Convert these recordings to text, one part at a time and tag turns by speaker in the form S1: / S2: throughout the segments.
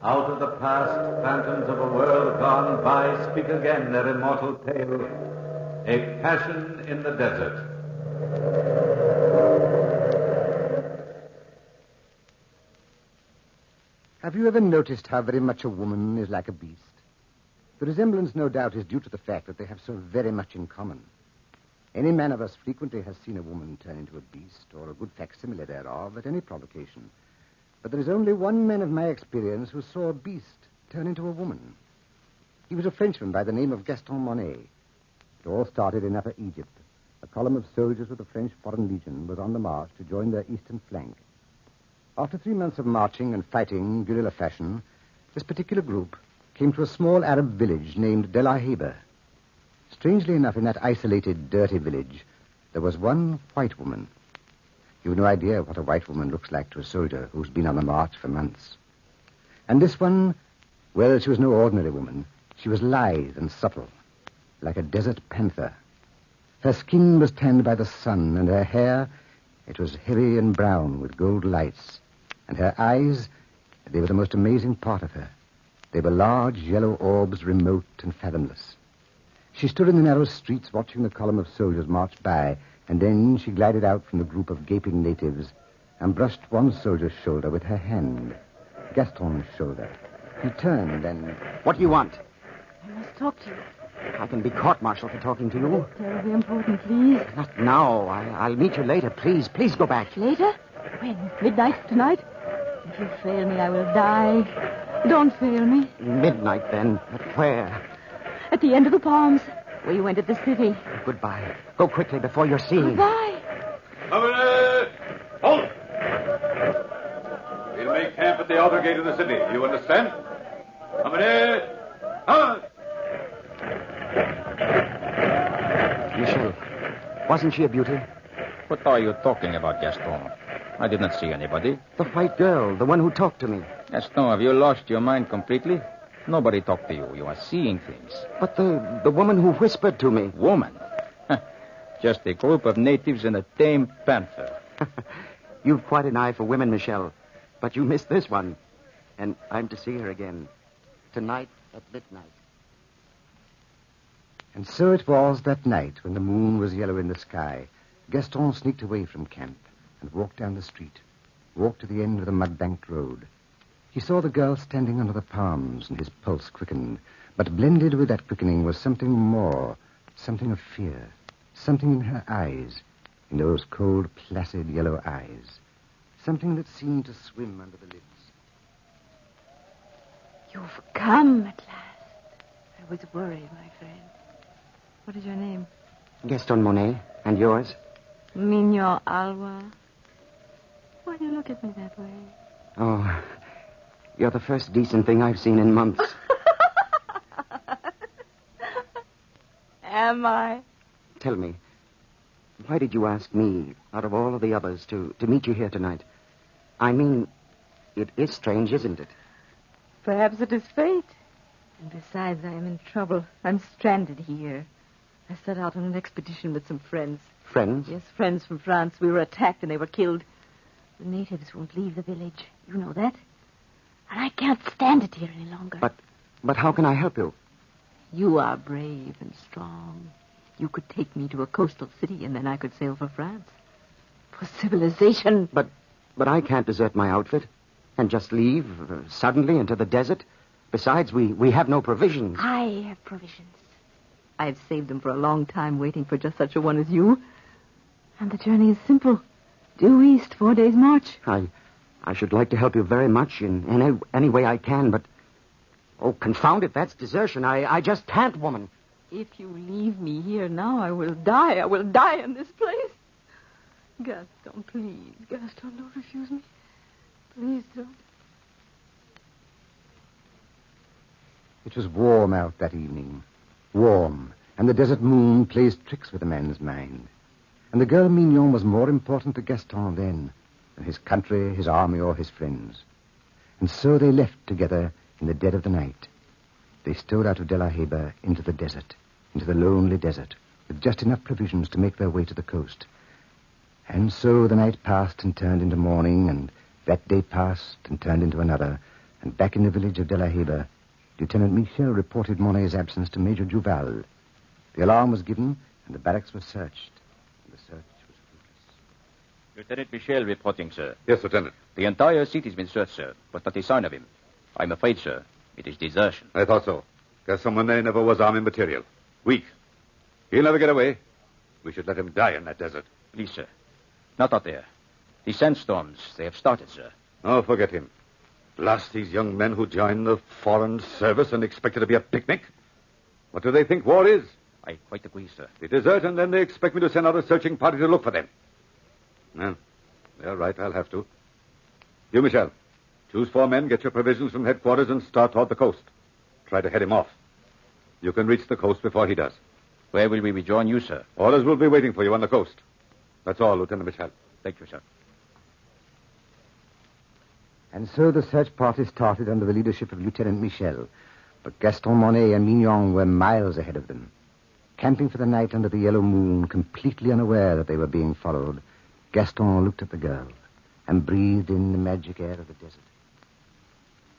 S1: Out of the past, phantoms of a world gone by speak again their immortal tale. A Passion in the Desert.
S2: Have you ever noticed how very much a woman is like a beast? The resemblance, no doubt, is due to the fact that they have so very much in common. Any man of us frequently has seen a woman turn into a beast, or a good facsimile thereof, at any provocation. But there is only one man of my experience who saw a beast turn into a woman. He was a Frenchman by the name of Gaston Monet. It all started in Upper Egypt. A column of soldiers of the French Foreign Legion was on the march to join their eastern flank. After 3 months of marching and fighting guerrilla fashion, this particular group came to a small Arab village named De La Heba. Strangely enough, in that isolated, dirty village, there was one white woman. You've no idea what a white woman looks like to a soldier who's been on the march for months. And this one, well, she was no ordinary woman. She was lithe and supple, like a desert panther. Her skin was tanned by the sun, and her hair, it was heavy and brown with gold lights. And her eyes, they were the most amazing part of her. They were large yellow orbs, remote and fathomless. She stood in the narrow streets watching the column of soldiers march by, and then she glided out from the group of gaping natives and brushed one soldier's shoulder with her hand, Gaston's shoulder. He turned and...
S3: What do you want?
S4: I must talk to you.
S3: I can be court-martialed for talking to you.
S4: Terribly important, please.
S3: Not now. I'll meet you later. Please go back.
S4: Later? When? Midnight tonight? If you fail me, I will die. Don't fail me.
S3: Midnight, then. But where?
S4: At the end of the palms, where you entered the city.
S3: Goodbye. Go quickly before you're seen.
S4: Goodbye.
S1: Halt! We'll make camp at the outer gate of the city. You understand?
S3: Michel, wasn't she a beauty?
S5: What are you talking about, Gaston? I did not see anybody.
S3: The white girl, the one who talked to me.
S5: Gaston, have you lost your mind completely? Nobody talked to you. You are seeing things.
S3: But the woman who whispered to me.
S5: Woman? Just a group of natives and a tame panther.
S3: You've quite an eye for women, Michel. But you missed this one. And I'm to see her again. Tonight at midnight.
S2: And so it was that night when the moon was yellow in the sky. Gaston sneaked away from camp and walked down the street, walked to the end of the mud-banked road. He saw the girl standing under the palms, and his pulse quickened. But blended with that quickening was something more, something of fear, something in her eyes, in those cold, placid yellow eyes, something that seemed to swim under the lids.
S4: You've come at last. I was worried, my friend. What is your name?
S3: Gaston Monet. And yours?
S4: Mignon Alwa. Why do you look at me that way?
S3: Oh, you're the first decent thing I've seen in months.
S4: Am I?
S3: Tell me, why did you ask me, out of all of the others, to meet you here tonight? I mean, it is strange, isn't it?
S4: Perhaps it is fate. And besides, I am in trouble. I'm stranded here. I set out on an expedition with some friends.
S3: Friends?
S4: Yes, friends from France. We were attacked and they were killed. The natives won't leave the village. You know that? And I can't stand it here any longer.
S3: But how can I help you?
S4: You are brave and strong. You could take me to a coastal city and then I could sail for France. For civilization.
S3: But I can't desert my outfit and just leave suddenly into the desert. Besides, we have no provisions.
S4: I have provisions. I've saved them for a long time, waiting for just such a one as you. And the journey is simple. Due east, 4 days' march.
S3: I should like to help you very much in any way I can, but... Oh, confound it, that's desertion. I just can't, woman.
S4: If you leave me here now, I will die. I will die in this place. Gaston, please. Gaston, don't refuse me. Please don't.
S2: It was warm out that evening. Warm. And the desert moon plays tricks with a man's mind. And the girl Mignon was more important to Gaston then than his country, his army, or his friends. And so they left together in the dead of the night. They stole out of De La Heba into the desert, into the lonely desert, with just enough provisions to make their way to the coast. And so the night passed and turned into morning, and that day passed and turned into another, And back in the village of De La Haye, Lieutenant Michel reported Monet's absence to Major Duval. The alarm was given, and the barracks were searched. And the search was fruitless.
S5: Lieutenant Michel reporting, sir.
S6: Yes, Lieutenant.
S5: The entire city has been searched, sir, but not a sign of him. I'm afraid, sir, it is desertion.
S6: I thought so. Gaston Monet never was army material. Weak. He'll never get away. We should let him die in that desert.
S5: Please, sir. Not out there. The sandstorms, they have started, sir.
S6: Oh, forget him. Blast these young men who join the foreign service and expect it to be a picnic. What do they think war is?
S5: I quite agree, sir.
S6: They desert, and then they expect me to send out a searching party to look for them. Well, they're right. I'll have to. You, Michel. Choose 4 men, get your provisions from headquarters, and start toward the coast. Try to head him off. You can reach the coast before he does.
S5: Where will we rejoin you, sir?
S6: Orders will be waiting for you on the coast. That's all, Lieutenant Michel.
S5: Thank you, sir.
S2: And so the search party started under the leadership of Lieutenant Michel. But Gaston Monet and Mignon were miles ahead of them. Camping for the night under the yellow moon, completely unaware that they were being followed, Gaston looked at the girl and breathed in the magic air of the desert.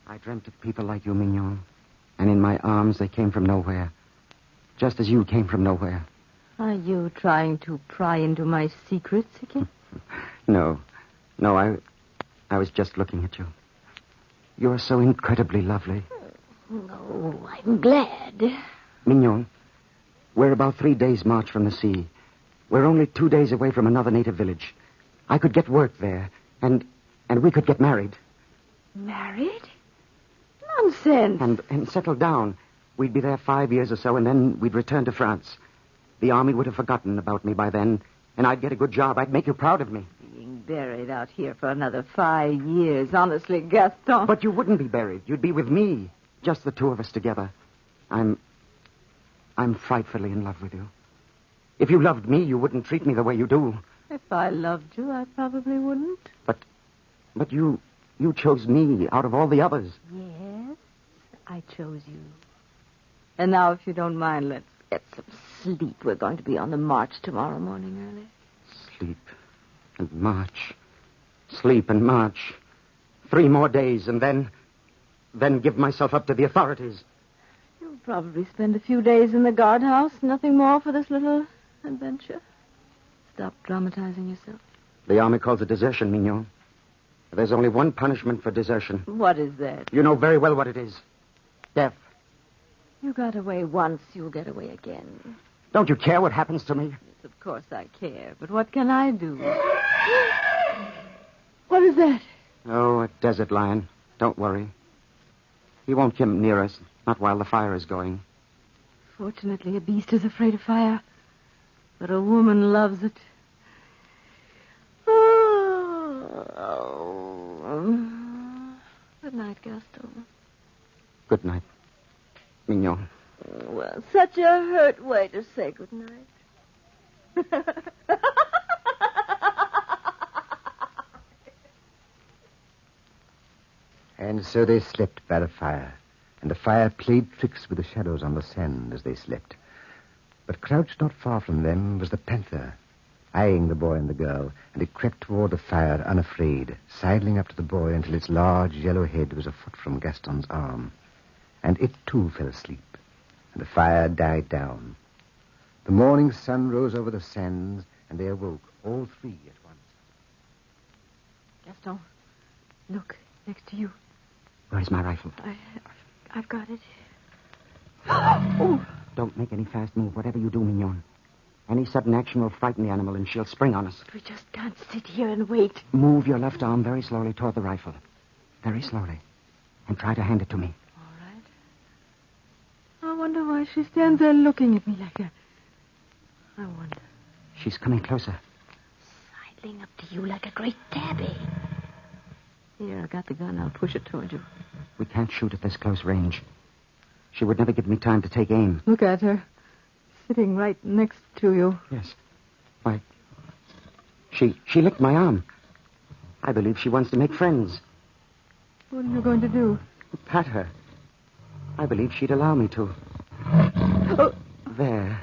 S3: I dreamt of people like you, Mignon. And in my arms, they came from nowhere. Just as you came from nowhere.
S4: Are you trying to pry into my secrets again?
S3: No, I was just looking at you. You're so incredibly lovely.
S4: Oh, I'm glad.
S3: Mignon, we're about 3 days' march from the sea. We're only 2 days away from another native village. I could get work there, and we could get married.
S4: Married? Nonsense.
S3: And settle down. We'd be there 5 years or so, and then we'd return to France. The army would have forgotten about me by then, and I'd get a good job. I'd make you proud of me.
S4: Being buried out here for another 5 years. Honestly, Gaston.
S3: But you wouldn't be buried. You'd be with me. Just the 2 of us together. I'm frightfully in love with you. If you loved me, you wouldn't treat me the way you do.
S4: If I loved you, I probably wouldn't.
S3: But you chose me out of all the others.
S4: Yes, I chose you. And now, if you don't mind, let's get some sleep. We're going to be on the march tomorrow morning early.
S3: Sleep and march. Sleep and march. 3 more days, and then give myself up to the authorities.
S4: You'll probably spend a few days in the guardhouse. Nothing more for this little adventure. Stop dramatizing yourself.
S3: The army calls it desertion, Mignon. There's only one punishment for desertion.
S4: What is that?
S3: You know very well what it is. Death.
S4: You got away once, you'll get away again.
S3: Don't you care what happens to me?
S4: Yes, of course I care, but what can I do? What is that?
S3: Oh, a desert lion. Don't worry. He won't come near us, not while the fire is going.
S4: Fortunately, a beast is afraid of fire, but a woman loves it. Good night, Gaston.
S3: Good night, Mignon.
S4: Well, such a hurt way to say good night.
S2: And so they slept by the fire, and the fire played tricks with the shadows on the sand as they slept. But crouched not far from them was the panther, eyeing the boy and the girl, and it crept toward the fire unafraid, sidling up to the boy until its large yellow head was a foot from Gaston's arm. And it, too, fell asleep, and the fire died down. The morning sun rose over the sands, and they awoke, all 3 at once.
S4: Gaston, look, next to you.
S3: Where's my rifle?
S4: I've got it.
S3: Oh! Don't make any fast move, whatever you do, Mignon. Any sudden action will frighten the animal, and she'll spring on us.
S4: We just can't sit here and wait.
S3: Move your left arm very slowly toward the rifle. Very slowly. And try to hand it to me.
S4: All right. I wonder why she stands there looking at me like that. I wonder.
S3: She's coming closer.
S4: Sidling up to you like a great tabby. Here, I got the gun. I'll push it toward you.
S3: We can't shoot at this close range. She would never give me time to take aim.
S4: Look at her. Sitting right next to you.
S3: Yes. Why, she licked my arm. I believe she wants to make friends.
S4: What are you going to do?
S3: Pat her. I believe she'd allow me to.
S4: Oh.
S3: There.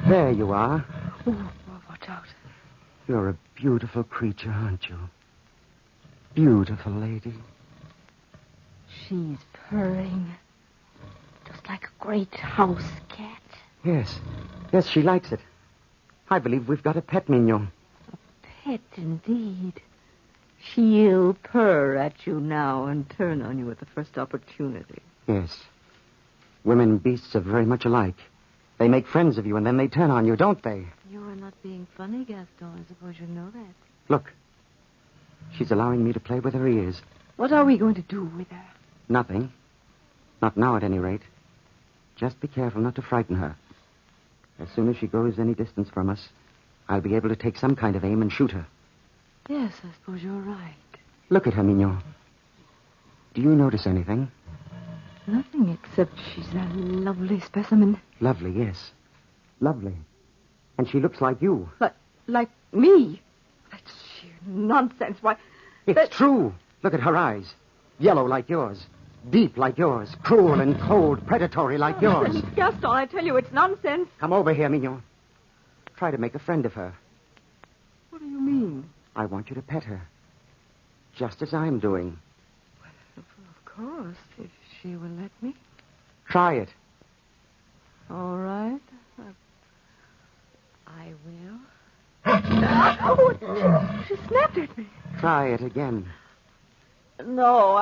S3: There you are.
S4: Oh, watch out.
S3: You're a beautiful creature, aren't you? Beautiful lady.
S4: She's purring. Just like a great house cat.
S3: Yes. Yes, she likes it. I believe we've got a pet, Mignon.
S4: Pet, indeed. She'll purr at you now and turn on you at the first opportunity.
S3: Yes. Women and beasts are very much alike. They make friends of you and then they turn on you, don't they?
S4: You are not being funny, Gaston. I suppose you know that.
S3: Look. She's allowing me to play with her ears.
S4: What are we going to do with her?
S3: Nothing. Not now, at any rate. Just be careful not to frighten her. As soon as she goes any distance from us, I'll be able to take some kind of aim and shoot her.
S4: Yes, I suppose you're right.
S3: Look at her, Mignon. Do you notice anything?
S4: Nothing except she's a lovely specimen.
S3: Lovely, yes. Lovely. And she looks like you.
S4: Like me? That's sheer nonsense. Why,
S3: It's true. Look at her eyes. Yellow like yours. Deep like yours. Cruel and cold, predatory like yours.
S4: Gaston, I tell you, it's nonsense.
S3: Come over here, Mignon. Try to make a friend of her.
S4: What do you mean?
S3: I want you to pet her. Just as I'm doing.
S4: Of course, if she will let me.
S3: Try it.
S4: All right. I will. Oh, she snapped at me.
S3: Try it again.
S4: No,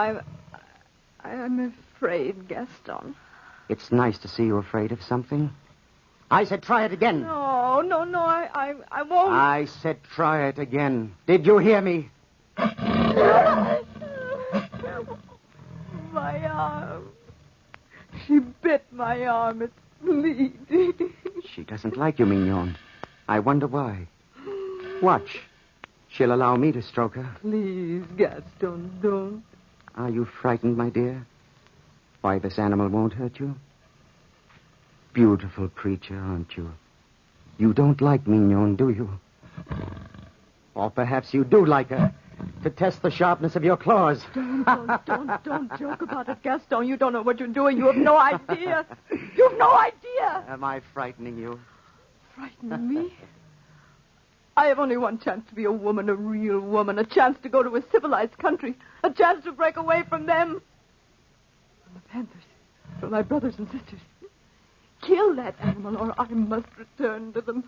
S4: I'm afraid, Gaston.
S3: It's nice to see you afraid of something. I said try it again.
S4: No, I won't.
S3: I said try it again. Did you hear me?
S4: My arm. She bit my arm. It's bleeding.
S3: She doesn't like you, Mignon. I wonder why. Watch. She'll allow me to stroke her.
S4: Please, Gaston, don't.
S3: Are you frightened, my dear? Why, this animal won't hurt you? Beautiful creature, aren't you? You don't like Mignon, do you? Or perhaps you do like her, to test the sharpness of your claws.
S4: Don't joke about it, Gaston. You don't know what you're doing. You have no idea. You've no idea.
S3: Am I frightening you?
S4: Frightening me? I have only one chance to be a woman, a real woman, a chance to go to a civilized country, a chance to break away from them. From the Panthers, from my brothers and sisters. Kill that animal or I must return to them.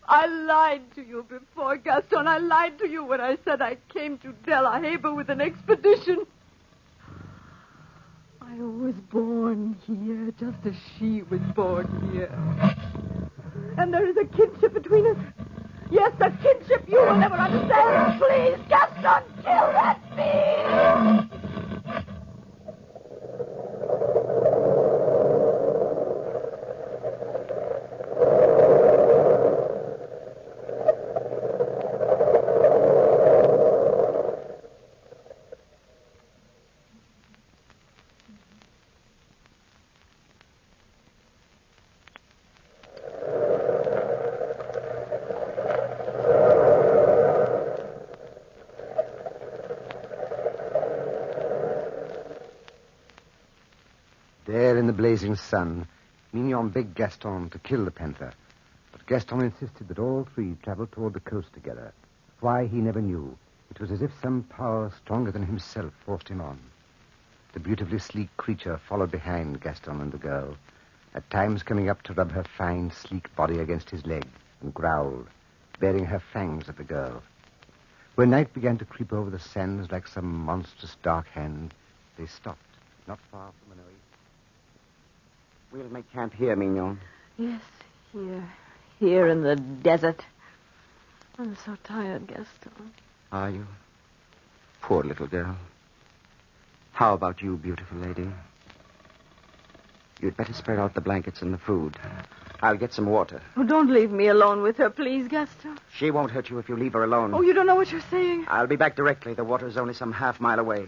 S4: I lied to you before, Gaston. I lied to you when I said I came to De La Haye with an expedition. I was born here just as she was born here. And there is a kinship between us. Yes, a kinship you will never understand. Please, Gaston, kill that beast!
S2: There in the blazing sun, Mignon begged Gaston to kill the panther. But Gaston insisted that all three travel toward the coast together. Why, he never knew. It was as if some power stronger than himself forced him on. The beautifully sleek creature followed behind Gaston and the girl, at times coming up to rub her fine, sleek body against his leg and growled, baring her fangs at the girl. When night began to creep over the sands like some monstrous dark hand, they stopped, not far from an oasis.
S3: We'll make camp here, Mignon.
S4: Yes, here in the desert. I'm so tired, Gaston.
S3: Are you? Poor little girl. How about you, beautiful lady? You'd better spread out the blankets and the food. I'll get some water.
S4: Oh, don't leave me alone with her, please, Gaston.
S3: She won't hurt you if you leave her alone.
S4: Oh, you don't know what you're saying.
S3: I'll be back directly. The water's only some half-mile away.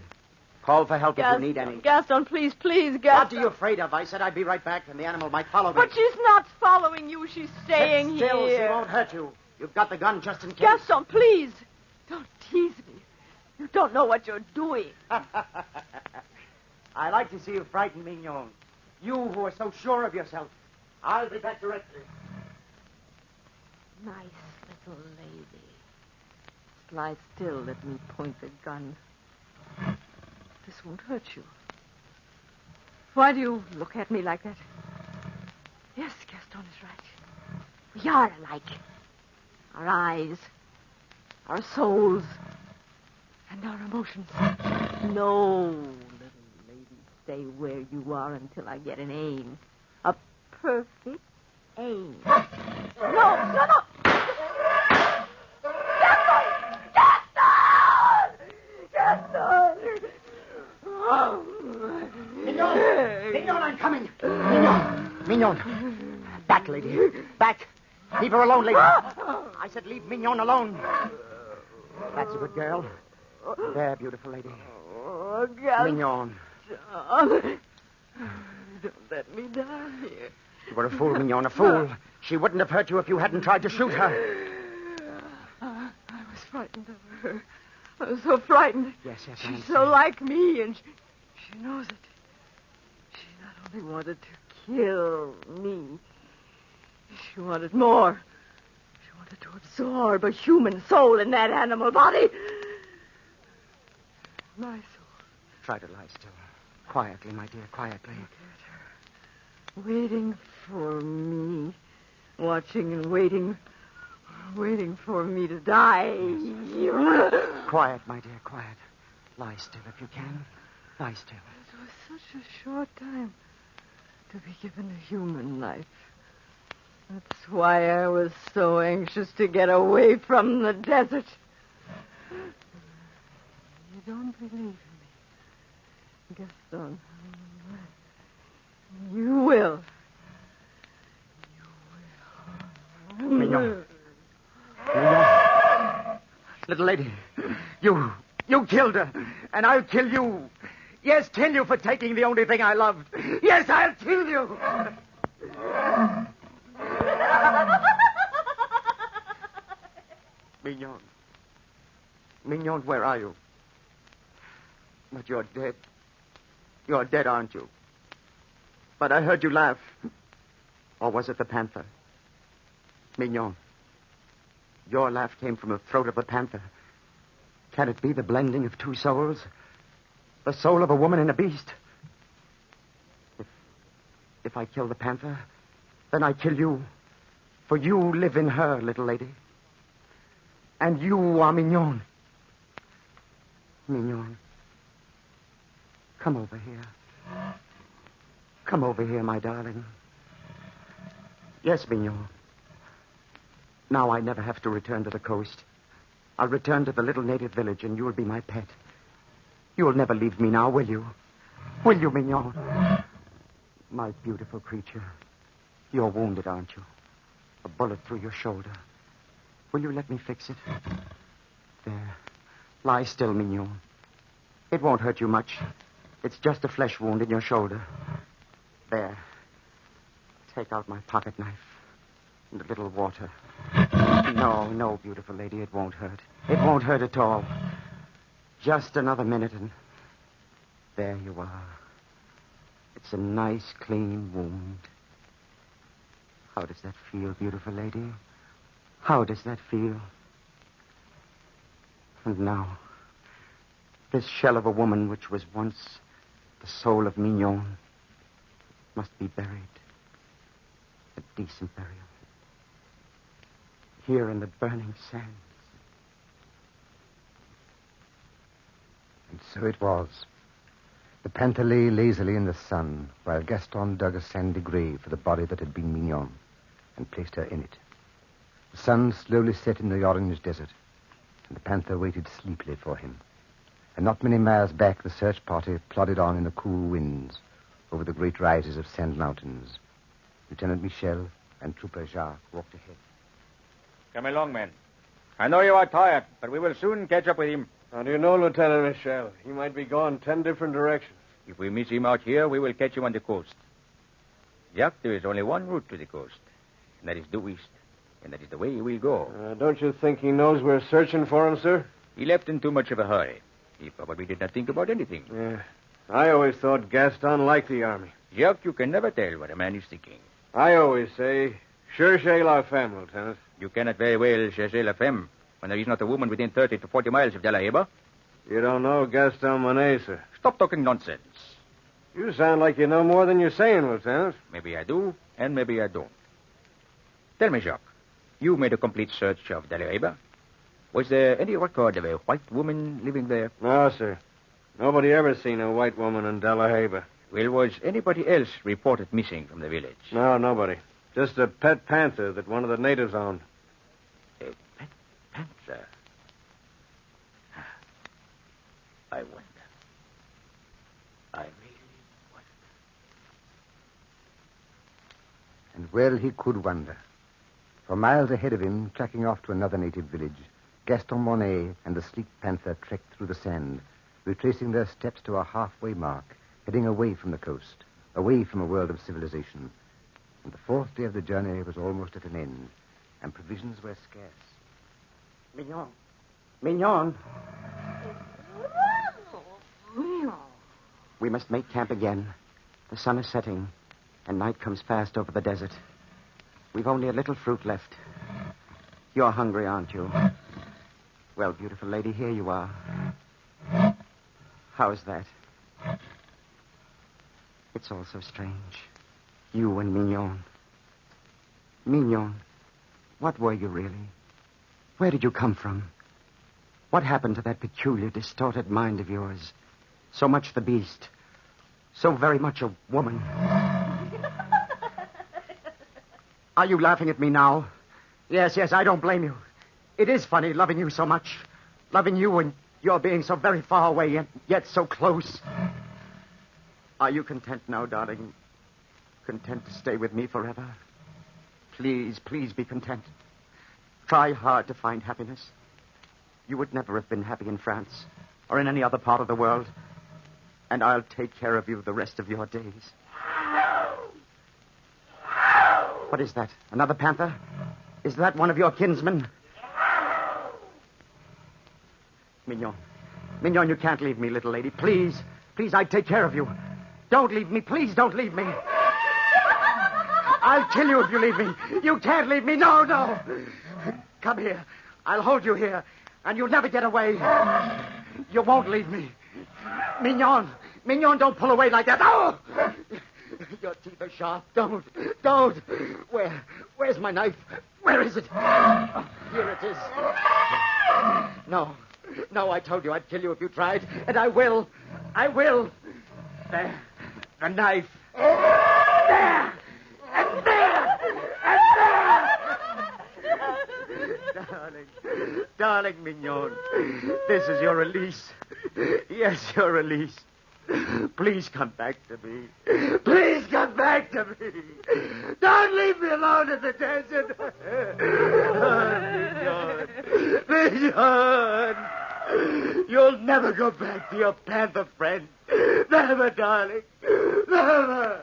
S3: Call for help if you need any.
S4: Gaston, please, Gaston.
S3: What are you afraid of? I said I'd be right back, and the animal might follow me.
S4: But she's not following you. She's staying
S3: Sit still.
S4: here.
S3: She won't hurt you. You've got the gun just in case.
S4: Gaston, please. Don't tease me. You don't know what you're doing.
S3: I like to see you frightened, Mignon. You who are so sure of yourself. I'll be back directly.
S4: Nice little lady. Lie still. Let me point the gun. This won't hurt you. Why do you look at me like that? Yes, Gaston is right. We are alike. Our eyes, our souls, and our emotions. No, little lady, stay where you are until I get an aim. A perfect aim. No! Gaston! Oh,
S2: Mignon, I'm coming. Mignon. Back, lady. Back. Leave her alone, lady. I said leave Mignon alone. That's a good girl. There, beautiful lady.
S4: Oh, Gaston.
S2: Mignon.
S4: Don't let me die here.
S2: You were a fool, Mignon, a fool. She wouldn't have hurt you if you hadn't tried to shoot her.
S4: I was frightened of her. I was so frightened.
S2: Yes,
S4: She's so like me, and she knows it. She not only wanted to kill me, she wanted more. She wanted to absorb a human soul in that animal body. My soul.
S2: Try to lie still. Quietly, my dear, quietly.
S4: Look at her. Waiting for me. Watching and waiting for me to die.
S2: Quiet, my dear, quiet. Lie still if you can. Lie still.
S4: It was such a short time to be given a human life. That's why I was so anxious to get away from the desert. You don't believe in me, Gaston. You will.
S2: Mignon. Little lady, you killed her, and I'll kill you. Yes, kill you for taking the only thing I loved. Yes, I'll kill you. Mignon, where are you? But you're dead. You're dead, aren't you? But I heard you laugh. Or was it the panther? Mignon, your laugh came from the throat of the panther. Can it be the blending of two souls? The soul of a woman and a beast? If I kill the panther, then I kill you. For you live in her, little lady. And you are Mignon. Mignon, come over here. Come over here, my darling. Yes, Mignon. Now I never have to return to the coast. I'll return to the little native village, and you'll be my pet. You'll never leave me now, will you? Will you, Mignon? My beautiful creature. You're wounded, aren't you? A bullet through your shoulder. Will you let me fix it? There. Lie still, Mignon. It won't hurt you much. It's just a flesh wound in your shoulder. There. Take out my pocket knife and a little water. No, beautiful lady, it won't hurt. It won't hurt at all. Just another minute and there you are. It's a nice, clean wound. How does that feel, beautiful lady? How does that feel? And now, this shell of a woman which was once the soul of Mignon must be buried. A decent burial. Here in the burning sands.
S7: And so it was. The panther lay lazily in the sun, while Gaston dug a sandy grave for the body that had been Mignon, and placed her in it. The sun slowly set in the orange desert, and the panther waited sleepily for him. And not many miles back, the search party plodded on in the cool winds over the great rises of sand mountains. Lieutenant Michel and Trooper Jacques walked ahead.
S5: Come along, men. I know you are tired, but we will soon catch up with him.
S8: How do you know, Lieutenant Michel? He might be going 10 different directions.
S5: If we miss him out here, we will catch him on the coast. Jacques, there is only one route to the coast, and that is due east. And that is the way he will go.
S8: Don't you think he knows we're searching for him, sir?
S5: He left in too much of a hurry. He probably did not think about anything.
S8: Yeah. I always thought Gaston liked the army.
S5: Jacques, you can never tell what a man is thinking.
S8: I always say, cherchez la femme, Lieutenant.
S5: You cannot very well chercher la femme when there is not a woman within 30 to 40 miles of De La Heba.
S8: You don't know Gaston Monet, sir.
S5: Stop talking nonsense.
S8: You sound like you know more than you're saying, Lieutenant.
S5: Maybe I do, and maybe I don't. Tell me, Jacques, you made a complete search of Delaware. Was there any record of a white woman living there?
S8: No, sir. Nobody ever seen a white woman in Delaware.
S5: Well, was anybody else reported missing from the village?
S8: No, nobody. Just a pet panther that one of the natives owned.
S5: A pet panther? I wonder. I really wonder.
S2: And well he could wonder. For miles ahead of him, tracking off to another native village, Gaston Monet and the sleek panther trekked through the sand, retracing their steps to a halfway mark, heading away from the coast, away from a world of civilization. And the fourth day of the journey was almost at an end, and provisions were scarce.
S3: Mignon. Mignon. We must make camp again. The sun is setting, and night comes fast over the desert. We've only a little fruit left. You're hungry, aren't you? Well, beautiful lady, here you are. How's that? It's all so strange. You and Mignon. Mignon, what were you really? Where did you come from? What happened to that peculiar, distorted mind of yours? So much the beast. So very much a woman. Are you laughing at me now? Yes, I don't blame you. It is funny loving you so much. Loving you and you're being so very far away and yet so close. Are you content now, darling? Content to stay with me forever? Please, please be content. Try hard to find happiness. You would never have been happy in France or in any other part of the world. And I'll take care of you the rest of your days. What is that? Another panther? Is that one of your kinsmen? Mignon. Mignon, you can't leave me, little lady. Please. Please, I'd take care of you. Don't leave me. Please don't leave me. I'll kill you if you leave me. You can't leave me. No, no. Come here. I'll hold you here, and you'll never get away. You won't leave me. Mignon. Mignon, don't pull away like that. Oh! Your teeth are sharp. Don't. Where's my knife? Where is it? Oh, here it is. No, I told you I'd kill you if you tried, and I will. There. The knife. There. And there. Darling Mignon, this is your release. Yes, your release. Please come back to me. Please come back to me. Don't leave me alone in the desert. Mignon. You'll never go back to your panther friend. Never, darling. Never.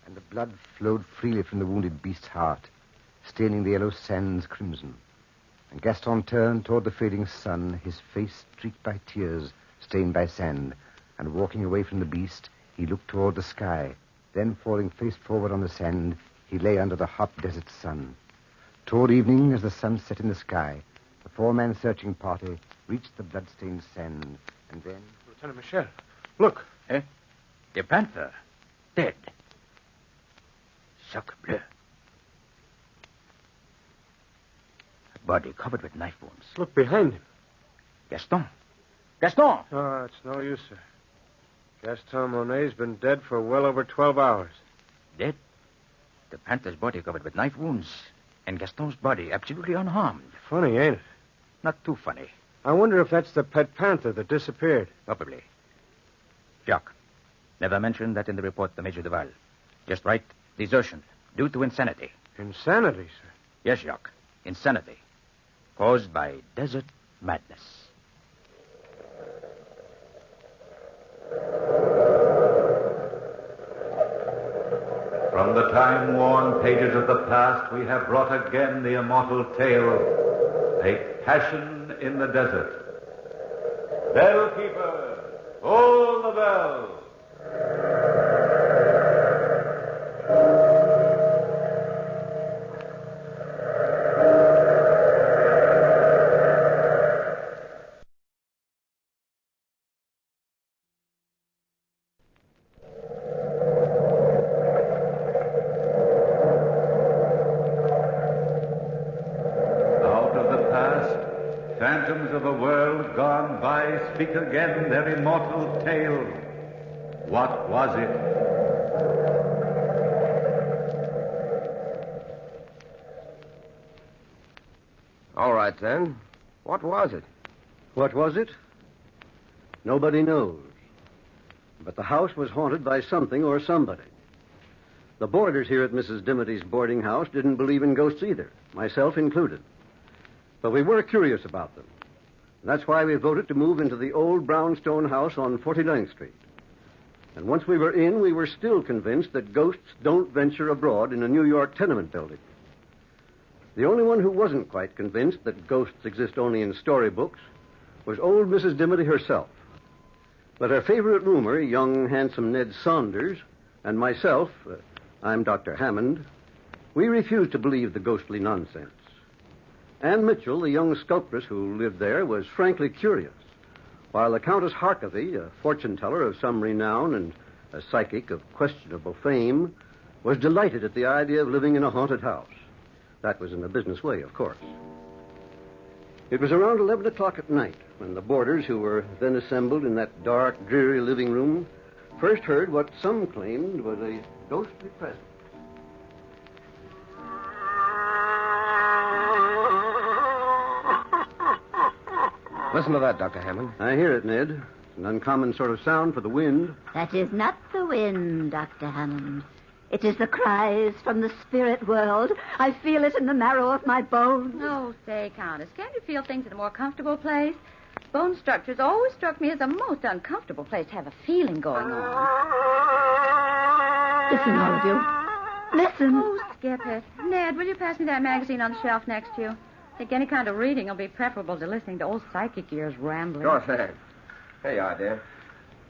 S2: And the blood flowed freely from the wounded beast's heart, staining the yellow sands crimson. And Gaston turned toward the fading sun, his face streaked by tears, stained by sand. And walking away from the beast, he looked toward the sky. Then, falling face forward on the sand, he lay under the hot desert sun. Toward evening, as the sun set in the sky, the four-man searching party reached the blood-stained sand. And then...
S8: Lieutenant Michel, look.
S5: Eh? The panther. Dead. Sacre bleu. Body covered with knife wounds.
S8: Look behind him.
S5: Gaston.
S8: Oh, it's no use, sir. Gaston Monet's been dead for well over 12 hours.
S5: Dead? The panther's body covered with knife wounds, and Gaston's body absolutely unharmed.
S8: Funny, ain't it?
S5: Not too funny.
S8: I wonder if that's the pet panther that disappeared.
S5: Probably. Jacques, never mention that in the report to Major Duval. Just write desertion due to insanity.
S8: Insanity, sir?
S5: Yes, Jacques. Insanity. Caused by desert madness.
S1: From the time-worn pages of the past, we have brought again the immortal tale, A Passion in the Desert. Bellkeeper, hold the bell. speak again their immortal tale. What was it?
S9: All right, then. What was it?
S10: What was it? Nobody knows. But the house was haunted by something or somebody. The boarders here at Mrs. Dimity's boarding house didn't believe in ghosts either, myself included. But we were curious about them. That's why we voted to move into the old brownstone house on 49th Street. And once we were in, we were still convinced that ghosts don't venture abroad in a New York tenement building. The only one who wasn't quite convinced that ghosts exist only in storybooks was old Mrs. Dimity herself. But her favorite roomer, young, handsome Ned Saunders, and myself, I'm Dr. Hammond, we refused to believe the ghostly nonsense. Anne Mitchell, the young sculptress who lived there, was frankly curious, while the Countess Harkavy, a fortune-teller of some renown and a psychic of questionable fame, was delighted at the idea of living in a haunted house. That was in a business way, of course. It was around 11 o'clock at night when the boarders, who were then assembled in that dark, dreary living room, first heard what some claimed was a ghostly presence.
S9: Listen to that, Dr. Hammond.
S10: I hear it, Ned. It's an uncommon sort of sound for the wind.
S11: That is not the wind, Dr. Hammond. It is the cries from the spirit world. I feel it in the marrow of my bones.
S12: Oh, say, Countess, can't you feel things in a more comfortable place? Bone structures always struck me as a most uncomfortable place to have a feeling going on.
S11: Listen, all of you. Listen.
S12: Oh, skip it. Ned, will you pass me that magazine on the shelf next to you? I think any kind of reading will be preferable to listening to old psychic ears rambling.
S9: Sure thing. Here you are, dear.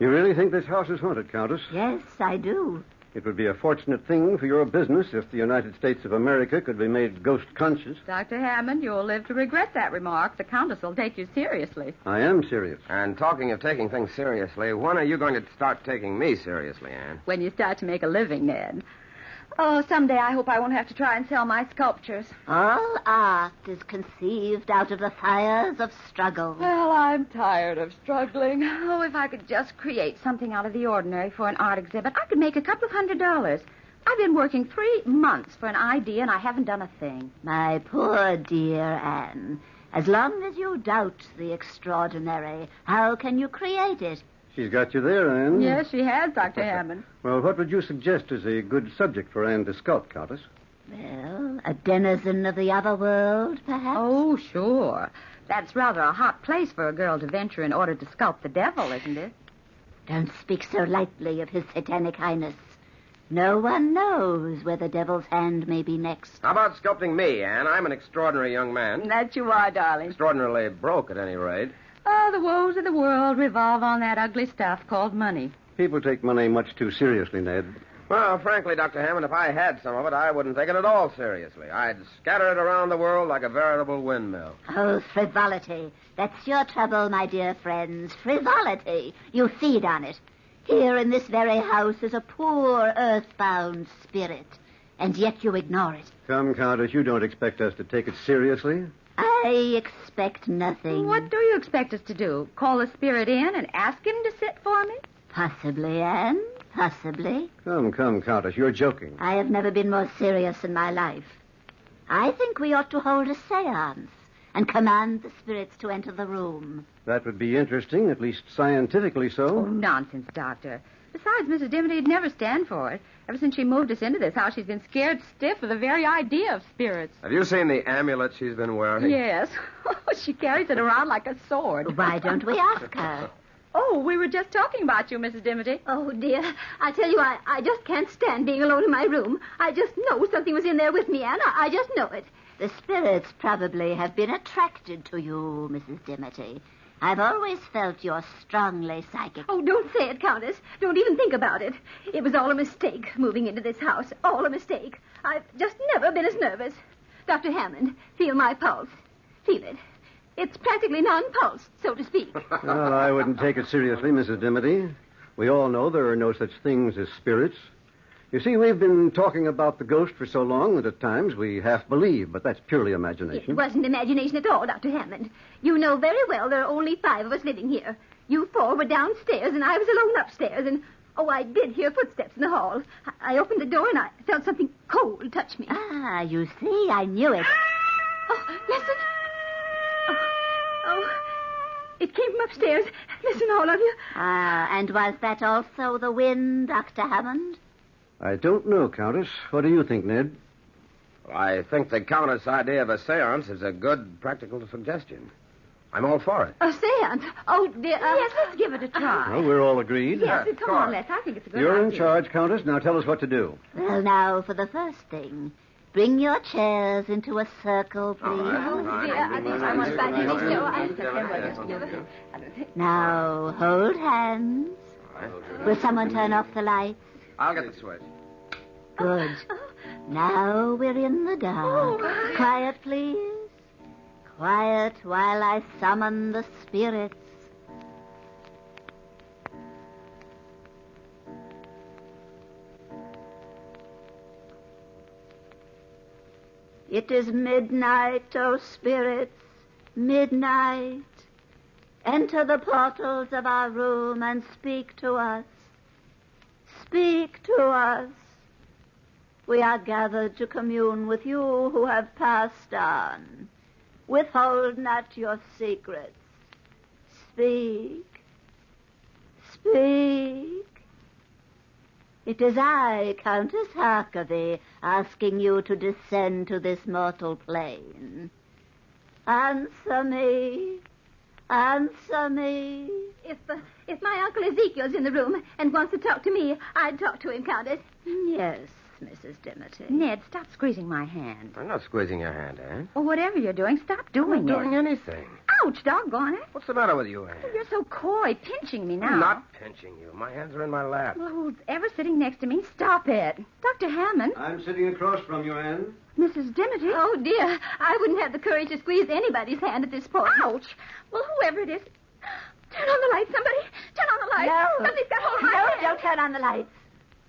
S10: You really think this house is haunted, Countess?
S11: Yes, I do.
S10: It would be a fortunate thing for your business if the United States of America could be made ghost-conscious.
S12: Dr. Hammond, you'll live to regret that remark. The Countess will take you seriously.
S10: I am serious.
S9: And talking of taking things seriously, when are you going to start taking me seriously, Anne?
S12: When you start to make a living, Ned. Oh, someday I hope I won't have to try and sell my sculptures.
S11: All art is conceived out of the fires of struggle.
S12: Well, I'm tired of struggling. Oh, if I could just create something out of the ordinary for an art exhibit, I could make a couple of $100. I've been working 3 months for an idea, and I haven't done a thing.
S11: My poor dear Anne, as long as you doubt the extraordinary, how can you create it?
S10: She's got you there, Anne.
S12: Yes, she has, Dr. Hammond.
S10: Well, what would you suggest as a good subject for Anne to sculpt, Countess?
S11: Well, a denizen of the other world, perhaps?
S12: Oh, sure. That's rather a hot place for a girl to venture in order to sculpt the devil, isn't it?
S11: Don't speak so lightly of his satanic highness. No one knows where the devil's hand may be next.
S9: How about sculpting me, Anne? I'm an extraordinary young man.
S12: That you are, darling.
S9: Extraordinarily broke, at any rate.
S12: Oh, the woes of the world revolve on that ugly stuff called money.
S10: People take money much too seriously, Ned.
S9: Well, frankly, Dr. Hammond, if I had some of it, I wouldn't take it at all seriously. I'd scatter it around the world like a veritable windmill.
S11: Oh, frivolity. That's your trouble, my dear friends. Frivolity. You feed on it. Here in this very house is a poor, earthbound spirit, and yet you ignore it.
S10: Come, Countess, you don't expect us to take it seriously?
S11: I expect nothing.
S12: What do you expect us to do? Call the spirit in and ask him to sit for me?
S11: Possibly, Anne. Possibly.
S10: Come, Countess, you're joking.
S11: I have never been more serious in my life. I think we ought to hold a seance and command the spirits to enter the room.
S10: That would be interesting, at least scientifically so.
S12: Oh, nonsense, Doctor. Besides, Mrs. Dimity would never stand for it. Ever since she moved us into this house, she's been scared stiff of the very idea of spirits.
S9: Have you seen the amulet she's been wearing?
S12: Yes. She carries it around like a sword.
S11: Why don't we ask her?
S12: Oh, we were just talking about you, Mrs. Dimity.
S4: Oh, dear. I tell you, I just can't stand being alone in my room. I just know something was in there with me, Anne. I just know it.
S11: The spirits probably have been attracted to you, Mrs. Dimity. I've always felt you're strongly psychic.
S4: Oh, don't say it, Countess. Don't even think about it. It was all a mistake, moving into this house. All a mistake. I've just never been as nervous. Dr. Hammond, feel my pulse. Feel it. It's practically non-pulsed, so to speak.
S10: Well, I wouldn't take it seriously, Mrs. Dimity. We all know there are no such things as spirits. You see, we've been talking about the ghost for so long that at times we half believe, but that's purely imagination.
S4: It wasn't imagination at all, Dr. Hammond. You know very well there are only 5 of us living here.
S13: You four were downstairs, and I was alone upstairs, and... Oh, I did hear footsteps in the hall. I opened the door, and I felt something cold touch me.
S11: Ah, you see, I knew it.
S13: Oh, listen. Oh, it came from upstairs. Listen, all of you.
S11: Ah, and was that also the wind, Dr. Hammond?
S10: I don't know, Countess. What do you think, Ned?
S9: Well, I think the Countess' idea of a seance is a good practical suggestion. I'm all for it.
S13: A seance? Oh, dear.
S12: Yes, let's give it a try.
S10: Well, we're all agreed.
S12: Yes, come on, let's. I think it's a good
S10: You're
S12: idea.
S10: in charge, Countess. Now tell us what to do.
S11: Well, now, for the first thing, bring your chairs into a circle, please.
S13: Oh, dear. I want to back in this show.
S11: Now, hold hands. Will someone turn off the lights?
S9: I'll get the switch.
S11: Good. Now we're in the dark. Quiet, please. Quiet while I summon the spirits. It is midnight, O spirits, midnight. Enter the portals of our room and speak to us. Speak to us. We are gathered to commune with you who have passed on. Withhold not your secrets. Speak. Speak. It is I, Countess Harkavy, asking you to descend to this mortal plane. Answer me. Answer me.
S13: If my Uncle Ezekiel's in the room and wants to talk to me, I'd talk to him, Countess.
S11: Yes, Mrs. Dimity.
S12: Ned, stop squeezing my hand.
S9: I'm not squeezing your hand, Anne.
S12: Or whatever you're doing, stop
S9: I'm
S12: doing
S9: not
S12: it.
S9: doing anything.
S12: Ouch, doggone it.
S9: What's the matter with you, Anne?
S12: You're so coy, pinching me now.
S9: I'm not pinching you. My hands are in my lap.
S12: Well, who's ever sitting next to me? Stop it. Dr. Hammond.
S10: I'm sitting across from you, Anne.
S12: Mrs. Dimity.
S13: Oh, dear. I wouldn't have the courage to squeeze anybody's hand at this point.
S12: Ouch. Well, whoever it is. Turn on the light, somebody. Turn on the light.
S11: No.
S12: Somebody's got hold of my
S11: No,
S12: hand.
S11: don't turn on the lights.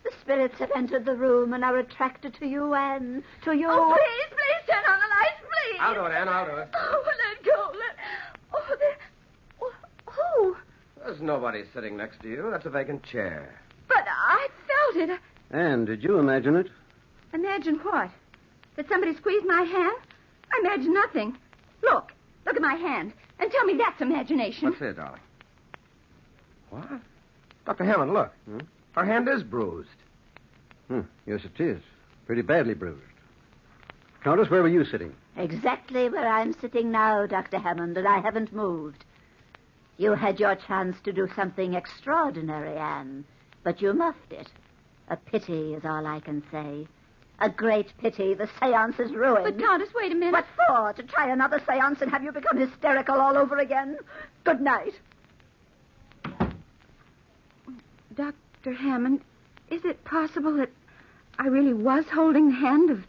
S11: The spirits have entered the room and are attracted to you, Anne. To you.
S12: Oh, please turn on the lights, please.
S9: I'll do it, Anne. I'll do it.
S12: Oh, let go. Oh, there. Who?
S9: There's nobody sitting next to you. That's a vacant chair.
S12: But I felt it.
S10: Anne, did you imagine it?
S12: Imagine what? That somebody squeezed my hand? I imagine nothing. Look at my hand, and tell me that's imagination.
S9: Let's see it, darling. What? Dr. Hammond, look. Her hand is bruised.
S10: Yes, it is. Pretty badly bruised. Countess, where were you sitting?
S11: Exactly where I'm sitting now, Dr. Hammond, and I haven't moved. You had your chance to do something extraordinary, Anne, but you muffed it. A pity is all I can say. A great pity. The seance is ruined.
S12: But, Countess, wait a minute.
S11: What for? To try another seance and have you become hysterical all over again? Good night.
S12: Dr. Hammond, is it possible that I really was holding the hand of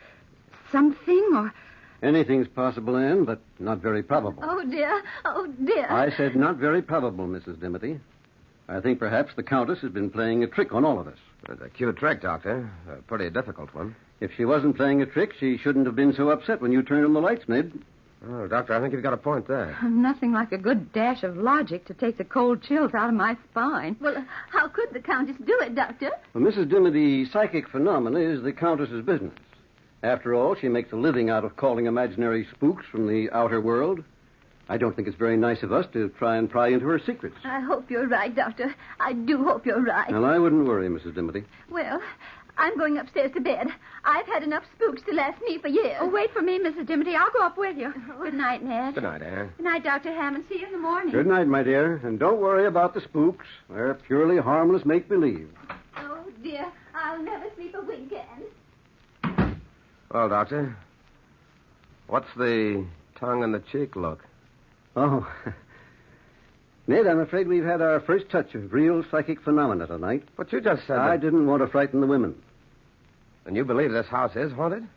S12: something, or...
S10: Anything's possible, Anne, but not very probable.
S13: Oh, dear. Oh, dear.
S10: I said not very probable, Mrs. Dimity. I think perhaps the Countess has been playing a trick on all of us.
S9: It's a cute trick, Doctor. A pretty difficult one.
S10: If she wasn't playing a trick, she shouldn't have been so upset when you turned on the lights, Ned.
S9: Oh, Doctor, I think you've got a point there.
S12: Nothing like a good dash of logic to take the cold chills out of my spine.
S13: Well, how could the Countess do it, Doctor?
S10: Well, Mrs. Dimity, psychic phenomena is the Countess's business. After all, she makes a living out of calling imaginary spooks from the outer world. I don't think it's very nice of us to try and pry into her secrets.
S13: I hope you're right, Doctor. I do hope you're right.
S10: Well, I wouldn't worry, Mrs. Dimity.
S13: Well, I'm going upstairs to bed. I've had enough spooks to last me for years.
S12: Oh, wait for me, Mrs. Dimity. I'll go up with you. Good night, Ned.
S9: Good night, Anne.
S12: Good night, Dr. Hammond. See you in the morning.
S10: Good night, my dear. And don't worry about the spooks. They're purely harmless make-believe.
S13: Oh, dear. I'll never sleep a wink, Anne.
S9: Well, Doctor, what's the tongue-in-the-cheek look?
S10: Oh. Ned, I'm afraid we've had our first touch of real psychic phenomena tonight.
S9: But you just said
S10: I didn't want to frighten the women.
S9: And you believe this house is haunted?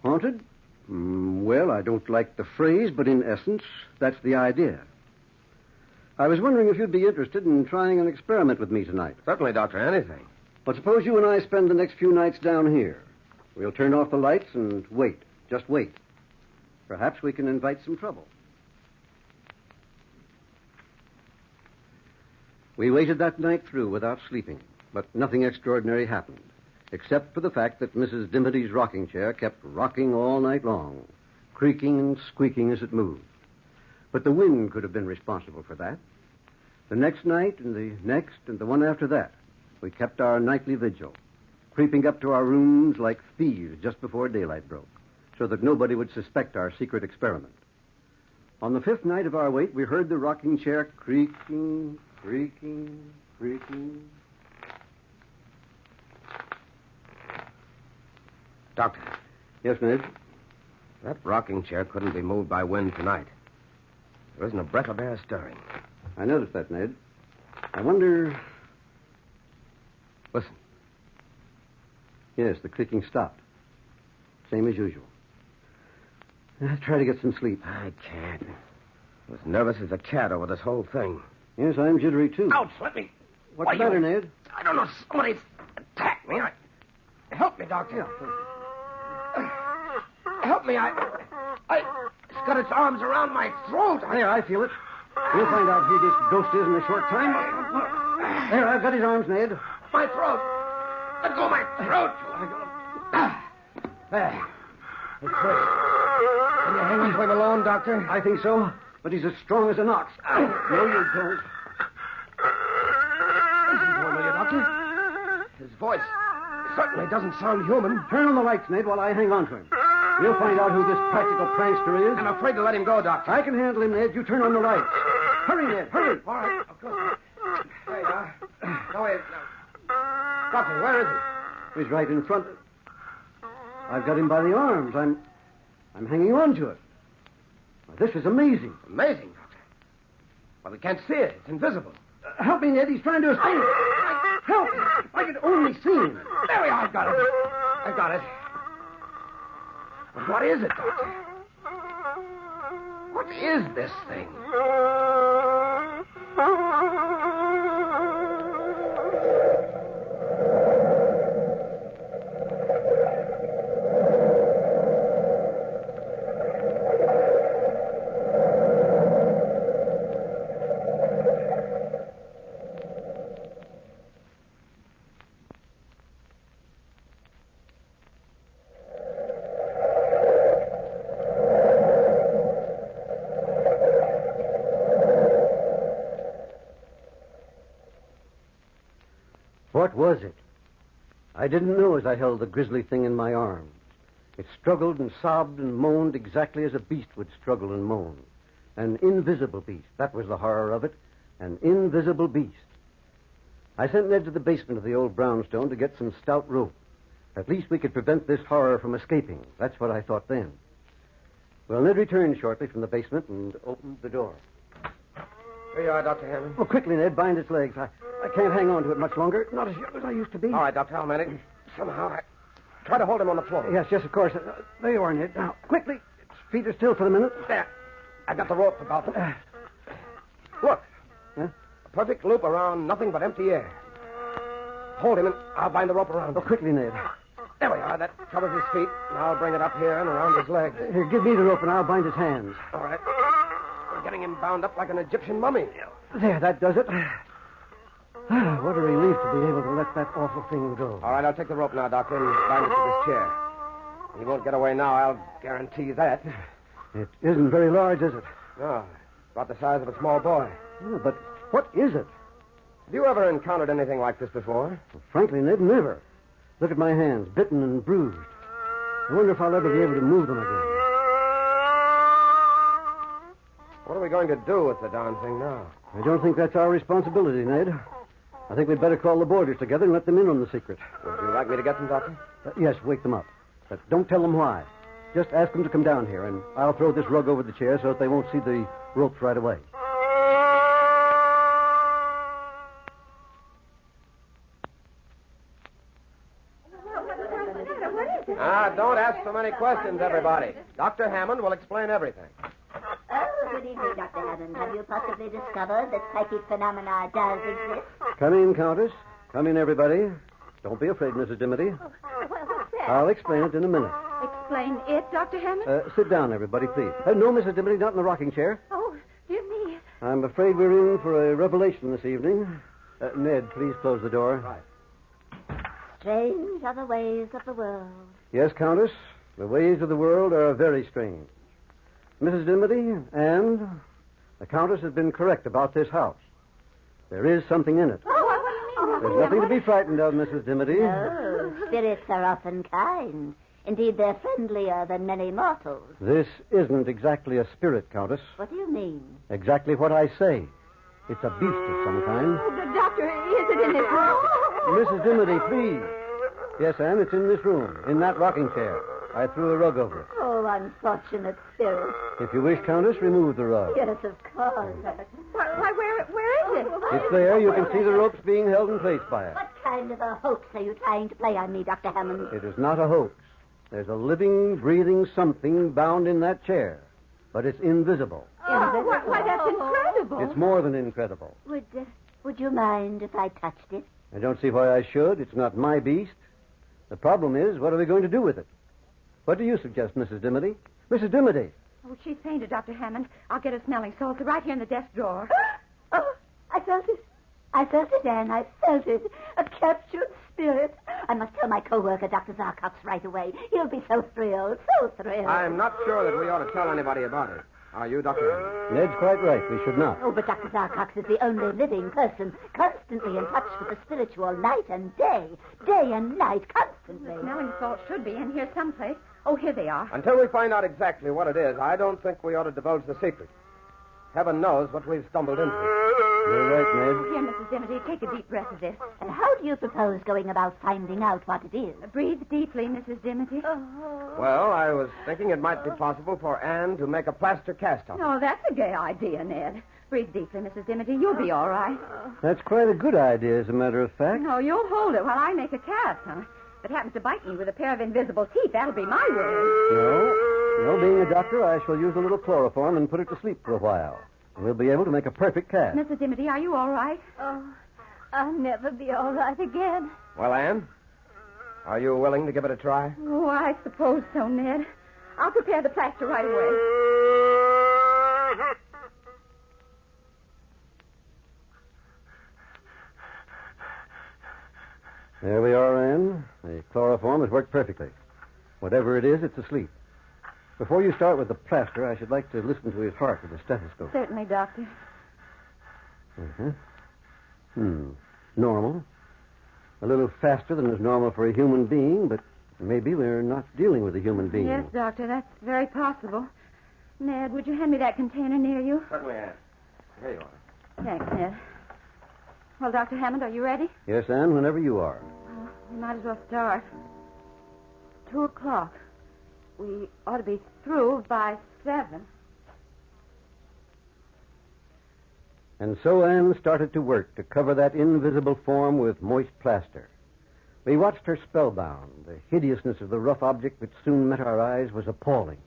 S10: Haunted? Well, I don't like the phrase, but in essence, that's the idea. I was wondering if you'd be interested in trying an experiment with me tonight.
S9: Certainly, Doctor, anything.
S10: Well, suppose you and I spend the next few nights down here. We'll turn off the lights and wait. Just wait. Perhaps we can invite some trouble. We waited that night through without sleeping, but nothing extraordinary happened, except for the fact that Mrs. Dimity's rocking chair kept rocking all night long, creaking and squeaking as it moved. But the wind could have been responsible for that. The next night and the next and the one after that, we kept our nightly vigil, creeping up to our rooms like thieves just before daylight broke, so that nobody would suspect our secret experiment. On the 5th night of our wait, we heard the rocking chair creaking, creaking, creaking.
S9: Doctor.
S10: Yes, Ned?
S9: That rocking chair couldn't be moved by wind tonight. There isn't a breath of air stirring.
S10: I noticed that, Ned. I wonder...
S9: Listen.
S10: Yes, the creaking stopped. Same as usual. I'll try to get some sleep.
S9: I can't. I'm as nervous as a cat over this whole thing.
S10: Yes, I'm jittery, too.
S9: Ouch, let me...
S10: What's the matter, Ned?
S9: I don't know. Somebody's attacked me. Help me, Doctor. Help me. It's got its arms around my throat.
S10: There, I feel it. We'll find out who this ghost is in a short time. There, I've got his arms, Ned.
S9: My throat. Let go of my throat. There. It's first. Can you hang on to him alone, Doctor?
S10: I think so, but he's as strong as an ox. No, you don't.
S9: Listen to him, will you, Doctor? His voice certainly doesn't sound human.
S10: Turn on the lights, Ned, while I hang on to him. We'll find out who this practical prankster is.
S9: I'm afraid to let him go, Doctor.
S10: I can handle him, Ned. You turn on the lights. Hurry, Ned, hurry.
S9: All right, of course. There you are. No, wait. Doctor, where is he?
S10: He's right in front. I've got him by the arms. I'm hanging on to it. Now, this is amazing.
S9: Amazing, Doctor. Well, we can't see it. It's invisible.
S10: Help me, Ned. He's trying to escape. Help! If I could only see him.
S9: There we are. I've got it. I've got it. But what is it, Doctor? What is this thing?
S10: What was it? I didn't know as I held the grisly thing in my arms. It struggled and sobbed and moaned exactly as a beast would struggle and moan. An invisible beast. That was the horror of it. An invisible beast. I sent Ned to the basement of the old brownstone to get some stout rope. At least we could prevent this horror from escaping. That's what I thought then. Well, Ned returned shortly from the basement and opened the door.
S9: Here you are, Dr. Hammond.
S10: Oh, quickly, Ned. Bind its legs. I can't hang on to it much longer. Not as young as I used to be.
S9: All right, Doctor, I'll manage. Somehow I try to hold him on the floor.
S10: Yes, of course. There you are, Ned. Now, quickly. Its feet are still for the minute.
S9: There. I got the rope about them. Look.
S10: Huh?
S9: A perfect loop around nothing but empty air. Hold him, and I'll bind the rope around him.
S10: Oh, quickly, Ned.
S9: There we are. That covers his feet. Now I'll bring it up here and around his legs.
S10: Here, give me the rope, and I'll bind his hands.
S9: All right. We're getting him bound up like an Egyptian mummy.
S10: There, that does it. What a relief to be able to let that awful thing go.
S9: All right, I'll take the rope now, Doctor, and bind it to this chair. He won't get away now, I'll guarantee that.
S10: It isn't very large, is it?
S9: No, about the size of a small boy.
S10: Yeah, but what is it?
S9: Have you ever encountered anything like this before?
S10: Well, frankly, Ned, never. Look at my hands, bitten and bruised. I wonder if I'll ever be able to move them again.
S9: What are we going to do with the darn thing now?
S10: I don't think that's our responsibility, Ned. I think we'd better call the boarders together and let them in on the secret.
S9: Would you like me to get them, Doctor?
S10: Yes, wake them up. But don't tell them why. Just ask them to come down here, and I'll throw this rug over the chair so that they won't see the ropes right away.
S9: Don't ask so many questions, everybody. Dr. Hammond will explain everything.
S11: Oh, good evening, Dr. Hammond. Have you possibly discovered that psychic phenomena does exist?
S10: Come in, Countess. Come in, everybody. Don't be afraid, Mrs. Dimity.
S13: What's that?
S10: I'll explain it in a minute.
S13: Explain it, Dr. Hammond?
S10: Sit down, everybody, please. No, Mrs. Dimity, not in the rocking chair.
S13: Oh, dear me.
S10: I'm afraid we're in for a revelation this evening. Ned, please close the door.
S11: Right. Strange are the ways of the world.
S10: Yes, Countess. The ways of the world are very strange. Mrs. Dimity, and the Countess has been correct about this house. There is something in it.
S11: Oh, what do you mean?
S10: There's nothing to be frightened of, Mrs. Dimity.
S11: No, spirits are often kind. Indeed, they're friendlier than many mortals.
S10: This isn't exactly a spirit, Countess.
S11: What do you mean?
S10: Exactly what I say. It's a beast of some kind.
S13: Oh, the doctor, is it in this room?
S10: Mrs. Dimity, please. Yes, Anne, it's in this room, in that rocking chair. I threw a rug over it.
S11: Oh, unfortunate spirit.
S10: If you wish, Countess, remove the rug.
S11: Yes, of course.
S13: Why, where is it?
S10: It's there. You can see the ropes being held in place by it.
S11: What kind of a hoax are you trying to play on me, Dr. Hammond?
S10: It is not a hoax. There's a living, breathing something bound in that chair. But it's invisible.
S13: Oh, why, that's incredible.
S10: It's more than incredible.
S11: Would you mind if I touched it?
S10: I don't see why I should. It's not my beast. The problem is, what are we going to do with it? What do you suggest, Mrs. Dimity? Mrs. Dimity!
S12: Oh, she's fainted, Dr. Hammond. I'll get a smelling salts right here in the desk drawer.
S11: Oh, I felt it. I felt it, Anne. I felt it. A captured spirit. I must tell my co-worker, Dr. Zarkox, right away. He'll be so thrilled, so thrilled.
S9: I'm not sure that we ought to tell anybody about it. Are you, Dr. Hammond?
S10: Ned's quite right. We should not.
S11: Oh, but Dr. Zarkox is the only living person constantly in touch with the spiritual night and day. Day and night, constantly.
S12: The smelling salts should be in here someplace. Oh, here they are.
S9: Until we find out exactly what it is, I don't think we ought to divulge the secret. Heaven knows what we've stumbled into.
S10: You're right, Ned.
S12: Here, Mrs. Dimity, take a deep breath of this.
S11: And how do you propose going about finding out what it is?
S12: Breathe deeply, Mrs. Dimity.
S9: Well, I was thinking it might be possible for Anne to make a plaster cast of it.
S12: Oh, that's a gay idea, Ned. Breathe deeply, Mrs. Dimity. You'll be all right.
S10: That's quite a good idea, as a matter of fact.
S12: No, you'll hold it while I make a cast, huh? If it happens to bite me with a pair of invisible teeth, that'll be my ruin.
S10: No, being a doctor, I shall use a little chloroform and put it to sleep for a while. We'll be able to make a perfect cast.
S12: Mrs. Dimity, are you all right?
S13: Oh, I'll never be all right again.
S9: Well, Anne, are you willing to give it a try?
S12: Oh, I suppose so, Ned. I'll prepare the plaster right away.
S10: There we are, Anne. The chloroform has worked perfectly. Whatever it is, it's asleep. Before you start with the plaster, I should like to listen to his heart with a stethoscope.
S12: Certainly, Doctor.
S10: Normal. A little faster than is normal for a human being, but maybe we're not dealing with a human being.
S12: Yes, Doctor, that's very possible. Ned, would you hand me that container near you?
S9: Certainly, Anne. Here you are.
S12: Thanks, Ned. Well, Dr. Hammond, are you ready?
S10: Yes, Anne, whenever you are.
S12: We might as well start. 2:00. We ought to be through by 7.
S10: And so Anne started to work to cover that invisible form with moist plaster. We watched her spellbound. The hideousness of the rough object which soon met our eyes was appalling.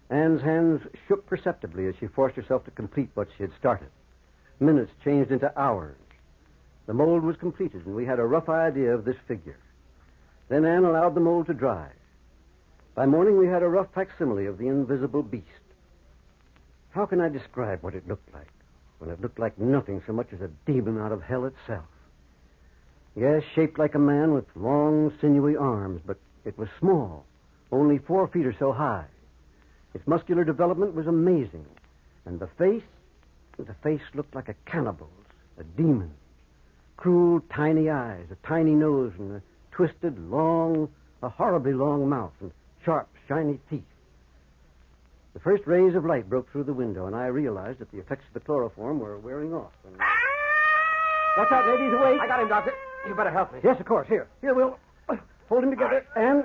S10: Anne's hands shook perceptibly as she forced herself to complete what she had started. Minutes changed into hours. The mold was completed, and we had a rough idea of this figure. Then Anne allowed the mold to dry. By morning, we had a rough facsimile of the invisible beast. How can I describe what it looked like, when it looked like nothing so much as a demon out of hell itself? Yes, shaped like a man with long, sinewy arms, but it was small, only 4 feet or so high. Its muscular development was amazing, and the face looked like a cannibal's, a demon. Cruel, tiny eyes, a tiny nose, and a twisted, a horribly long mouth, and sharp, shiny teeth. The first rays of light broke through the window, and I realized that the effects of the chloroform were wearing off. And... Watch out, ladies, awake.
S9: I got him, Doctor. You better help me.
S10: Yes, of course. Here, we'll hold him together. And...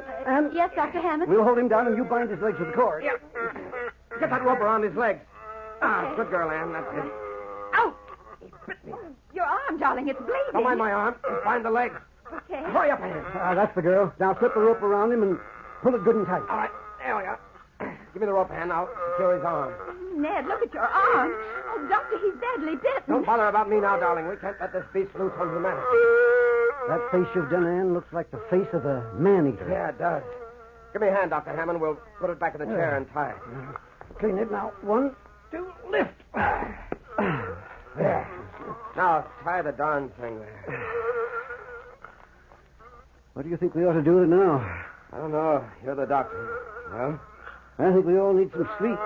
S12: Yes, Dr. Hammond?
S10: We'll hold him down, and you bind his legs with the cord.
S9: Yeah. Get that rope around his legs. Good girl, Anne. That's it.
S12: Ow! He bit me. Your arm, darling. It's bleeding.
S9: Don't mind my arm. Just bind the legs.
S12: Okay.
S9: Hurry up, Anne.
S10: That's the girl. Now slip the rope around him and pull it good and tight.
S9: All right. There we are. Give me the rope, Anne. I'll secure his arm.
S12: Ned, look at your arm. Oh, Doctor, he's badly bitten.
S9: Don't bother about me now, darling. We can't let this beast loose on humanity.
S10: That face you've done, Anne, looks like the face of a man-eater.
S9: Yeah, it does. Give me a hand, Dr. Hammond. We'll put it back in the chair and tie it.
S10: Okay, Ned, now, 1, 2, lift.
S9: There. Now, tie the darn thing there.
S10: What do you think we ought to do with it now?
S9: I don't know. You're the doctor. Well?
S10: I think we all need some sleep.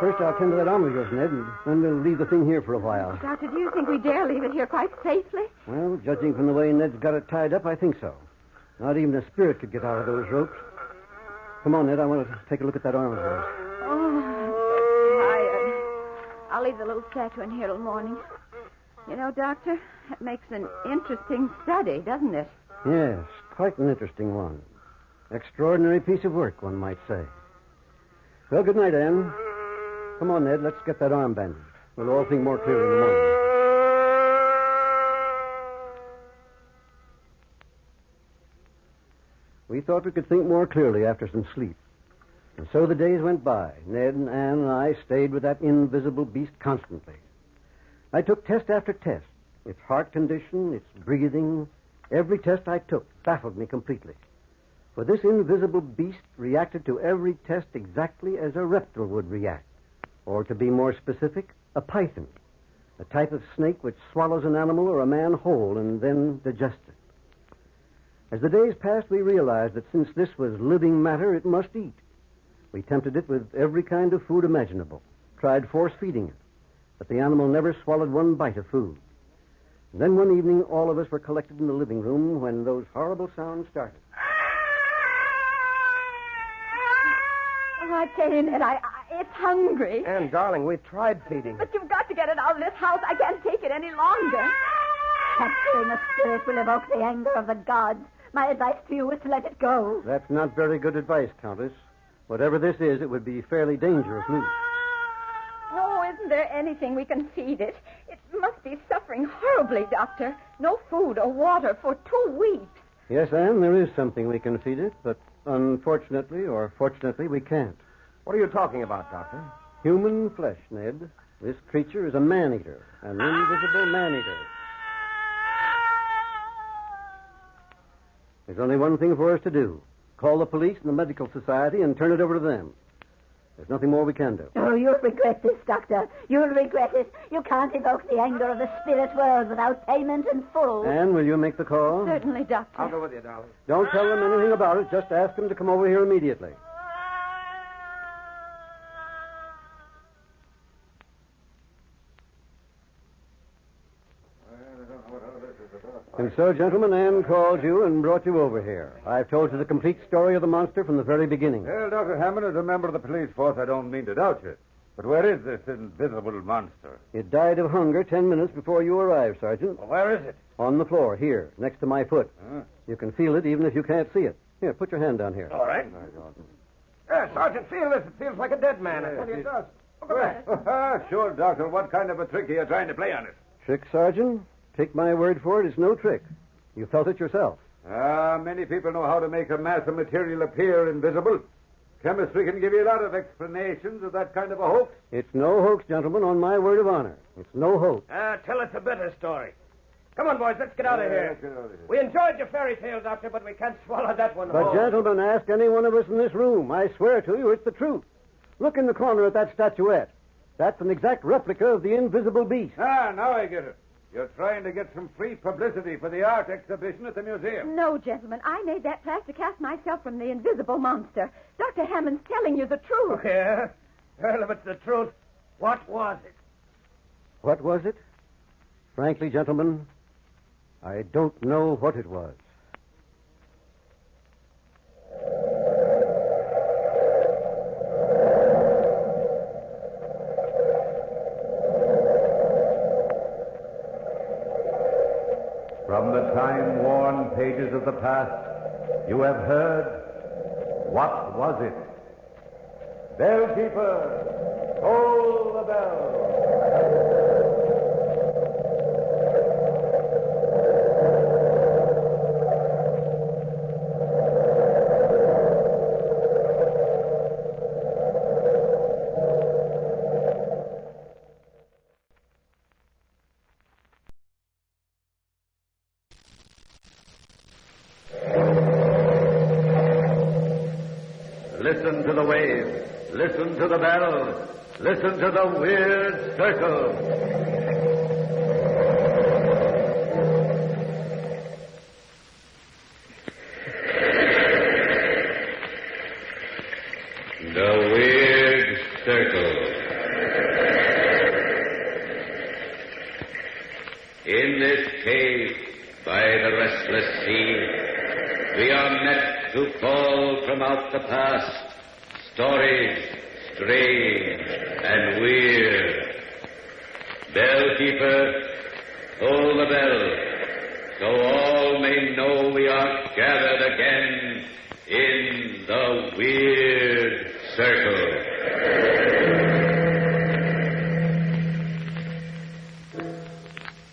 S10: First, I'll tend to that arm of yours, Ned, and then we'll leave the thing here for a while.
S13: Doctor, do you think we dare leave it here quite safely?
S10: Well, judging from the way Ned's got it tied up, I think so. Not even a spirit could get out of those ropes. Come on, Ned. I want to take a look at that arm of yours.
S12: Oh, I'm tired. I'll leave the little statue in here till morning. You know, Doctor, it makes an interesting study, doesn't it?
S10: Yes, quite an interesting one. Extraordinary piece of work, one might say. Well, good night, Anne. Come on, Ned. Let's get that arm bandaged. We'll all think more clearly in the morning. We thought we could think more clearly after some sleep. And so the days went by. Ned and Anne and I stayed with that invisible beast constantly. I took test after test. Its heart condition, its breathing, every test I took baffled me completely. For this invisible beast reacted to every test exactly as a reptile would react. Or, to be more specific, a python, a type of snake which swallows an animal or a man whole and then digests it. As the days passed, we realized that since this was living matter, it must eat. We tempted it with every kind of food imaginable, tried force-feeding it, but the animal never swallowed one bite of food. And then one evening, all of us were collected in the living room when those horrible sounds started.
S13: Oh, I tell you, Ned, it's hungry.
S9: Anne, darling, we've tried feeding.
S13: But you've got to get it out of this house. I can't take it any longer.
S11: Capturing a spirit will evoke the anger of the gods. My advice to you is to let it go.
S10: That's not very good advice, Countess. Whatever this is, it would be fairly dangerous loose.
S12: Oh, isn't there anything we can feed it? It must be suffering horribly, Doctor. No food or water for 2 weeks.
S10: Yes, Anne, there is something we can feed it, but unfortunately or fortunately, we can't.
S9: What are you talking about, Doctor?
S10: Human flesh, Ned. This creature is a man-eater, an invisible man-eater. There's only one thing for us to do. Call the police and the medical society and turn it over to them. There's nothing more we can do.
S11: Oh, you'll regret this, Doctor. You'll regret it. You can't evoke the anger of the spirit world without payment in full.
S10: Anne, will you make the call?
S12: Certainly, Doctor.
S9: I'll go with you, darling.
S10: Don't tell them anything about it. Just ask them to come over here immediately. And so, gentlemen, Anne called you and brought you over here. I've told you the complete story of the monster from the very beginning.
S6: Well, Dr. Hammond, as a member of the police force, I don't mean to doubt you. But where is this invisible monster?
S10: It died of hunger 10 minutes before you arrived, Sergeant.
S9: Well, where is it?
S10: On the floor, here, next to my foot. You can feel it even if you can't see it. Here, put your hand down here.
S9: All right. Sergeant, feel this. It feels like a dead man. I tell you it does. Look at that.
S6: Sure, Doctor. What kind of a trick are you trying to play on it?
S10: Trick, Sergeant? Take my word for it, it's no trick. You felt it yourself.
S6: Many people know how to make a mass of material appear invisible. Chemistry can give you a lot of explanations of that kind of a hoax.
S10: It's no hoax, gentlemen, on my word of honor. It's no hoax.
S9: Tell us a better story. Come on, boys, let's get out of here. We enjoyed your fairy tale, Doctor, but we can't swallow that one
S10: But,
S9: whole.
S10: gentlemen, ask any one of us in this room. I swear to you, it's the truth. Look in the corner at that statuette. That's an exact replica of the invisible beast.
S6: Now I get it. You're trying to get some free publicity for the art exhibition at the museum.
S13: No, gentlemen. I made that plaster cast myself from the invisible monster. Dr. Hammond's telling you the truth.
S9: Yeah? Well, if it's the truth, what was it?
S10: What was it? Frankly, gentlemen, I don't know what it was.
S1: From the time-worn pages of the past, you have heard, what was it? Bellkeeper, toll the bell. Listen to the waves. Listen to the bell. Listen to the Weird Circle. The Weird Circle. In this cave by the restless sea, we are met to call from out the past stories strange and weird. Bellkeeper, toll the bell, so all may know we are gathered again in the Weird Circle.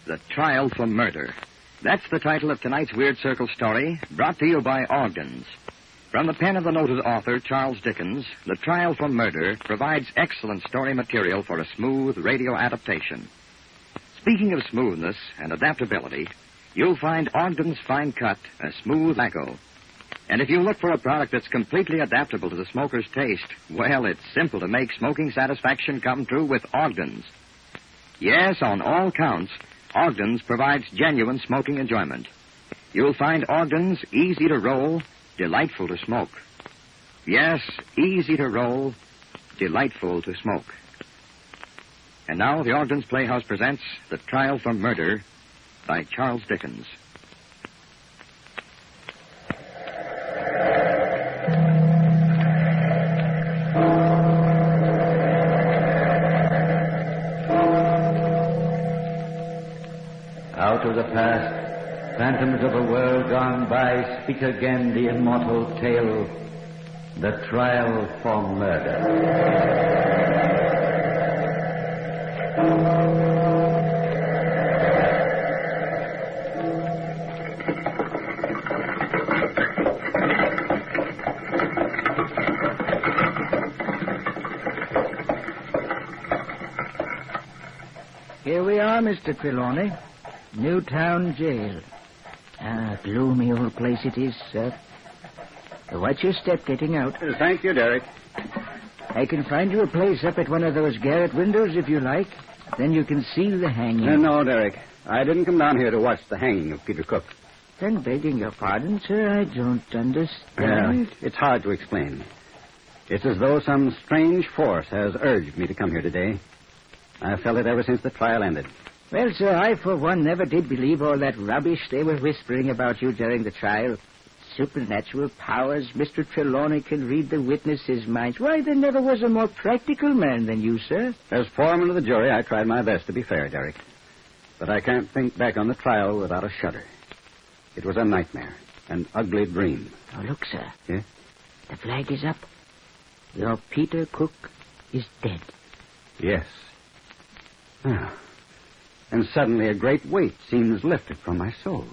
S14: The Trial for Murder. That's the title of tonight's Weird Circle story, brought to you by Ogden's. From the pen of the noted author, Charles Dickens, The Trial for Murder provides excellent story material for a smooth radio adaptation. Speaking of smoothness and adaptability, you'll find Ogden's Fine Cut a smooth tobacco. And if you look for a product that's completely adaptable to the smoker's taste, well, it's simple to make smoking satisfaction come true with Ogden's. Yes, on all counts, Ogden's provides genuine smoking enjoyment. You'll find Ogden's easy to roll, delightful to smoke. Yes, easy to roll, delightful to smoke. And now the Ogden's Playhouse presents The Trial for Murder by Charles Dickens.
S1: Out of the past, phantoms of a world gone by, speak again the immortal tale, The Trial for Murder.
S15: Here we are, Mr. Trelawney. Newtown Jail. Gloomy old place it is, sir. Watch your step getting out.
S10: Thank you, Derek.
S15: I can find you a place up at one of those garret windows if you like. Then you can see the hanging.
S10: No, Derek. I didn't come down here to watch the hanging of Peter Cook.
S15: Then, begging your pardon, sir, I don't understand.
S10: It's hard to explain. It's as though some strange force has urged me to come here today. I've felt it ever since the trial ended.
S15: Well, sir, I, for one, never did believe all that rubbish they were whispering about you during the trial. Supernatural powers. Mr. Trelawney can read the witnesses' minds. Why, there never was a more practical man than you, sir.
S10: As foreman of the jury, I tried my best to be fair, Derek. But I can't think back on the trial without a shudder. It was a nightmare, an ugly dream.
S15: Oh, look, sir.
S10: Yeah?
S15: The flag is up. Your Peter Cook is dead.
S10: Yes. Ah. And suddenly a great weight seems lifted from my soul.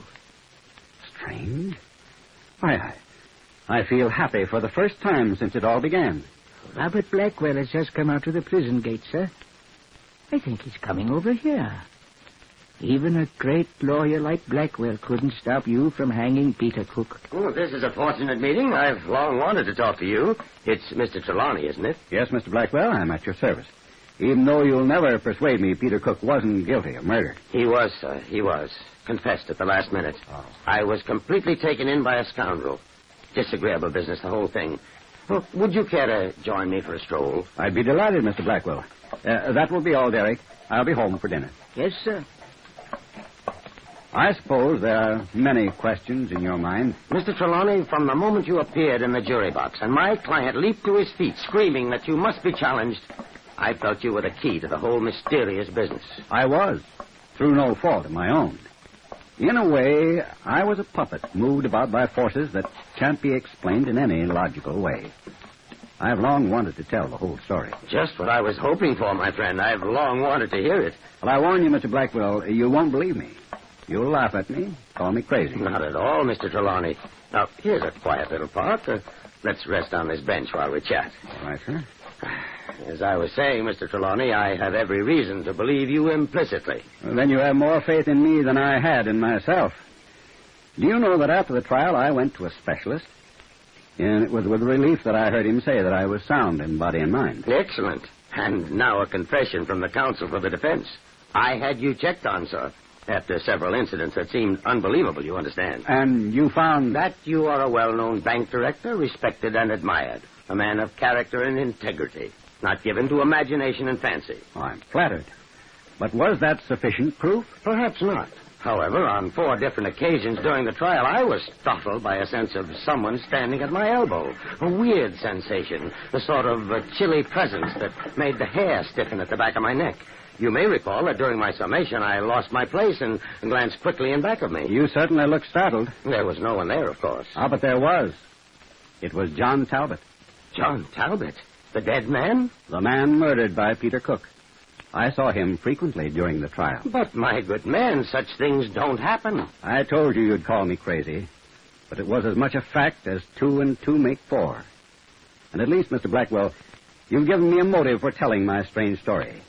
S10: Strange. Why, I feel happy for the first time since it all began.
S15: Robert Blackwell has just come out of the prison gate, sir. I think he's coming over here. Even a great lawyer like Blackwell couldn't stop you from hanging Peter Cook.
S16: Oh, this is a fortunate meeting. I've long wanted to talk to you. It's Mr. Trelawney, isn't it?
S10: Yes, Mr. Blackwell, I'm at your service. Even though you'll never persuade me Peter Cook wasn't guilty of murder.
S16: He was, sir. He was. Confessed at the last minute.
S10: Oh.
S16: I was completely taken in by a scoundrel. Disagreeable business, the whole thing. Well, would you care to join me for a stroll?
S10: I'd be delighted, Mr. Blackwell. That will be all, Derek. I'll be home for dinner.
S15: Yes, sir.
S10: I suppose there are many questions in your mind.
S16: Mr. Trelawney, from the moment you appeared in the jury box and my client leaped to his feet screaming that you must be challenged, I felt you were the key to the whole mysterious business.
S10: I was, through no fault of my own. In a way, I was a puppet moved about by forces that can't be explained in any logical way. I've long wanted to tell the whole story.
S16: Just what I was hoping for, my friend. I've long wanted to hear it.
S10: Well, I warn you, Mr. Blackwell, you won't believe me. You'll laugh at me, call me crazy.
S16: Not at all, Mr. Trelawney. Now, here's a quiet little park. Let's rest on this bench while we chat.
S10: All right, sir.
S16: As I was saying, Mr. Trelawney, I have every reason to believe you implicitly.
S10: Well, then you have more faith in me than I had in myself. Do you know that after the trial I went to a specialist? And it was with relief that I heard him say that I was sound in body and mind.
S16: Excellent. And now a confession from the counsel for the defense. I had you checked on, sir, after several incidents that seemed unbelievable, you understand.
S17: And you found...
S16: That you are a well-known bank director, respected and admired. A man of character and integrity, not given to imagination and fancy.
S17: Oh, I'm flattered. But was that sufficient proof?
S16: Perhaps not. However, on 4 different occasions during the trial, I was startled by a sense of someone standing at my elbow. A weird sensation, a sort of chilly presence that made the hair stiffen at the back of my neck. You may recall that during my summation, I lost my place and glanced quickly in back of me.
S17: You certainly looked startled.
S16: There was no one there, of course.
S17: Ah, but there was. It was John Talbot.
S16: John Talbot? The dead man?
S17: The man murdered by Peter Cook. I saw him frequently during the trial.
S16: But, my good man, such things don't happen.
S17: I told you you'd call me crazy, but it was as much a fact as 2 and 2 make 4. And at least, Mr. Blackwell, you've given me a motive for telling my strange story.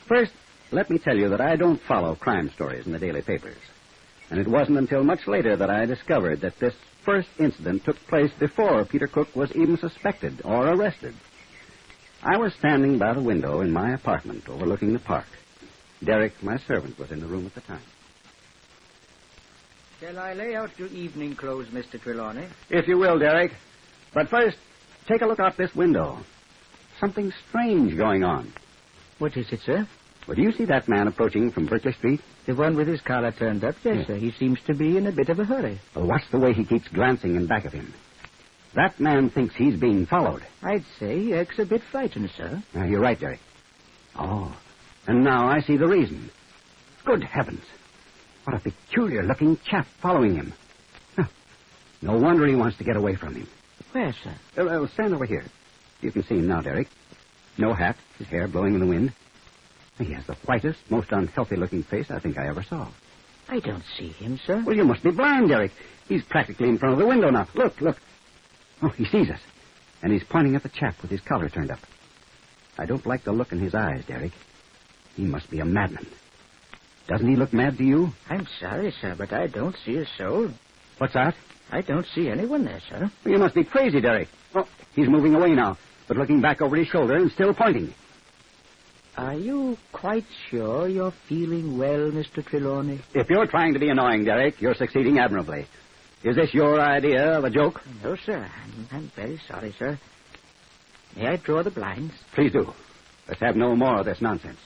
S17: First, let me tell you that I don't follow crime stories in the daily papers. And it wasn't until much later that I discovered that this first incident took place before Peter Cook was even suspected or arrested. I was standing by the window in my apartment overlooking the park. Derek, my servant, was in the room at the time.
S15: Shall I lay out your evening clothes, Mr. Trelawney?
S17: If you will, Derek. But first, take a look out this window. Something strange going on.
S15: What is it, sir?
S17: Well, do you see that man approaching from Berkeley Street?
S15: The one with his collar turned up? Yes, sir. He seems to be in a bit of a hurry.
S17: Well, watch the way he keeps glancing in back of him. That man thinks he's being followed.
S15: I'd say he acts a bit frightened, sir.
S17: You're right, Derek. Oh, and now I see the reason. Good heavens. What a peculiar-looking chap following him. Huh. No wonder he wants to get away from him.
S15: Where, sir?
S17: Stand over here. You can see him now, Derek. No hat, his hair blowing in the wind. He has the whitest, most unhealthy-looking face I think I ever saw.
S15: I don't see him, sir.
S17: Well, you must be blind, Derek. He's practically in front of the window now. Look. Oh, he sees us. And he's pointing at the chap with his collar turned up. I don't like the look in his eyes, Derek. He must be a madman. Doesn't he look mad to you?
S15: I'm sorry, sir, but I don't see a soul.
S17: What's that?
S15: I don't see anyone there, sir.
S17: Well, you must be crazy, Derek. Oh, he's moving away now, but looking back over his shoulder and still pointing.
S15: Are you quite sure you're feeling well, Mr. Trelawney?
S17: If you're trying to be annoying, Derek, you're succeeding admirably. Is this your idea of a joke?
S15: No, sir. I'm very sorry, sir. May I draw the blinds?
S17: Please do. Let's have no more of this nonsense.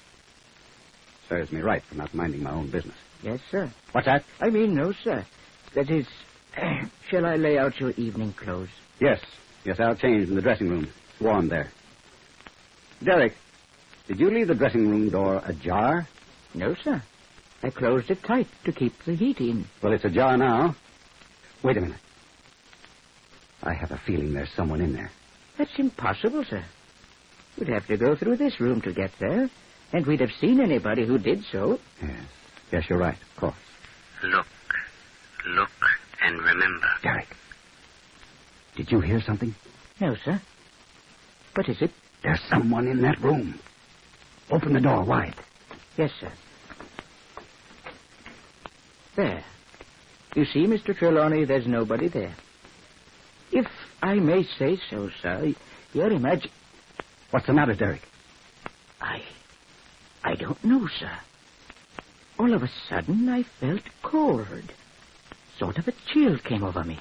S17: Serves me right for not minding my own business.
S15: Yes, sir.
S17: What's that?
S15: I mean, no, sir. That is, shall I lay out your evening clothes?
S17: Yes, I'll change in the dressing room. It's warm there. Derek, did you leave the dressing room door ajar?
S15: No, sir. I closed it tight to keep the heat in.
S17: Well, it's ajar now. Wait a minute. I have a feeling there's someone in there.
S15: That's impossible, sir. We'd have to go through this room to get there, and we'd have seen anybody who did so.
S17: Yes, you're right, of course.
S16: Look, and remember.
S17: Derek, did you hear something?
S15: No, sir. What is it?
S17: There's someone in that room. Open the door wide.
S15: Yes, sir. There. You see, Mr. Trelawney, there's nobody there. If I may say so, sir, your imagine...
S17: What's the matter, Derek?
S15: I don't know, sir. All of a sudden, I felt cold. Sort of a chill came over me.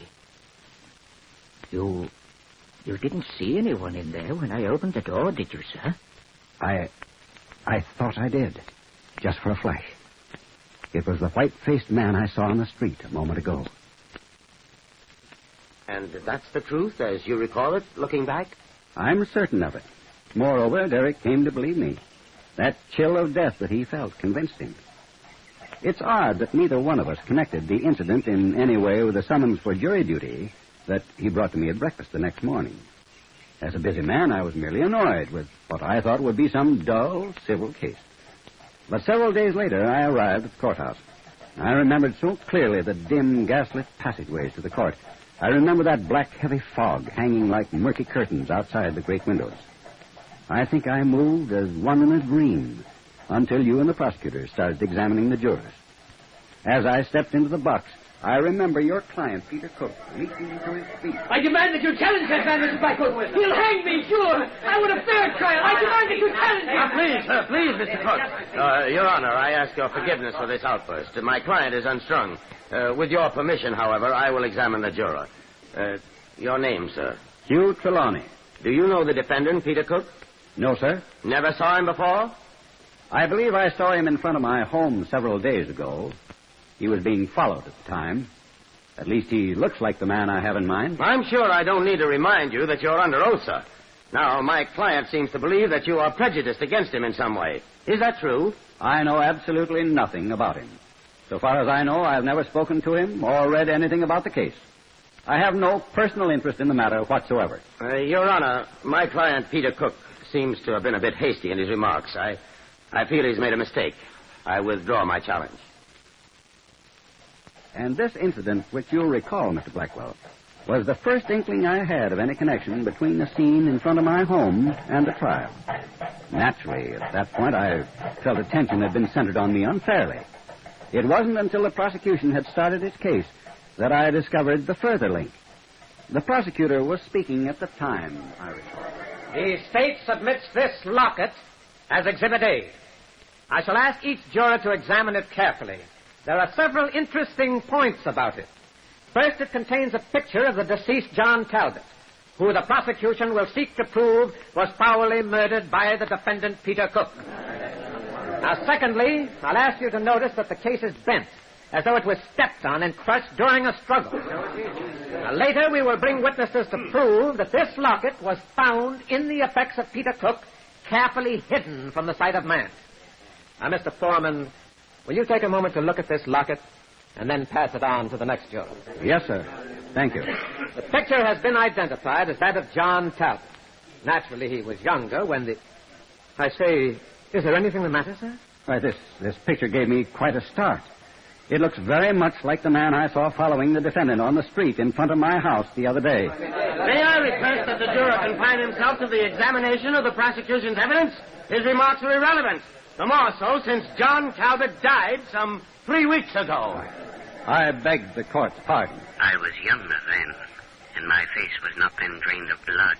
S15: You didn't see anyone in there when I opened the door, did you, sir?
S17: I thought I did. Just for a flash. It was the white-faced man I saw on the street a moment ago.
S16: And that's the truth, as you recall it, looking back?
S17: I'm certain of it. Moreover, Derek came to believe me. That chill of death that he felt convinced him. It's odd that neither one of us connected the incident in any way with the summons for jury duty that he brought to me at breakfast the next morning. As a busy man, I was merely annoyed with what I thought would be some dull civil case. But several days later, I arrived at the courthouse. I remembered so clearly the dim, gaslit passageways to the court. I remember that black, heavy fog hanging like murky curtains outside the great windows. I think I moved as one in a dream until you and the prosecutor started examining the jurors. As I stepped into the box, I remember your client, Peter Cook, leaping to his feet.
S18: I demand that you challenge that man, Mr. Blackwood. He'll hang me, sure. I want a fair trial. I demand that you
S16: please, Mr. Cook. Your Honor, I ask your forgiveness for this outburst. My client is unstrung. With your permission, however, I will examine the juror. Your name, sir?
S17: Hugh Trelawney.
S16: Do you know the defendant, Peter Cook?
S17: No, sir.
S16: Never saw him before?
S17: I believe I saw him in front of my home several days ago. He was being followed at the time. At least he looks like the man I have in mind.
S16: I'm sure I don't need to remind you that you're under oath, sir. Now, my client seems to believe that you are prejudiced against him in some way. Is that true?
S17: I know absolutely nothing about him. So far as I know, I've never spoken to him or read anything about the case. I have no personal interest in the matter whatsoever.
S16: Your Honor, my client, Peter Cook, seems to have been a bit hasty in his remarks. I feel he's made a mistake. I withdraw my challenge.
S17: And this incident, which you'll recall, Mr. Blackwell, was the first inkling I had of any connection between the scene in front of my home and the trial. Naturally, at that point, I felt attention had been centered on me unfairly. It wasn't until the prosecution had started its case that I discovered the further link. The prosecutor was speaking at the time, I recall.
S18: The state submits this locket as Exhibit A. I shall ask each juror to examine it carefully. There are several interesting points about it. First, it contains a picture of the deceased John Talbot, who the prosecution will seek to prove was foully murdered by the defendant, Peter Cook. Now, secondly, I'll ask you to notice that the case is bent, as though it was stepped on and crushed during a struggle. Now, later, we will bring witnesses to prove that this locket was found in the effects of Peter Cook, carefully hidden from the sight of man. Now, Mr. Foreman, will you take a moment to look at this locket and then pass it on to the next juror?
S17: Yes, sir. Thank you.
S18: The picture has been identified as that of John Talbot. Naturally, he was younger when the... I say, is there anything the matter, sir?
S17: Why, this picture gave me quite a start. It looks very much like the man I saw following the defendant on the street in front of my house the other day.
S16: May I request that the juror confine himself to the examination of the prosecution's evidence? His remarks are irrelevant. The more so since John Talbot died some 3 weeks ago.
S17: I beg the court's pardon.
S19: I was younger then, and my face was not then drained of blood.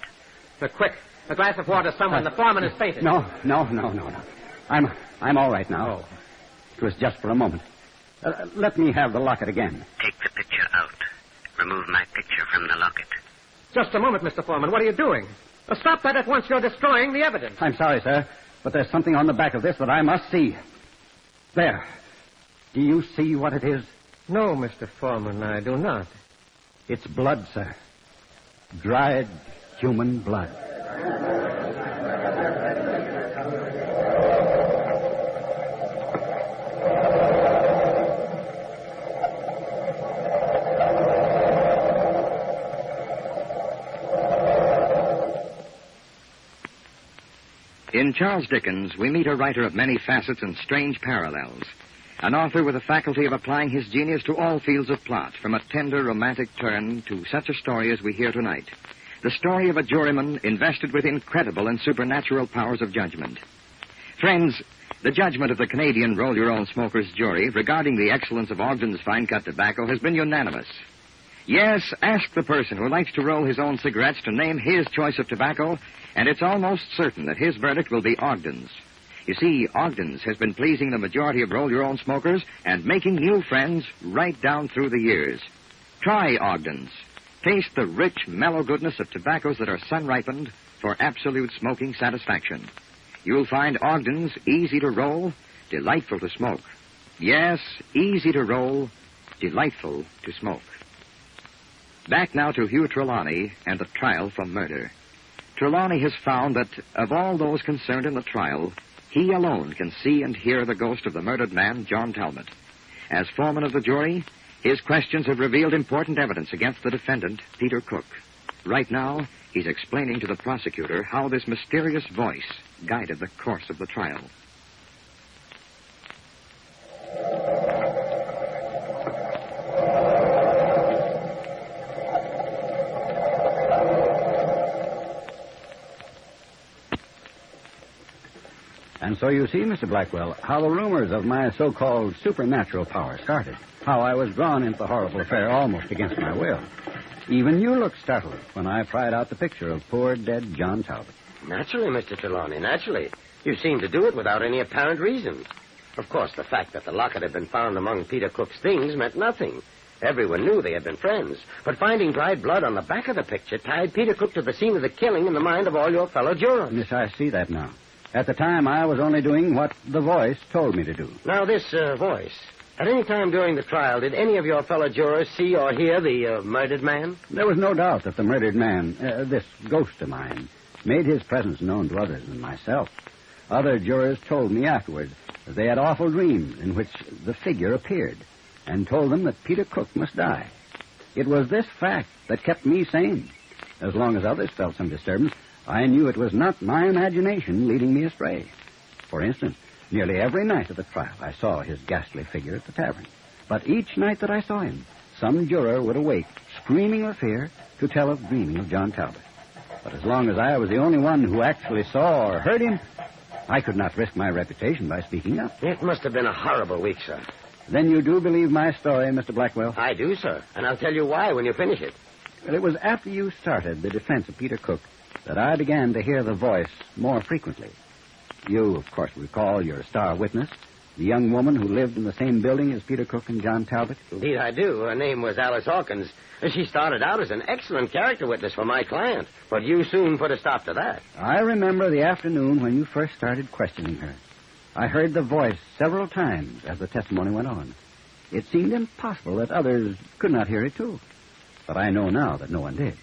S18: But quick, a glass of water, someone. The foreman is fainted.
S17: No. I'm all right now.
S18: Oh.
S17: It was just for a moment. Let me have the locket again.
S19: Take the picture out. Remove my picture from the locket.
S18: Just a moment, Mr. Foreman. What are you doing? Stop that at once. You're destroying the evidence.
S17: I'm sorry, sir, but there's something on the back of this that I must see. There. Do you see what it is?
S18: No, Mr. Foreman, I do not.
S17: It's blood, sir. Dried human blood.
S14: In Charles Dickens, we meet a writer of many facets and strange parallels. An author with the faculty of applying his genius to all fields of plot, from a tender, romantic turn to such a story as we hear tonight. The story of a juryman invested with incredible and supernatural powers of judgment. Friends, the judgment of the Canadian roll-your-own smokers jury regarding the excellence of Ogden's fine-cut tobacco has been unanimous. Yes, ask the person who likes to roll his own cigarettes to name his choice of tobacco, and it's almost certain that his verdict will be Ogden's. You see, Ogden's has been pleasing the majority of roll-your-own smokers and making new friends right down through the years. Try Ogden's. Taste the rich, mellow goodness of tobaccos that are sun-ripened for absolute smoking satisfaction. You'll find Ogden's easy to roll, delightful to smoke. Yes, easy to roll, delightful to smoke. Back now to Hugh Trelawney and the trial for murder. Trelawney has found that of all those concerned in the trial, he alone can see and hear the ghost of the murdered man, John Talbot. As foreman of the jury, his questions have revealed important evidence against the defendant, Peter Cook. Right now, he's explaining to the prosecutor how this mysterious voice guided the course of the trial.
S17: And so you see, Mr. Blackwell, how the rumors of my so-called supernatural power started. How I was drawn into the horrible affair almost against my will. Even you looked startled when I pried out the picture of poor dead John Talbot.
S16: Naturally, Mr. Trelawney, naturally. You seem to do it without any apparent reason. Of course, the fact that the locket had been found among Peter Cook's things meant nothing. Everyone knew they had been friends. But finding dried blood on the back of the picture tied Peter Cook to the scene of the killing in the mind of all your fellow jurors.
S17: Yes, I see that now. At the time, I was only doing what the voice told me to do.
S16: Now, this voice. At any time during the trial, did any of your fellow jurors see or hear the murdered man?
S17: There was no doubt that the murdered man, this ghost of mine, made his presence known to others than myself. Other jurors told me afterwards that they had awful dreams in which the figure appeared and told them that Peter Cook must die. It was this fact that kept me sane. As long as others felt some disturbance, I knew it was not my imagination leading me astray. For instance, nearly every night of the trial, I saw his ghastly figure at the tavern. But each night that I saw him, some juror would awake, screaming with fear, to tell of dreaming of John Talbot. But as long as I was the only one who actually saw or heard him, I could not risk my reputation by speaking up.
S16: It must have been a horrible week, sir.
S17: Then you do believe my story, Mr. Blackwell?
S16: I do, sir. And I'll tell you why when you finish it.
S17: Well, it was after you started the defense of Peter Cook that I began to hear the voice more frequently. You, of course, recall your star witness, the young woman who lived in the same building as Peter Cook and John Talbot?
S16: Indeed, I do. Her name was Alice Hawkins. She started out as an excellent character witness for my client, but you soon put a stop to that.
S17: I remember the afternoon when you first started questioning her. I heard the voice several times as the testimony went on. It seemed impossible that others could not hear it, too. But I know now that no one did.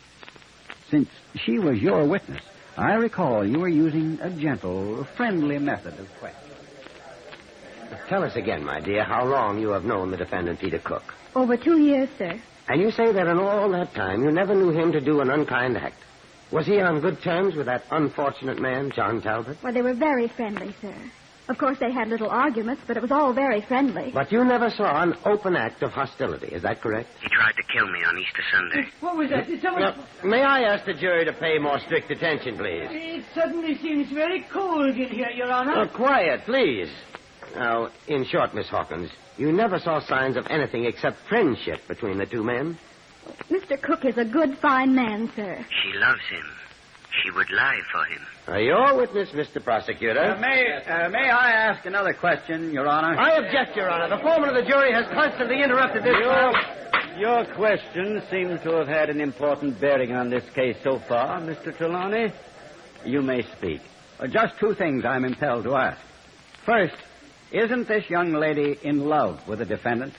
S17: Since she was your witness, I recall you were using a gentle, friendly method of questioning.
S16: Tell us again, my dear, how long you have known the defendant, Peter Cook.
S13: Over 2 years, sir.
S16: And you say that in all that time you never knew him to do an unkind act. Was he on good terms with that unfortunate man, John Talbot?
S13: Well, they were very friendly, sir. Of course, they had little arguments, but it was all very friendly.
S16: But you never saw an open act of hostility. Is that correct?
S19: He tried to kill me on Easter Sunday.
S15: What was that? Did someone...
S16: May I ask the jury to pay more strict attention, please?
S15: It suddenly seems very cold in here, Your Honor.
S16: Quiet, please. Now, in short, Miss Hawkins, you never saw signs of anything except friendship between the two men?
S13: Mr. Cook is a good, fine man, sir.
S19: She loves him. She would lie for him.
S16: Your witness, Mr. Prosecutor.
S20: May I ask another question, Your Honor?
S16: I object, Your Honor. The foreman of the jury has constantly interrupted this trial.
S20: Your question seems to have had an important bearing on this case so far, Mr. Trelawney. You may speak.
S17: Just two things I'm impelled to ask. First, isn't this young lady in love with the defendant?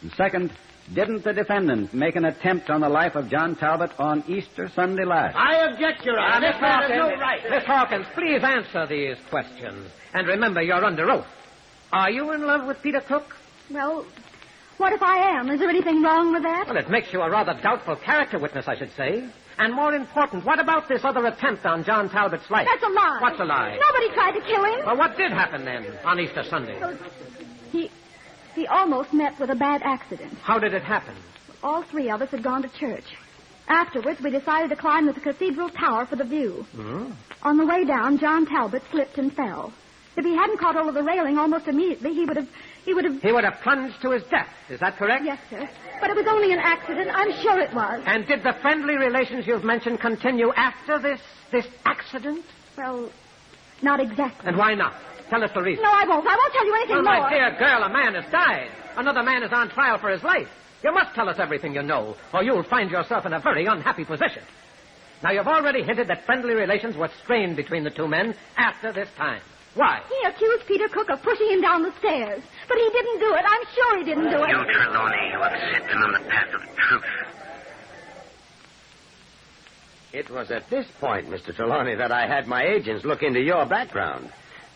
S17: And second, didn't the defendant make an attempt on the life of John Talbot on Easter Sunday last?
S16: I object, Your Honor.
S18: Miss Hawkins, Miss Hawkins, please answer these questions. And remember, you're under oath. Are you in love with Peter Cook?
S13: Well, what if I am? Is there anything wrong with that?
S18: Well, it makes you a rather doubtful character witness, I should say. And more important, what about this other attempt on John Talbot's life?
S13: That's a lie.
S18: What's a lie?
S13: Nobody tried to kill him.
S18: Well, what did happen then on Easter Sunday?
S13: Well, he almost met with a bad accident.
S18: How did it happen?
S13: All three of us had gone to church. Afterwards, we decided to climb to the cathedral tower for the view. On the way down, John Talbot slipped and fell. If he hadn't caught hold of the railing almost immediately, he would have... He would have plunged to his death. Is that correct? Yes, sir. But it was only an accident. I'm sure it was.
S18: And did the friendly relations you've mentioned continue after this accident?
S13: Well, not exactly.
S18: And why not? Tell us the reason.
S13: No, I won't. I won't tell you anything
S18: more.
S13: more.
S18: My dear girl, a man has died. Another man is on trial for his life. You must tell us everything you know, or you'll find yourself in a very unhappy position. Now, you've already hinted that friendly relations were strained between the two men after this time. Why?
S13: He accused Peter Cook of pushing him down the stairs. But he didn't do it. I'm sure he didn't do it.
S19: You, Trelawney, you have set them on the path of truth.
S16: It was at this point, Mr. Trelawney, that I had my agents look into your background.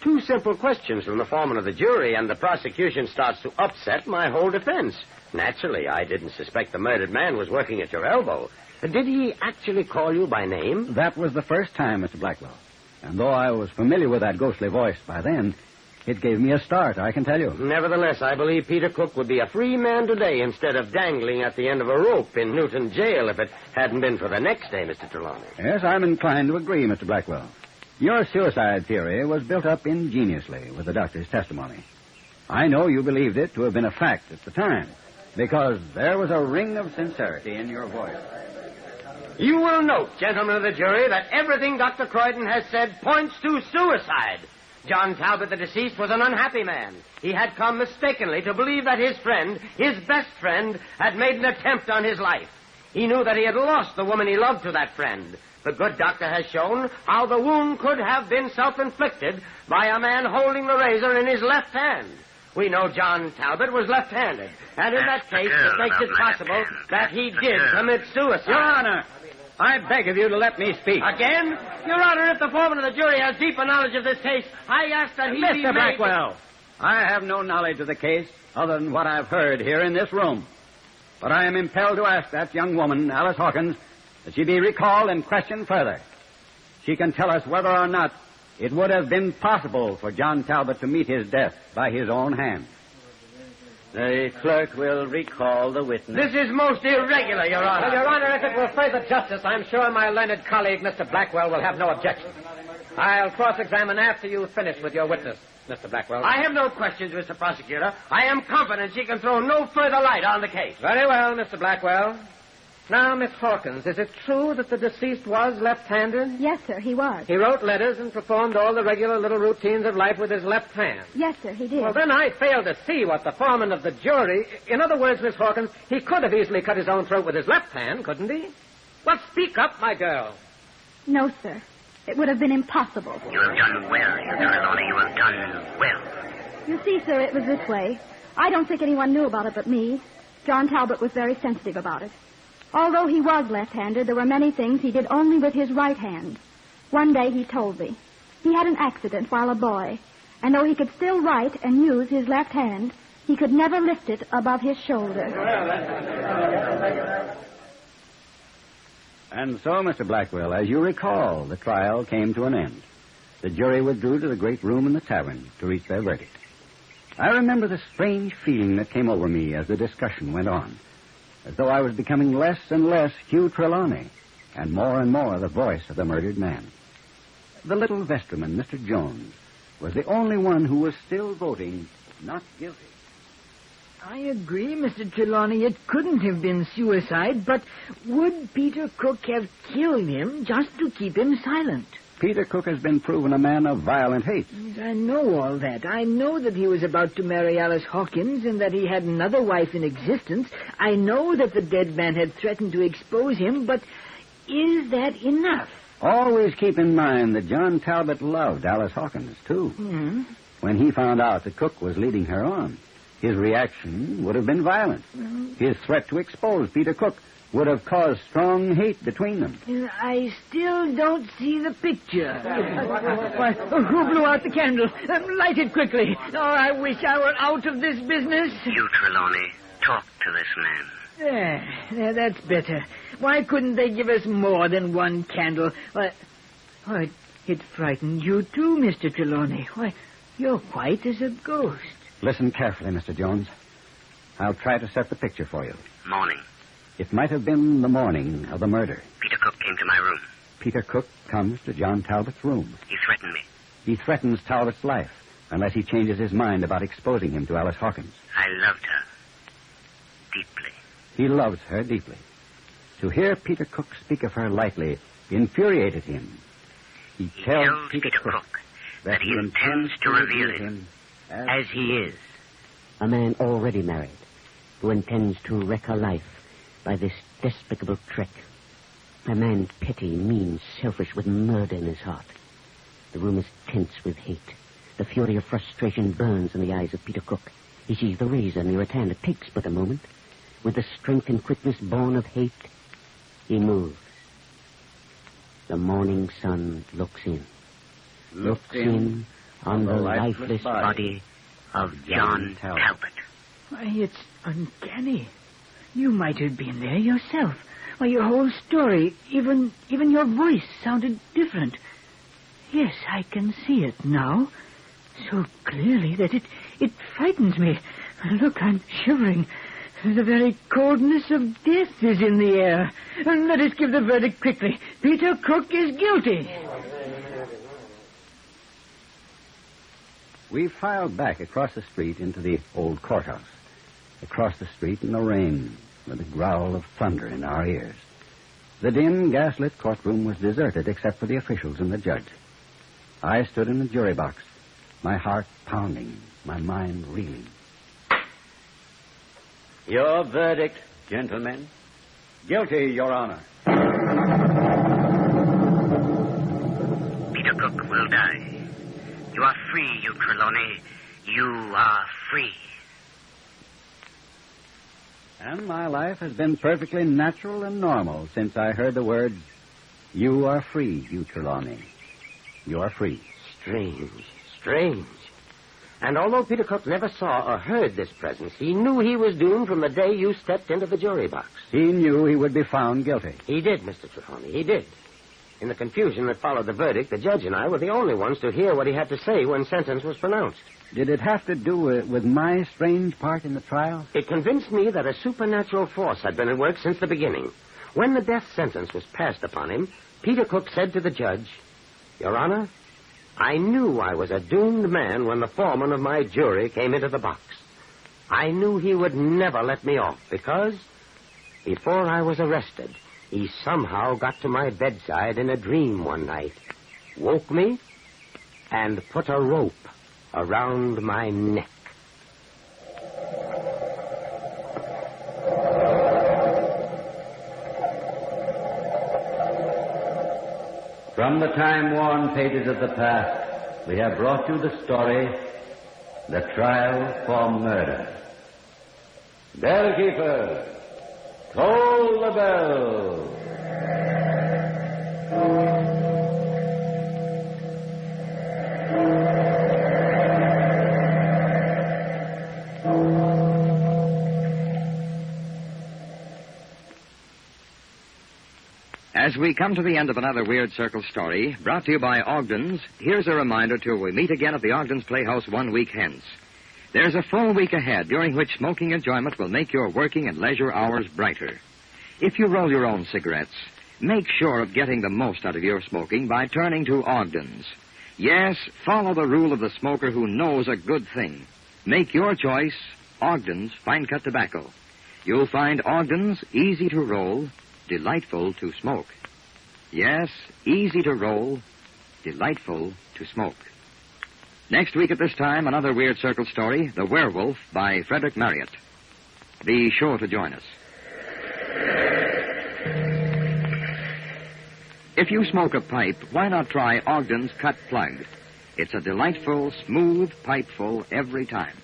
S16: 2 simple questions from the foreman of the jury, and the prosecution starts to upset my whole defense. Naturally, I didn't suspect the murdered man was working at your elbow. Did he actually call you by name?
S17: That was the first time, Mr. Blackwell. And though I was familiar with that ghostly voice by then, it gave me a start, I can tell you.
S16: Nevertheless, I believe Peter Cook would be a free man today instead of dangling at the end of a rope in Newton jail if it hadn't been for the next day, Mr. Trelawney.
S17: Yes, I'm inclined to agree, Mr. Blackwell. Your suicide theory was built up ingeniously with the doctor's testimony. I know you believed it to have been a fact at the time, because there was a ring of sincerity in your voice.
S18: You will note, gentlemen of the jury, that everything Dr. Croydon has said points to suicide. John Talbot, the deceased, was an unhappy man. He had come mistakenly to believe that his friend, his best friend, had made an attempt on his life. He knew that he had lost the woman he loved to that friend. The good doctor has shown how the wound could have been self-inflicted by a man holding the razor in his left hand. We know John Talbot was left-handed, and in that case, it makes it possible that he did commit suicide.
S20: Your Honor, I beg of you to let me speak.
S18: Again? Your Honor, if the foreman of the jury has deeper knowledge of this case, I ask that he be
S20: Mr.
S18: made...
S20: Blackwell, I have no knowledge of the case other than what I've heard here in this room. But I am impelled to ask that young woman, Alice Hawkins, that she be recalled and questioned further. She can tell us whether or not it would have been possible for John Talbot to meet his death by his own hand.
S15: The clerk will recall the witness.
S18: This is most irregular, Your Honor. Well, Your Honor, if it will further justice, I'm sure my learned colleague, Mr. Blackwell, will have no objection. I'll cross-examine after you've finished with your witness, Mr. Blackwell. I have no questions, Mr. Prosecutor. I am confident she can throw no further light on the case. Very well, Mr. Blackwell. Now, Miss Hawkins, is it true that the deceased was left-handed?
S13: Yes, sir, he was.
S18: He wrote letters and performed all the regular little routines of life with his left hand.
S13: Yes, sir, he did.
S18: Well, then I fail to see what the foreman of the jury... In other words, Miss Hawkins, he could have easily cut his own throat with his left hand, couldn't he? Well, speak up, my girl.
S13: No, sir. It would have been impossible.
S19: You have done well, Trelawney. You have done well.
S13: You see, sir, it was this way. I don't think anyone knew about it but me. John Talbot was very sensitive about it. Although he was left-handed, there were many things he did only with his right hand. One day he told me. He had an accident while a boy, and though he could still write and use his left hand, he could never lift it above his shoulder.
S20: And so, Mr. Blackwell, as you recall, the trial came to an end. The jury withdrew to the great room in the tavern to reach their verdict. I remember the strange feeling that came over me as the discussion went on, as though I was becoming less and less Hugh Trelawney, and more the voice of the murdered man. The little vestryman, Mr. Jones, was the only one who was still voting not guilty.
S15: I agree, Mr. Trelawney. It couldn't have been suicide, but would Peter Cook have killed him just to keep him silent?
S20: Peter Cook has been proven a man of violent hate.
S15: I know all that. I know that he was about to marry Alice Hawkins and that he had another wife in existence. I know that the dead man had threatened to expose him, but is that enough?
S20: Always keep in mind that John Talbot loved Alice Hawkins, too.
S15: Mm-hmm.
S20: When he found out that Cook was leading her on, his reaction would have been violent. His threat to expose Peter Cook would have caused strong hate between them.
S15: I still don't see the picture. Why, who blew out the candle? Light it quickly. Oh, I wish I were out of this business.
S19: You, Trelawney, talk to this man.
S15: Yeah, that's better. Why couldn't they give us more than one candle? Why, it frightened you too, Mr. Trelawney. Why, you're white as a ghost.
S20: Listen carefully, Mr. Jones. I'll try to set the picture for you.
S19: Morning.
S20: It might have been the morning of the murder.
S19: Peter Cook came to my room.
S20: Peter Cook comes to John Talbot's room.
S19: He threatened me.
S20: He threatens Talbot's life unless he changes his mind about exposing him to Alice Hawkins.
S19: I loved her. Deeply.
S20: He loves her deeply. To hear Peter Cook speak of her lightly infuriated him. He tells Peter Cook that he intends to reveal him
S16: as he is. A man already married who intends to wreck her life by this despicable trick. A man petty, mean, selfish, with murder in his heart. The room is tense with hate. The fury of frustration burns in the eyes of Peter Cook. He sees the razor near at hand. It takes but a moment. With the strength and quickness born of hate, he moves. The morning sun looks in. Looks in on the lifeless body of John Talbot.
S15: Why, it's uncanny. You might have been there yourself. Why, your whole story, even your voice sounded different. Yes, I can see it now. So clearly that it frightens me. Look, I'm shivering. The very coldness of death is in the air. And let us give the verdict quickly. Peter Cook is guilty.
S20: We filed back across the street into the old courthouse. Across the street in the rain, with a growl of thunder in our ears.
S17: The dim, gaslit courtroom was deserted except for the officials and the judge. I stood in the jury box, my heart pounding, my mind reeling.
S10: Your verdict, gentlemen.
S6: Guilty, Your Honor.
S19: Peter Cook will die. You are free, you Trelawney. You are free.
S17: And my life has been perfectly natural and normal since I heard the words, "You are free, you Trelawney. You are free."
S16: Strange. And although Peter Cook never saw or heard this presence, he knew he was doomed from the day you stepped into the jury box.
S17: He knew he would be found guilty.
S16: He did, Mr. Trelawney, he did. In the confusion that followed the verdict, the judge and I were the only ones to hear what he had to say when sentence was pronounced.
S17: Did it have to do with my strange part in the trial?
S16: It convinced me that a supernatural force had been at work since the beginning. When the death sentence was passed upon him, Peter Cook said to the judge, "Your Honor, I knew I was a doomed man when the foreman of my jury came into the box. I knew he would never let me off because, before I was arrested, he somehow got to my bedside in a dream one night, woke me, and put a rope around my neck."
S1: From the time-worn pages of the past, we have brought you the story, The Trial for Murder. Bellkeeper, toll the bell.
S14: As we come to the end of another Weird Circle story, brought to you by Ogden's, here's a reminder till we meet again at the Ogden's Playhouse 1 week hence. There's a full week ahead during which smoking enjoyment will make your working and leisure hours brighter. If you roll your own cigarettes, make sure of getting the most out of your smoking by turning to Ogden's. Yes, follow the rule of the smoker who knows a good thing. Make your choice Ogden's Fine Cut Tobacco. You'll find Ogden's easy to roll, delightful to smoke. Yes, easy to roll, delightful to smoke. Next week at this time, another Weird Circle story, The Werewolf by Frederick Marriott. Be sure to join us. If you smoke a pipe, why not try Ogden's Cut Plug? It's a delightful, smooth pipeful every time.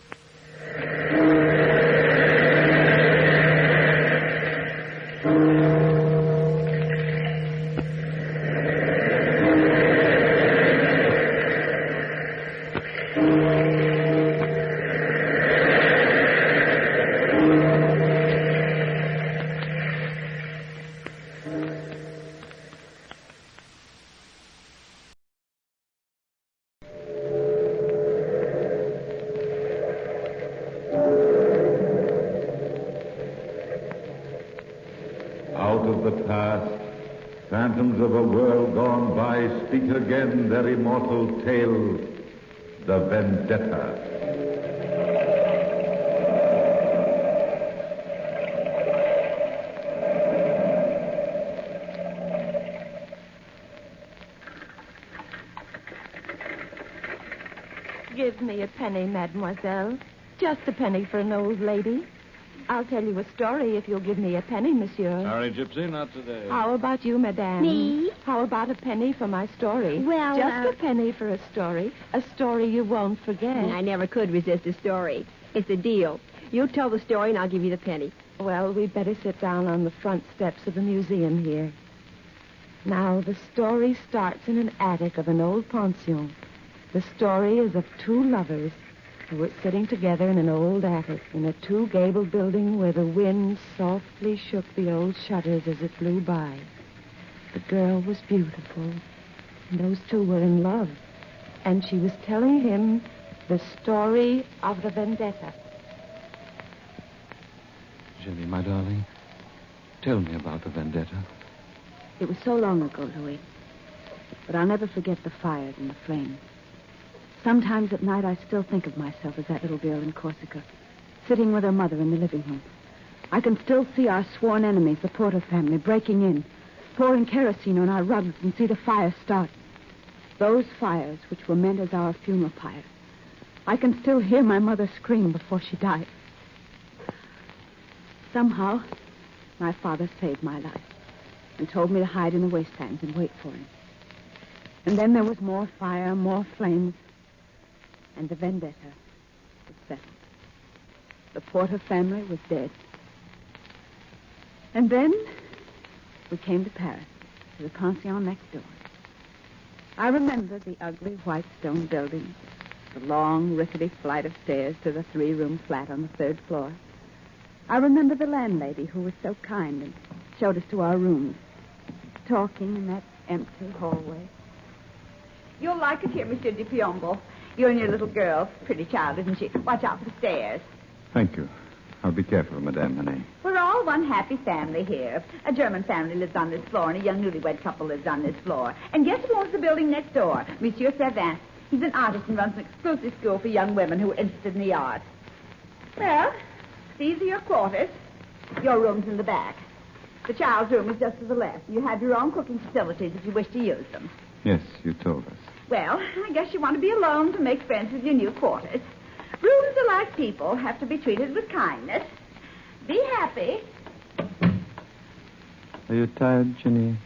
S1: Out of the past, phantoms of a world gone by speak again their immortal tale, the Vendetta.
S12: Give me a penny, mademoiselle. Just a penny for an old lady. I'll tell you a story if you'll give me a penny, monsieur.
S21: Sorry, Gypsy, not today.
S12: How about you, madame?
S11: Me?
S12: How about a penny for my story?
S11: Well,
S12: Just a penny for a story you won't forget.
S22: I never could resist a story. It's a deal. You tell the story and I'll give you the penny.
S12: Well, we'd better sit down on the front steps of the museum here. Now, the story starts in an attic of an old pension. The story is of two lovers who were sitting together in an old attic in a two-gabled building where the wind softly shook the old shutters as it blew by. The girl was beautiful, and those two were in love, and she was telling him the story of the vendetta.
S21: Jenny, my darling, tell me about the vendetta.
S23: It was so long ago, Louis, but I'll never forget the fires and the flames. Sometimes at night I still think of myself as that little girl in Corsica, sitting with her mother in the living room. I can still see our sworn enemies, the Porter family, breaking in, pouring kerosene on our rugs and see the fire start. Those fires which were meant as our funeral pyre. I can still hear my mother scream before she died. Somehow, my father saved my life and told me to hide in the wastelands and wait for him. And then there was more fire, more flames, and the vendetta was settled. The Porter family was dead. And then we came to Paris, to the pension next door. I remember the ugly white stone building, the long, rickety flight of stairs to the 3-room flat on the 3rd floor. I remember the landlady who was so kind and showed us to our rooms, talking in that empty hallway.
S2: You'll like it here, Monsieur de Piombo. You and your little girl. Pretty child, isn't she? Watch out for the stairs.
S21: Thank you. I'll be careful, Madame Manet.
S2: We're all one happy family here. A German family lives on this floor, and a young newlywed couple lives on this floor. And guess who owns the building next door? Monsieur Suspense. He's an artist and runs an exclusive school for young women who are interested in the arts. Well, these are your quarters. Your room's in the back. The child's room is just to the left. You have your own cooking facilities if you wish to use them.
S21: Yes, you told us.
S2: Well, I guess you want to be alone to make friends with your new quarters. Rooms are like people, have to be treated with kindness. Be happy.
S21: Are you tired, Jenny?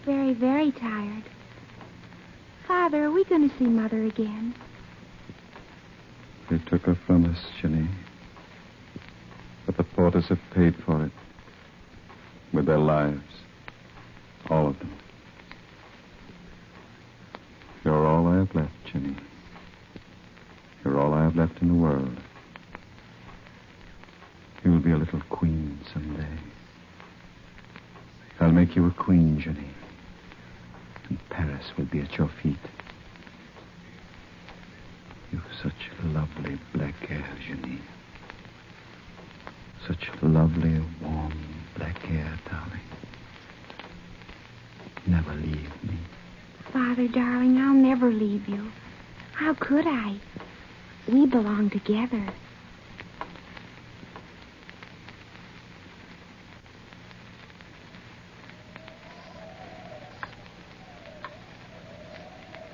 S3: Very, very tired. Father, are we going to see Mother again?
S21: They took her from us, Jenny. But the Porters have paid for it. With their lives. All of them. You're all I have left, Jenny. You're all I have left in the world. You'll be a little queen someday. I'll make you a queen, Jenny. And Paris will be at your feet. You've such lovely black hair, Jenny. Such lovely, warm black hair, darling. Never leave me.
S3: Father, darling, I'll never leave you. How could I? We belong together.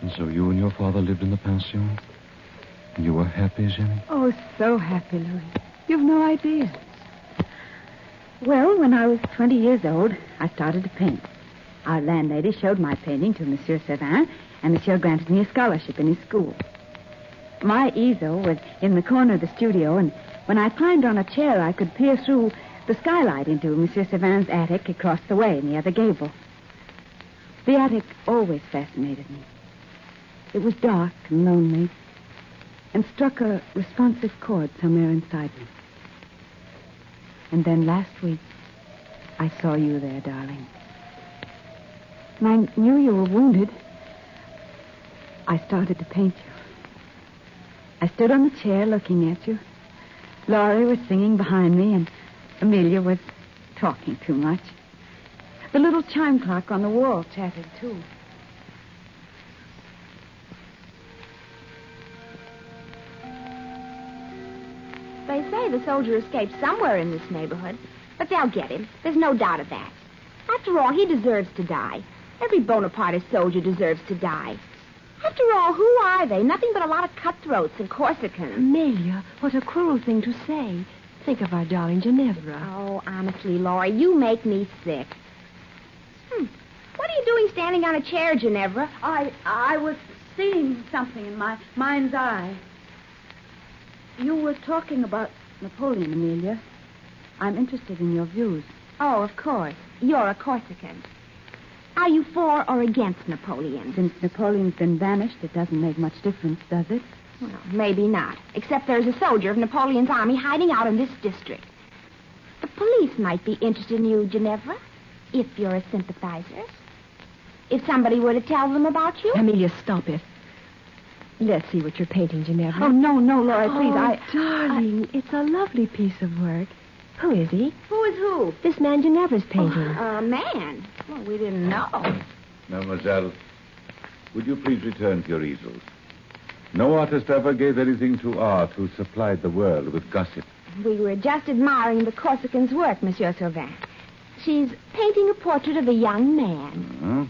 S21: And so you and your father lived in the pension? And you were happy, Jenny?
S23: Oh, so happy, Louis. You've no idea. Well, when I was 20 years old, I started to paint. Our landlady showed my painting to Monsieur Savin, and Monsieur granted me a scholarship in his school. My easel was in the corner of the studio, and when I climbed on a chair, I could peer through the skylight into Monsieur Savin's attic across the way in the other gable. The attic always fascinated me. It was dark and lonely, and struck a responsive chord somewhere inside me. And then last week, I saw you there, darling. And I knew you were wounded. I started to paint you. I stood on the chair looking at you. Laurie was singing behind me, and Amelia was talking too much. The little chime clock on the wall chattered, too.
S3: They say the soldier escaped somewhere in this neighborhood, but they'll get him. There's no doubt of that. After all, he deserves to die. Every Bonapartist soldier deserves to die. After all, who are they? Nothing but a lot of cutthroats and Corsicans.
S22: Amelia, what a cruel thing to say. Think of our darling Ginevra.
S3: Oh, honestly, Laurie, you make me sick. What are you doing standing on a chair, Ginevra?
S23: I was seeing something in my mind's eye. You were talking about Napoleon, Amelia. I'm interested in your views.
S3: Oh, of course. You're a Corsican. Are you for or against Napoleon?
S23: Since Napoleon's been banished, it doesn't make much difference, does it?
S3: Well, maybe not. Except there's a soldier of Napoleon's army hiding out in this district. The police might be interested in you, Ginevra, if you're a sympathizer. If somebody were to tell them about you.
S22: Amelia, stop it. Let's see what you're painting, Ginevra.
S23: Oh, no, Laura, please.
S22: Darling, it's a lovely piece of work. Who is he?
S3: Who is who?
S22: This man Ginevra's painting.
S3: A man? Well, we didn't know.
S1: Mademoiselle, would you please return to your easels? No artist ever gave anything to art who supplied the world with gossip.
S3: We were just admiring the Corsican's work, Monsieur Sauvin. She's painting a portrait of a young man.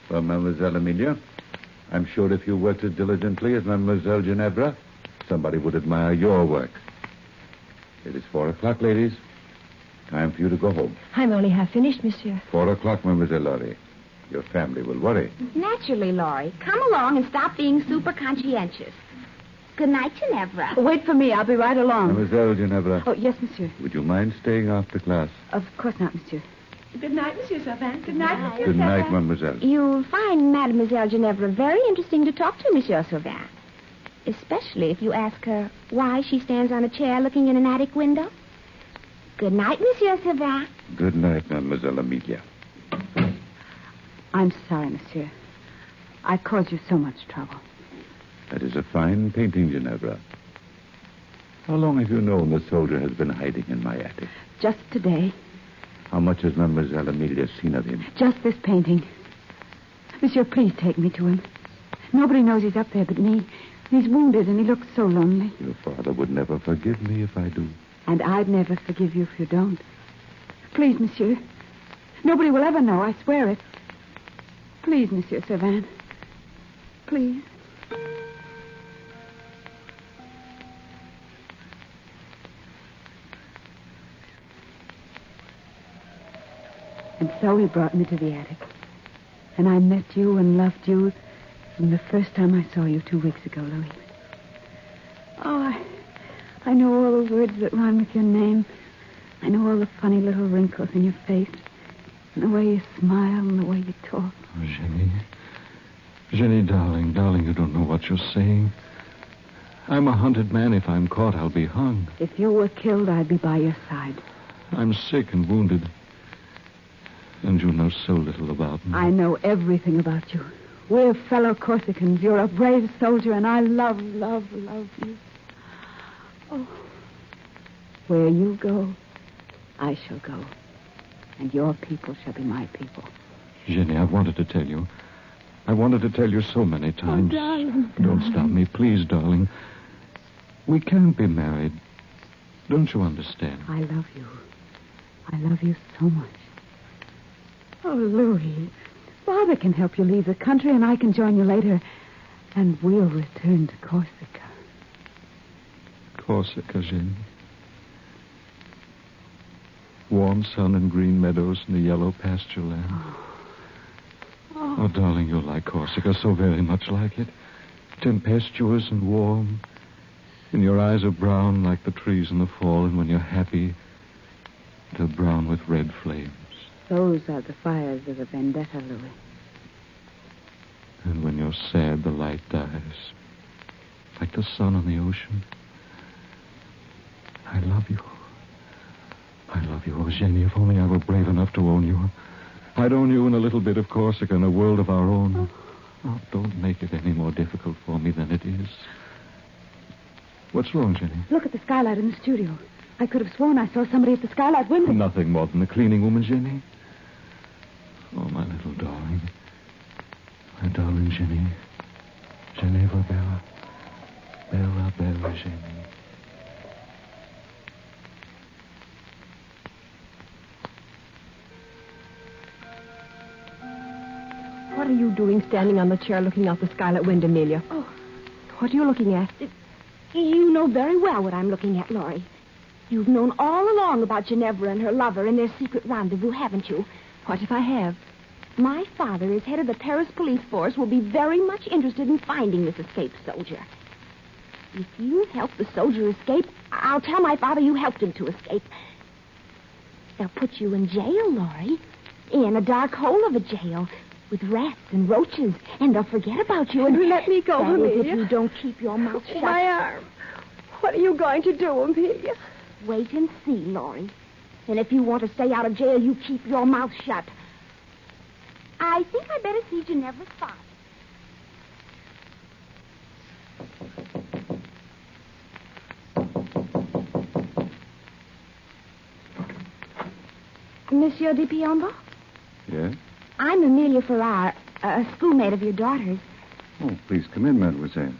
S21: Well, Mademoiselle Amelia, I'm sure if you worked as diligently as Mademoiselle Ginevra, somebody would admire your work. It is 4 o'clock, ladies. Time for you to go home.
S22: I'm only half finished, monsieur.
S21: 4 o'clock, Mademoiselle Laurie. Your family will worry.
S3: Naturally, Laurie. Come along and stop being super conscientious. Good night, Ginevra.
S23: Wait for me. I'll be right along.
S21: Mademoiselle Ginevra.
S23: Oh, yes, monsieur.
S21: Would you mind staying after class?
S23: Of course not, monsieur.
S22: Good night, Monsieur Savant. Good night, Monsieur
S21: Good night, Mademoiselle.
S3: You'll find Mademoiselle Ginevra very interesting to talk to, Monsieur Sauvin. Especially if you ask her why she stands on a chair looking in an attic window. Good night, Monsieur Sauvin.
S21: Good night, Mademoiselle Amelia.
S23: I'm sorry, monsieur. I caused you so much trouble.
S21: That is a fine painting, Ginevra. How long have you known the soldier has been hiding in my attic?
S23: Just today.
S21: How much has Mademoiselle Amelia seen of him?
S23: Just this painting. Monsieur, please take me to him. Nobody knows he's up there but me. He's wounded and he looks so lonely.
S21: Your father would never forgive me if I do.
S23: And I'd never forgive you if you don't. Please, monsieur. Nobody will ever know, I swear it. Please, Monsieur Savant. Please. And so he brought me to the attic. And I met you and loved you from the first time I saw you 2 weeks ago, Louis. Oh, I know all the words that rhyme with your name. I know all the funny little wrinkles in your face. And the way you smile and the way you talk.
S21: Oh, Jenny. Jenny, darling, you don't know what you're saying. I'm a hunted man. If I'm caught, I'll be hung.
S23: If you were killed, I'd be by your side.
S21: I'm sick and wounded. And you know so little about me.
S23: I know everything about you. We're fellow Corsicans. You're a brave soldier, and I love you. Oh. Where you go, I shall go. And your people shall be my people.
S21: Jenny, I wanted to tell you. I wanted to tell you so many times.
S23: Oh, darling.
S21: Don't stop me, please, darling. We can't be married. Don't you understand?
S23: I love you. I love you so much. Oh, Louis, Father can help you leave the country, and I can join you later. And we'll return to Corsica.
S21: Corsica, Jenny. Warm sun and green meadows and the yellow pasture land. Oh, darling, you'll like Corsica, so very much like it. Tempestuous and warm. And your eyes are brown like the trees in the fall, and when you're happy, they're brown with red flames.
S23: Those are the fires of the vendetta, Louis.
S21: And when you're sad, the light dies. Like the sun on the ocean. I love you. I love you, oh, Jenny. If only I were brave enough to own you. I'd own you in a little bit of Corsica and a world of our own. Oh, don't make it any more difficult for me than it is. What's wrong, Jenny?
S23: Look at the skylight in the studio. I could have sworn I saw somebody at the skylight window.
S21: Nothing more than the cleaning woman, Jenny. Oh, my little darling. My darling Jenny. Geneva Bella. Bella, Bella, Jenny.
S22: What are you doing standing on the chair looking out the skylight window, Amelia?
S3: Oh.
S22: What are you looking at?
S3: You know very well what I'm looking at, Laurie. You've known all along about Ginevra and her lover and their secret rendezvous, haven't you?
S22: What if I have?
S3: My father, as head of the Paris police force, will be very much interested in finding this escaped soldier. If you help the soldier escape, I'll tell my father you helped him to escape. They'll put you in jail, Laurie. In a dark hole of a jail with rats and roaches, and they'll forget about you. And
S22: let me go,
S3: that
S22: Amelia.
S3: is if you don't keep your mouth shut.
S22: My arm. What are you going to do, Amelia?
S3: Wait and see, Laurie. And if you want to stay out of jail, you keep your mouth shut. I think I'd better see Ginevra's father. Monsieur de Piombo?
S21: Yes?
S3: I'm Amelia Farrar, a schoolmate of your daughter's.
S21: Oh, please come in, mademoiselle.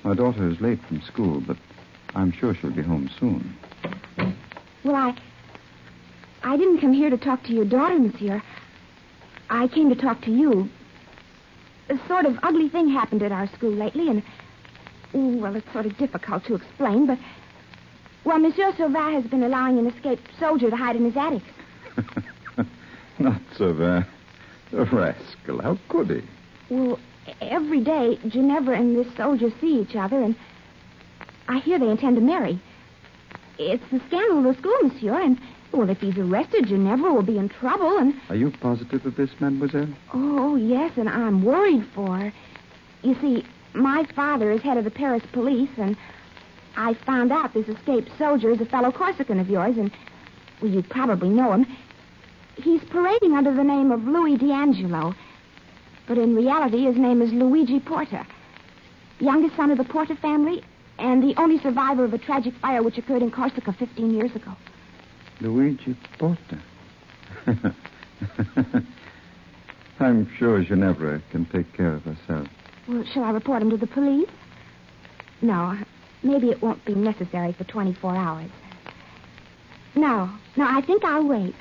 S21: My daughter is late from school, but I'm sure she'll be home soon.
S3: Well, I didn't come here to talk to your daughter, monsieur. I came to talk to you. A sort of ugly thing happened at our school lately, and, well, it's sort of difficult to explain, but, well, Monsieur Sauvin has been allowing an escaped soldier to hide in his attic.
S21: Not Sauvin. The rascal. How could he?
S3: Well, every day, Ginevra and this soldier see each other, and I hear they intend to marry. It's the scandal of the school, monsieur, and, well, if he's arrested, Ginevra will be in trouble, and...
S21: Are you positive of this, mademoiselle?
S3: Oh, yes, and I'm worried for her. You see, my father is head of the Paris police, and I found out this escaped soldier is a fellow Corsican of yours, and, well, you probably know him. He's parading under the name of Louis D'Angelo, but in reality his name is Luigi Porta, youngest son of the Porta family, and the only survivor of a tragic fire which occurred in Corsica 15 years ago.
S21: Luigi Porta. I'm sure Ginevra can take care of herself.
S3: Well, shall I report him to the police? No, maybe it won't be necessary for 24 hours. No, I think I'll wait.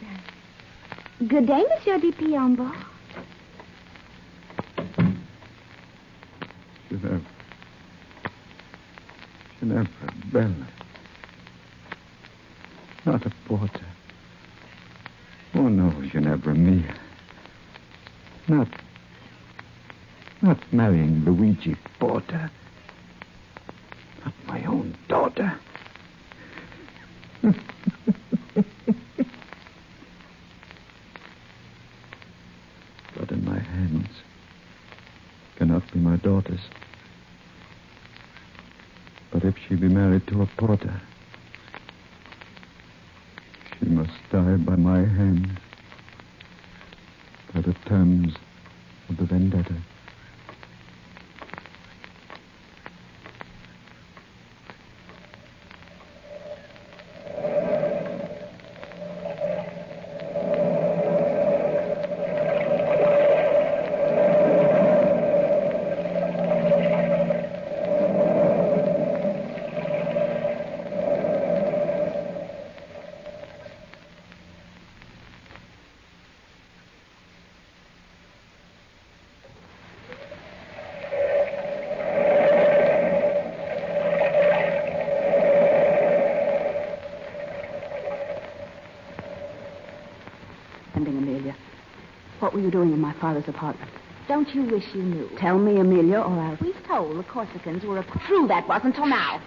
S3: Good day, Monsieur Di Piombo.
S21: Ginevra, Bella. Not a Porter. Oh, no, Ginevra mia. Not marrying Luigi Porter. Not my own daughter. Blood in my hands cannot be my daughter's. But if she be married to a Porter, she must die by my hand, by the terms of the vendetta.
S23: What were you doing in my father's apartment?
S3: Don't you wish you knew?
S23: Tell me, Amelia, or I'll...
S3: We've told the Corsicans were true that wasn't till now.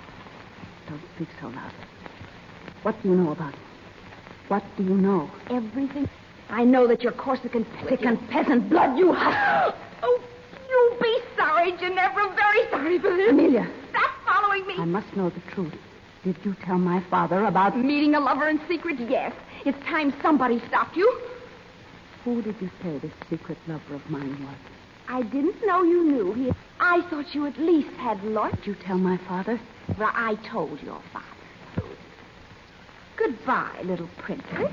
S23: Don't speak so loud. What do you know about it? What do you know?
S3: Everything. I know that you're Corsican sick and peasant blood you have. Oh, you'll be sorry, Ginevra. Very sorry for this.
S23: Amelia.
S3: Stop following me.
S23: I must know the truth. Did you tell my father about...
S3: Meeting a lover in secret? Yes. It's time somebody stopped you.
S23: Who did you say this secret lover of mine was?
S3: I didn't know you knew. I thought you at least had lost.
S23: Did you tell my father?
S3: Well, I told your father. Goodbye, little princess.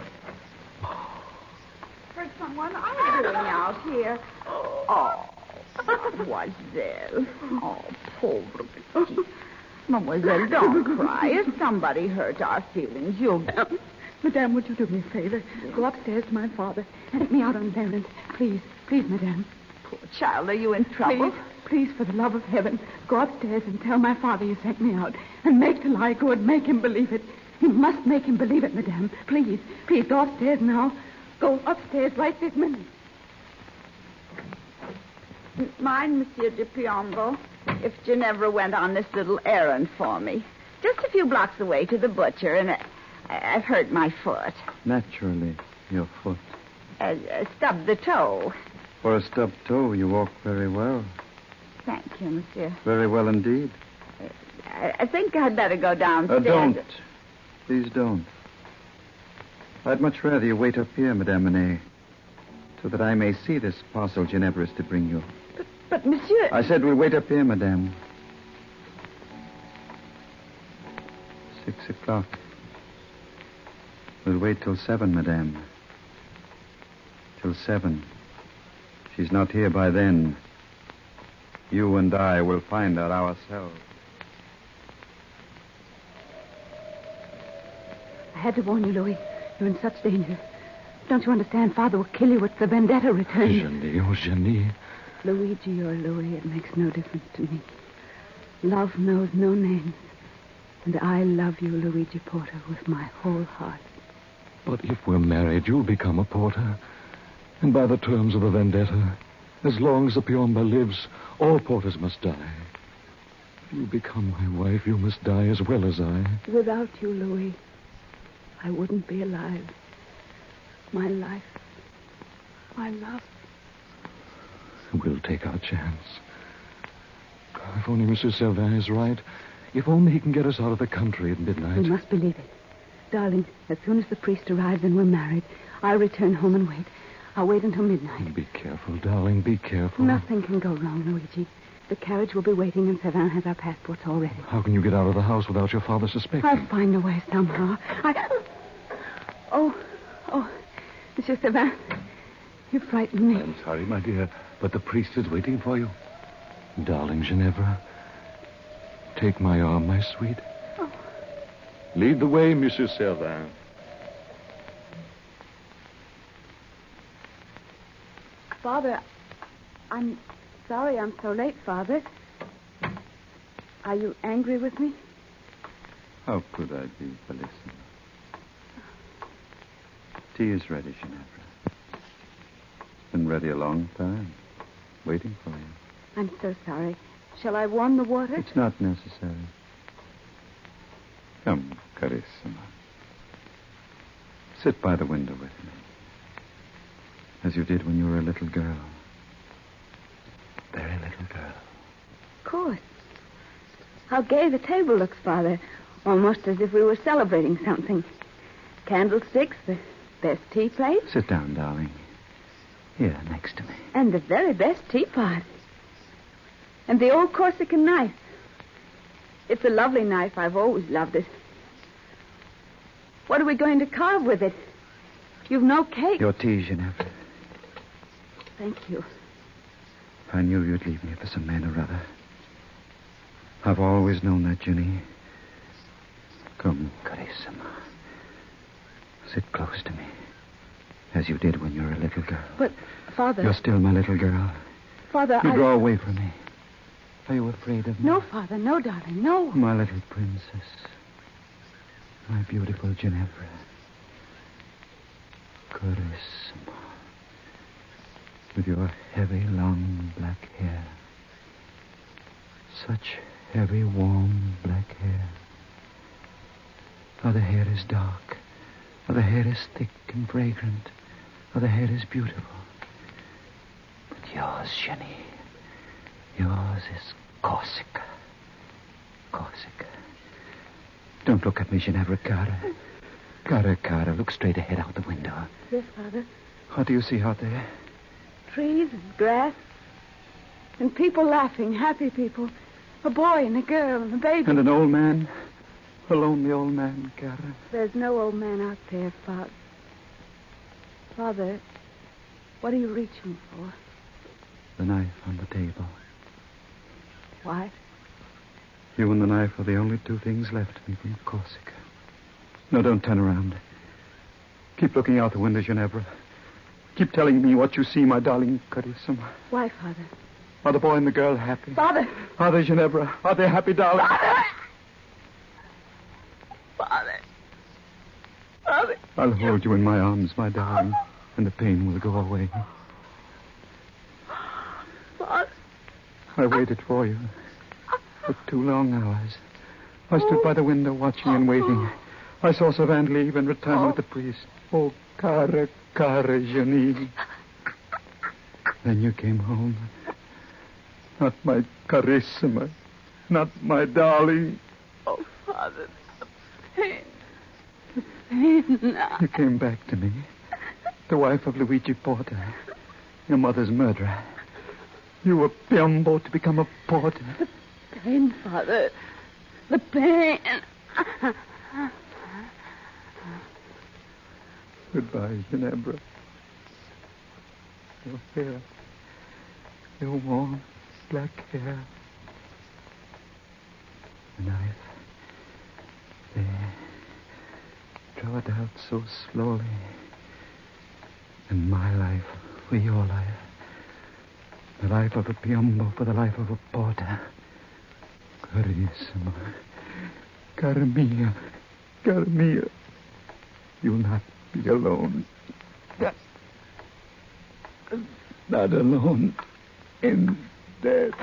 S3: For someone I'm doing out here. Oh, mademoiselle. Oh, pauvre petite. Mademoiselle, don't cry. If somebody hurt our feelings, you'll...
S23: Madame, would you do me a favor? Go upstairs to my father and take me out on an errand. Please, Madame.
S3: Poor child, are you in trouble?
S23: Please, for the love of heaven, go upstairs and tell my father you sent me out. And make the lie good. Make him believe it. You must make him believe it, Madame. Please, go upstairs now. Go upstairs right this minute.
S2: Mind, Monsieur de Piombo, if Ginevra went on this little errand for me. Just a few blocks away to the butcher, and I've hurt my foot.
S21: Naturally, your foot.
S2: Stubbed the toe.
S21: For a stubbed toe, you walk very well.
S2: Thank you, monsieur.
S21: Very well indeed.
S2: I think I'd better go downstairs.
S21: Don't. Please don't. I'd much rather you wait up here, Madame Monet, so that I may see this parcel Ginevra is to bring you.
S2: But monsieur...
S21: I said we'll wait up here, Madame. 6 o'clock. We'll wait till 7, Madame. Till 7. She's not here by then. You and I will find her ourselves.
S23: I had to warn you, Louis. You're in such danger. Don't you understand? Father will kill you. It's the vendetta return.
S21: Jenny, oh, Jenny.
S23: Luigi or Louis, it makes no difference to me. Love knows no names. And I love you, Luigi Porter, with my whole heart.
S21: But if we're married, you'll become a porter. And by the terms of the vendetta, as long as the Piomba lives, all porters must die. If you become my wife, you must die as well as I.
S23: Without you, Louis, I wouldn't be alive. My life, my love.
S21: We'll take our chance. If only Monsieur Servin is right. If only he can get us out of the country at midnight.
S23: We must believe it. Darling, as soon as the priest arrives and we're married, I'll return home and wait. I'll wait until midnight.
S21: Be careful, darling. Be careful.
S23: Nothing can go wrong, Luigi. The carriage will be waiting, and Servin has our passports already.
S21: How can you get out of the house without your father suspecting?
S23: I'll find a way somehow. Oh, Monsieur Servin, you frightened me.
S21: I'm sorry, my dear, but the priest is waiting for you. Darling Ginevra, take my arm, my sweet.
S23: Oh.
S21: Lead the way, Monsieur Servin.
S23: Father, I'm sorry I'm so late, Father. Are you angry with me?
S5: How could I be, Bellissima? Tea is ready, Ginevra. Been ready a long time. Waiting for you.
S23: I'm so sorry. Shall I warm the water?
S5: It's not necessary. Come, Carissima. Sit by the window with me. As you did when you were a little girl. Very little girl.
S23: Of course. How gay the table looks, Father. Almost as if we were celebrating something. Candlesticks, the best tea plate.
S5: Sit down, darling. Here, next to me.
S23: And the very best teapot. And the old Corsican knife. It's a lovely knife. I've always loved it. What are we going to carve with it? You've no cake.
S5: Your tea, Ginevra.
S23: Thank you.
S5: I knew you'd leave me for some man or other. I've always known that, Jenny. Come, Carissima. Sit close to me. As you did when you were a little girl.
S23: But, Father...
S5: You're still my little girl.
S23: Father,
S5: You draw away from me. Are you afraid of me?
S23: No, Father. No, darling. No.
S5: My little princess. My beautiful Ginevra. Carissima. With your heavy, long black hair. Such heavy, warm black hair. Or the hair is dark. Or the hair is thick and fragrant. Or the hair is beautiful. But yours, Jenny. Yours is Corsica. Corsica. Don't look at me, Ginevra. Cara. Look straight ahead out the window.
S23: Yes, Father.
S5: What do you see out there?
S23: Trees and grass. And people laughing, happy people. A boy and a girl and a baby.
S5: And an old man. A lonely old man, Cara.
S23: There's no old man out there, Father. Father, what are you reaching for?
S5: The knife on the table.
S23: Why?
S5: You and the knife are the only two things left me from Corsica. No, don't turn around. Keep looking out the window, Ginevra. Keep telling me what you see, my darling Carissima.
S23: Why, Father?
S5: Are the boy and the girl happy?
S23: Father!
S5: Are they, Ginevra? Are they happy, darling?
S23: Father! Father!
S5: I'll hold you in my arms, my darling, and the pain will go away.
S23: Father!
S5: I waited for you for 2 long hours. I stood by the window watching and waiting. I saw Savant leave and return with the priest. Oh, cara, Jenny. Then you came home. Not my Carissima. Not my darling.
S23: Oh, Father, the pain. The pain now.
S5: You came back to me. The wife of Luigi Porter. Your mother's murderer. You were Piombo to become a porter.
S23: The pain, Father. The pain.
S5: Goodbye, Ginevra. Your hair. Your warm black hair. The knife. There. thawed out so slowly. And my life for your life. The life of a Piombo for the life of a porter. Carissimo. Cara mia. Cara mia. You'll not be alone. Not alone in death.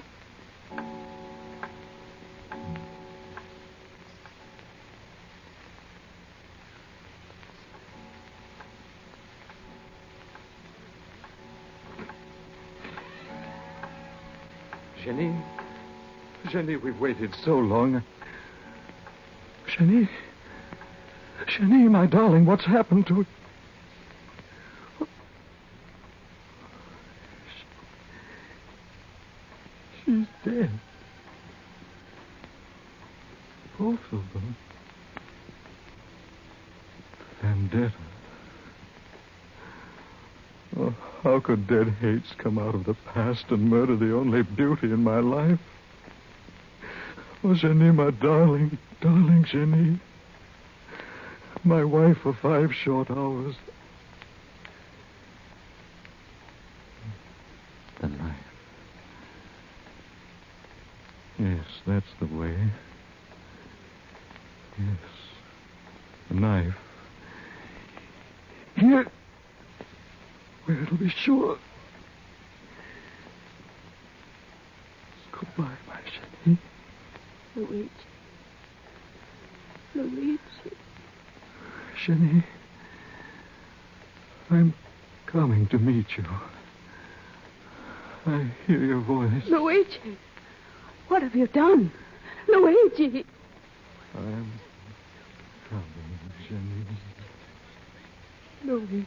S5: Jenny, we've waited so long. Jenny, my darling, what's happened to... She's dead. Both of them. Vendetta. Oh, how could dead hates come out of the past and murder the only beauty in my life? Oh, Jenny, my darling Jenny. My wife for 5 short hours. The knife. Yes, that's the way. Yes. The knife. Here. Where it'll be sure. Goodbye, my Jenny.
S12: Luigi.
S5: Jenny, I'm coming to meet you. I hear your voice.
S12: Luigi, what have you done? Luigi!
S5: I'm coming, Jenny.
S12: Luigi.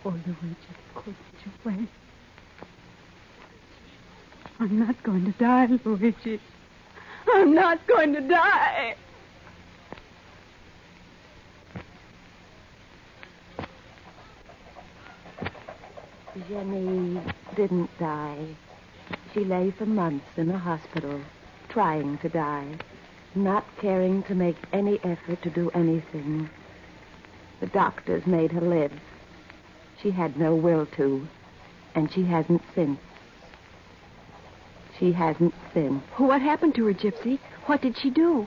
S12: Oh, Luigi, could you wait? I'm not going to die, Luigi. I'm not going to die.
S23: Jenny didn't die. She lay for months in a hospital, trying to die, not caring to make any effort to do anything. The doctors made her live. She had no will to, and she hasn't since. She hasn't since.
S12: What happened to her, Gypsy? What did she do?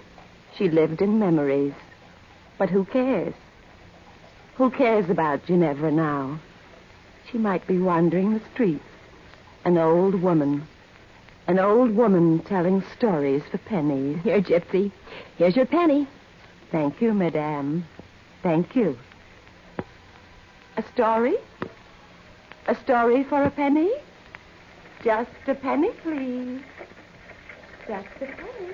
S23: She lived in memories. But who cares? Who cares about Ginevra now? She might be wandering the streets. An old woman. An old woman telling stories for pennies.
S12: Here, Gypsy. Here's your penny.
S23: Thank you, madame. Thank you. A story? A story for a penny? Just a penny, please. Just a penny.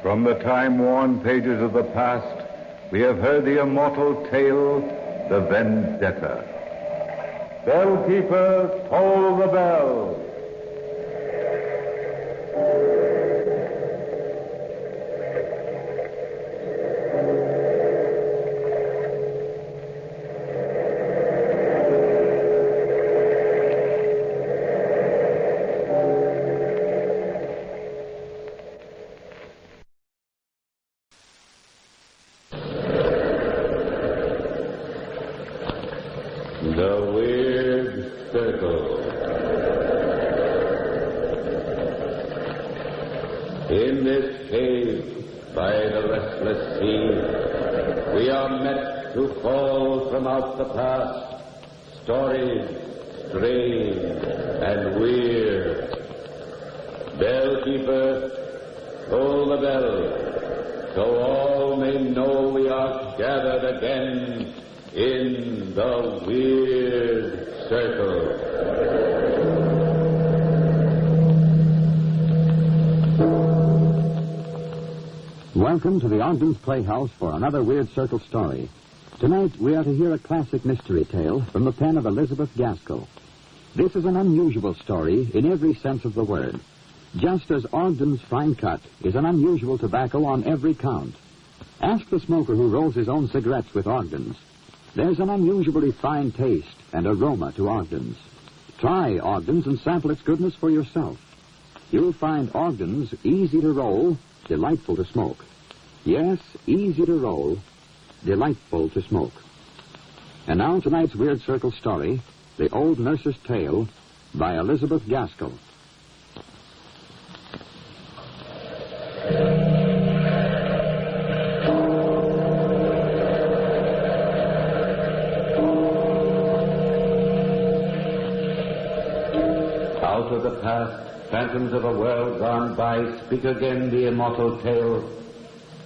S1: From the time-worn pages of the past, we have heard the immortal tale, The Vendetta. Bellkeeper, toll the bell.
S4: The Weird Circle. In this cave by the restless sea, we are met to call from out the past stories strange and weird. Bellkeeper, toll the bell, so all may know we are gathered again in the Weird Circle.
S17: Welcome to the Ogden's Playhouse for another Weird Circle story. Tonight we are to hear a classic mystery tale from the pen of Elizabeth Gaskell. This is an unusual story in every sense of the word, just as Ogden's Fine Cut is an unusual tobacco on every count. Ask the smoker who rolls his own cigarettes with Ogden's. There's an unusually fine taste and aroma to Ogden's. Try Ogden's and sample its goodness for yourself. You'll find Ogden's easy to roll, delightful to smoke. Yes, easy to roll, delightful to smoke. And now tonight's Weird Circle story, The Old Nurse's Tale, by Elizabeth Gaskell.
S1: Out of the past, phantoms of a world gone by, speak again the immortal tale,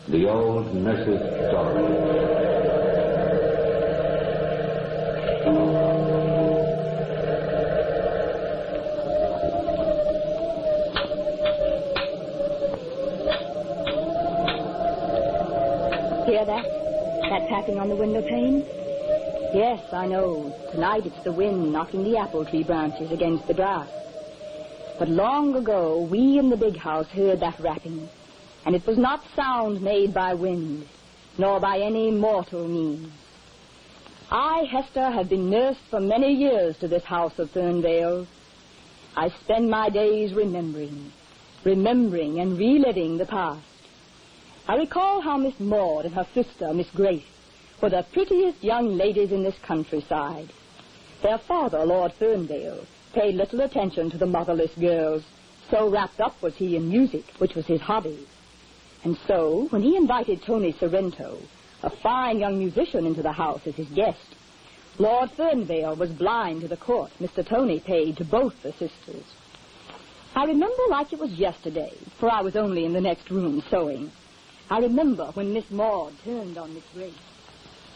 S1: the old nurse's story.
S7: Hear that? That tapping on the window pane? Yes, I know. Tonight it's the wind knocking the apple tree branches against the grass. But long ago, we in the big house heard that rapping, and it was not sound made by wind, nor by any mortal means. I, Hester, have been nursed for many years to this house of Thornvale. I spend my days remembering and reliving the past. I recall how Miss Maud and her sister, Miss Grace, were the prettiest young ladies in this countryside. Their father, Lord Thornvale, paid little attention to the motherless girls, so wrapped up was he in music, which was his hobby. And so, when he invited Tony Sorrento, a fine young musician, into the house as his guest, Lord Thornvale was blind to the court Mr. Tony paid to both the sisters. I remember like it was yesterday, for I was only in the next room sewing. I remember when Miss Maud turned on Miss Grace.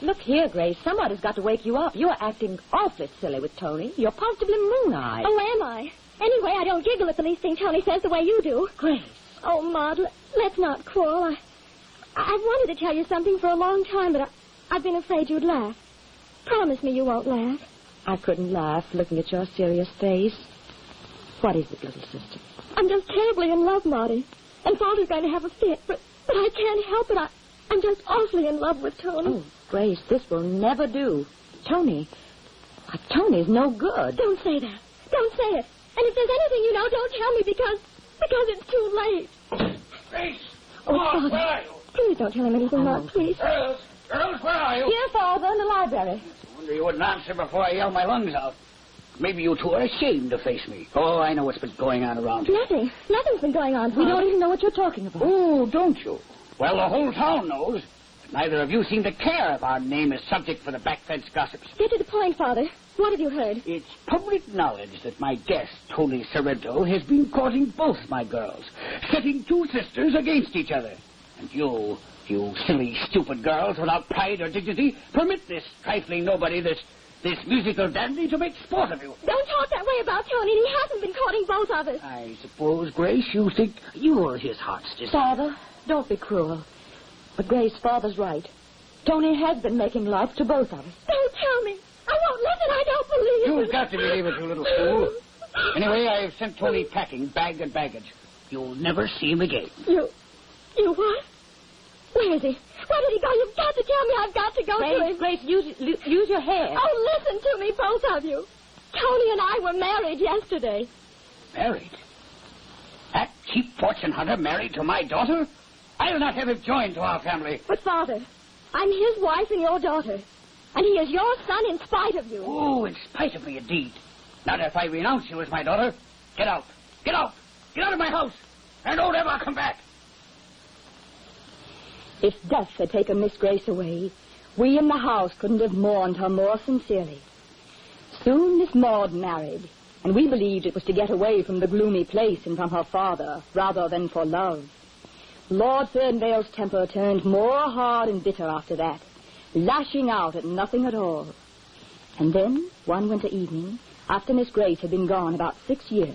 S8: Look here, Grace. Somebody's got to wake you up. You're acting awfully silly with Tony. You're positively moon-eyed.
S9: Oh, am I? Anyway, I don't giggle at the least thing Tony says the way you do.
S8: Grace.
S9: Oh, Maud, let's not quarrel. I've wanted to tell you something for a long time, but I've been afraid you'd laugh. Promise me you won't laugh.
S8: I couldn't laugh looking at your serious face. What is it, little sister?
S9: I'm just terribly in love, Maudie. And Father's going to have a fit, but I can't help it. I'm just awfully in love with Tony.
S8: Oh, Grace, this will never do. Tony's no good.
S9: Don't say that. Don't say it. And if there's anything you know, don't tell me because it's too late.
S16: Grace!
S9: Oh,
S16: Father,
S9: where are you? Please don't tell him anything, Maud, please.
S16: Girls, where are you?
S8: Here, Father, in the library.
S15: I wonder you wouldn't answer before I yelled my lungs out. Maybe you two are ashamed to face me. Oh, I know what's been going on around here.
S9: Nothing. Nothing's been going on,
S8: We
S9: Father.
S8: don't even know what you're talking about.
S15: Oh, don't you? Well, the whole town knows. But neither of you seem to care if our name is subject for the back fence gossips.
S9: Get to the point, Father. What have you heard?
S15: It's public knowledge that my guest, Tony Sorrento, has been courting both my girls, setting two sisters against each other. And you silly, stupid girls without pride or dignity, permit this trifling nobody, this musical dandy to make sport of you.
S9: Don't talk that way about Tony. He hasn't been courting both of us.
S15: I suppose, Grace, you think you're his heart's desire.
S8: Father, don't be cruel. But Grace, Father's right. Tony has been making love to both of us.
S9: Don't tell me. I won't listen. I don't believe it.
S15: You've got to believe it, you little fool. Anyway, I've sent Tony packing, bag and baggage. You'll never see him again.
S9: You what? Where is he? Where did he go? You've got to tell me. I've got to go to him.
S8: Grace, use your hair.
S9: Oh, listen to me, both of you. Tony and I were married yesterday.
S15: Married? That cheap fortune hunter married to my daughter? I'll not have him joined to our family.
S9: But, Father, I'm his wife and your daughter. And he is your son in spite of you.
S15: Oh, in spite of me, indeed. Not if I renounce you as my daughter. Get out. Get out. Get out of my house. And don't ever come back.
S7: If death had taken Miss Grace away, we in the house couldn't have mourned her more sincerely. Soon Miss Maud married, and we believed it was to get away from the gloomy place and from her father, rather than for love. Lord Thornvale's temper turned more hard and bitter after that, lashing out at nothing at all. And then, one winter evening, after Miss Grace had been gone about 6 years,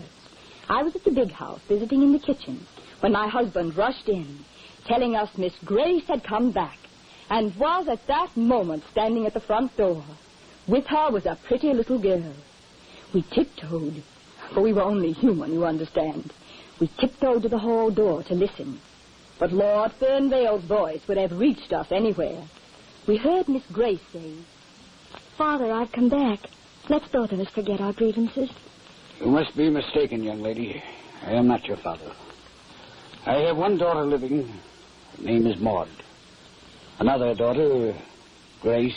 S7: I was at the big house visiting in the kitchen when my husband rushed in, telling us Miss Grace had come back, and was at that moment standing at the front door. With her was a pretty little girl. We tiptoed, for we were only human, you understand. We tiptoed to the hall door to listen. But Lord Thornvale's voice would have reached us anywhere. We heard Miss Grace say,
S9: Father, I've come back. Let's both of us forget our grievances.
S13: You must be mistaken, young lady. I am not your father. I have one daughter living. Her name is Maud. Another daughter, Grace,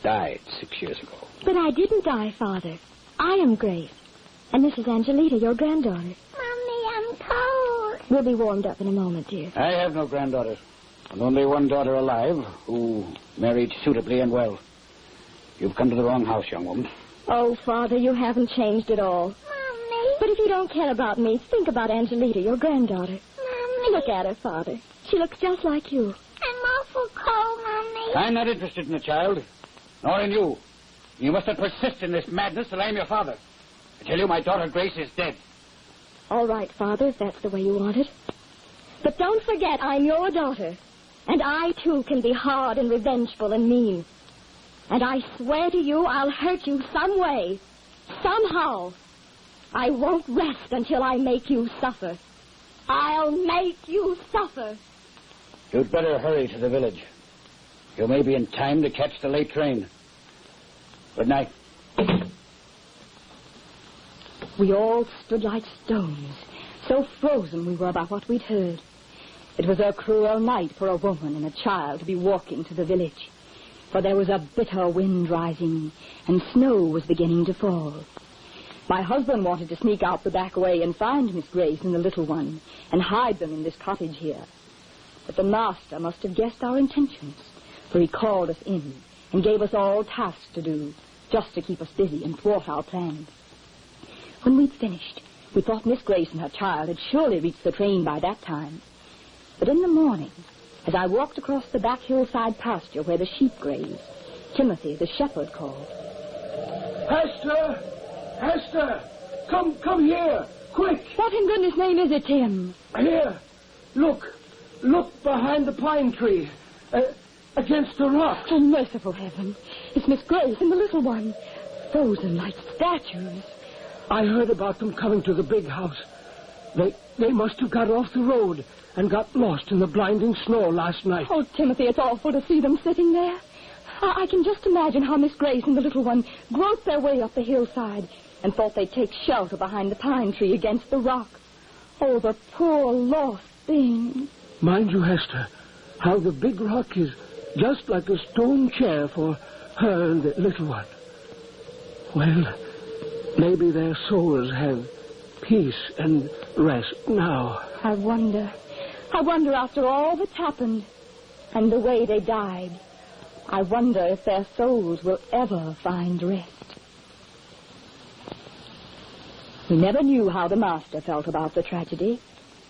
S13: died 6 years ago.
S9: But I didn't die, Father. I am Grace. And this is Angelita, your granddaughter.
S11: Mommy, I'm cold.
S9: We'll be warmed up in a moment, dear.
S13: I have no granddaughter, and only one daughter alive who married suitably and well. You've come to the wrong house, young woman.
S9: Oh, Father, you haven't changed at all.
S11: Mommy.
S9: But if you don't care about me, think about Angelita, your granddaughter.
S11: Mommy.
S9: Look at her, Father. She looks just like you.
S11: I'm awful cold, Mommy.
S13: I'm not interested in the child, nor in you. You must not persist in this madness till I'm your father. I tell you, my daughter Grace is dead.
S9: All right, Father, if that's the way you want it. But don't forget, I'm your daughter. And I, too, can be hard and revengeful and mean. And I swear to you, I'll hurt you some way. Somehow. I won't rest until I make you suffer. I'll make you suffer.
S13: You'd better hurry to the village. You may be in time to catch the late train. Good night.
S7: We all stood like stones, so frozen we were by what we'd heard. It was a cruel night for a woman and a child to be walking to the village, for there was a bitter wind rising, and snow was beginning to fall. My husband wanted to sneak out the back way and find Miss Grace and the little one, and hide them in this cottage here. But the master must have guessed our intentions, for he called us in and gave us all tasks to do, just to keep us busy and thwart our plans. When we'd finished, we thought Miss Grace and her child had surely reached the train by that time. But in the morning, as I walked across the back hillside pasture where the sheep graze, Timothy, the shepherd, called.
S18: Hester! Hester! Come here! Quick!
S7: What in goodness name is it, Tim?
S18: Here! Look behind the pine tree. Against the rocks.
S7: Oh, merciful heaven. It's Miss Grace and the little one, frozen like statues.
S18: I heard about them coming to the big house. They must have got off the road and got lost in the blinding snow last night.
S7: Oh, Timothy, it's awful to see them sitting there. I can just imagine how Miss Grace and the little one groped their way up the hillside and thought they'd take shelter behind the pine tree against the rock. Oh, the poor lost things.
S18: Mind you, Hester, how the big rock is just like a stone chair for her and the little one. Well, maybe their souls have peace and rest now.
S7: I wonder after all that's happened and the way they died, I wonder if their souls will ever find rest. We never knew how the master felt about the tragedy,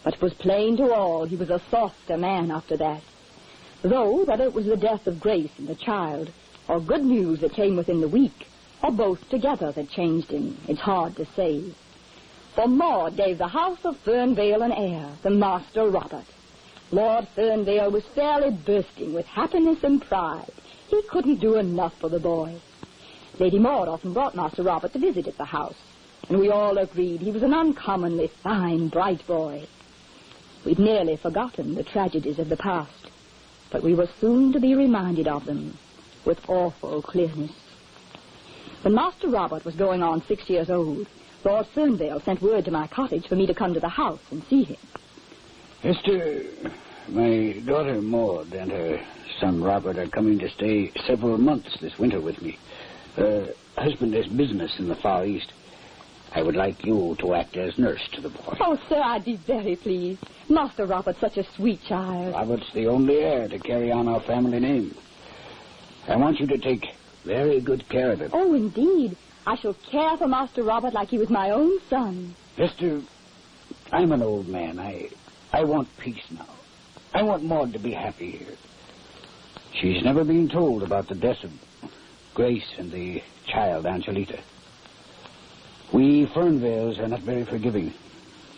S7: but it was plain to all he was a softer man after that. Though, whether it was the death of Grace and the child, or good news that came within the week, or both together that changed him, it's hard to say. For Maud gave the house of Fernvale an heir, the Master Robert. Lord Fernvale was fairly bursting with happiness and pride. He couldn't do enough for the boy. Lady Maud often brought Master Robert to visit at the house, and we all agreed he was an uncommonly fine, bright boy. We'd nearly forgotten the tragedies of the past, but we were soon to be reminded of them with awful clearness. When Master Robert was going on 6 years old, Lord Fernvale sent word to my cottage for me to come to the house and see him.
S13: Esther, my daughter Maud and her son Robert are coming to stay several months this winter with me. Her husband has business in the Far East. I would like you to act as nurse to the boy.
S7: Oh, sir, I'd be very pleased. Master Robert's such a sweet child.
S13: Robert's the only heir to carry on our family name. I want you to take very good care of him.
S7: Oh, indeed. I shall care for Master Robert like he was my own son.
S13: Esther, I'm an old man. I want peace now. I want Maud to be happy here. She's never been told about the death of Grace and the child, Angelita. We Fernvales are not very forgiving.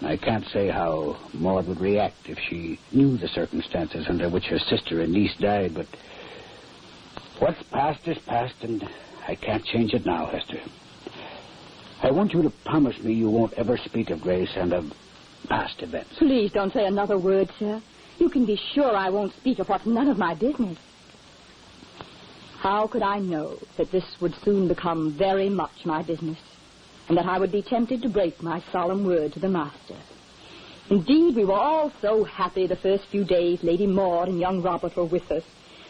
S13: I can't say how Maud would react if she knew the circumstances under which her sister and niece died, but what's past is past, and I can't change it now, Hester. I want you to promise me you won't ever speak of Grace and of past events.
S7: Please don't say another word, sir. You can be sure I won't speak of what's none of my business. How could I know that this would soon become very much my business, and that I would be tempted to break my solemn word to the master? Indeed, we were all so happy the first few days Lady Maud and young Robert were with us,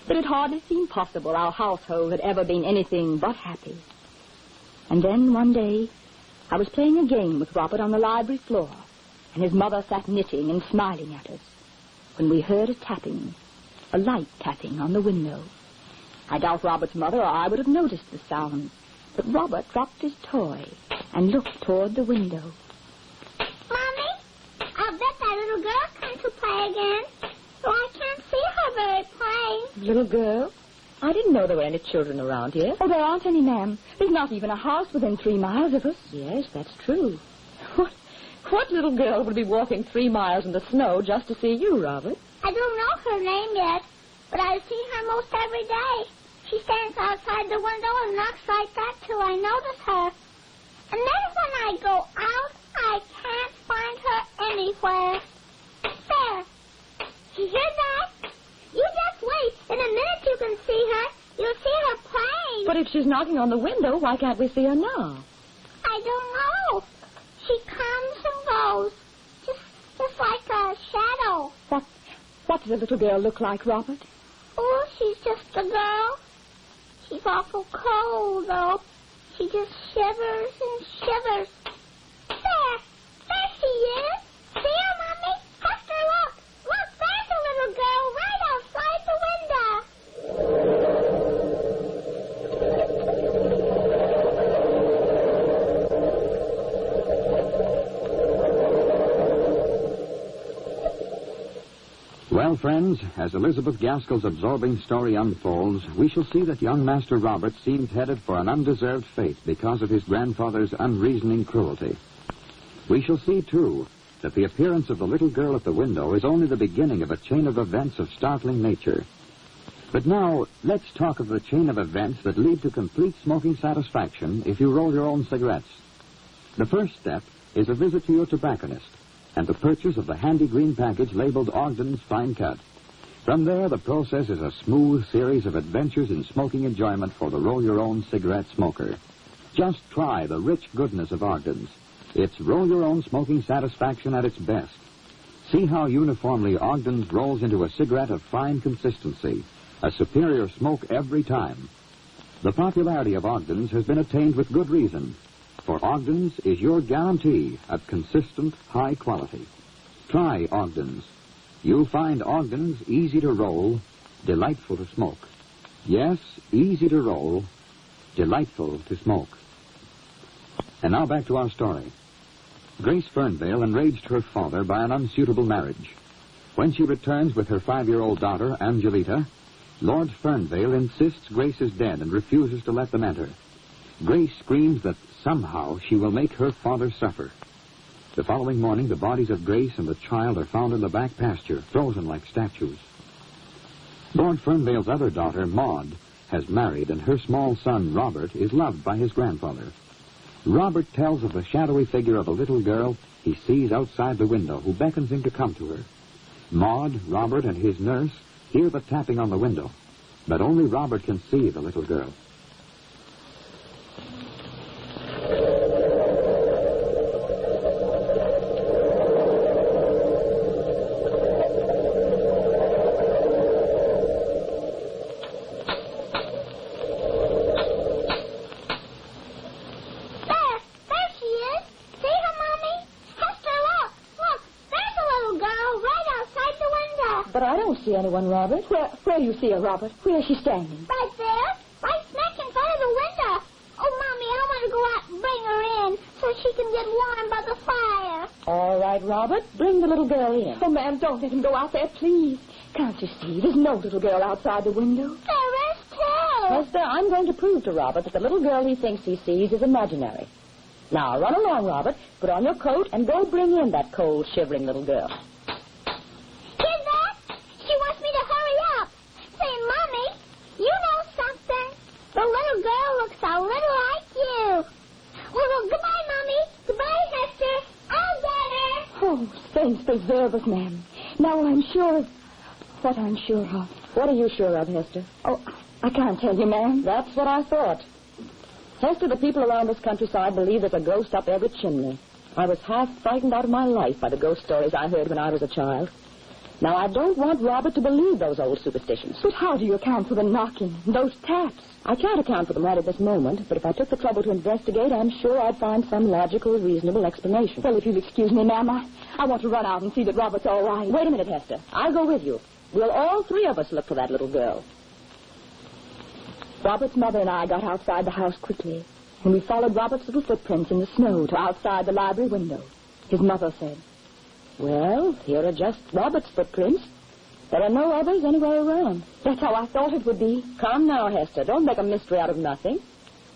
S7: that it hardly seemed possible our household had ever been anything but happy. And then one day, I was playing a game with Robert on the library floor, and his mother sat knitting and smiling at us, when we heard a light tapping on the window. I doubt Robert's mother or I would have noticed the sound, but Robert dropped his toy and looked toward the window.
S9: Mommy, I'll bet that little girl comes to play again. Oh, I can't see her very plain.
S8: Little girl? I didn't know there were any children around here.
S7: Oh, there aren't any, ma'am. There's not even a house within 3 miles of us.
S8: Yes, that's true. What little girl would be walking 3 miles in the snow just to see you, Robert?
S9: I don't know her name yet, but I see her most every day. She stands outside the window and knocks like that till I notice her. And then when I go out, I can't find her anywhere. There. You hear that? You just wait. In a minute you can see her. You'll see her playing.
S8: But if she's knocking on the window, why can't we see her now?
S9: I don't know. She comes and goes. Just like a shadow.
S7: What does the little girl look like, Robert?
S9: Oh, she's just a girl. She's awful cold, though. She just shivers and shivers. There she is. See her, Mommy? Hester, look. Look, there's a little girl right outside the window.
S17: Well, friends, as Elizabeth Gaskell's absorbing story unfolds, we shall see that young Master Robert seems headed for an undeserved fate because of his grandfather's unreasoning cruelty. We shall see, too, that the appearance of the little girl at the window is only the beginning of a chain of events of startling nature. But now, let's talk of the chain of events that lead to complete smoking satisfaction if you roll your own cigarettes. The first step is a visit to your tobacconist and the purchase of the handy green package labeled Ogden's Fine Cut. From there, the process is a smooth series of adventures in smoking enjoyment for the roll-your-own cigarette smoker. Just try the rich goodness of Ogden's. It's roll-your-own smoking satisfaction at its best. See how uniformly Ogden's rolls into a cigarette of fine consistency, a superior smoke every time. The popularity of Ogden's has been attained with good reason, for Ogden's is your guarantee of consistent, high quality. Try Ogden's. You'll find Ogden's easy to roll, delightful to smoke. Yes, easy to roll, delightful to smoke. And now back to our story. Grace Fernvale enraged her father by an unsuitable marriage. When she returns with her 5-year-old daughter, Angelita, Lord Fernvale insists Grace is dead and refuses to let them enter. Grace screams that somehow she will make her father suffer. The following morning, the bodies of Grace and the child are found in the back pasture, frozen like statues. Lord Fernvale's other daughter, Maud, has married, and her small son, Robert, is loved by his grandfather. Robert tells of the shadowy figure of a little girl he sees outside the window, who beckons him to come to her. Maud, Robert, and his nurse hear the tapping on the window, but only Robert can see the little girl.
S8: See anyone, Robert? Where do you see her, Robert? Where is she standing?
S9: Right there. Right smack in front of the window. Oh, Mommy, I want to go out and bring her in so she can get warm by the fire.
S8: All right, Robert. Bring the little girl in.
S7: Oh, ma'am, don't let him go out there, please. Can't you see? There's no little girl outside the window.
S9: There is, too.
S8: Hester, I'm going to prove to Robert that the little girl he thinks he sees is imaginary. Now, run along, Robert. Put on your coat and go bring in that cold, shivering little girl.
S7: Saints preserve us, ma'am. Now I'm sure of what I'm sure of.
S8: What are you sure of, Hester?
S7: Oh, I can't tell you, ma'am. That's what I thought. Hester, the people around this countryside believe there's a ghost up every chimney. I was half frightened out of my life by the ghost stories I heard when I was a child. Now, I don't want Robert to believe those old superstitions.
S23: But how do you account for the knocking, those taps?
S7: I can't account for them right at this moment, but if I took the trouble to investigate, I'm sure I'd find some logical, reasonable explanation.
S23: Well, if you'll excuse me, ma'am, I want to run out and see that Robert's all right.
S7: Wait a minute, Hester. I'll go with you. We'll all three of us look for that little girl.
S23: Robert's mother and I got outside the house quickly, and we followed Robert's little footprints in the snow to outside the library window. His mother said,
S7: "Well, here are just Robert's footprints. There are no others anywhere around."
S23: "That's how I thought it would be."
S7: "Come now, Hester. Don't make a mystery out of nothing.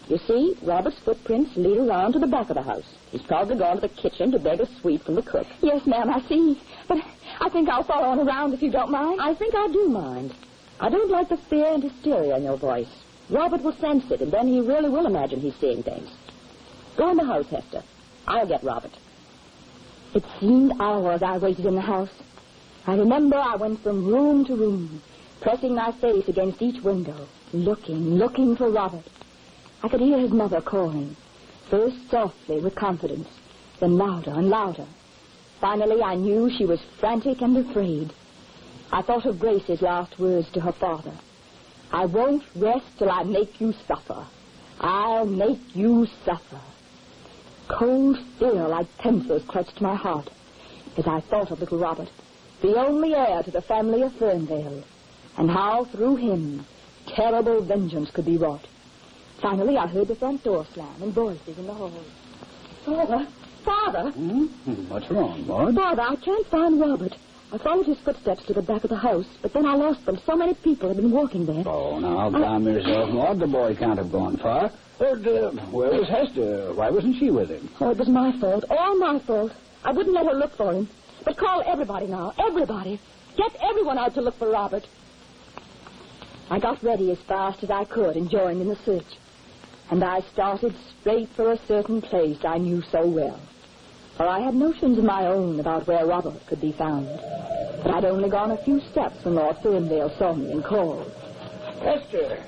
S7: You see, Robert's footprints lead around to the back of the house. He's probably gone to the kitchen to beg a sweet from the cook."
S23: "Yes, ma'am, I see. But I think I'll follow on around if you don't mind."
S7: "I think I do mind. I don't like the fear and hysteria in your voice. Robert will sense it, and then he really will imagine he's seeing things. Go in the house, Hester. I'll get Robert."
S23: It seemed hours I waited in the house. I remember I went from room to room, pressing my face against each window, looking for Robert. I could hear his mother calling, first softly with confidence, then louder and louder. Finally, I knew she was frantic and afraid. I thought of Grace's last words to her father. "I won't rest till I make you suffer. I'll make you suffer." Cold fear like pincers clutched my heart as I thought of little Robert, the only heir to the family of Fernvale, and how through him terrible vengeance could be wrought. Finally, I heard the front door slam and voices in the hall. "Father! Father!"
S13: What's wrong, Maud?
S23: "Father, I can't find Robert. I followed his footsteps to the back of the house, but then I lost them. So many people have been walking there."
S13: "Oh, now, calm yourself, Maud. The boy can't have gone far. But, where was Hester? Why wasn't she with him?"
S23: "Oh, it was my fault. All my fault. I wouldn't let her look for him. But call everybody now. Everybody. Get everyone out to look for Robert." I got ready as fast as I could and joined in the search. And I started straight for a certain place I knew so well. For I had notions of my own about where Robert could be found. But I'd only gone a few steps when Lord Fernvale saw me and called.
S13: Esther,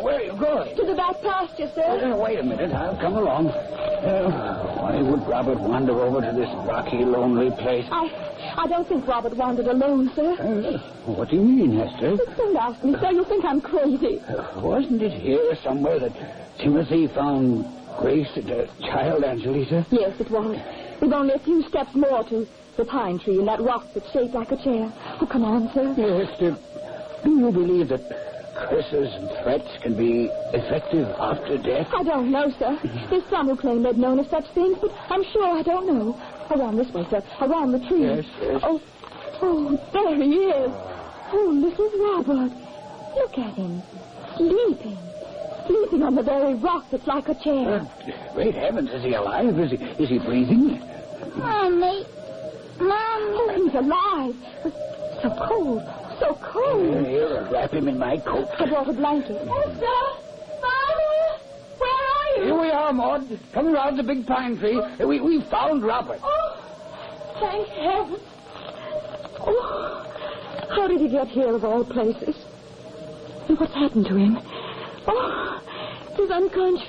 S13: where are you going?
S23: "To the back pasture, sir."
S13: Wait a minute, I'll come along. Why would Robert wander over to this rocky, lonely place?
S23: I don't think Robert wandered alone, sir.
S13: What do you mean, Esther?
S23: Don't ask me, sir. You'll think I'm crazy.
S13: Wasn't it here somewhere that Timothy found Grace and her child, Angelita?
S23: Yes, it was. We've only a few steps more to the pine tree and that rock that's shaped like a chair. Oh, come on, sir.
S13: Esther, do you believe that curses and threats can be effective after death?
S23: I don't know, sir. There's some who claim they've known of such things, but I'm sure I don't know. Around this way, sir. Around the tree.
S13: Yes.
S23: Oh, there he is. Oh, little Robert. Look at him. Sleeping on the very rock that's like a chair.
S13: Great heavens, is he alive? Is he breathing?
S23: Mommy. Oh, he's alive. So cold. So cold.
S13: Here, wrap him in my coat.
S23: I brought a blanket.
S9: Esther! Father! Where are you?
S13: Here we are, Maud. Come around the big pine tree. We found Robert.
S9: Oh, thank heaven.
S23: Oh, how did he get here of all places? And what's happened to him? Oh, he's unconscious.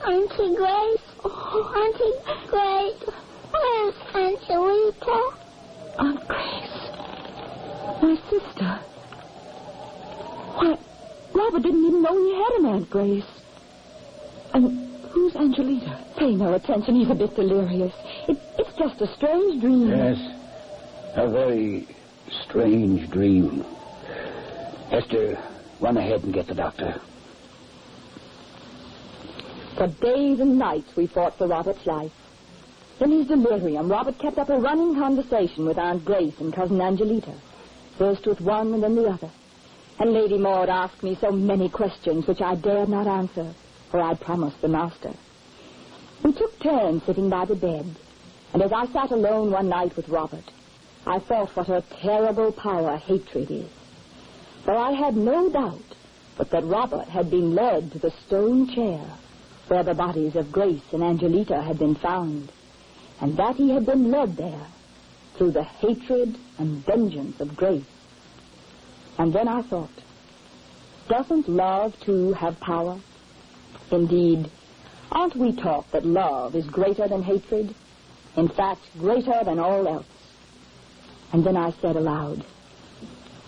S9: Auntie Grace.
S23: Oh,
S9: Auntie Grace. Where's Angelita?
S23: Aunt Grace. My sister. Why, Robert didn't even know he had an Aunt Grace. And who's Angelita? Pay no attention. He's a bit delirious. It's just a strange dream.
S13: Yes, a very strange dream. Esther, run ahead and get the doctor.
S23: For days and nights we fought for Robert's life. In his delirium, Robert kept up a running conversation with Aunt Grace and Cousin Angelita, first with one and then the other. And Lady Maud asked me so many questions which I dared not answer, for I'd promised the master. We took turns sitting by the bed, and as I sat alone one night with Robert, I thought what a terrible power hatred is. For I had no doubt but that Robert had been led to the stone chair where the bodies of Grace and Angelita had been found, and that he had been led there through the hatred and vengeance of Grace. And then I thought,
S7: Doesn't love, too, have power? Indeed, aren't we taught that love is greater than hatred? In fact, greater than all else. And then I said aloud,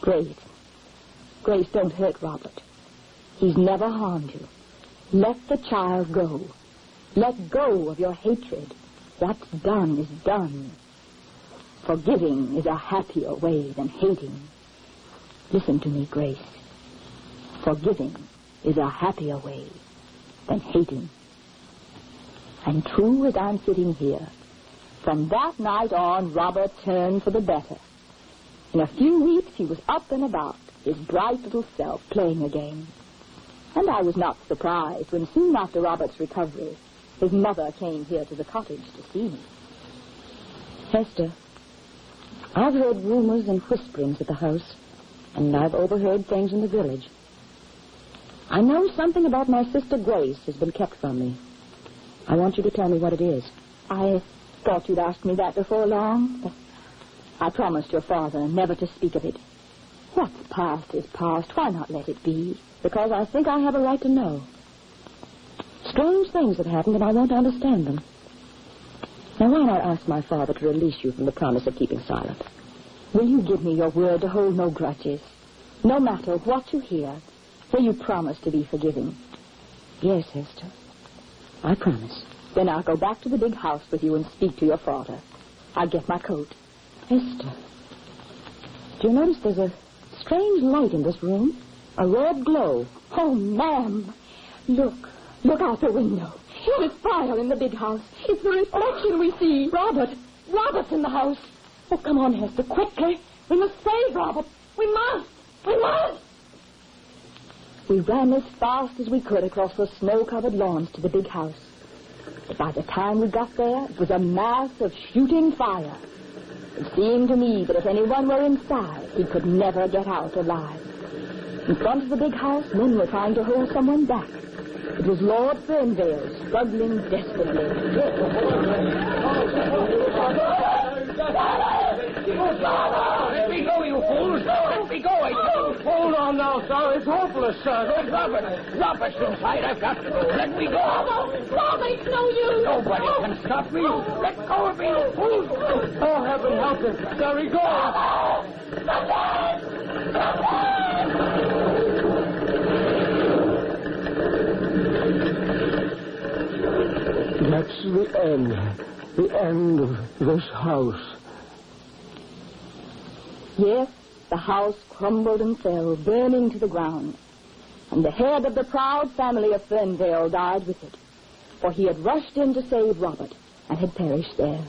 S7: Grace, don't hurt Robert. He's never harmed you. Let the child go. Let go of your hatred. What's done is done. Forgiving is a happier way than hating. Listen to me, Grace. Forgiving is a happier way than hating. And true as I'm sitting here, from that night on, Robert turned for the better. In a few weeks, he was up and about, his bright little self playing again. And I was not surprised when soon after Robert's recovery, his mother came here to the cottage to see me. Hester, I've heard rumors and whisperings at the house, and I've overheard things in the village. I know something about my sister Grace has been kept from me. I want you to tell me what it is. I thought you'd asked me that before long, but I promised your father never to speak of it. What's past is past. Why not let it be? Because I think I have a right to know. Strange things have happened, and I won't understand them. Now, why not ask my father to release you from the promise of keeping silent? Will you give me your word to hold no grudges? No matter what you hear, will you promise to be forgiving? Yes, Hester. I promise. Then I'll go back to the big house with you and speak to your father. I'll get my coat. Hester, do you notice there's a strange light in this room? A red glow. Oh, ma'am. Look out the window. There's fire in the big house. It's the reflection we see. Robert's in the house. Oh, come on, Hester, quickly. We must save Robert. We must. We ran as fast as we could across the snow-covered lawns to the big house. But by the time we got there, it was a mass of shooting fire. It seemed to me that if anyone were inside, he could never get out alive. In front of the big house, men were trying to hold someone back. It was Lord Fernvale, struggling desperately.
S13: Let me go, you fools! Let me go! Hold on now, sir. It's hopeless, sir. There's Robert's inside. I've got to go. Let me go.
S9: Robert, it's no use.
S13: Nobody can stop me. Let go of me, you fools! Oh, heaven help him. There he goes.
S18: That's the end of this house.
S7: Yes, the house crumbled and fell, burning to the ground. And the head of the proud family of Fernvale died with it, for he had rushed in to save Robert and had perished there.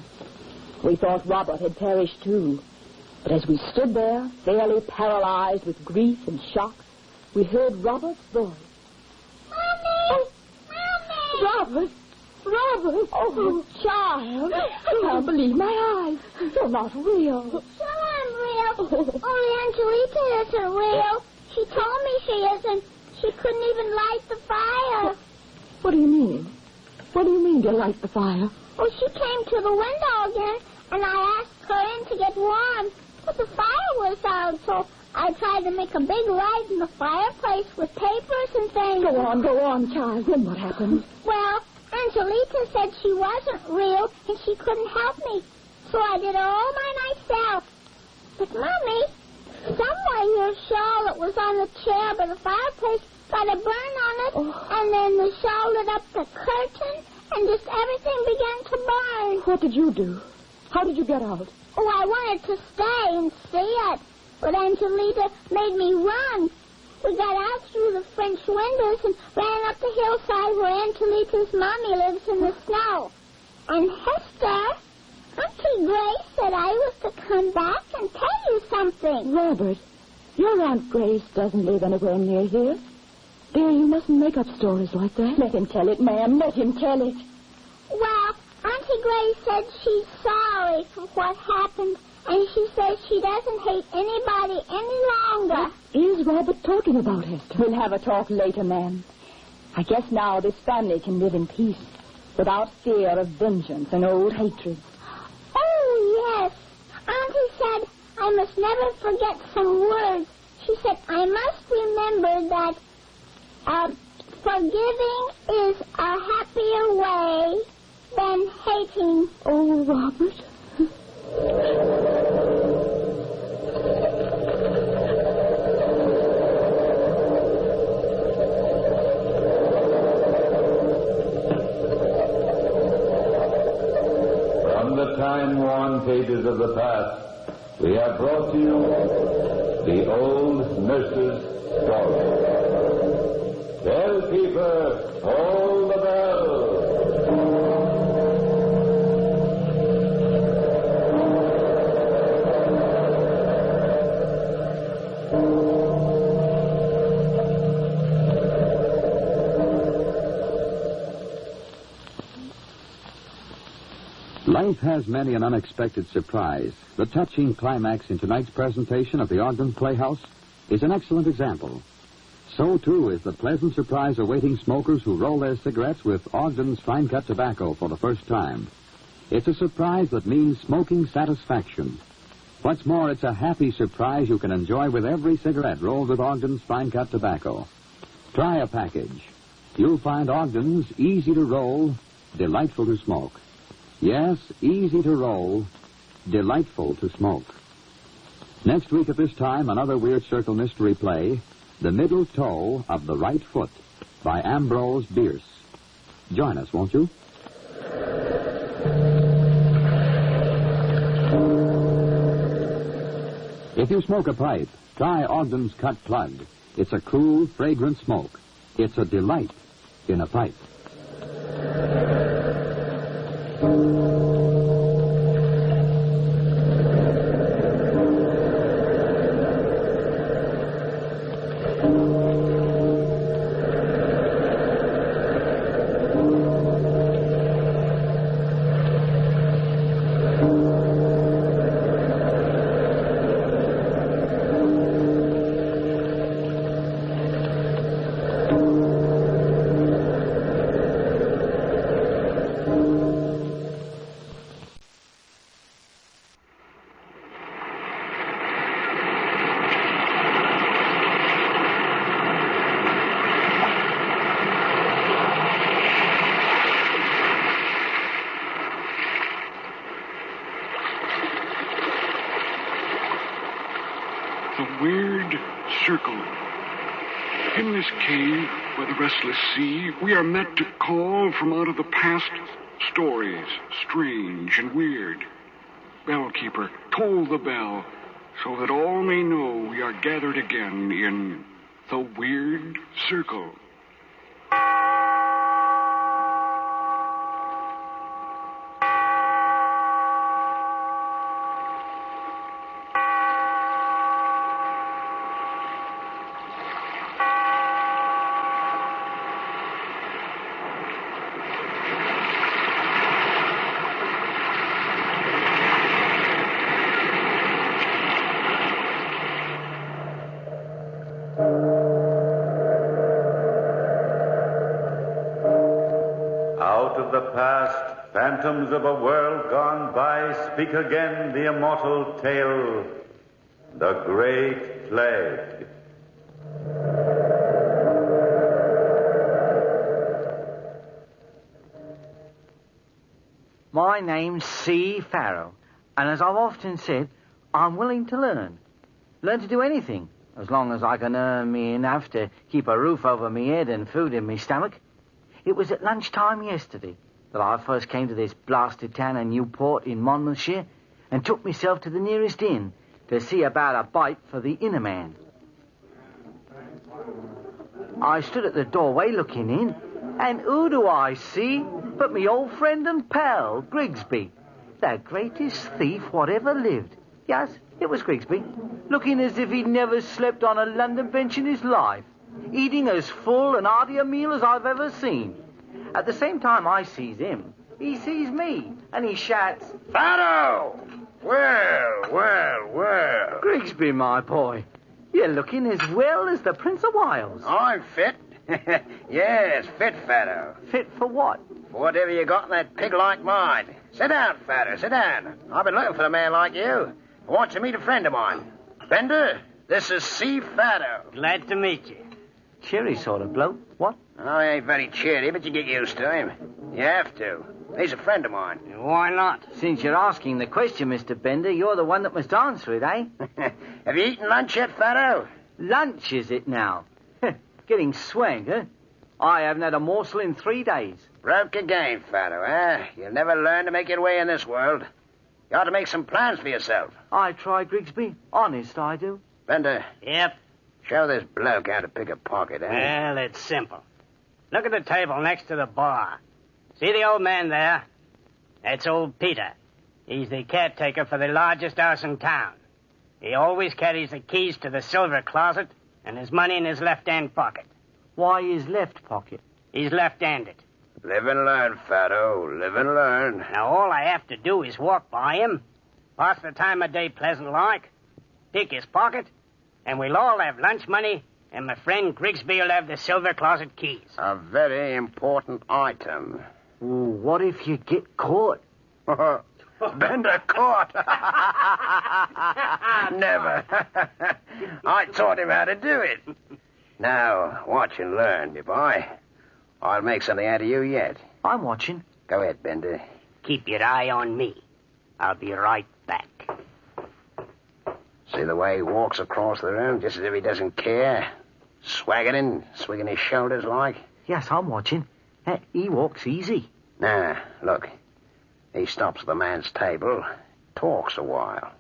S7: We thought Robert had perished too, but as we stood there, fairly paralyzed with grief and shock, we heard Robert's voice.
S9: Mommy!
S7: Robert! Oh, child! I can't believe my eyes. You're not real.
S9: Sure, I'm real. Only Angelita isn't real. She told me she isn't. She couldn't even light the fire.
S7: What do you mean? What do you mean to light the fire?
S9: Well, she came to the window again, and I asked her in to get warm. But the fire was out, so I tried to make a big light in the fireplace with papers and things.
S7: Go on, child. Then what happened?
S9: Well, Angelita said she wasn't real, and she couldn't help me. So I did it all by myself. But, Mommy, somewhere your shawl that was on the chair by the fireplace got a burn on it, and then the shawl lit up the curtain, and just everything began to burn.
S7: What did you do? How did you get out?
S9: Oh, I wanted to stay and see it, but Angelita made me run. We got out through the French windows and ran up the hillside where Angelita's mommy lives in the snow. And Hester, Auntie Grace said I was to come back and tell you something.
S7: Robert, your Aunt Grace doesn't live anywhere near here. Dear, you mustn't make up stories like that. Let him tell it, ma'am. Let him tell it.
S9: Well, Auntie Grace said she's sorry for what happened, and she says she doesn't hate anybody any longer.
S7: What is Robert talking about, Hester? We'll have a talk later, ma'am. I guess now this family can live in peace without fear of vengeance and old hatred.
S9: Oh, yes. Auntie said I must never forget some words. She said I must remember that Forgiving is a happier way than hating.
S12: Oh, Robert.
S1: From the time-worn pages of the past, we have brought to you the old nurse's story. Bellkeeper, hold the bell.
S17: Life has many an unexpected surprise. The touching climax in tonight's presentation of the Ogden Playhouse is an excellent example. So, too, is the pleasant surprise awaiting smokers who roll their cigarettes with Ogden's fine-cut tobacco for the first time. It's a surprise that means smoking satisfaction. What's more, it's a happy surprise you can enjoy with every cigarette rolled with Ogden's fine-cut tobacco. Try a package. You'll find Ogden's easy to roll, delightful to smoke. Yes, easy to roll, delightful to smoke. Next week at this time, another Weird Circle mystery play, The Middle Toe of the Right Foot, by Ambrose Bierce. Join us, won't you? If you smoke a pipe, try Ogden's Cut Plug. It's a cool, fragrant smoke. It's a delight in a pipe.
S6: Weird Circle. In this cave by the restless sea, we are met to call from out of the past stories, strange and weird. Bellkeeper, toll the bell, so that all may know we are gathered again in the Weird Circle.
S1: Out of the past, phantoms of a world gone by, speak again the immortal tale, the Great Plague.
S10: My name's C. Farrow, and as I've often said, I'm willing to learn. Learn to do anything, as long as I can earn me enough to keep a roof over me head and food in me stomach. It was at lunchtime yesterday that I first came to this blasted town of Newport in Monmouthshire and took myself to the nearest inn to see about a bite for the inner man. I stood at the doorway looking in, and who do I see but me old friend and pal, Grigsby, the greatest thief whatever lived. Yes, it was Grigsby, looking as if he'd never slept on a London bench in his life, eating as full and hearty a meal as I've ever seen. At the same time I sees him, he sees me, and he shouts, "Farrow! Well. Grigsby, my boy, you're looking as well as the Prince of Wales."
S20: I'm fit. Yes, fit, Farrow.
S10: Fit for what?
S20: For whatever you got in that pig-like mind. Sit down, Farrow, sit down. I've been looking for a man like you. I want to meet a friend of mine. Bender, this is C. Farrow.
S19: Glad to meet you.
S10: cheery sort of bloke. What?
S20: Oh, he ain't very cheery, but you get used to him. You have to. He's a friend of mine.
S10: Why not? Since you're asking the question, Mr. Bender, you're the one that must answer it, eh?
S20: Have you eaten lunch yet, Fatto?
S10: Lunch, is it now? Getting swag, huh? I haven't had a morsel in 3 days.
S20: Broke again, Fatto, eh? You'll never learn to make your way in this world. You ought to make some plans for yourself.
S10: I try, Grigsby. Honest, I do.
S20: Bender.
S19: Yep.
S20: Show this bloke how to pick a pocket, eh?
S19: Well, it's simple. Look at the table next to the bar. See the old man there? That's old Peter. He's the caretaker for the largest house in town. He always carries the keys to the silver closet and his money in his left-hand pocket.
S10: Why his left pocket?
S19: He's left-handed.
S20: Live and learn, Fatto. Live and learn.
S19: Now, all I have to do is walk by him, pass the time of day pleasant-like, pick his pocket, and we'll all have lunch money, and my friend Grigsby will have the silver closet keys.
S20: A very important item.
S10: Ooh, what if you get caught?
S20: Bender caught. Never. I taught him how to do it. Now, watch and learn, me boy. I'll make something out of you yet.
S10: I'm watching.
S20: Go ahead, Bender.
S19: Keep your eye on me. I'll be right back.
S20: See the way he walks across the room, just as if he doesn't care? Swaggering, swinging his shoulders like?
S10: Yes, I'm watching. He walks easy.
S20: Nah, look. He stops at the man's table, talks a while,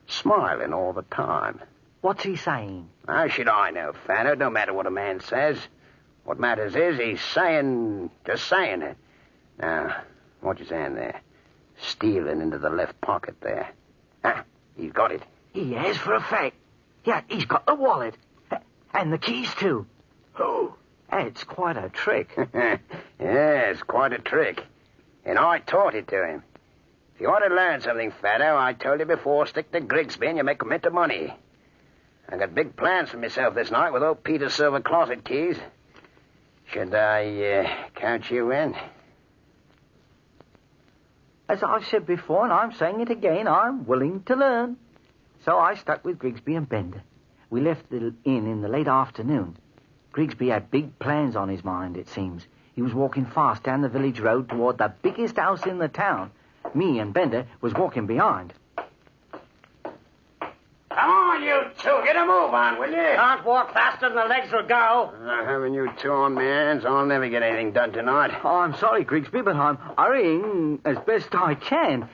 S20: smiling all the time.
S10: What's he saying?
S20: How should I know, Fanner? It don't matter what a man says. What matters is he's just saying it. Now, watch his hand there. Stealing into the left pocket there. He's got it.
S10: He has for a fact. Yeah, he's got the wallet. And the keys, too. Oh, it's quite a trick.
S20: Yes, quite a trick. And I taught it to him. If you want to learn something, Fatto, I told you before, stick to Grigsby and you make a mint of money. I got big plans for myself this night with old Peter's silver closet keys. Should I count you in?
S10: As I've said before, and I'm saying it again, I'm willing to learn. So I stuck with Grigsby and Bender. We left the inn in the late afternoon. Grigsby had big plans on his mind, it seems. He was walking fast down the village road toward the biggest house in the town. Me and Bender was walking behind.
S20: Come on, you two. Get a move on, will you?
S19: Can't walk faster than the legs will go.
S20: Having you two on my hands, I'll never get anything done tonight.
S10: Oh, I'm sorry, Grigsby, but I'm hurrying as best I can.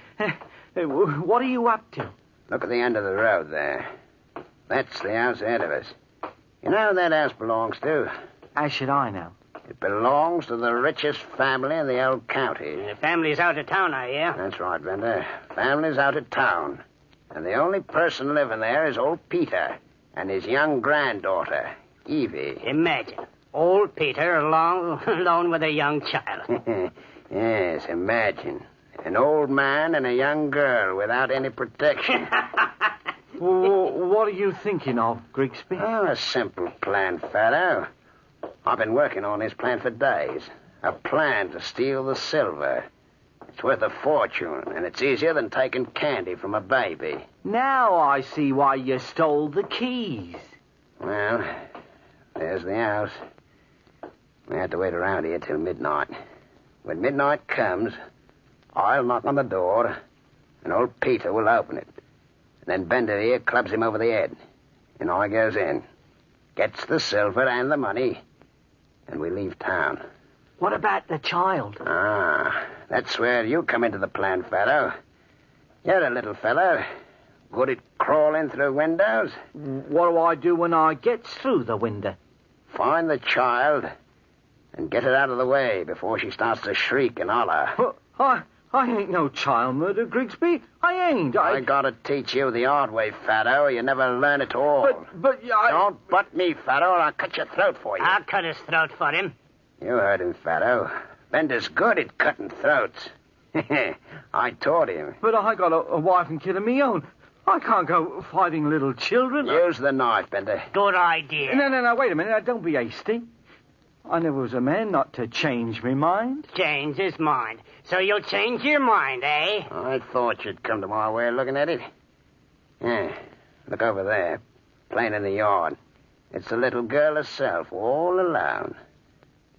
S10: What are you up to?
S20: Look at the end of the road there. That's the house ahead of us. You know who that house belongs to?
S10: How should I know?
S20: It belongs to the richest family in the old county.
S19: The family's out of town, I hear.
S20: That's right, Bender. Family's out of town. And the only person living there is old Peter and his young granddaughter, Evie.
S19: Imagine. Old Peter alone with a young child.
S20: Yes, imagine. An old man and a young girl without any protection.
S10: What are you thinking of, Grigsby?
S20: Oh, a simple plan, Fatto. I've been working on this plan for days. A plan to steal the silver. It's worth a fortune, and it's easier than taking candy from a baby.
S10: Now I see why you stole the keys.
S20: Well, there's the house. We have to wait around here till midnight. When midnight comes, I'll knock on the door, and old Peter will open it. And then Bender here clubs him over the head. And I goes in, gets the silver and the money, and we leave town.
S10: What about the child?
S20: That's where you come into the plan, Fatto. You're a little fellow. Good at crawling through windows.
S10: What do I do when I get through the window?
S20: Find the child and get her out of the way before she starts to shriek and holler.
S10: I ain't no child murderer, Grigsby. I ain't.
S20: I gotta teach you the hard way, Fatto, or you never learn at all.
S10: But
S20: Don't butt me, Fatto, or I'll cut your throat for you.
S19: I'll cut his throat for him.
S20: You heard him, Fatto. Bender's good at cutting throats. I taught him.
S10: But I got a wife and kid of me own. I can't go fighting little children.
S20: Use the knife, Bender.
S19: Good idea.
S10: No, wait a minute. Don't be hasty. I never was a man not to change my mind.
S19: Change his mind. So you'll change your mind, eh?
S20: I thought you'd come to my way of looking at it. Yeah, look over there. Playing in the yard. It's the little girl herself, all alone.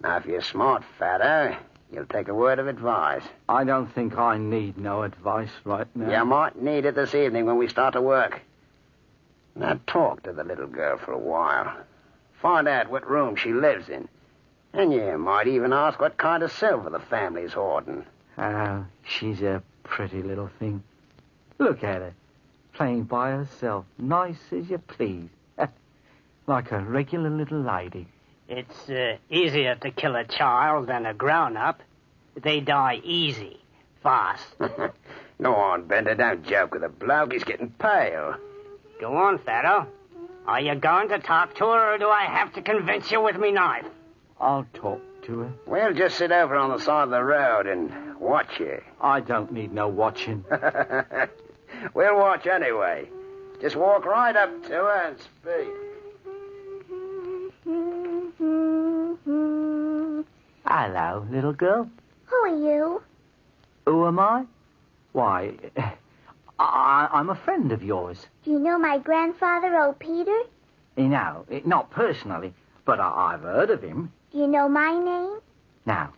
S20: Now, if you're smart, Father, you'll take a word of advice.
S10: I don't think I need no advice right now.
S20: You might need it this evening when we start to work. Now, talk to the little girl for a while. Find out what room she lives in. And you might even ask what kind of silver the family's hoarding.
S10: Oh, she's a pretty little thing. Look at her, playing by herself, nice as you please. Like a regular little lady.
S19: It's easier to kill a child than a grown-up. They die easy, fast.
S20: Go on, Bender, don't joke with the bloke. He's getting pale.
S19: Go on, Pharaoh. Are you going to talk to her, or do I have to convince you with me knife?
S10: I'll talk to her.
S20: We'll just sit over on the side of the road and watch you.
S10: I don't need no watching.
S20: We'll watch anyway. Just walk right up to her and speak.
S10: Hello, little girl.
S9: Who are you?
S10: Who am I? Why, I'm a friend of yours.
S9: Do you know my grandfather, old Peter?
S10: No, not personally, but I've heard of him.
S9: Do you know my name?
S10: Now,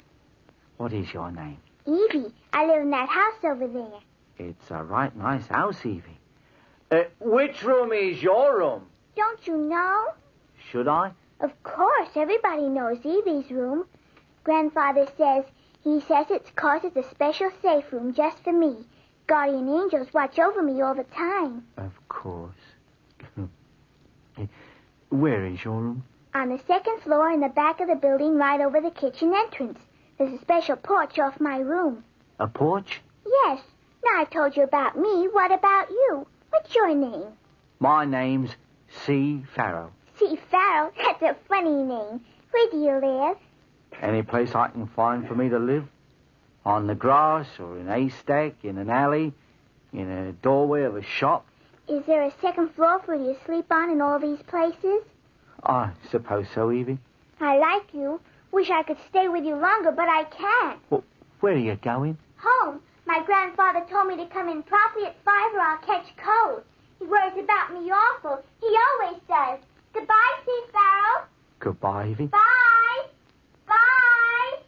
S10: what is your name?
S9: Evie. I live in that house over there.
S10: It's a right nice house, Evie. Which room is your room?
S9: Don't you know?
S10: Should I?
S9: Of course, everybody knows Evie's room. Grandfather says it's 'cause it's a special safe room just for me. Guardian angels watch over me all the time.
S10: Of course. Where is your room?
S9: On the second floor in the back of the building right over the kitchen entrance. There's a special porch off my room.
S10: A porch?
S9: Yes. Now I've told you about me. What about you? What's your name?
S10: My name's C. Farrow.
S9: C. Farrow? That's a funny name. Where do you live?
S10: Any place I can find for me to live. On the grass or in a haystack, in an alley, in a doorway of a shop.
S9: Is there a second floor for you to sleep on in all these places?
S10: I suppose so, Evie.
S9: I like you. Wish I could stay with you longer, but I can't.
S10: Well, where are you going?
S9: Home. My grandfather told me to come in promptly at 5 or I'll catch cold. He worries about me awful. He always does. Goodbye, Steve Farrow.
S10: Goodbye, Evie.
S9: Bye. Bye.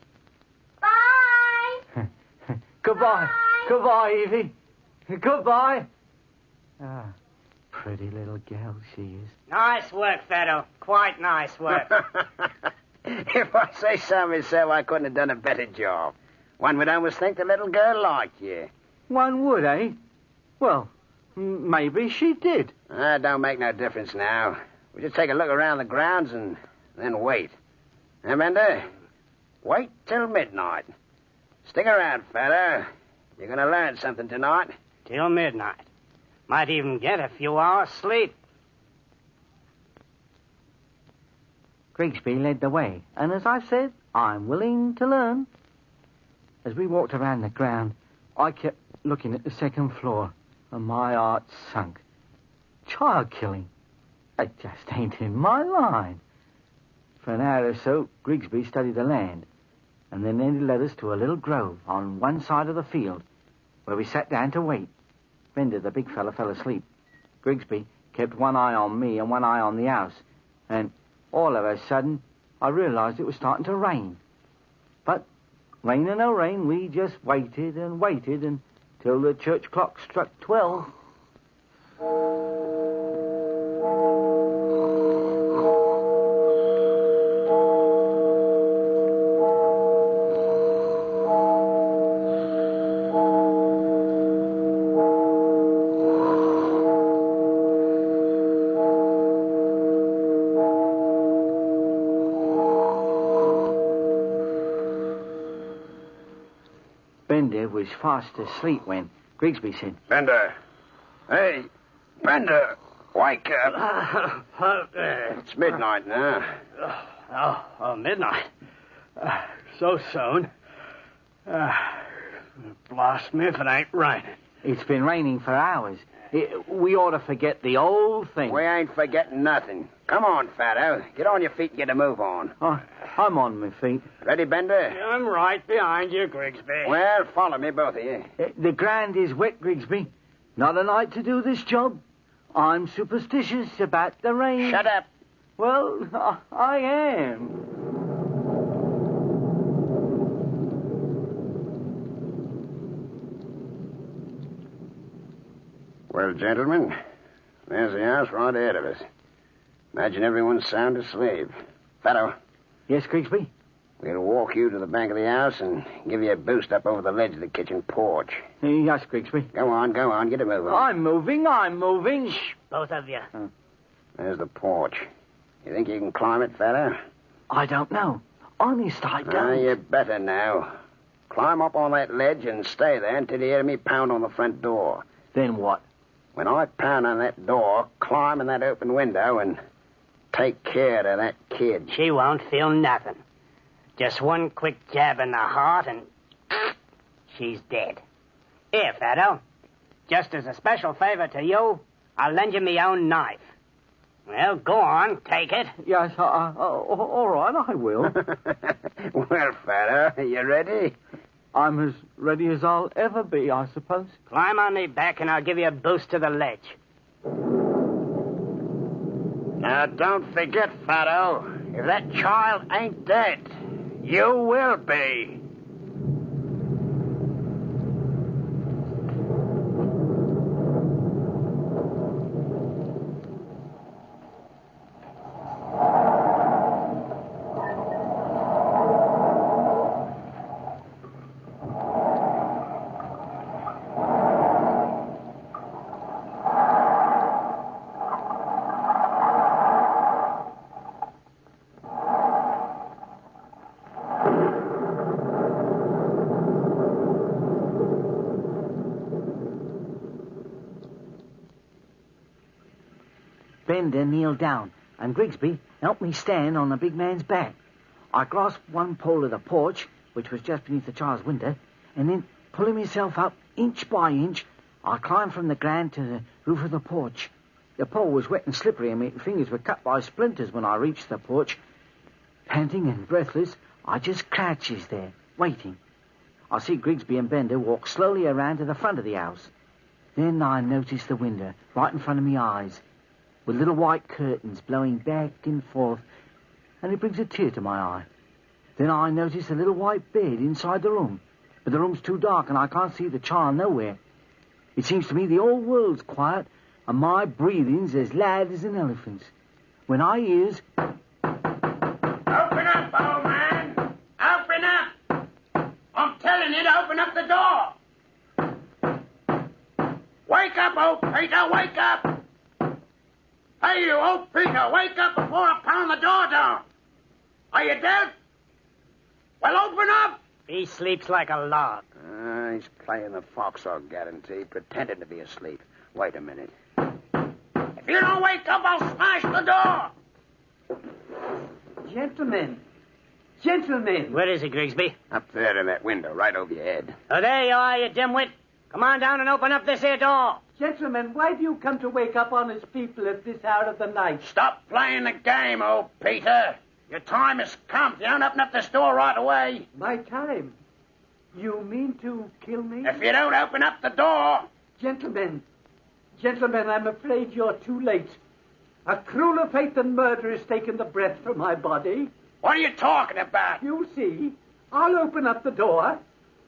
S9: Bye.
S10: Goodbye.
S9: Bye.
S10: Goodbye, Evie. Goodbye. Ah, pretty little girl she is.
S19: Nice work, Pharaoh. Quite nice work.
S20: If I say so myself, I couldn't have done a better job. One would almost think the little girl liked you.
S10: One would, eh? Well, maybe she did.
S20: Don't make no difference now. We'll just take a look around the grounds and then wait. Bender, wait till midnight. Stick around, fella. You're going to learn something tonight.
S19: Till midnight. Might even get a few hours sleep.
S10: Grigsby led the way, and as I said, I'm willing to learn. As we walked around the ground, I kept looking at the second floor, and my heart sunk. Child killing. It just ain't in my line. For an hour or so, Grigsby studied the land, and then he led us to a little grove on one side of the field, where we sat down to wait. Bender, the big fella, fell asleep. Grigsby kept one eye on me and one eye on the house, and all of a sudden, I realized it was starting to rain. But, rain or no rain, we just waited and waited until the church clock struck 12. Bender was fast asleep when Grigsby said,
S20: Bender. Hey, Bender, wake up. It's midnight now.
S19: Midnight. So soon. Blast me if it ain't raining.
S10: It's been raining for hours. We ought to forget the old thing.
S20: We ain't forgetting nothing. Come on, Fatto. Get on your feet and get a move on.
S10: I'm on my feet.
S20: Ready, Bender?
S19: I'm right behind you, Grigsby.
S20: Well, follow me, both of you.
S10: The ground is wet, Grigsby. Not a night to do this job. I'm superstitious about the rain.
S20: Shut up.
S10: Well, I am.
S20: Well, gentlemen, there's the house right ahead of us. Imagine everyone's sound asleep. Fatto.
S10: Yes, Grigsby?
S20: We'll walk you to the back of the house and give you a boost up over the ledge of the kitchen porch.
S10: Yes, Grigsby.
S20: Go on, get it moving.
S10: I'm moving.
S19: Shh, both of you.
S20: There's the porch. You think you can climb it, Fatto?
S10: I don't know. Honest, I don't.
S20: You better now. Climb up on that ledge and stay there until you hear me pound on the front door.
S10: Then what?
S20: When I pound on that door, climb in that open window and take care of that kid.
S19: She won't feel nothing. Just one quick jab in the heart and she's dead. Here, Fatto. Just as a special favor to you, I'll lend you my own knife. Well, go on, take it.
S10: Yes, all right, I will.
S20: Well, Fatto, you ready?
S10: I'm as ready as I'll ever be, I suppose.
S19: Climb on me back and I'll give you a boost to the ledge.
S20: Now, don't forget, Fatto, if that child ain't dead, you will be.
S10: Bender kneeled down, and Grigsby helped me stand on the big man's back. I grasped one pole of the porch, which was just beneath the child's window, and then, pulling myself up inch by inch, I climbed from the ground to the roof of the porch. The pole was wet and slippery, and my fingers were cut by splinters when I reached the porch. Panting and breathless, I just crouches there, waiting. I see Grigsby and Bender walk slowly around to the front of the house. Then I noticed the window, right in front of me eyes, with little white curtains blowing back and forth, and it brings a tear to my eye. Then I notice a little white bed inside the room, but the room's too dark and I can't see the child nowhere. It seems to me the whole world's quiet and my breathing's as loud as an elephant's. When I hears...
S20: Open up, old man! Open up! I'm telling you to open up the door! Wake up, old Peter, wake up! Hey, you old Peter, wake up before I pound the door down. Are you dead? Well, open up.
S19: He sleeps like a log.
S20: He's playing the fox, I'll guarantee, pretending to be asleep. Wait a minute. If you don't wake up, I'll smash the door.
S10: Gentlemen.
S19: Where is he, Grigsby?
S20: Up there in that window, right over your head.
S19: Oh, there you are, you dimwit. Come on down and open up this here door.
S10: Gentlemen, why do you come to wake up honest people at this hour of the night?
S20: Stop playing the game, old Peter. Your time has come. If you don't open up this door right away.
S10: My time? You mean to kill me?
S20: If you don't open up the door.
S10: Gentlemen, I'm afraid you're too late. A crueler fate than murder has taken the breath from my body.
S20: What are you talking about?
S10: You'll see. I'll open up the door,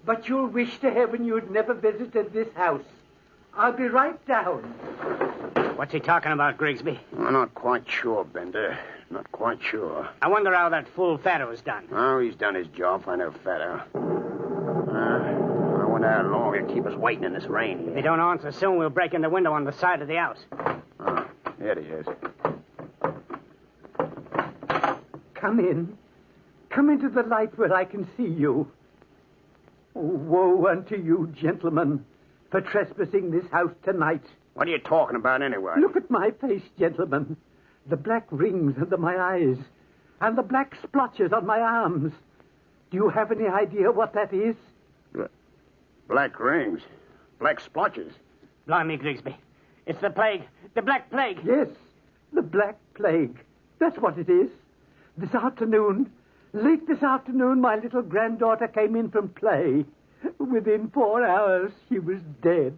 S10: but you'll wish to heaven you'd never visited this house. I'll be right down.
S19: What's he talking about, Grigsby?
S20: I'm not quite sure, Bender. Not quite sure.
S19: I wonder how that fool Fatto's done.
S20: Oh, he's done his job. Find out Fatto. I wonder how long he'll keep us waiting in this rain here.
S19: If he don't answer soon, we'll break in the window on the side of the house.
S20: Oh, here he is.
S10: Come in. Come into the light where I can see you. Oh, woe unto you, gentlemen, for trespassing this house tonight.
S20: What are you talking about anyway?
S10: Look at my face, gentlemen. The black rings under my eyes, and the black splotches on my arms. Do you have any idea what that is?
S20: Black rings. Black splotches.
S19: Blimey, Grigsby. It's the plague. The Black Plague.
S10: Yes, the Black Plague. That's what it is. This afternoon, late this afternoon, my little granddaughter came in from play. Within 4 hours, she was dead.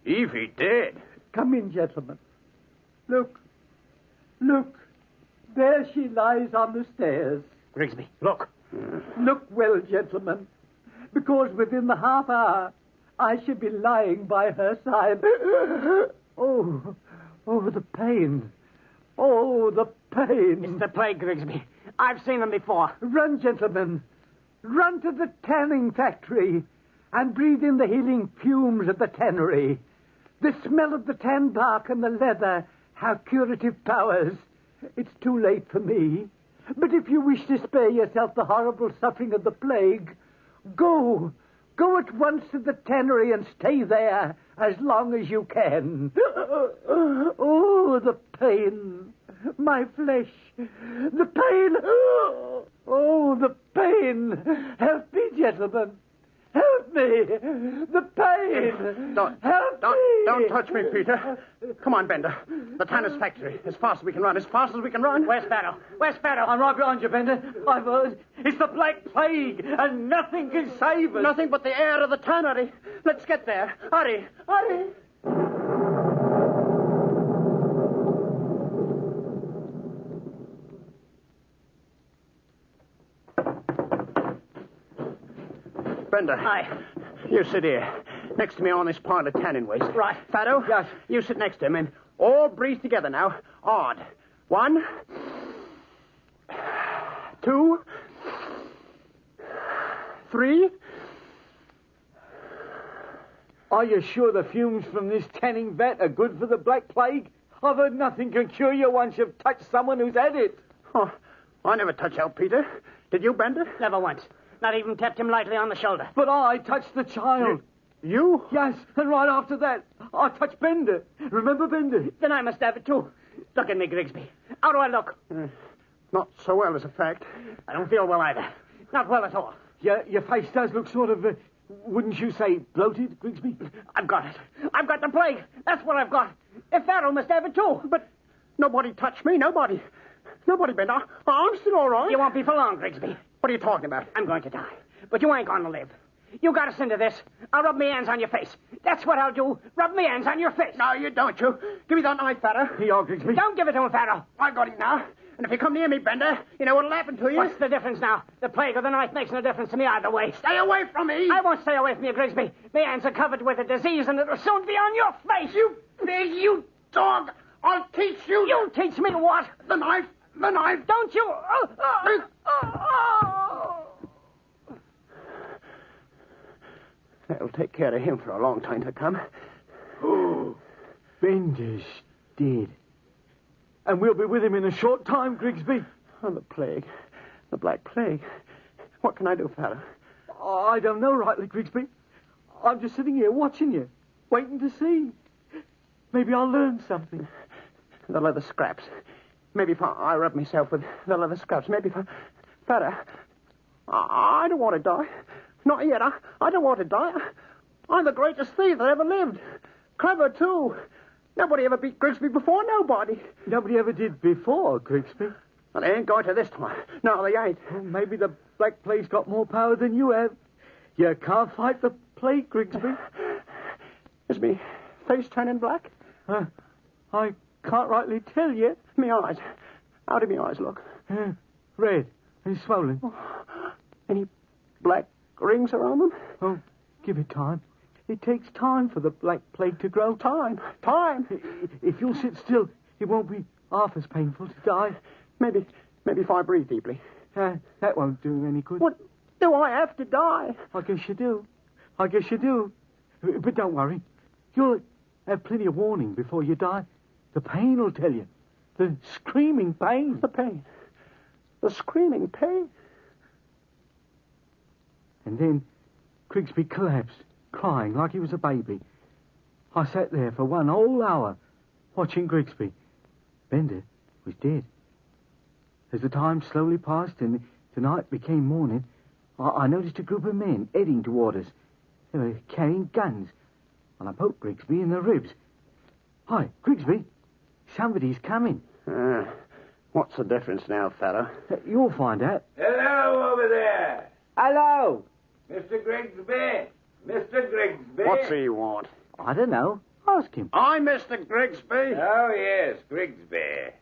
S20: Evie dead?
S10: Come in, gentlemen. Look.
S3: There she lies on the stairs.
S19: Grigsby, look.
S3: Look well, gentlemen, because within the half hour I should be lying by her side. Oh, the pain. Oh, the pain.
S19: It's the plague, Grigsby. I've seen them before.
S3: Run, gentlemen. Run to the tanning factory and breathe in the healing fumes of the tannery. The smell of the tan bark and the leather have curative powers. It's too late for me. But if you wish to spare yourself the horrible suffering of the plague, go. Go at once to the tannery and stay there as long as you can. Oh, the pain. My flesh. The pain. Oh, the pain. Help me, gentlemen. Help me. The pain.
S14: Don't touch me, Peter. Come on, Bender. The tanner's factory. As fast as we can run. As fast as we can run.
S19: Where's Sparrow? Where's Sparrow?
S3: I'm right behind you, Bender. I've heard. It's the Black Plague, and nothing can save us.
S14: Nothing but the air of the tannery. Let's get there. Hurry. Hurry. Bender.
S19: Aye.
S14: You sit here, next to me on this pile of tanning waste.
S19: Right.
S14: Fado?
S3: Yes.
S14: You sit next to him, and all breathe together now. Odd. 1, 2, 3.
S3: Are you sure the fumes from this tanning vat are good for the Black Plague? I've heard nothing can cure you once you've touched someone who's had it.
S14: Oh, I never touched Al Peter. Did you, Bender?
S19: Never once. Not even tapped him lightly on the shoulder.
S3: But I touched the child.
S14: You?
S3: Yes, and right after that, I touched Bender. Remember Bender?
S19: Then I must have it, too. Look at me, Grigsby. How do I look?
S14: Not so well, as a fact.
S19: I don't feel well either. Not well at all.
S3: Your face does look sort of, wouldn't you say, bloated, Grigsby?
S19: I've got it. I've got the plague. That's what I've got. If Farrell must have it, too.
S14: But nobody touched me. Nobody. Nobody, Bender. I'm still all right.
S19: You won't be for long, Grigsby.
S14: What are you talking about?
S19: I'm going to die. But you ain't going to live. You got us into this. I'll rub my hands on your face. That's what I'll do. Rub my hands on your face.
S14: No, you don't, you. Give me that knife, Farrell.
S3: Here you are, Grigsby.
S19: Don't give it to him, Farrell.
S14: I got it now. And if you come near me, Bender, you know what'll happen to you.
S19: What's the difference now? The plague or the knife makes no difference to me either way.
S14: Stay away from me.
S19: I won't stay away from you, Grigsby. My hands are covered with a disease, and it'll soon be on your face.
S14: You pig, you dog. I'll teach you.
S19: You'll teach me what?
S14: The knife. The knife.
S19: Don't you?
S14: That'll take care of him for a long time to come.
S3: Oh, Bender's dead. And we'll be with him in a short time, Grigsby.
S14: Oh, the plague. The Black Plague. What can I do, fella?
S3: I don't know rightly, Grigsby. I'm just sitting here watching you, waiting to see. Maybe I'll learn something.
S14: The leather scraps. Maybe if I rub myself with the leather scraps. Maybe if I... Fella, I don't want to die. Not yet. I don't want to die. I'm the greatest thief that ever lived. Clever, too. Nobody ever beat Grigsby before. Nobody.
S3: Nobody ever did before, Grigsby.
S14: Well, they ain't going to this time. No, they ain't.
S3: Well, maybe the Black Plague's got more power than you have. You can't fight the plague, Grigsby.
S14: Is me face turning black?
S3: I can't rightly tell yet.
S14: Me eyes. How do me eyes look?
S3: Red and swollen.
S14: Any black rings around them?
S3: Oh, give it time. It takes time for the Black Plague to grow.
S14: Time.
S3: If you'll sit still, it won't be half as painful to die.
S14: Maybe if I breathe deeply.
S3: That won't do any good.
S14: What? Do I have to die?
S3: I guess you do. But don't worry. You'll have plenty of warning before you die. The pain will tell you. The screaming pain.
S14: The pain. The screaming pain.
S3: And then Grigsby collapsed, crying like he was a baby. I sat there for 1 whole hour, watching Grigsby. Bender was dead. As the time slowly passed and the night became morning, I noticed a group of men heading toward us. They were carrying guns, and I poked Grigsby in the ribs. Hi, Grigsby, somebody's coming.
S14: What's the difference now, fella?
S3: You'll find out.
S22: Hello over there.
S3: Hello.
S22: Mr. Grigsby. Mr. Grigsby.
S14: What's he want?
S3: I don't know. Ask him.
S14: I'm Mr. Grigsby.
S22: Oh, yes, Grigsby.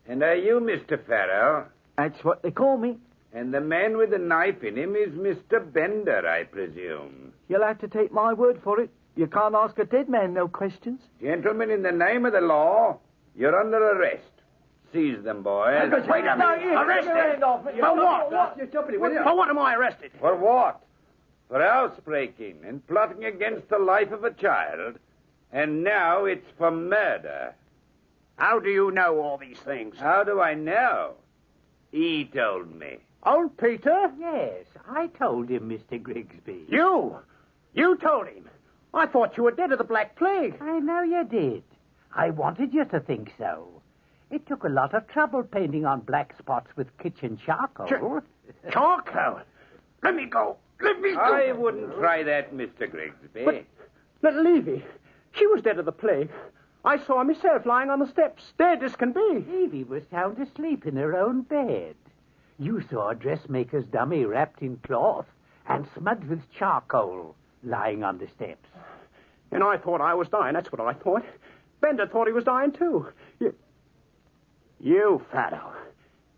S22: And are you Mr. Farrell?
S10: That's what they call me.
S22: And the man with the knife in him is Mr. Bender, I presume.
S10: You'll have to take my word for it. You can't ask a dead man no questions.
S22: Gentlemen, in the name of the law, you're under arrest. Seize them, boys.
S14: Wait a minute. Arrested? For what? For what am I arrested?
S22: For what? For housebreaking and plotting against the life of a child. And now it's for murder.
S14: How do you know all these things?
S22: How do I know? He told me.
S14: Old Peter?
S3: Yes, I told him, Mr. Grigsby.
S14: You? You told him? I thought you were dead of the Black Plague.
S3: I know you did. I wanted you to think so. It took a lot of trouble painting on black spots with kitchen charcoal.
S14: Charcoal? Let me go. Let me go.
S22: I wouldn't try that, Mr. Grigsby.
S14: But little Evie, she was dead of the plague. I saw her myself lying on the steps, dead as can be.
S3: Evie was sound asleep in her own bed. You saw a dressmaker's dummy wrapped in cloth and smudged with charcoal lying on the steps.
S14: And I thought I was dying. That's what I thought. Bender thought he was dying, too. You, Fatto.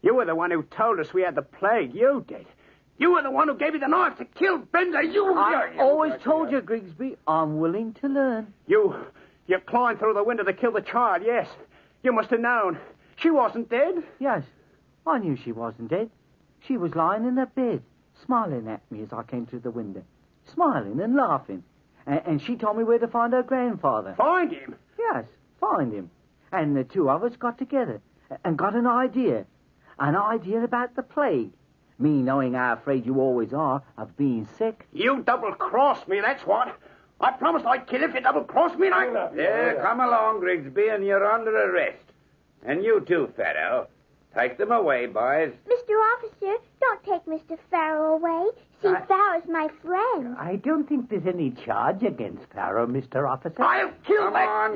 S14: You were the one who told us we had the plague. You did. You were the one who gave me the knife to kill Bender.
S10: I always told you, Grigsby, I'm willing to learn.
S14: You climbed through the window to kill the child, yes. You must have known. She wasn't dead.
S10: Yes, I knew she wasn't dead. She was lying in her bed, smiling at me as I came through the window. Smiling and laughing. And she told me where to find her grandfather.
S14: Find him?
S10: Yes, find him. And the two of us got together and got an idea. An idea about the plague. Me knowing how afraid you always are of being sick.
S14: You double-crossed me, that's what. I promised I'd kill if you double-crossed me, and I...
S22: Yeah, come along, Grigsby, and you're under arrest. And you too, Farrell. Take them away, boys.
S9: Mr. Officer, don't take Mr. Farrell away. See, Farrell's my friend.
S3: I don't think there's any charge against Farrell, Mr. Officer.
S14: I'll kill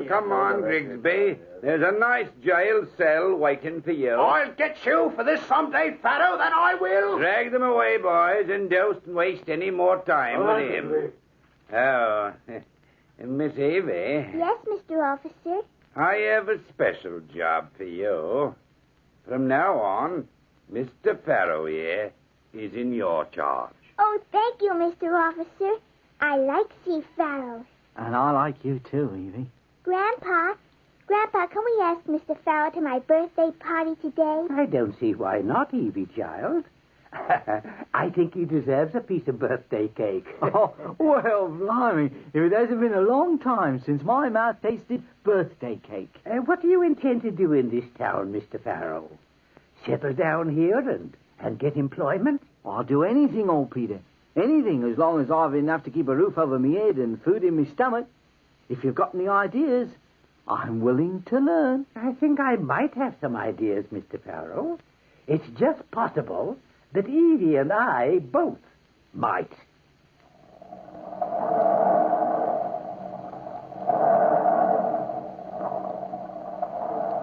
S22: Come on, Grigsby. There's a nice jail cell waiting for you.
S14: I'll get you for this someday, Fatto, that I will.
S22: Drag them away, boys, and don't waste any more time with him. Oh, Miss Evie.
S9: Yes, Mr. Officer.
S22: I have a special job for you. From now on, Mr. Farrow here is in your charge.
S9: Oh, thank you, Mr. Officer. I like C. Farrell.
S10: And I like you too, Evie.
S9: Grandpa, can we ask Mr. Farrell to my birthday party today?
S3: I don't see why not, Evie, child. I think he deserves a piece of birthday cake.
S10: Oh, well, blimey, it hasn't been a long time since my mouth tasted birthday cake.
S3: What do you intend to do in this town, Mr. Farrell? Settle down here and get employment?
S10: I'll do anything, old Peter. Anything, as long as I've enough to keep a roof over my head and food in my stomach. If you've got any ideas, I'm willing to learn.
S3: I think I might have some ideas, Mr. Farrell. It's just possible that Edie and I both might.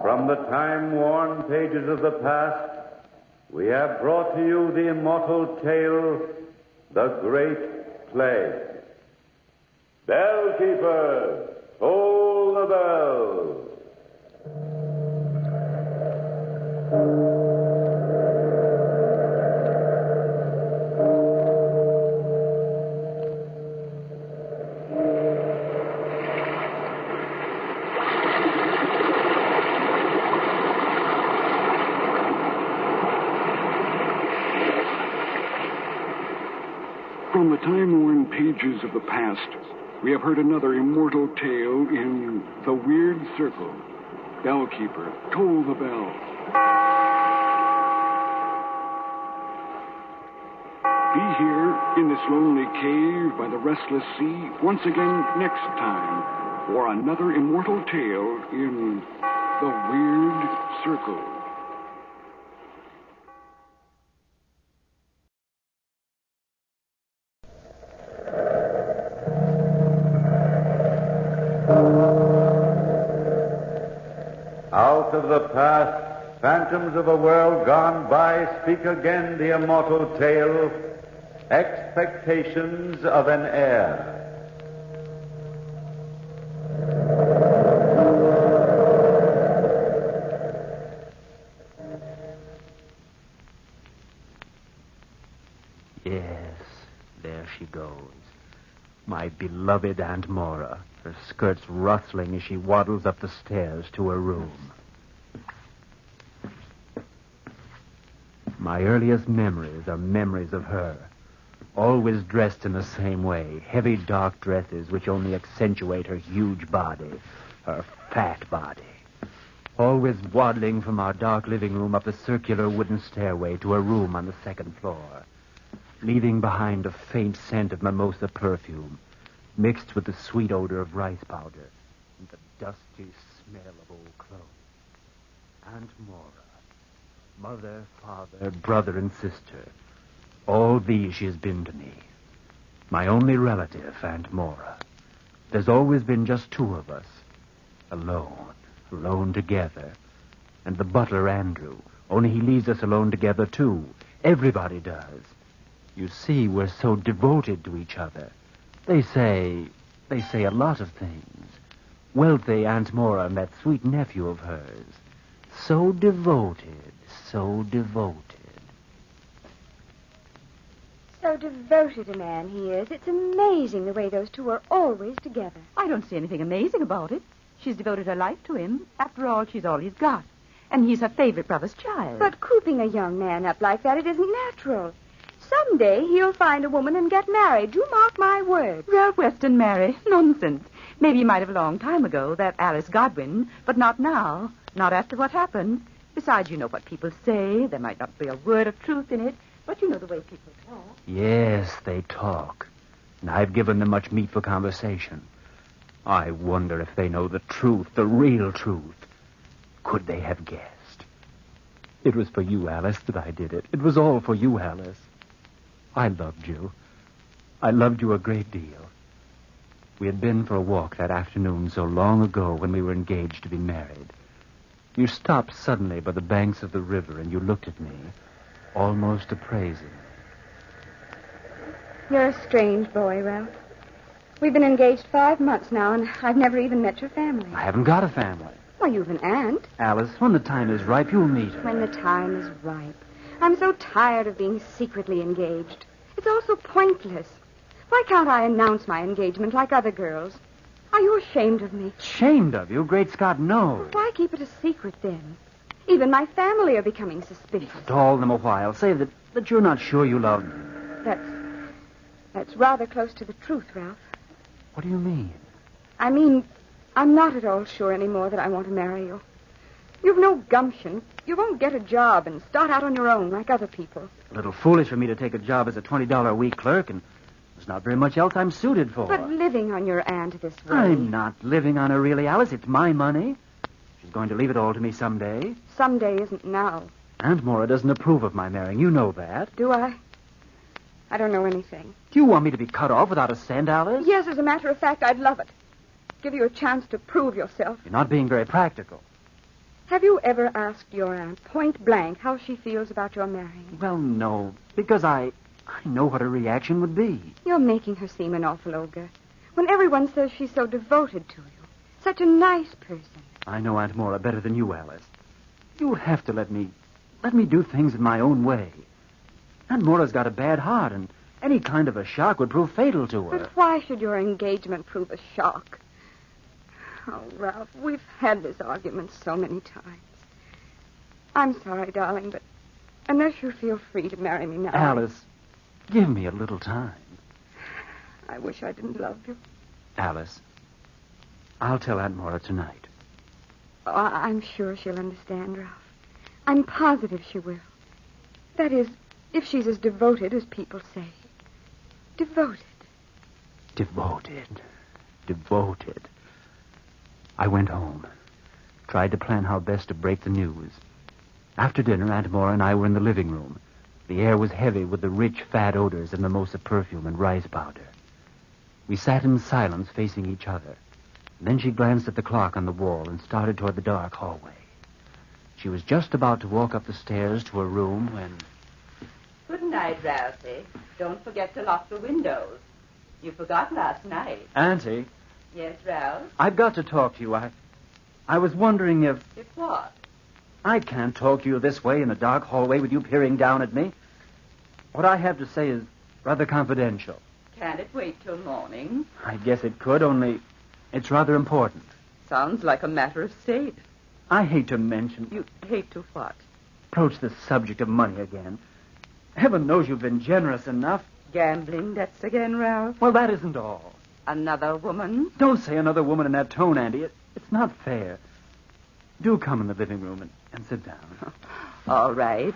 S1: From the time-worn pages of the past, we have brought to you the immortal tale, The Great Plague. Bellkeeper, toll the bell.
S6: From the time-worn pages of the past, we have heard another immortal tale in The Weird Circle. Bellkeeper, toll the bell. Be here in this lonely cave by the restless sea once again next time for another immortal tale in The Weird Circle.
S1: Out of the past, phantoms of a world gone by, speak again the immortal tale, Expectations of an Heir.
S2: Yes, there she goes. My beloved Aunt Mora, her skirts rustling as she waddles up the stairs to her room. My earliest memories are memories of her, always dressed in the same way, heavy dark dresses which only accentuate her huge body, her fat body. Always waddling from our dark living room up the circular wooden stairway to her room on the second floor, leaving behind a faint scent of mimosa perfume, mixed with the sweet odor of rice powder and the dusty smell of old clothes. Aunt Mora, mother, father, brother, and sister, all these she has been to me. My only relative, Aunt Mora. There's always been just two of us, alone together. And the butler, Andrew, only he leaves us alone together, too. Everybody does. You see, we're so devoted to each other. They say a lot of things. Wealthy Aunt Mora and that sweet nephew of hers. So devoted, so devoted.
S9: So devoted a man he is. It's amazing the way those two are always together.
S23: I don't see anything amazing about it. She's devoted her life to him. After all, she's all he's got. And he's her favorite brother's child.
S9: But cooping a young man up like that, it isn't natural. Someday he'll find a woman and get married. You mark my words.
S23: Ralph Weston marry? Nonsense. Maybe he might have a long time ago, that Alice Godwin, but not now. Not after what happened. Besides, you know what people say. There might not be a word of truth in it, but you know the way people talk.
S2: Yes, they talk. And I've given them much meat for conversation. I wonder if they know the truth, the real truth. Could they have guessed? It was for you, Alice, that I did it. It was all for you, Alice. I loved you. I loved you a great deal. We had been for a walk that afternoon so long ago when we were engaged to be married. You stopped suddenly by the banks of the river and you looked at me, almost appraising.
S9: You're a strange boy, Ralph. We've been engaged 5 months now, and I've never even met your family.
S2: I haven't got a family.
S9: Well, you've an aunt.
S2: Alice, when the time is ripe, you'll meet her.
S9: When the time is ripe. I'm so tired of being secretly engaged. It's all so pointless. Why can't I announce my engagement like other girls? Are you ashamed of me?
S2: Ashamed of you? Great Scott, no.
S9: Why keep it a secret, then? Even my family are becoming suspicious.
S2: Stall them a while. Say that you're not sure you love me.
S9: That's rather close to the truth, Ralph.
S2: What do you mean?
S9: I mean, I'm not at all sure anymore that I want to marry you. You've no gumption. You won't get a job and start out on your own like other people.
S2: A little foolish for me to take a job as a $20 a week clerk, and there's not very much else I'm suited for.
S9: But living on your aunt this way...
S2: I'm not living on her, really, Alice. It's my money. She's going to leave it all to me someday.
S9: Someday isn't now.
S2: Aunt Mora doesn't approve of my marrying. You know that.
S9: Do I? I don't know anything.
S2: Do you want me to be cut off without a cent, Alice?
S9: Yes, as a matter of fact, I'd love it. Give you a chance to prove yourself.
S2: You're not being very practical.
S9: Have you ever asked your aunt, point blank, how she feels about your marrying?
S2: Well, no, because I know what her reaction would be.
S9: You're making her seem an awful ogre. When everyone says she's so devoted to you. Such a nice person.
S2: I know Aunt Mora better than you, Alice. You'll have to let me do things in my own way. Aunt Mora's got a bad heart, and any kind of a shock would prove fatal to her.
S9: But why should your engagement prove a shock? Oh, Ralph, we've had this argument so many times. I'm sorry, darling, but unless you feel free to marry me now...
S2: Alice, give me a little time.
S9: I wish I didn't love you.
S2: Alice, I'll tell Aunt Mora tonight.
S9: Oh, I'm sure she'll understand, Ralph. I'm positive she will. That is, if she's as devoted as people say. Devoted.
S2: Devoted. I went home. Tried to plan how best to break the news. After dinner, Aunt Mora and I were in the living room. The air was heavy with the rich, fat odors of mimosa perfume and rice powder. We sat in silence facing each other. Then she glanced at the clock on the wall and started toward the dark hallway. She was just about to walk up the stairs to her room when...
S23: Good night, Ralphie. Don't forget to lock the windows. You forgot last night.
S2: Auntie?
S23: Yes, Ralph?
S2: I've got to talk to you. I was wondering if...
S23: If what?
S2: I can't talk to you this way in the dark hallway with you peering down at me. What I have to say is rather confidential.
S4: Can it wait till morning?
S2: I guess it could, only it's rather important.
S4: Sounds like a matter of state.
S2: I hate to mention...
S4: You hate to what?
S2: Approach the subject of money again. Heaven knows you've been generous enough.
S4: Gambling debts again, Ralph?
S2: Well, that isn't all.
S4: Another woman?
S2: Don't say another woman in that tone, Andy. It's not fair. Do come in the living room and sit down.
S4: All right.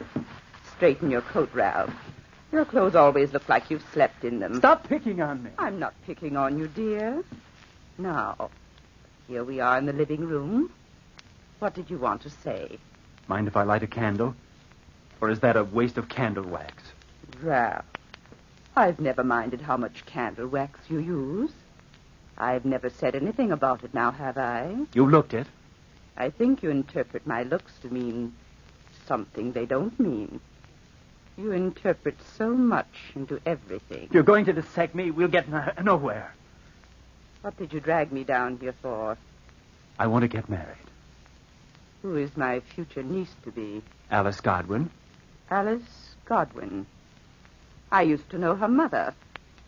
S4: Straighten your coat, Ralph. Your clothes always look like you've slept in them.
S2: Stop picking on me.
S4: I'm not picking on you, dear. Now, here we are in the living room. What did you want to say?
S2: Mind if I light a candle? Or is that a waste of candle wax?
S4: Ralph, I've never minded how much candle wax you use. I've never said anything about it now, have I?
S2: You looked it.
S4: I think you interpret my looks to mean something they don't mean. You interpret so much into everything.
S2: If you're going to dissect me, we'll get nowhere.
S4: What did you drag me down here for?
S2: I want to get married.
S4: Who is my future niece-to-be?
S2: Alice Godwin.
S4: Alice Godwin. I used to know her mother.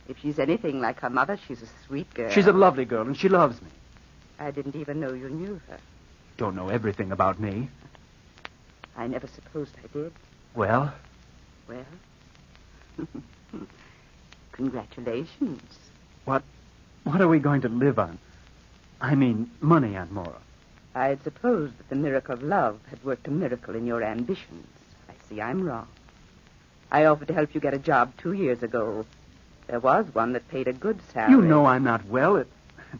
S4: If she's anything like her mother, she's a sweet girl.
S2: She's a lovely girl, and she loves me.
S4: I didn't even know you knew her.
S2: Don't know everything about me.
S4: I never supposed I did.
S2: Well?
S4: Well? Congratulations.
S2: What are we going to live on? I mean, money, Aunt Maura.
S4: I had supposed that the miracle of love had worked a miracle in your ambitions. I see I'm wrong. I offered to help you get a job 2 years ago. There was one that paid a good salary.
S2: You know I'm not well. At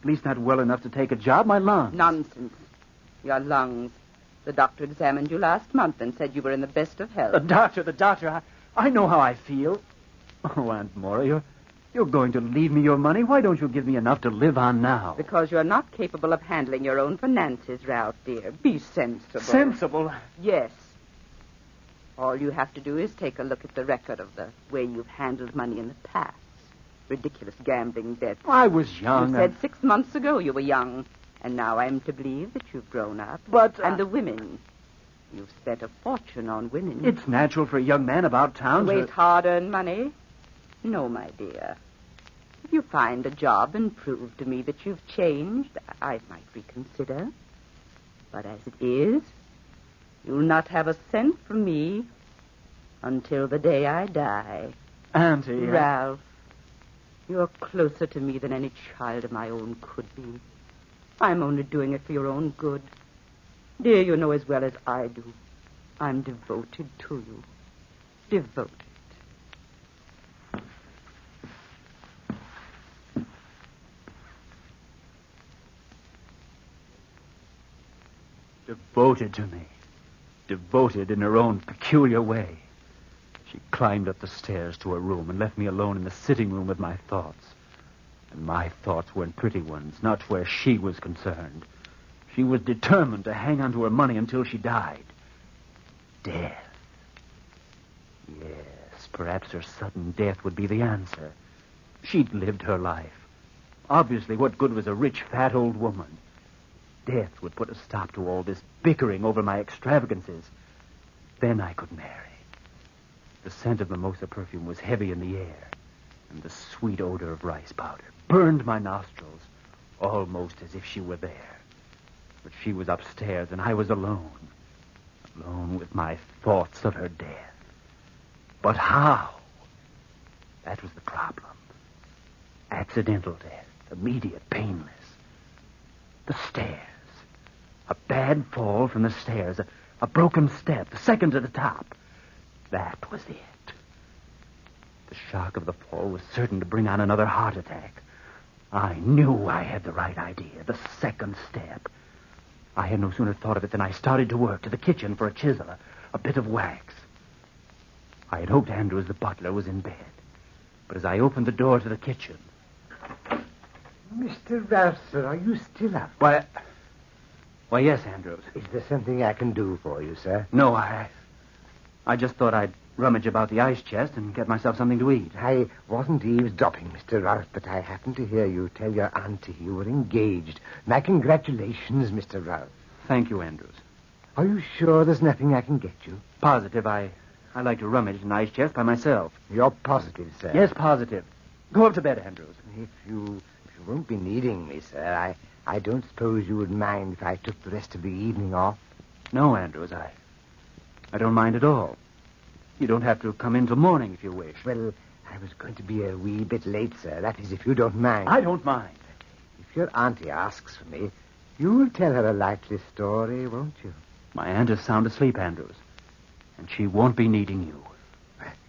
S2: least not well enough to take a job. My lungs.
S4: Nonsense. Your lungs. The doctor examined you last month and said you were in the best of health.
S2: The doctor. I know how I feel. Oh, Aunt Maura, you're going to leave me your money. Why don't you give me enough to live on now?
S4: Because you're not capable of handling your own finances, Ralph, dear. Be sensible.
S2: Sensible?
S4: Yes. All you have to do is take a look at the record of the way you've handled money in the past. Ridiculous gambling debts.
S2: I was young.
S4: You said 6 months ago you were young. And now I'm to believe that you've grown up.
S2: But...
S4: And the women. You've spent a fortune on women.
S2: It's natural for a young man about town
S4: to... waste hard-earned money? No, my dear. If you find a job and prove to me that you've changed, I might reconsider. But as it is, you'll not have a cent from me until the day I die.
S2: Auntie...
S4: Ralph, you're closer to me than any child of my own could be. I'm only doing it for your own good. Dear, you know as well as I do. I'm devoted to you. Devoted.
S2: Devoted to me. Devoted in her own peculiar way. She climbed up the stairs to her room and left me alone in the sitting room with my thoughts. And my thoughts weren't pretty ones, not where she was concerned. She was determined to hang on to her money until she died. Death. Yes, perhaps her sudden death would be the answer. She'd lived her life. Obviously, what good was a rich, fat old woman? Death would put a stop to all this bickering over my extravagances. Then I could marry. The scent of mimosa perfume was heavy in the air, and the sweet odor of rice powder burned my nostrils, almost as if she were there. But she was upstairs, and I was alone. Alone with my thoughts of her death. But how? That was the problem. Accidental death, immediate, painless. The stairs. A bad fall from the stairs, a broken step, the second to the top. That was it. The shock of the fall was certain to bring on another heart attack. I knew I had the right idea, the second step. I had no sooner thought of it than I started to work, to the kitchen for a chisel, a bit of wax. I had hoped Andrews, the butler, was in bed. But as I opened the door to the kitchen...
S5: Mr. Ralph, sir, are you still up?
S2: Why, yes, Andrews.
S5: Is there something I can do for you, sir?
S2: No, I just thought I'd rummage about the ice chest and get myself something to eat.
S5: I wasn't eavesdropping, Mr. Ralph, but I happened to hear you tell your auntie you were engaged. My congratulations, Mr. Ralph.
S2: Thank you, Andrews.
S5: Are you sure there's nothing I can get you?
S2: Positive. I I like to rummage an ice chest by myself.
S5: You're positive, sir?
S2: Yes, positive. Go up to bed, Andrews.
S5: If you won't be needing me, sir, I don't suppose you would mind if I took the rest of the evening off?
S2: No, Andrews, I don't mind at all. You don't have to come in till morning if you wish.
S5: Well, I was going to be a wee bit late, sir. That is, if you don't mind.
S2: I don't mind.
S5: If your auntie asks for me, you'll tell her a likely story, won't you?
S2: My aunt is sound asleep, Andrews, and she won't be needing you.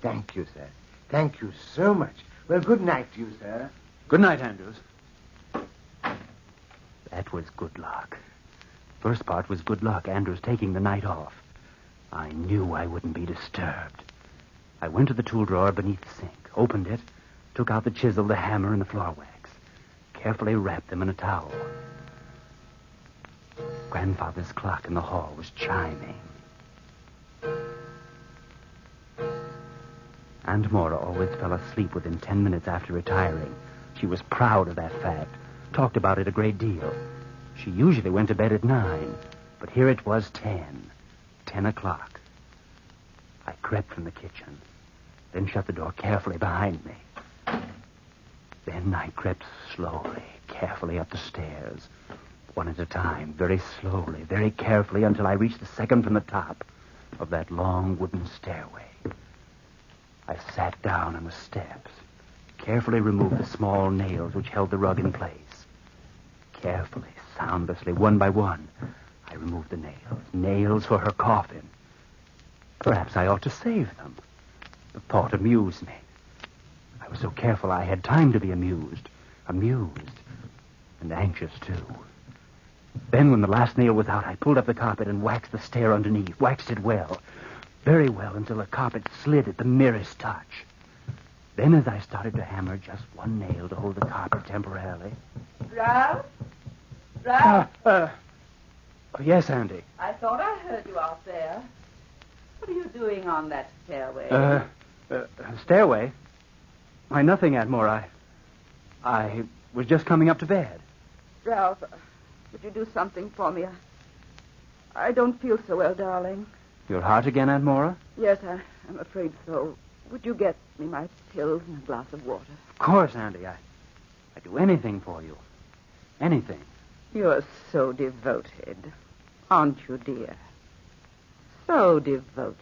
S5: Thank you, sir. Thank you so much. Well, good night to you, sir.
S2: Good night, Andrews. That was good luck. First part was good luck, Andrews taking the night off. I knew I wouldn't be disturbed. I went to the tool drawer beneath the sink, opened it, took out the chisel, the hammer, and the floor wax, carefully wrapped them in a towel. Grandfather's clock in the hall was chiming. Aunt Mora always fell asleep within 10 minutes after retiring. She was proud of that fact, talked about it a great deal. She usually went to bed at 9, but here it was 10 o'clock. I crept from the kitchen, then shut the door carefully behind me. Then I crept slowly, carefully up the stairs, one at a time, very slowly, very carefully, until I reached the second from the top of that long wooden stairway. I sat down on the steps, carefully removed the small nails which held the rug in place. Carefully, soundlessly, one by one, I removed the nails for her coffin. Perhaps I ought to save them. The thought amused me. I was so careful I had time to be amused, and anxious, too. Then, when the last nail was out, I pulled up the carpet and waxed the stair underneath, waxed it well, very well, until the carpet slid at the merest touch. Then, as I started to hammer just one nail to hold the carpet temporarily...
S4: Ralph? Ralph?
S2: Yes, Andy.
S4: I thought I heard you out there. What are you doing on that stairway?
S2: Stairway? Why, nothing, Aunt Moore. I was just coming up to bed.
S4: Ralph, would you do something for me? I don't feel so well, darling.
S2: Your heart again, Aunt Mora?
S4: Yes, I'm afraid so. Would you get me my pills and a glass of water?
S2: Of course, Andy. I'd do anything for you. Anything.
S4: You're so devoted, aren't you, dear? So devoted.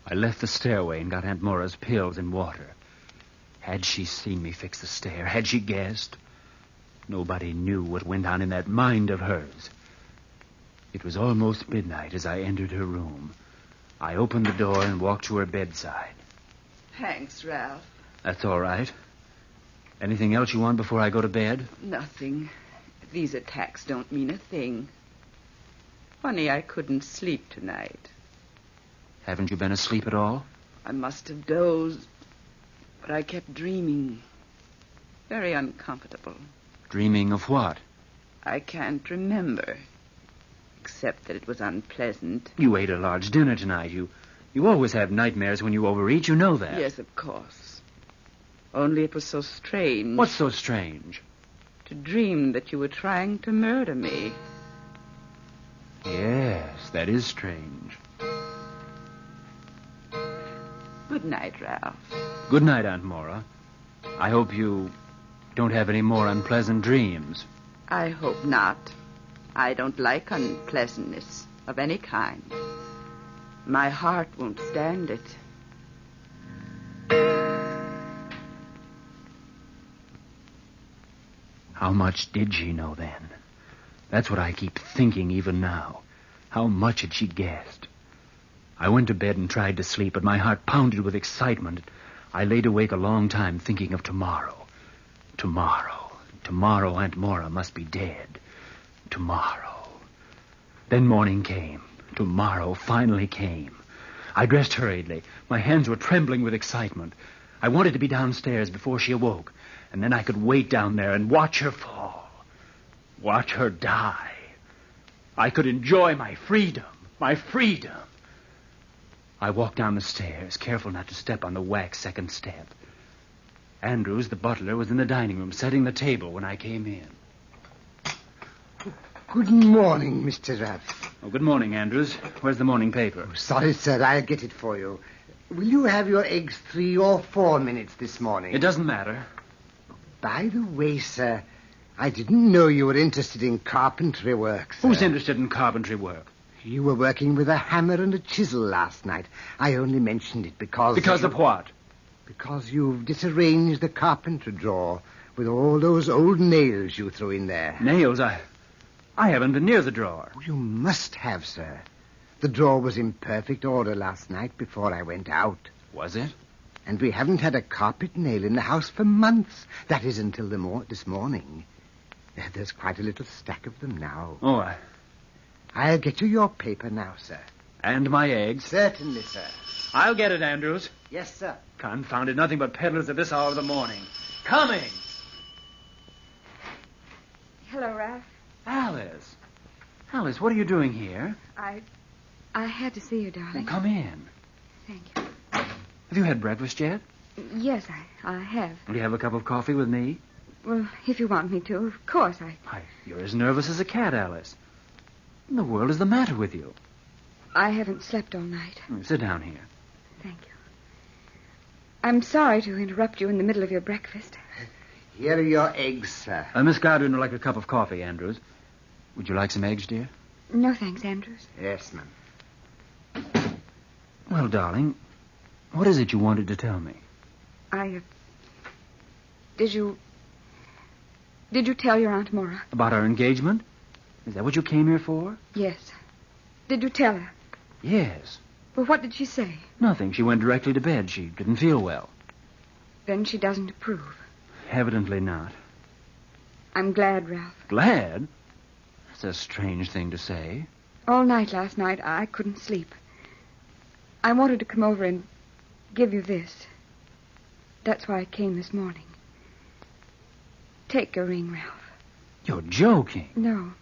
S2: I left the stairway and got Aunt Mora's pills and water. Had she seen me fix the stair? Had she guessed? Nobody knew what went on in that mind of hers. It was almost midnight as I entered her room. I opened the door and walked to her bedside.
S4: Thanks, Ralph.
S2: That's all right. Anything else you want before I go to bed?
S4: Nothing. These attacks don't mean a thing. Funny I couldn't sleep tonight.
S2: Haven't you been asleep at all?
S4: I must have dozed, but I kept dreaming. Very uncomfortable.
S2: Dreaming of what?
S4: I can't remember, except that it was unpleasant.
S2: You ate a large dinner tonight. You always have nightmares when you overeat. You know that.
S4: Yes, of course. Only it was so strange.
S2: What's so strange?
S4: To dream that you were trying to murder me.
S2: Yes, that is strange.
S4: Good night, Ralph.
S2: Good night, Aunt Mora. I hope you don't have any more unpleasant dreams.
S4: I hope not. I don't like unpleasantness of any kind. My heart won't stand it.
S2: How much did she know then? That's what I keep thinking even now. How much had she guessed? I went to bed and tried to sleep, but my heart pounded with excitement. I laid awake a long time thinking of tomorrow. Tomorrow Aunt Mora must be dead. Tomorrow. Then morning came. Tomorrow finally came. I dressed hurriedly. My hands were trembling with excitement. I wanted to be downstairs before she awoke, and then I could wait down there and watch her fall. Watch her die. I could enjoy my freedom. My freedom. I walked down the stairs, careful not to step on the wax second step. Andrews, the butler, was in the dining room setting the table when I came in.
S5: Good morning, Mr. Rath.
S2: Oh, good morning, Andrews. Where's the morning paper?
S5: Oh, sorry, sir. I'll get it for you. Will you have your eggs 3 or 4 minutes this morning?
S2: It doesn't matter.
S5: By the way, sir, I didn't know you were interested in carpentry work, sir.
S2: Who's interested in carpentry work?
S5: You were working with a hammer and a chisel last night. I only mentioned it because...
S2: Because of what?
S5: Because you've disarranged the carpentry drawer with all those old nails you threw in there.
S2: Nails? I haven't been near the drawer.
S5: You must have, sir. The drawer was in perfect order last night before I went out.
S2: Was it?
S5: And we haven't had a carpet nail in the house for months. That is until this morning. There's quite a little stack of them now.
S2: Oh,
S5: I'll get you your paper now, sir.
S2: And my eggs?
S5: Certainly, sir.
S2: I'll get it, Andrews.
S5: Yes, sir.
S2: Confounded, nothing but peddlers at this hour of the morning. Coming!
S23: Hello, Ralph.
S2: Alice. Alice, what are you doing here?
S23: I had to see you, darling.
S2: Well, come in.
S23: Thank you.
S2: Have you had breakfast yet?
S23: Yes, I have.
S2: Will you have a cup of coffee with me?
S23: Well, if you want me to, of course
S2: You're as nervous as a cat, Alice. What in the world is the matter with you?
S23: I haven't slept all night.
S2: Sit down here.
S23: Thank you. I'm sorry to interrupt you in the middle of your breakfast.
S5: Here are your eggs, sir.
S2: Miss Gardner would like a cup of coffee, Andrews. Would you like some eggs, dear?
S23: No, thanks, Andrews.
S5: Yes, ma'am.
S2: Well, darling, what is it you wanted to tell me?
S23: Did you tell your Aunt Maura?
S2: About our engagement? Is that what you came here for?
S23: Yes. Did you tell her?
S2: Yes.
S23: Well, what did she say?
S2: Nothing. She went directly to bed. She didn't feel well.
S23: Then she doesn't approve.
S2: Evidently not.
S23: I'm glad, Ralph.
S2: Glad? That's a strange thing to say.
S23: All night last night, I couldn't sleep. I wanted to come over and give you this. That's why I came this morning. Take your ring, Ralph.
S2: You're joking.
S23: No,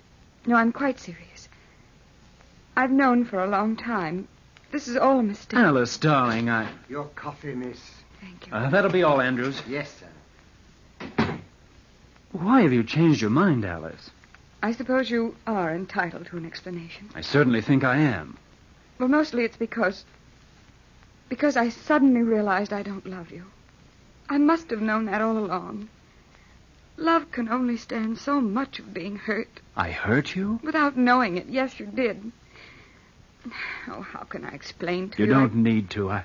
S23: I'm quite serious. I've known for a long time. This is all a mistake.
S2: Alice, darling,
S5: Your coffee, miss.
S23: Thank you.
S2: That'll be all, Andrews.
S5: Yes, sir.
S2: Why have you changed your mind, Alice?
S23: I suppose you are entitled to an explanation.
S2: I certainly think I am.
S23: Well, mostly it's because I suddenly realized I don't love you. I must have known that all along. Love can only stand so much of being hurt.
S2: I hurt you?
S23: Without knowing it. Yes, you did. Oh, how can I explain to you?
S2: You don't need to.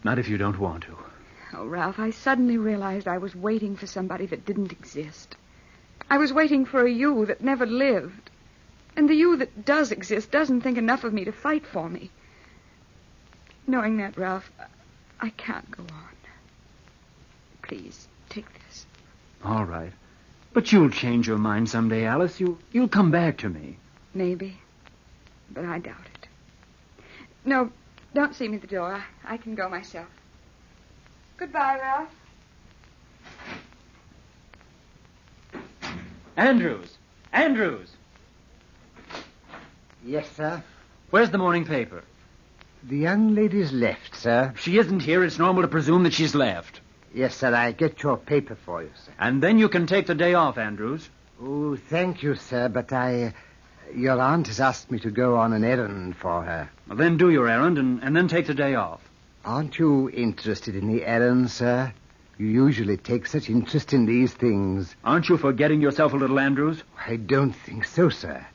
S2: Not if you don't want to.
S23: Oh, Ralph, I suddenly realized I was waiting for somebody that didn't exist. I was waiting for a you that never lived. And the you that does exist doesn't think enough of me to fight for me. Knowing that, Ralph, I can't go on. Please, take this.
S2: All right. But you'll change your mind someday, Alice. You'll come back to me.
S23: Maybe. But I doubt it. No, don't see me at the door. I can go myself. Goodbye, Ralph.
S2: Andrews! Andrews!
S5: Yes, sir?
S2: Where's the morning paper?
S5: The young lady's left, sir.
S2: If she isn't here, it's normal to presume that she's left.
S5: Yes, sir. I'll get your paper for you, sir.
S2: And then you can take the day off, Andrews.
S5: Oh, thank you, sir, but your aunt has asked me to go on an errand for her.
S2: Well, then do your errand and then take the day off.
S5: Aren't you interested in the errand, sir? You usually take such interest in these things.
S2: Aren't you forgetting yourself a little, Andrews?
S5: I don't think so, sir.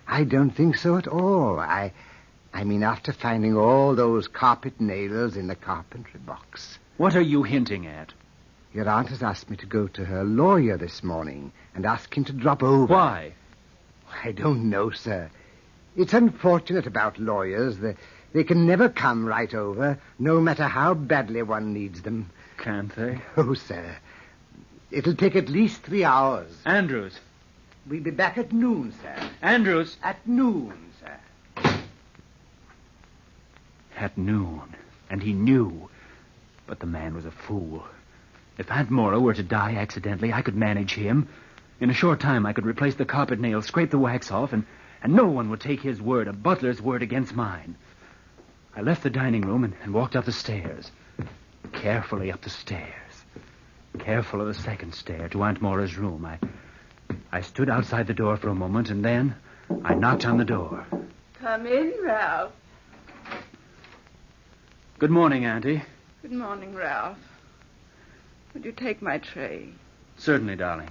S5: I don't think so at all. I mean, after finding all those carpet nails in the carpentry box.
S2: What are you hinting at?
S5: Your aunt has asked me to go to her lawyer this morning and ask him to drop over.
S2: Why?
S5: I don't know, sir. It's unfortunate about lawyers. They can never come right over, no matter how badly one needs them.
S2: Can't they?
S5: Oh, sir. It'll take at least 3 hours.
S2: Andrews.
S5: We'll be back at noon, sir.
S2: Andrews.
S5: At noon, sir.
S2: at noon, and he knew. But the man was a fool. If Aunt Mora were to die accidentally, I could manage him. In a short time, I could replace the carpet nails, scrape the wax off, and no one would take his word, a butler's word, against mine. I left the dining room and walked up the stairs. Carefully up the stairs. Careful of the second stair to Aunt Mora's room. I stood outside the door for a moment, and then I knocked on the door.
S15: Come in, Ralph.
S2: Good morning, Auntie.
S15: Good morning, Ralph. Would you take my tray?
S2: Certainly, darling.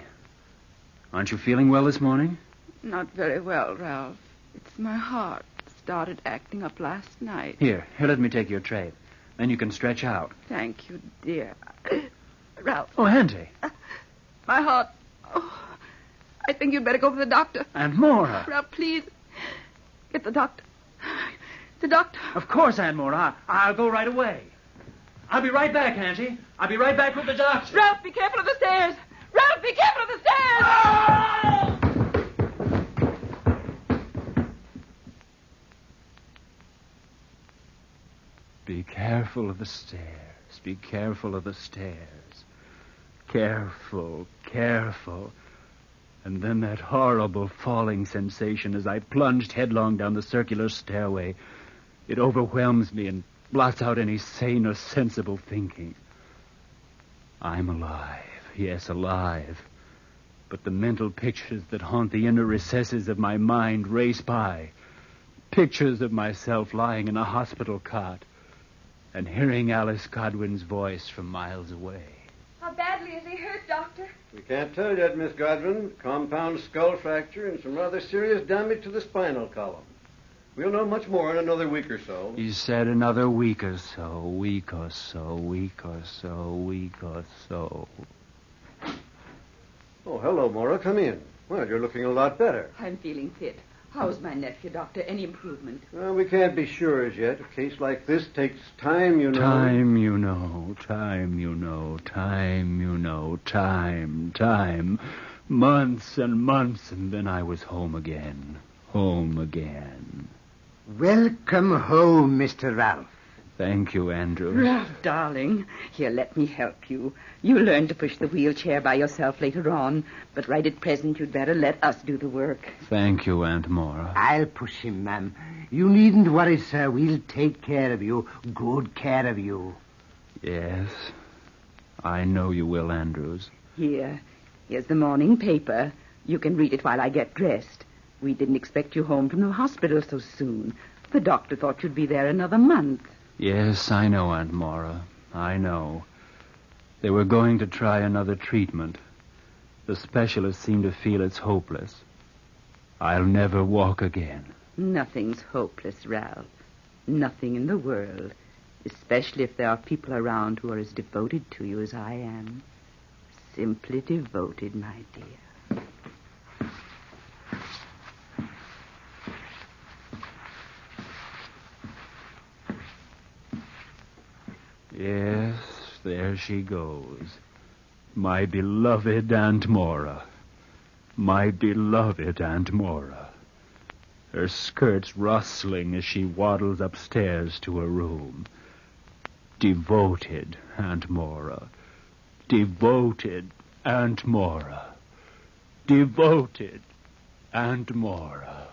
S2: Aren't you feeling well this morning?
S15: Not very well, Ralph. It's my heart. Started acting up last night.
S2: Here, let me take your tray. Then you can stretch out.
S15: Thank you, dear. Ralph.
S2: Oh, Auntie.
S15: My heart. Oh, I think you'd better go for the doctor.
S2: Aunt Mora.
S15: Ralph, please. Get the doctor. The doctor.
S2: Of course, Aunt Mora. I'll go right away. I'll be right back, Auntie. I'll be right back with the doctor.
S15: Ralph, be careful of the stairs. Ralph, be careful of the stairs.
S2: Oh! Be careful of the stairs. Be careful of the stairs. Careful, careful. And then that horrible falling sensation as I plunged headlong down the circular stairway. It overwhelms me and blots out any sane or sensible thinking. I'm alive. Yes, alive. But the mental pictures that haunt the inner recesses of my mind race by. Pictures of myself lying in a hospital cot and hearing Alice Godwin's voice from miles away.
S15: How badly is he hurt, Doctor?
S16: We can't tell yet, Miss Godwin. Compound skull fracture and some rather serious damage to the spinal column. We'll know much more in another week or so.
S2: He said another week or so, week or so, week or so, week or so.
S16: Oh, hello, Mora. Come in. Well, you're looking a lot better.
S4: I'm feeling fit. How's my nephew, Doctor? Any improvement?
S16: Well, we can't be sure as yet. A case like this takes time, you know.
S2: Time, you know. Time, you know. Time, you know. Time. Months and months, and then I was home again. Home again.
S5: Welcome home, Mr. Ralph.
S2: Thank you, Andrew.
S4: Ralph, darling. Here, let me help you. You learn to push the wheelchair by yourself later on, but right at present you'd better let us do the work.
S2: Thank you, Aunt Mora.
S5: I'll push him, ma'am. You needn't worry, sir. We'll take care of you. Good care of you.
S2: Yes. I know you will, Andrews.
S4: Here's the morning paper. You can read it while I get dressed. We didn't expect you home from the hospital so soon. The doctor thought you'd be there another month.
S2: Yes, I know, Aunt Mora. I know. They were going to try another treatment. The specialist seemed to feel it's hopeless. I'll never walk again.
S4: Nothing's hopeless, Ralph. Nothing in the world. Especially if there are people around who are as devoted to you as I am. Simply devoted, my dear.
S2: Yes, there she goes. My beloved Aunt Mora. My beloved Aunt Mora. Her skirts rustling as she waddles upstairs to her room. Devoted Aunt Mora. Devoted Aunt Mora. Devoted Aunt Mora.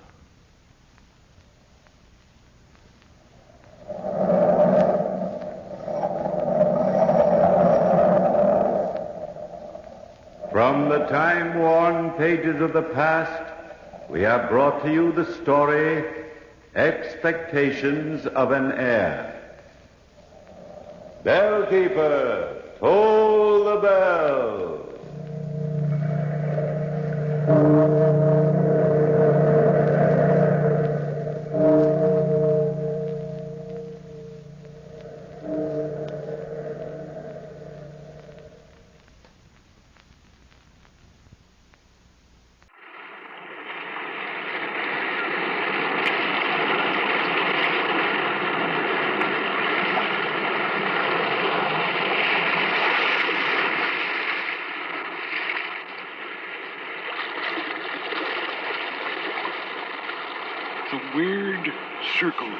S1: From the time-worn pages of the past, we have brought to you the story, Expectations of an Heir. Bellkeeper, toll the bell.
S6: The weird circle.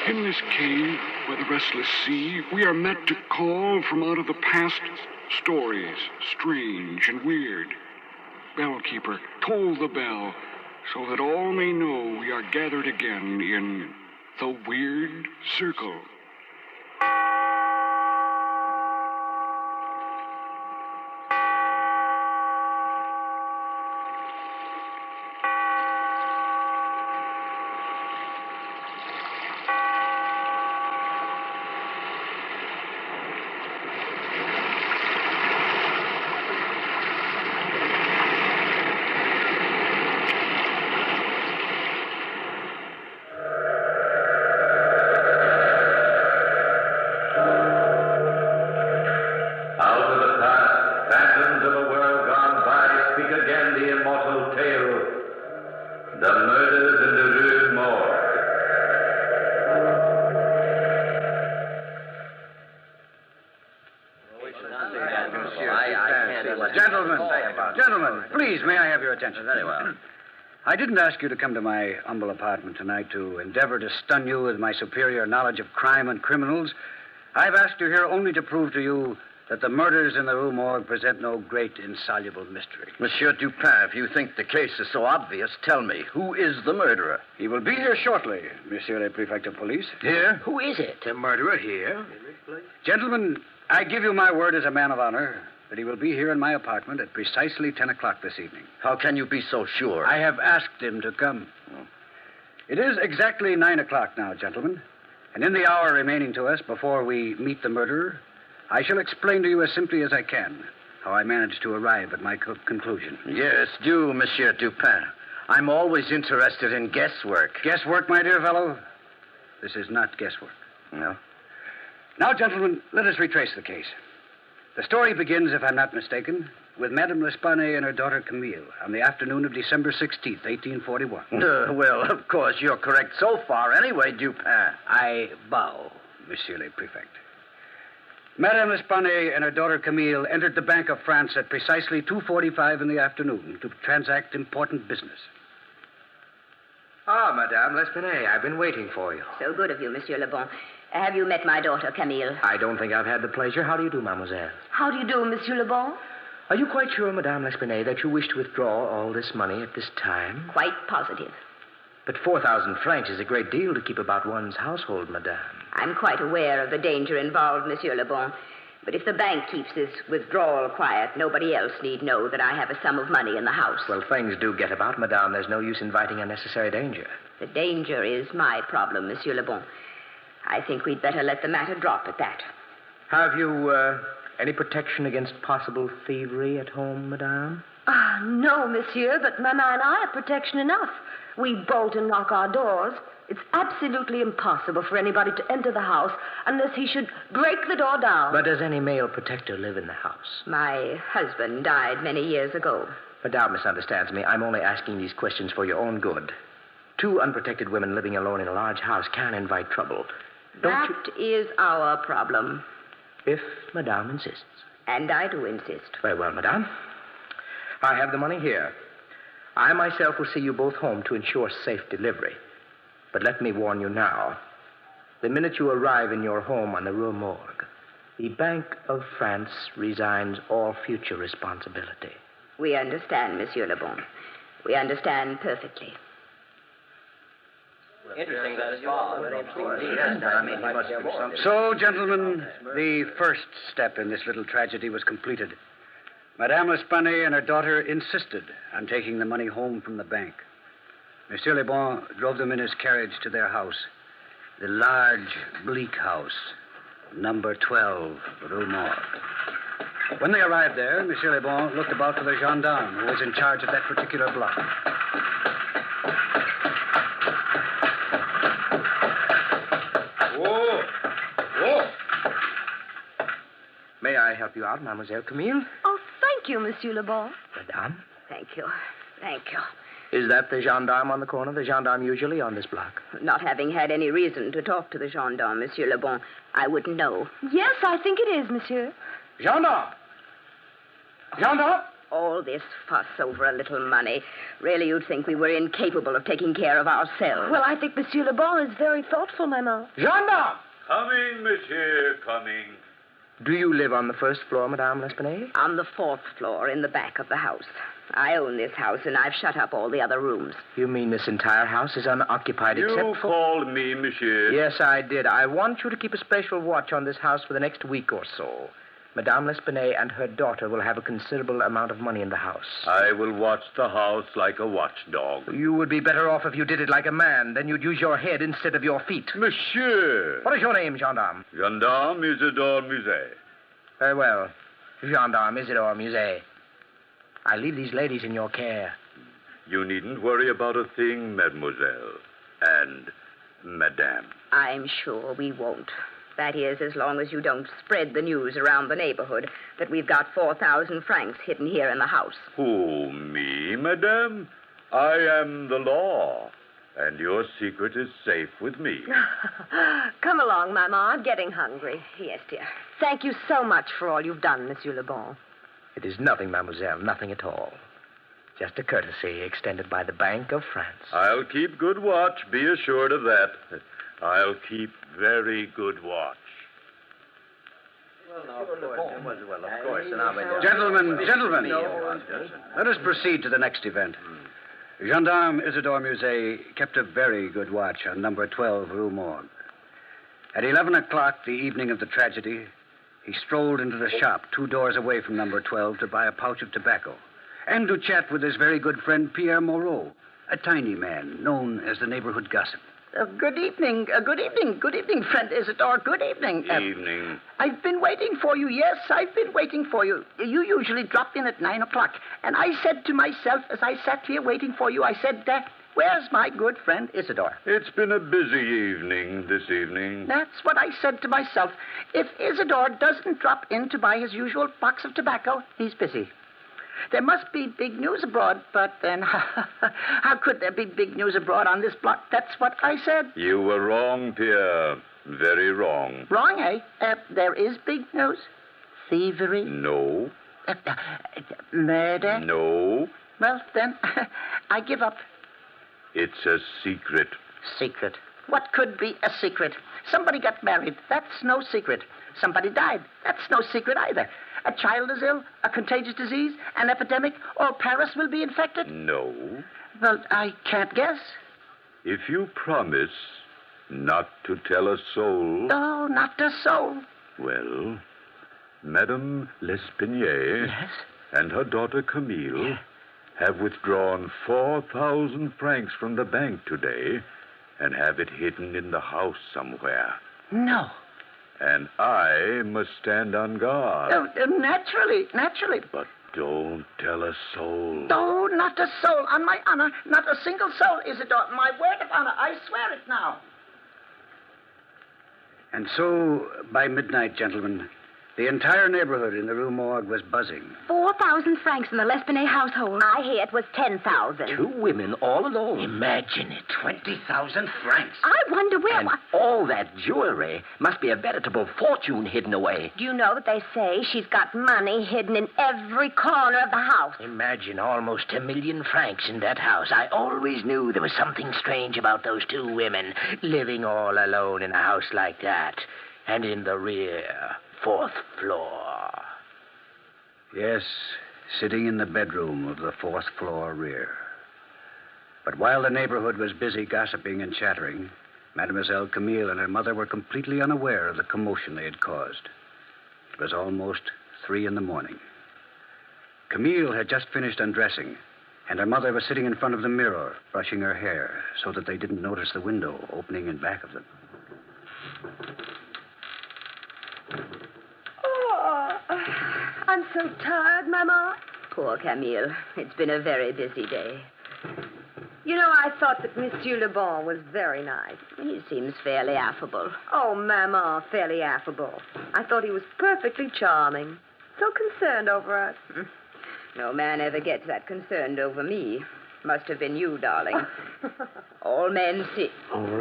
S6: In this cave by the restless sea, we are met to call from out of the past stories, strange and weird. Bellkeeper, toll the bell, so that all may know we are gathered again in the Weird Circle.
S8: Gentlemen, please, may I have your attention? Very well. I didn't ask you to come to my humble apartment tonight to endeavor to stun you with my superior knowledge of crime and criminals. I've asked you here only to prove to you that the murders in the Rue Morgue present no great insoluble mystery.
S11: Monsieur Dupin, if you think the case is so obvious, tell me, who is the murderer?
S8: He will be here shortly, Monsieur le Prefect of Police.
S11: Here?
S20: Who is it?
S11: The murderer here?
S8: Gentlemen, I give you my word as a man of honor that he will be here in my apartment at precisely 10 o'clock this evening.
S11: How can you be so sure?
S8: I have asked him to come. It is exactly 9 o'clock now, gentlemen. And in the hour remaining to us before we meet the murderer, I shall explain to you as simply as I can how I managed to arrive at my conclusion.
S11: Yes, do, Monsieur Dupin. I'm always interested in guesswork.
S8: Guesswork, my dear fellow? This is not guesswork.
S11: No?
S8: Now, gentlemen, let us retrace the case. The story begins, if I'm not mistaken, with Madame L'Espanaye and her daughter Camille on the afternoon of December 16th, 1841.
S11: Well, of course, you're correct so far anyway, Dupin.
S8: I bow, Monsieur le Prefect. Madame L'Espanaye and her daughter Camille entered the Bank of France at precisely 2:45 in the afternoon to transact important business.
S21: Ah, Madame L'Espanaye, I've been waiting for you.
S24: So good of you, Monsieur Le Bon. Have you met my daughter, Camille?
S21: I don't think I've had the pleasure. How do you do, mademoiselle?
S24: How do you do, Monsieur Le Bon?
S21: Are you quite sure, Madame L'Espanaye, that you wish to withdraw all this money at this time?
S24: Quite positive.
S21: But 4,000 francs is a great deal to keep about one's household, madame.
S24: I'm quite aware of the danger involved, Monsieur Le Bon. But if the bank keeps this withdrawal quiet, nobody else need know that I have a sum of money in the house.
S21: Well, things do get about, madame. There's no use inviting unnecessary danger.
S24: The danger is my problem, Monsieur Le Bon. I think we'd better let the matter drop at that.
S21: Have you any protection against possible thievery at home, madame?
S25: Ah, no, monsieur, but Mama and I have protection enough. We bolt and lock our doors. It's absolutely impossible for anybody to enter the house unless he should break the door down.
S21: But does any male protector live in the house?
S24: My husband died many years ago.
S21: Madame misunderstands me. I'm only asking these questions for your own good. 2 unprotected women living alone in a large house can invite trouble.
S24: That is our problem.
S21: If Madame insists.
S24: And I do insist.
S21: Very well, Madame. I have the money here. I myself will see you both home to ensure safe delivery. But let me warn you now. The minute you arrive in your home on the Rue Morgue, the Bank of France resigns all future responsibility.
S24: We understand, Monsieur Le Bon. We understand perfectly.
S20: Interesting that as well. Yes, I mean, he must do something.
S8: So, gentlemen, the first step in this little tragedy was completed. Madame L'Espanaye and her daughter insisted on taking the money home from the bank. Monsieur Le Bon drove them in his carriage to their house, the large, bleak house, number 12, Rue Morgue. When they arrived there, Monsieur Le Bon looked about for the gendarme who was in charge of that particular block.
S21: May I help you out, Mademoiselle Camille?
S25: Oh, thank you, Monsieur Le Bon.
S21: Madame?
S24: Thank you. Thank you.
S21: Is that the gendarme on the corner? The gendarme usually on this block?
S24: Not having had any reason to talk to the gendarme, Monsieur Le Bon, I wouldn't know.
S25: Yes, I think it is, monsieur.
S8: Gendarme! Gendarme!
S24: All this fuss over a little money. Really, you'd think we were incapable of taking care of ourselves.
S25: Well, I think Monsieur Le Bon is very thoughtful, Maman.
S21: Gendarme!
S1: Coming, monsieur, coming.
S21: Do you live on the first floor, Madame L'Espanaye?
S24: On the 4th floor, in the back of the house. I own this house, and I've shut up all the other rooms.
S21: You mean this entire house is unoccupied except
S1: You
S21: for...
S1: called me, monsieur.
S21: Yes, I did. I want you to keep a special watch on this house for the next week or so. Madame L'Espanaye and her daughter will have a considerable amount of money in the house.
S1: I will watch the house like a watchdog.
S21: You would be better off if you did it like a man. Then you'd use your head instead of your feet.
S1: Monsieur!
S21: What is your name, gendarme?
S1: Gendarme Isidore Musée.
S21: Very well. Gendarme Isidore Musée. I leave these ladies in your care.
S1: You needn't worry about a thing, mademoiselle. And madame.
S24: I'm sure we won't. That is, as long as you don't spread the news around the neighborhood that we've got 4,000 francs hidden here in the house.
S1: Who, me, madame? I am the law, and your secret is safe with me.
S25: Come along, Maman. I'm getting hungry. Yes, dear. Thank you so much for all you've done, Monsieur Le Bon.
S21: It is nothing, mademoiselle, nothing at all. Just a courtesy extended by the Bank of France.
S1: I'll keep good watch, be assured of that. I'll keep very good watch.
S8: Gentlemen, let us proceed to the next event. Gendarme Isidore Musée kept a very good watch on number 12 Rue Morgue. At 11 o'clock the evening of the tragedy, he strolled into the shop 2 doors away from number 12 to buy a pouch of tobacco and to chat with his very good friend Pierre Moreau, a tiny man known as the neighborhood gossip.
S7: Good evening, friend Isidore. Good evening.
S1: Evening.
S7: I've been waiting for you. Yes, I've been waiting for you. You usually drop in at 9 o'clock. And I said to myself, as I sat here waiting for you, I said, where's my good friend Isidore?
S1: It's been a busy evening this evening.
S7: That's what I said to myself. If Isidore doesn't drop in to buy his usual box of tobacco, he's busy. There must be big news abroad, but then how could there be big news abroad on this block? That's what I said.
S1: You were wrong, Pierre. Very wrong.
S7: Wrong, eh? There is big news. Thievery?
S1: No.
S7: Murder?
S1: No.
S7: Well, then, I give up.
S1: It's a secret.
S7: Secret? What could be a secret? Somebody got married. That's no secret. Somebody died. That's no secret either. A child is ill, a contagious disease, an epidemic, or Paris will be infected?
S1: No.
S7: Well, I can't guess.
S1: If you promise not to tell a soul...
S7: No, not a soul.
S1: Well, Madame L'Espanaye and her daughter Camille have withdrawn 4,000 francs from the bank today and have it hidden in the house somewhere.
S7: No.
S1: And I must stand on guard.
S7: Naturally.
S1: But don't tell a soul.
S7: No, not a soul. On my honor, not a single soul, Isidore. My word of honor. I swear it now.
S8: And so, by midnight, gentlemen, the entire neighborhood in the Rue Morgue was buzzing.
S24: 4,000 francs in the L'Espanaye household. I hear it was 10,000.
S21: 2 women all alone.
S20: Imagine it, 20,000 francs.
S24: I wonder where...
S21: And all that jewelry must be a veritable fortune hidden away.
S25: Do you know that they say she's got money hidden in every corner of the house?
S21: Imagine almost 1 million francs in that house. I always knew there was something strange about those 2 women living all alone in a house like that. And in the rear... 4th floor.
S8: Yes, sitting in the bedroom of the 4th floor rear. But while the neighborhood was busy gossiping and chattering, Mademoiselle Camille and her mother were completely unaware of the commotion they had caused. It was almost 3 a.m. Camille had just finished undressing, and her mother was sitting in front of the mirror, brushing her hair, so that they didn't notice the window opening in back of them.
S25: I'm so tired, Maman.
S24: Poor Camille. It's been a very busy day.
S25: You know, I thought that Monsieur Le Bon was very nice.
S24: He seems fairly affable.
S25: Oh, Maman, fairly affable. I thought he was perfectly charming. So concerned over us.
S24: No man ever gets that concerned over me. Must have been you, darling. All men see...
S25: Maman,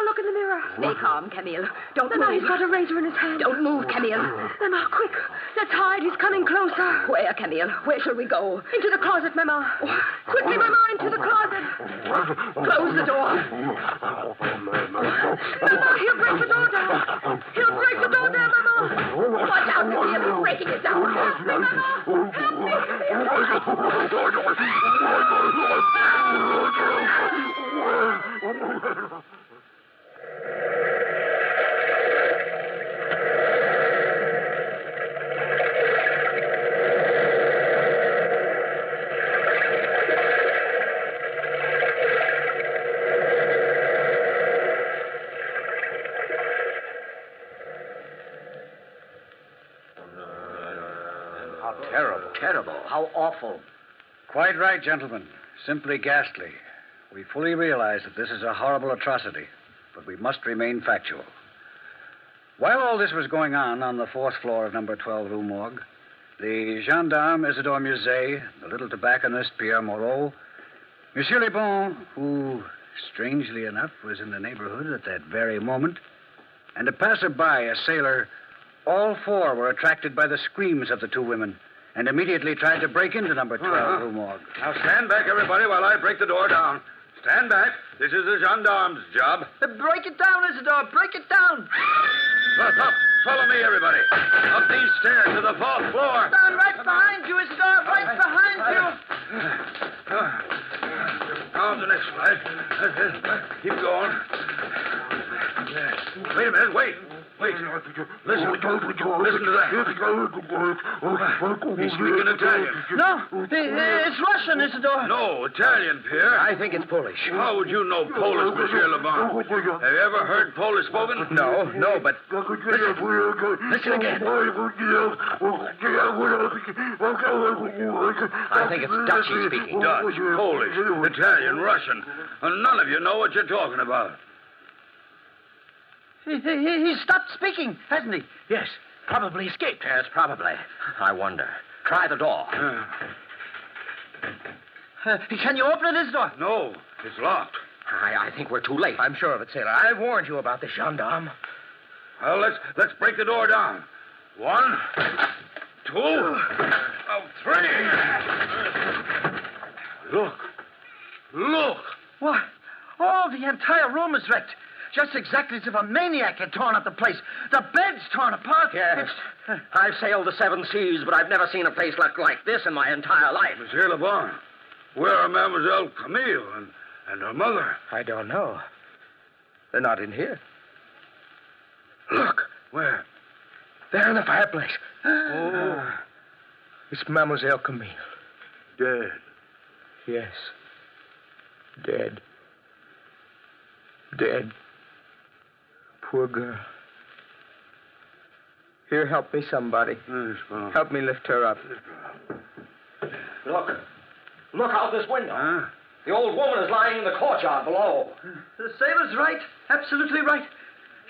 S25: look in the mirror.
S24: Stay calm, Camille. Don't
S25: Mama,
S24: move.
S25: he's got a razor in his hand.
S24: Don't move, Camille.
S25: Mama, quick. Let's hide. He's coming closer.
S24: Where, Camille? Where shall we go?
S25: Into the closet, Mama. Quickly, Mama, into the closet.
S24: Close the door.
S25: Mama, he'll break the door down. He'll break the door down, Mama.
S24: Watch out, Camille. He's breaking it down.
S25: Help me, Mama.
S8: How terrible. Terrible. How awful. Quite right, gentlemen. Simply ghastly. We fully realize that this is a horrible atrocity, but we must remain factual. While all this was going on the fourth floor of number 12 Rue Morgue, the gendarme Isidore Musée, the little tobacconist Pierre Moreau, Monsieur Le Bon, who, strangely enough, was in the neighborhood at that very moment, and a passerby, a sailor, all four were attracted by the screams of the two women and immediately tried to break into number 12 Rue Morgue.
S12: Now stand back, everybody, while I break the door down. Stand back. This is the gendarme's job.
S10: Break it down, Isidore. Break it down.
S12: Up. Follow me, everybody. Up these stairs to the fourth floor.
S10: Down right behind you, Isidore. Right behind you.
S12: On the next flight. Keep going. Wait a minute. Wait. Listen to that. He's speaking Italian.
S10: No, it's Russian, Isidore.
S12: No, Italian, Pierre.
S21: I think it's Polish.
S12: How would you know Polish, Monsieur Le Bon? Have you ever heard Polish spoken?
S21: No, but listen again. I think it's Dutch he's speaking.
S12: Dutch, Polish, Italian, Russian. And none of you know what you're talking about.
S10: He stopped speaking, hasn't he?
S21: Yes, probably escaped. Yes, probably. I wonder. Try the door.
S10: Can you open it, Isidore?
S12: No, it's locked.
S21: I think we're too late. I'm sure of it, sailor. I warned you about the gendarme.
S12: Well, let's break the door down. 1, 2, 3. Look.
S10: What? Oh, the entire room is wrecked. Just exactly as if a maniac had torn up the place. The bed's torn apart.
S21: Yes. I've sailed the 7 seas, but I've never seen a place look like this in my entire life.
S12: Monsieur Le Bon, where are Mademoiselle Camille and her mother?
S21: I don't know. They're not in here.
S12: Look. Where?
S21: There in the fireplace. Oh. It's Mademoiselle Camille.
S12: Dead.
S21: Yes. Dead. Poor girl. Here, help me, somebody. Help me lift her up. Look out this window.
S12: Huh?
S21: The old woman is lying in the courtyard below.
S10: The sailor's right. Absolutely right.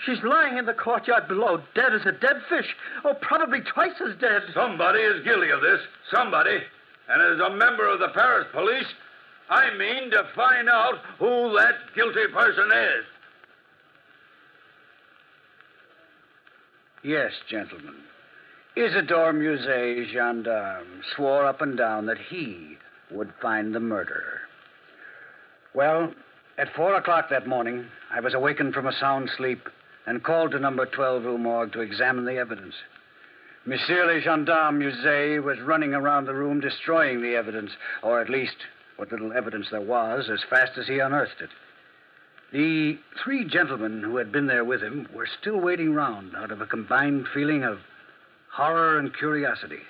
S10: She's lying in the courtyard below, dead as a dead fish. Oh, probably twice as dead.
S12: Somebody is guilty of this. Somebody. And as a member of the Paris police, I mean to find out who that guilty person is.
S8: Yes, gentlemen. Isidore Musée, gendarme, swore up and down that he would find the murderer. Well, at 4 o'clock that morning, I was awakened from a sound sleep and called to number 12 Rue Morgue to examine the evidence. Monsieur le gendarme Musée was running around the room destroying the evidence, or at least what little evidence there was, as fast as he unearthed it. The 3 gentlemen who had been there with him were still waiting round out of a combined feeling of horror and curiosity.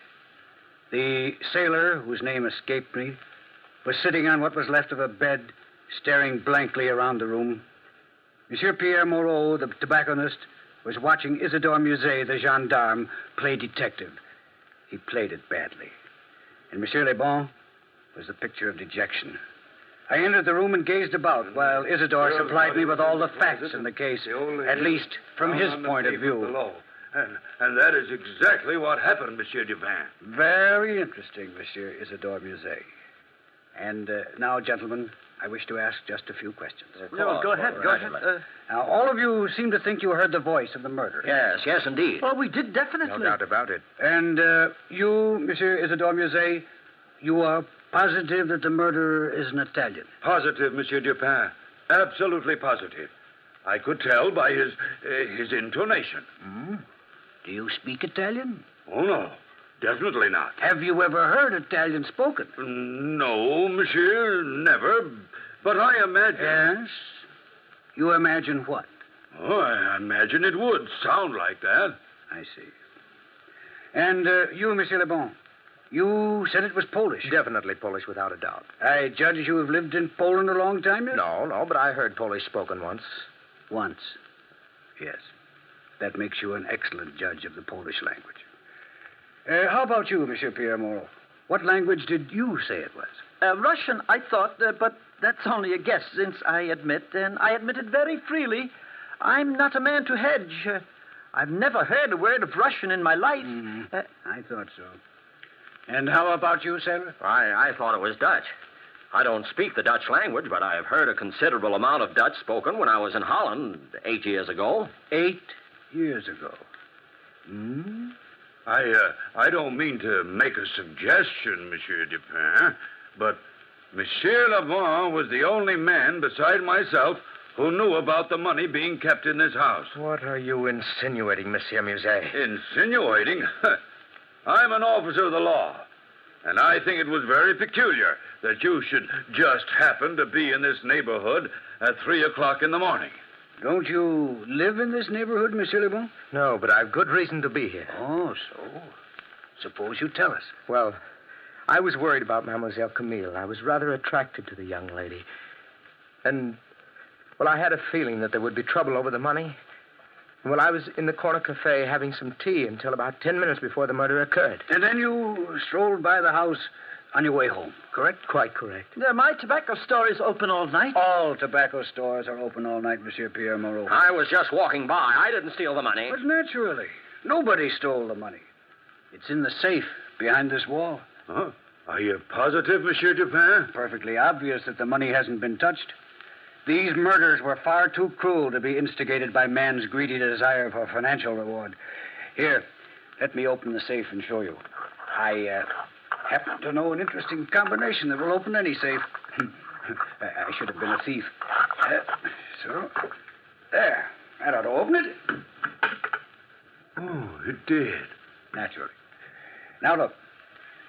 S8: The sailor, whose name escaped me, was sitting on what was left of a bed, staring blankly around the room. Monsieur Pierre Moreau, the tobacconist, was watching Isidore Musée, the gendarme, play detective. He played it badly. And Monsieur Le Bon was the picture of dejection. I entered the room and gazed about while Isidore supplied me with all the facts in the case, at least from his point of view.
S12: And that is exactly what happened, Monsieur Dupin.
S8: Very interesting, Monsieur Isidore Musée. And now, gentlemen, I wish to ask just a few questions.
S13: No, go ahead. Go ahead.
S8: Now, all of you seem to think you heard the voice of the murderer.
S11: Yes, indeed.
S13: Well, we did definitely.
S21: No doubt about it.
S8: And you, Monsieur Isidore Musée, you are positive that the murderer is an Italian?
S12: Positive, Monsieur Dupin. Absolutely positive. I could tell by his intonation.
S8: Do you speak Italian?
S12: Oh, no. Definitely not.
S8: Have you ever heard Italian spoken?
S12: No, monsieur, never. But I imagine...
S8: Yes? You imagine what?
S12: Oh, I imagine it would sound like that.
S8: I see. And you, Monsieur Le Bon, you said it was Polish.
S21: Definitely Polish, without a doubt.
S8: I judge you have lived in Poland a long time now?
S21: No, but I heard Polish spoken once.
S8: Once? Yes. That makes you an excellent judge of the Polish language. How about you, Monsieur Pierre Moreau? What language did you say it was?
S13: Russian, I thought, but that's only a guess, since I admit, and I admit it very freely, I'm not a man to hedge. I've never heard a word of Russian in my life.
S8: I thought so. And how about you, Sarah?
S11: I thought it was Dutch. I don't speak the Dutch language, but I have heard a considerable amount of Dutch spoken when I was in Holland 8 years ago.
S8: 8 years ago?
S12: I don't mean to make a suggestion, Monsieur Dupin, but Monsieur Le Bon was the only man beside myself who knew about the money being kept in this house.
S21: What are you insinuating, Monsieur Musée?
S12: Insinuating? I'm an officer of the law, and I think it was very peculiar that you should just happen to be in this neighborhood at 3 o'clock in the morning.
S8: Don't you live in this neighborhood, Monsieur Le Bon?
S21: No, but I've good reason to be here.
S8: Oh, so? Suppose you tell us.
S21: Well, I was worried about Mademoiselle Camille. I was rather attracted to the young lady. And, well, I had a feeling that there would be trouble over the money. Well, I was in the corner cafe having some tea until about 10 minutes before the murder occurred.
S8: And then you strolled by the house on your way home, correct?
S21: Quite correct.
S13: My tobacco store is open all night.
S8: All tobacco stores are open all night, Monsieur Pierre Moreau.
S11: I was just walking by. I didn't steal the money.
S8: But naturally. Nobody stole the money. It's in the safe behind this wall.
S12: Huh? Are you positive, Monsieur Dupin?
S8: Perfectly obvious that the money hasn't been touched. These murders were far too cruel to be instigated by man's greedy desire for financial reward. Here, let me open the safe and show you. I happen to know an interesting combination that will open any safe. I should have been a thief. So, there. That ought to open it.
S12: Oh, it did.
S8: Naturally. Now, look.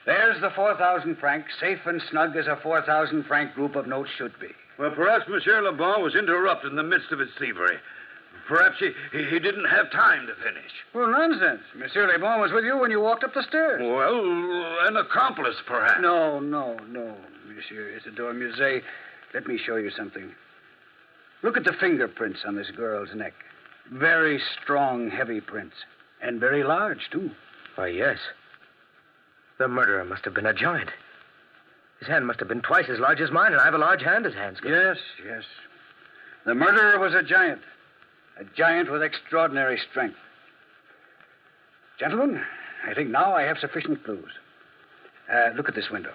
S8: There's the 4,000 francs, safe and snug as a 4,000 franc group of notes should be.
S12: Well, perhaps Monsieur Le Bon was interrupted in the midst of his thievery. Perhaps he didn't have time to finish.
S8: Well, nonsense. Monsieur Le Bon was with you when you walked up the stairs.
S12: Well, an accomplice, perhaps.
S8: No, Monsieur Isidore Musée. Let me show you something. Look at the fingerprints on this girl's neck. Very strong, heavy prints. And very large, too.
S21: Why, yes. The murderer must have been a giant. His hand must have been twice as large as mine, and I have a large hand as hands go.
S8: Yes. The murderer was a giant. A giant with extraordinary strength. Gentlemen, I think now I have sufficient clues. Look at this window.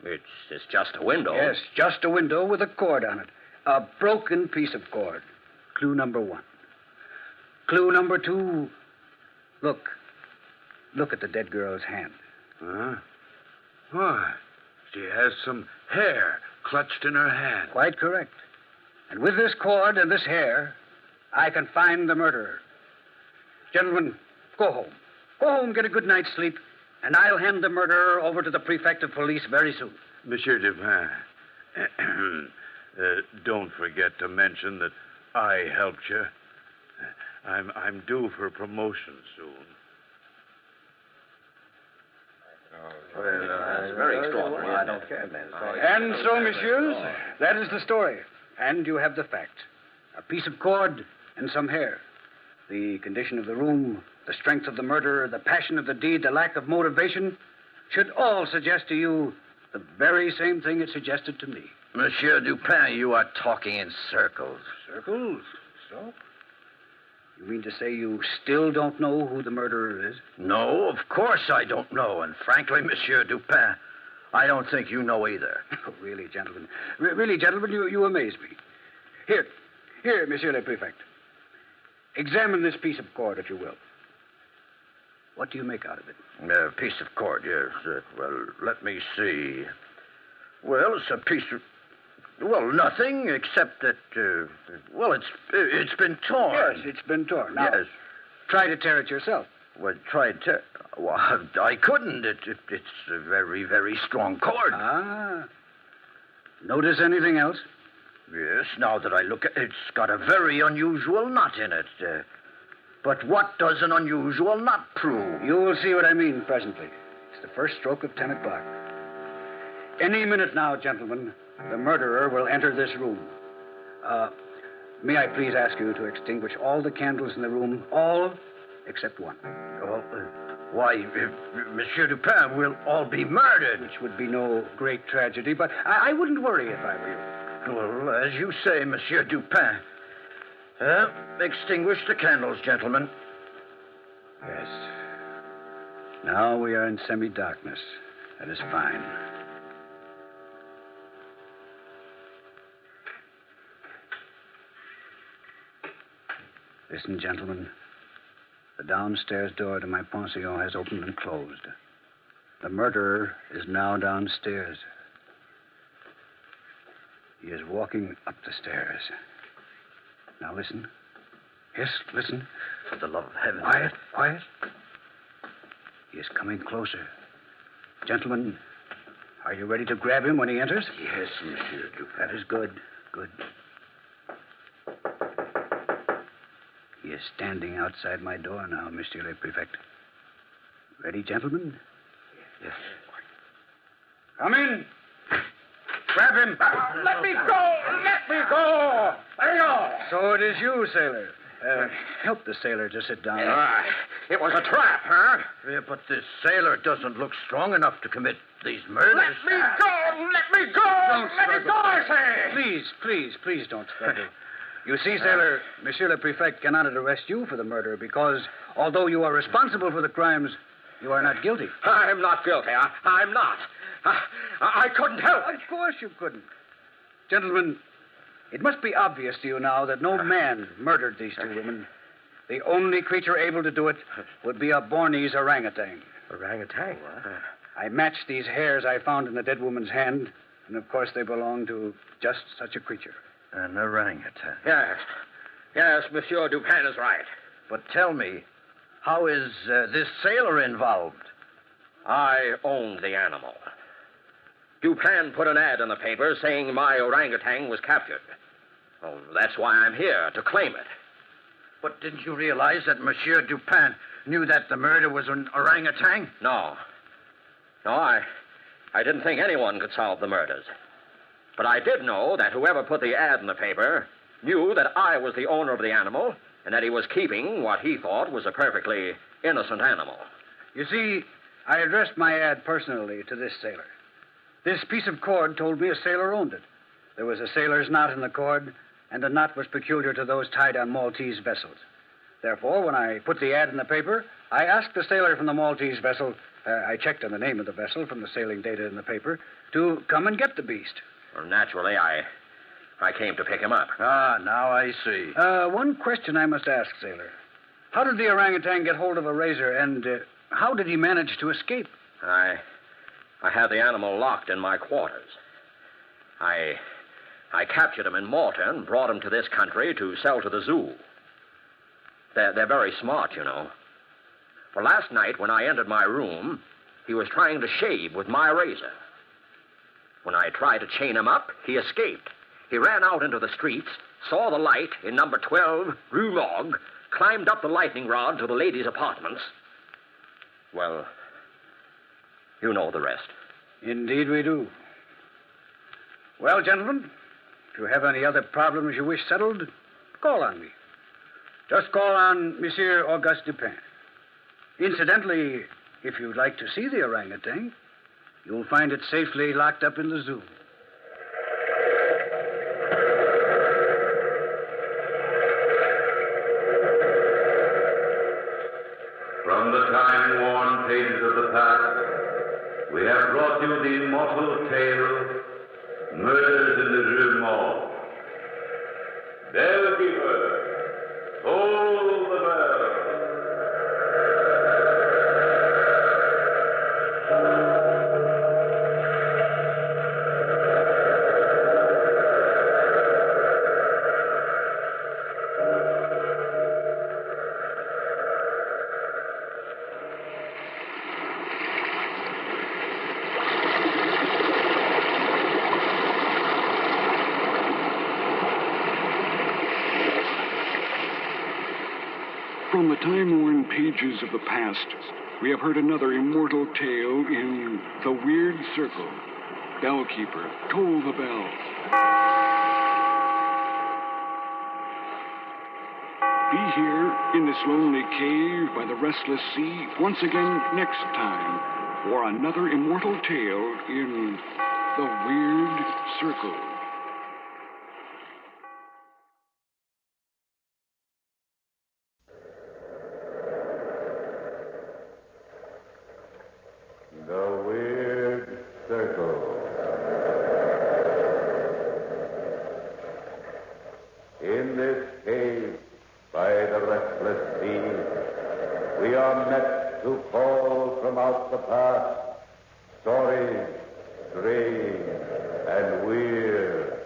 S11: It's just a window.
S8: Yes, just a window with a cord on it. A broken piece of cord. Clue number 1. Clue number 2. Look at the dead girl's hand.
S12: Huh? Why? She has some hair clutched in her hand.
S8: Quite correct. And with this cord and this hair, I can find the murderer. Gentlemen, go home. Go home, get a good night's sleep, and I'll hand the murderer over to the prefect of police very soon.
S12: Monsieur Dupin, don't forget to mention that I helped you. I'm due for promotion soon.
S11: That's very extraordinary. I don't care, man.
S8: And so, messieurs, that is the story. And you have the facts. A piece of cord and some hair. The condition of the room, the strength of the murderer, the passion of the deed, the lack of motivation should all suggest to you the very same thing it suggested to me.
S11: Monsieur Dupin, you are talking in circles.
S8: Circles? So? You mean to say you still don't know who the murderer is?
S11: No, of course I don't know. And frankly, Monsieur Dupin,
S8: I don't think you know either. Oh, really, gentlemen. Really, gentlemen, you amaze me. Here, Monsieur le Prefect. Examine this piece of cord, if you will. What do you make out of it?
S12: A piece of cord, yes. Well, let me see. Well, it's a piece of... Well, nothing except that, it's been torn.
S8: Yes, it's been torn. Now,
S12: yes.
S8: Try to tear it yourself.
S12: Well, well, I couldn't. It's a very, very strong cord.
S8: Ah. Notice anything else?
S12: Yes, now that I look at it, it's got a very unusual knot in it. But what does an unusual knot prove?
S8: You will see what I mean presently. It's the first stroke of 10 o'clock. Any minute now, gentlemen, the murderer will enter this room. May I please ask you to extinguish all the candles in the room, all except one.
S12: Why, Monsieur Dupin, we'll all be murdered.
S8: Which would be no great tragedy, but I wouldn't worry if I were you.
S12: Well, as you say, Monsieur Dupin. Extinguish the candles, gentlemen.
S8: Yes. Now we are in semi-darkness. That is fine. Listen, gentlemen. The downstairs door to my pension has opened and closed. The murderer is now downstairs. He is walking up the stairs. Now listen. Yes, listen.
S12: For the love of heaven.
S8: Quiet. He is coming closer. Gentlemen, are you ready to grab him when he enters?
S12: Yes, Monsieur Dupin.
S8: That is good. He is standing outside my door now, Monsieur le Prefect. Ready, gentlemen?
S12: Yes.
S8: Come in. Grab him.
S11: Let me go! Let me go! Let me go!
S8: So it is you, sailor. Help the sailor to sit down.
S11: It was a trap, huh?
S12: Yeah, but this sailor doesn't look strong enough to commit these murders.
S11: Let me go! Let me go! Let me go, I say!
S8: Please don't struggle. You see, sailor, Monsieur le Prefect cannot arrest you for the murder because, although you are responsible for the crimes, you are not guilty.
S11: I'm not guilty. I'm not. I couldn't help it.
S8: Of course you couldn't. Gentlemen, it must be obvious to you now that no man murdered these two women. The only creature able to do it would be a Bornese orangutan.
S11: Orangutan?
S8: I matched these hairs I found in the dead woman's hand, and of course they belong to just such a creature.
S12: An orangutan.
S11: Yes, Monsieur Dupin is right.
S12: But tell me, how is this sailor involved?
S11: I owned the animal. Dupin put an ad in the paper saying my orangutan was captured. Well, that's why I'm here, to claim it.
S12: But didn't you realize that Monsieur Dupin knew that the murder was an orangutan?
S11: No, I didn't think anyone could solve the murders. But I did know that whoever put the ad in the paper knew that I was the owner of the animal and that he was keeping what he thought was a perfectly innocent animal.
S8: You see, I addressed my ad personally to this sailor. This piece of cord told me a sailor owned it. There was a sailor's knot in the cord, and the knot was peculiar to those tied on Maltese vessels. Therefore, when I put the ad in the paper, I asked the sailor from the Maltese vessel, I checked on the name of the vessel from the sailing data in the paper, to come and get the beast.
S11: Well, naturally, I came to pick him up.
S12: Ah, now I see.
S8: One question I must ask, sailor. How did the orangutan get hold of a razor, and how did he manage to escape?
S11: I had the animal locked in my quarters. I captured him in Malta and brought him to this country to sell to the zoo. They're very smart, you know. Well, last night when I entered my room, he was trying to shave with my razor. When I tried to chain him up, he escaped. He ran out into the streets, saw the light in number 12, Rue Morgue, climbed up the lightning rod to the ladies' apartments. Well, you know the rest.
S8: Indeed we do. Well, gentlemen, if you have any other problems you wish settled, call on me. Just call on Monsieur Auguste Dupin. Incidentally, if you'd like to see the orangutan, you'll find it safely locked up in the zoo.
S1: From the time-worn pages of the past, we have brought you the immortal Bellkeeper, toll the bell.
S6: From the time-worn pages of the past, we have heard another immortal tale in The Weird Circle. Bellkeeper, toll the bell. Be here in this lonely cave by the restless sea once again next time for another immortal tale in The Weird Circle.
S1: The Weird Circle. In this cave by the restless sea, we are met to call from out the past stories strange and weird.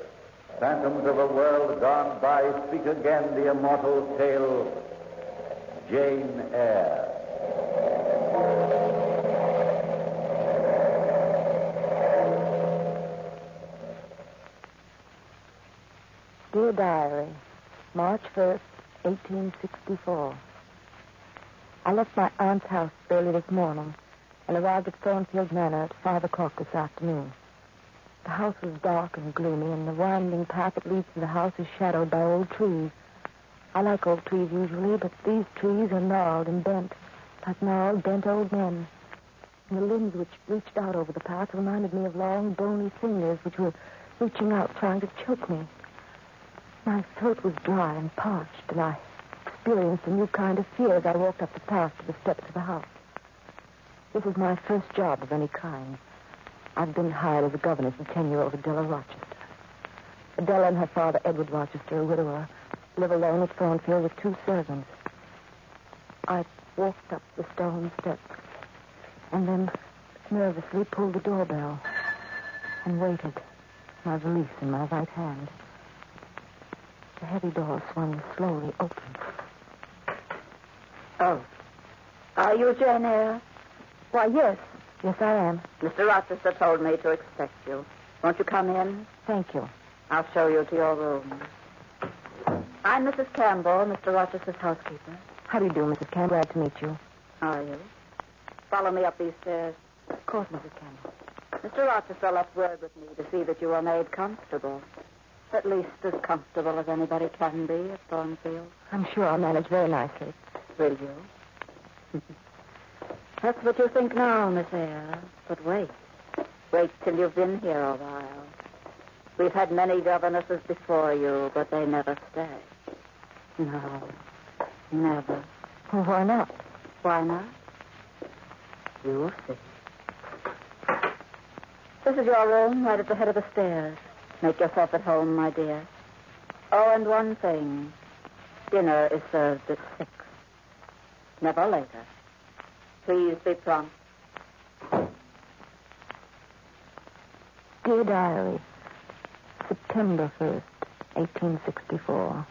S1: Phantoms of a world gone by speak again the immortal tale, Jane Eyre.
S14: Dear Diary, March 1st, 1864. I left my aunt's house early this morning and arrived at Thornfield Manor at 5 o'clock this afternoon. The house was dark and gloomy, and the winding path that leads to the house is shadowed by old trees. I like old trees usually, but these trees are gnarled and bent, like gnarled, bent old men. And the limbs which reached out over the path reminded me of long, bony fingers which were reaching out, trying to choke me. My throat was dry and parched, and I experienced a new kind of fear as I walked up the path to the steps of the house. This is my first job of any kind. I've been hired as a governess of 10-year-old Adela Rochester. Adela and her father, Edward Rochester, a widower, live alone at Thornfield with 2 servants. I walked up the stone steps and then nervously pulled the doorbell and waited, my valise in my right hand. The heavy door swung slowly open.
S4: Oh. Are you Jane Eyre?
S14: Why, yes. Yes, I am.
S4: Mr. Rochester told me to expect you. Won't you come in?
S14: Thank you.
S4: I'll show you to your room. I'm Mrs. Campbell, Mr. Rochester's housekeeper.
S14: How do you do, Mrs. Campbell? Glad to meet you.
S4: How are you? Follow me up these stairs.
S14: Of course, Mrs. Campbell.
S4: Mr. Rochester left word with me to see that you were made comfortable. At least as comfortable as anybody can be at Thornfield.
S14: I'm sure I'll manage very nicely.
S4: Will you? That's what you think now, Miss Eyre. But wait. Wait till you've been here a while. We've had many governesses before you, but they never stay. No, never.
S14: Well, why not?
S4: Why not? You'll see. This is your room, right at the head of the stairs. Make yourself at home, my dear. Oh, and one thing. Dinner is served at 6. Never later. Please be prompt.
S14: Dear Diary, September 1st, 1864.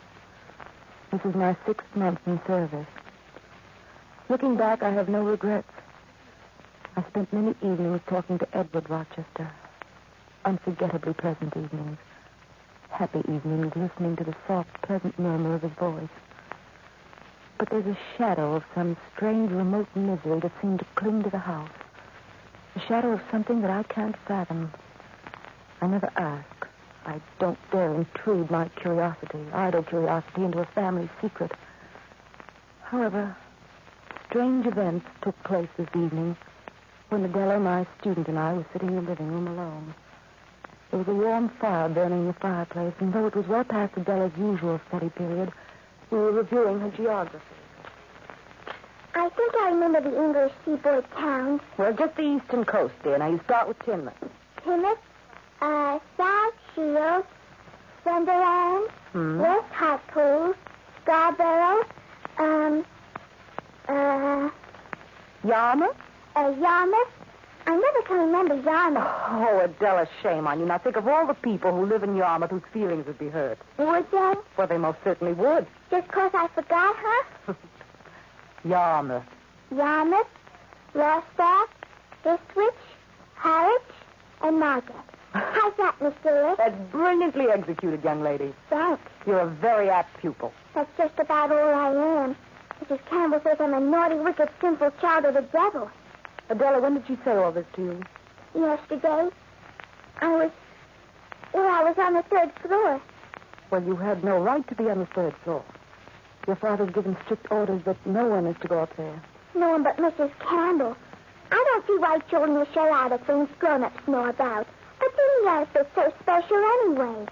S14: This is my 6th month in service. Looking back, I have no regrets. I spent many evenings talking to Edward Rochester. Unforgettably pleasant evenings. Happy evenings listening to the soft, pleasant murmur of his voice. But there's a shadow of some strange, remote misery that seemed to cling to the house. A shadow of something that I can't fathom. I never ask. I don't dare intrude my curiosity, idle curiosity, into a family secret. However, strange events took place this evening when Adela, my student, and I were sitting in the living room alone. There was a warm fire burning in the fireplace, and though it was well past Adela's usual study period, we were reviewing her geography.
S17: I think I remember the English seaboard towns.
S14: Well, just the eastern coast, dear. Now, you start with Tinmouth.
S17: Plymouth, South Shields, Sunderland, West Hartpool, Scarborough,
S4: Yarmouth?
S17: Yarmouth. I never can remember Yarmouth.
S4: Oh, Adela, shame on you. Now think of all the people who live in Yarmouth whose feelings would be hurt.
S17: Would they?
S4: Well, they most certainly would.
S17: Just 'cause I forgot her?
S4: Yarmouth.
S17: Yarmouth, Rosbach, Ipswich, Harwich, and Margate. How's that, Miss Lewis?
S4: That's brilliantly executed, young lady.
S17: Thanks.
S4: You're a very apt pupil.
S17: That's just about all I am. Mrs. Campbell says I'm a naughty, wicked, sinful child of the devil.
S4: Adela, when did she say all this to you?
S17: Yesterday. I was on the 3rd floor.
S4: Well, you had no right to be on the 3rd floor. Your father's given strict orders that no one is to go up there.
S17: No one but Mrs. Campbell. I don't see why children will share out of things grown-ups know about. But didn't Earth is so special anyway?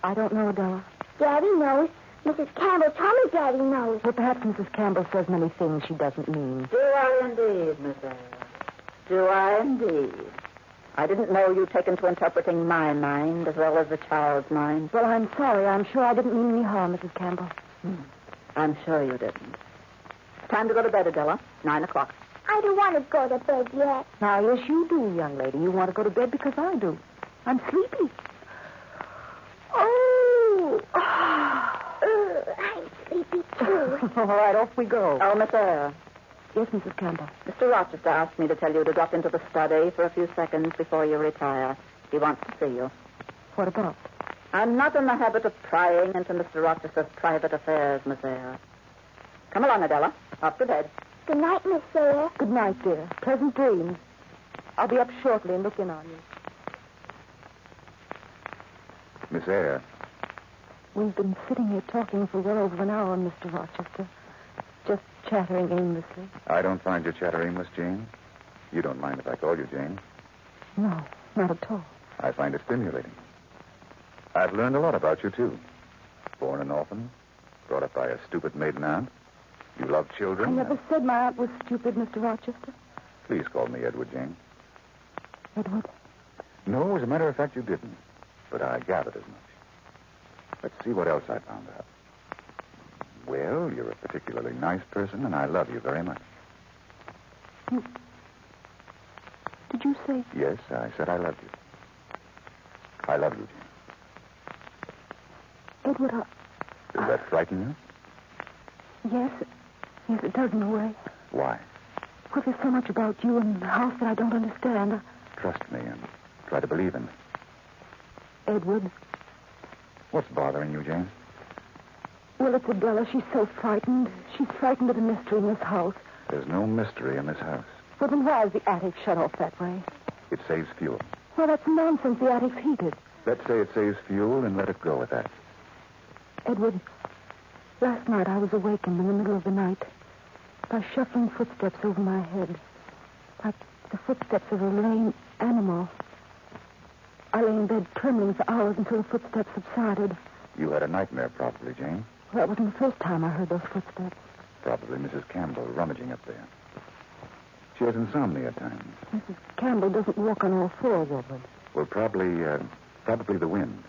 S4: I don't know, Adela.
S17: Daddy knows. Mrs. Campbell told me Daddy knows.
S4: Well, perhaps Mrs. Campbell says many things she doesn't mean.
S3: Do I indeed, Miss Anne? Do I indeed? I didn't know you'd taken to interpreting my mind as well as the child's mind.
S4: Well, I'm sorry. I'm sure I didn't mean any harm, Mrs. Campbell.
S3: I'm sure you didn't. It's time to go to bed, Adela. 9 o'clock.
S17: I don't want to go to bed yet.
S4: Now, yes, you do, young lady. You want to go to bed because I do. I'm sleepy. Oh!
S17: I'm sleepy, too.
S4: All right, off we go.
S3: Oh, Miss Eyre.
S4: Yes, Mrs. Campbell.
S3: Mr. Rochester asked me to tell you to drop into the study for a few seconds before you retire. He wants to see you.
S4: What about?
S3: I'm not in the habit of prying into Mr. Rochester's private affairs, Miss Eyre. Come along, Adela. Up to bed.
S17: Good night, Miss Eyre.
S4: Good night, dear. Pleasant dreams. I'll be up shortly and look in on you.
S9: Miss Eyre.
S4: We've been sitting here talking for well over an hour, Mr. Rochester. Just chattering aimlessly.
S9: I don't find your chatter aimless, Jane. You don't mind if I call you Jane.
S4: No, not at all.
S9: I find it stimulating. I've learned a lot about you, too. Born an orphan, brought up by a stupid maiden aunt. You love children.
S4: I never said my aunt was stupid, Mr. Rochester.
S9: Please call me Edward, Jane.
S4: Edward?
S9: No, as a matter of fact, you didn't. But I gathered as much. Let's see what else I found out. Well, you're a particularly nice person, and I love you very much.
S4: Did you say?
S9: Yes, I said I loved you. I love you, Jane.
S4: Edward,
S9: Does that frighten you?
S4: Yes. Yes, it does in a way.
S9: Why?
S4: Because there's so much about you and the house that I don't understand.
S9: Trust me and try to believe in me.
S4: Edward.
S9: What's bothering you, Jane?
S4: Well, it's Adela. She's so frightened. She's frightened of the mystery in this house.
S9: There's no mystery in this house.
S4: Well, then why is the attic shut off that way?
S9: It saves fuel.
S4: Well, that's nonsense. The attic's heated.
S9: Let's say it saves fuel and let it go at that.
S4: Edward, last night I was awakened in the middle of the night by shuffling footsteps over my head. Like the footsteps of a lame animal. I lay in bed trembling for hours until the footsteps subsided.
S9: You had a nightmare, probably, Jane.
S4: That wasn't the first time I heard those footsteps.
S9: Probably Mrs. Campbell rummaging up there. She has insomnia at times.
S4: Mrs. Campbell doesn't walk on all fours, Edward.
S9: Well, probably the wind.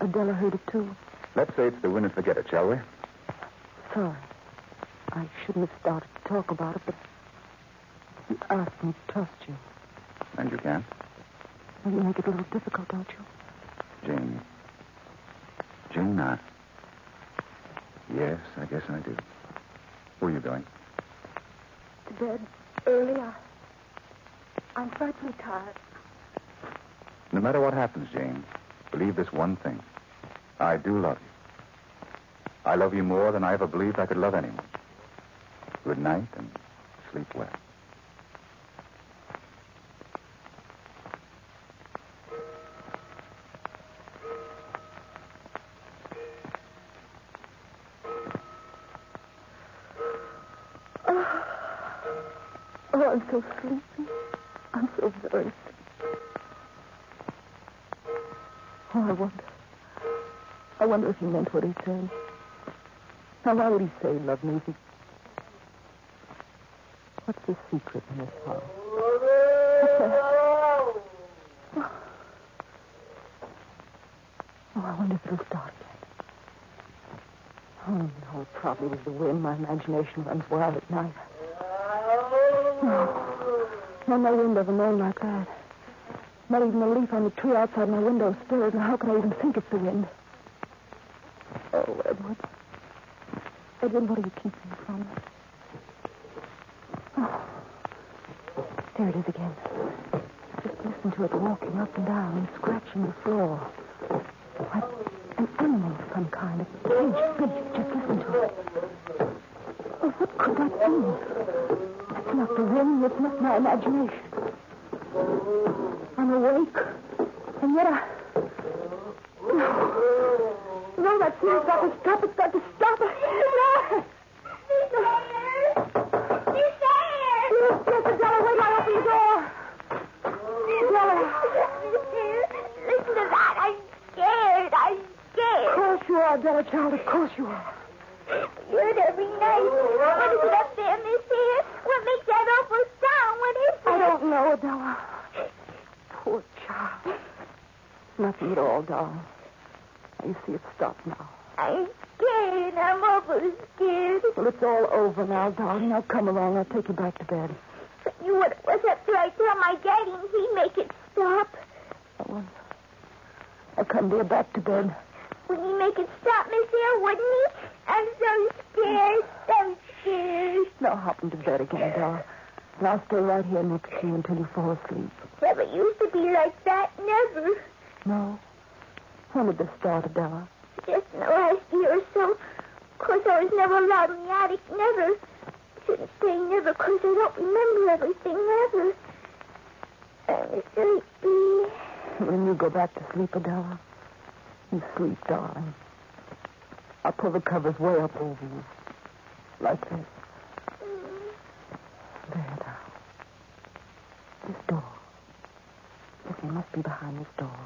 S4: Adela heard it, too.
S9: Let's say it's the wind and forget it, shall we?
S4: Sorry. I shouldn't have started to talk about it, but you asked me to trust you.
S9: And you can't?
S4: Well, you make it a little difficult, don't you?
S9: Jane. Jane, yes, I guess I do. Where are you going?
S4: To bed. Early. I'm frightfully tired.
S9: No matter what happens, Jane, believe this one thing. I do love you. I love you more than I ever believed I could love anyone. Good night and sleep well.
S4: Oh, I'm so sleepy. I'm so very sleepy. Oh, I wonder if he meant what he said. Now, why would he say he loved me if he... What's the secret in this house? What's that?
S14: Oh, I wonder if it'll start again. Oh, no, it probably was the wind. My imagination runs wild at night. No wind ever moaned like that. Not even a leaf on the tree outside my window stirs. Now, how can I even think it's the wind? Oh, Edward. Edward, what are you keeping from me? Oh. There it is again. Just listen to it walking up and down and scratching the floor. Like an animal of some kind. A caged beast. Just listen to it. Oh, what could that be? It's not the wind. It's not my imagination. I'm awake. And yet No, that thing's got to stop. It's got to stop. No!
S17: He's there!
S14: Yes, Adela, wait till I open the door. Adela.
S17: Listen to that. I'm scared.
S14: Of course you are, Adela, child. Of course you are.
S17: You heard every night. What is it up there, Miss Here? What makes that awful sound? What is it?
S14: I don't know, Adela. Poor child. Nothing at all, darling. You see, it's stopped now.
S17: I'm scared. I'm awful scared.
S14: Well, it's all over now, darling. Now come along. I'll take you back to bed.
S17: But you would have was after I tell my daddy and he'd make it stop.
S14: I'll come dear back to bed.
S17: Wouldn't he make it stop, Miss Hill, wouldn't he? I'm so scared. So scared.
S14: Now hop into bed again, darling. And I'll stay right here next to you until you fall asleep.
S17: Never used to be like that. Never.
S14: No. When did this start, Adela?
S17: Just in the last year or so. Of course, I was never allowed in the attic. Never. Shouldn't say never, because I don't remember everything. Never. I'm sleepy.
S14: When you go back to sleep, Adela, you sleep, darling. I'll pull the covers way up over you. Like this. There, now. This door. Listen, you must be behind this door.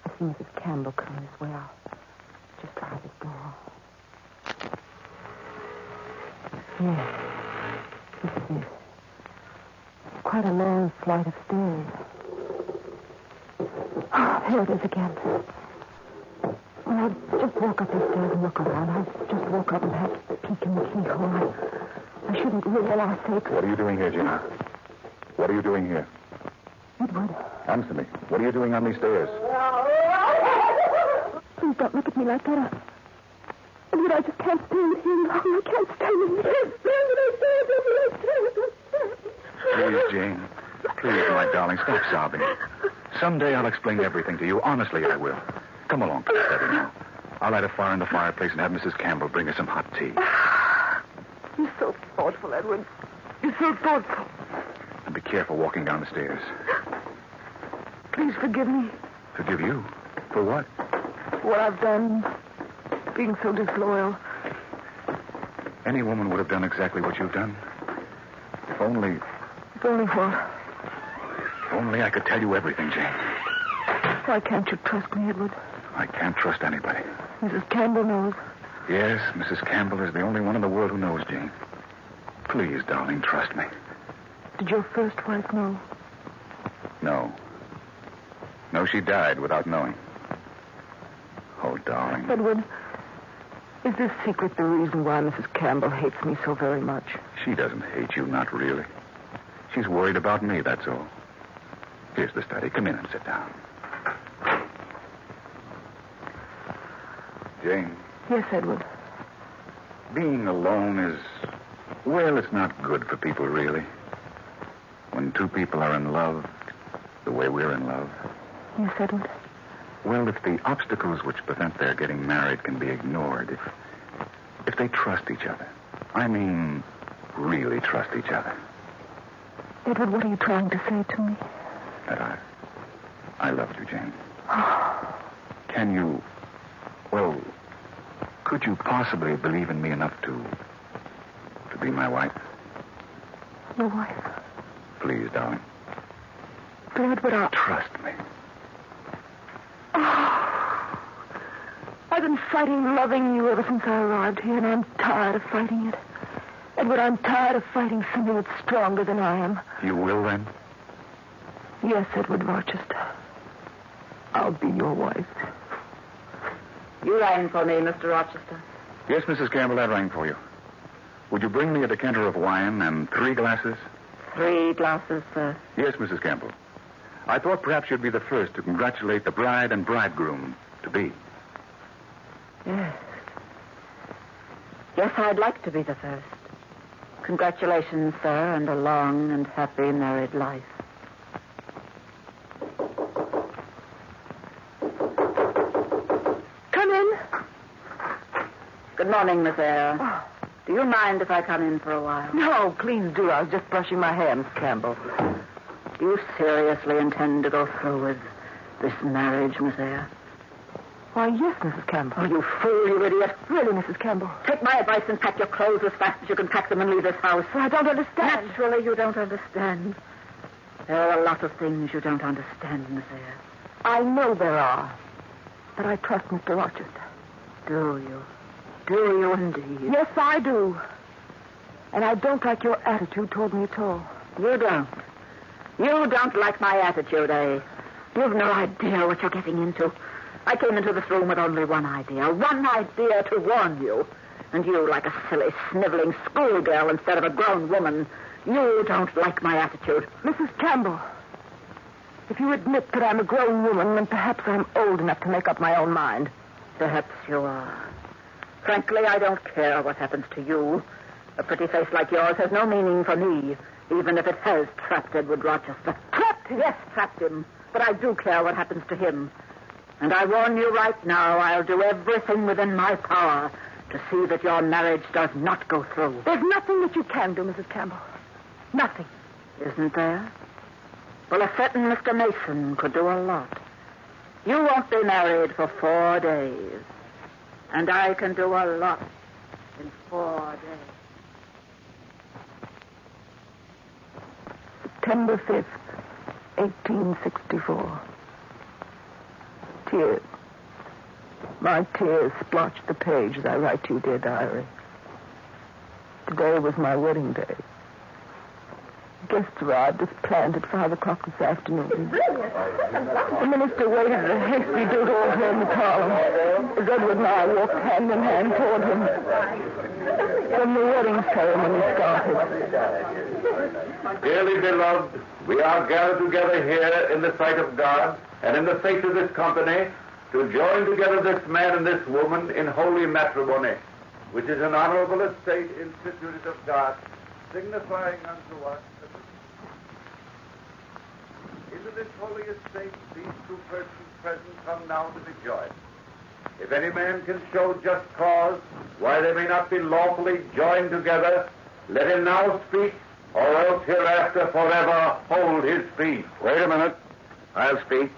S14: I see Mrs. Campbell coming this way out. Just try this door. Yes. This is it. Quite a long flight of stairs. Oh, here it is again. Well, I'll just walk up the stairs and look around. I'll just walk up and have a peek in the keyhole. I shouldn't really allow sake.
S9: What are you doing here, Jane? What are you doing here?
S14: Edward.
S9: Answer me. What are you doing on these stairs?
S14: Please don't look at me like that. Edward, I just can't stand here long. I can't stand it.
S9: Please, Jane. Please, my darling, stop sobbing. Someday I'll explain everything to you. Honestly, I will. Come along, Steady now. I'll light a fire in the fireplace and have Mrs. Campbell bring us some hot tea.
S14: You're so thoughtful, Edward. You're so thoughtful.
S9: And be careful walking down the stairs.
S14: Please forgive me.
S9: Forgive you? For what?
S14: What I've done. Being so disloyal.
S9: Any woman would have done exactly what you've done. If only...
S14: If only what?
S9: If only I could tell you everything, Jane.
S14: Why can't you trust me, Edward?
S9: I can't trust anybody.
S14: Mrs. Campbell knows.
S9: Yes, Mrs. Campbell is the only one in the world who knows, Jane. Please, darling, trust me.
S14: Did your first wife know?
S9: No. No, she died without knowing. Oh, darling.
S14: Edward, is this secret the reason why Mrs. Campbell hates me so very much?
S9: She doesn't hate you, not really. She's worried about me, that's all. Here's the study. Come in and sit down. Jane.
S14: Yes, Edward.
S9: Being alone is... Well, it's not good for people, really. When two people are in love, the way we're in love.
S14: Yes, Edward.
S9: Well, if the obstacles which prevent their getting married can be ignored, if they trust each other, I mean, really trust each other.
S14: Edward, what are you trying to say to me?
S9: That I love you, Jane. Can you, well, could you possibly believe in me enough to be my wife?
S14: Your wife?
S9: Please, darling.
S14: But Edward,
S9: trust me.
S14: I've been fighting loving you ever since I arrived here, and I'm tired of fighting it. Edward, I'm tired of fighting something that's stronger than I am.
S9: You will, then?
S14: Yes, Edward Rochester. I'll be your wife.
S3: You rang for me, Mr. Rochester.
S9: Yes, Mrs. Campbell, I rang for you. Would you bring me a decanter of wine and 3 glasses?
S3: 3 glasses, sir.
S9: Yes, Mrs. Campbell. I thought perhaps you'd be the first to congratulate the bride and bridegroom to be.
S3: Yes. Yes, I'd like to be the first. Congratulations, sir, and a long and happy married life.
S14: Come in.
S3: Good morning, Miss Eyre. Do you mind if I come in for a while?
S14: No, please do. I was just brushing my hair, Miss Campbell.
S3: Do you seriously intend to go through with this marriage, Miss Eyre?
S14: Why, yes, Mrs. Campbell.
S3: Oh, you fool, you idiot.
S14: Really, Mrs. Campbell.
S3: Take my advice and pack your clothes as fast as you can pack them and leave this house.
S14: I don't understand.
S3: Naturally, you don't understand. There are a lot of things you don't understand, Miss Eyre.
S14: I know there are. But I trust Mr. Rochester.
S3: Do you? Do you indeed?
S14: Yes, I do. And I don't like your attitude toward me at all.
S3: You don't? You don't like my attitude, eh? You've no idea what you're getting into. I came into this room with only one idea to warn you. And you, like a silly, sniveling schoolgirl instead of a grown woman, you don't like my attitude.
S14: Mrs. Campbell, if you admit that I'm a grown woman, then perhaps I'm old enough to make up my own mind.
S3: Perhaps you are. Frankly, I don't care what happens to you. A pretty face like yours has no meaning for me, even if it has trapped Edward Rochester. Trapped him? Yes, trapped him. But I do care what happens to him. And I warn you right now, I'll do everything within my power to see that your marriage does not go through.
S14: There's nothing that you can do, Mrs. Campbell. Nothing.
S3: Isn't there? Well, a certain Mr. Mason could do a lot. You won't be married for 4 days. And I can do a lot in 4 days.
S14: September 5th, 1864. Tears. My tears splotched the page as I write to you, dear diary. Today was my wedding day. Guests arrived as planned at 5 o'clock this afternoon. The minister waited at a hasty doodle over here in the parlor as Edward and I walked hand in hand toward him. Then the wedding ceremony started.
S1: Dearly beloved, we are gathered together here in the sight of God and in the face of this company to join together this man and this woman in holy matrimony, which is an honorable estate instituted of God, signifying unto us that into this holy estate these 2 persons present come now to be joined. If any man can show just cause why they may not be lawfully joined together, let him now speak, or else hereafter forever hold his peace.
S15: Wait a minute. I'll speak.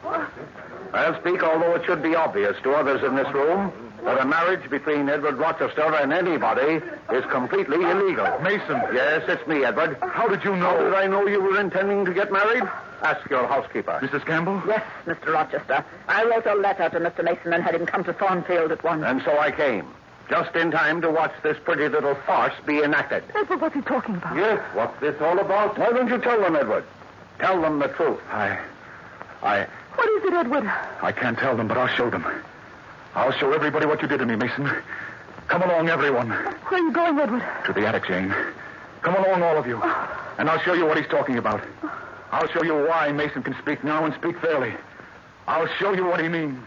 S15: I'll speak, although it should be obvious to others in this room that a marriage between Edward Rochester and anybody is completely illegal.
S9: Mason.
S15: Yes, it's me, Edward.
S9: How did you know?
S15: How did I know you were intending to get married? Ask your housekeeper.
S9: Mrs. Campbell?
S3: Yes, Mr. Rochester. I wrote a letter to Mr. Mason and had him come to Thornfield at once.
S15: And so I came. Just in time to watch this pretty little farce be enacted.
S14: Edward, what's he talking about?
S1: Yes, what's this all about?
S15: Why don't you tell them, Edward? Tell them the truth.
S14: What is it, Edward?
S9: I can't tell them, but I'll show them. I'll show everybody what you did to me, Mason. Come along, everyone.
S14: Where are you going, Edward?
S9: To the attic, Jane. Come along, all of you. And I'll show you what he's talking about. I'll show you why Mason can speak now and speak fairly. I'll show you what he means.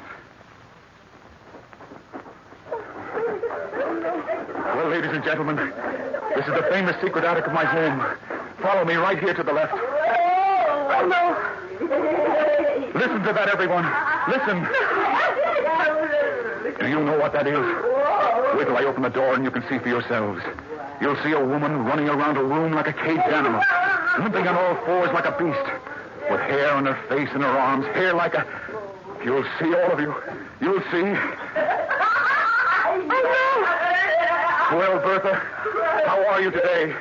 S9: Well, ladies and gentlemen, this is the famous secret attic of my home. Follow me right here to the left.
S14: Oh, no.
S9: Listen to that, everyone. Listen. Do you know what that is? Wait till I open the door and you can see for yourselves. You'll see a woman running around a room like a caged animal, limping on all fours like a beast, with hair on her face and her arms, hair like a... You'll see, all of you. You'll see. Well, Bertha, how are you today?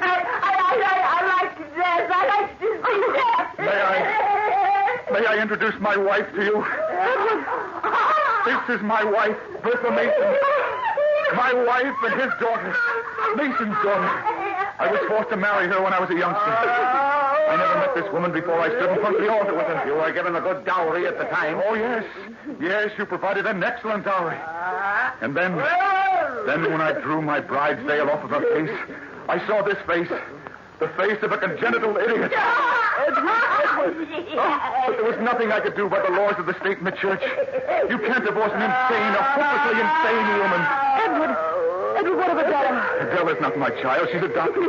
S17: I like to dance. I like to see.
S9: May I introduce my wife to you? This is my wife, Bertha Mason. My wife and his daughter, Mason's daughter. I was forced to marry her when I was a youngster.
S15: I never met this woman before. I stood in front of the altar with her. You were given a good dowry at the time.
S9: Oh, yes. Yes, you provided an excellent dowry. And then when I drew my bride's veil off of her face, I saw this face. The face of a congenital idiot. Edward! Oh, but there was nothing I could do by the laws of the state and the church. You can't divorce an insane, a hopelessly insane woman.
S3: Edward, what of Adela?
S9: Adela's not my child. She's adopted.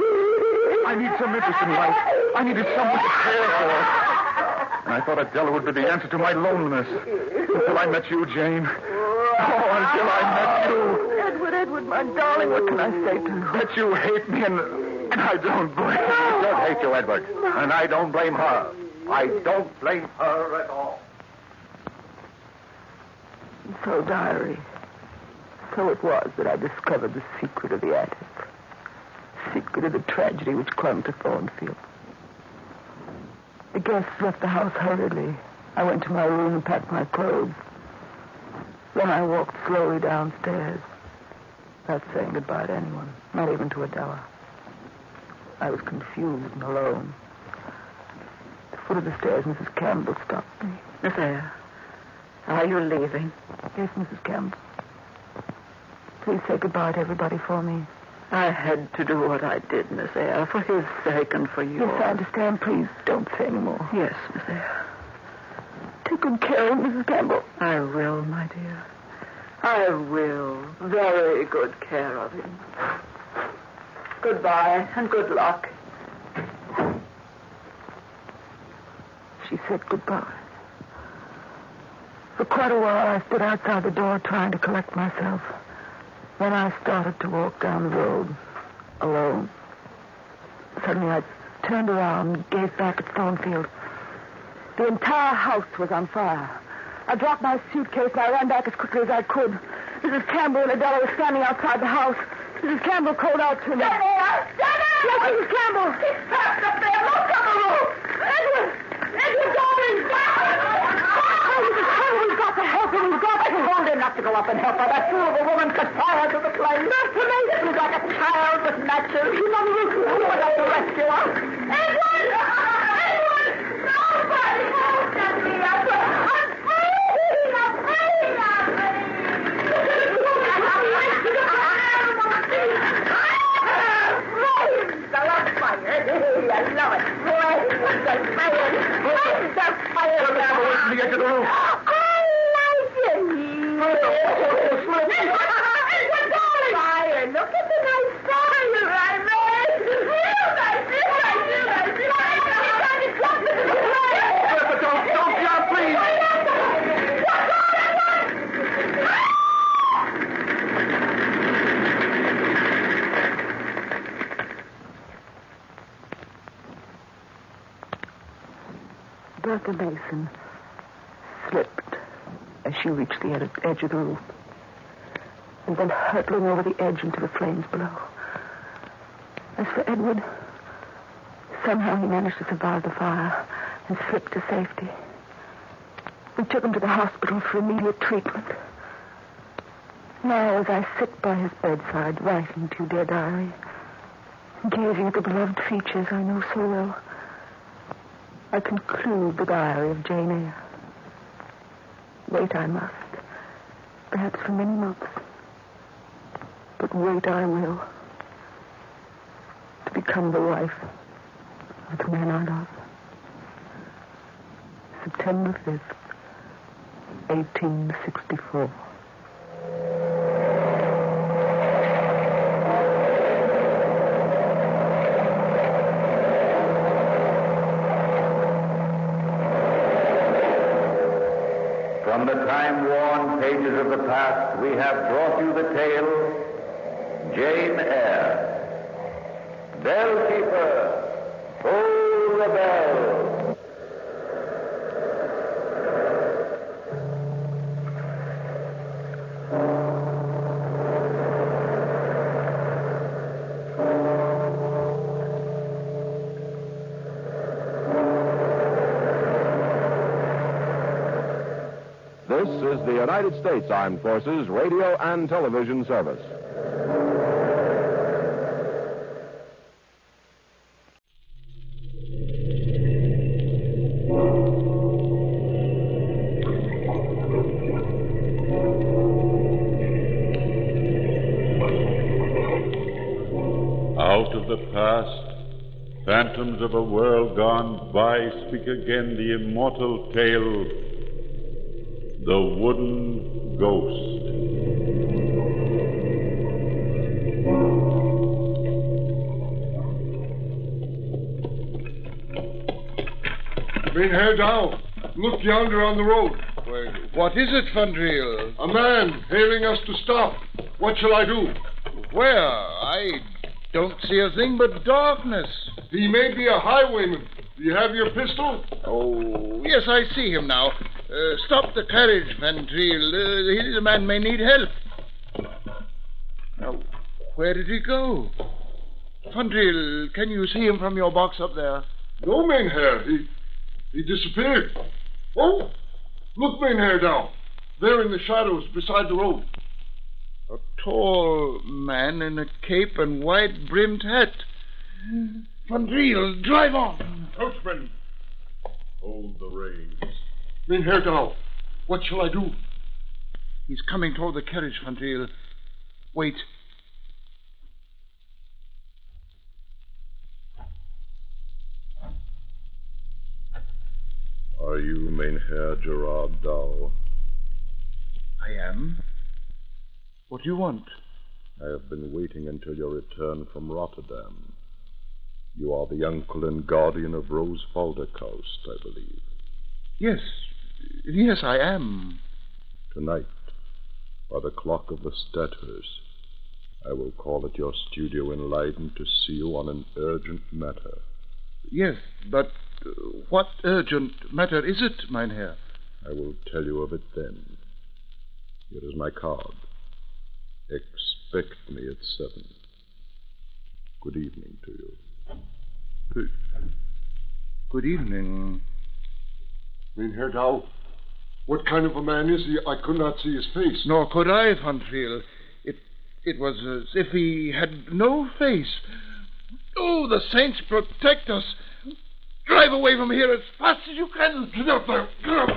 S9: I need some interest in life. I needed someone to care for. And I thought Adela would be the answer to my loneliness. Until I met you, Jane. Oh, until I met you.
S3: Edward, my darling, what can I say to you?
S9: That you hate me and I don't blame you.
S15: I don't hate you, Edward. And I don't blame her. I don't blame her at all.
S3: So, diary, so it was that I discovered the secret of the attic. Secret of the tragedy which clung to Thornfield. The guests left the house hurriedly. I went to my room and packed my clothes. Then I walked slowly downstairs, without saying goodbye to anyone, not even to Adela. I was confused and alone. At the foot of the stairs, Mrs. Campbell stopped me. Miss Eyre, are you leaving? Yes, Mrs. Campbell. Please say goodbye to everybody for me. I had to do what I did, Miss Eyre, for his sake and for yours. Yes, I understand. Please don't say any more. Yes, Miss Eyre. Take good care of Mrs. Campbell. I will, my dear. I will. Very good care of him. Goodbye and good luck. She said goodbye. For quite a while, I stood outside the door trying to collect myself. Then I started to walk down the road, alone. Suddenly, I turned around and gazed back at Thornfield. The entire house was on fire. I dropped my suitcase and I ran back as quickly as I could. Mrs. Campbell and Adela were standing outside the house. Mrs. Campbell called out to me. Yes, Mrs. Campbell. He's trapped up there. Look on the roof. Edward, darling. Oh, Mrs. Campbell, we've got to help him. We've got to hold him. Not to go up and help her. That fool of a woman set fire to the flame. Not to me. She's like a child with matches. She's on the roof. Who would have to rescue her? Edward! Nobody won't let me up. I'm free. I love it.
S9: Wait to get to the roof.
S3: I like it. Fire. Look at the nice fire I made. Real nice.
S9: But don't jump, please.
S3: Bertha Mason slipped as she reached the edge of the roof and went hurtling over the edge into the flames below. As for Edward, somehow he managed to survive the fire and slip to safety. We took him to the hospital for immediate treatment. Now, as I sit by his bedside, writing to dear diary, gazing at the beloved features I know so well, I conclude the diary of Jane Eyre. Wait I must, perhaps for many months. But wait I will, to become the wife of the man I love. September 5th, 1864.
S1: From the time-worn pages of the past, we have brought you the tale, Jane Eyre. Bellkeeper, toll the bell.
S16: This is the United States Armed Forces Radio and Television Service.
S5: the past, phantoms of a world gone by speak again the immortal tale, The Wooden Ghost.
S18: Mynheer Dow, look yonder on the road. Well, what is it, Fandriel? A man hailing us to stop. What shall I do? Where? I don't see a thing but darkness. He may be a highwayman. Do you have your pistol? Oh, yes, I see him now. Stop the carriage, Fandriel. The man may need help. Now, where did he go? Fandriel, can you see him from your box up there? No, Mynheer. He disappeared. Oh, look, Mynheer Dow. There in the shadows beside the road. A tall man in a cape and wide-brimmed hat. Fandriel, drive on.
S5: Coachman, hold the reins.
S18: Mynheer Dow, what shall I do? He's coming toward the carriage, Fandriel. Wait.
S5: Are you Mynheer Gerard Dow?
S18: I am. What do you want?
S5: I have been waiting until your return from Rotterdam. You are the uncle and guardian of Rose Falderkoust, I believe.
S18: Yes, I am.
S5: Tonight, by the clock of the Stadthurst, I will call at your studio in Leiden to see you on an urgent matter.
S18: Yes, but what urgent matter is it, Mynheer?
S5: I will tell you of it then. Here is my card. Expect me at 7. Good evening to you.
S18: Good evening. Mynheer Dow, what kind of a man is he? I could not see his face. Nor could I, Fandriel. It was as if he had no face. Oh, the saints protect us. Drive away from here as fast as you can. Get up there. Get up.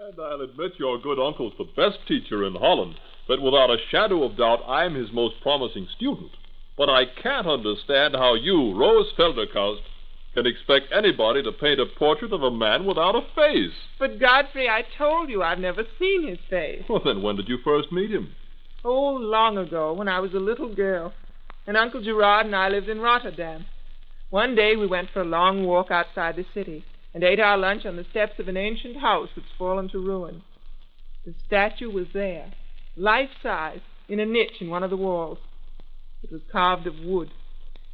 S19: And I'll admit your good uncle's the best teacher in Holland, but without a shadow of doubt I'm his most promising student. But I can't understand how you, Rose Felderkoust, can expect anybody to paint a portrait of a man without a face.
S22: But, Godfrey, I told you I've never seen his face.
S19: Well, then when did you first meet him?
S22: Oh, long ago, when I was a little girl. And Uncle Gerard and I lived in Rotterdam. One day we went for a long walk outside the city and ate our lunch on the steps of an ancient house that's fallen to ruin. The statue was there, life-size, in a niche in one of the walls. It was carved of wood.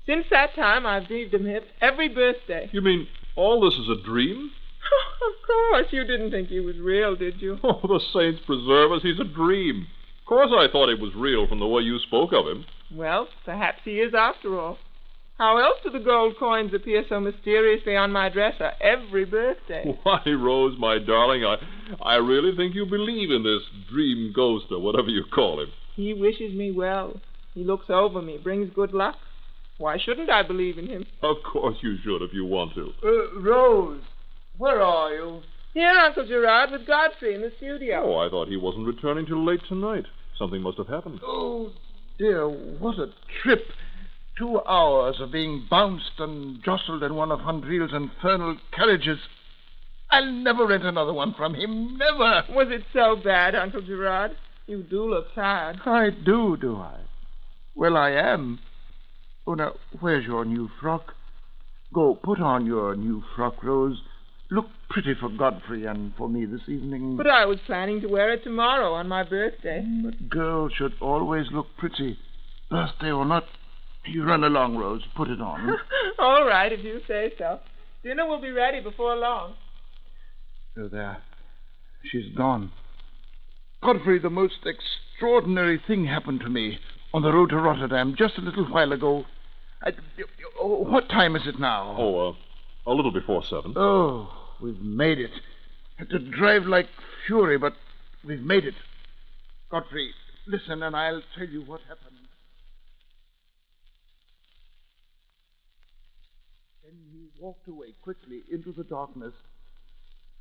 S22: Since that time, I've dreamed of him every birthday.
S19: You mean all this is a dream?
S22: Of course, you didn't think he was real, did you?
S19: Oh, the saints preserve us, he's a dream. Of course I thought he was real from the way you spoke of him.
S22: Well, perhaps he is after all. How else do the gold coins appear so mysteriously on my dresser every birthday?
S19: Why, Rose, my darling, I really think you believe in this dream ghost or whatever you call him.
S22: He wishes me well. He looks over me, brings good luck. Why shouldn't I believe in him?
S19: Of course you should if you want to.
S18: Rose, where are you?
S22: Here, Uncle Gerard, with Godfrey in the studio.
S19: Oh, I thought he wasn't returning till late tonight. Something must have happened.
S18: Oh, dear, what a trip. 2 hours of being bounced and jostled in one of Fandriel's infernal carriages. I'll never rent another one from him, never.
S22: Was it so bad, Uncle Gerard? You do look tired.
S18: I do I? Well, I am. Oh, now, where's your new frock? Go, put on your new frock, Rose. Look pretty for Godfrey and for me this evening.
S22: But I was planning to wear it tomorrow on my birthday.
S18: But girls should always look pretty, birthday or not. You run along, Rose. Put it on.
S22: All right, if you say so. Dinner will be ready before long.
S18: Oh, there. She's gone. Godfrey, the most extraordinary thing happened to me on the road to Rotterdam just a little while ago. What time is it now?
S19: Oh, a little before 7.
S18: Oh, we've made it. Had to drive like fury, but we've made it. Godfrey, listen, and I'll tell you what happened. Then he walked away quickly into the darkness.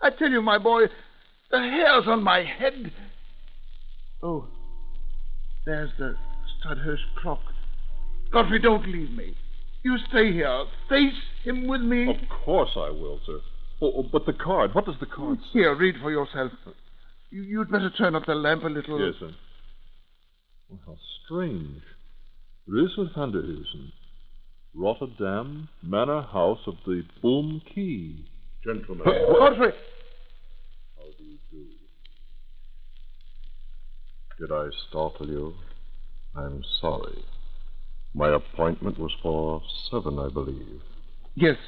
S18: I tell you, my boy, the hairs on my head. Oh, there's the Studhurst clock. Godfrey, don't leave me. You stay here. Face him with me.
S19: Of course I will, sir. Oh, but the card. What does the card say?
S18: Here, read for yourself. You'd better turn up the lamp a little.
S19: Yes, sir. Well, how strange. Rüssel van der Husen. Rotterdam, Manor House of the Boom Key.
S16: Gentlemen.
S18: Godfrey!
S16: How do you do? Did I startle you? I'm sorry. My appointment was for 7, I believe.
S18: Yes,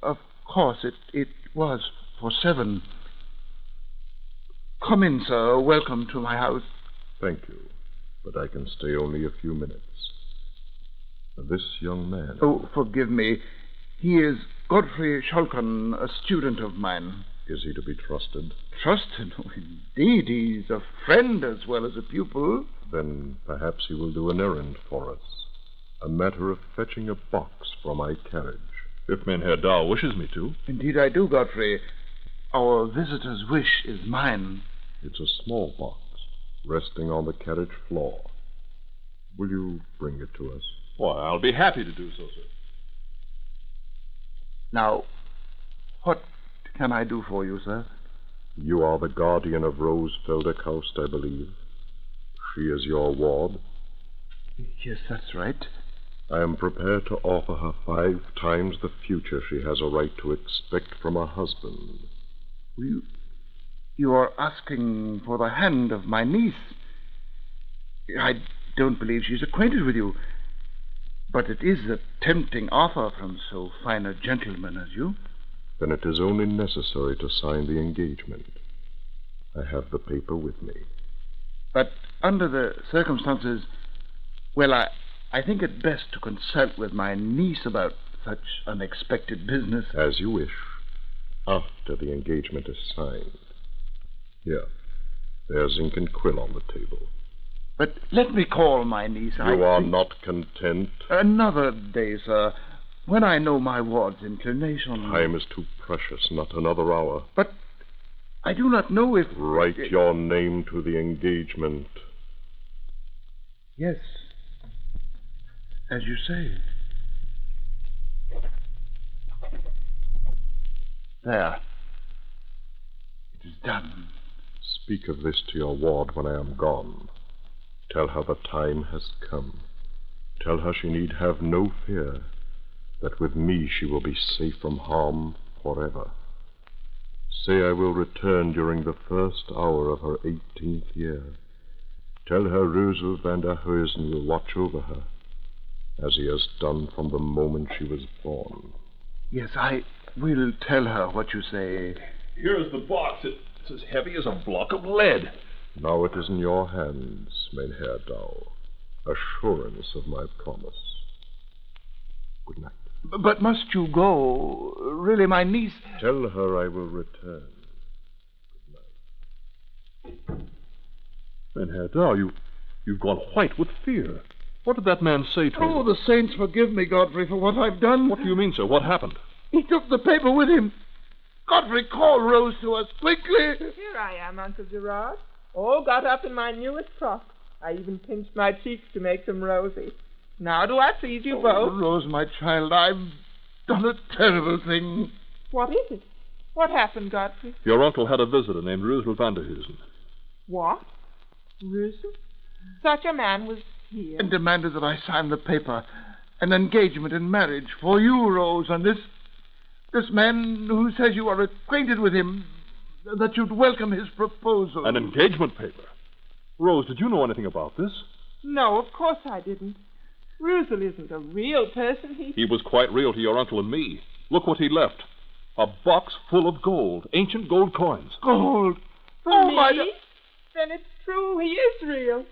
S18: of course, it was for 7. Come in, sir. Welcome to my house.
S16: Thank you, but I can stay only a few minutes. This young man...
S18: Oh, forgive me. He is Godfrey Scholken, a student of mine.
S16: Is he to be trusted?
S18: Trusted? Oh, indeed. He's a friend as well as a pupil.
S16: Then perhaps he will do an errand for us. A matter of fetching a box for my carriage.
S19: If Herr Dow wishes me to.
S18: Indeed I do, Godfrey. Our visitor's wish is mine.
S16: It's a small box, resting on the carriage floor. Will you bring it to us?
S19: Why, I'll be happy to do so, sir.
S18: Now, what can I do for you, sir?
S16: You are the guardian of Rose Felderkaust, I believe. She is your ward.
S18: Yes, that's right.
S16: I am prepared to offer her 5 times the future she has a right to expect from her husband.
S18: You are asking for the hand of my niece. I don't believe she's acquainted with you. But it is a tempting offer from so fine a gentleman as you.
S16: Then it is only necessary to sign the engagement. I have the paper with me.
S18: But under the circumstances, well, I think it best to consult with my niece about such unexpected business.
S16: As you wish, after the engagement is signed. Here, there's ink and quill on the table.
S18: But let me call my niece.
S16: You are not content?
S18: Another day, sir, when I know my ward's inclination.
S16: Time is too precious, not another hour.
S18: But I do not know if...
S16: Write your name to the engagement.
S18: Yes, as you say. There. It is done.
S16: Speak of this to your ward when I am gone. Tell her the time has come. Tell her she need have no fear, that with me she will be safe from harm forever. Say I will return during the first hour of her 18th year. Tell her Rüssel van der Huizen will watch over her, as he has done from the moment she was born.
S18: Yes, I will tell her what you say.
S19: Here's the box. It's as heavy as a block of lead.
S16: Now it is in your hands, Herr Dow. Assurance of my promise. Good night.
S18: But must you go? Really, my niece...
S16: Tell her I will return. Good night.
S19: Herr Dow, you've gone white with fear. What did that man say to you?
S18: Oh, the saints forgive me, Godfrey, for what I've done.
S19: What do you mean, sir? What happened?
S18: He took the paper with him. Godfrey, call Rose to us, quickly.
S22: Here I am, Uncle Gerard. All got up in my newest frock. I even pinched my cheeks to make them rosy. Now do I please you both?
S18: Rose, my child, I've done a terrible thing.
S22: What is it? What happened, Godfrey?
S19: Your uncle had a visitor named Rüssel van der Huizen.
S22: What? Rüssel? Such a man was here.
S18: And demanded that I sign the paper. An engagement in marriage for you, Rose, and this man who says you are acquainted with him, that you'd welcome his proposal.
S19: An engagement paper? Rose, did you know anything about this?
S22: No, of course I didn't. Rüssel isn't a real person.
S19: He was quite real to your uncle and me. Look what he left. A box full of gold, ancient gold coins.
S18: Gold?
S22: For me? Then it's true. He is real.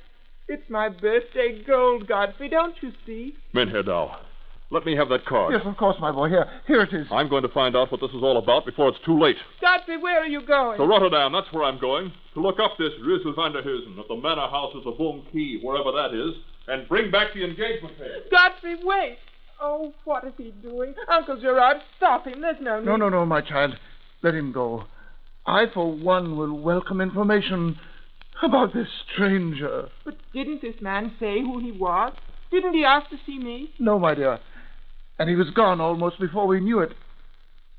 S22: It's my birthday gold, Godfrey, don't you see?
S19: Herr Dow, let me have that card.
S18: Yes, of course, my boy. Here it is.
S19: I'm going to find out what this is all about before it's too late.
S22: Godfrey, where are you going?
S19: To Rotterdam, that's where I'm going. To look up this Rüssel van der Huizen at the manor house of the Boom Key, wherever that is, and bring back the engagement paper.
S22: Godfrey, wait. Oh, what is he doing? Uncle Gerard, stop him. There's no need.
S18: No, my child. Let him go. I, for one, will welcome information about this stranger.
S22: But didn't this man say who he was? Didn't he ask to see me?
S18: No, my dear. And he was gone almost before we knew it.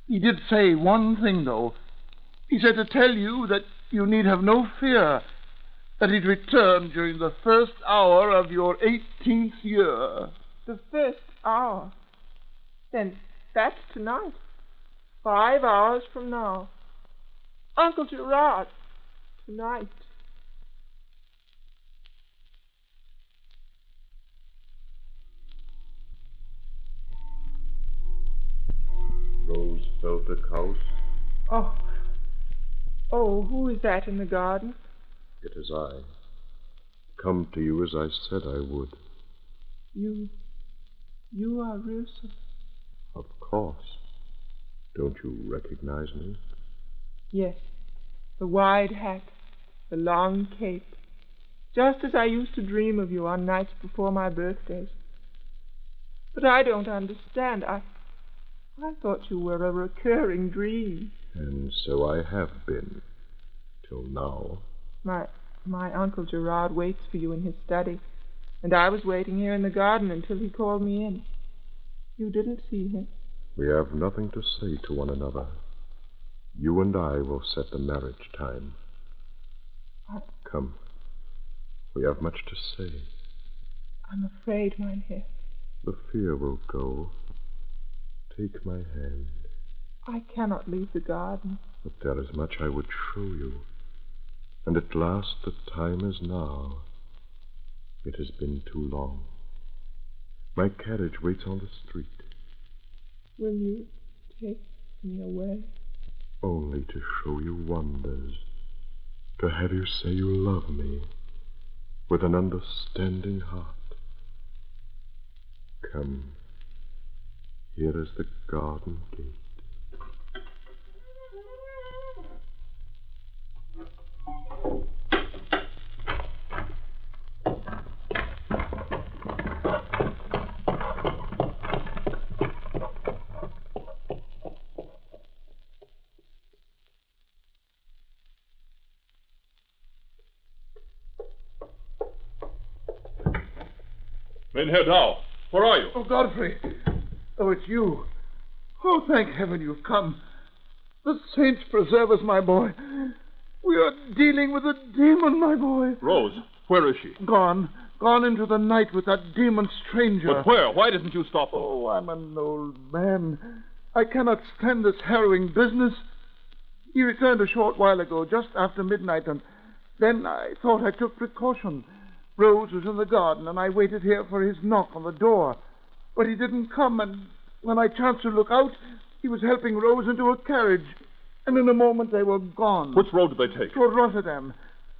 S18: He did say one thing, though. He said to tell you that you need have no fear, that he'd return during the first hour of your 18th year.
S22: The first hour? Then that's tonight. 5 hours from now. Uncle Gerard, tonight.
S16: Rose house.
S22: Oh, who is that in the garden?
S16: It is I. Come to you as I said I would.
S22: You are Wilson.
S16: Of course. Don't you recognize me?
S22: Yes. The wide hat, the long cape. Just as I used to dream of you on nights before my birthdays. But I don't understand. I thought you were a recurring dream.
S16: And so I have been. Till now.
S22: My Uncle Gerard waits for you in his study. And I was waiting here in the garden until he called me in. You didn't see him.
S16: We have nothing to say to one another. You and I will set the marriage time. Come. We have much to say.
S22: I'm afraid, Mynheer.
S16: The fear will go. Take my hand.
S22: I cannot leave the garden.
S16: But there is much I would show you. And at last the time is now. It has been too long. My carriage waits on the street.
S22: Will you take me away?
S16: Only to show you wonders. To have you say you love me. With an understanding heart. Come. Here is the garden gate.
S19: Mynheer Dow, where are you?
S18: Oh, Godfrey. Oh, it's you. Oh, thank heaven you've come. The saints preserve us, my boy. We are dealing with a demon, my boy.
S19: Rose, where is she?
S18: Gone into the night with that demon stranger.
S19: But where? Why didn't you stop them?
S18: Oh, I'm an old man. I cannot stand this harrowing business. He returned a short while ago, just after midnight, and then I thought I took precaution. Rose was in the garden, and I waited here for his knock on the door. But he didn't come, and when I chanced to look out, he was helping Rose into a carriage. And in a moment they were gone.
S19: Which road did they take?
S18: Toward Rotterdam.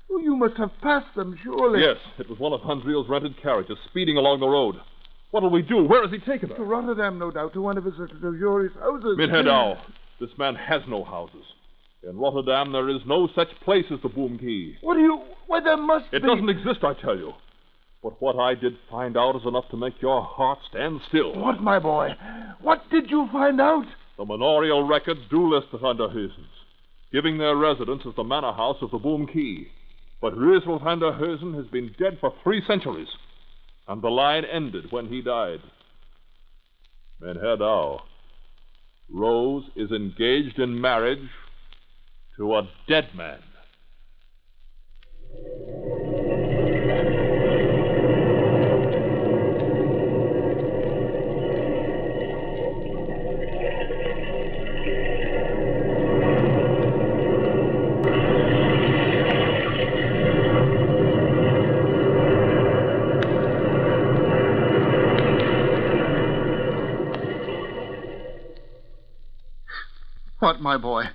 S18: Oh, you must have passed them, surely.
S19: Yes, it was one of Hansriel's rented carriages speeding along the road. What'll we do? Where has he taken her?
S18: To Rotterdam, no doubt, to one of his luxurious houses.
S19: Mynheer Dow, this man has no houses. In Rotterdam, there is no such place as the Boom Key.
S18: What do you... Why, there must be...
S19: It doesn't exist, I tell you. But what I did find out is enough to make your heart stand still.
S18: What, my boy? What did you find out?
S19: The manorial records do list the Van der Heusens, giving their residence as the manor house of the Boom Key. But Reuzel van der Heusen has been dead for 3 centuries, and the line ended when he died. Mynheer Dow, Rose is engaged in marriage to a dead man.
S18: What, my boy?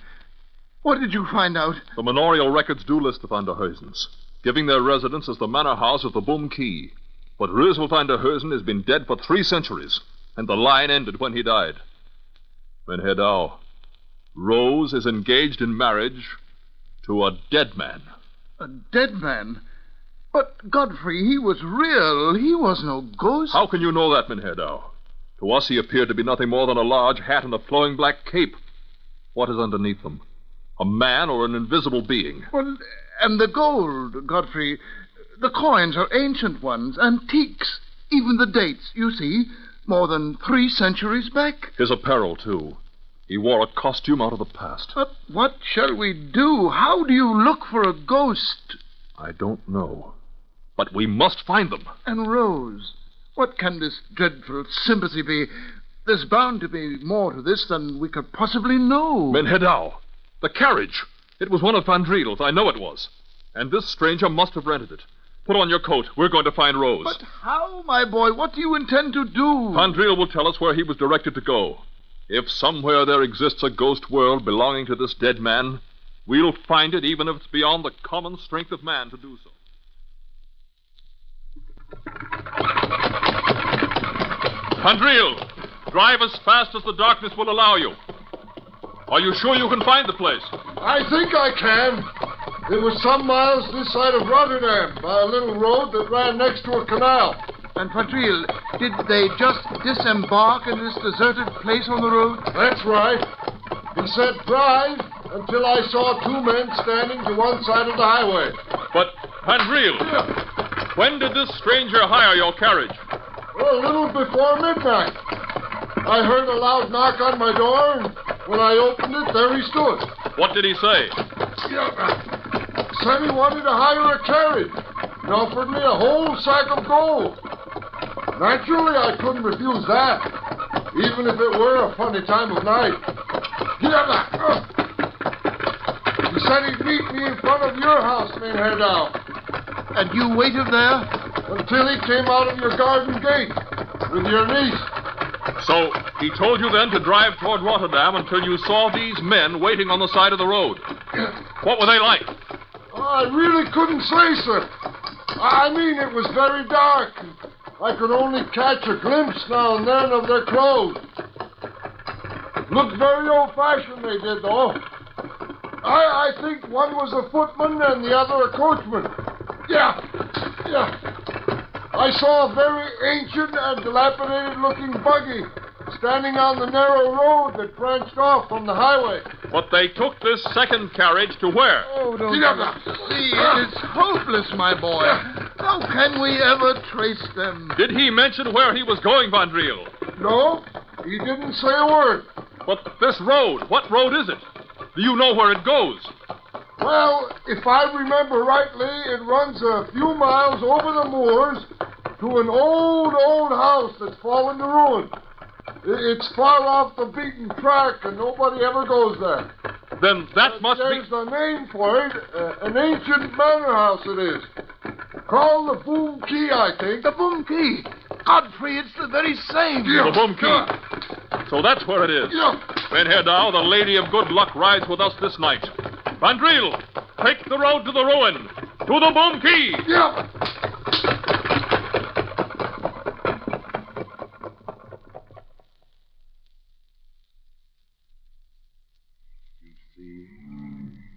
S18: What did you find out?
S19: The manorial records do list the Van der Heusens, giving their residence as the manor house of the Boom Key. But Reuzel van der Heusen has been dead for 3 centuries, and the line ended when he died. Mynheer Dow, Rose is engaged in marriage to a dead man.
S18: A dead man? But, Godfrey, he was real. He was no ghost.
S19: How can you know that, Mynheer Dow? To us, he appeared to be nothing more than a large hat and a flowing black cape. What is underneath them? A man or an invisible being?
S18: Well, and the gold, Godfrey. The coins are ancient ones, antiques. Even the dates, you see, more than 3 centuries back.
S19: His apparel, too. He wore a costume out of the past.
S18: But what shall we do? How do you look for a ghost?
S19: I don't know. But we must find them.
S18: And Rose, what can this dreadful sympathy be? There's bound to be more to this than we could possibly know.
S19: Menhedao, the carriage. It was one of Vandriel's. I know it was. And this stranger must have rented it. Put on your coat. We're going to find Rose.
S18: But how, my boy? What do you intend to do?
S19: Vandriel will tell us where he was directed to go. If somewhere there exists a ghost world belonging to this dead man, we'll find it, even if it's beyond the common strength of man to do so. Vandriel, drive as fast as the darkness will allow you. Are you sure you can find the place?
S18: I think I can. It was some miles this side of Rotterdam, by a little road that ran next to a canal. And, Vandriel, did they just disembark in this deserted place on the road? That's right. He said drive until I saw 2 men standing to one side of the highway.
S19: But, Vandriel, when did this stranger hire your carriage?
S18: Well, a little before midnight. I heard a loud knock on my door, and when I opened it, there he stood.
S19: What did he say?
S18: Said he wanted to hire a carriage and offered me a whole sack of gold. Naturally, I couldn't refuse that, even if it were a funny time of night. He said he'd meet me in front of your house, Menhedao. And you waited there? Until he came out of your garden gate with your niece.
S19: So, he told you then to drive toward Rotterdam until you saw these men waiting on the side of the road. What were they like?
S18: I really couldn't say, sir. I mean, it was very dark. I could only catch a glimpse now and then of their clothes. Looked very old-fashioned, they did, though. I think one was a footman and the other a coachman. Yeah. I saw a very ancient and dilapidated-looking buggy standing on the narrow road that branched off from the highway.
S19: But they took this second carriage to where?
S18: Oh, don't see, it is hopeless, my boy. How can we ever trace them?
S19: Did he mention where he was going, Vandriel?
S18: No, he didn't say a word.
S19: But this road, what road is it? Do you know where it goes?
S18: Well, if I remember rightly, it runs a few miles over the moors to an old house that's fallen to ruin. It's far off the beaten track, and nobody ever goes there.
S19: Then that must
S18: There's a name for it. An ancient manor house it is. Called the Boom Key, I think. The Boom Key. Godfrey, it's the very same.
S19: The Boom Key. So that's where it is. Menhedao, the Lady of Good Luck, rides with us this night. Vandriel, take the road to the ruin. To the Boom Key.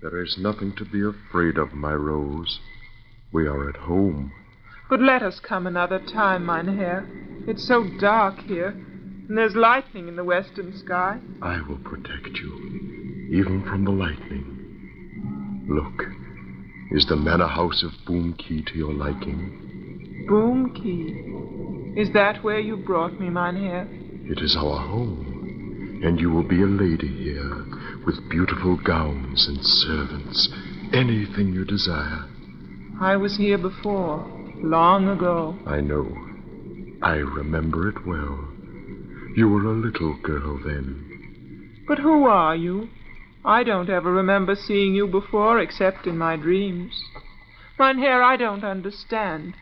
S16: There is nothing to be afraid of, my Rose. We are at home.
S22: But let us come another time, Mynheer. It's so dark here, and there's lightning in the western sky.
S16: I will protect you, even from the lightning. Look, is the manor house of Boom Key to your liking?
S22: Boom Key? Is that where you brought me, Mynheer?
S16: It is our home, and you will be a lady here, with beautiful gowns and servants, anything you desire.
S22: I was here before, long ago.
S16: I know. I remember it well. You were a little girl then.
S22: But who are you? I don't ever remember seeing you before, except in my dreams. Mynheer, I don't understand.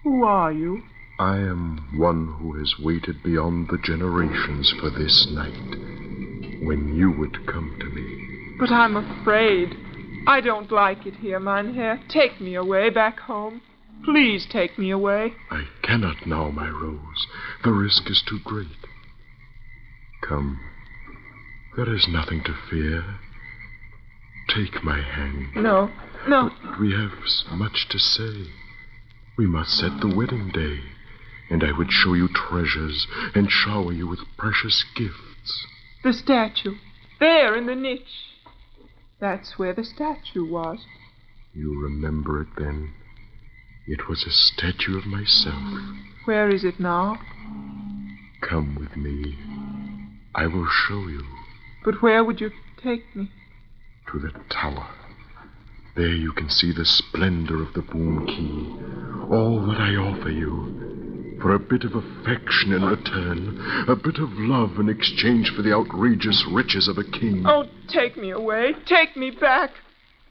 S22: Who are you?
S16: I am one who has waited beyond the generations for this night, when you would come to me.
S22: But I'm afraid. I don't like it here, Mynheer. Take me away back home. Please take me away.
S16: I cannot now, my Rose. The risk is too great. Come. There is nothing to fear. Take my hand.
S22: No.
S16: But we have much to say. We must set the wedding day. And I would show you treasures and shower you with precious gifts.
S22: The statue. There in the niche. That's where the statue was.
S16: You remember it then? It was a statue of myself.
S22: Where is it now?
S16: Come with me. I will show you.
S22: But where would you take me?
S16: To the tower. There you can see the splendor of the Boom Key. All that I offer you. For a bit of affection in return. A bit of love in exchange for the outrageous riches of a king.
S22: Oh, take me away. Take me back.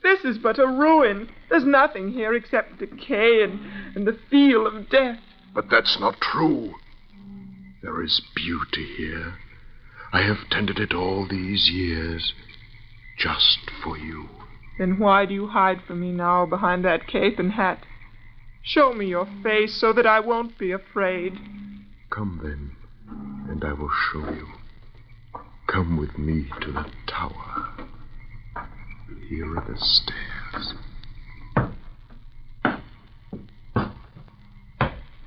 S22: This is but a ruin. There's nothing here except decay and the feel of death.
S16: But that's not true. There is beauty here. I have tended it all these years, just for you.
S22: Then why do you hide from me now behind that cape and hat? Show me your face so that I won't be afraid.
S16: Come then, and I will show you. Come with me to the tower. Here are the stairs.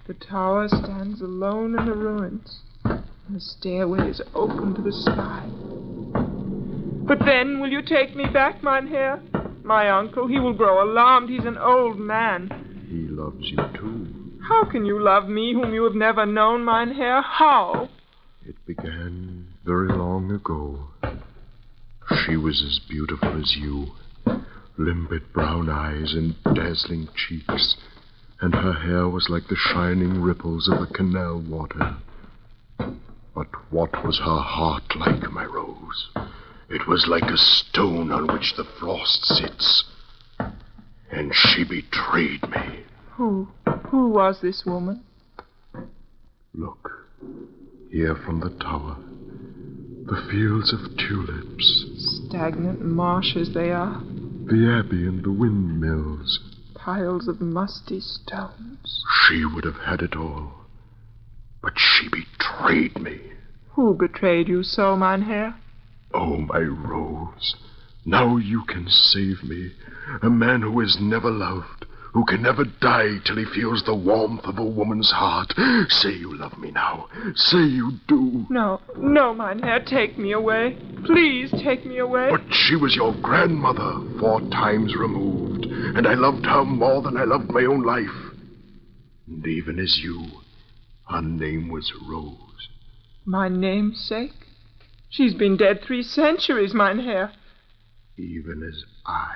S22: The tower stands alone in the ruins, and the stairway is open to the sky. But then, will you take me back, Mynheer? My uncle, he will grow alarmed. He's an old man.
S16: He loves you, too.
S22: How can you love me, whom you have never known, Mynheer? How?
S16: It began very long ago. She was as beautiful as you. Limpid brown eyes and dazzling cheeks. And her hair was like the shining ripples of the canal water. But what was her heart like, my Rose? It was like a stone on which the frost sits. And she betrayed me.
S22: Who was this woman?
S16: Look, here from the tower. The fields of tulips.
S22: Stagnant marshes they are.
S16: The abbey and the windmills.
S22: Piles of musty stones.
S16: She would have had it all. But she betrayed me.
S22: Who betrayed you so, Mynheer?
S16: Oh, my Rose. Now you can save me. A man who is never loved. Who can never die till he feels the warmth of a woman's heart. Say you love me now. Say you do.
S22: No, Mynheer, take me away. Please take me away.
S16: But she was your grandmother, 4 times removed, and I loved her more than I loved my own life. And even as you, her name was Rose.
S22: My namesake? She's been dead 3 centuries, Mynheer.
S16: Even as I.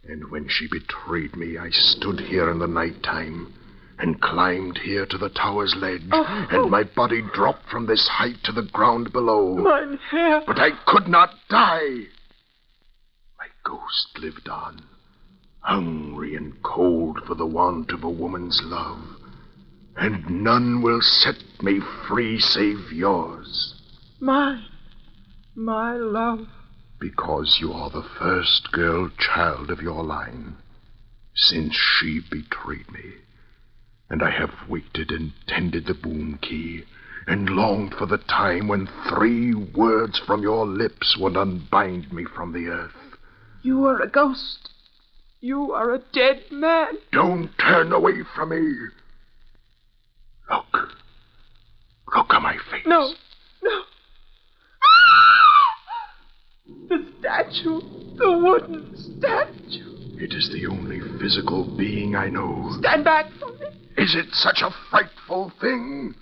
S16: And when she betrayed me, I stood here in the night time and climbed here to the tower's ledge, and my body dropped from this height to the ground below.
S22: Mynheer!
S16: But I could not die. My ghost lived on, hungry and cold for the want of a woman's love, and none will set me free save yours.
S22: My love.
S16: Because you are the first girl child of your line, since she betrayed me. And I have waited and tended the Boom Key, and longed for the time when 3 words from your lips would unbind me from the earth.
S22: You are a ghost. You are a dead man.
S16: Don't turn away from me. Look. Look at my face.
S22: No. The statue. The wooden statue.
S16: It is the only physical being I know.
S22: Stand back from me.
S16: Is it such a frightful thing?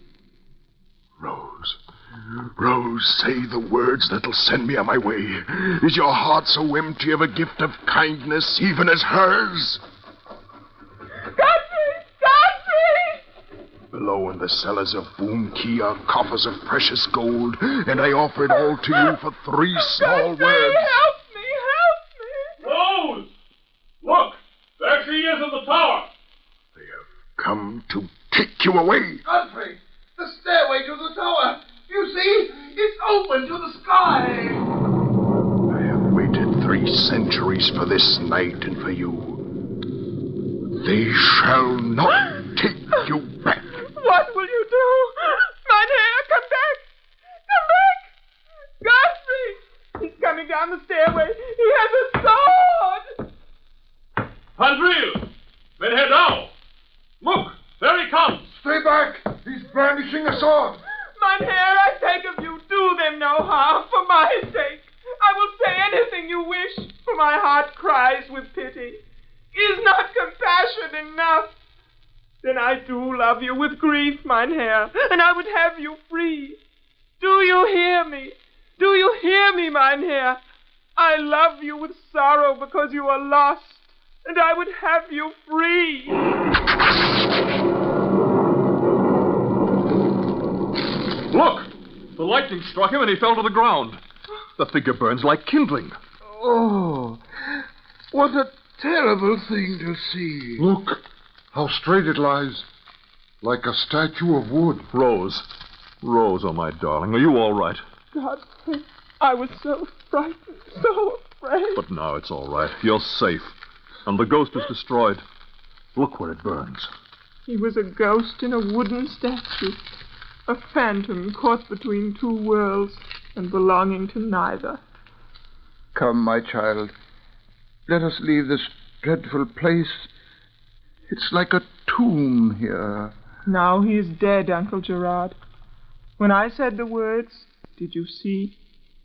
S16: Rose, say the words that'll send me on my way. Is your heart so empty of a gift of kindness, even as hers?
S22: Godfrey!
S16: Below in the cellars of Boom Key are coffers of precious gold, and I offer it all to you for 3 small words.
S22: Help me!
S19: Rose! Look! There she is in the tower!
S16: They have come to take you away.
S18: Godfrey! The stairway to the tower! You see? It's open to the sky!
S16: I have waited 3 centuries for this night and for you. They shall not take you back.
S22: What will you do? Mynheer, come back! Godfrey! He's coming down the stairway. He has a sword!
S19: Vandril! Mynheer Dow! Look! There he comes!
S18: brandishing a sword.
S22: Mein Herr, I beg of you, do them no harm for my sake. I will say anything you wish, for my heart cries with pity. Is not compassion enough? Then I do love you with grief, mein Herr, and I would have you free. Do you hear me? Do you hear me, mein Herr? I love you with sorrow because you are lost, and I would have you free.
S19: Look! The lightning struck him and he fell to the ground. The figure burns like kindling.
S18: Oh, what a terrible thing to see. Look, how straight it lies. Like a statue of wood.
S19: Rose. Rose, oh, my darling, are you all right?
S22: Godfrey, I was so frightened, so afraid.
S19: But now it's all right. You're safe. And the ghost is destroyed. Look where it burns.
S22: He was a ghost in a wooden statue. A phantom caught between two worlds and belonging to neither.
S18: Come, my child. Let us leave this dreadful place. It's like a tomb here.
S22: Now he is dead, Uncle Gerard. When I said the words, did you see?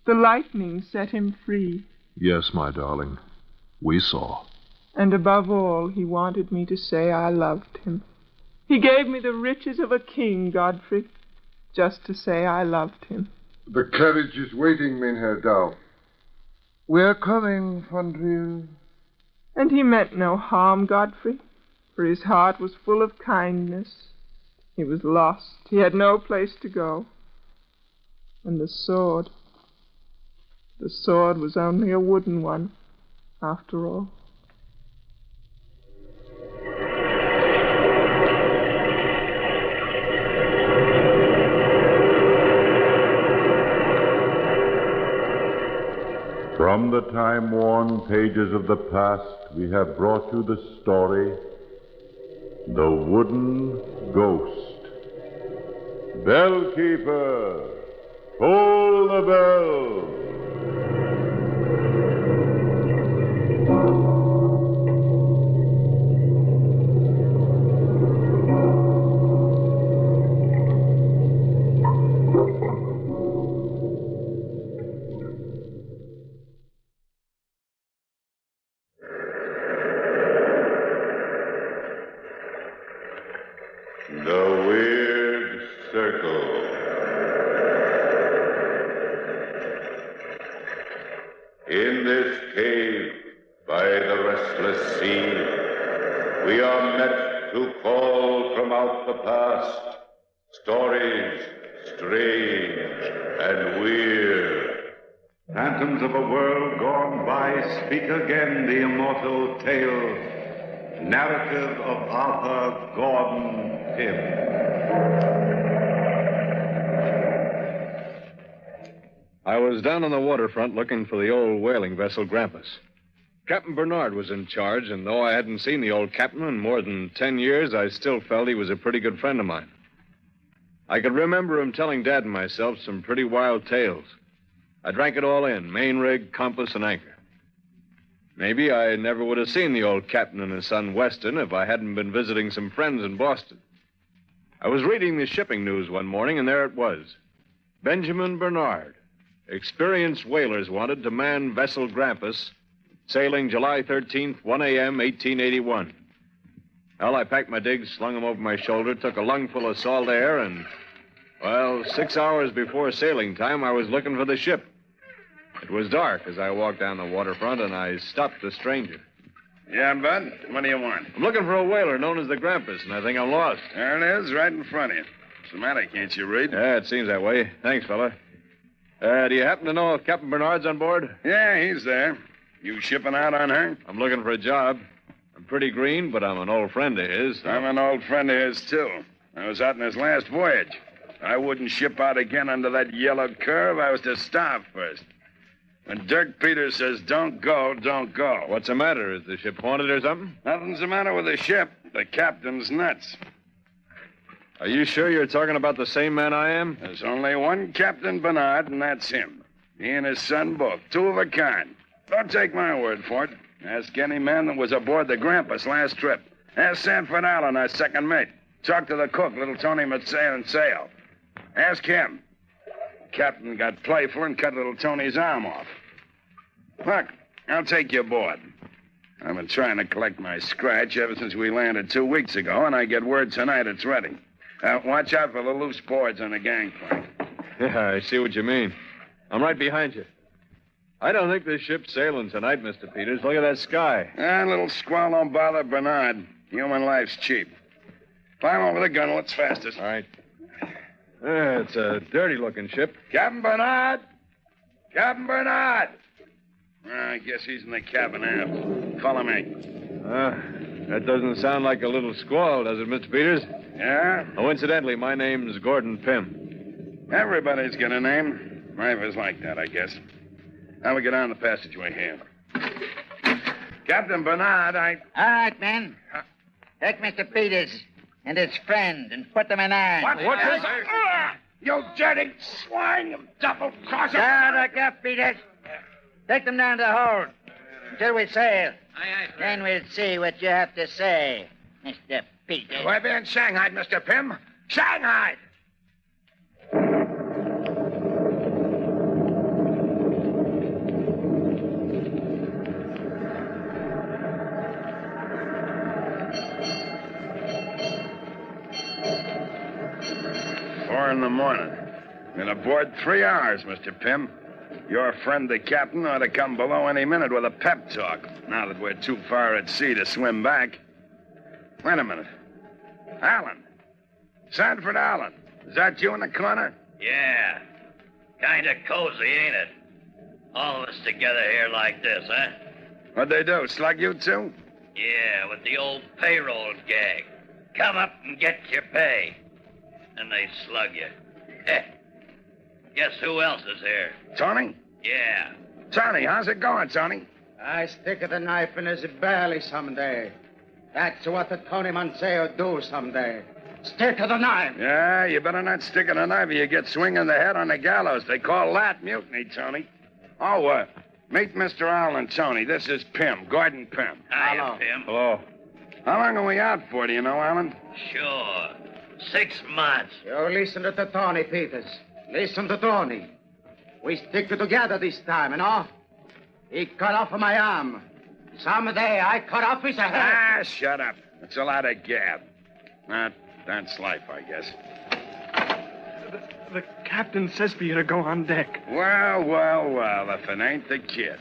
S22: The lightning set him free.
S19: Yes, my darling. We saw.
S22: And above all, he wanted me to say I loved him. He gave me the riches of a king, Godfrey, just to say I loved him.
S18: The carriage is waiting, Mynheer Douw. We're coming, Fondriel.
S22: And he meant no harm, Godfrey, for his heart was full of kindness. He was lost. He had no place to go. And the sword was only a wooden one, after all.
S1: From the time-worn pages of the past, we have brought you the story, The Wooden Ghost. Bellkeeper, toll the bell. The Weird Circle. In this cave by the restless sea, we are met to call from out the past stories strange and weird. Phantoms of a world gone by speak again the immortal tale. Narrative of Arthur Gordon Pym.
S2: I was down on the waterfront looking for the old whaling vessel Grampus. Captain Bernard was in charge, and though I hadn't seen the old captain in more than 10 years, I still felt he was a pretty good friend of mine. I could remember him telling Dad and myself some pretty wild tales. I drank it all in, main rig, compass, and anchor. Maybe I never would have seen the old captain and his son Weston if I hadn't been visiting some friends in Boston. I was reading the shipping news one morning, and there it was. Benjamin Bernard, experienced whalers wanted to man vessel Grampus, sailing July 13th, 1 a.m., 1881. Well, I packed my digs, slung them over my shoulder, took a lungful of salt air, and, 6 hours before sailing time, I was looking for the ship. It was dark as I walked down the waterfront, and I stopped the stranger.
S7: Yeah, Bud? What do you want?
S2: I'm looking for a whaler known as the Grampus, and I think I'm lost.
S7: There it is, right in front of you. What's the matter? Can't you read?
S2: Yeah, it seems that way. Thanks, fella. Do you happen to know if Captain Bernard's on board?
S7: Yeah, he's there. You shipping out on her?
S2: I'm looking for a job. I'm pretty green, but I'm an old friend of his. So...
S7: I'm an old friend of his, too. I was out in his last voyage. I wouldn't ship out again under that yellow curve. I was to starve first. When Dirk Peters says, don't go, don't go.
S2: What's the matter? Is the ship haunted or something?
S7: Nothing's the matter with the ship. The captain's nuts.
S2: Are you sure you're talking about the same man I am?
S7: There's only one Captain Bernard, and that's him. He and his son both. Two of a kind. Don't take my word for it. Ask any man that was aboard the Grampus last trip. Ask Sanford Allen, our second mate. Talk to the cook, little Tony Matseo. Ask him. Captain got playful and cut little Tony's arm off. Look, I'll take you aboard. I've been trying to collect my scratch ever since we landed 2 weeks ago, and I get word tonight it's ready. Watch out for the loose boards on the gangplank.
S2: Yeah, I see what you mean. I'm right behind you. I don't think this ship's sailing tonight, Mr. Peters. Look at that sky.
S7: A little squall don't bother Bernard. Human life's cheap. Climb over the gunwale. It's fastest.
S2: All right. It's a dirty-looking ship.
S7: Captain Bernard! Captain Bernard! I guess he's in the cabin aft. Follow me.
S2: That doesn't sound like a little squall, does it, Mr. Peters?
S7: Yeah?
S2: Oh, incidentally, my name's Gordon Pym.
S7: Everybody's got a name. Life is like that, I guess. Now we get on the passageway here. Captain Bernard,
S10: All right, men. Take Mr. Peters and his friend and put them in irons.
S7: What is it? You dirty swine, you double-crosser!
S10: Down the gap, Peters. Take them down to the hold until we sail. Then we'll see what you have to say, Mr. Peters.
S7: We're being shanghaied, Mr. Pym. Shanghaied! In the morning. Been aboard 3 hours, Mr. Pym. Your friend, the captain, ought to come below any minute with a pep talk, now that we're too far at sea to swim back. Wait a minute. Allen. Sanford Allen. Is that you in the corner?
S20: Yeah. Kind of cozy, ain't it? All of us together here like this, huh?
S7: What'd they do, slug you too?
S20: Yeah, with the old payroll gag. Come up and get your pay. And they slug you. Guess who else is here?
S7: Tony?
S20: Yeah.
S7: Tony, how's it going, Tony?
S8: I stick the knife in his belly someday. That's what the Tony Manseo do someday. Stick to the knife.
S7: Yeah, you better not stick in a knife or you get swinging the head on the gallows. They call that mutiny, Tony. Oh, meet Mr. Allen, Tony. This is Pym, Gordon Pym.
S20: Hiya, Pym.
S2: Hello.
S7: How long are we out for, do you know, Allen?
S20: Sure. 6 months.
S8: You listen to Tony, Peters. Listen to Tony. We stick together this time, you know? He cut off my arm. Someday I cut off his head.
S7: Shut up. It's a lot of gab. That's life, I guess.
S23: The captain says for you to go on deck.
S7: Well, if it ain't the kid.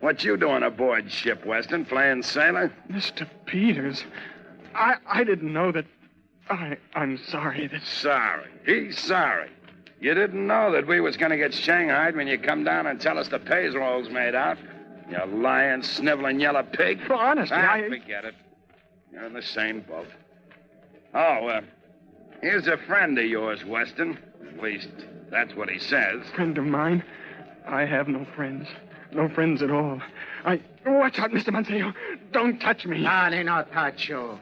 S7: What you doing aboard ship, Weston? Playing sailor?
S23: Mr. Peters, I didn't know that... I'm sorry that...
S7: Sorry. He's sorry. You didn't know that we was going to get shanghaied when you come down and tell us the payroll's made out. You lying, sniveling yellow pig.
S23: Well, honestly,
S7: Forget it. You're in the same boat. Oh, here's a friend of yours, Weston. At least, that's what he says.
S23: Friend of mine? I have no friends. No friends at all. Watch out, Mr. Manseo. Don't touch me.
S8: Tony, not touch you.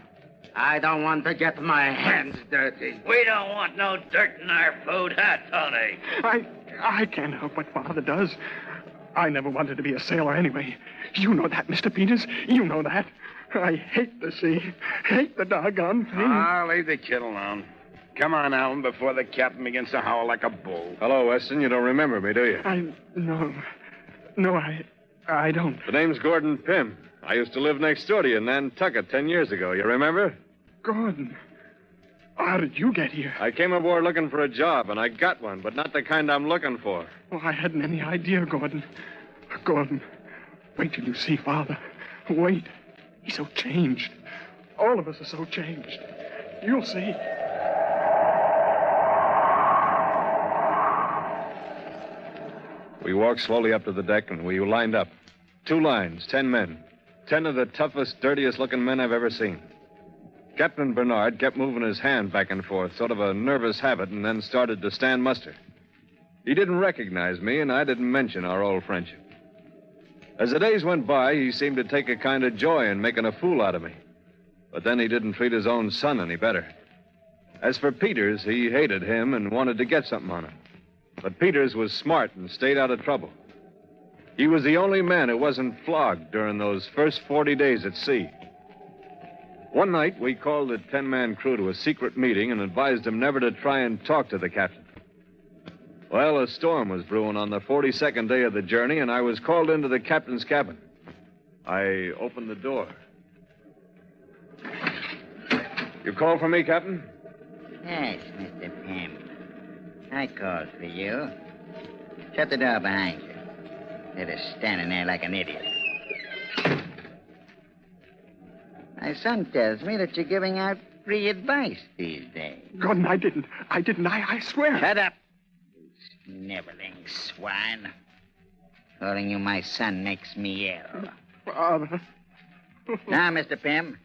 S8: I don't want to get my hands dirty.
S20: We don't want no dirt in our food, huh, Tony?
S23: I can't help what Father does. I never wanted to be a sailor anyway. You know that, Mr. Peters. You know that. I hate the sea. Hate the doggone thing.
S7: I'll leave the kid alone. Come on, Allen, before the captain begins to howl like a bull.
S2: Hello, Weston. You don't remember me, do you?
S23: No, I don't.
S2: The name's Gordon Pym. I used to live next door to you in Nantucket 10 years ago. You remember?
S23: Gordon. How did you get here?
S2: I came aboard looking for a job, and I got one, but not the kind I'm looking for.
S23: Oh, I hadn't any idea, Gordon. Gordon, wait till you see Father. Wait. He's so changed. All of us are so changed. You'll see.
S2: We walked slowly up to the deck, and we lined up. 2 lines, 10 men. 10 of the toughest, dirtiest-looking men I've ever seen. Captain Bernard kept moving his hand back and forth, sort of a nervous habit, and then started to stand muster. He didn't recognize me, and I didn't mention our old friendship. As the days went by, he seemed to take a kind of joy in making a fool out of me. But then he didn't treat his own son any better. As for Peters, he hated him and wanted to get something on him. But Peters was smart and stayed out of trouble. He was the only man who wasn't flogged during those first 40 days at sea. One night, we called a 10-man crew to a secret meeting and advised them never to try and talk to the captain. Well, a storm was brewing on the 42nd day of the journey, and I was called into the captain's cabin. I opened the door. You called for me, Captain?
S10: Yes, Mr. Pym. I called for you. Shut the door behind you. Instead of standing there like an idiot. My son tells me that you're giving out free advice these days.
S23: Gordon, I didn't. I swear.
S10: Shut up, you sniveling swine. Calling you my son makes me ill.
S23: Father.
S10: Now, Mr. Pym,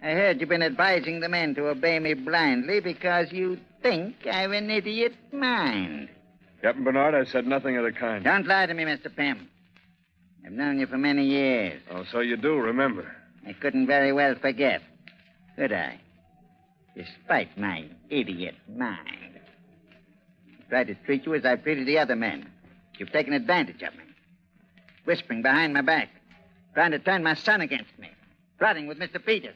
S10: I heard you've been advising the men to obey me blindly because you think I've an idiot mind.
S2: Captain Bernard, I said nothing of the kind.
S10: Don't lie to me, Mr. Pym. I've known you for many years.
S2: Oh, so you do remember.
S10: I couldn't very well forget, could I? Despite my idiot mind. I tried to treat you as I've treated the other men. You've taken advantage of me. Whispering behind my back. Trying to turn my son against me. Plotting with Mr. Peters.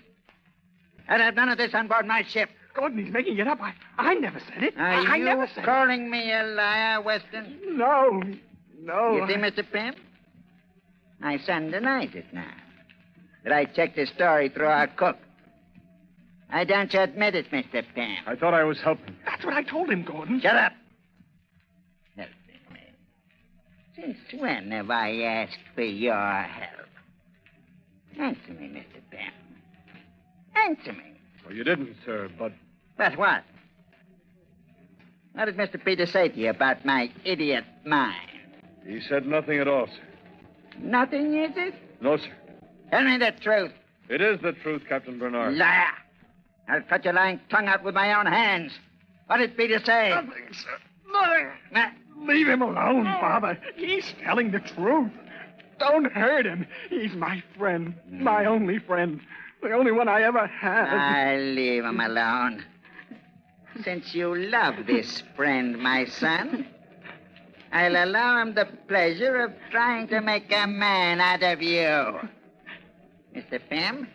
S10: I'd have none of this on board my ship.
S23: Gordon, he's making it up. I never said it. I
S10: you
S23: never said it.
S10: calling me a liar, Weston?
S23: No.
S10: You see, Mr. Pym? My son denies it now. That I checked his story through our cook. Why don't you admit it, Mr. Pym?
S2: I thought I was helping.
S23: That's what I told him, Gordon.
S10: Shut up. Helping me. Since when have I asked for your help? Answer me, Mr. Pym. Answer me.
S2: Well, you didn't, sir, but...
S10: But what? What did Mr. Peters say to you about my idiot mind?
S2: He said nothing at all, sir.
S10: Nothing, is it?
S2: No, sir.
S10: Tell me the truth.
S2: It is the truth, Captain Bernard.
S10: Liar. I'll cut your lying tongue out with my own hands. What did Peter say?
S23: Nothing, sir. Nothing. Leave him alone, Father. He's telling the truth. Don't hurt him. He's my friend. My only friend. The only one I ever had.
S10: I'll leave him alone. Since you love this friend, my son, I'll allow him the pleasure of trying to make a man out of you. Mr. Pym,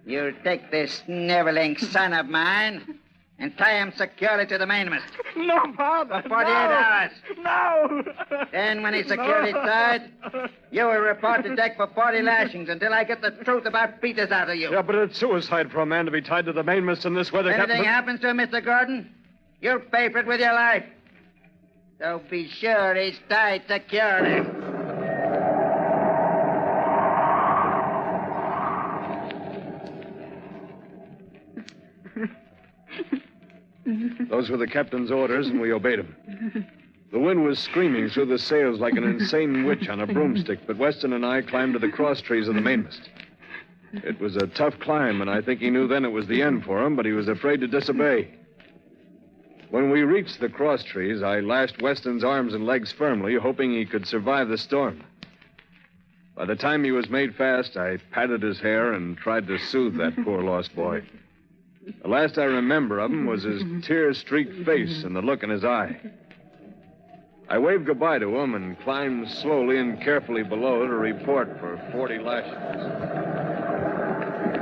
S10: you'll take this sniveling son of mine and tie him securely to the mainmast.
S23: No, Father.
S10: For 48 hours.
S23: No.
S10: Then, when he's securely tied, you will report to deck for 40 lashings until I get the truth about Peters out of you.
S2: Yeah, but it's suicide for a man to be tied to the mainmast in this weather,
S10: If anything
S2: Captain.
S10: happens to him, Mr. Gordon, you'll pay for it with your life. So be sure he's tied securely.
S2: Those were the captain's orders, and we obeyed them. The wind was screaming through the sails like an insane witch on a broomstick, but Weston and I climbed to the cross trees of the mainmast. It was a tough climb, and I think he knew then it was the end for him, but he was afraid to disobey. When we reached the cross trees, I lashed Weston's arms and legs firmly, hoping he could survive the storm. By the time he was made fast, I patted his hair and tried to soothe that poor lost boy. The last I remember of him was his tear-streaked face and the look in his eye. I waved goodbye to him and climbed slowly and carefully below to report for 40 lashings.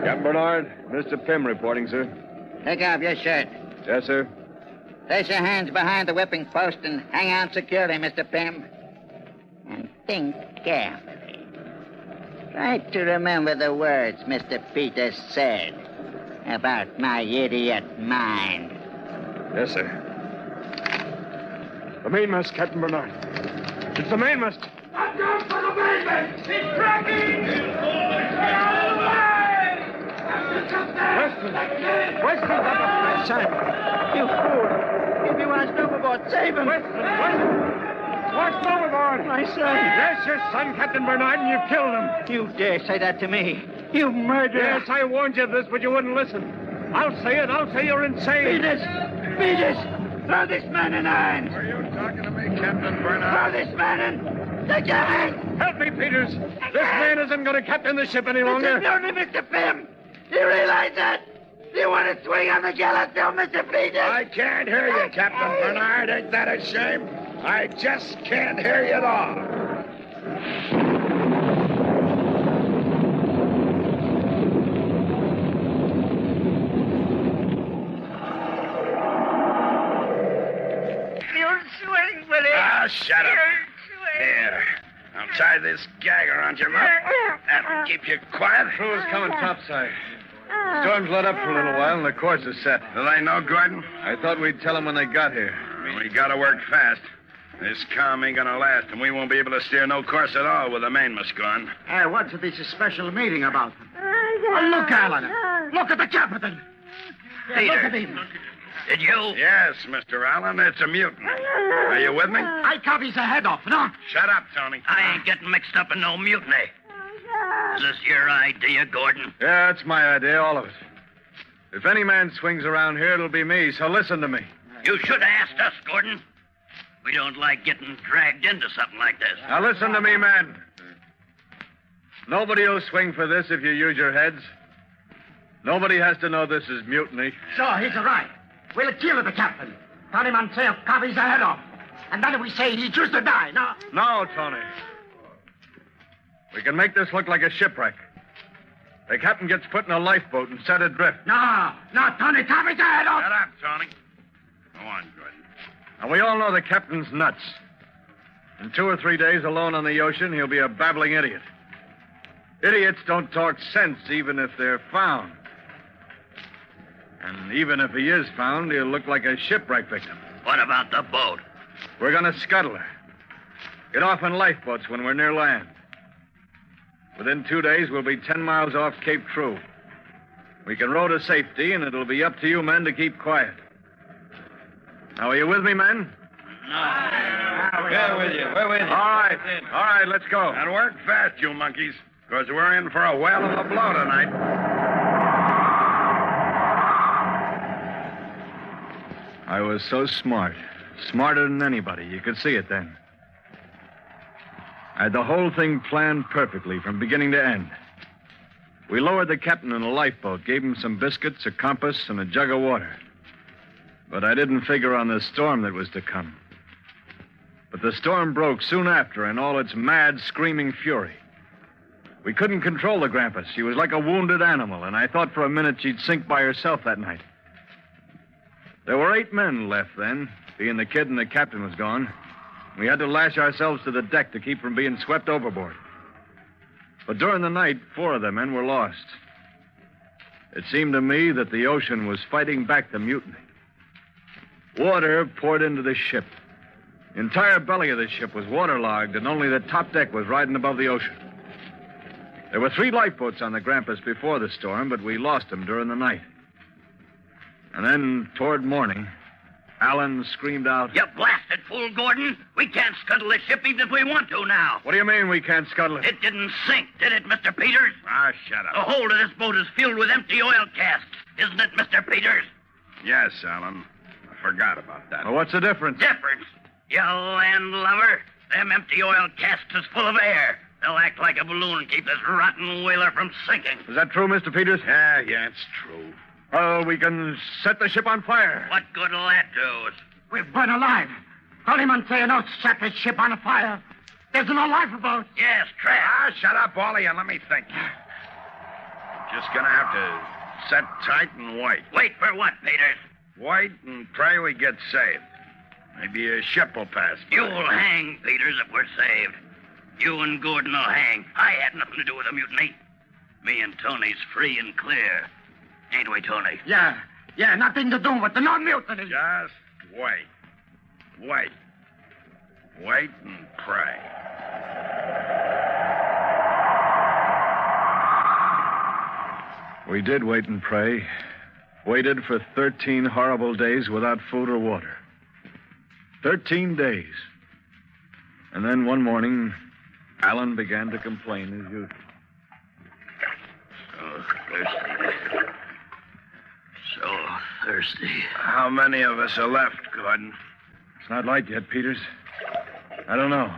S2: Captain Bernard, Mr. Pym reporting, sir.
S10: Take off your shirt.
S2: Yes, sir.
S10: Place your hands behind the whipping post and hang on securely, Mr. Pym. And think carefully. Try to remember the words Mr. Peters said about my idiot mind.
S2: Yes, sir. The mainmast, Captain Bernard. It's the mainmast.
S12: I'm going for the mainmast! He's cracking! Get away!
S10: Weston, up my son. You fool. If he wants overboard, save him.
S2: Weston. What's overboard?
S10: My son.
S2: That's your son, Captain Bernard, and you've killed him.
S10: You dare say that to me? You murderer.
S2: Yes, I warned you of this, but you wouldn't listen. I'll say it. I'll say you're insane.
S10: Peters! Throw this man in irons!
S7: Are you talking to me, Captain Bernard?
S10: Throw this man in! Take your hand!
S2: Help me, Peters! This man isn't going to captain the ship any longer.
S10: Listen to me, Mr. Pym! Do you realize that? Do you want to swing on the gallows still, Mr. Peters?
S7: I can't hear you, Captain Bernard. Ain't that a shame? I just can't hear you at all. Ah, shut up. Here. I'll tie this gag around your mouth. That'll keep you quiet.
S2: Crew's coming topside. The storm's let up for a little while, and the course is set.
S7: Do they know, Gordon?
S2: I thought we'd tell them when they got here.
S7: We gotta work fast. This calm ain't gonna last, and we won't be able to steer no course at all with the mainmast gone.
S11: What's this special meeting about? Look, Alan. Look at the captain.
S20: Peter.
S11: Look at him.
S20: Did you?
S7: Yes, Mr. Allen, it's a mutiny. Are you with me?
S11: I cut his head off, no?
S7: Shut up, Tony.
S20: I ain't getting mixed up in no mutiny. Is this your idea, Gordon?
S2: Yeah, it's my idea, all of it. If any man swings around here, it'll be me, so listen to me.
S20: You should have asked us, Gordon. We don't like getting dragged into something like this.
S2: Now listen to me, man. Nobody will swing for this if you use your heads. Nobody has to know this is mutiny.
S11: Sure, he's right. We'll kill the captain. Tony Mansell cut his head off. And then we say he chooses to die, no?
S2: No, Tony. We can make this look like a shipwreck. The captain gets put in a lifeboat and set adrift.
S11: No, Tony, cut his head off.
S7: Shut up, Tony. Go on, Gordon.
S2: And we all know the captain's nuts. In 2 or 3 days alone on the ocean, he'll be a babbling idiot. Idiots don't talk sense even if they're found. And even if he is found, he'll look like a shipwreck victim.
S20: What about the boat?
S2: We're going to scuttle her. Get off in lifeboats when we're near land. Within 2 days, we'll be 10 miles off Cape True. We can row to safety, and it'll be up to you men to keep quiet. Now, are you with me, men?
S20: We're with you. We're with you.
S2: All right, let's go.
S7: And work fast, you monkeys, because we're in for a whale of a blow tonight.
S2: I was so smart. Smarter than anybody. You could see it then. I had the whole thing planned perfectly from beginning to end. We lowered the captain in a lifeboat, gave him some biscuits, a compass, and a jug of water. But I didn't figure on the storm that was to come. But the storm broke soon after in all its mad, screaming fury. We couldn't control the Grampus. She was like a wounded animal, and I thought for a minute she'd sink by herself that night. There were 8 men left then, being the kid and the captain was gone. We had to lash ourselves to the deck to keep from being swept overboard. But during the night, 4 of the men were lost. It seemed to me that the ocean was fighting back the mutiny. Water poured into the ship. The entire belly of the ship was waterlogged, and only the top deck was riding above the ocean. There were 3 lifeboats on the Grampus before the storm, but we lost them during the night. And then, toward morning, Alan screamed out...
S20: You blasted fool, Gordon. We can't scuttle this ship even if we want to now.
S2: What do you mean we can't scuttle it?
S20: It didn't sink, did it, Mr. Peters?
S7: Ah, shut up.
S20: The hold of this boat is filled with empty oil casks, isn't it, Mr. Peters?
S7: Yes, Alan. I forgot about that.
S2: Well, what's the difference?
S20: Difference? You landlubber. Them empty oil casks is full of air. They'll act like a balloon and keep this rotten whaler from sinking.
S2: Is that true, Mr. Peters?
S7: Yeah, it's true.
S2: Oh, we can set the ship on fire.
S20: What good'll that do?
S11: We're burned alive. Tony Mansell don't set the ship on fire. There's no lifeboat.
S20: Yes, trapped.
S7: Ah, shut up, Wally, and let me think. Just gonna have to set tight and wait.
S20: Wait for what, Peters?
S7: Wait and pray we get saved. Maybe a ship will pass by.
S20: You'll hang, Peters, if we're saved. You and Gordon will hang. I had nothing to do with the mutiny. Me and Tony's free and clear. Ain't we, Tony?
S11: Yeah, nothing to do with the non-mutiny.
S7: Just wait. Wait and pray.
S2: We did wait and pray. Waited for 13 horrible days without food or water. 13 days. And then one morning, Alan began to complain as usual.
S20: So thirsty. So thirsty.
S7: How many of us are left, Gordon?
S2: It's not light yet, Peters. I don't know.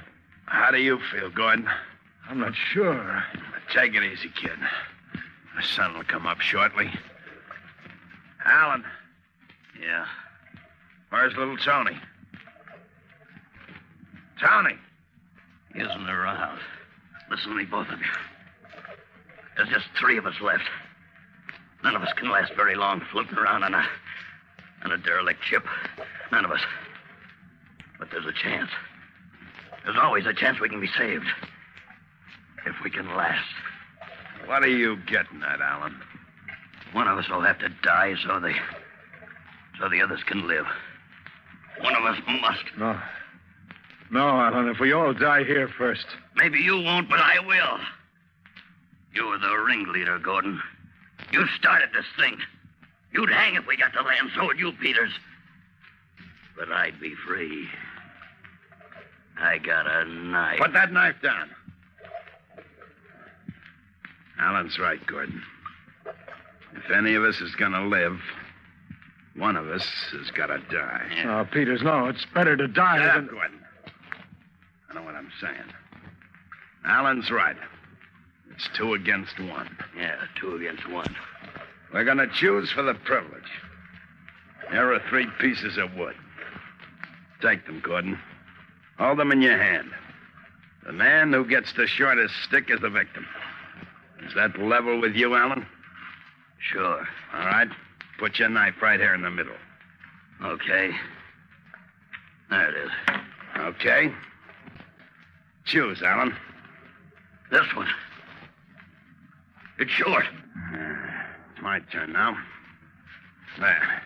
S7: How do you feel, Gordon?
S2: I'm not sure.
S7: Take it easy, kid. The sun will come up shortly. Alan.
S20: Yeah?
S7: Where's little Tony? Tony.
S20: He isn't around. Listen to me, both of you. There's just 3 of us left. None of us can last very long floating around on a derelict ship. None of us. But there's a chance. There's always a chance we can be saved. If we can last.
S7: What are you getting at, Alan?
S20: One of us will have to die so the others can live. One of us must.
S6: No. No, Alan, if we all die here first.
S20: Maybe you won't, but I will. You were the ringleader, Gordon. You started this thing. You'd hang if we got the land, so would you, Peters. But I'd be free. I got a knife.
S7: Put that knife down. Alan's right, Gordon. If any of us is going to live, one of us has got to die.
S6: Oh, Peters, no. It's better to die
S7: Shut
S6: than...
S7: up, Gordon. I know what I'm saying. Alan's right. It's 2 against 1.
S20: Yeah, 2 against 1.
S7: We're going to choose for the privilege. Here are 3 pieces of wood. Take them, Gordon. Hold them in your hand. The man who gets the shortest stick is the victim. Is that level with you, Alan?
S20: Sure.
S7: All right. Put your knife right here in the middle.
S20: Okay. There it is.
S7: Okay. Choose, Alan.
S20: This one. It's short.
S7: It's my turn now. There.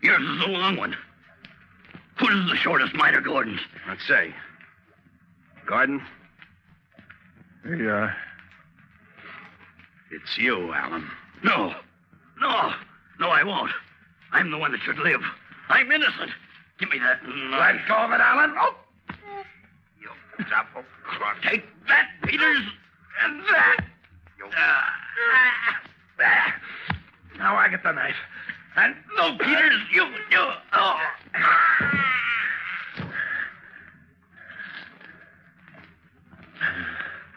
S20: Yours is the long one. Whose is the shortest, mine or Gordon's?
S7: Let's see. Gordon? It's you, Alan.
S20: No. No. No, I won't. I'm the one that should live. I'm innocent. Give me that knife.
S7: Let go of it, Alan. Oh!
S20: You double cross. Take that, Peters. And that.
S7: Now I get the knife.
S20: And no, Peters, you. Oh.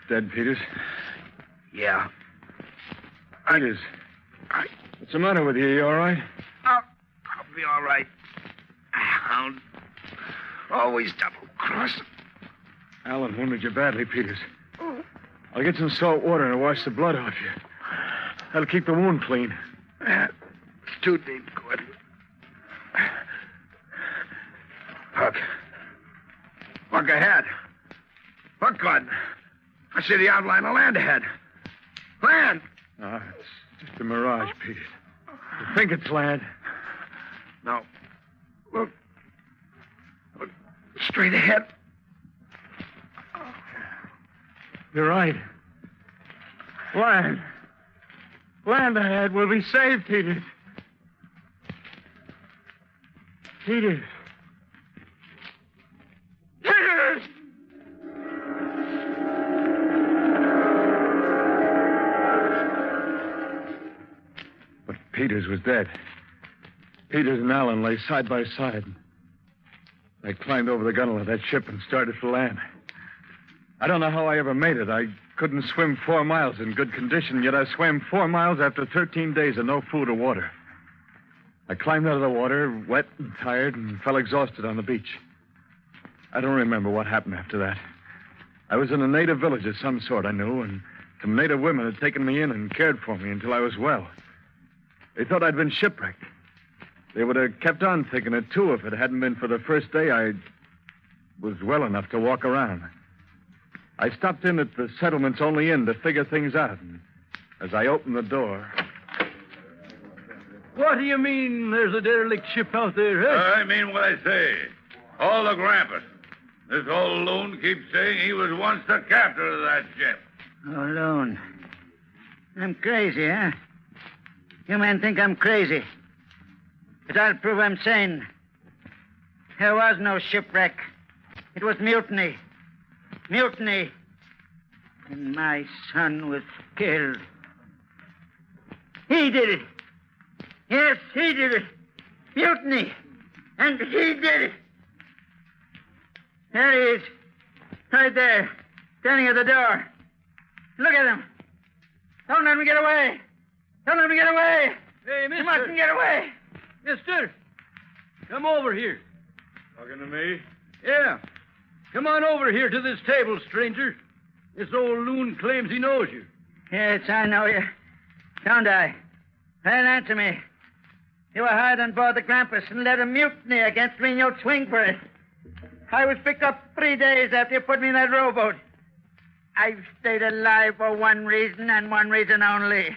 S6: Dead, Peters?
S20: Yeah.
S6: Peters. What's the matter with you? You all right?
S7: I'll be all right. Hound. Always double-cross.
S6: Alan wounded you badly, Peters. I'll get some salt water and wash the blood off you. That'll keep the wound clean.
S7: It's too deep, Gordon. Look. Look ahead. Look, Gordon. I see the outline of land ahead. Land!
S6: It's just a mirage, Peters. You think it's land?
S7: No. Look. Look straight ahead.
S6: You're right. Land. Land ahead. We'll be saved, Peters. Peters. Peters! But Peters was dead. Peters and Alan lay side by side. I climbed over the gunwale of that ship and started for land. I don't know how I ever made it. I couldn't swim 4 miles in good condition, yet I swam 4 miles after 13 days of no food or water. I climbed out of the water, wet and tired, and fell exhausted on the beach. I don't remember what happened after that. I was in a native village of some sort, I knew, and some native women had taken me in and cared for me until I was well. They thought I'd been shipwrecked. They would have kept on thinking it, too, if it hadn't been for the first day I was well enough to walk around. I stopped in at the settlement's only inn to figure things out. And as I opened the door...
S13: What do you mean there's a derelict ship out there, huh?
S1: I mean what I say. All the grampus. This old loon keeps saying he was once the captain of that ship.
S10: Oh, Loon. I'm crazy, huh? You men think I'm crazy. But I'll prove I'm sane. There was no shipwreck. It was mutiny. Mutiny. And my son was killed. He did it. Yes, he did it. Mutiny. And he did it. There he is. Right there. Standing at the door. Look at him. Don't let me get away. Don't let me get away.
S13: Hey, mister.
S10: You mustn't get away.
S13: Mister, come over here.
S6: Talking to me?
S13: Yeah. Come on over here to this table, stranger. This old loon claims he knows you.
S10: Yes, I know you. Don't I? Well, answer me. You were hired on board the Grampus and led a mutiny against me, and you'll swing for it. I was picked up 3 days after you put me in that rowboat. I've stayed alive for one reason and one reason only.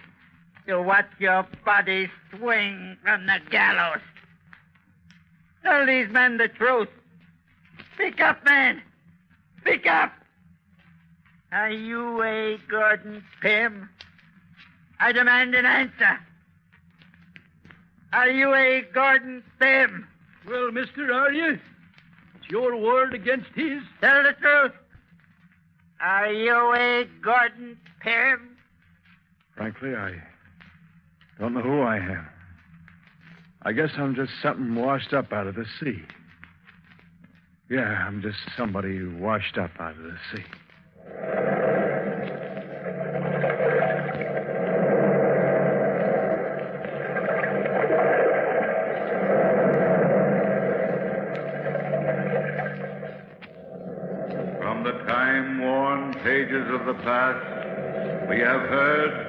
S10: To watch your body swing from the gallows. Tell these men the truth. Speak up, man. Speak up. Are you A. Gordon Pym? I demand an answer. Are you A. Gordon Pym?
S13: Well, mister, are you? It's your word against his.
S10: Tell the truth. Are you A. Gordon Pym?
S6: Frankly, I don't know who I am. I guess I'm just something washed up out of the sea. Yeah, I'm just somebody washed up out of the sea.
S1: From the time-worn pages of the past, we have heard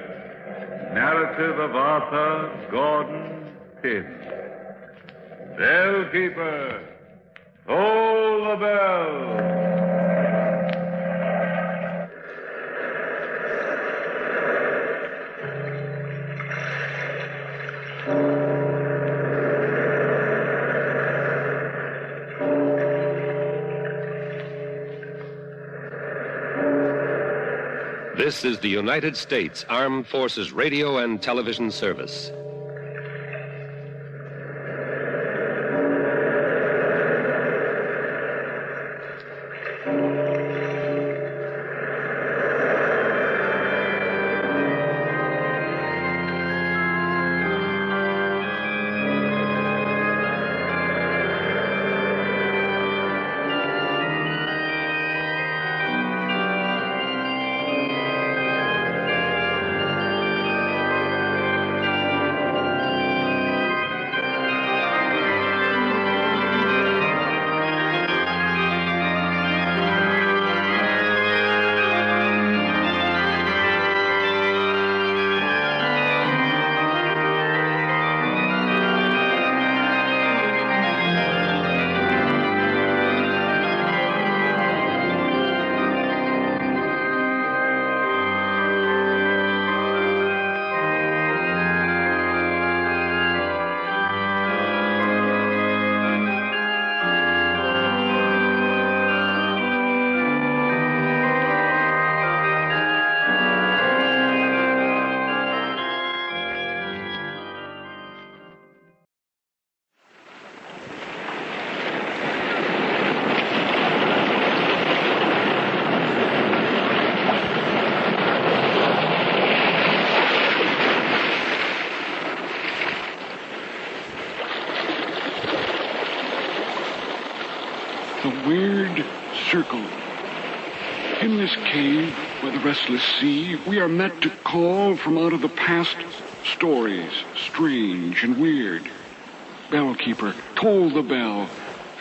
S1: narrative of Arthur Gordon Pym. Bellkeeper, toll the bell.
S4: This is the United States Armed Forces Radio and Television Service.
S14: The weird circle. In this cave by the restless sea, we are met to call from out of the past stories, strange and weird. Bellkeeper, toll the bell,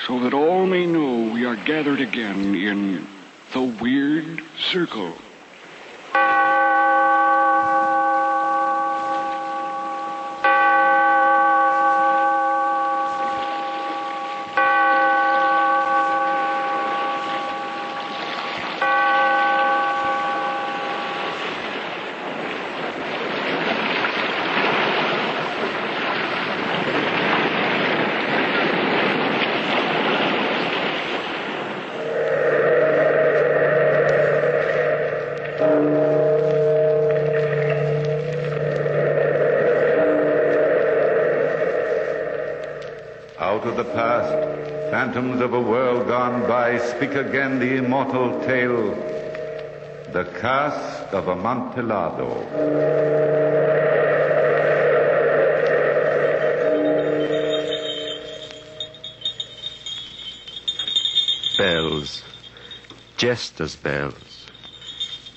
S14: so that all may know we are gathered again in the weird circle.
S1: Out of the past, phantoms of a world gone by, speak again the immortal tale, the cask of Amontillado.
S21: Bells, jesters' bells.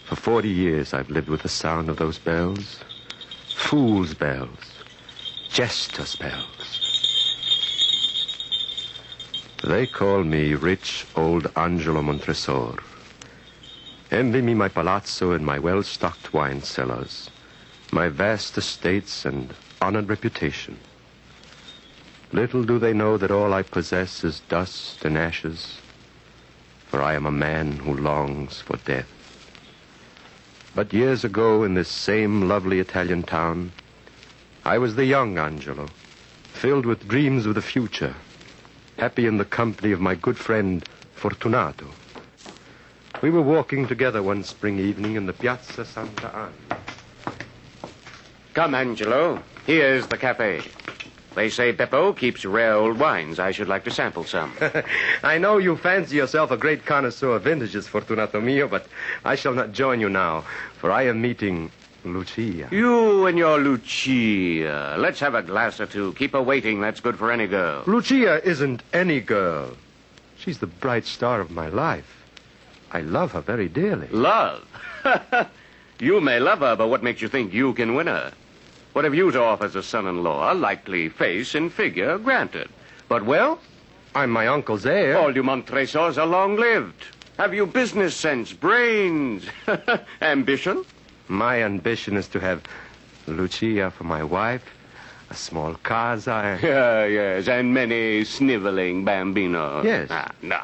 S21: For 40 years I've lived with the sound of those bells. Fools' bells, jesters' bells. They call me rich old Angelo Montresor. Envy me my palazzo and my well-stocked wine cellars, my vast estates and honored reputation. Little do they know that all I possess is dust and ashes, for I am a man who longs for death. But years ago, in this same lovely Italian town, I was the young Angelo, filled with dreams of the future, happy in the company of my good friend Fortunato. We were walking together one spring evening in the Piazza Santa Anna.
S9: Come, Angelo. Here's the cafe. They say Beppo keeps rare old wines. I should like to sample some.
S21: I know you fancy yourself a great connoisseur of vintages, Fortunato mio, but I shall not join you now, for I am meeting Lucia.
S9: You and your Lucia. Let's have a glass or two. Keep her waiting. That's good for any girl.
S21: Lucia isn't any girl. She's the bright star of my life. I love her very dearly.
S9: Love? You may love her, but what makes you think you can win her? What have you to offer as a son-in-law? A likely face and figure, granted. But wealth?
S21: I'm my uncle's heir.
S9: All you Montresors are long-lived. Have you business sense, brains, ambition?
S21: My ambition is to have Lucia for my wife, a small casa.
S9: Yes, and many sniveling bambinos.
S21: Yes.
S9: No.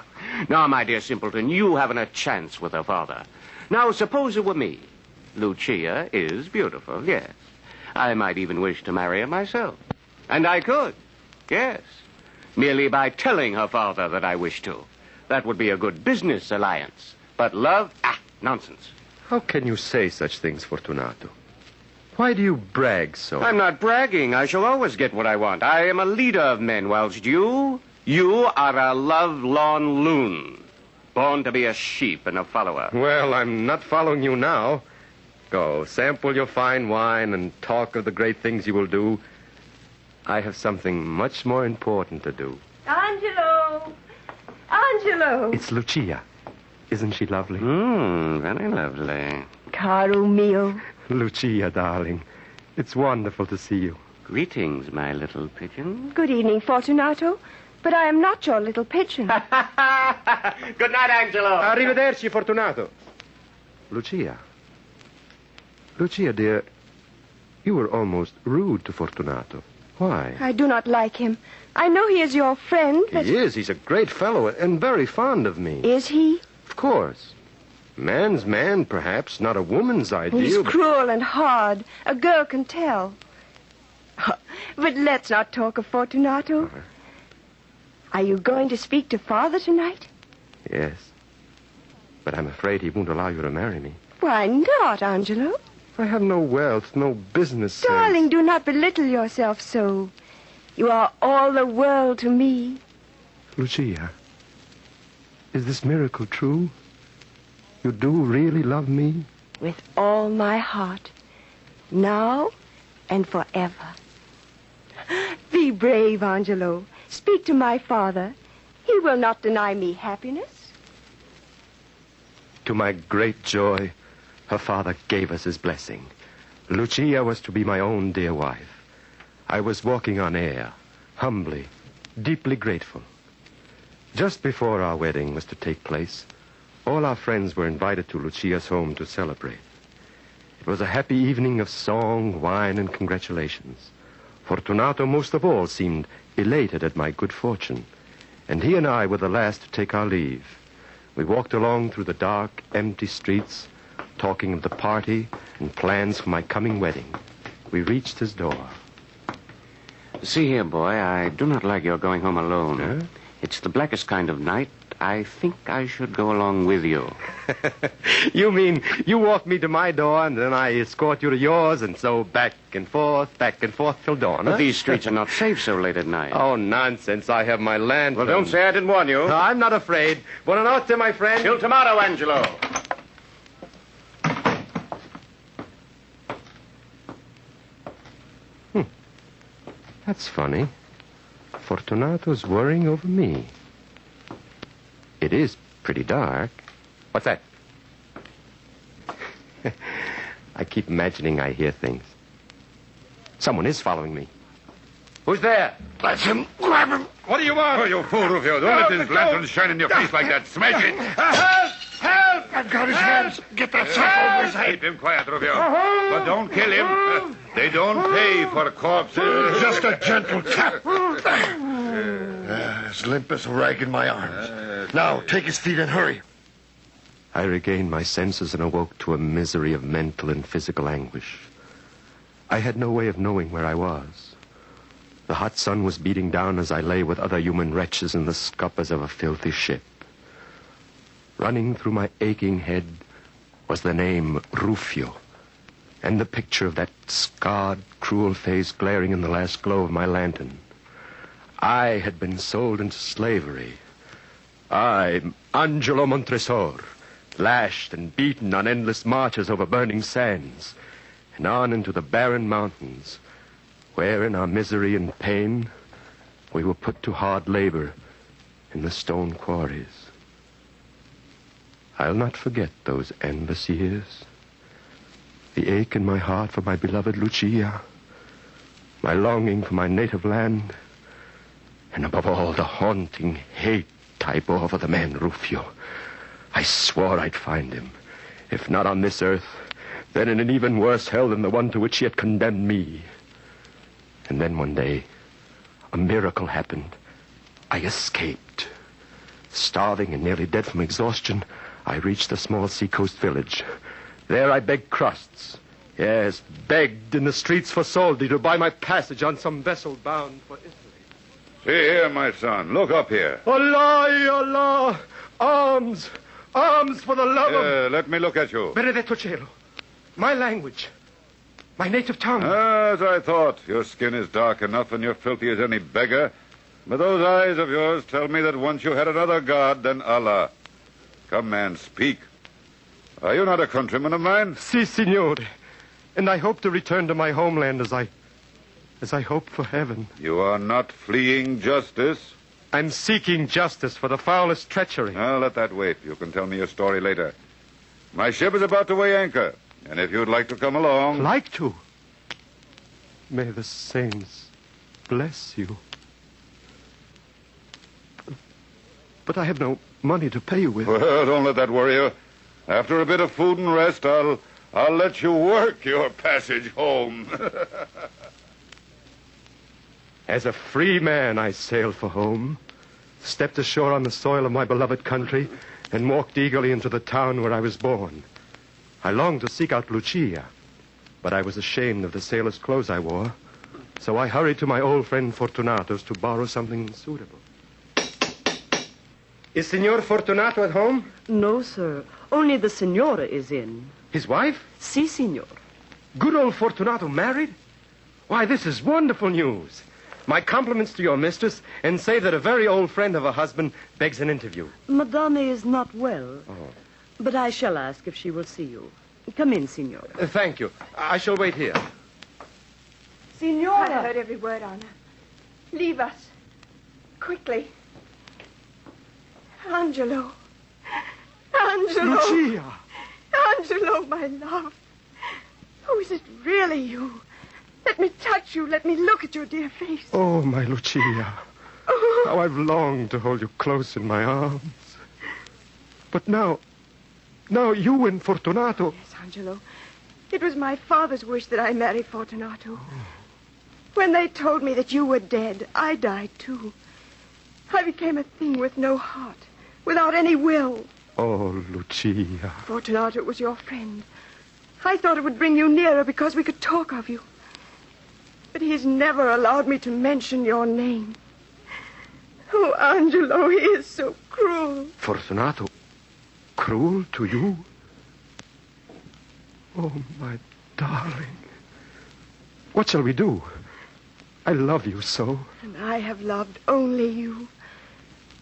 S9: Now, my dear simpleton, you haven't a chance with her father. Now, suppose it were me. Lucia is beautiful, yes. I might even wish to marry her myself. And I could, yes. Merely by telling her father that I wish to. That would be a good business alliance. But love? Nonsense.
S21: How can you say such things, Fortunato? Why do you brag so?
S9: I'm not bragging. I shall always get what I want. I am a leader of men, whilst you are a love-lorn loon. Born to be a sheep and a follower.
S21: Well, I'm not following you now. Go, sample your fine wine and talk of the great things you will do. I have something much more important to do.
S15: Angelo! Angelo!
S21: It's Lucia. Isn't she lovely?
S9: Very lovely.
S15: Caro mio.
S21: Lucia, darling. It's wonderful to see you.
S9: Greetings, my little pigeon.
S15: Good evening, Fortunato. But I am not your little pigeon.
S9: Good night, Angelo.
S21: Arrivederci, Fortunato. Lucia. Lucia, dear, you were almost rude to Fortunato. Why?
S15: I do not like him. I know he is your friend, but...
S21: He is. He's a great fellow and very fond of me.
S15: Is he?
S21: Of course. Man's man, perhaps, not a woman's ideal.
S15: He's cruel and hard. A girl can tell. But let's not talk of Fortunato. Are you going to speak to Father tonight?
S21: Yes. But I'm afraid he won't allow you to marry me.
S15: Why not, Angelo?
S21: I have no wealth, no business sense.
S15: Darling, do not belittle yourself so. You are all the world to me.
S21: Lucia, is this miracle true? You do really love me?
S15: With all my heart. Now and forever. Be brave, Angelo. Speak to my father. He will not deny me happiness.
S21: To my great joy, her father gave us his blessing. Lucia was to be my own dear wife. I was walking on air, humbly, deeply grateful. Just before our wedding was to take place, all our friends were invited to Lucia's home to celebrate. It was a happy evening of song, wine, and congratulations. Fortunato, most of all, seemed elated at my good fortune, and he and I were the last to take our leave. We walked along through the dark, empty streets, talking of the party and plans for my coming wedding. We reached his door.
S9: See here, boy, I do not like your going home alone.
S21: Huh?
S9: It's the blackest kind of night. I think I should go along with you.
S21: You mean you walk me to my door and then I escort you to yours and so back and forth till dawn, huh?
S9: But these streets are not safe so late at night.
S21: Oh, nonsense. I have my lantern.
S9: Well, don't say I didn't warn you.
S21: No, I'm not afraid. Buonanotte, my friend.
S9: Till tomorrow, Angelo.
S21: That's funny. Fortunato's worrying over me. It is pretty dark. What's that? I keep imagining I hear things. Someone is following me. Who's there?
S7: That's him. Grab him.
S21: What do you want?
S7: Oh, you fool, Rufio. Don't let this lantern shine in your face like that. Smash it.
S21: Help! Help!
S7: I've got his hands. Get that sack over his head. Keep him quiet, Rufio. But don't kill him. They don't pay for corpses.
S18: Just a gentle tap. As limp as a rag in my arms. Now, take his feet and hurry.
S21: I regained my senses and awoke to a misery of mental and physical anguish. I had no way of knowing where I was. The hot sun was beating down as I lay with other human wretches in the scuppers of a filthy ship. Running through my aching head was the name Rufio, and the picture of that scarred, cruel face glaring in the last glow of my lantern. I had been sold into slavery. I, Angelo Montresor, lashed and beaten on endless marches over burning sands, and on into the barren mountains, where in our misery and pain we were put to hard labor in the stone quarries. I'll not forget those endless years. The ache in my heart for my beloved Lucia, my longing for my native land, and above all, the haunting hate I bore for the man Rufio. I swore I'd find him, if not on this earth, then in an even worse hell than the one to which he had condemned me. And then one day, a miracle happened. I escaped. Starving and nearly dead from exhaustion, I reached a small seacoast village. There I begged crusts. Yes, begged in the streets for soldi to buy my passage on some vessel bound for Italy.
S1: See here, my son. Look up here.
S21: Allah, Allah! Arms! Arms for the love of...
S1: Let me look at you.
S21: Benedetto Cielo. My language. My native tongue.
S1: As I thought. Your skin is dark enough and you're filthy as any beggar. But those eyes of yours tell me that once you had another god than Allah. Come, man, speak. Are you not a countryman of mine?
S21: Si, signore. And I hope to return to my homeland as I hope for heaven.
S1: You are not fleeing justice.
S21: I'm seeking justice for the foulest treachery.
S1: Well, let that wait. You can tell me your story later. My ship is about to weigh anchor. And if you'd like to come along...
S21: Like to? May the saints bless you. But I have no money to pay you with.
S1: Well, don't let that worry you. After a bit of food and rest, I'll let you work your passage home.
S21: As a free man, I sailed for home, stepped ashore on the soil of my beloved country, and walked eagerly into the town where I was born. I longed to seek out Lucia, but I was ashamed of the sailor's clothes I wore, so I hurried to my old friend Fortunato's to borrow something suitable. Is Signor Fortunato at home?
S3: No, sir. Only the Signora is in.
S21: His wife?
S3: Si, Signor.
S21: Good old Fortunato married? Why, this is wonderful news. My compliments to your mistress, and say that a very old friend of her husband begs an interview.
S3: Madame is not well.
S21: Oh.
S3: But I shall ask if she will see you. Come in, Signora.
S21: Thank you. I shall wait here.
S15: Signora! I heard every word, Anna. Leave us. Quickly. Angelo. Angelo.
S21: Lucia.
S15: Angelo, my love. Oh, is it really you? Let me touch you. Let me look at your dear face.
S21: Oh, my Lucia.
S15: Oh.
S21: How I've longed to hold you close in my arms. But now you and Fortunato...
S15: Yes, Angelo. It was my father's wish that I marry Fortunato. When they told me that you were dead, I died, too. I became a thing with no heart, without any will.
S21: Oh, Lucia.
S15: Fortunato was your friend. I thought it would bring you nearer because we could talk of you. But he's never allowed me to mention your name. Oh, Angelo, he is so cruel.
S21: Fortunato? Cruel to you? Oh, my darling. What shall we do? I love you so.
S15: And I have loved only you.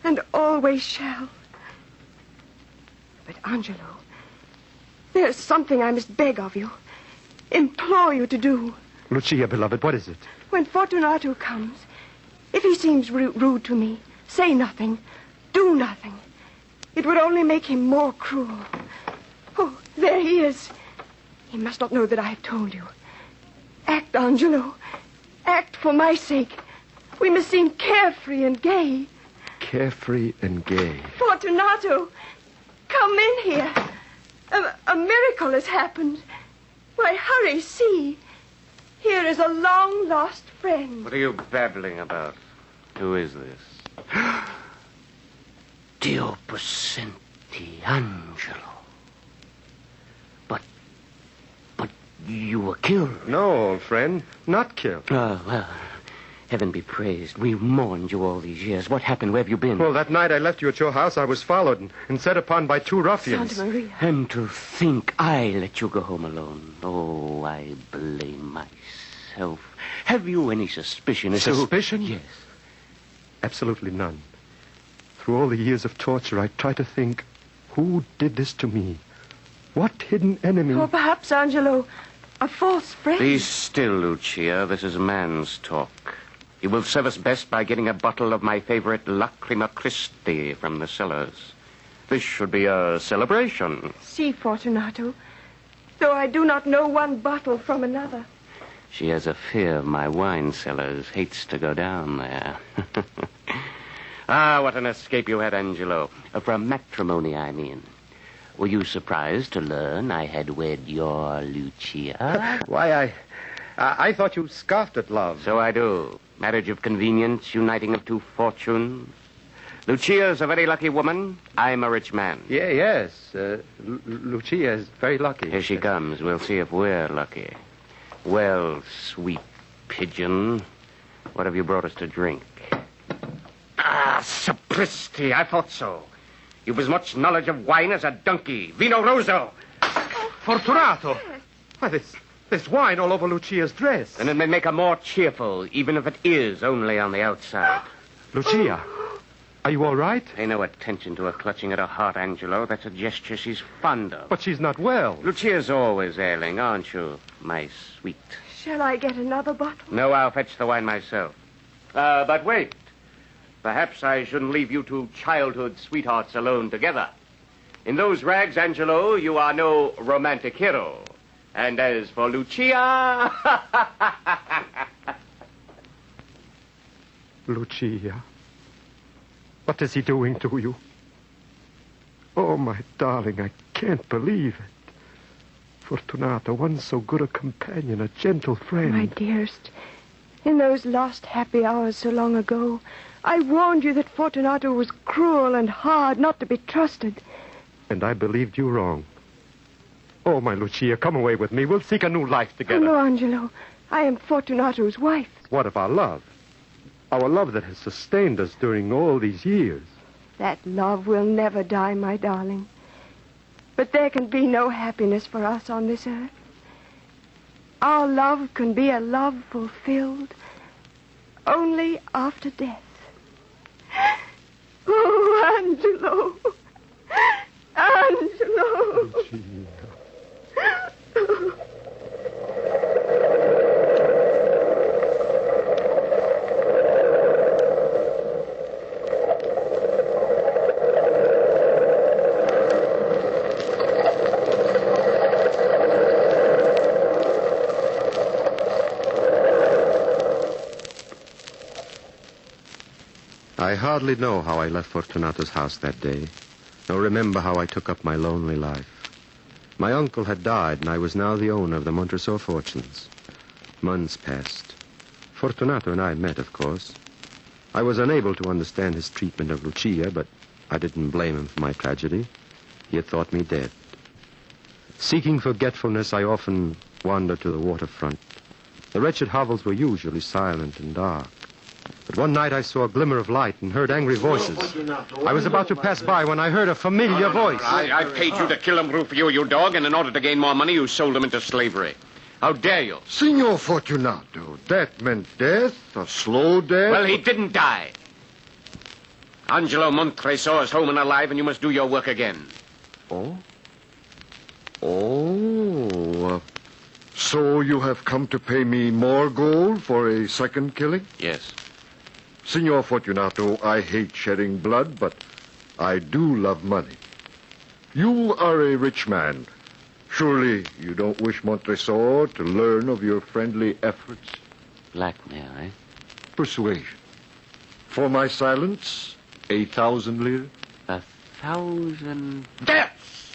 S15: And always shall. But, Angelo, there's something I must beg of you. Implore you to do.
S21: Lucia, beloved, what is it?
S15: When Fortunato comes, if he seems rude to me, say nothing. Do nothing. It would only make him more cruel. Oh, there he is. He must not know that I have told you. Act, Angelo. Act for my sake. We must seem carefree and gay.
S21: Carefree and gay.
S15: Fortunato, come in here. A miracle has happened. Why, hurry, see. Here is a long-lost friend.
S9: What are you babbling about? Who is this? Dio Possenti, Angelo. But you were killed.
S21: No, old friend, not killed.
S9: Oh, well, heaven be praised. We mourned you all these years. What happened? Where have you been?
S21: Well, that night I left you at your house, I was followed and set upon by 2 ruffians.
S15: Santa Maria.
S9: And to think I let you go home alone. Oh, I blame myself. Have you any suspicion as to...
S21: Suspicion?
S9: Yes.
S21: Absolutely none. Through all the years of torture, I try to think, who did this to me? What hidden enemy?
S15: Or perhaps, Angelo, a false friend.
S9: Be still, Lucia. This is man's talk. You will serve us best by getting a bottle of my favorite Lacrima Christi from the cellars. This should be a celebration.
S15: Si, Fortunato. Though I do not know one bottle from another.
S9: She has a fear my wine cellars hates to go down there. Ah, what an escape you had, Angelo. From matrimony, I mean. Were you surprised to learn I had wed your Lucia?
S21: Why, I thought you scoffed at love.
S9: So I do. Marriage of convenience, uniting of 2 fortunes. Lucia's a very lucky woman. I'm a rich man.
S21: Yeah, yes. Lucia is very lucky.
S9: Here she comes. We'll see if we're lucky. Well, sweet pigeon, what have you brought us to drink? Ah, sapristi, I thought so. You've as much knowledge of wine as a donkey. Vino Rosso.
S21: Fortunato! Why, there's wine all over Lucia's dress.
S9: And it may make her more cheerful, even if it is only on the outside.
S21: Lucia, are you all right?
S9: Pay no attention to her clutching at her heart, Angelo. That's a gesture she's fond of.
S21: But she's not well.
S9: Lucia's always ailing, aren't you, my sweet?
S15: Shall I get another bottle?
S9: No, I'll fetch the wine myself. But wait. Perhaps I shouldn't leave you 2 childhood sweethearts alone together. In those rags, Angelo, you are no romantic hero. And as for Lucia...
S21: Lucia, what is he doing to you? Oh, my darling, I can't believe it. Fortunato, once so good a companion, a gentle friend.
S15: My dearest, in those lost happy hours so long ago, I warned you that Fortunato was cruel and hard, not to be trusted.
S21: And I believed you wrong. Oh, my Lucia, come away with me. We'll seek a new life together.
S15: Oh, no, Angelo. I am Fortunato's wife.
S21: What of our love? Our love that has sustained us during all these years.
S15: That love will never die, my darling. But there can be no happiness for us on this earth. Our love can be a love fulfilled only after death. Oh, Angelo. Angelo.
S21: I hardly know how I left Fortunato's house that day, nor remember how I took up my lonely life. My uncle had died, and I was now the owner of the Montresor fortunes. Months passed. Fortunato and I met, of course. I was unable to understand his treatment of Lucia, but I didn't blame him for my tragedy. He had thought me dead. Seeking forgetfulness, I often wandered to the waterfront. The wretched hovels were usually silent and dark. But one night I saw a glimmer of light and heard angry voices. I was about to pass by when I heard a familiar voice.
S9: I paid you to kill him, Rufio, you dog, and in order to gain more money, you sold him into slavery. How dare you?
S18: Signor Fortunato, that meant death, a slow death.
S9: Well, he didn't die. Angelo Montresor is home and alive, and you must do your work again.
S18: Oh? Oh. So you have come to pay me more gold for a second killing?
S9: Yes.
S18: Signor Fortunato, I hate shedding blood, but I do love money. You are a rich man. Surely you don't wish Montresor to learn of your friendly efforts?
S9: Blackmail, eh?
S18: Persuasion. For my silence, 1,000 lire?
S9: 1,000 deaths!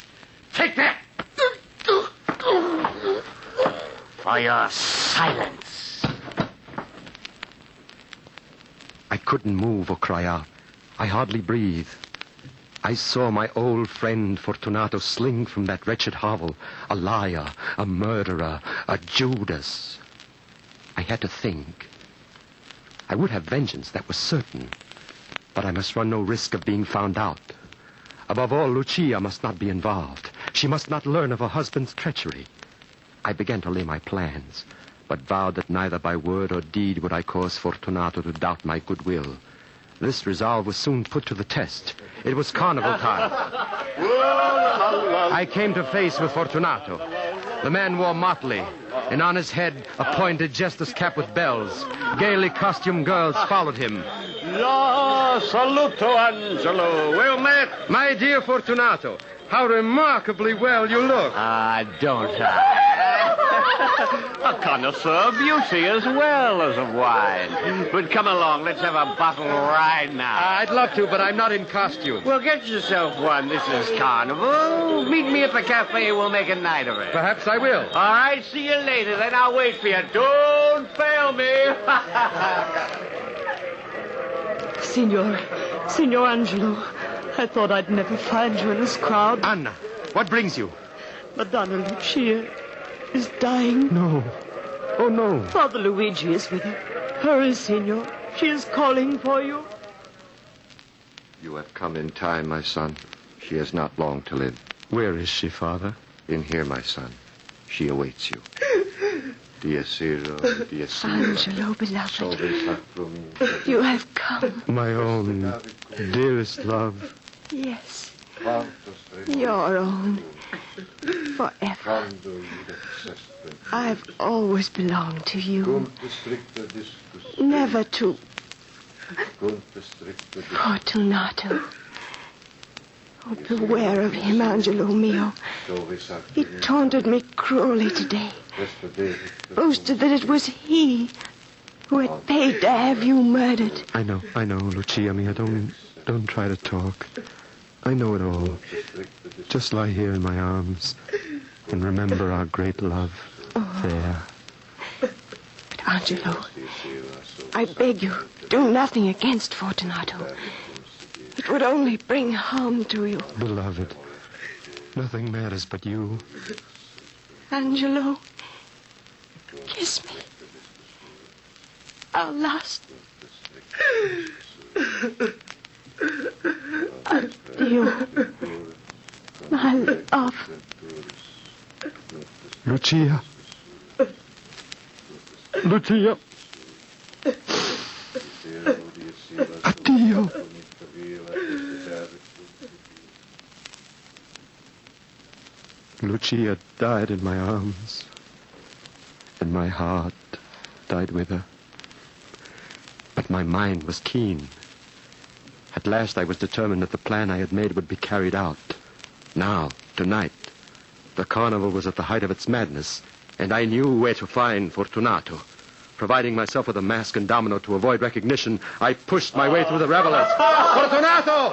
S9: Take that! For your silence.
S21: I couldn't move or cry out. I hardly breathed. I saw my old friend Fortunato sling from that wretched hovel, a liar, a murderer, a Judas. I had to think. I would have vengeance, that was certain. But I must run no risk of being found out. Above all, Lucia must not be involved. She must not learn of her husband's treachery. I began to lay my plans, but vowed that neither by word or deed would I cause Fortunato to doubt my goodwill. This resolve was soon put to the test. It was carnival time. I came to face with Fortunato. The man wore motley, and on his head a pointed jester's cap with bells. Gaily costumed girls followed him.
S9: La saluto, Angelo. Well met.
S21: My dear Fortunato, how remarkably well you look.
S9: Don't I? A connoisseur of beauty as well as of wine. But come along, let's have a bottle right now.
S21: I'd love to, but I'm not in costume.
S9: Well, get yourself one. This is carnival. Meet me at the cafe. We'll make a night of it.
S21: Perhaps I will.
S9: All right, see you later. Then I'll wait for you. Don't fail me.
S3: Signor Angelo, I thought I'd never find you in this crowd.
S21: Anna, what brings you?
S3: Madonna Lucia is dying.
S21: No. Oh, no.
S3: Father Luigi is with her. Hurry, Signor. She is calling for you.
S21: You have come in time, my son. She has not long to live. Where is she, Father? In here, my son. She awaits you.
S15: Angelo, beloved, you have come.
S21: My own dearest love.
S15: Yes, your own, forever. I've always belonged to you. Never to Fortunato. Oh, beware of him, Angelo mio. He taunted me cruelly today. Boasted that it was he who had paid to have you murdered.
S21: I know, Lucia mia. Don't try to talk. I know it all. Just lie here in my arms and remember our great love. There.
S15: But Angelo, I beg you, do nothing against Fortunato. It would only bring harm to you.
S21: Beloved, nothing matters but you.
S15: Angelo, kiss me. Our last. Addio, my love.
S21: Lucia. Lucia. Addio. Lucia died in my arms, and my heart died with her. But my mind was keen. At last I was determined that the plan I had made would be carried out. Now, tonight, the carnival was at the height of its madness, and I knew where to find Fortunato. Providing myself with a mask and domino to avoid recognition, I pushed my way through the revelers. Fortunato!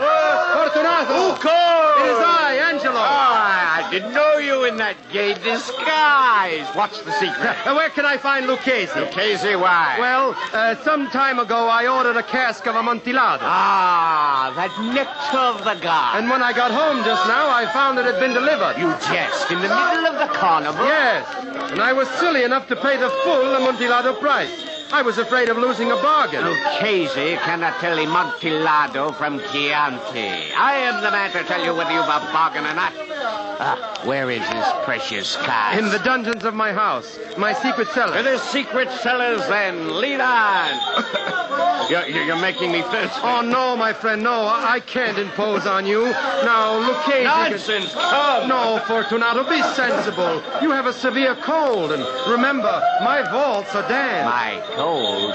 S21: Fortunato!
S9: Who called?
S21: It is I, Angelo.
S9: I didn't know you in that gay disguise. What's the secret?
S21: Where can I find Lucchese?
S9: Lucchese, why?
S21: Well, some time ago, I ordered a cask of Amontillado.
S9: Ah, that nectar of the gods.
S21: And when I got home just now, I found it had been delivered.
S9: You jest. In the middle of the carnival?
S21: Yes. And I was silly enough to pay the full Amontillado price. I was afraid of losing a bargain.
S9: Lucchese cannot tell Amontillado from Chianti. I am the man to tell you whether you've a bargain or not. Where is this precious cask?
S21: In the dungeons of my house. My secret cellar.
S9: To the secret cellars, then. Lead on. You're making me thirsty.
S21: Oh, no, my friend, no. I can't impose on you. Now, Lucchese...
S9: Nonsense, come.
S21: No, Fortunato, be sensible. You have a severe cold, and remember, my vaults are damp.
S9: My cold?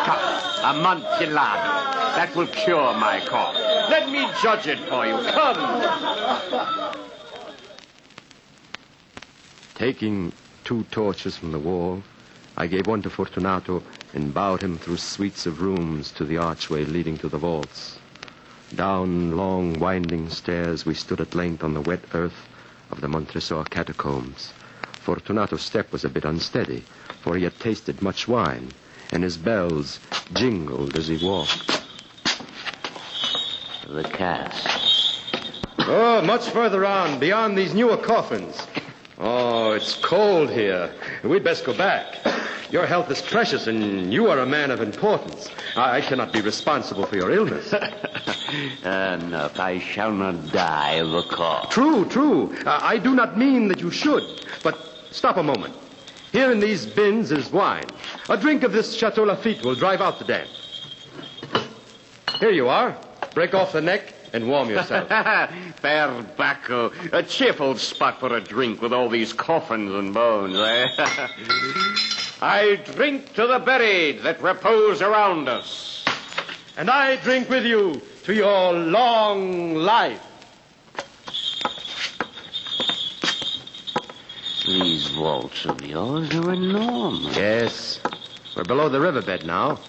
S9: Come, Amontillado. That will cure my cough. Let me judge it for you. Come.
S21: Taking 2 torches from the wall, I gave one to Fortunato and bowed him through suites of rooms to the archway leading to the vaults. Down long, winding stairs, we stood at length on the wet earth of the Montresor catacombs. Fortunato's step was a bit unsteady, for he had tasted much wine, and his bells jingled as he walked.
S9: the cask.
S21: Oh, much further on, beyond these newer coffins. Oh, it's cold here. We'd best go back. Your health is precious, and you are a man of importance. I cannot be responsible for your illness.
S9: Enough. I shall not die of a cough.
S21: True. I do not mean that you should. But stop a moment. Here in these bins is wine. A drink of this Chateau Lafite will drive out the damp. Here you are. Break off the neck and warm yourself.
S9: Perbacco. A cheerful spot for a drink with all these coffins and bones, eh? I drink to the buried that repose around us.
S21: And I drink with you to your long life.
S9: These vaults of yours are enormous.
S21: Yes. We're below the riverbed now.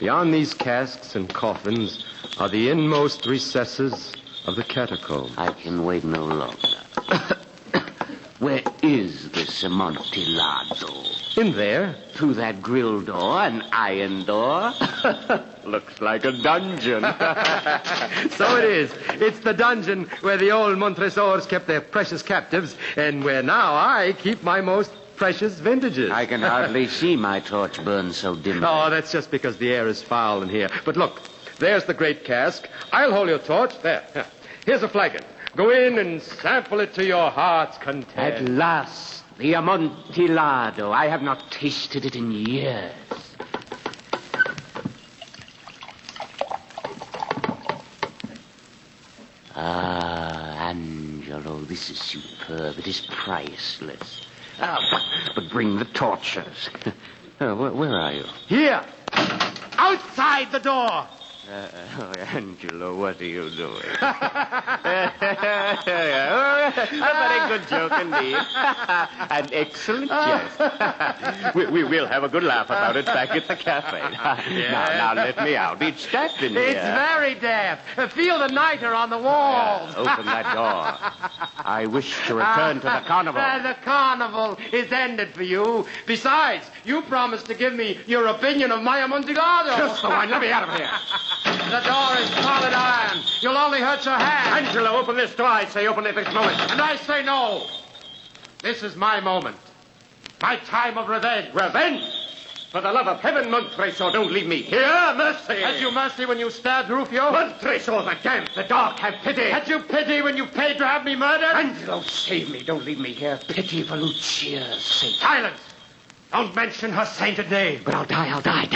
S21: Beyond these casks and coffins are the inmost recesses of the catacomb.
S9: I can wait no longer. Where is this Amontillado?
S21: In there.
S9: Through that grill door, an iron door. Looks like a dungeon.
S21: So it is. It's the dungeon where the old Montresors kept their precious captives, and where now I keep my most precious vintages.
S9: I can hardly see my torch burn so dimly.
S21: Oh, that's just because the air is foul in here. But look, there's the great cask. I'll hold your torch. There. Here's a flagon. Go in and sample it to your heart's content.
S9: At last, the Amontillado. I have not tasted it in years. Ah, Angelo, this is superb. It is priceless. But bring the torches. Where are you?
S21: Here. Outside the door.
S9: Angelo, what are you doing? A very good joke indeed. An excellent jest. We will have a good laugh about it back at the cafe. Now, let me out. It's damp in here.
S21: It's very damp. Feel the niter on the walls.
S9: Open that door. I wish to return to the carnival.
S21: The carnival is ended for you. Besides, you promised to give me your opinion of my Amontillado.
S9: Just the wine. Let me out of here.
S21: The door is solid iron. You'll only hurt your hand.
S9: Angelo, open this door. I say open it this moment.
S21: And I say no. This is my moment. My time of revenge.
S9: Revenge? For the love of heaven, Montresor, don't leave me here. Mercy.
S21: Had you mercy when you stabbed Rufio?
S9: Montresor, the damp, the dark, have pity.
S21: Had you pity when you paid to have me murdered?
S9: Angelo, save me. Don't leave me here. Pity for Lucia's sake.
S21: Silence. Don't mention her sainted name.
S9: But I'll die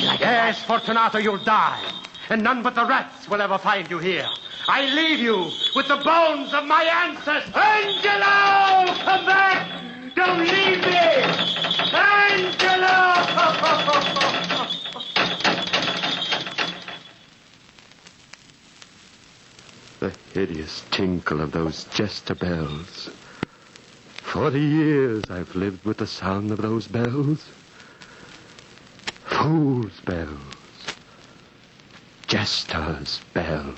S9: like
S21: Yes, Fortunato, you'll die. And none but the rats will ever find you here. I leave you with the bones of my ancestors. Angelo! Come back! Don't leave me! Angelo! The hideous tinkle of those jester bells. 40 years I've lived with the sound of those bells. Fool's bells. Jester's bells.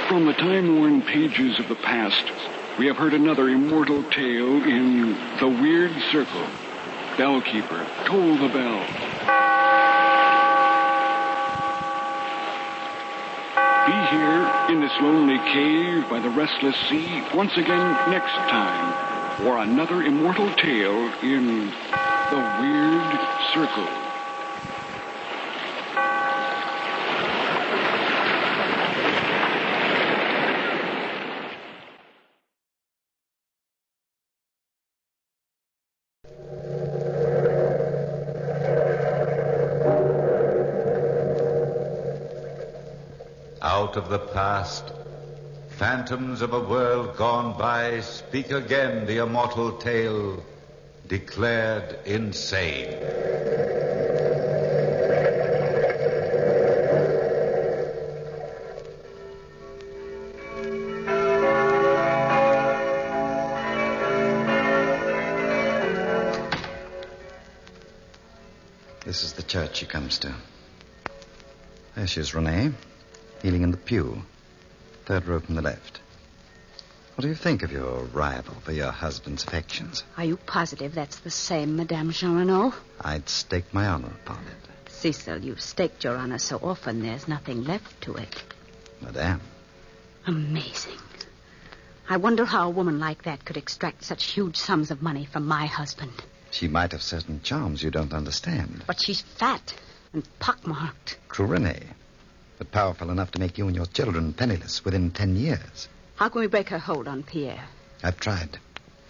S14: From the time-worn pages of the past, we have heard another immortal tale in The Weird Circle. Bellkeeper, toll the bell. Be here in this lonely cave by the restless sea once again next time for another immortal tale in The Weird Circle.
S1: Out of the past, phantoms of a world gone by, speak again the immortal tale, declared insane.
S5: This is the church she comes to. There she is, Renee, kneeling in the pew. Third row from the left. What do you think of your rival for your husband's affections?
S16: Are you positive that's the same Madame Jean Renaud?
S5: I'd stake my honor upon it.
S16: Cecil, you've staked your honor so often there's nothing left to it.
S5: Madame.
S16: Amazing. I wonder how a woman like that could extract such huge sums of money from my husband.
S5: She might have certain charms you don't understand.
S16: But she's fat and pockmarked.
S5: True, Renee. But powerful enough to make you and your children penniless within 10 years.
S16: How can we break her hold on Pierre?
S5: I've tried.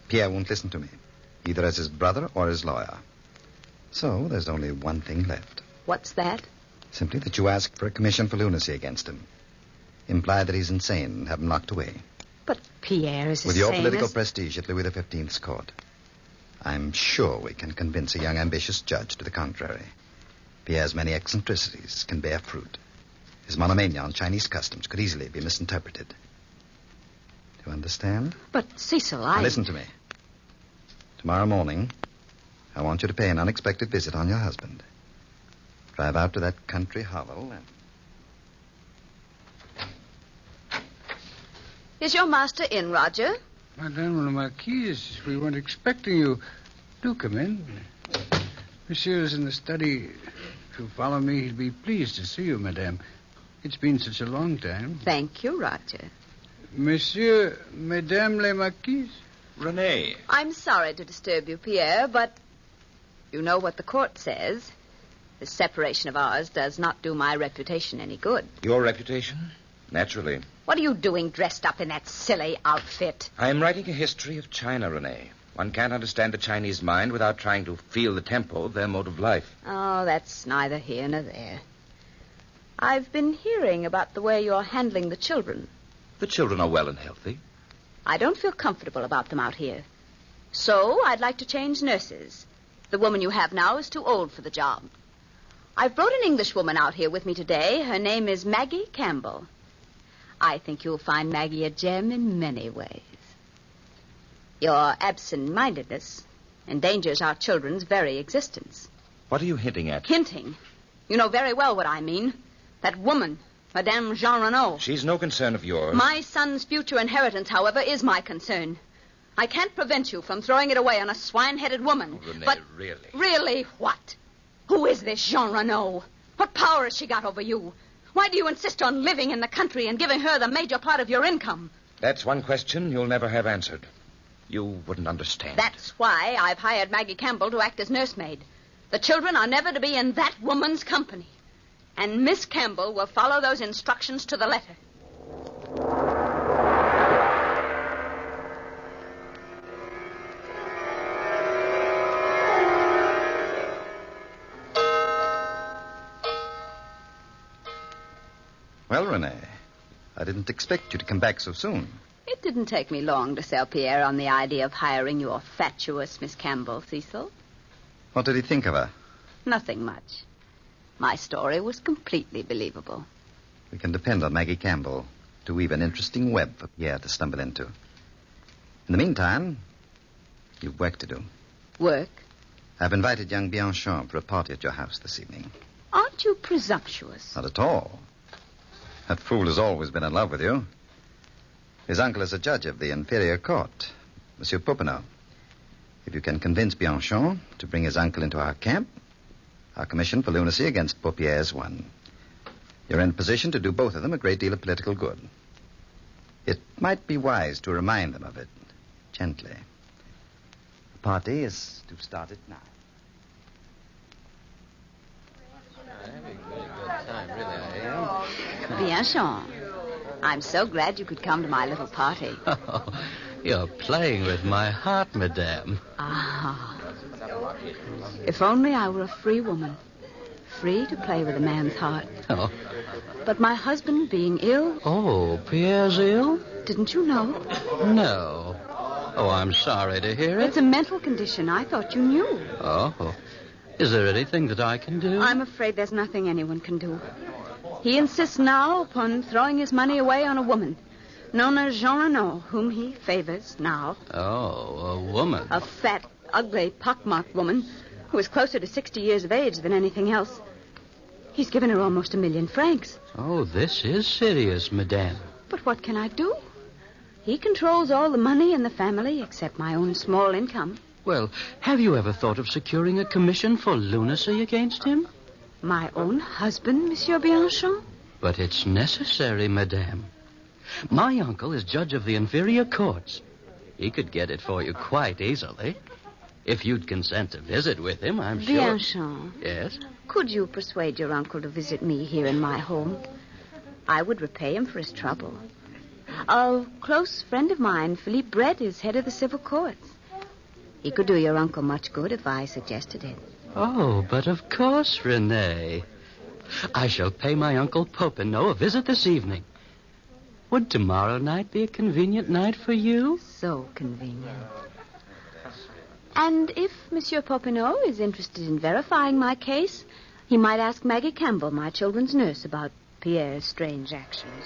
S5: Pierre won't listen to me, either as his brother or his lawyer. So there's only one thing left.
S16: What's that?
S5: Simply that you ask for a commission for lunacy against him. Imply that he's insane and have him locked away.
S16: But Pierre is
S5: With
S16: as
S5: your
S16: sane
S5: political
S16: as...
S5: prestige at Louis XV's court, I'm sure we can convince a young, ambitious judge to the contrary. Pierre's many eccentricities can bear fruit. His monomania on Chinese customs could easily be misinterpreted. Do you understand?
S16: But, Cecil,
S5: Now listen to me. Tomorrow morning, I want you to pay an unexpected visit on your husband. Drive out to that country hovel and...
S16: Is your master in, Roger?
S17: Madame la Marquise, we weren't expecting you. Do come in. Monsieur is in the study. If you follow me, he'd be pleased to see you, madame. It's been such a long time.
S16: Thank you, Roger.
S17: Monsieur, Madame la Marquise?
S24: Renee.
S16: I'm sorry to disturb you, Pierre, but you know what the court says. This separation of ours does not do my reputation any good.
S24: Your reputation? Naturally.
S16: What are you doing dressed up in that silly outfit?
S24: I am writing a history of China, Renee. One can't understand the Chinese mind without trying to feel the tempo of their mode of life.
S16: Oh, that's neither here nor there. I've been hearing about the way you're handling the children.
S24: The children are well and healthy.
S16: I don't feel comfortable about them out here. So I'd like to change nurses. The woman you have now is too old for the job. I've brought an Englishwoman out here with me today. Her name is Maggie Campbell. I think you'll find Maggie a gem in many ways. Your absent-mindedness endangers our children's very existence.
S24: What are you hinting at?
S16: Hinting? You know very well what I mean. That woman, Madame Jean Renaud.
S24: She's no concern of yours.
S16: My son's future inheritance, however, is my concern. I can't prevent you from throwing it away on a swine-headed woman.
S24: Oh, Renee,
S16: but
S24: really?
S16: Really what? Who is this Jean Renaud? What power has she got over you? Why do you insist on living in the country and giving her the major part of your income?
S24: That's one question you'll never have answered. You wouldn't understand.
S16: That's why I've hired Maggie Campbell to act as nursemaid. The children are never to be in that woman's company. And Miss Campbell will follow those instructions to the letter.
S5: Well, Renee, I didn't expect you to come back so soon.
S16: It didn't take me long to sell Pierre on the idea of hiring your fatuous Miss Campbell, Cecil.
S5: What did he think of her?
S16: Nothing much. My story was completely believable.
S5: We can depend on Maggie Campbell to weave an interesting web for Pierre to stumble into. In the meantime, you've work to do.
S16: Work?
S5: I've invited young Bianchon for a party at your house this evening.
S16: Aren't you presumptuous?
S5: Not at all. That fool has always been in love with you. His uncle is a judge of the inferior court, Monsieur Popinot. If you can convince Bianchon to bring his uncle into our camp, our commission for lunacy against Paupier is won. You're in a position to do both of them a great deal of political good. It might be wise to remind them of it, gently. The party is to start at 9.
S16: Bianchon, I'm so glad you could come to my little party.
S25: Oh, you're playing with my heart, madame.
S16: Ah. If only I were a free woman. Free to play with a man's heart.
S25: Oh.
S16: But my husband being ill...
S25: Oh, Pierre's ill?
S16: Didn't you know?
S25: No. Oh, I'm sorry to hear it.
S16: It's a mental condition. I thought you knew.
S25: Oh. Is there anything that I can do?
S16: I'm afraid there's nothing anyone can do. He insists now upon throwing his money away on a woman, known as Jean Renaud, whom he favors now.
S25: Oh, a woman.
S16: A fat, ugly, pockmarked woman who is closer to 60 years of age than anything else. He's given her almost 1 million francs.
S25: Oh, this is serious, Madame.
S16: But what can I do? He controls all the money in the family except my own small income.
S25: Well, have you ever thought of securing a commission for lunacy against him?
S16: My own husband, Monsieur Bianchon?
S25: But it's necessary, Madame. My uncle is judge of the inferior courts. He could get it for you quite easily. If you'd consent to visit with him, I'm sure...
S16: Bianchon.
S25: Yes?
S16: Could you persuade your uncle to visit me here in my home? I would repay him for his trouble. A close friend of mine, Philippe Brett, is head of the civil courts. He could do your uncle much good if I suggested it.
S25: Oh, but of course, Renee. I shall pay my Uncle Popinot a visit this evening. Would tomorrow night be a convenient night for you?
S16: So convenient. And if Monsieur Popinot is interested in verifying my case, he might ask Maggie Campbell, my children's nurse, about Pierre's strange actions.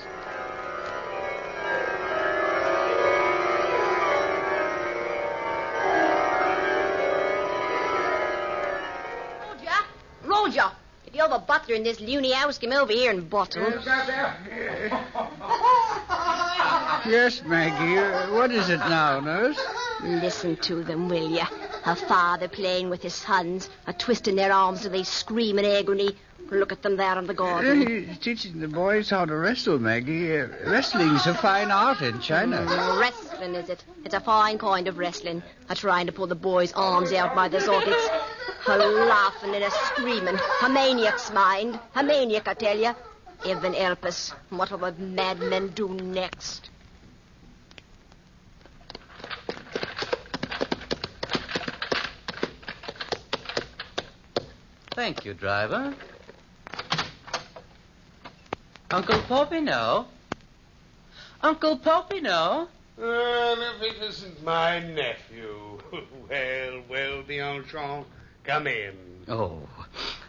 S8: Roger, if you're the butler in this loony house, come over here and bottle.
S17: Yes, Maggie. What is it now, nurse?
S8: Listen to them, will you? A father playing with his sons, a twisting their arms till they scream in agony. Look at them there in the garden.
S17: He's teaching the boys how to wrestle, Maggie. Wrestling's a fine art in China.
S8: Wrestling, is it? It's a fine kind of wrestling. A trying to pull the boys' arms out by the sockets. A laughing and a screaming. A maniac's mind. A maniac, I tell you. Heaven help us. What will the madmen do next?
S25: Thank you, driver. Uncle Popinot? Uncle Popinot?
S12: Well, if it isn't my nephew. Well, Bianchon, come in.
S25: Oh,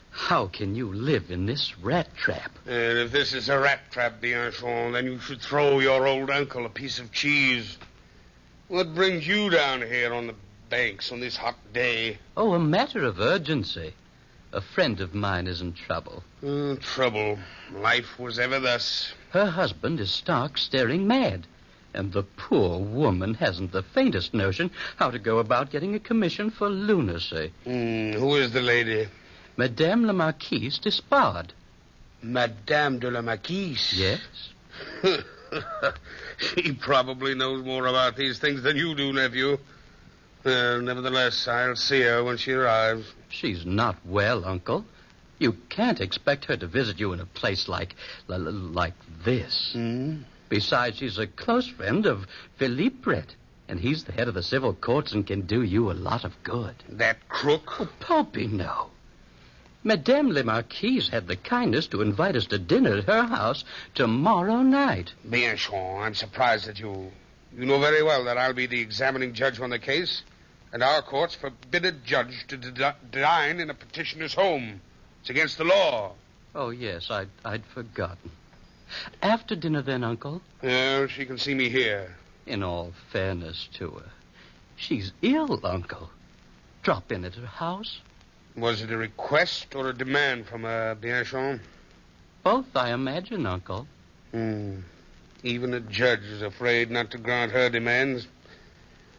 S25: how can you live in this rat trap?
S12: And if this is a rat trap, Bianchon, then you should throw your old uncle a piece of cheese. What brings you down here on the banks on this hot day?
S25: Oh, a matter of urgency. A friend of mine is in trouble.
S12: Trouble. Life was ever thus.
S25: Her husband is stark, staring mad. And the poor woman hasn't the faintest notion how to go about getting a commission for lunacy.
S12: Who is the lady?
S25: Madame la Marquise d'Espard.
S12: Madame de la Marquise?
S25: Yes.
S12: She probably knows more about these things than you do, nephew. Nevertheless, I'll see her when she arrives.
S25: She's not well, Uncle. You can't expect her to visit you in a place like this. Besides, she's a close friend of Philippe Brett, and he's the head of the civil courts and can do you a lot of good.
S12: That crook?
S25: Oh, Popinot. Madame la Marquise had the kindness to invite us to dinner at her house tomorrow night.
S12: Bianchon, I'm surprised at you. You know very well that I'll be the examining judge on the case, and our courts forbid a judge to dine in a petitioner's home. It's against the law.
S25: Oh, yes, I'd forgotten. After dinner, then, Uncle?
S12: Well, she can see me here.
S25: In all fairness to her, she's ill, Uncle. Drop in at her house.
S12: Was it a request or a demand from Bianchon?
S25: Both, I imagine, Uncle.
S12: Even a judge is afraid not to grant her demands.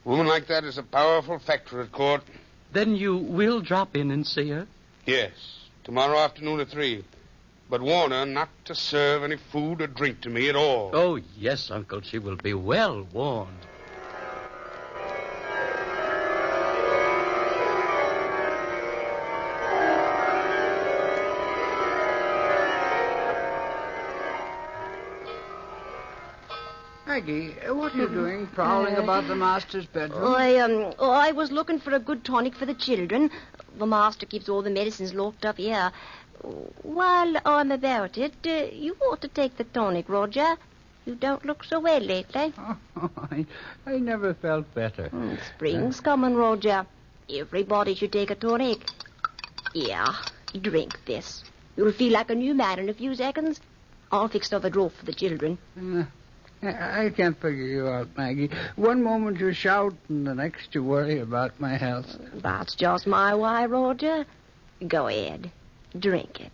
S12: A woman like that is a powerful factor at court.
S25: Then you will drop in and see her?
S12: Yes, tomorrow afternoon at 3. But warn her not to serve any food or drink to me at all.
S25: Oh, yes, Uncle. She will be well warned.
S17: Maggie, what are you doing, prowling about the master's bedroom?
S8: I was looking for a good tonic for the children. The master keeps all the medicines locked up here. While I'm about it, you ought to take the tonic, Roger. You don't look so well lately.
S17: I never felt better.
S8: Spring's coming, Roger. Everybody should take a tonic. Yeah, drink this. You'll feel like a new man in a few seconds. I'll fix another draught for the children.
S17: I can't figure you out, Maggie. One moment you shout, and the next you worry about my health.
S8: That's just my way, Roger. Go ahead. Drink it.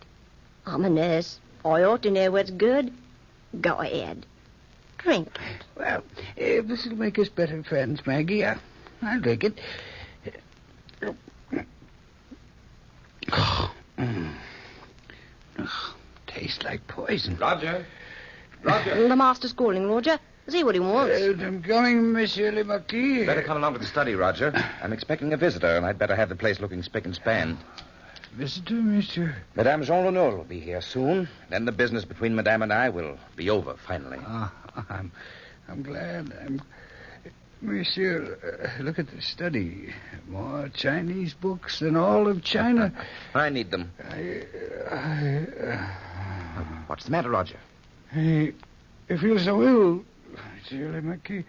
S8: I'm a nurse. I ought to know what's good. Go ahead. Drink it.
S17: Well, if this will make us better friends, Maggie, I'll drink it. Tastes like poison.
S24: Roger.
S8: The master's calling, Roger. See what he wants.
S17: I'm coming, Monsieur le Marquis.
S24: Better come along to the study, Roger. I'm expecting a visitor, and I'd better have the place looking spick and span.
S17: Visitor, monsieur?
S24: Madame Jean Renaud will be here soon. Then the business between Madame and I will be over, finally.
S17: I'm glad. Monsieur, look at the study. More Chinese books than all of China.
S24: I need them. What's the matter, Roger?
S17: I feel so ill, Monsieur le Marquis.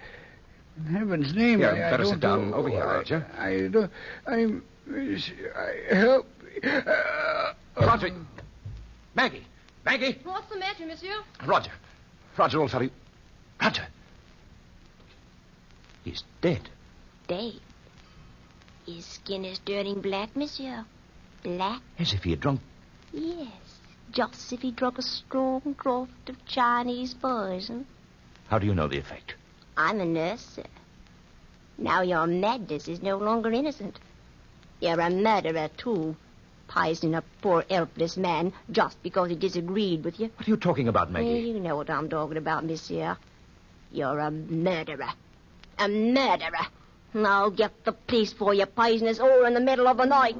S17: In heaven's name,
S24: Here,
S17: I
S24: better
S17: don't
S24: sit down
S17: know.
S24: over here, Roger.
S17: Help.
S24: Roger. Maggie.
S8: What's the matter, monsieur?
S24: Roger, old fellow. Roger. He's dead.
S8: Dead. His skin is turning black, monsieur. Black?
S24: As if he had drunk.
S8: Yes. Just as if he drunk a strong draught of Chinese poison.
S24: How do you know the effect?
S8: I'm a nurse, sir. Now your madness is no longer innocent. You're a murderer, too. Poisoning a poor, helpless man just because he disagreed with you.
S24: What are you talking about, Maggie?
S8: You know what I'm talking about, monsieur. You're a murderer. A murderer. Now get the police for you, poisonous all in the middle of the night.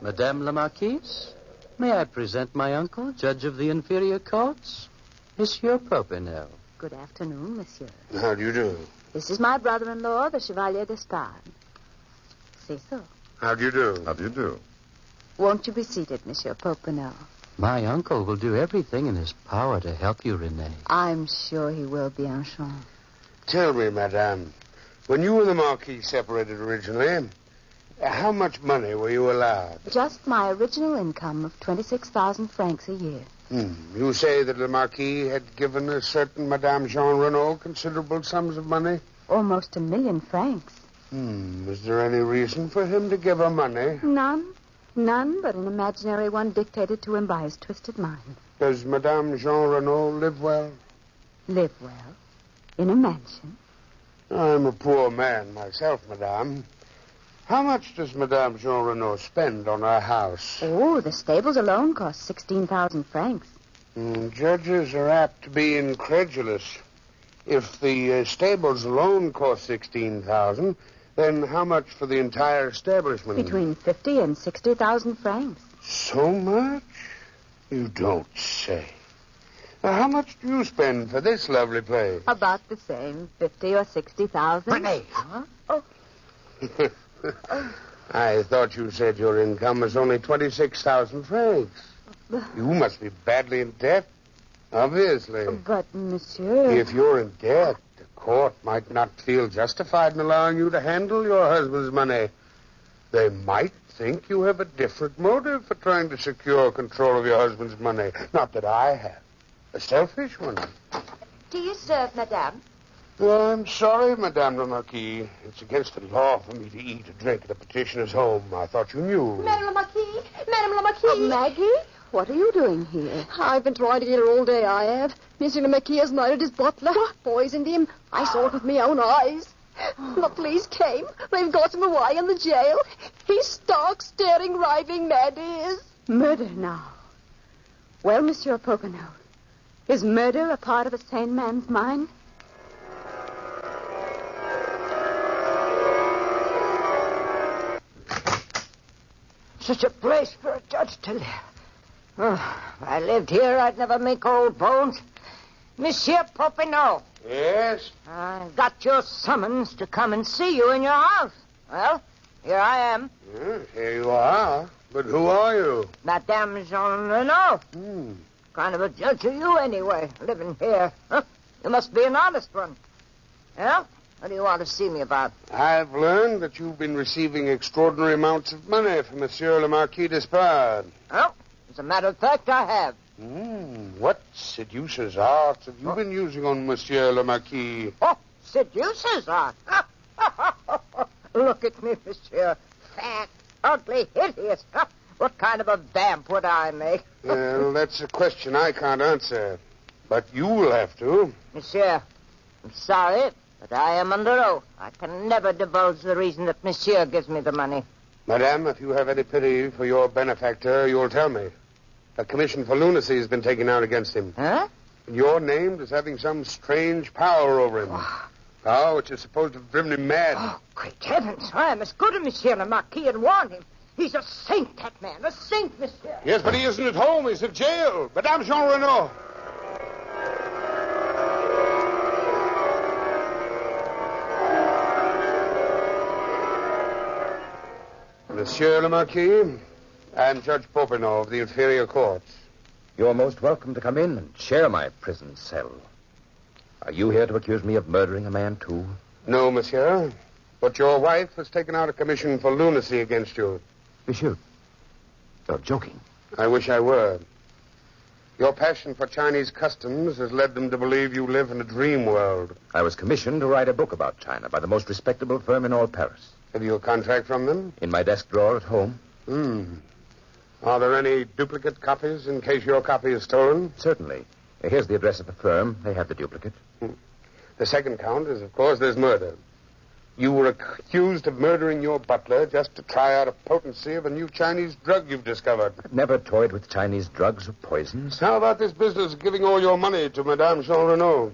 S25: Madame la Marquise, may I present my uncle, Judge of the Inferior Courts, Monsieur Popinot.
S2: Good afternoon, monsieur.
S12: How do you do?
S2: This is my brother-in-law, the Chevalier d'Espargne. Say so.
S12: How do you do?
S5: How do you do?
S2: Won't you be seated, Monsieur Popinot?
S25: My uncle will do everything in his power to help you, Renee.
S2: I'm sure he will, Bianchon.
S12: Tell me, madame, when you and the Marquis separated originally, how much money were you allowed?
S2: Just my original income of 26,000 francs a year.
S12: You say that the Marquis had given a certain Madame Jean Renaud considerable sums of money?
S2: Almost 1 million francs.
S12: Was there any reason for him to give her money?
S2: None. None but an imaginary one dictated to him by his twisted mind.
S12: Does Madame Jean Renaud live well?
S2: Live well? In a mansion?
S12: I'm a poor man myself, madame. How much does Madame Jean Renaud spend on her house?
S2: Oh, the stables alone cost 16,000 francs.
S12: Judges are apt to be incredulous. If the stables alone cost 16,000, then how much for the entire establishment?
S2: Between 50 and 60,000 francs.
S12: So much? You don't say. Now, how much do you spend for this lovely place?
S2: About the same, 50 or 60,000.
S12: Renee!
S2: Huh? Oh.
S12: I thought you said your income was only 26,000 francs. You must be badly in debt, obviously.
S2: But, monsieur...
S12: If you're in debt, the court might not feel justified in allowing you to handle your husband's money. They might think you have a different motive for trying to secure control of your husband's money. Not that I have. A selfish one.
S2: Do you serve, madame?
S12: Well, I'm sorry, Madame la Marquise. It's against the law for me to eat or drink at a petitioner's home. I thought you knew.
S2: Madame la Marquise! Madame la Marquise! Oh, Maggie, what are you doing here?
S3: I've been trying to get her all day, I have. Monsieur le Marquis has murdered his butler. Poisoned him. I saw it with my own eyes. The police came. They've got him away in the jail. He's stark, staring, raving mad, he is.
S2: Murder now. Well, Monsieur Popinot, is murder a part of a sane man's mind?
S11: such a place for a judge to live. Oh, if I lived here, I'd never make old bones. Monsieur Popinot.
S12: Yes?
S11: I got your summons to come and see you in your house. Well, here I am.
S12: Yes, here you are. But who are you?
S11: Madame Jean Renaud. Kind of a judge are you, anyway, living here? Huh? You must be an honest one. Well, what do you want to see me about?
S12: I've learned that you've been receiving extraordinary amounts of money from Monsieur le Marquis d'Espard.
S11: Well, as a matter of fact, I have.
S12: What seducer's art have you been using on Monsieur le Marquis?
S11: Oh, seducer's art? Look at me, monsieur. Fat, ugly, hideous. What kind of a vamp would I make?
S12: Well, that's a question I can't answer. But you will have to.
S11: Monsieur, I'm sorry, but I am under oath. I can never divulge the reason that monsieur gives me the money.
S12: Madame, if you have any pity for your benefactor, you'll tell me. A commission for lunacy has been taken out against him.
S11: Huh?
S12: And you're named as having some strange power over him. Power which is supposed to have driven him mad.
S11: Oh, great heavens. I am as good as Monsieur le Marquis and warned him. He's a saint, that man. A saint, monsieur.
S12: Yes, but he isn't at home. He's at jail. Madame Jean Renaud. Monsieur le Marquis, I'm Judge Popinot of the inferior courts.
S19: You're most welcome to come in and share my prison cell. Are you here to accuse me of murdering a man, too?
S12: No, monsieur. But your wife has taken out a commission for lunacy against you.
S19: Monsieur, you're joking.
S12: I wish I were. Your passion for Chinese customs has led them to believe you live in a dream world.
S19: I was commissioned to write a book about China by the most respectable firm in all Paris.
S12: Have you a contract from them?
S19: In my desk drawer at home.
S12: Are there any duplicate copies in case your copy is stolen?
S19: Certainly. Here's the address of the firm. They have the duplicate.
S12: The second count is, of course, there's murder. You were accused of murdering your butler just to try out a potency of a new Chinese drug you've discovered.
S19: I've never toyed with Chinese drugs or poisons.
S12: How about this business of giving all your money to Madame Jean Renaud?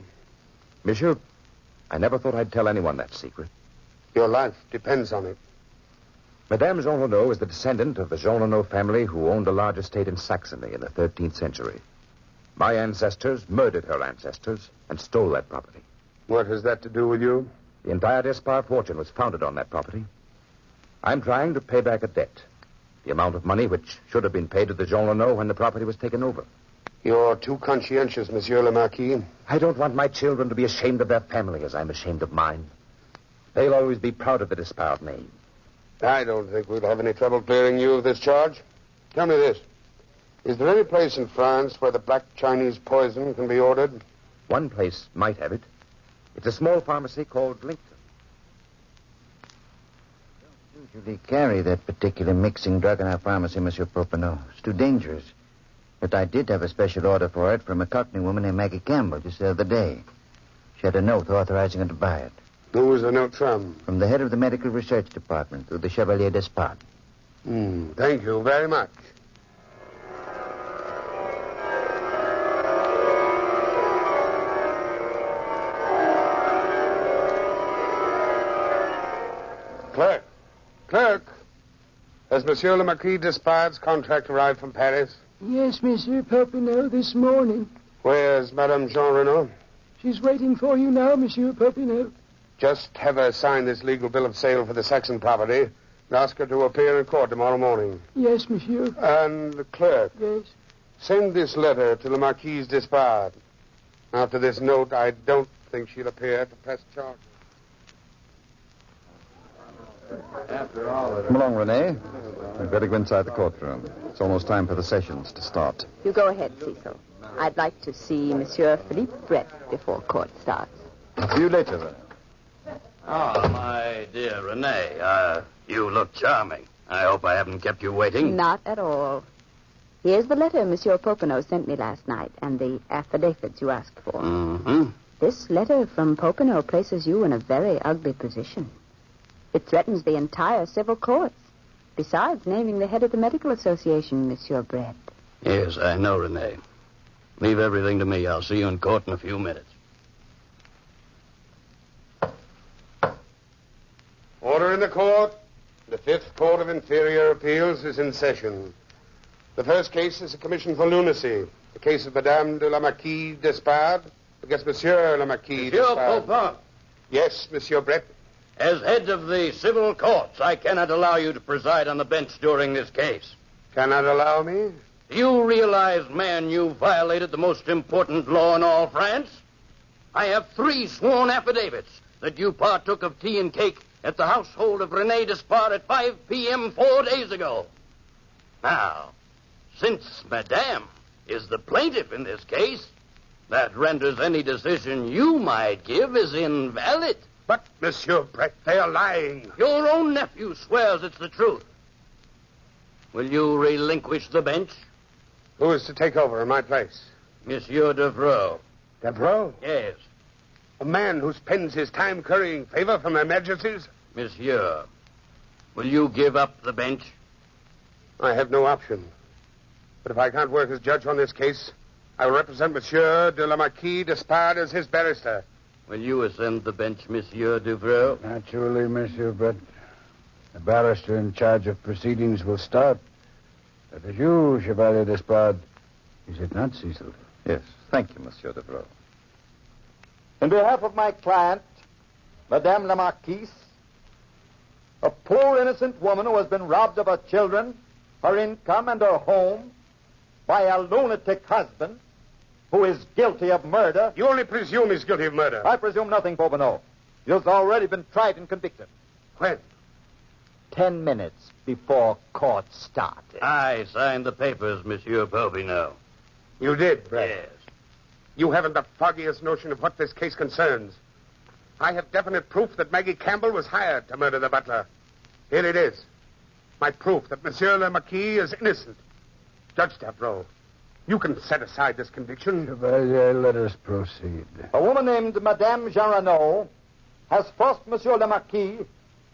S19: Monsieur, I never thought I'd tell anyone that secret.
S12: Your life depends on it.
S19: Madame Jean Renaud is the descendant of the Jean Renaud family who owned a large estate in Saxony in the 13th century. My ancestors murdered her ancestors and stole that property.
S12: What has that to do with you?
S19: The entire Despard fortune was founded on that property. I'm trying to pay back a debt. The amount of money which should have been paid to the Jean Renaud when the property was taken over.
S12: You're too conscientious, Monsieur le Marquis.
S19: I don't want my children to be ashamed of their family as I'm ashamed of mine. They'll always be proud of the Despard name.
S12: I don't think we'll have any trouble clearing you of this charge. Tell me this. Is there any place in France where the black Chinese poison can be ordered?
S19: One place might have it. It's a small pharmacy called Lincoln.
S20: Don't usually carry that particular mixing drug in our pharmacy, Monsieur Popinot. It's too dangerous. But I did have a special order for it from a Cockney woman named Maggie Campbell just the other day. She had a note authorizing her to buy it.
S12: Who was the note from?
S20: From the head of the medical research department, through the Chevalier Despard.
S12: Thank you very much. Clerk, has Monsieur le Marquis d'Espard's contract arrived from Paris?
S22: Yes, Monsieur Popinot, this morning.
S12: Where's Madame Jean Renaud?
S22: She's waiting for you now, Monsieur Popinot.
S12: Just have her sign this legal bill of sale for the Saxon property and ask her to appear in court tomorrow morning.
S22: Yes, Monsieur.
S12: And, clerk.
S22: Yes?
S12: Send this letter to the Marquise d'Espard. After this note, I don't think she'll appear to press charges.
S5: Come along, Renee. We'd better go inside the courtroom. It's almost time for the sessions to start.
S2: You go ahead, Cecil. I'd like to see Monsieur Philippe Brett before court starts.
S5: See you later, then.
S25: Oh, my dear Renee, you look charming. I hope I haven't kept you waiting.
S2: Not at all. Here's the letter Monsieur Popinot sent me last night and the affidavits you asked for.
S25: Mm-hmm.
S2: This letter from Popinot places you in a very ugly position. It threatens the entire civil courts, besides naming the head of the medical association, Monsieur Brett.
S25: Yes, I know, Renee. Leave everything to me. I'll see you in court in a few minutes.
S12: Order in the court. The Fifth Court of Inferior Appeals is in session. The first case is a commission for lunacy. The case of Madame de la Marquise d'Espard against Monsieur le Marquis d'Espard.
S4: Popin.
S12: Yes, Monsieur Brett.
S4: As head of the civil courts, I cannot allow you to preside on the bench during this case.
S12: Cannot allow me?
S4: Do you realize, man, you violated the most important law in all France? I have 3 sworn affidavits that you partook of tea and cake at the household of René Despard at 5 p.m. 4 days ago. Now, since Madame is the plaintiff in this case, that renders any decision you might give as invalid.
S12: But, Monsieur Brett, they are lying.
S4: Your own nephew swears it's the truth. Will you relinquish the bench?
S12: Who is to take over in my place?
S4: Monsieur Devereux.
S12: Devereux?
S4: Yes.
S12: A man who spends his time currying favor from their majesties?
S4: Monsieur, will you give up the bench?
S12: I have no option. But if I can't work as judge on this case, I will represent Monsieur de la Marquise d'Espard as his barrister.
S4: Will you ascend the bench, Monsieur Devereux?
S17: Naturally, Monsieur Brett. The barrister in charge of proceedings will start. That is you, Chevalier d'Espard. Is it not, Cecil?
S5: Yes. Thank you, Monsieur Devereux.
S4: In behalf of my client, Madame la Marquise, a poor innocent woman who has been robbed of her children, her income, and her home by a lunatic husband who is guilty of murder.
S12: You only presume he's guilty of murder.
S4: I presume nothing, Popinot. You've already been tried and convicted.
S12: When?
S4: 10 minutes before court started. I signed the papers, Monsieur Popinot.
S12: You did, Brett?
S4: Yes.
S12: You haven't the foggiest notion of what this case concerns. I have definite proof that Maggie Campbell was hired to murder the butler. Here it is. My proof that Monsieur le Marquis is innocent. Judge Devereux, you can set aside this conviction.
S17: Chevalier, let us proceed.
S4: A woman named Madame Jean has forced Monsieur le Marquis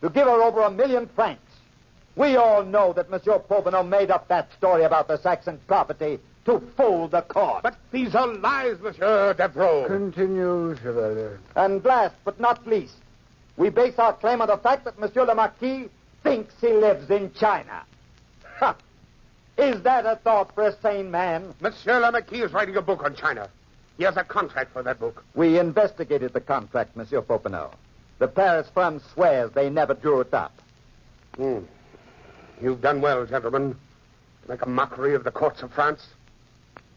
S4: to give her over 1 million francs. We all know that Monsieur Popinot made up that story about the Saxon property to fool the court.
S12: But these are lies, Monsieur Devereux.
S17: Continue, Chevalier.
S4: And last but not least, we base our claim on the fact that Monsieur le Marquis thinks he lives in China. Ha! Is that a thought for a sane man?
S12: Monsieur le Marquis is writing a book on China. He has a contract for that book.
S4: We investigated the contract, Monsieur Popinot. The Paris firm swears they never drew it up.
S12: You've done well, gentlemen, to make a mockery of the courts of France.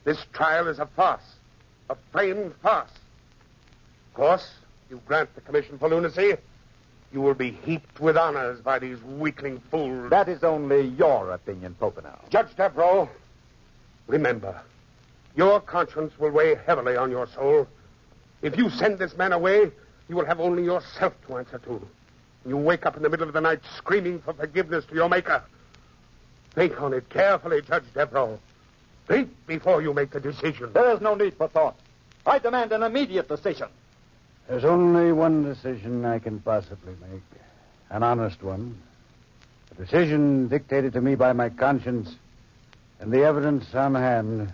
S12: This trial is a farce, a framed farce. Of course, you grant the commission for lunacy, you will be heaped with honors by these weakling fools.
S4: That is only your opinion, Popinot.
S12: Judge Devereux, remember, your conscience will weigh heavily on your soul. If you send this man away, you will have only yourself to answer to. You wake up in the middle of the night screaming for forgiveness to your Maker. Think on it carefully, Judge Devereux. Think before you make a decision.
S4: There is no need for thought. I demand an immediate decision.
S17: There's only one decision I can possibly make. An honest one. A decision dictated to me by my conscience and the evidence on hand.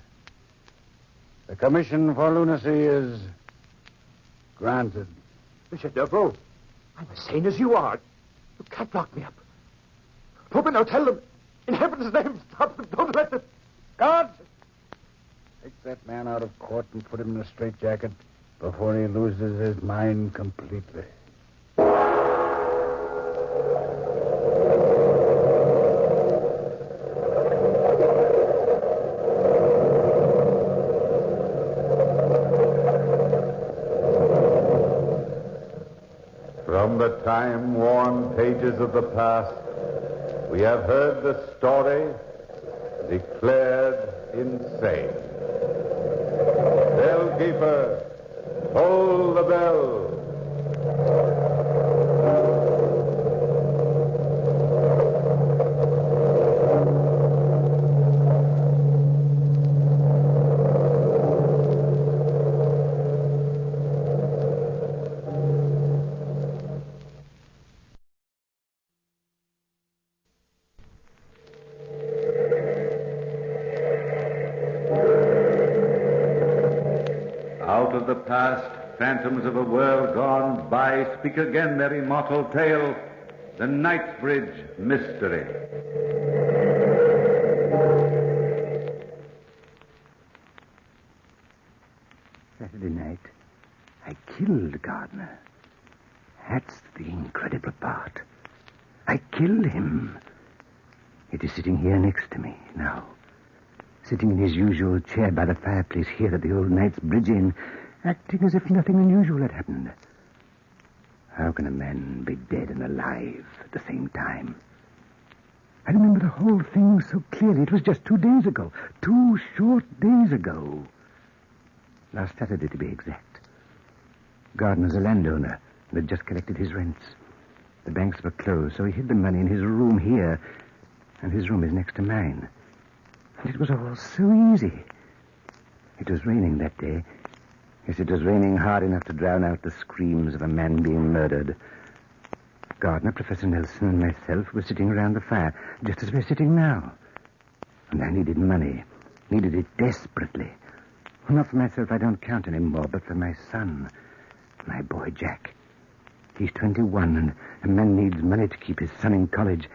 S17: The commission for lunacy is granted.
S19: Monsieur Devereux, I'm as sane as you are. You can't lock me up. Popinot, tell them. In heaven's name, stop them. Don't let them.
S17: Guards! Take that man out of court and put him in a straitjacket before he loses his mind completely.
S1: From the time-worn pages of the past, we have heard the story declared insane. Bellkeeper, toll the bell. Out of the past, phantoms of a world gone by speak again their immortal tale. The Knightsbridge Mystery.
S6: Saturday night, I killed Gardner. That's the incredible part. I killed him. It is sitting here next to me now. Sitting in his usual chair by the fireplace here at the old Knightsbridge Inn, acting as if nothing unusual had happened. How can a man be dead and alive at the same time? I remember the whole thing so clearly. It was just 2 days ago. 2 short days ago. Last Saturday, to be exact. Gardner's a landowner and had just collected his rents. The banks were closed, so he hid the money in his room here, and his room is next to mine. And it was all so easy. It was raining that day. Yes, it was raining hard enough to drown out the screams of a man being murdered. Gardner, Professor Nelson, and myself were sitting around the fire, just as we're sitting now. And I needed money. Needed it desperately. Not for myself, I don't count anymore, but for my son, my boy Jack. He's 21, and a man needs money to keep his son in college.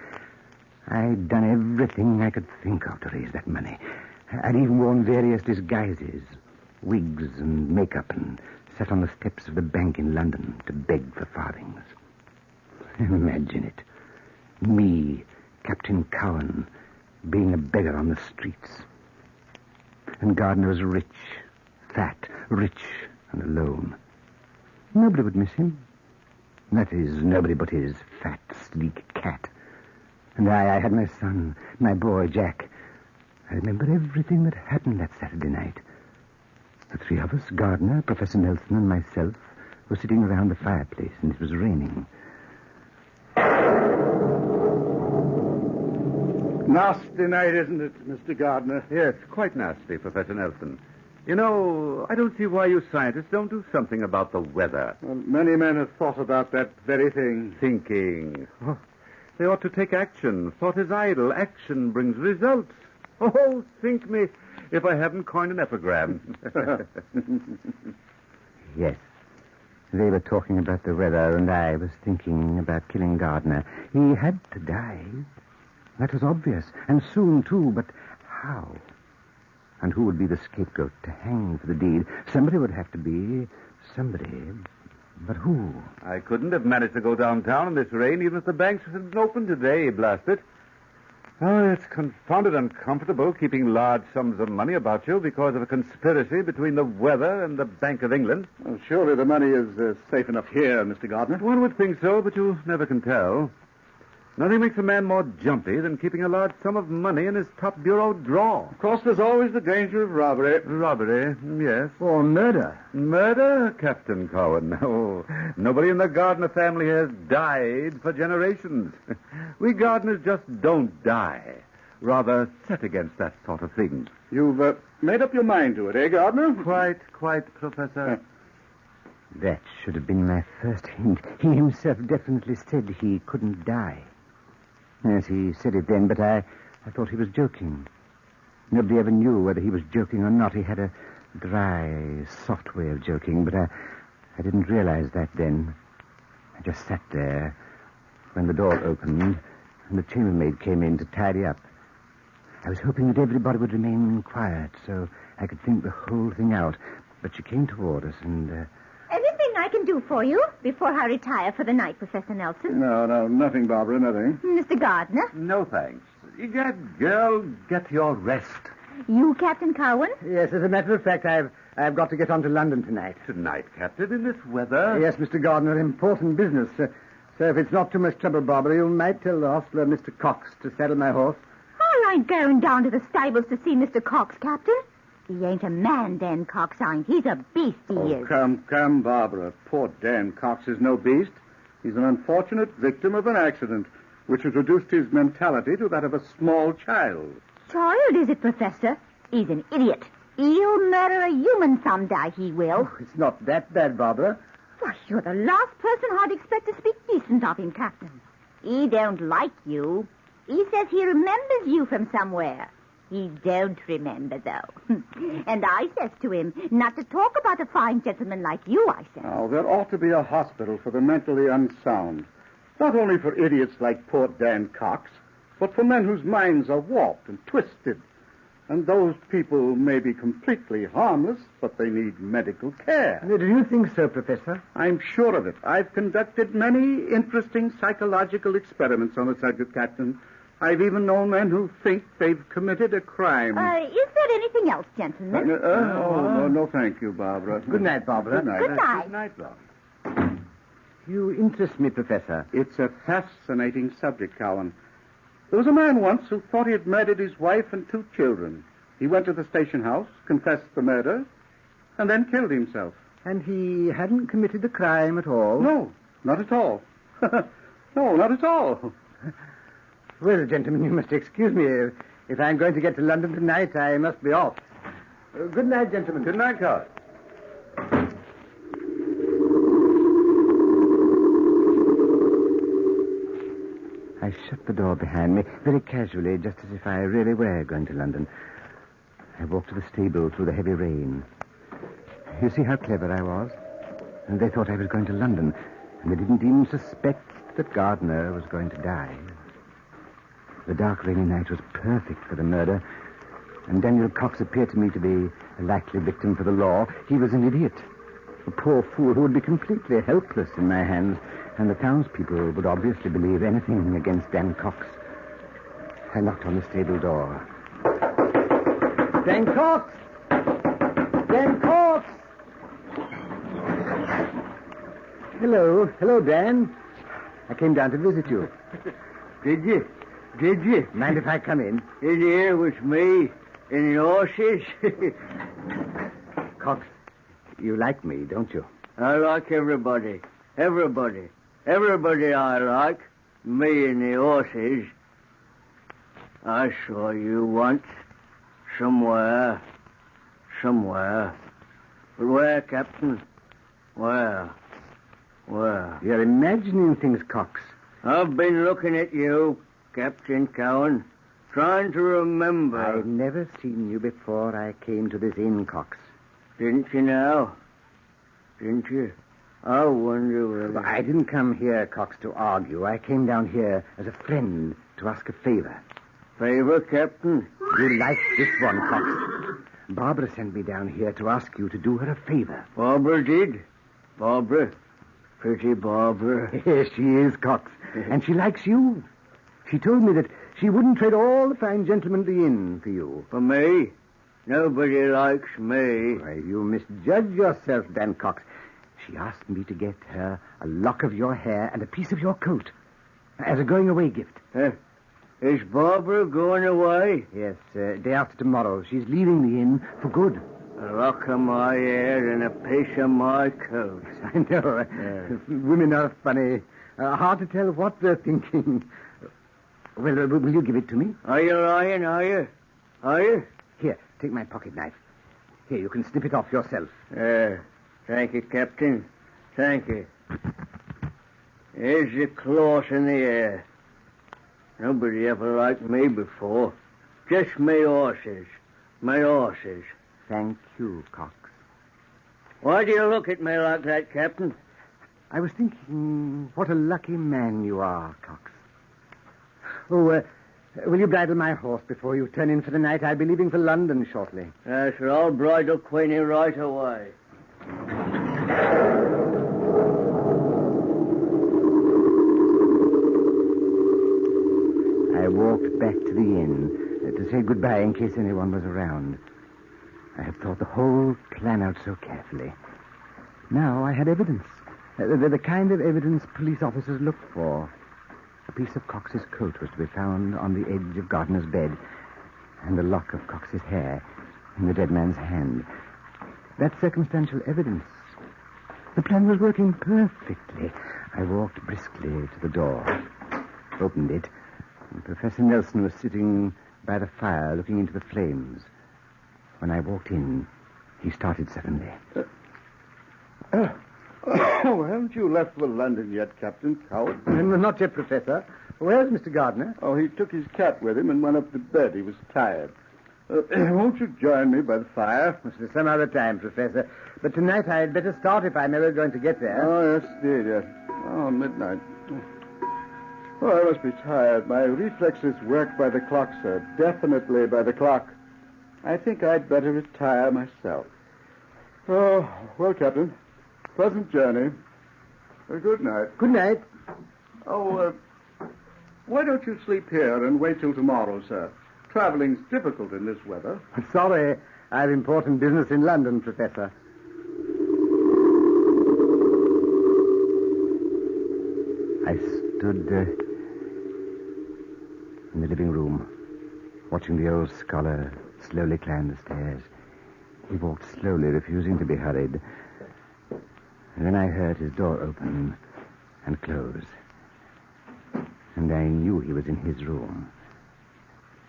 S6: I'd done everything I could think of to raise that money. I'd even worn various disguises, wigs and makeup, and sat on the steps of the bank in London to beg for farthings. Imagine it. Me, Captain Cowan, being a beggar on the streets. And Gardner was rich, fat, rich, and alone. Nobody would miss him. That is, nobody but his fat, sleek cat. And I had my son, my boy, Jack. I remember everything that happened that Saturday night. The 3 of us, Gardner, Professor Nelson, and myself, were sitting around the fireplace, and it was raining.
S7: Nasty night, isn't it, Mr. Gardner?
S1: Yes, quite nasty, Professor Nelson. You know, I don't see why you scientists don't do something about the weather.
S7: Well, many men have thought about that very thing.
S1: Thinking. Oh, they ought to take action. Thought is idle. Action brings results. Oh, think me if I haven't coined an epigram.
S6: Yes. They were talking about the weather, and I was thinking about killing Gardner. He had to die. That was obvious. And soon, too. But how? And who would be the scapegoat to hang for the deed? Somebody would have to be. Somebody. But who?
S1: I couldn't have managed to go downtown in this rain even if the banks had been open today, blast it. Oh, it's confounded uncomfortable keeping large sums of money about you because of a conspiracy between the weather and the Bank of England.
S7: Well, surely the money is safe enough here, Mr. Gardner.
S1: One would think so, but you never can tell. Nothing makes a man more jumpy than keeping a large sum of money in his top bureau drawer.
S7: Of course, there's always the danger of robbery.
S1: Robbery, yes.
S7: Or murder.
S1: Murder, Captain Cowan? No. Nobody in the Gardner family has died for generations. We Gardners just don't die. Rather set against that sort of thing.
S7: You've made up your mind to it, eh, Gardner?
S1: Quite, Professor.
S6: That should have been my first hint. He himself definitely said he couldn't die. Yes, he said it then, but I thought he was joking. Nobody ever knew whether he was joking or not. He had a dry, soft way of joking, but I didn't realize that then. I just sat there when the door opened and the chambermaid came in to tidy up. I was hoping that everybody would remain quiet so I could think the whole thing out. But she came toward us and...
S10: Anything I can do for you before I retire for the night, Professor Nelson?
S7: No, nothing, Barbara, nothing.
S10: Mr. Gardner?
S1: No, thanks. Girl, get your rest.
S10: You, Captain Cowan?
S6: Yes, as a matter of fact, I've got to get on to London tonight.
S1: Tonight, Captain, in this weather?
S6: Yes, Mr. Gardner, important business. So if it's not too much trouble, Barbara, you might tell the hostler, Mr. Cox, to saddle my horse.
S10: I ain't going down to the stables to see Mr. Cox, Captain. He ain't a man, Dan Cox ain't. He's a beast, he is.
S7: Come, Barbara. Poor Dan Cox is no beast. He's an unfortunate victim of an accident, which has reduced his mentality to that of a small child.
S10: Child, is it, Professor? He's an idiot. He'll murder a human someday, he will.
S6: Oh, it's not that bad, Barbara.
S10: Why, you're the last person I'd expect to speak decent of him, Captain. He don't like you. He says he remembers you from somewhere. He don't remember, though. And I says to him, not to talk about a fine gentleman like you, I says.
S7: Now, there ought to be a hospital for the mentally unsound. Not only for idiots like poor Dan Cox, but for men whose minds are warped and twisted. And those people may be completely harmless, but they need medical care.
S6: Do you think so, Professor?
S7: I'm sure of it. I've conducted many interesting psychological experiments on the subject, Captain. I've even known men who think they've committed a crime.
S10: Is there anything else, gentlemen?
S7: No, thank you, Barbara.
S6: Good night, Barbara.
S7: Good night.
S10: Good night.
S7: Good night, Barbara.
S6: You interest me, Professor.
S7: It's a fascinating subject, Cowan. There was a man once who thought he had murdered his wife and 2 children. He went to the station house, confessed the murder, and then killed himself.
S6: And he hadn't committed the crime at all?
S7: No, not at all. No, not at all.
S6: Well, gentlemen, you must excuse me. If I'm going to get to London tonight, I must be off. Good night, gentlemen.
S7: Good night, Cowan.
S6: I shut the door behind me, very casually, just as if I really were going to London. I walked to the stable through the heavy rain. You see how clever I was? And they thought I was going to London, and they didn't even suspect that Gardner was going to die. The dark, rainy night was perfect for the murder, and Daniel Cox appeared to me to be a likely victim for the law. He was an idiot, a poor fool who would be completely helpless in my hands, and the townspeople would obviously believe anything against Dan Cox. I knocked on the stable door. Dan Cox! Dan Cox! Hello, Dan. I came down to visit you.
S9: Did you?
S6: Mind if I come in?
S9: In here with me in the horses?
S6: Cox, you like me, don't you?
S9: I like everybody. Everybody I like. Me and the horses. I saw you once. Somewhere. But where, Captain? Where?
S6: You're imagining things, Cox.
S9: I've been looking at you, Captain Cowan, trying to remember.
S6: I've never seen you before I came to this inn, Cox.
S9: Didn't you now? Didn't you? I wonder whether...
S6: I didn't come here, Cox, to argue. I came down here as a friend to ask a favor.
S9: Favor, Captain?
S6: You like this one, Cox. Barbara sent me down here to ask you to do her a favor.
S9: Barbara did? Barbara? Pretty Barbara.
S6: Yes, she is, Cox. And she likes you. She told me that she wouldn't trade all the fine gentlemen at the inn for you.
S9: For me? Nobody likes me.
S6: Why, you misjudge yourself, Dan Cox. She asked me to get her a lock of your hair and a piece of your coat as a going-away gift.
S9: Is Barbara going away?
S6: Yes, day after tomorrow. She's leaving the inn for good.
S9: A lock of my hair and a piece of my coat.
S6: I know. Women are funny. Hard to tell what they're thinking. Well, will you give it to me?
S9: Are you lying, are you?
S6: Here, take my pocket knife. Here, you can snip it off yourself.
S9: Thank you, Captain. Thank you. Here's your claws in the air. Nobody ever liked me before. Just my horses.
S6: Thank you, Cox.
S9: Why do you look at me like that, Captain?
S6: I was thinking what a lucky man you are, Cox. Oh, will you bridle my horse before you turn in for the night? I'll be leaving for London shortly.
S9: Yes, I'll bridle Queenie right away.
S6: I walked back to the inn to say goodbye in case anyone was around. I had thought the whole plan out so carefully. Now I had evidence. The kind of evidence police officers look for. A piece of Cox's coat was to be found on the edge of Gardner's bed, and a lock of Cox's hair in the dead man's hand. That's circumstantial evidence. The plan was working perfectly. I walked briskly to the door, opened it, and Professor Nelson was sitting by the fire looking into the flames. When I walked in, he started suddenly.
S7: Haven't you left for London yet, Captain Cowan?
S6: Not yet, Professor. Where's Mr. Gardner?
S7: Oh, he took his cat with him and went up to bed. He was tired. Won't you join me by the fire?
S6: Some other time, Professor. But tonight I'd better start if I'm ever going to get there.
S7: Oh, yes, dear, yes. Oh, midnight. Oh, I must be tired. My reflexes work by the clock, sir. Definitely by the clock. I think I'd better retire myself. Oh, well, Captain. Pleasant journey. Good night.
S6: Good night.
S7: Oh, why don't you sleep here and wait till tomorrow, sir? Traveling's difficult in this weather.
S6: Sorry, I have important business in London, Professor. I stood in the living room, watching the old scholar slowly climb the stairs. He walked slowly, refusing to be hurried. And then I heard his door open and close. And I knew he was in his room.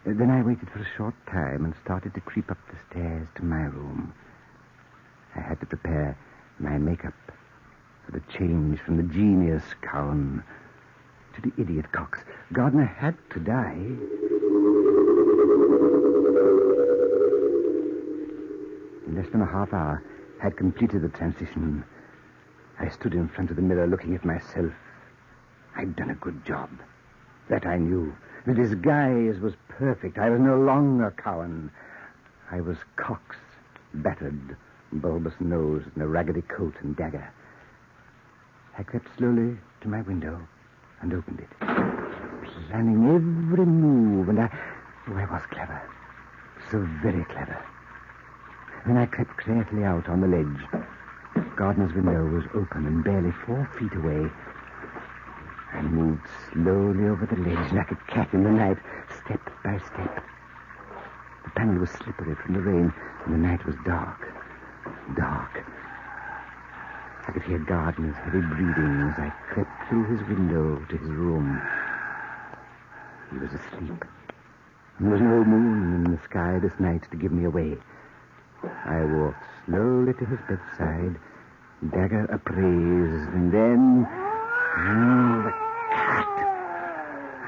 S6: Then I waited for a short time and started to creep up the stairs to my room. I had to prepare my makeup for the change from the genius Cowan to the idiot Cox. Gardner had to die. In less than a half hour, I had completed the transition. I stood in front of the mirror looking at myself. I'd done a good job. That I knew. The disguise was perfect. I was no longer Cowan. I was Cox, battered, bulbous nose, and a raggedy coat and dagger. I crept slowly to my window and opened it, planning every move, and I was clever. So very clever. Then I crept carefully out on the ledge. Gardner's window was open and barely 4 feet away. I moved slowly over the ledge like a cat in the night, step by step. The panel was slippery from the rain, and the night was dark. Dark. I could hear Gardner's heavy breathing as I crept through his window to his room. He was asleep. There was no moon in the sky this night to give me away. I walked slowly to his bedside, dagger upraised, and then... Oh, the cat.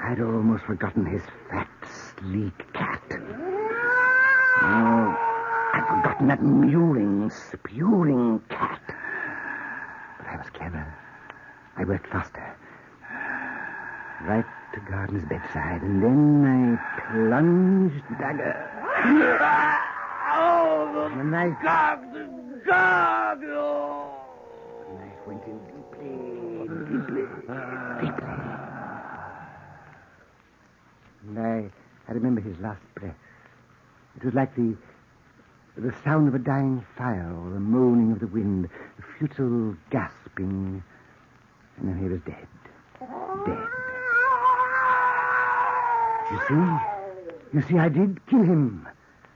S6: I'd almost forgotten his fat, sleek cat. Oh, I'd forgotten that mewling, spewing cat. But I was clever. I worked faster. Right to Gardner's bedside, and then I plunged the dagger. And the knife... The knife went in deeply. And I remember his last breath. It was like the sound of a dying fire or the moaning of the wind, the futile gasping. And then he was dead. Dead. You see, I did kill him.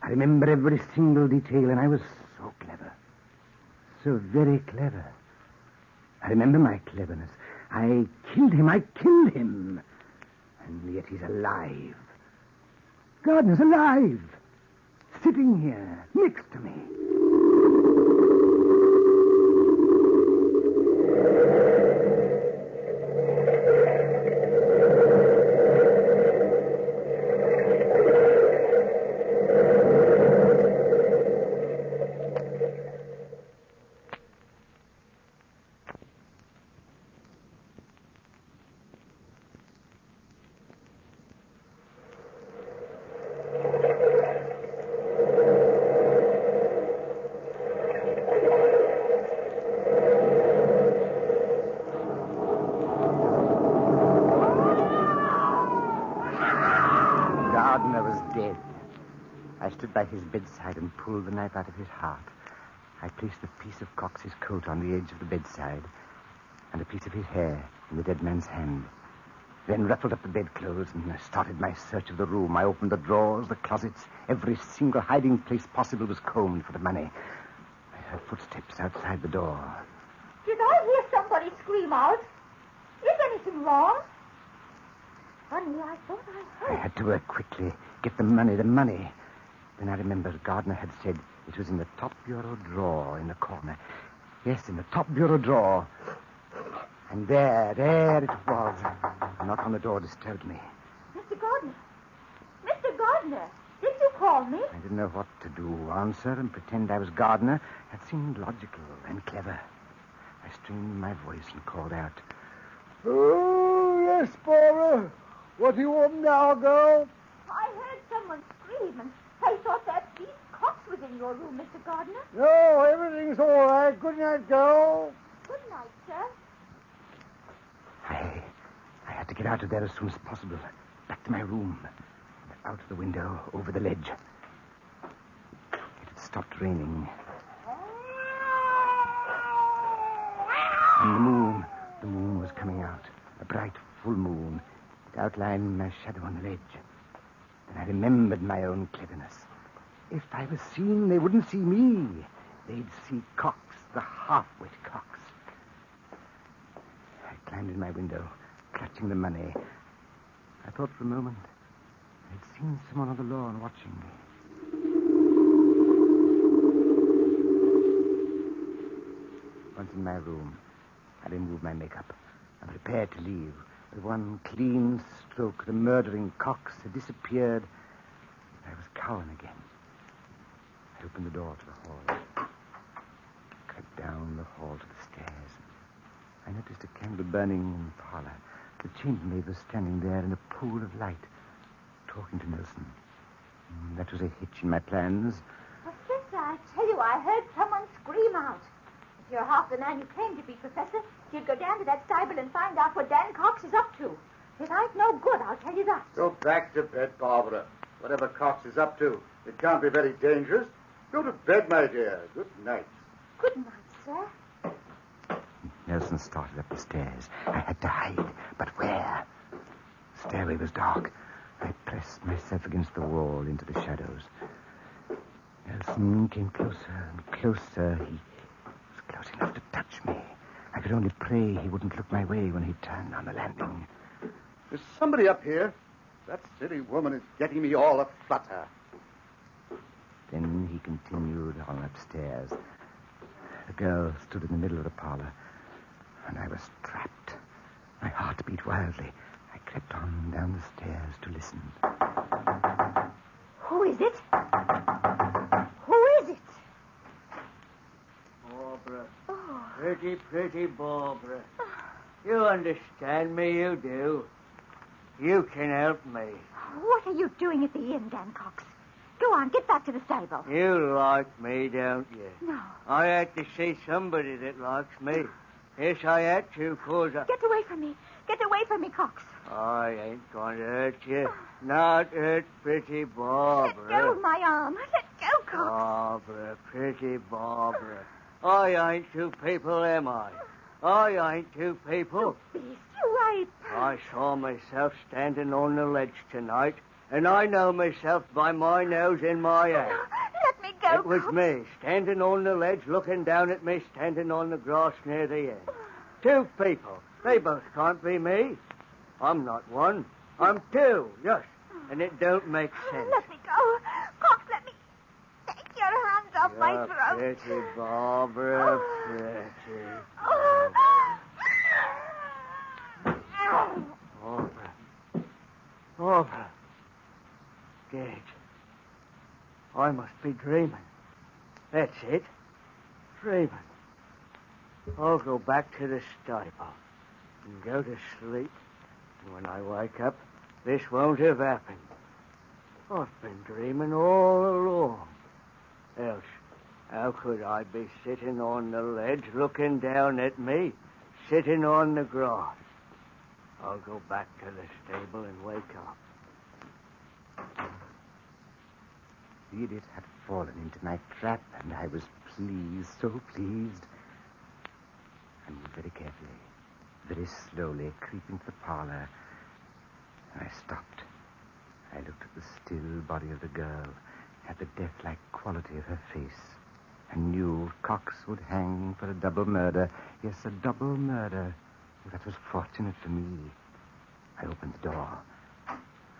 S6: I remember every single detail, and I was so clever. So very clever. I remember my cleverness. I killed him. And yet he's alive. Gardner's alive. Sitting here, next to me. Dead. I stood by his bedside and pulled the knife out of his heart. I placed a piece of Cox's coat on the edge of the bedside and a piece of his hair in the dead man's hand. Then ruffled up the bedclothes and I started my search of the room. I opened the drawers, the closets. Every single hiding place possible was combed for the money. I heard footsteps outside the door.
S10: Did I hear somebody scream out? Is anything wrong? Funny, I thought I heard.
S6: I had to work quickly. Get the money. Then I remembered Gardner had said it was in the top bureau drawer in the corner. Yes, in the top bureau drawer. And there it was. A knock on the door disturbed me.
S10: Mr. Gardner, did you call me?
S6: I didn't know what to do. Answer and pretend I was Gardner. That seemed logical and clever. I strained my voice and called out, "Oh,
S22: Yes, Barbara. What do you want now, girl?
S10: I heard someone scream, and I thought that beast Cox was in your room, Mr. Gardner.
S22: No, everything's all right. Good night, girl.
S10: Good night, sir.
S6: I had to get out of there as soon as possible. Back to my room. Out of the window, over the ledge. It had stopped raining. And the moon was coming out. A bright, full moon. It outlined my shadow on the ledge. Then I remembered my own cleverness. If I was seen, they wouldn't see me. They'd see Cox, the half-wit Cox. I climbed in my window, clutching the money. I thought for a moment I'd seen someone on the lawn watching me. Once in my room, I removed my makeup and prepared to leave. With one clean stroke, the murdering Cox had disappeared. I was Cowan again. I opened the door to the hall. Crept down the hall to the stairs. I noticed a candle burning in the parlor. The chambermaid was standing there in a pool of light, talking to Nelson. That was a hitch in my plans.
S10: Professor, I tell you, I heard someone scream out. If you're half the man you claim to be, Professor, you'd go down to that stable and find out what Dan Cox is up to. It ain't no good, I'll tell you that.
S7: Go back to bed, Barbara. Whatever Cox is up to, it can't be very dangerous. Go to bed, my dear. Good night.
S10: Good night, sir.
S6: Nelson started up the stairs. I had to hide, but where? The stairway was dark. I pressed myself against the wall into the shadows. Nelson came closer and closer. He was close enough to touch me. I could only pray he wouldn't look my way when he turned on the landing.
S7: There's somebody up here. That silly woman is getting me all aflutter.
S6: Then he continued on upstairs. The girl stood in the middle of the parlor, and I was trapped. My heart beat wildly. I crept on down the stairs to listen.
S10: Who is it? Who is it?
S9: Barbara. Pretty, pretty Barbara. You understand me, you do. You can help me.
S10: What are you doing at the inn, Dan Cox? Go on, get back to the stable.
S9: You like me, don't you?
S10: No.
S9: I had to see somebody that likes me. Yes, I had to, cause I...
S10: Get away from me. Get away from me, Cox.
S9: I ain't going to hurt you. Not hurt pretty Barbara.
S10: Let go of my arm. Let go, Cox.
S9: Barbara, pretty Barbara. I ain't two people, am I? I ain't two people.
S10: Beast, you right.
S9: I saw myself standing on the ledge tonight, and I know myself by my nose and my hand.
S10: Let me go,
S9: It was
S10: Cox.
S9: me, standing on the ledge, looking down at me, standing on the grass near the end. Two people. They both can't be me. I'm not one. I'm two, yes. And it don't make sense.
S10: Let me go. Cox, let me... Take your hands off my throat.
S9: Pretty Barbara, pretty. Barbara. Barbara. Dead. I must be dreaming. That's it. Dreaming. I'll go back to the stable and go to sleep. And when I wake up, this won't have happened. I've been dreaming all along. Else, how could I be sitting on the ledge looking down at me, sitting on the grass? I'll go back to the stable and wake up.
S6: The idiot had fallen into my trap, and I was pleased, so pleased. I moved very carefully, very slowly, creeping to the parlor, and I stopped. I looked at the still body of the girl, at the death-like quality of her face, and knew Cox would hang for a double murder. Yes, a double murder. That was fortunate for me. I opened the door,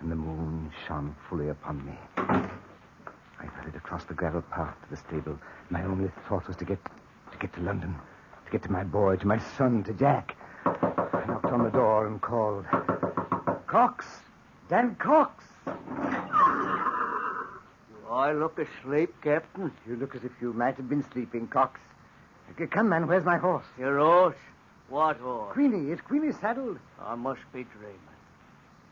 S6: and the moon shone fully upon me. I hurried across the gravel path to the stable. My only thought was to get to London, to get to my boy, to my son, to Jack. I knocked on the door and called, Cox! Dan Cox!
S9: Do I look asleep, Captain?
S6: You look as if you might have been sleeping, Cox. Okay, come, man, where's my horse?
S9: Your horse? What horse?
S6: Queenie. Is Queenie saddled?
S9: I must be dreaming.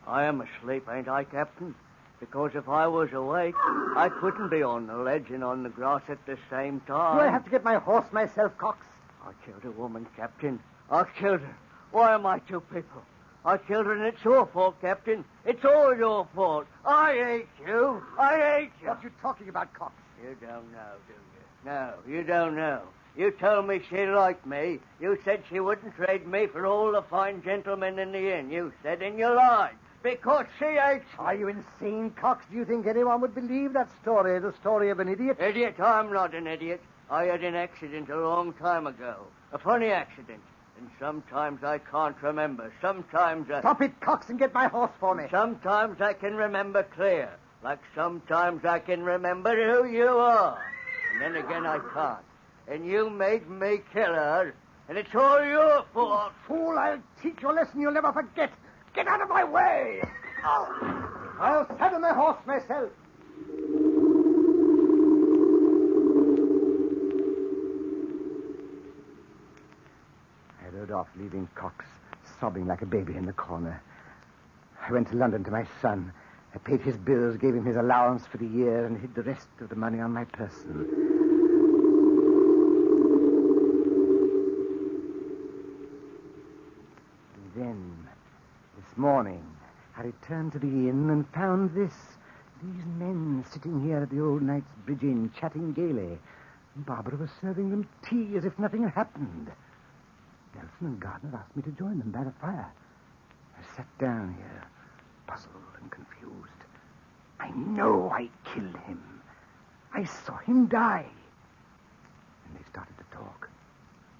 S9: I am asleep, ain't I, Captain? Because if I was awake, I couldn't be on the ledge and on the grass at the same time.
S6: Do I have to get my horse myself, Cox?
S9: I killed a woman, Captain. I killed her. Why am I two people? I killed her, and it's your fault, Captain. It's all your fault. I hate you. I hate you.
S6: What are you talking about, Cox?
S9: You don't know, do you? No, you don't know. You told me she liked me. You said she wouldn't trade me for all the fine gentlemen in the inn. You said, and you lied. Because she hates me.
S6: Are you insane, Cox? Do you think anyone would believe that story, the story of an idiot?
S9: Idiot? I'm not an idiot. I had an accident a long time ago. A funny accident. And sometimes I can't remember. Sometimes I...
S6: Stop it, Cox, and get my horse for me.
S9: Sometimes I can remember clear. Like sometimes I can remember who you are. And then again I can't. And you made me kill her. And it's all your fault.
S6: Fool, I'll teach you a lesson you'll never forget. Get out of my way! Oh, I'll saddle my horse myself. I rode off, leaving Cox sobbing like a baby in the corner. I went to London to my son. I paid his bills, gave him his allowance for the year, and hid the rest of the money on my person. And then, this morning, I returned to the inn and found these men sitting here at the old Knight's Bridge Inn, chatting gaily. Barbara was serving them tea as if nothing had happened. Nelson and Gardner asked me to join them by the fire. I sat down here, puzzled and confused. I know I killed him. I saw him die. And they started to talk.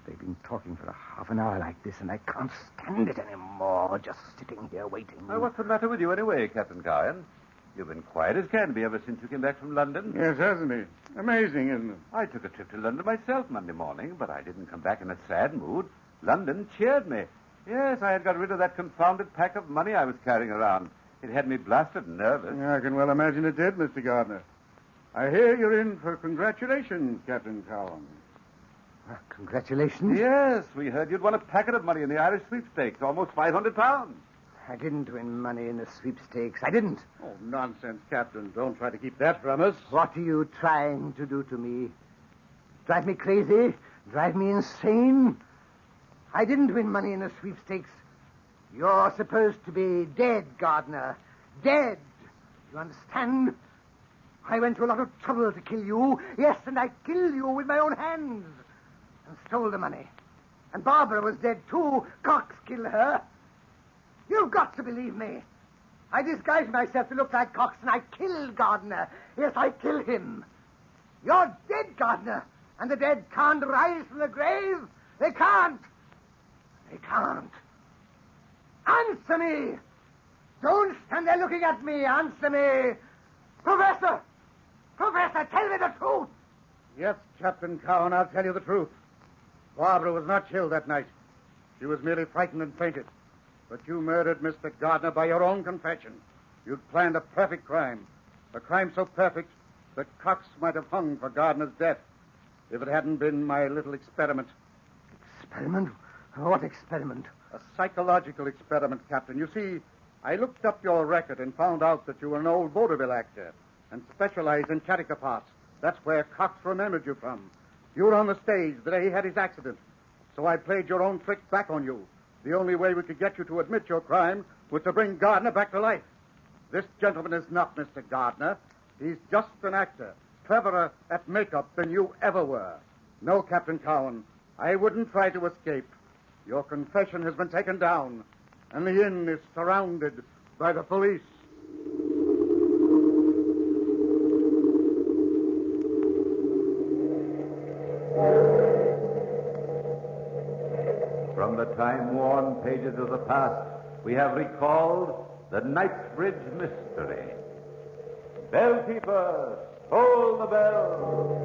S6: They've been talking for a half an hour like this, and I can't stand it anymore, just sitting here waiting.
S1: Well, what's the matter with you anyway, Captain Cowan? You've been quiet as can be ever since you came back from London.
S7: Yes, hasn't he? Amazing, isn't it?
S1: I took a trip to London myself Monday morning, but I didn't come back in a sad mood. London cheered me. Yes, I had got rid of that confounded pack of money I was carrying around. It had me blasted nervous.
S7: Yeah, I can well imagine it did, Mr. Gardner. I hear you're in for congratulations, Captain Cowan.
S6: Congratulations?
S1: Yes, we heard you'd won a packet of money in the Irish sweepstakes, almost £500.
S6: I didn't win money in the sweepstakes. I didn't.
S7: Oh, nonsense, Captain. Don't try to keep that from us.
S6: What are you trying to do to me? Drive me crazy? Drive me insane? I didn't win money in the sweepstakes. You're supposed to be dead, Gardner. Dead. You understand? I went to a lot of trouble to kill you. Yes, and I killed you with my own hands. And stole the money. And Barbara was dead, too. Cox killed her. You've got to believe me. I disguised myself to look like Cox, and I killed Gardner. Yes, I killed him. You're dead, Gardner. And the dead can't rise from the grave. They can't. They can't. Answer me. Don't stand there looking at me. Answer me. Professor! Professor, tell me the truth.
S7: Yes, Captain Cowan, I'll tell you the truth. Barbara was not killed that night. She was merely frightened and fainted. But you murdered Mr. Gardner by your own confession. You'd planned a perfect crime. A crime so perfect that Cox might have hung for Gardner's death if it hadn't been my little experiment.
S6: Experiment? What experiment?
S7: A psychological experiment, Captain. You see, I looked up your record and found out that you were an old vaudeville actor and specialized in character parts. That's where Cox remembered you from. You were on the stage the day he had his accident. So I played your own trick back on you. The only way we could get you to admit your crime was to bring Gardner back to life. This gentleman is not Mr. Gardner. He's just an actor, cleverer at makeup than you ever were. No, Captain Cowan, I wouldn't try to escape. Your confession has been taken down, and the inn is surrounded by the police.
S1: From the time-worn pages of the past, we have recalled the Knightsbridge mystery. Bellkeeper, toll the bell.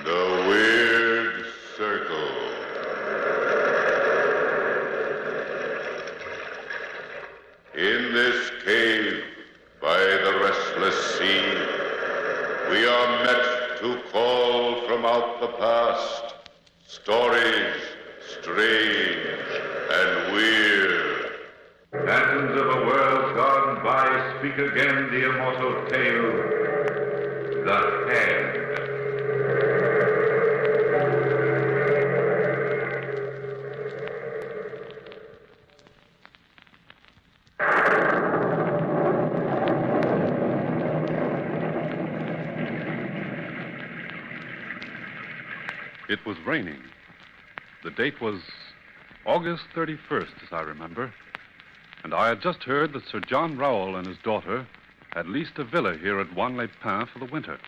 S13: The Weird Circle.
S1: strange and weird. Phantoms of a world gone by speak again the immortal tale, The Hand.
S13: It was raining. The date was August 31st, as I remember. And I had just heard that Sir John Rowell and his daughter had leased a villa here at Wanley-Pin for the winter.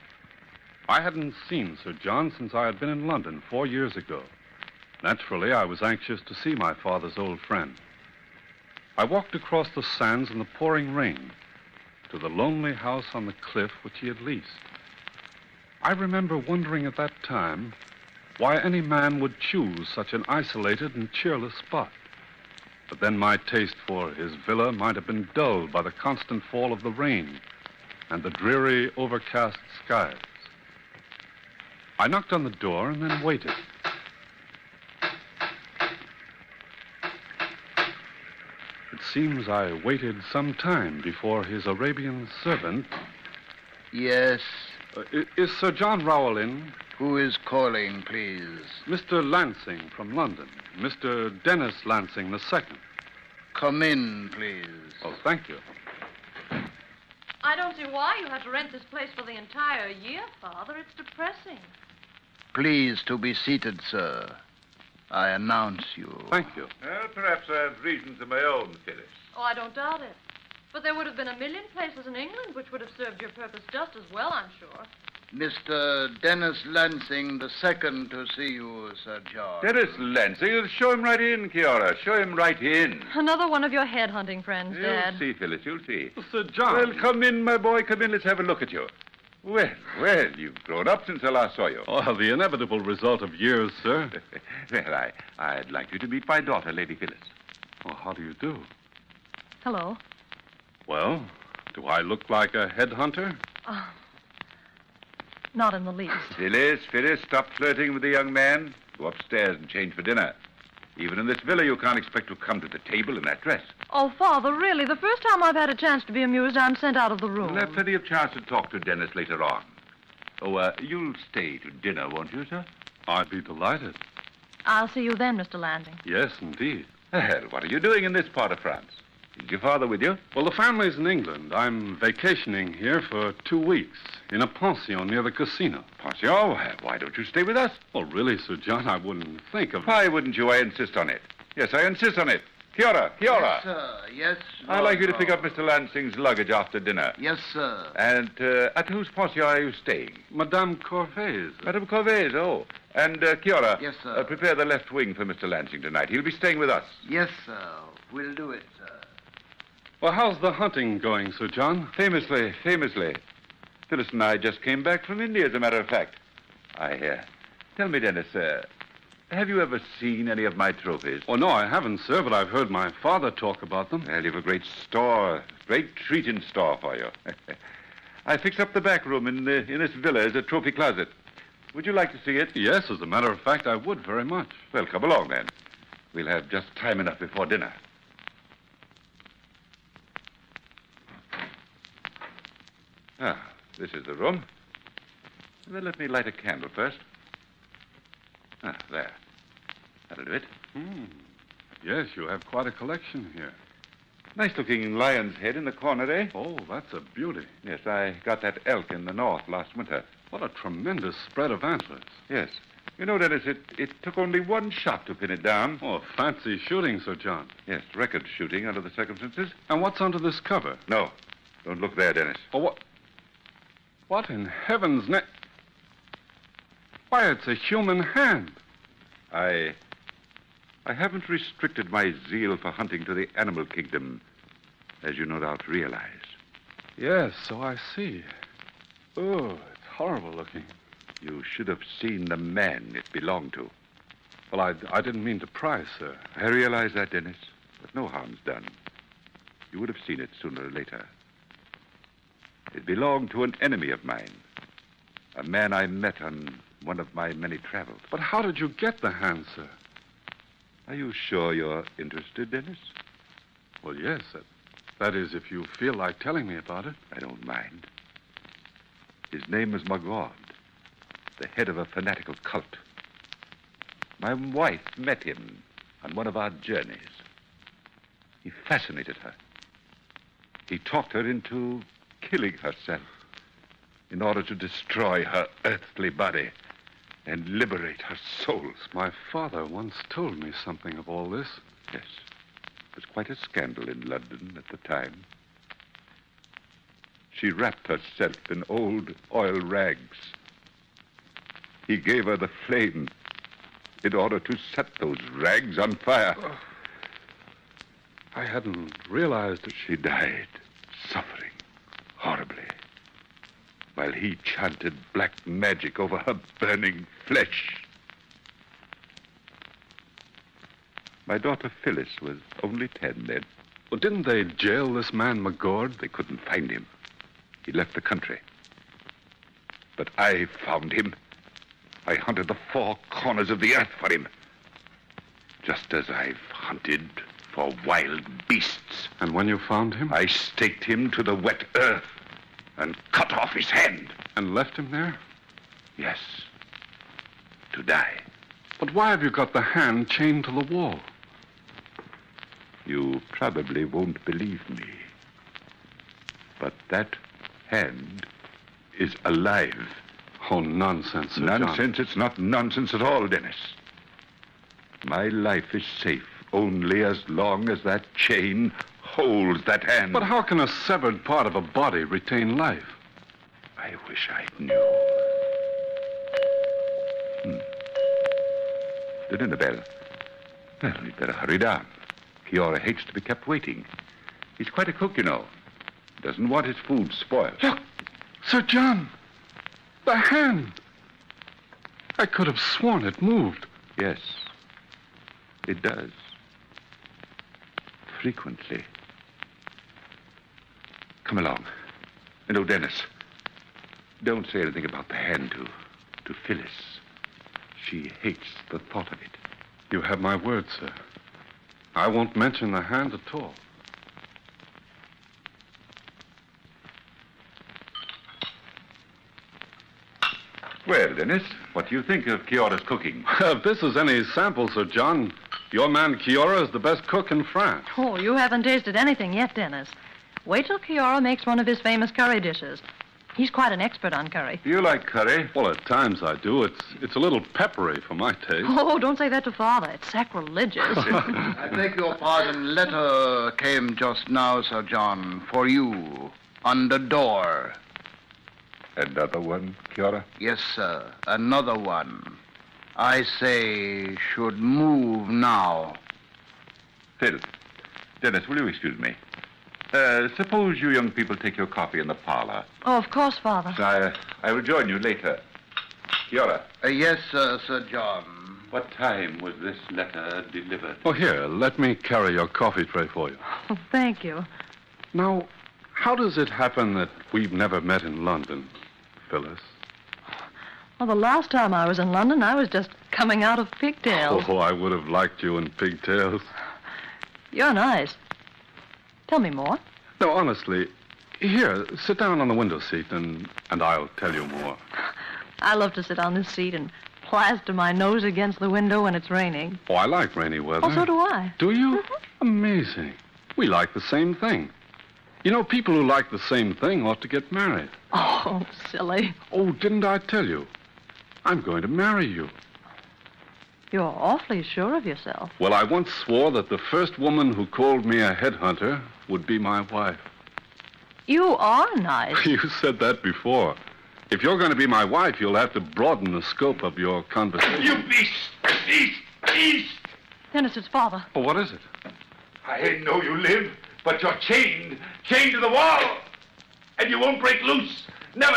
S13: I hadn't seen Sir John since I had been in London 4 years ago. Naturally, I was anxious to see my father's old friend. I walked across the sands in the pouring rain to the lonely house on the cliff which he had leased. I remember wondering at that time why any man would choose such an isolated and cheerless spot. But then my taste for his villa might have been dulled by the constant fall of the rain and the dreary, overcast skies. I knocked on the door and then waited. It seems I waited some time before his Arabian servant...
S15: Yes?
S13: Is Sir John Rowell in?
S15: Who is calling, please?
S13: Mr. Lansing from London. Mr. Dennis Lansing II.
S15: Come in, please.
S13: Oh, thank you.
S18: I don't see why you have to rent this place for the entire year, Father. It's depressing.
S15: Please to be seated, sir. I announce you.
S13: Thank you.
S1: Well, perhaps I have reasons of my own, Phyllis.
S18: Oh, I don't doubt it. But there would have been a million places in England which would have served your purpose just as well, I'm sure.
S15: Mr. Dennis Lansing II to see you, Sir John.
S1: Dennis Lansing? Show him right in, Kiara. Show him right in.
S18: Another one of your headhunting friends, Dad.
S1: You'll see, Phyllis, you'll see.
S13: Sir John.
S1: Well, come in, my boy. Come in. Let's have a look at you. Well, you've grown up since I last saw you.
S13: Oh, the inevitable result of years, sir.
S1: Well, I'd like you to meet my daughter, Lady Phyllis.
S13: Oh, how do you do?
S18: Hello.
S13: Well, do I look like a headhunter?
S18: Not in the least.
S1: Phyllis, stop flirting with the young man. Go upstairs and change for dinner. Even in this villa, you can't expect to come to the table in that dress.
S18: Oh, Father, really, the first time I've had a chance to be amused, I'm sent out of the room.
S1: We'll have plenty of chance to talk to Dennis later on. Oh, you'll stay to dinner, won't you, sir?
S13: I'd be delighted.
S18: I'll see you then, Mr. Lansing.
S13: Yes, indeed.
S1: Well, what are you doing in this part of France? Is your father with you?
S13: Well, the family's in England. I'm vacationing here for 2 weeks in a pension near the casino.
S1: Pension? Why don't you stay with us?
S13: Well, really, Sir John, I wouldn't think of...
S1: Why wouldn't you? I insist on it. Yes, I insist on it. Kiara.
S15: Yes, sir. Yes,
S1: I'd like you to pick up Mr. Lansing's luggage after dinner.
S15: Yes, sir.
S1: And at whose pension are you staying?
S13: Madame Corvay's.
S1: Madame Corvay's, oh. And, Kiara.
S15: Yes, sir.
S1: Prepare the left wing for Mr. Lansing tonight. He'll be staying with us.
S15: Yes, sir. We'll do it, sir.
S13: Well, how's the hunting going, Sir John?
S1: Famously. Phyllis and I just came back from India, as a matter of fact. Tell me, Dennis, have you ever seen any of my trophies?
S13: Oh, no, I haven't, sir, but I've heard my father talk about them.
S1: Well, you've a great treat in store for you. I fixed up the back room in this villa as a trophy closet. Would you like to see it?
S13: Yes, as a matter of fact, I would very much.
S1: Well, come along, then. We'll have just time enough before dinner. This is the room. Then let me light a candle first. There. That'll do it.
S13: Yes, you have quite a collection here.
S1: Nice-looking lion's head in the corner, eh?
S13: Oh, that's a beauty.
S1: Yes, I got that elk in the north last winter.
S13: What a tremendous spread of antlers.
S1: Yes. You know, Dennis, it took only one shot to pin it down.
S13: Oh, fancy shooting, Sir John.
S1: Yes, record shooting under the circumstances.
S13: And what's under this cover?
S1: No. Don't look there, Dennis.
S13: Oh, what? What in heaven's name? Why, it's a human hand.
S1: I haven't restricted my zeal for hunting to the animal kingdom, as you no doubt realize.
S13: Yes, so I see. Oh, it's horrible looking.
S1: You should have seen the man it belonged to.
S13: Well, I didn't mean to pry, sir.
S1: I realize that, Dennis, but no harm's done. You would have seen it sooner or later. It belonged to an enemy of mine, a man I met on one of my many travels.
S13: But how did you get the hand, sir?
S14: Are you sure you're interested, Dennis?
S13: Well, yes. That is, if you feel like telling me about it.
S14: I don't mind. His name is Magord, the head of a fanatical cult. My wife met him on one of our journeys. He fascinated her. He talked her into killing herself in order to destroy her earthly body and liberate her soul.
S13: My father once told me something of all this.
S14: Yes. It was quite a scandal in London at the time. She wrapped herself in old oil rags. He gave her the flame in order to set those rags on fire.
S13: Oh. I hadn't realized that
S14: she died, suffering horribly, while he chanted black magic over her burning flesh. My daughter Phyllis was only 10 then.
S13: Well, didn't they jail this man, Magord?
S14: They couldn't find him. He left the country. But I found him. I hunted the 4 corners of the earth for him. Just as I've hunted for wild beasts.
S13: And when you found him?
S14: I staked him to the wet earth and cut off his hand.
S13: And left him there?
S14: Yes. To die.
S13: But why have you got the hand chained to the wall?
S14: You probably won't believe me. But that hand is alive.
S13: Oh, nonsense, Sir
S14: Nonsense?
S13: John.
S14: It's not nonsense at all, Dennis. My life is safe only as long as that chain holds that hand.
S13: But how can a severed part of a body retain life?
S14: I wish I knew. The dinner bell. Well, we'd better hurry down. Kiora hates to be kept waiting. He's quite a cook, you know. Doesn't want his food spoiled.
S13: Look, Sir John. The hand. I could have sworn it moved.
S14: Yes, it does. Frequently. Come along. And, oh, Dennis, don't say anything about the hand to Phyllis. She hates the thought of it.
S13: You have my word, sir. I won't mention the hand at all.
S14: Well, Dennis, what do you think of Kiora's cooking?
S13: If this is any sample, Sir John, your man Kiora is the best cook in France.
S18: Oh, you haven't tasted anything yet, Dennis. Wait till Kiora makes one of his famous curry dishes. He's quite an expert on curry.
S14: Do you like curry?
S13: Well, at times I do. It's a little peppery for my taste.
S18: Oh, don't say that to Father. It's sacrilegious.
S15: I beg your pardon. Letter came just now, Sir John, for you, on the door.
S14: Another one, Kiora?
S15: Yes, sir. Another one. I say should move now.
S14: Phil. Dennis, will you excuse me? Suppose you young people take your coffee in the parlor.
S18: Oh, of course, Father.
S14: I will join you later. Kiora.
S15: Yes, Sir John.
S14: What time was this letter delivered?
S13: Oh, here, let me carry your coffee tray for you.
S18: Oh, thank you.
S13: Now, how does it happen that we've never met in London, Phyllis?
S18: Well, the last time I was in London, I was just coming out of pigtails.
S13: Oh, I would have liked you in pigtails.
S18: You're nice. Tell me more.
S13: No, honestly, here, sit down on the window seat and I'll tell you more.
S18: I love to sit on this seat and plaster my nose against the window when it's raining.
S13: Oh, I like rainy weather.
S18: Oh, so do I.
S13: Do you? Amazing. We like the same thing. You know, people who like the same thing ought to get married.
S18: Oh, silly.
S13: Oh, didn't I tell you? I'm going to marry you.
S18: You're awfully sure of yourself.
S13: Well, I once swore that the first woman who called me a headhunter would be my wife.
S18: You are nice.
S13: You said that before. If you're going to be my wife, you'll have to broaden the scope of your conversation.
S14: You beast!
S18: Dennis, it's Father.
S13: Oh, what is it?
S14: I know you live, but you're chained to the wall. And you won't break loose. Never!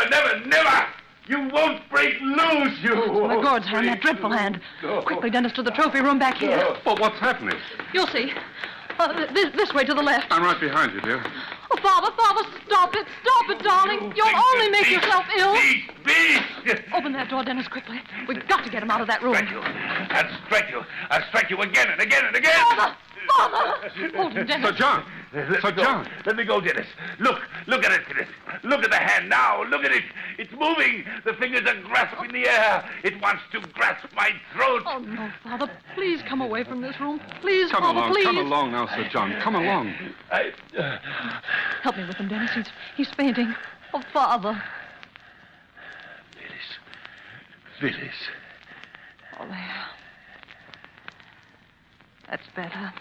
S14: You won't break loose, you
S18: My Gord's hand, that dreadful hand.
S14: No.
S18: Quickly, Dennis, to the trophy room back here.
S13: Well, what's happening?
S18: You'll see. This way to the left.
S13: I'm right behind you, dear.
S18: Oh, Father, stop it, darling. You'll only make yourself ill.
S14: Beast!
S18: Open that door, Dennis, quickly. We've got to get him out of that room.
S14: I'll strike you again and again and again.
S18: Father! Hold him, Dennis.
S14: Sir John. Let me go, Dennis. Look at it, Dennis. Look at the hand now. Look at it. It's moving. The fingers are grasping the air. It wants to grasp my throat.
S18: Oh, no, Father. Please come away from this room. Please,
S13: Come
S18: Father,
S13: along,
S18: please.
S13: come along now, Sir John. Come along.
S18: Help me with him, Dennis. He's fainting. Oh, Father.
S14: Phyllis.
S18: Oh, there. That's better.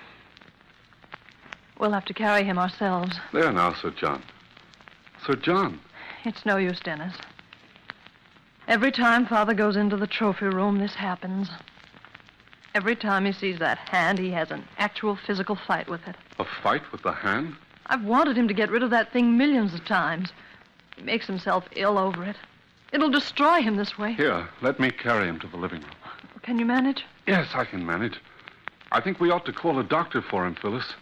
S18: We'll have to carry him ourselves.
S13: There now, Sir John. Sir John.
S18: It's no use, Dennis. Every time Father goes into the trophy room, this happens. Every time he sees that hand, he has an actual physical fight with it.
S13: A fight with the hand?
S18: I've wanted him to get rid of that thing millions of times. He makes himself ill over it. It'll destroy him this way.
S13: Here, let me carry him to the living room.
S18: Can you manage?
S13: Yes, I can manage. I think we ought to call a doctor for him, Phyllis.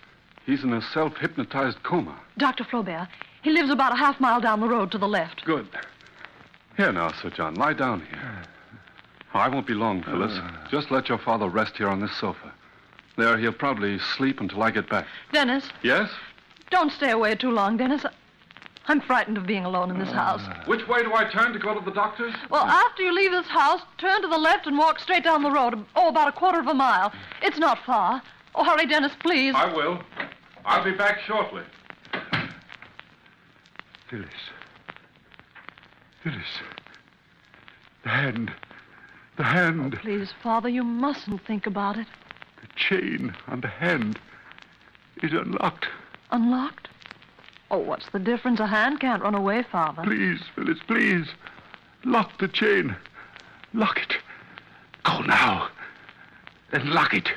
S13: He's in a self-hypnotized coma.
S18: Dr. Flaubert. He lives about a half-mile down the road to the left.
S13: Good. Here now, Sir John. Lie down here. Oh, I won't be long, Phyllis. Just let your father rest here on this sofa. There, he'll probably sleep until I get back.
S18: Dennis.
S13: Yes?
S18: Don't stay away too long, Dennis. I'm frightened of being alone in this house.
S13: Which way do I turn to go to the doctor's?
S18: Well, after you leave this house, turn to the left and walk straight down the road. Oh, about a quarter of a mile. It's not far. Oh, hurry, Dennis, please.
S13: I will. I'll be back shortly.
S7: Phyllis. The hand.
S18: Oh, please, Father, you mustn't think about it.
S7: The chain on the hand is unlocked.
S18: Unlocked? Oh, what's the difference? A hand can't run away, Father.
S7: Please, Phyllis, please. Lock the chain. Lock it. Go now. And lock it.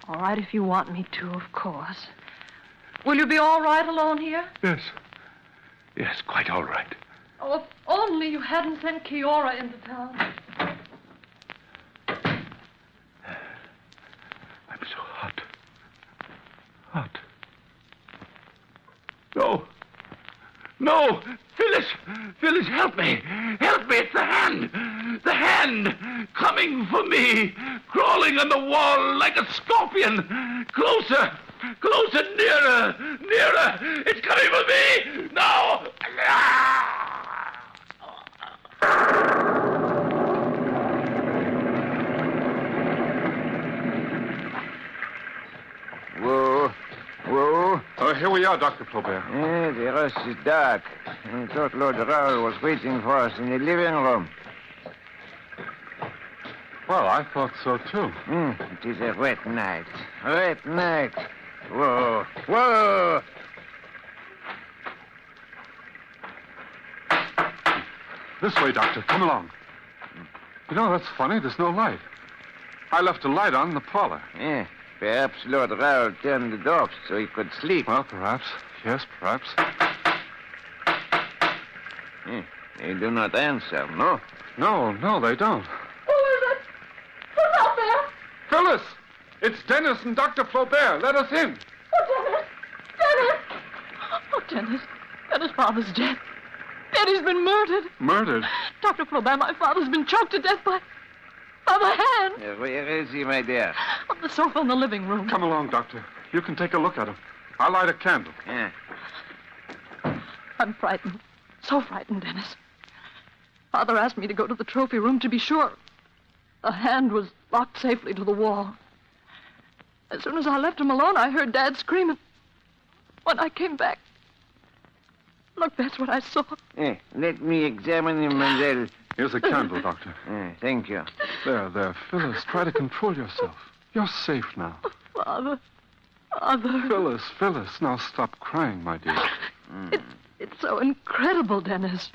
S18: All right, if you want me to, of course. Will you be all right alone here?
S7: Yes. Yes, quite all right.
S18: Oh, if only you hadn't sent Kiora into town.
S7: I'm so hot. Hot. No. No! Phyllis, help me! Help me! It's the hand! The hand! Coming for me! Crawling on the wall like a scorpion! Closer! Closer! Nearer! Nearer! It's coming for me! Now!
S9: Whoa.
S13: Here we are, Dr. Flaubert.
S9: The rest is dark. I thought Lord Raoul was waiting for us in the living room.
S13: Well, I thought so, too.
S9: It is a wet night. Wet night. Whoa.
S13: This way, Doctor. Come along. You know, that's funny. There's no light. I left a light on in the parlor.
S9: Yeah. Perhaps Lord Raoul turned it off so he could sleep.
S13: Well, perhaps. Yes, perhaps.
S9: They do not answer, no?
S13: No, they don't.
S18: Who is it? Who's out there?
S13: Phyllis! It's Dennis and Dr. Flaubert. Let us in.
S18: Oh, Dennis! Oh, Dennis. Dennis' father's dead. He's been murdered.
S13: Murdered?
S18: Dr. Flaubert, my father's been choked to death by the hand.
S9: Where is he, my dear?
S18: On the sofa in the living room.
S13: Come along, Doctor. You can take a look at him. I'll light a candle.
S9: Yeah.
S18: I'm frightened. So frightened, Dennis. Father asked me to go to the trophy room to be sure. The hand was locked safely to the wall. As soon as I left him alone, I heard Dad screaming. When I came back, look, that's what I saw.
S9: Let me examine him, mademoiselle.
S13: Here's a candle, Doctor.
S9: Thank you.
S13: There. Phyllis, try to control yourself. You're safe now.
S18: Father.
S13: Phyllis, now stop crying, my dear.
S18: It's so incredible, Dennis.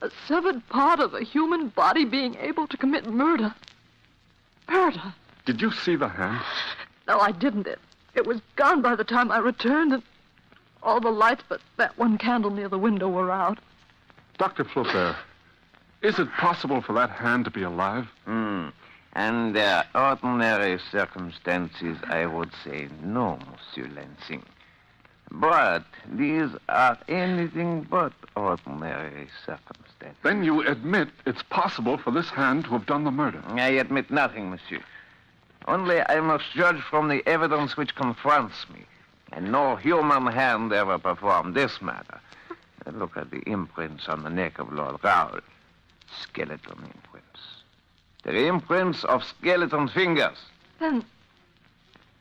S18: A severed part of a human body being able to commit murder. Murder.
S13: Did you see the hand?
S18: No, I didn't. It was gone by the time I returned, and all the lights but that one candle near the window were out.
S13: Dr. Flaubert, is it possible for that hand to be alive?
S9: Under ordinary circumstances, I would say no, Monsieur Lansing.
S8: But these are anything but ordinary circumstances.
S13: Then you admit it's possible for this hand to have done the murder.
S8: I admit nothing, monsieur. Only I must judge from the evidence which confronts me. And no human hand ever performed this matter. Look at the imprints on the neck of Lord Raoul. Skeleton imprints. They're imprints of skeleton fingers.
S18: Then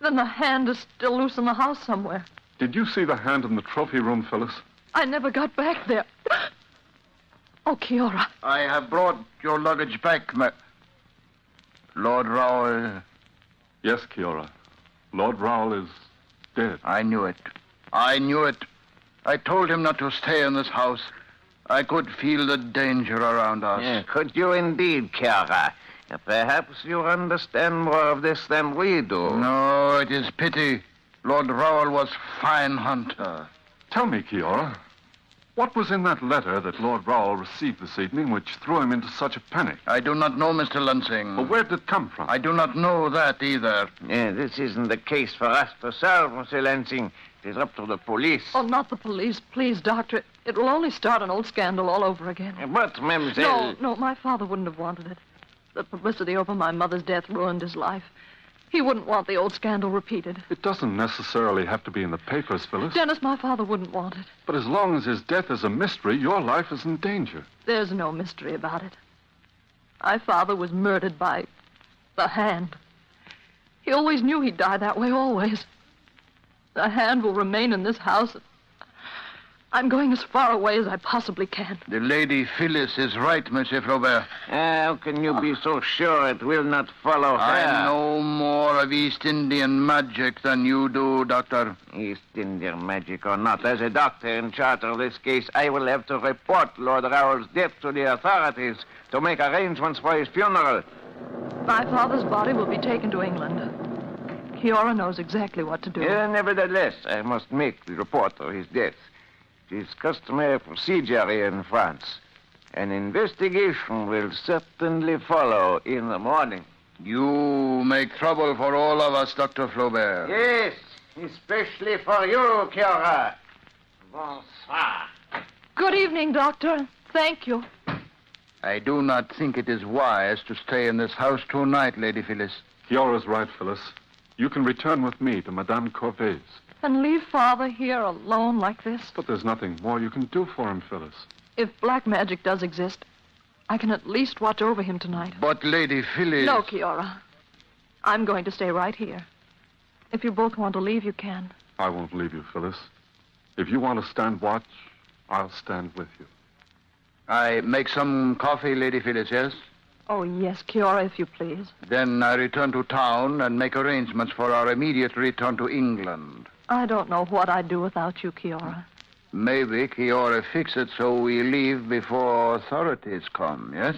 S18: the hand is still loose in the house somewhere.
S13: Did you see the hand in the trophy room, Phyllis?
S18: I never got back there. Oh, Kiora.
S15: I have brought your luggage back, Lord Raoul.
S13: Yes, Kiora. Lord Raoul is dead.
S15: I knew it. I told him not to stay in this house. I could feel the danger around us.
S8: Yeah, could you indeed, Kiara? Perhaps you understand more of this than we do.
S15: No, it is pity. Lord Raoul was fine hunter.
S13: Tell me, Kiora, what was in that letter that Lord Raoul received this evening which threw him into such a panic?
S15: I do not know, Mr. Lansing.
S13: Well, where did it come from?
S15: I do not know that either.
S8: Yeah, this isn't the case for us to solve, Monsieur Lansing. It is up to the police.
S18: Oh, not the police. Please, Doctor. It will only start an old scandal all over again.
S8: But, mademoiselle...
S18: No, my father wouldn't have wanted it. The publicity over my mother's death ruined his life. He wouldn't want the old scandal repeated.
S13: It doesn't necessarily have to be in the papers, Phyllis.
S18: Dennis, my father wouldn't want it.
S13: But as long as his death is a mystery, your life is in danger.
S18: There's no mystery about it. My father was murdered by the hand. He always knew he'd die that way, always. The hand will remain in this house. I'm going as far away as I possibly can.
S15: The Lady Phyllis is right, Monsieur Flaubert.
S8: How can you be so sure it will not follow her?
S15: I know more of East Indian magic than you do, Doctor.
S8: East Indian magic or not, as a doctor in charge of this case, I will have to report Lord Raoul's death to the authorities to make arrangements for his funeral.
S18: My father's body will be taken to England. Kiora knows exactly what to do.
S8: Nevertheless, I must make the report of his death. It is customary procedure here in France. An investigation will certainly follow in the morning.
S15: You make trouble for all of us, Dr. Flaubert.
S8: Yes, especially for you, Kiora. Bonsoir.
S18: Good evening, Doctor. Thank you.
S15: I do not think it is wise to stay in this house tonight, Lady Phyllis.
S13: Kiora's right, Phyllis. You can return with me to Madame Corvey's.
S18: And leave Father here alone like this?
S13: But there's nothing more you can do for him, Phyllis.
S18: If black magic does exist, I can at least watch over him tonight.
S15: But Lady Phyllis...
S18: No, Kiora. I'm going to stay right here. If you both want to leave, you can.
S13: I won't leave you, Phyllis. If you want to stand watch, I'll stand with you.
S15: I make some coffee, Lady Phyllis, yes?
S18: Oh, yes, Kiora, if you please.
S15: Then I return to town and make arrangements for our immediate return to England.
S18: I don't know what I'd do without you, Kiora.
S15: Maybe Kiora fix it so we leave before authorities come, yes?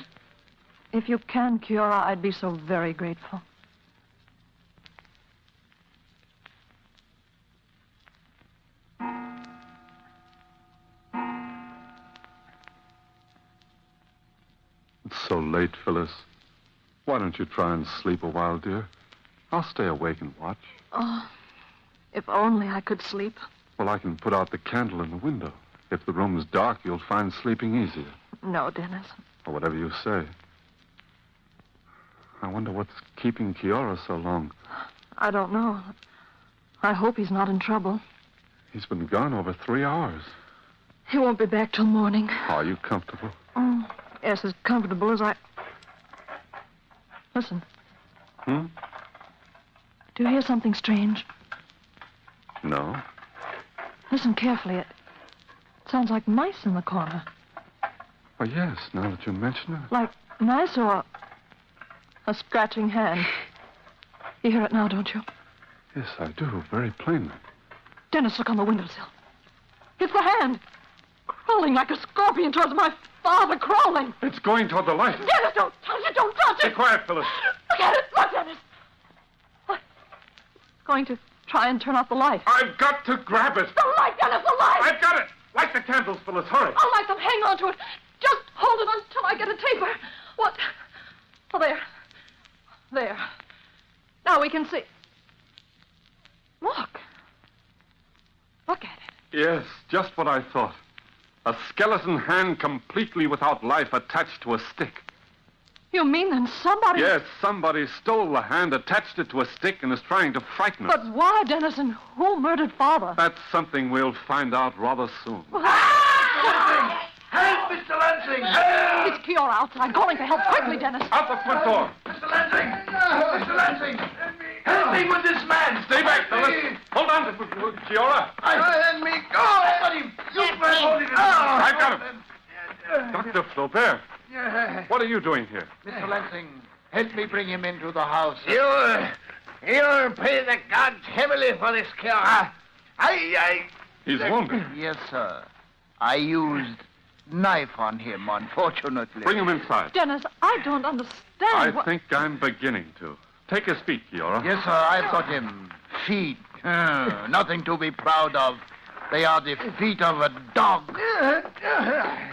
S18: If you can, Kiora, I'd be so very grateful.
S13: It's so late, Phyllis. Why don't you try and sleep a while, dear? I'll stay awake and watch.
S18: Oh, if only I could sleep.
S13: Well, I can put out the candle in the window. If the room's dark, you'll find sleeping easier.
S18: No, Dennis.
S13: Or whatever you say. I wonder what's keeping Kiora so long.
S18: I don't know. I hope he's not in trouble.
S13: He's been gone over 3 hours.
S18: He won't be back till morning.
S13: Are you comfortable?
S18: Oh, yes, as comfortable as I... Listen.
S13: Hmm?
S18: Do you hear something strange?
S13: No.
S18: Listen carefully. It sounds like mice in the corner.
S13: Oh, yes, now that you mention it.
S18: Like mice or a scratching hand. You hear it now, don't you?
S13: Yes, I do, very plainly.
S18: Dennis, look on the windowsill. It's the hand. Crawling like a scorpion towards my father, crawling.
S13: It's going toward the light.
S18: Dennis, don't touch it, don't touch it.
S13: Be quiet, Phyllis.
S18: Look at it, look, Dennis. What? Going to try and turn off the light.
S13: I've got to grab it.
S18: The light, Dennis, the light.
S13: I've got it. Light the candles, Phyllis, hurry.
S18: I'll light them, hang on to it. Just hold it until I get a taper. What? Oh, there. There. Now we can see. Look. Look at it.
S13: Yes, just what I thought. A skeleton hand completely without life attached to a stick.
S18: You mean then somebody...
S13: Yes, somebody stole the hand, attached it to a stick, and is trying to frighten us.
S18: But why, Dennis, and who murdered Father?
S13: That's something we'll find out rather soon.
S15: Help, Mr. Lansing! Help!
S18: It's Kiora outside, calling for help. Quickly, Dennis.
S13: Out the front door.
S15: Mr. Lansing! Mr. Lansing! Help me with this man!
S13: Stay back, Phyllis. Hold on to Kiora.
S15: Let me go! I got him! You grab hold of him!
S13: I've got him. Dr. Flaubert, what are you doing here?
S15: Mr. Lansing, help me bring him into the house.
S9: You'll pay the gods heavily for this, Kiora.
S13: He's wounded.
S15: Yes, sir. I used knife on him, unfortunately.
S13: Bring him inside.
S18: Dennis, I don't understand.
S13: I think I'm beginning to. Take his feet, Kiora.
S15: Yes, sir, I've got him. Feet. Nothing to be proud of. They are the feet of a dog.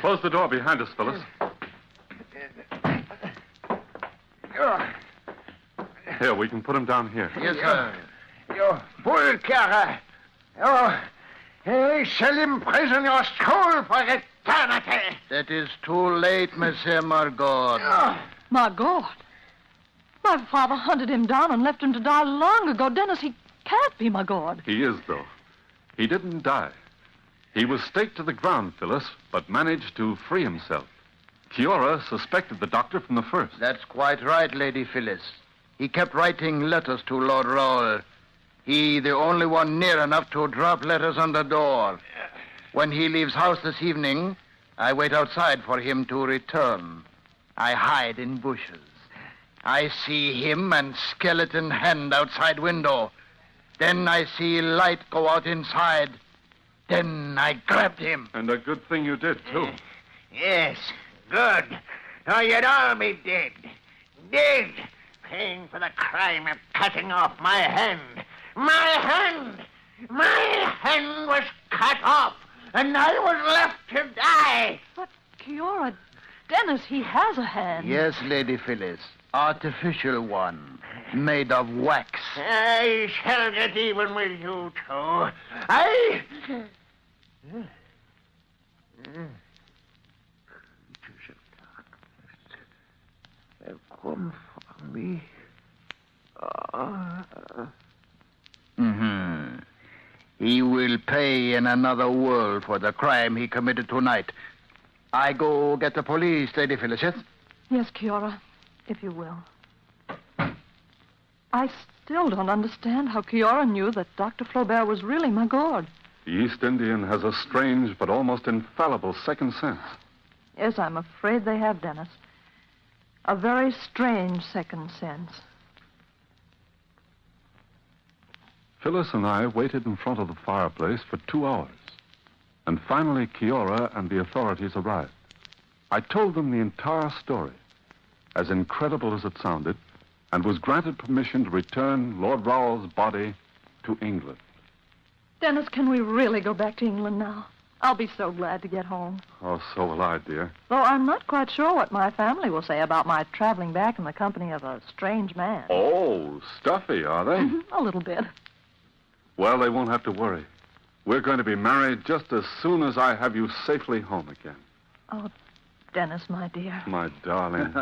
S13: Close the door behind us, Phyllis. Here, we can put him down here.
S15: Yes, sir.
S9: You fool, Kiora. I shall imprison your soul for eternity.
S15: That is too late, Monsieur Margot.
S18: Margot? My father hunted him down and left him to die long ago. Dennis, he can't be Margot.
S13: He is, though. He didn't die. He was staked to the ground, Phyllis, but managed to free himself. Kiora suspected the doctor from the first.
S15: That's quite right, Lady Phyllis. He kept writing letters to Lord Raoul. He, the only one near enough to drop letters on the door. When he leaves house this evening, I wait outside for him to return. I hide in bushes. I see him and skeleton hand outside window. Then I see light go out inside. Then I grabbed him.
S13: And a good thing you did, too.
S9: Yes, good. Or you'd all be dead. Dead. Paying for the crime of cutting off my hand. My hand! My hand was cut off, and I was left to die.
S18: But, Kiora, Dennis, he has a hand.
S15: Yes, Lady Phyllis. Artificial one. Made of wax.
S9: I shall get even with you, too.
S8: Creatures of darkness have come for me.
S15: He will pay in another world for the crime he committed tonight. I go get the police, Lady Phyllis, yes?
S18: Yes, Kiora, if you will. I still don't understand how Kiora knew that Dr. Flaubert was really Margot.
S13: The East Indian has a strange but almost infallible second sense.
S18: Yes, I'm afraid they have, Dennis. A very strange second sense.
S13: Phyllis and I waited in front of the fireplace for 2 hours. And finally, Kiora and the authorities arrived. I told them the entire story, as incredible as it sounded, and was granted permission to return Lord Raoul's body to England.
S18: Dennis, can we really go back to England now? I'll be so glad to get home.
S13: Oh, so will I, dear.
S18: Though I'm not quite sure what my family will say about my traveling back in the company of a strange man.
S13: Oh, stuffy, are they?
S18: A little bit.
S13: Well, they won't have to worry. We're going to be married just as soon as I have you safely home again.
S18: Oh, Dennis, my dear.
S13: My darling.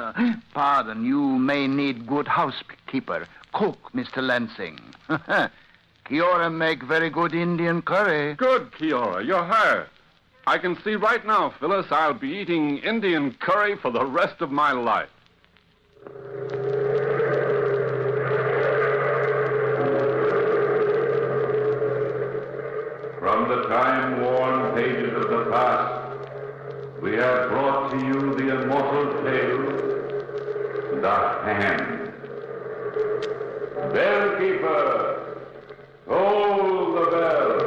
S15: Pardon, you may need good housekeeper. Cook, Mr. Lansing. Kiora make very good Indian curry.
S13: Good, Kiora. You're hired. I can see right now, Phyllis, I'll be eating Indian curry for the rest of my life. From the time-worn pages of the past, we have brought to you the immortal tale, The Hand. Bellkeeper, toll the bell.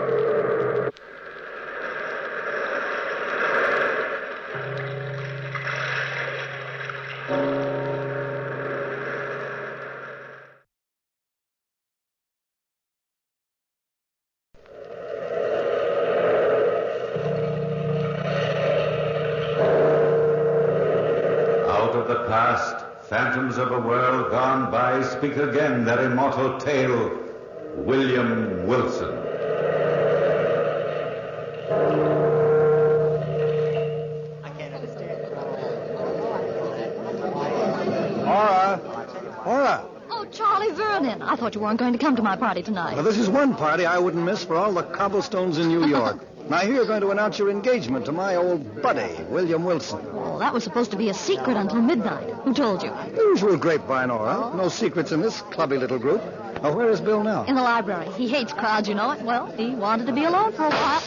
S13: Phantoms of a world gone by speak again their immortal tale, William Wilson.
S3: Laura!
S18: Oh, Charlie Vernon. I thought you weren't going to come to my party tonight.
S3: Now, this is one party I wouldn't miss for all the cobblestones in New York. Now, here you're going to announce your engagement to my old buddy, William Wilson.
S18: Oh, that was supposed to be a secret until midnight. Who told you?
S3: Usual grapevine, all right. No secrets in this clubby little group. Now, where is Bill now?
S18: In the library. He hates crowds, you know it. Well, he wanted to be alone for a while.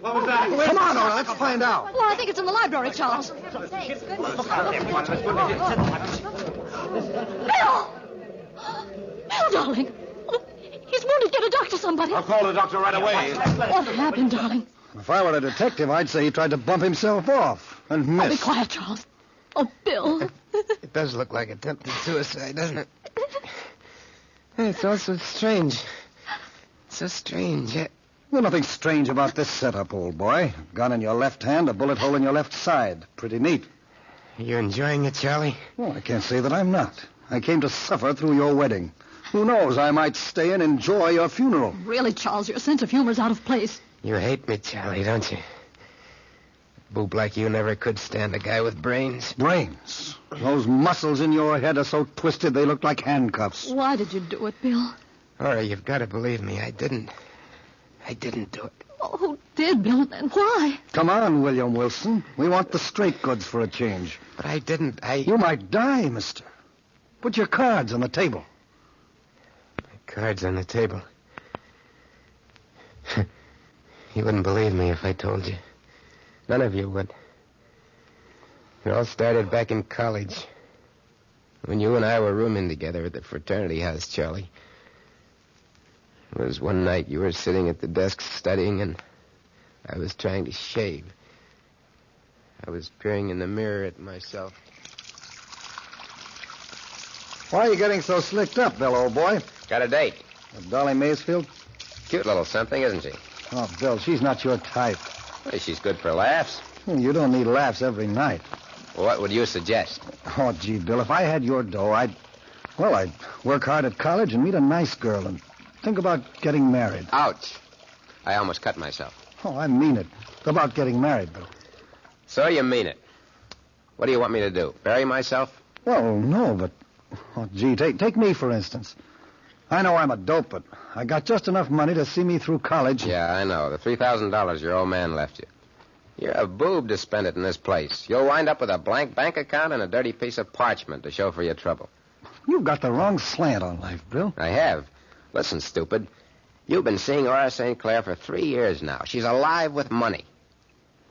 S3: What was that? Come on, Nora, let's find out.
S18: Well, I think it's in the library, Charles. Bill! Bill, darling. He's wounded. Get a doctor, somebody.
S12: I'll call the doctor right away.
S18: What happened, darling?
S3: If I were a detective, I'd say he tried to bump himself off and
S18: Oh, be
S3: missed.
S18: quiet, Charles. Oh, Bill.
S16: It does look like attempted suicide, doesn't it? It's all so strange. So strange.
S3: There's nothing strange about this setup, old boy. Gun in your left hand, a bullet hole in your left side. Pretty neat.
S16: Are you enjoying it, Charlie?
S3: Well, I can't say that I'm not. I came to suffer through your wedding. Who knows, I might stay and enjoy your funeral.
S18: Really, Charles, your sense of humor's out of place.
S16: You hate me, Charlie, don't you? A boob like you never could stand a guy with brains.
S3: Brains? Those muscles in your head are so twisted they look like handcuffs.
S18: Why did you do it, Bill?
S16: All right, you've got to believe me. I didn't do it.
S18: Oh, who did, Bill, and why?
S3: Come on, William Wilson. We want the straight goods for a change.
S16: But I didn't.
S3: You might die, mister. Put your cards on the table.
S16: Cards on the table. You wouldn't believe me if I told you. None of you would. It all started back in college. When you and I were rooming together at the fraternity house, Charlie. It was one night you were sitting at the desk studying, and I was trying to shave. I was peering in the mirror at myself.
S3: Why are you getting so slicked up, Bill, old boy?
S21: Got a date.
S3: With Dolly Maysfield?
S21: Cute little something, isn't she?
S3: Oh, Bill, she's not your type.
S21: Well, she's good for laughs.
S3: You don't need laughs every night.
S21: Well, what would you suggest?
S3: Oh, gee, Bill, if I had your dough, I'd work hard at college and meet a nice girl and think about getting married.
S21: Ouch. I almost cut myself.
S3: Oh, I mean it. About getting married, Bill.
S21: So you mean it. What do you want me to do? Bury myself?
S3: Well, no, but... Oh, gee, take me, for instance. I know I'm a dope, but I got just enough money to see me through college.
S21: Yeah, I know. The $3,000 your old man left you. You're a boob to spend it in this place. You'll wind up with a blank bank account and a dirty piece of parchment to show for your trouble.
S3: You've got the wrong slant on life, Bill.
S21: I have. Listen, stupid. You've been seeing Aura St. Clair for 3 years now. She's alive with money.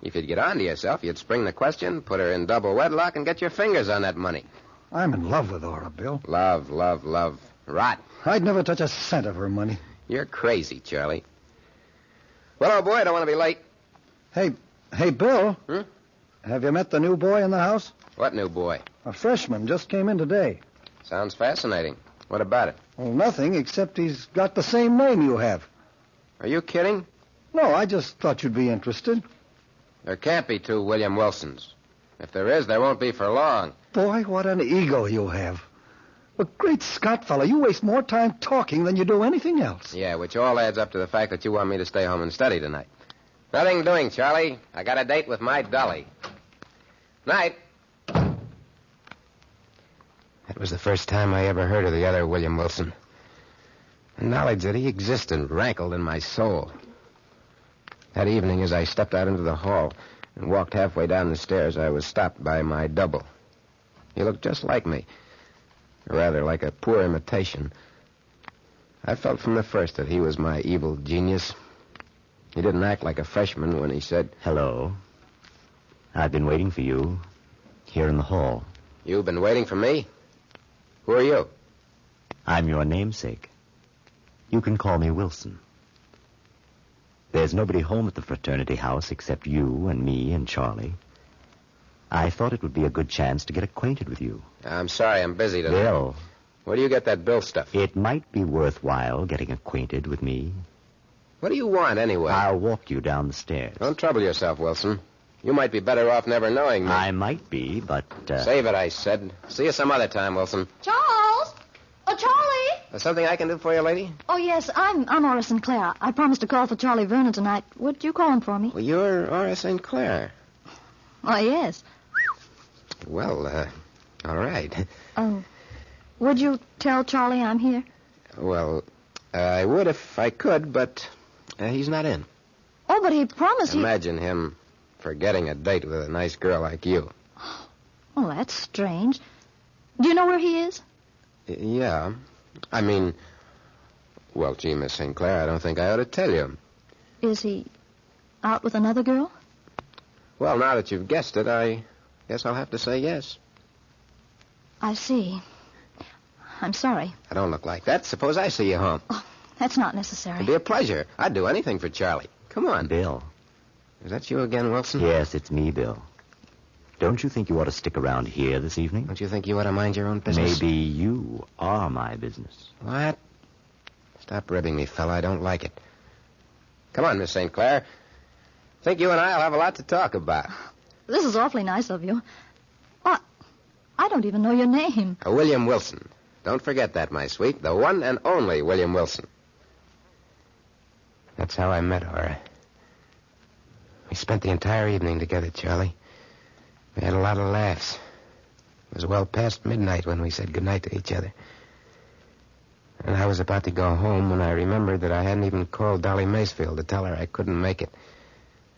S21: If you'd get on to yourself, you'd spring the question, put her in double wedlock, and get your fingers on that money.
S3: I'm in love with Aura, Bill.
S21: Love, love, love. Rot.
S3: I'd never touch a cent of her money.
S21: You're crazy, Charlie. Well, old boy, I don't want to be late.
S3: Hey, Bill. Have you met the new boy in the house?
S21: What new boy?
S3: A freshman just came in today.
S21: Sounds fascinating. What about it?
S3: Well, nothing, except he's got the same name you have.
S21: Are you kidding?
S3: No, I just thought you'd be interested.
S21: There can't be two William Wilsons. If there is, there won't be for long.
S3: Boy, what an ego you have. A great Scott fella, you waste more time talking than you do anything else.
S21: Yeah, which all adds up to the fact that you want me to stay home and study tonight. Nothing doing, Charlie. I got a date with my Dolly. Night.
S16: That was the first time I ever heard of the other William Wilson. The knowledge that he existed rankled in my soul. That evening, as I stepped out into the hall and walked halfway down the stairs, I was stopped by my double. He looked just like me. Rather like a poor imitation. I felt from the first that he was my evil genius. He didn't act like a freshman when he said,
S23: "Hello. I've been waiting for you here in the hall."
S21: "You've been waiting for me? Who are you?"
S23: "I'm your namesake. You can call me Wilson. There's nobody home at the fraternity house except you and me and Charlie. I thought it would be a good chance to get acquainted with you."
S21: "I'm sorry, I'm busy today."
S23: "Bill."
S21: "Where do you get that Bill stuff?"
S23: "It might be worthwhile getting acquainted with me."
S21: "What do you want, anyway?"
S23: "I'll walk you down the stairs."
S21: "Don't trouble yourself, Wilson. You might be better off never knowing me."
S23: "I might be, but..."
S21: Save it, I said. See you some other time, Wilson.
S18: Charles! Oh, Charlie!
S16: There's something I can do for you, lady?
S18: Oh, yes, I'm Aura Sinclair. I promised to call for Charlie Vernon tonight. Would you call him for me?
S16: Well, you're Aura St. Clair.
S18: Oh, yes.
S16: Well, all right.
S18: Would you tell Charlie I'm here?
S16: Well, I would if I could, but he's not in.
S18: Oh, but he promised
S16: Imagine him forgetting a date with a nice girl like you.
S18: Oh, that's strange. Do you know where he is?
S16: Yeah. I mean, well, gee, Miss St. Clair, I don't think I ought to tell you.
S18: Is he out with another girl?
S16: Well, now that you've guessed it, I guess I'll have to say yes.
S18: I see. I'm sorry.
S16: I don't look like that. Suppose I see you home.
S18: Oh, that's not necessary.
S16: It'd be a pleasure. I'd do anything for Charlie. Come on.
S23: Bill.
S16: Is that you again, Wilson?
S23: Yes, it's me, Bill. Don't you think you ought to stick around here this evening?
S16: Don't you think you ought to mind your own business?
S23: Maybe you are my business.
S16: What? Stop ribbing me, fella. I don't like it. Come on, Miss St. Clair. Think you and I'll have a lot to talk about.
S18: This is awfully nice of you. What? I don't even know your name.
S16: William Wilson. Don't forget that, my sweet. The one and only William Wilson. That's how I met Aura. We spent the entire evening together, Charlie. We had a lot of laughs. It was well past midnight when we said goodnight to each other. And I was about to go home when I remembered that I hadn't even called Dolly Macefield to tell her I couldn't make it.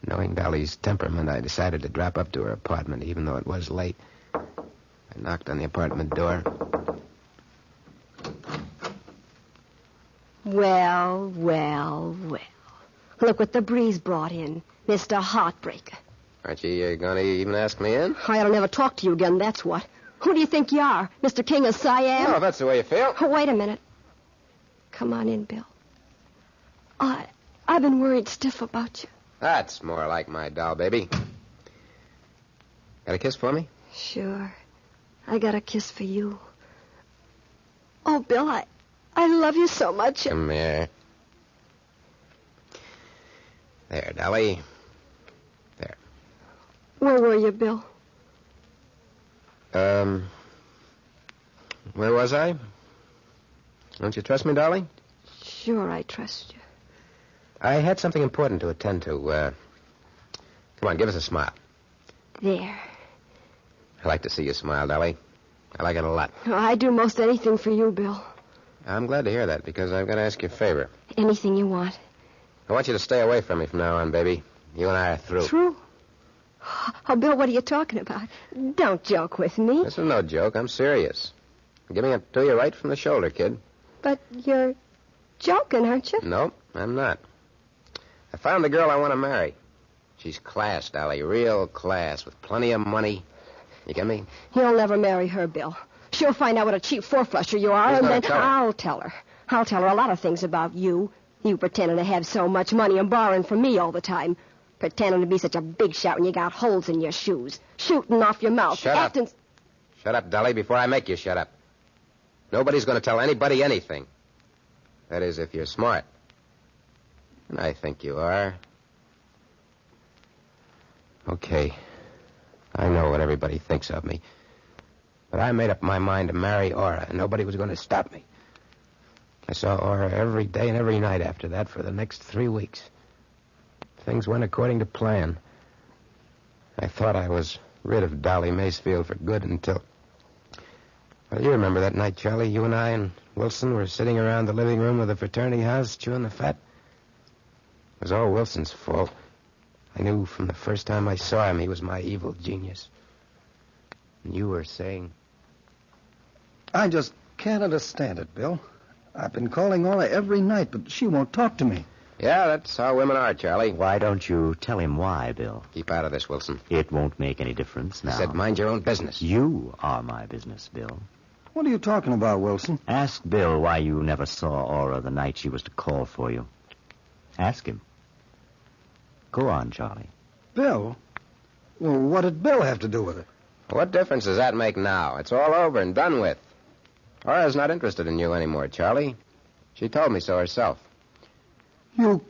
S16: Knowing Dolly's temperament, I decided to drop up to her apartment, even though it was late. I knocked on the apartment door.
S2: Well. Look what the breeze brought in. Mr. Heartbreaker.
S16: Aren't you going to even ask me in?
S2: I ought to never talk to you again, that's what. Who do you think you are? Mr. King of Siam?
S16: Oh, if that's the way you feel.
S2: Oh, wait a minute. Come on in, Bill. I've been worried stiff about you.
S16: That's more like my doll, baby. Got a kiss for me?
S2: Sure. I got a kiss for you. Oh, Bill, I love you so much.
S16: Come here. There, Dolly. There.
S2: Where were you, Bill?
S16: Where was I? Don't you trust me, Dolly?
S2: Sure, I trust you.
S16: I had something important to attend to. Come on, give us a smile.
S2: There.
S16: I like to see you smile, Dolly. I like it a lot.
S2: Oh, I do most anything for you, Bill.
S16: I'm glad to hear that, because I've got to ask you a favor.
S2: Anything you want.
S16: I want you to stay away from me from now on, baby. You and I are through.
S2: Through? Oh, Bill, what are you talking about? Don't joke with me.
S16: This is no joke. I'm serious. I'm giving it to you right from the shoulder, kid.
S2: But you're joking, aren't you?
S16: No, I'm not. I found the girl I want to marry. She's class, Dolly. Real class, with plenty of money. You get me?
S2: You'll never marry her, Bill. She'll find out what a cheap four-flusher you are, and then I'll tell her. I'll tell her a lot of things about you. You pretending to have so much money and borrowing from me all the time. Pretending to be such a big shot when you got holes in your shoes. Shooting off your mouth.
S16: Shut up. Shut up, Dolly, before I make you shut up. Nobody's going to tell anybody anything. That is, if you're smart. And I think you are. Okay. I know what everybody thinks of me. But I made up my mind to marry Aura, and nobody was going to stop me. I saw Aura every day and every night after that for the next 3 weeks. Things went according to plan. I thought I was rid of Dolly Macefield for good until... Well, you remember that night, Charlie? You and I and Wilson were sitting around the living room of the fraternity house chewing the fat. It was all Wilson's fault. I knew from the first time I saw him he was my evil genius. And you were saying...
S3: I just can't understand it, Bill. I've been calling Aura every night, but she won't talk to me.
S16: Yeah, that's how women are, Charlie.
S23: Why don't you tell him why, Bill?
S16: Keep out of this, Wilson.
S23: It won't make any difference now.
S16: I said mind your own business.
S23: You are my business, Bill.
S3: What are you talking about, Wilson?
S23: Ask Bill why you never saw Aura the night she was to call for you. Ask him. Go on, Charlie.
S3: Bill? Well, what did Bill have to do with it?
S16: What difference does that make now? It's all over and done with. Aura's not interested in you anymore, Charlie. She told me so herself.
S3: You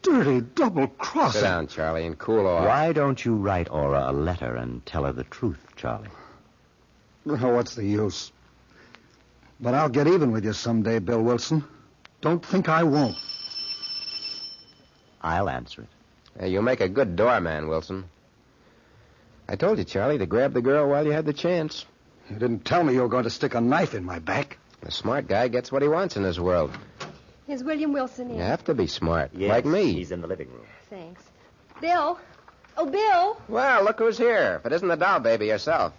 S3: dirty double-crosser.
S16: Sit down, Charlie, and cool off.
S23: Why don't you write Aura a letter and tell her the truth, Charlie?
S3: Oh, what's the use? But I'll get even with you someday, Bill Wilson. Don't think I won't.
S23: I'll answer it.
S16: Hey, you make a good doorman, Wilson. I told you, Charlie, to grab the girl while you had the chance.
S3: You didn't tell me you were going to stick a knife in my back.
S16: A smart guy gets what he wants in this world.
S2: Is William Wilson in?
S16: You have to be smart,
S23: Yes,
S16: like me.
S23: He's in the living room.
S2: Thanks. Bill? Oh, Bill?
S16: Well, look who's here. If it isn't the doll baby herself.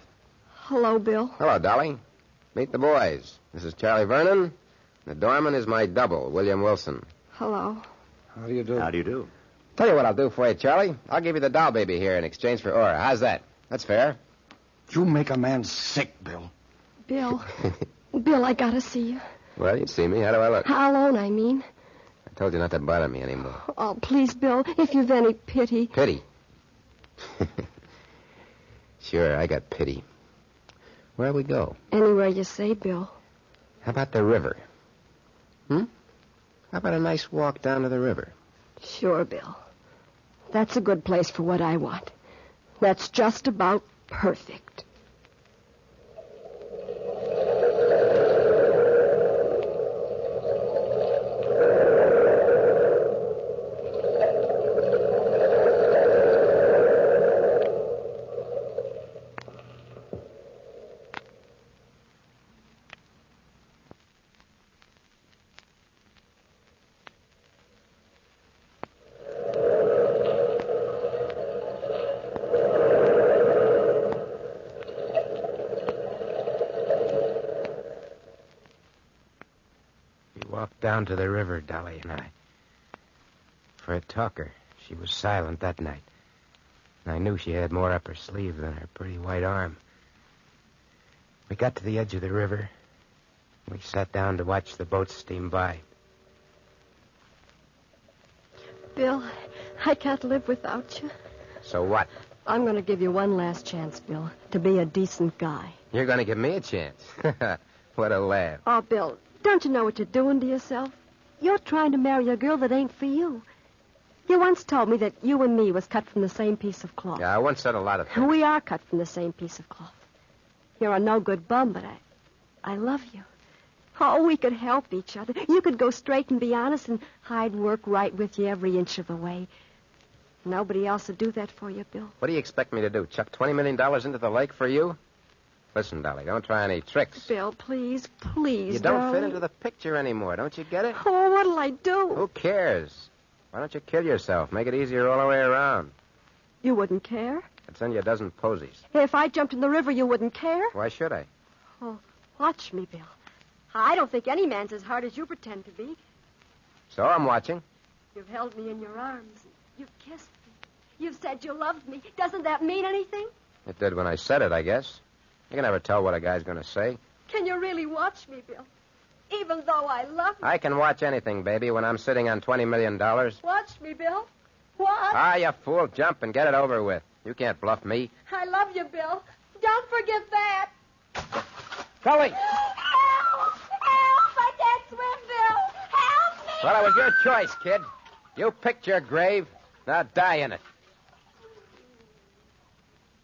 S2: Hello, Bill.
S16: Hello, Dolly. Meet the boys. This is Charlie Vernon. The doorman is my double, William Wilson.
S2: Hello.
S3: How do you do?
S23: How do you do?
S16: Tell you what I'll do for you, Charlie. I'll give you the doll baby here in exchange for Aura. How's that? That's fair.
S3: You make a man sick, Bill.
S2: Bill. Bill, I gotta see you.
S16: Well, you see me. How do I look?
S2: How alone, I mean.
S16: I told you not to bother me anymore.
S2: Oh, please, Bill, if you've any pity.
S16: Pity? Sure, I got pity. Where'll we go?
S2: Anywhere you say, Bill.
S16: How about the river? How about a nice walk down to the river?
S2: Sure, Bill. That's a good place for what I want. That's just about perfect.
S16: Down to the river, Dolly and I. For a talker, she was silent that night. And I knew she had more up her sleeve than her pretty white arm. We got to the edge of the river. We sat down to watch the boats steam by.
S2: Bill, I can't live without you.
S16: So what?
S2: I'm going to give you one last chance, Bill, to be a decent guy.
S16: You're going to give me a chance. What a laugh.
S2: Oh, Bill, don't you know what you're doing to yourself? You're trying to marry a girl that ain't for you. You once told me that you and me was cut from the same piece of cloth.
S16: Yeah, I once said a lot of things.
S2: We are cut from the same piece of cloth. You're a no-good bum, but I love you. Oh, we could help each other. You could go straight and be honest, and I'd work right with you every inch of the way. Nobody else would do that for you, Bill.
S16: What do you expect me to do, chuck $20 million into the lake for you? Listen, Dolly, don't try any tricks.
S2: Bill, please, please,
S16: You don't
S2: darling.
S16: fit into the picture anymore, don't you get it?
S2: Oh, what'll I do?
S16: Who cares? Why don't you kill yourself? Make it easier all the way around.
S2: You wouldn't care?
S16: I'd send you a dozen posies.
S2: If I jumped in the river, you wouldn't care?
S16: Why should I?
S2: Oh, watch me, Bill. I don't think any man's as hard as you pretend to be.
S16: So I'm watching.
S2: You've held me in your arms. You've kissed me. You've said you loved me. Doesn't that mean anything?
S16: It did when I said it, I guess. You can never tell what a guy's going to say.
S2: Can you really watch me, Bill? Even though I love you.
S16: I can watch anything, baby, when I'm sitting on $20 million.
S2: Watch me, Bill. What?
S16: Ah, you fool. Jump and get it over with. You can't bluff me.
S2: I love you, Bill. Don't forget that.
S16: Dolly!
S10: Help! Help! I can't swim, Bill! Help me!
S16: Well, it was your choice, kid. You picked your grave. Now die in it.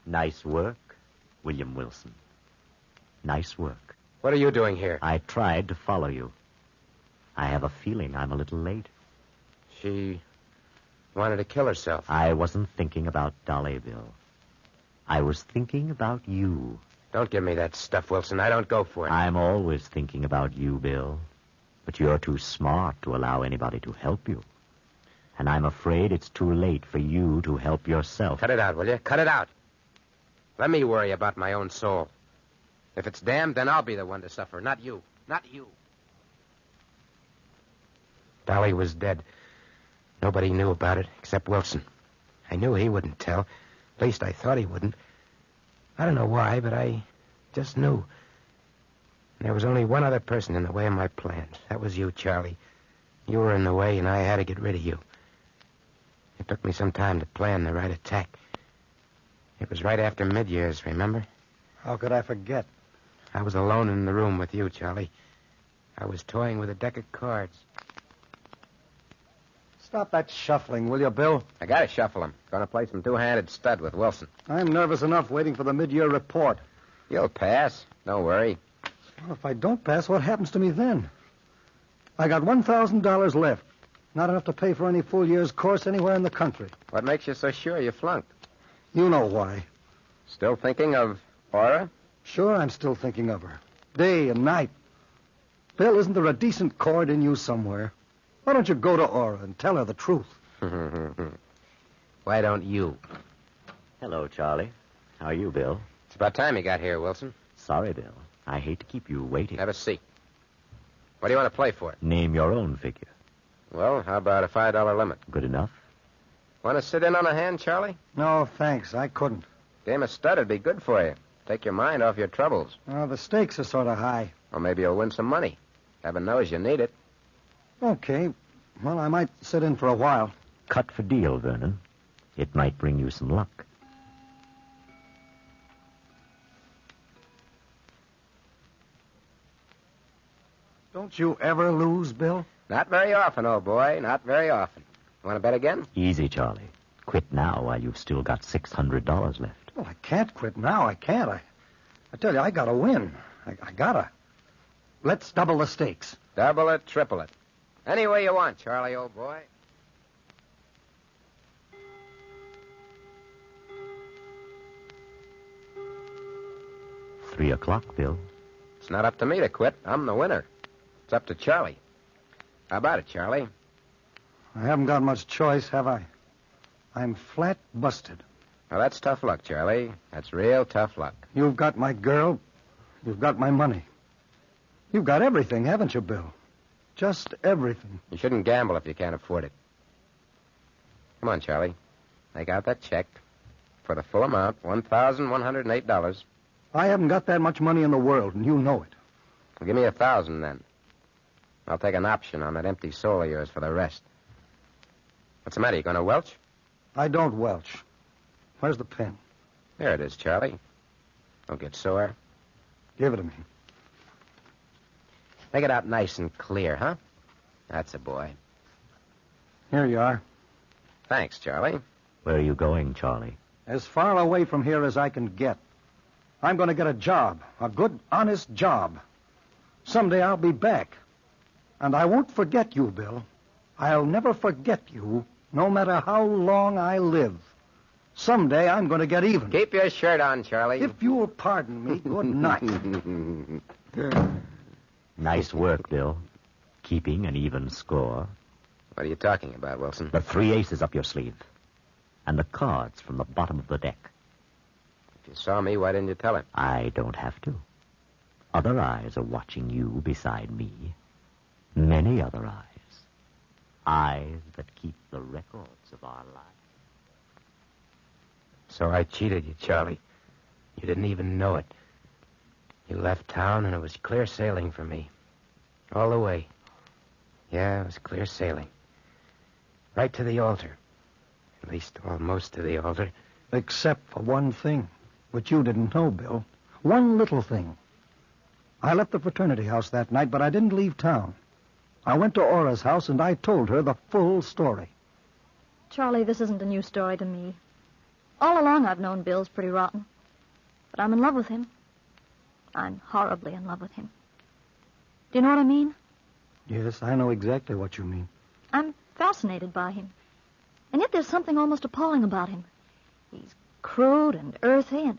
S23: Nice work, William Wilson. Nice work.
S16: What are you doing here?
S23: I tried to follow you. I have a feeling I'm a little late.
S16: She wanted to kill herself.
S23: I wasn't thinking about Dolly, Bill. I was thinking about you.
S16: Don't give me that stuff, Wilson. I don't go for it.
S23: I'm always thinking about you, Bill. But you're too smart to allow anybody to help you. And I'm afraid it's too late for you to help yourself.
S16: Cut it out, will you? Cut it out. Let me worry about my own soul. If it's damned, then I'll be the one to suffer, not you. Not you. Dolly was dead. Nobody knew about it except Wilson. I knew he wouldn't tell. At least I thought he wouldn't. I don't know why, but I just knew. And there was only one other person in the way of my plans. That was you, Charlie. You were in the way, and I had to get rid of you. It took me some time to plan the right attack. It was right after mid-years, remember?
S3: How could I forget?
S16: I was alone in the room with you, Charlie. I was toying with a deck of cards.
S3: Stop that shuffling, will you, Bill?
S16: I gotta shuffle him. Gonna play some two-handed stud with Wilson.
S3: I'm nervous enough waiting for the mid-year report.
S16: You'll pass. Don't worry.
S3: Well, if I don't pass, what happens to me then? I got $1,000 left. Not enough to pay for any full year's course anywhere in the country.
S16: What makes you so sure you flunked?
S3: You know why.
S16: Still thinking of Aura?
S3: Sure, I'm still thinking of her. Day and night. Bill, isn't there a decent chord in you somewhere? Why don't you go to Aura and tell her the truth?
S16: Why don't you?
S23: Hello, Charlie. How are you, Bill?
S16: It's about time you got here, Wilson.
S23: Sorry, Bill. I hate to keep you waiting.
S16: Have a seat. What do you want to play for?
S23: Name your own figure.
S16: Well, how about a $5 limit?
S23: Good enough.
S16: Want to sit in on a hand, Charlie?
S3: No, thanks. I couldn't.
S16: Game of stud would be good for you. Take your mind off your troubles.
S3: Well, the stakes are sort of high.
S16: Or maybe you'll win some money. Heaven knows you need it.
S3: Okay. Well, I might sit in for a while.
S23: Cut for deal, Vernon. It might bring you some luck.
S3: Don't you ever lose, Bill?
S16: Not very often, old boy. Not very often. Want to bet again?
S23: Easy, Charlie. Quit now while you've still got $600 left.
S3: Well, I can't quit now. I can't. I tell you, I gotta win. I gotta. Let's double the stakes.
S16: Double it, triple it. Any way you want, Charlie, old boy.
S23: 3 o'clock, Bill.
S16: It's not up to me to quit. I'm the winner. It's up to Charlie. How about it, Charlie?
S3: I haven't got much choice, have I? I'm flat busted.
S16: Well, that's tough luck, Charlie. That's real tough luck.
S3: You've got my girl. You've got my money. You've got everything, haven't you, Bill? Just everything.
S16: You shouldn't gamble if you can't afford it. Come on, Charlie. Take out that check for the full amount, $1,108.
S3: I haven't got that much money in the world, and you know it.
S16: Well, give me $1,000 then. I'll take an option on that empty soul of yours for the rest. What's the matter? You going to welch?
S3: I don't welch. Where's the pen?
S16: There it is, Charlie. Don't get sore.
S3: Give it to me.
S16: Take it out nice and clear, huh? That's a boy.
S3: Here you are.
S16: Thanks, Charlie.
S23: Where are you going, Charlie?
S3: As far away from here as I can get. I'm going to get a job. A good, honest job. Someday I'll be back. And I won't forget you, Bill. I'll never forget you, no matter how long I live. Someday I'm going to get even.
S16: Keep your shirt on, Charlie.
S3: If you'll pardon me, good night.
S23: Nice work, Bill. Keeping an even score.
S16: What are you talking about, Wilson?
S23: The 3 aces up your sleeve. And the cards from the bottom of the deck.
S16: If you saw me, why didn't you tell him?
S23: I don't have to. Other eyes are watching you beside me. Many other eyes. Eyes that keep the records of our lives.
S16: So I cheated you, Charlie. You didn't even know it. You left town, and it was clear sailing for me. All the way. Yeah, it was clear sailing. Right to the altar. At least almost to the altar.
S3: Except for one thing, which you didn't know, Bill. One little thing. I left the fraternity house that night, but I didn't leave town. I went to Aura's house, and I told her the full story.
S18: Charlie, this isn't a new story to me. All along I've known Bill's pretty rotten. But I'm in love with him. I'm horribly in love with him. Do you know what I mean?
S3: Yes, I know exactly what you mean.
S18: I'm fascinated by him. And yet there's something almost appalling about him. He's crude and earthy and...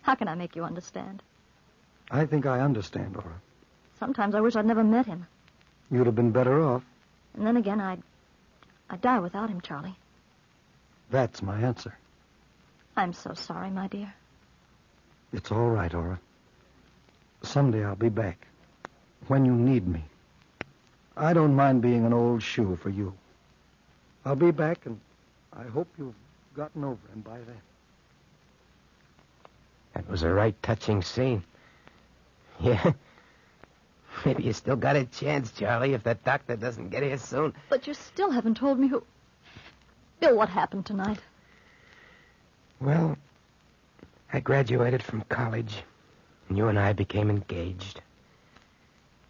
S18: How can I make you understand?
S3: I think I understand, Aura.
S18: Sometimes I wish I'd never met him.
S3: You'd have been better off.
S18: And then again, I'd die without him, Charlie.
S3: That's my answer.
S18: I'm so sorry, my dear.
S3: It's all right, Aura. Someday I'll be back. When you need me. I don't mind being an old shoe for you. I'll be back, and I hope you've gotten over him by then.
S16: That was a right touching scene. Yeah. Maybe you still got a chance, Charlie, if that doctor doesn't get here soon.
S18: But you still haven't told me who... Bill, what happened tonight?
S16: Well, I graduated from college, and you and I became engaged.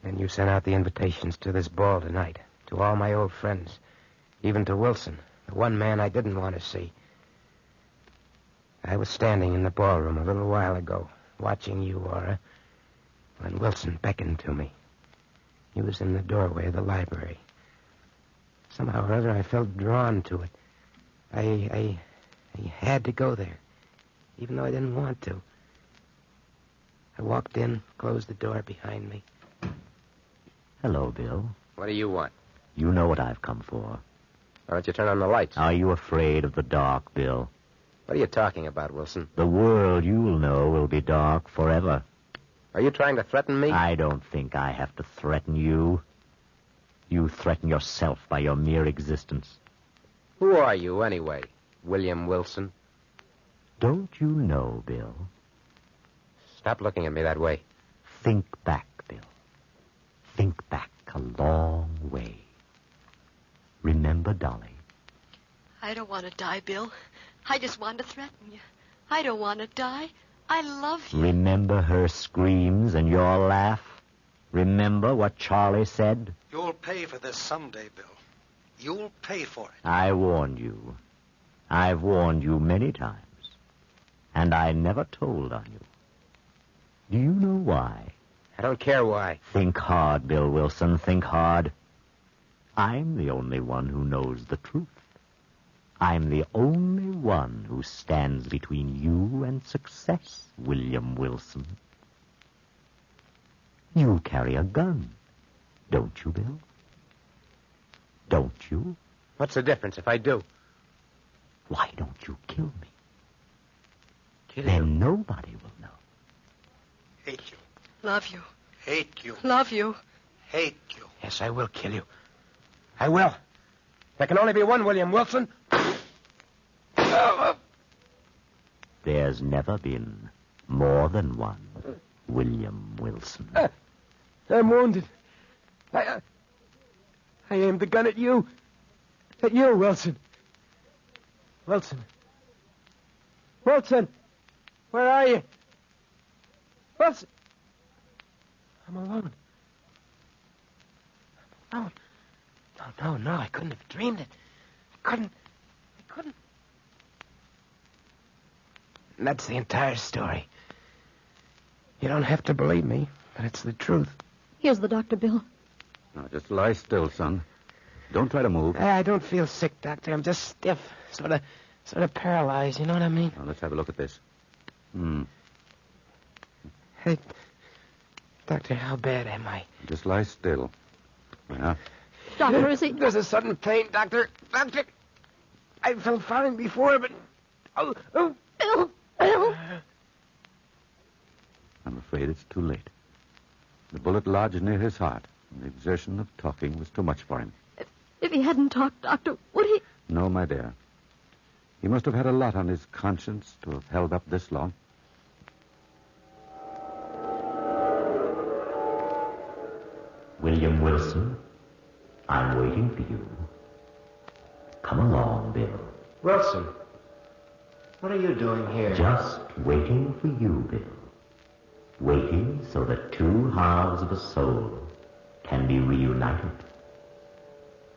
S16: And you sent out the invitations to this ball tonight, to all my old friends, even to Wilson, the one man I didn't want to see. I was standing in the ballroom a little while ago, watching you, Aura, when Wilson beckoned to me. He was in the doorway of the library. Somehow or other, I felt drawn to it. I had to go there, even though I didn't want to. I walked in, closed the door behind me.
S23: Hello, Bill.
S16: What do you want?
S23: You know what I've come for.
S16: Why don't you turn on the lights?
S23: Are you afraid of the dark, Bill?
S16: What are you talking about, Wilson?
S23: The world you'll know will be dark forever.
S16: Are you trying to threaten me?
S23: I don't think I have to threaten you. You threaten yourself by your mere existence.
S16: Who are you, anyway, William Wilson?
S23: Don't you know, Bill?
S16: Stop looking at me that way.
S23: Think back, Bill. Think back a long way. Remember Dolly?
S2: I don't want to die, Bill. I just want to threaten you. I don't want to die. I love you.
S23: Remember her screams and your laugh? Remember what Charlie said?
S3: You'll pay for this someday, Bill. You'll pay for it.
S23: I warned you. I've warned you many times. And I never told on you. Do you know why?
S16: I don't care why.
S23: Think hard, Bill Wilson. Think hard. I'm the only one who knows the truth. I'm the only one who stands between you and success, William Wilson. You carry a gun, don't you, Bill? Don't you?
S16: What's the difference if I do?
S23: Why don't you kill me?
S16: Kill
S23: then
S16: you?
S23: Nobody will know.
S3: Hate you.
S2: Love you.
S3: Hate you.
S2: Love you.
S3: Hate you.
S16: Yes, I will kill you. I will. There can only be one William Wilson.
S23: There's never been more than one William Wilson.
S16: I'm wounded. I aimed the gun at you. At you, Wilson. Wilson. Wilson! Where are you? Wilson! I'm alone. I'm alone. No, I couldn't have dreamed it. I couldn't. And that's the entire story. You don't have to believe me, but it's the truth.
S18: Here's the doctor, Bill.
S14: Now, just lie still, son. Don't try to move.
S16: I don't feel sick, Doctor. I'm just stiff. Sort of paralyzed, you know what I mean?
S14: Now, let's have a look at this.
S16: Hey, Doctor, how bad am I?
S14: Just lie still. Yeah.
S18: Doctor, is he...
S16: There's a sudden pain, Doctor. Doctor! I felt fine before, but...
S18: Bill!
S14: I'm afraid it's too late. The bullet lodged near his heart, and the exertion of talking was too much for him.
S18: If he hadn't talked, Doctor, would he...
S14: No, my dear. He must have had a lot on his conscience to have held up this long.
S23: William Wilson, I'm waiting for you. Come along, Bill.
S16: Wilson, what are you doing here?
S23: Just waiting for you, Bill. Waiting so that two halves of a soul can be reunited.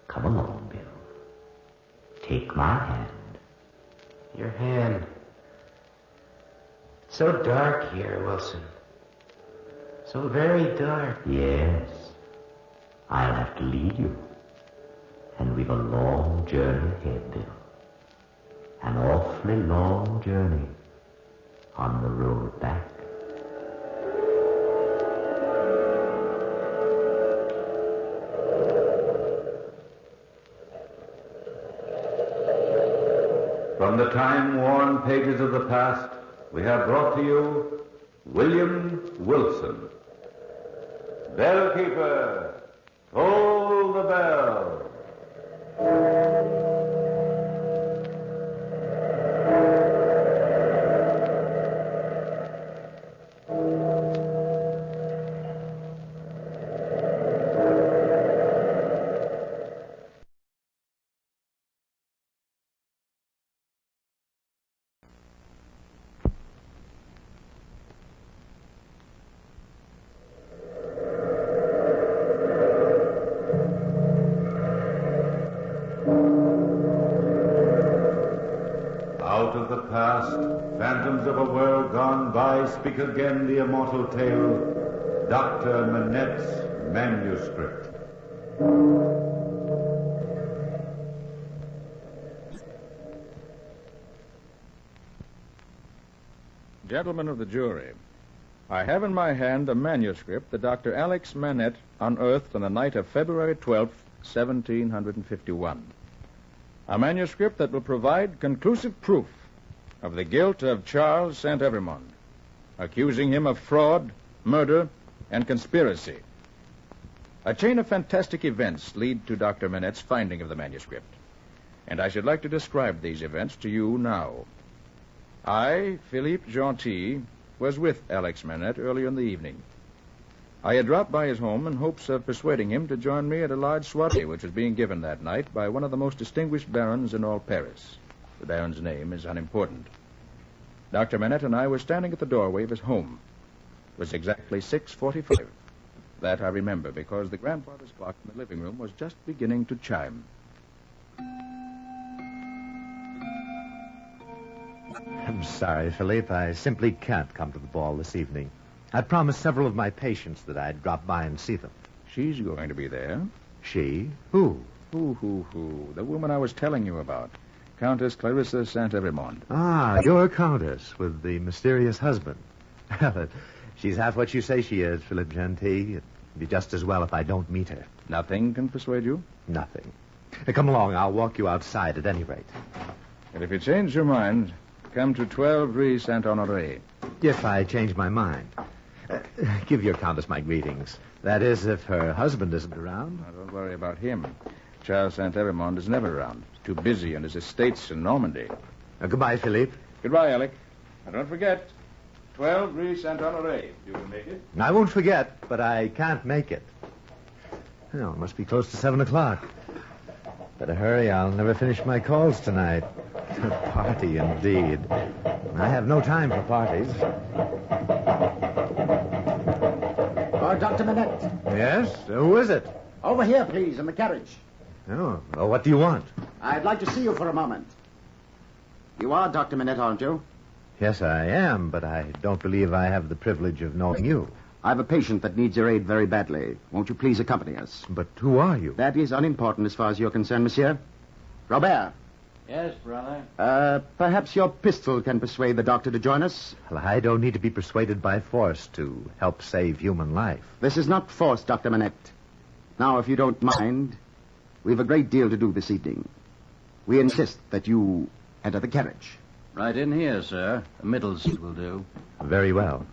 S23: Come along, Bill. Take my hand.
S16: Your hand. So dark here, Wilson. So very dark.
S23: Yes. I'll have to lead you. And we've a long journey ahead, Bill. An awfully long journey on the road back.
S1: From the time-worn pages of the past, we have brought to you William Wilson. Bellkeeper, toll the bell. Out of the past, phantoms of a world gone by speak again the immortal tale. Dr. Manette's manuscript.
S5: Gentlemen of the jury, I have in my hand a manuscript that Dr. Alex Manette unearthed on the night of February 12th, 1751. A manuscript that will provide conclusive proof of the guilt of Charles St. Evremond, accusing him of fraud, murder, and conspiracy. A chain of fantastic events lead to Dr. Manette's finding of the manuscript, and I should like to describe these events to you now. I, Philippe Gentil, was with Alex Manette earlier in the evening. I had dropped by his home in hopes of persuading him to join me at a large soiree which was being given that night by one of the most distinguished barons in all Paris. The baron's name is unimportant. Dr. Manette and I were standing at the doorway of his home. It was exactly 6:45. That I remember because the grandfather's clock in the living room was just beginning to chime.
S23: I'm sorry, Philippe. I simply can't come to the ball this evening. I promised several of my patients that I'd drop by and see them.
S5: She's going to be there.
S23: She? Who?
S5: Who? The woman I was telling you about. Countess Clarissa St. Evremond.
S23: Ah, your countess with the mysterious husband. Well, she's half what you say she is, Philippe Gentil. It'd be just as well if I don't meet her.
S5: Nothing can persuade you?
S23: Nothing. Come along. I'll walk you outside at any rate.
S5: And if you change your mind, come to 12 Rue Saint-Honoré.
S23: If I change my mind. Give your countess my greetings. That is, if her husband isn't around.
S5: Now, don't worry about him. Charles St. Evremond is never around. He's too busy on his estates in Normandy.
S23: Goodbye, Philippe.
S5: Goodbye, Alec. And don't forget, 12 Rue Saint-Honoré. You will make it?
S23: I won't forget, but I can't make it. Well, it must be close to 7 o'clock. Better hurry. I'll never finish my calls tonight. A party, indeed. I have no time for parties.
S11: Dr. Manette.
S23: Yes? Who is it?
S11: Over here, please, in the carriage.
S23: Oh, well, what do you want?
S11: I'd like to see you for a moment. You are Dr. Manette, aren't you?
S23: Yes, I am, but I don't believe I have the privilege of knowing you.
S11: I have a patient that needs your aid very badly. Won't you please accompany us?
S23: But who are you?
S11: That is unimportant as far as you're concerned, monsieur. Robert.
S9: Yes, brother.
S11: Perhaps your pistol can persuade the doctor to join us?
S23: Well, I don't need to be persuaded by force to help save human life.
S11: This is not force, Dr. Manette. Now, if you don't mind, we've a great deal to do this evening. We insist that you enter the carriage.
S9: Right in here, sir. The middle seat will do.
S23: Very well.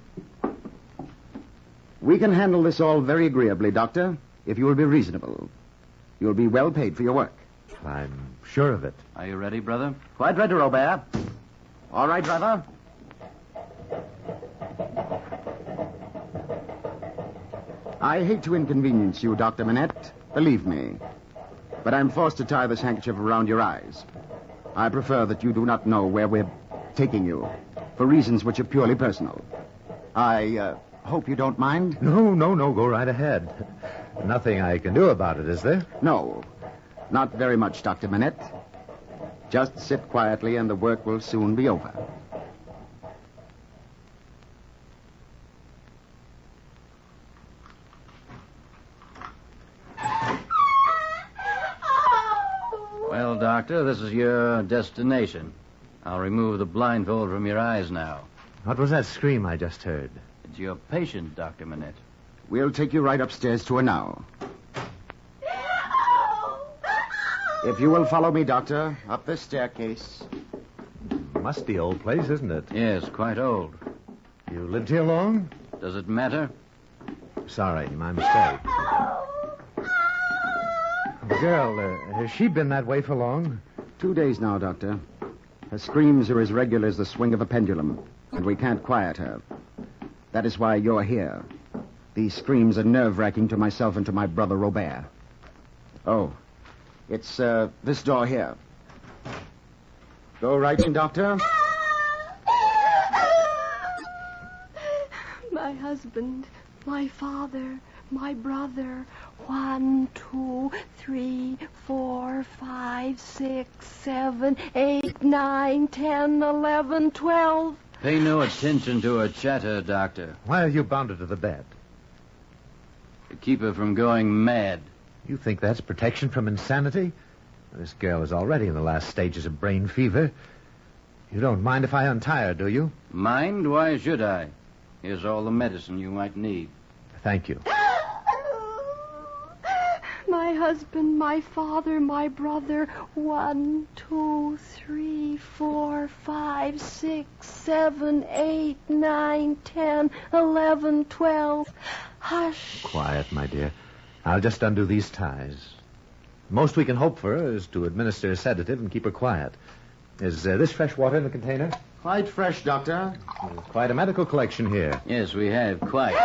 S11: We can handle this all very agreeably, Doctor, if you will be reasonable. You'll be well paid for your work.
S23: I'm sure of it.
S9: Are you ready, brother?
S11: Quite ready, Robert. All right, driver. I hate to inconvenience you, Dr. Manette. Believe me. But I'm forced to tie this handkerchief around your eyes. I prefer that you do not know where we're taking you, for reasons which are purely personal. I hope you don't mind.
S23: No. Go right ahead. Nothing I can do about it, is there?
S11: No. Not very much, Dr. Manette. Just sit quietly and the work will soon be over.
S9: Well, Doctor, this is your destination. I'll remove the blindfold from your eyes now.
S23: What was that scream I just heard?
S9: It's your patient, Dr. Manette.
S11: We'll take you right upstairs to her now. If you will follow me, Doctor, up this staircase.
S23: Must be old place, isn't it?
S9: Yes, quite old.
S23: You lived here long?
S9: Does it matter?
S23: Sorry, my mistake. The girl, has she been that way for long?
S11: 2 days now, Doctor. Her screams are as regular as the swing of a pendulum, and we can't quiet her. That is why you're here. These screams are nerve-wracking to myself and to my brother Robert. Oh, it's this door here. Go right in, Doctor.
S2: My husband, my father, my brother. 1, 2, 3, 4, 5, 6, 7, 8, 9, 10, 11, 12.
S9: Pay no attention to her chatter, Doctor.
S23: Why are you bound her to the bed?
S4: To keep her from going mad.
S19: You think that's protection from insanity? This girl is already in the last stages of brain fever. You don't mind if I untie her, do you?
S4: Mind? Why should I? Here's all the medicine you might need.
S19: Thank you.
S2: My husband, my father, my brother. 1, 2, 3, 4, 5, 6, 7, 8, 9, 10, 11, 12. Hush.
S19: Quiet, my dear. I'll just undo these ties. Most we can hope for is to administer a sedative and keep her quiet. Is this fresh water in the container?
S11: Quite fresh, Doctor.
S19: There's quite a medical collection here.
S4: Yes, we have. Quite.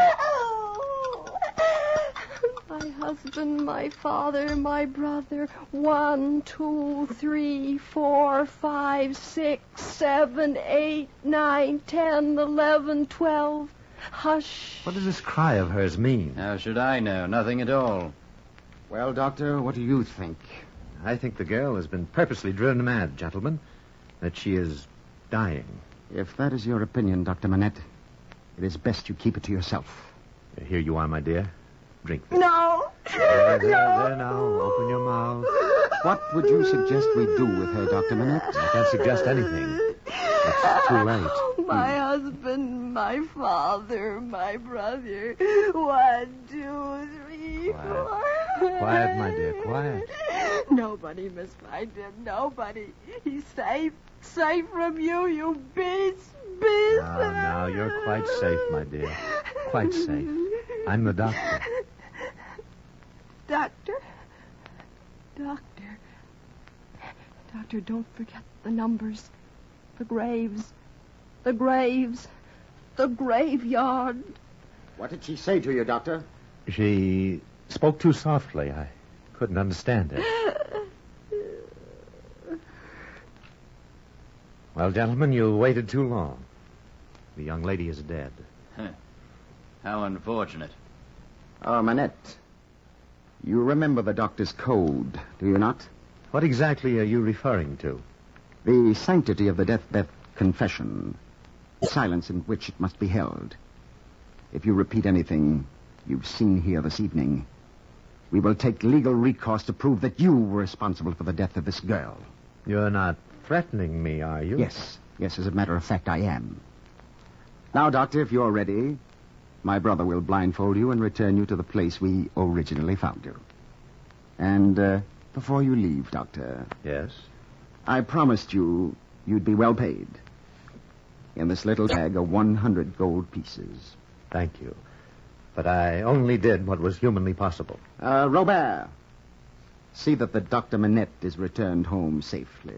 S2: My husband, my father, my brother. 1, 2, 3, 4, 5, 6, 7, 8, 9, 10, 11, 12. Hush.
S19: What does this cry of hers mean?
S4: How should I know? Nothing at all.
S11: Well, Doctor, what do you think?
S19: I think the girl has been purposely driven mad, gentlemen. That she is dying.
S11: If that is your opinion, Dr. Manette, it is best you keep it to yourself.
S19: Here you are, my dear. Drink this.
S2: No.
S19: There now. Open your mouth.
S11: What would you suggest we do with her, Dr. Manette?
S19: I can't suggest anything. It's too late.
S2: My husband, my father, my brother. 1, 2, 3, 4.
S19: Quiet, my dear, quiet.
S2: Nobody must find him. Nobody. He's safe. Safe from you, you beast.
S19: Now, you're quite safe, my dear. Quite safe. I'm the doctor.
S2: Doctor, don't forget the numbers. The graves. The graveyard.
S11: What did she say to you, Doctor?
S19: She spoke too softly. I couldn't understand her. Well, gentlemen, you waited too long. The young lady is dead.
S4: How unfortunate.
S11: Oh, Manette, you remember the doctor's code, do you not?
S19: What exactly are you referring to?
S11: The sanctity of the deathbed confession. Silence in which it must be held. If you repeat anything you've seen here this evening, we will take legal recourse to prove that you were responsible for the death of this girl.
S19: You're not threatening me, are you?
S11: Yes, as a matter of fact, I am. Now, Doctor, if you're ready, my brother will blindfold you and return you to the place we originally found you. And before you leave, Doctor...
S19: Yes?
S11: I promised you'd be well paid. In this little bag are 100 gold pieces.
S19: Thank you. But I only did what was humanly possible.
S11: Robert, see that the Dr. Manette is returned home safely.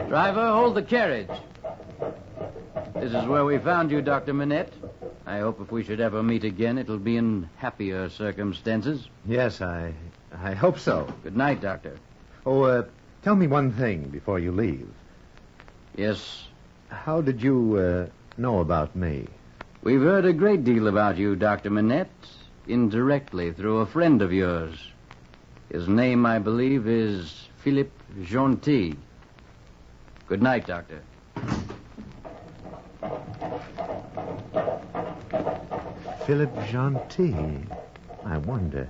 S4: Driver, hold the carriage. This is where we found you, Dr. Manette. I hope if we should ever meet again, it'll be in happier circumstances.
S19: Yes, I hope so.
S4: Good night, Doctor.
S19: Oh, tell me one thing before you leave.
S4: Yes?
S19: How did you know about me?
S4: We've heard a great deal about you, Dr. Manette, indirectly through a friend of yours. His name, I believe, is Philippe Gentil. Good night, Doctor.
S19: Philippe Gentil. I wonder.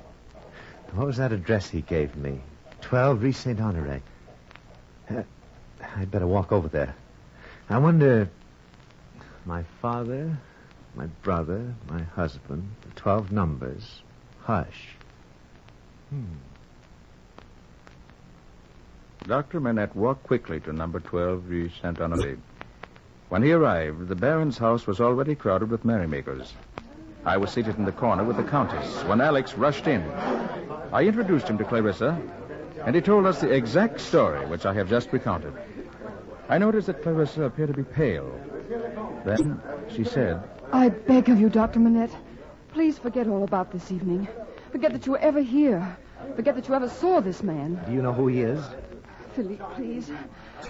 S19: What was that address he gave me? 12 Rue Saint-Honoré. I'd better walk over there. I wonder... My father, my brother, my husband, the 12 numbers. Hush.
S5: Dr. Manette walked quickly to number 12 Rue Saint-Honoré. When he arrived, the Baron's house was already crowded with merrymakers. I was seated in the corner with the Countess when Alex rushed in. I introduced him to Clarissa, and he told us the exact story which I have just recounted. I noticed that Clarissa appeared to be pale. Then she said,
S20: I beg of you, Dr. Manette, please forget all about this evening. Forget that you were ever here. Forget that you ever saw this man.
S19: Do you know who he is?
S20: Philippe, please.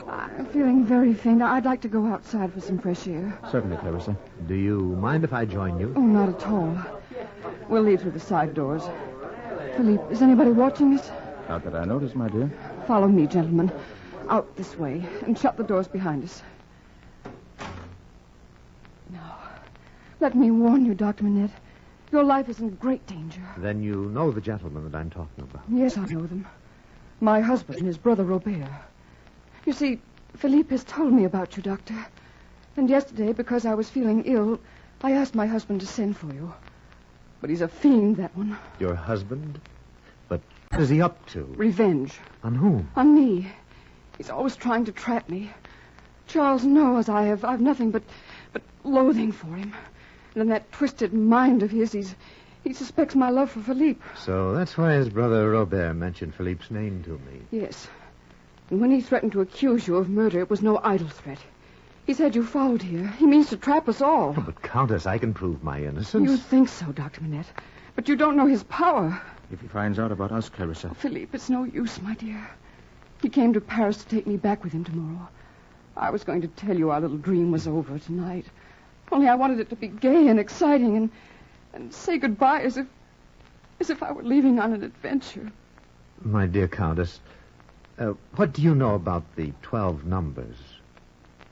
S20: I'm feeling very faint. I'd like to go outside for some fresh air.
S19: Certainly, Clarissa. Do you mind if I join you?
S20: Oh, not at all. We'll leave through the side doors. Philippe, is anybody watching us?
S5: Not that I notice, my dear.
S20: Follow me, gentlemen. out this way and shut the doors behind us. Now, let me warn you, Dr. Manette. Your life is in great danger.
S19: Then you know the gentleman that I'm talking about.
S20: Yes, I know them. My husband and his brother, Robert. You see, Philippe has told me about you, Doctor. And yesterday, because I was feeling ill, I asked my husband to send for you. But he's a fiend, that one.
S19: Your husband? But what is he up to?
S20: Revenge.
S19: On whom?
S20: On me. He's always trying to trap me. Charles knows I've nothing but loathing for him. And in that twisted mind of his, he suspects my love for Philippe.
S19: So that's why his brother Robert mentioned Philippe's name to me.
S20: Yes. And when he threatened to accuse you of murder, it was no idle threat. He said you followed here. He means to trap us all.
S19: Oh, but, Countess, I can prove my innocence.
S20: You think so, Dr. Manette. But you don't know his power.
S5: If he finds out about us, Clarissa.
S20: Philippe, it's no use, my dear. He came to Paris to take me back with him tomorrow. I was going to tell you our little dream was over tonight. Only I wanted it to be gay and exciting and say goodbye as if I were leaving on an adventure.
S19: My dear Countess, what do you know about the 12 numbers?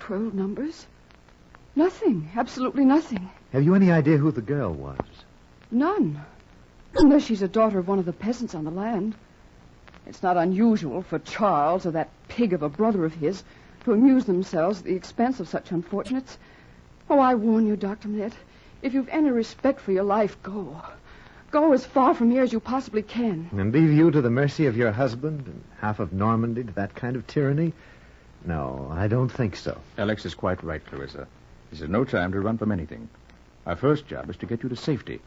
S20: 12 numbers? Nothing. Absolutely nothing.
S19: Have you any idea who the girl was?
S20: None. Unless she's a daughter of one of the peasants on the land. It's not unusual for Charles or that pig of a brother of his to amuse themselves at the expense of such unfortunates. Oh, I warn you, Dr. Manette, if you've any respect for your life, go. Go as far from here as you possibly can.
S19: And leave you to the mercy of your husband and half of Normandy to that kind of tyranny? No, I don't think so.
S5: Alex is quite right, Clarissa. This is no time to run from anything. Our first job is to get you to safety.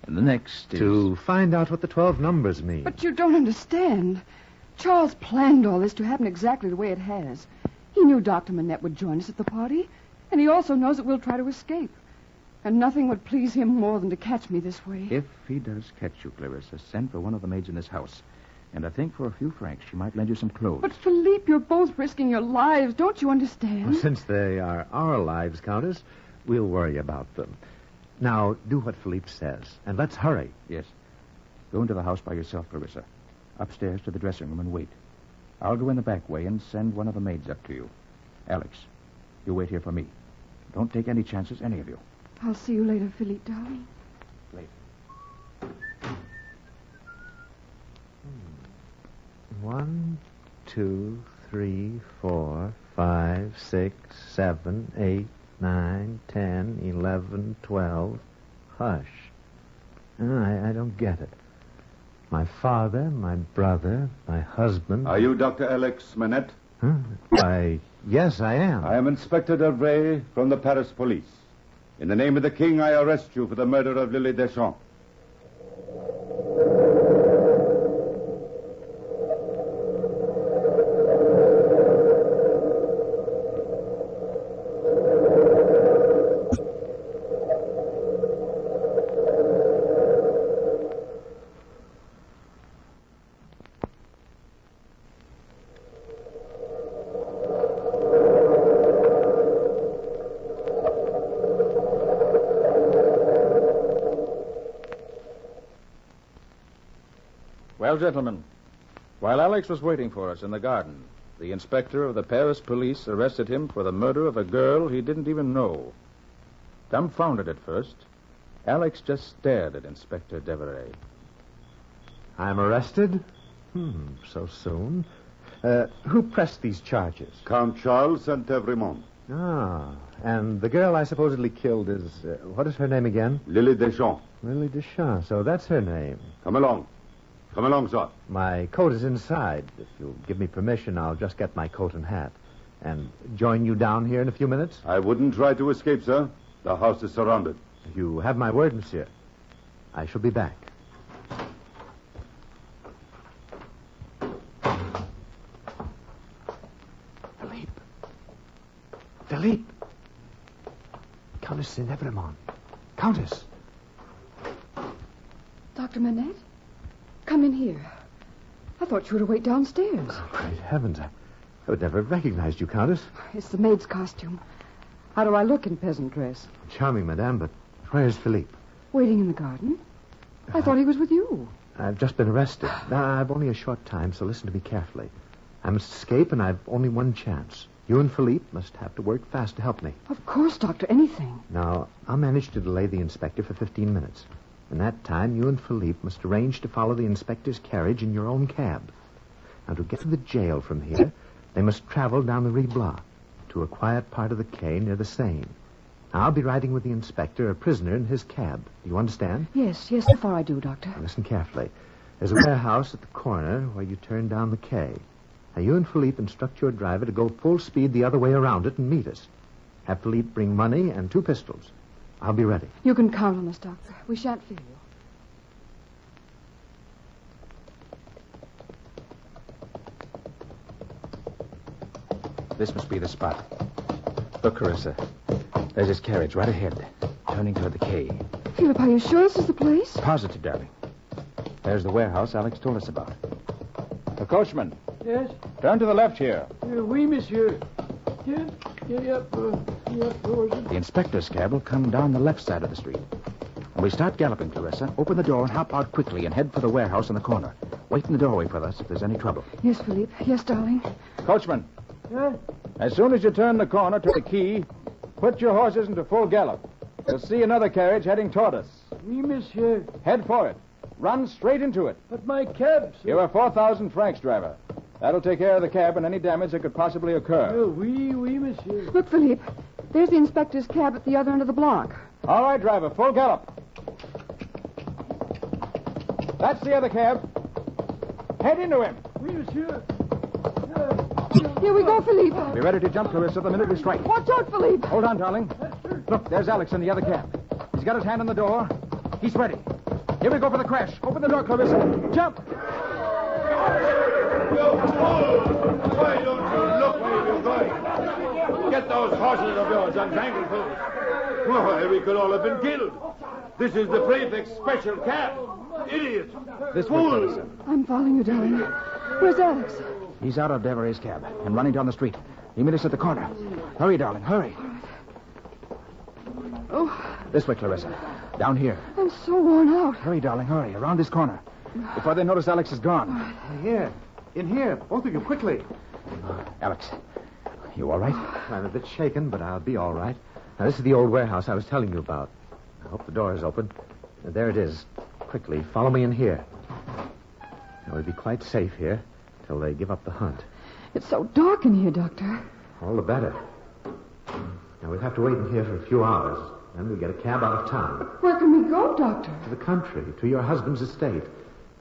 S5: And the next is...
S19: to find out what the 12 numbers mean.
S20: But you don't understand. Charles planned all this to happen exactly the way it has. He knew Dr. Manette would join us at the party. And he also knows that we'll try to escape. And nothing would please him more than to catch me this way.
S5: If he does catch you, Clarissa, send for one of the maids in this house. And I think for a few francs she might lend you some clothes.
S20: But, Philippe, you're both risking your lives. Don't you understand?
S19: Well, since they are our lives, Countess, we'll worry about them. Now, do what Philippe says, and let's hurry.
S5: Yes. Go into the house by yourself, Clarissa. Upstairs to the dressing room and wait. I'll go in the back way and send one of the maids up to you. Alex, you wait here for me. Don't take any chances, any of you.
S20: I'll see you later, Philippe, darling.
S5: Later.
S19: 1, 2, 3, 4, 5, 6, 7, 8, 9, 10, 11, 12. Hush. I don't get it. My father, my brother, my husband...
S1: Are you Dr. Alex Manette?
S19: Huh? Yes, I am.
S1: I am Inspector Delvray from the Paris police. In the name of the king, I arrest you for the murder of Lily Deschamps.
S5: Well, gentlemen, while Alex was waiting for us in the garden, the inspector of the Paris police arrested him for the murder of a girl he didn't even know. Dumbfounded at first, Alex just stared at Inspector Deveray.
S19: I'm arrested? So soon. Who pressed these charges?
S1: Count Charles Saint-Evremont.
S19: Ah, and the girl I supposedly killed is... what is her name again?
S1: Lily Deschamps.
S19: Lily Deschamps, so that's her name.
S1: Come along. Come along, sir.
S19: My coat is inside. If you'll give me permission, I'll just get my coat and hat. And join you down here in a few minutes?
S1: I wouldn't try to escape, sir. The house is surrounded.
S19: You have my word, monsieur. I shall be back. Philippe! Countess Saint-Evremont. Countess!
S20: Dr. Manette? Come in here. I thought you were to wait downstairs.
S19: Oh, great heavens. I would never have recognized you, Countess.
S20: It's the maid's costume. How do I look in peasant dress?
S19: Charming, madame, but where's Philippe?
S20: Waiting in the garden. I thought he was with you.
S19: I've just been arrested. Now, I've only a short time, so listen to me carefully. I must escape, and I've only one chance. You and Philippe must have to work fast to help me.
S20: Of course, Doctor, anything.
S19: Now, I'll manage to delay the inspector for 15 minutes. In that time, you and Philippe must arrange to follow the inspector's carriage in your own cab. Now, to get to the jail from here, they must travel down the Rue Blanc to a quiet part of the quay near the Seine. I'll be riding with the inspector, a prisoner, in his cab. Do you understand?
S20: Yes, so far I do, Doctor.
S19: Now, listen carefully. There's a warehouse at the corner where you turn down the quay. Now, you and Philippe instruct your driver to go full speed the other way around it and meet us. Have Philippe bring money and 2 pistols. I'll be ready.
S20: You can count on us, Doctor. We shan't fail you.
S6: This must be the spot. Look, Clarissa. There's his carriage right ahead, turning toward the quay.
S20: Philip, are you sure this is the place?
S6: Positive, darling. There's the warehouse Alex told us about. The coachman.
S17: Yes?
S6: Turn to the left here.
S17: Oui, monsieur. Yeah, yep.
S6: The inspector's cab will come down the left side of the street. When we start galloping, Clarissa, open the door and hop out quickly and head for the warehouse in the corner. Wait in the doorway for us if there's any trouble.
S20: Yes, Philippe. Yes, darling.
S6: Coachman.
S17: Yeah?
S6: As soon as you turn the corner to the quay, put your horses into full gallop. You'll see another carriage heading toward us.
S17: Oui, monsieur.
S6: Head for it. Run straight into it.
S17: But my cab, sir.
S6: You have 4,000 francs, driver. That'll take care of the cab and any damage that could possibly occur.
S17: Oh, oui, monsieur.
S20: Look, Philippe. There's the inspector's cab at the other end of the block.
S6: All right, driver. Full gallop. That's the other cab. Head into him.
S17: Oui, monsieur.
S20: Here we go, Philippe.
S6: Be ready to jump, Clarissa, the minute we strike.
S20: Watch out, Philippe.
S6: Hold on, darling. Look, there's Alex in the other cab. He's got his hand on the door. He's ready. Here we go for the crash. Open the door, Clarissa. Jump.
S22: Why don't you look where you're going? Get those horses of yours untangled, folks. Why, we could all have been killed. This is the prefect's special cab. Idiot.
S6: This way, Clarissa.
S20: I'm following you, darling. Where's Alex?
S6: He's out of Devereaux's cab and running down the street. He met us at the corner. Hurry, darling, hurry.
S20: Oh.
S6: This way, Clarissa. Down here.
S20: I'm so worn out.
S6: Hurry, darling, hurry. Around this corner. Before they notice Alex is gone.
S19: Here. In here. Both of you, quickly.
S6: Alex, you all right?
S19: I'm a bit shaken, but I'll be all right. Now, this is the old warehouse I was telling you about. I hope the door is open. There it is. Quickly, follow me in here. Now, we'll be quite safe here till they give up the hunt.
S20: It's so dark in here, Doctor.
S19: All the better. Now, we'll have to wait in here for a few hours. Then we'll get a cab out of town.
S20: Where can we go, Doctor?
S19: To the country, to your husband's estate.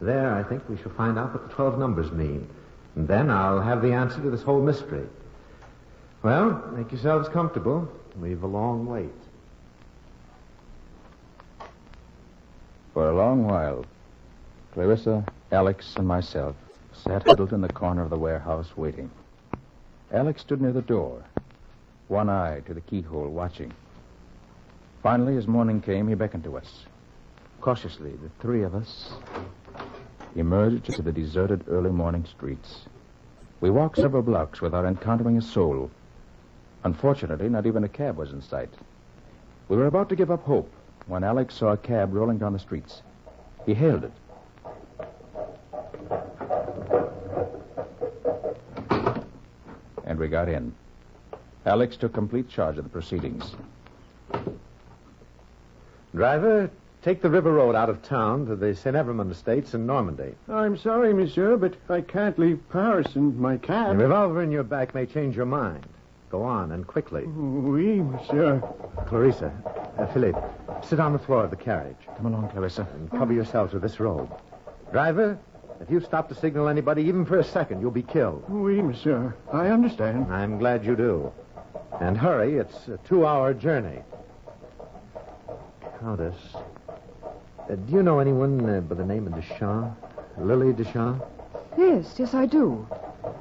S19: There, I think we shall find out what the 12 numbers mean. And then I'll have the answer to this whole mystery. Well, make yourselves comfortable. We've a long wait.
S6: For a long while, Clarissa, Alex, and myself sat huddled in the corner of the warehouse waiting. Alex stood near the door, one eye to the keyhole, watching. Finally, as morning came, he beckoned to us. Cautiously, the 3 of us emerged into the deserted early morning streets. We walked several blocks without encountering a soul. Unfortunately, not even a cab was in sight. We were about to give up hope when Alex saw a cab rolling down the streets. He hailed it. And we got in. Alex took complete charge of the proceedings.
S19: Driver, take the river road out of town to the St. Evremond Estates in Normandy.
S17: I'm sorry, monsieur, but I can't leave Paris in my cab.
S19: The revolver in your back may change your mind. Go on, and quickly.
S17: Oui, monsieur.
S19: Clarissa, Philippe, sit on the floor of the carriage.
S6: Come along, Clarissa.
S19: And cover yourselves with this robe. Driver, if you stop to signal anybody even for a second, you'll be killed.
S17: Oui, monsieur. I understand.
S19: I'm glad you do. And hurry, it's a 2-hour journey. Countess, do you know anyone by the name of Deschamps? Lily Deschamps?
S20: Yes, I do.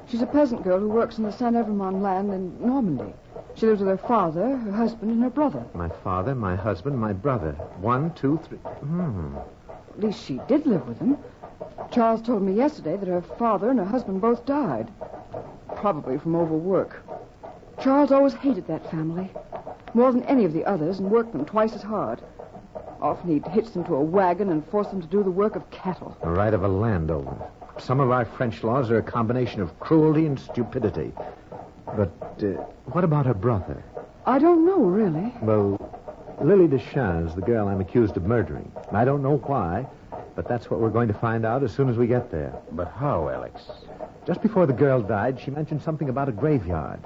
S20: She's a peasant girl who works in the St. Evremond land in Normandy. She lives with her father, her husband, and her brother.
S19: My father, my husband, my brother. 1, 2, 3.
S20: At least she did live with them. Charles told me yesterday that her father and her husband both died. Probably from overwork. Charles always hated that family. More than any of the others, and worked them twice as hard. Often he'd hitch them to a wagon and force them to do the work of cattle.
S19: The right of a landowner. Some of our French laws are a combination of cruelty and stupidity. But what about her brother?
S20: I don't know, really.
S19: Well, Lily Deschamps is the girl I'm accused of murdering. I don't know why, but that's what we're going to find out as soon as we get there.
S6: But how, Alex?
S19: Just before the girl died, she mentioned something about a graveyard.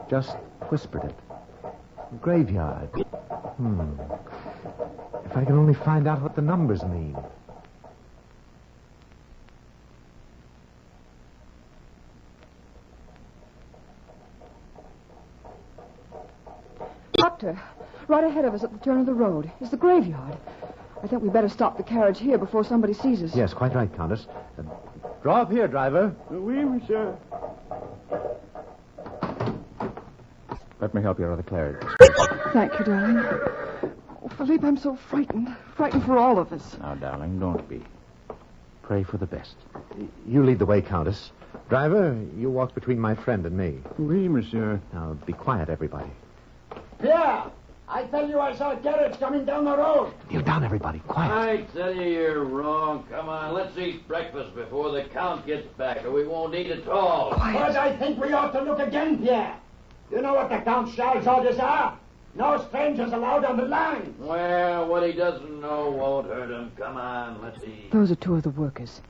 S19: Just whispered it. A graveyard. If I can only find out what the numbers mean.
S20: Doctor, right ahead of us at the turn of the road is the graveyard. I think we better stop the carriage here before somebody sees us.
S19: Yes, quite right, Countess. Draw up here, driver.
S17: Oui, monsieur.
S6: Let me help you out of the carriage.
S20: Thank you, darling. Oh, Philippe, I'm so frightened. Frightened for all of us.
S6: Now, darling, don't be. Pray for the best.
S19: You lead the way, Countess. Driver, you walk between my friend and me.
S17: Oui, monsieur.
S19: Now, be quiet, everybody.
S3: Pierre, I tell you I saw a carriage coming down the road.
S19: Kneel down, everybody. Quiet.
S4: I tell you you're wrong. Come on, let's eat breakfast before the Count gets back, or we won't eat at all.
S3: But I think we ought to look again, Pierre. You know what the Count's Charles orders are? No strangers allowed on the line.
S4: Well, what he doesn't know won't hurt him. Come on, let's eat.
S20: Those are two of the workers.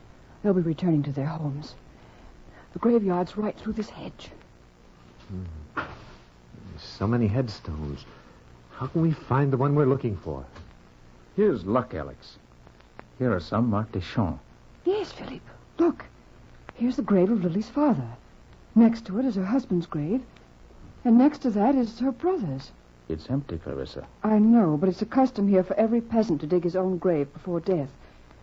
S20: They'll be returning to their homes. The graveyard's right through this hedge.
S19: So many headstones. How can we find the one we're looking for?
S6: Here's luck, Alex. Here are some marked Deschamps.
S20: Yes, Philippe. Look. Here's the grave of Lily's father. Next to it is her husband's grave. And next to that is her brother's.
S6: It's empty, Clarissa.
S20: I know, but it's a custom here for every peasant to dig his own grave before death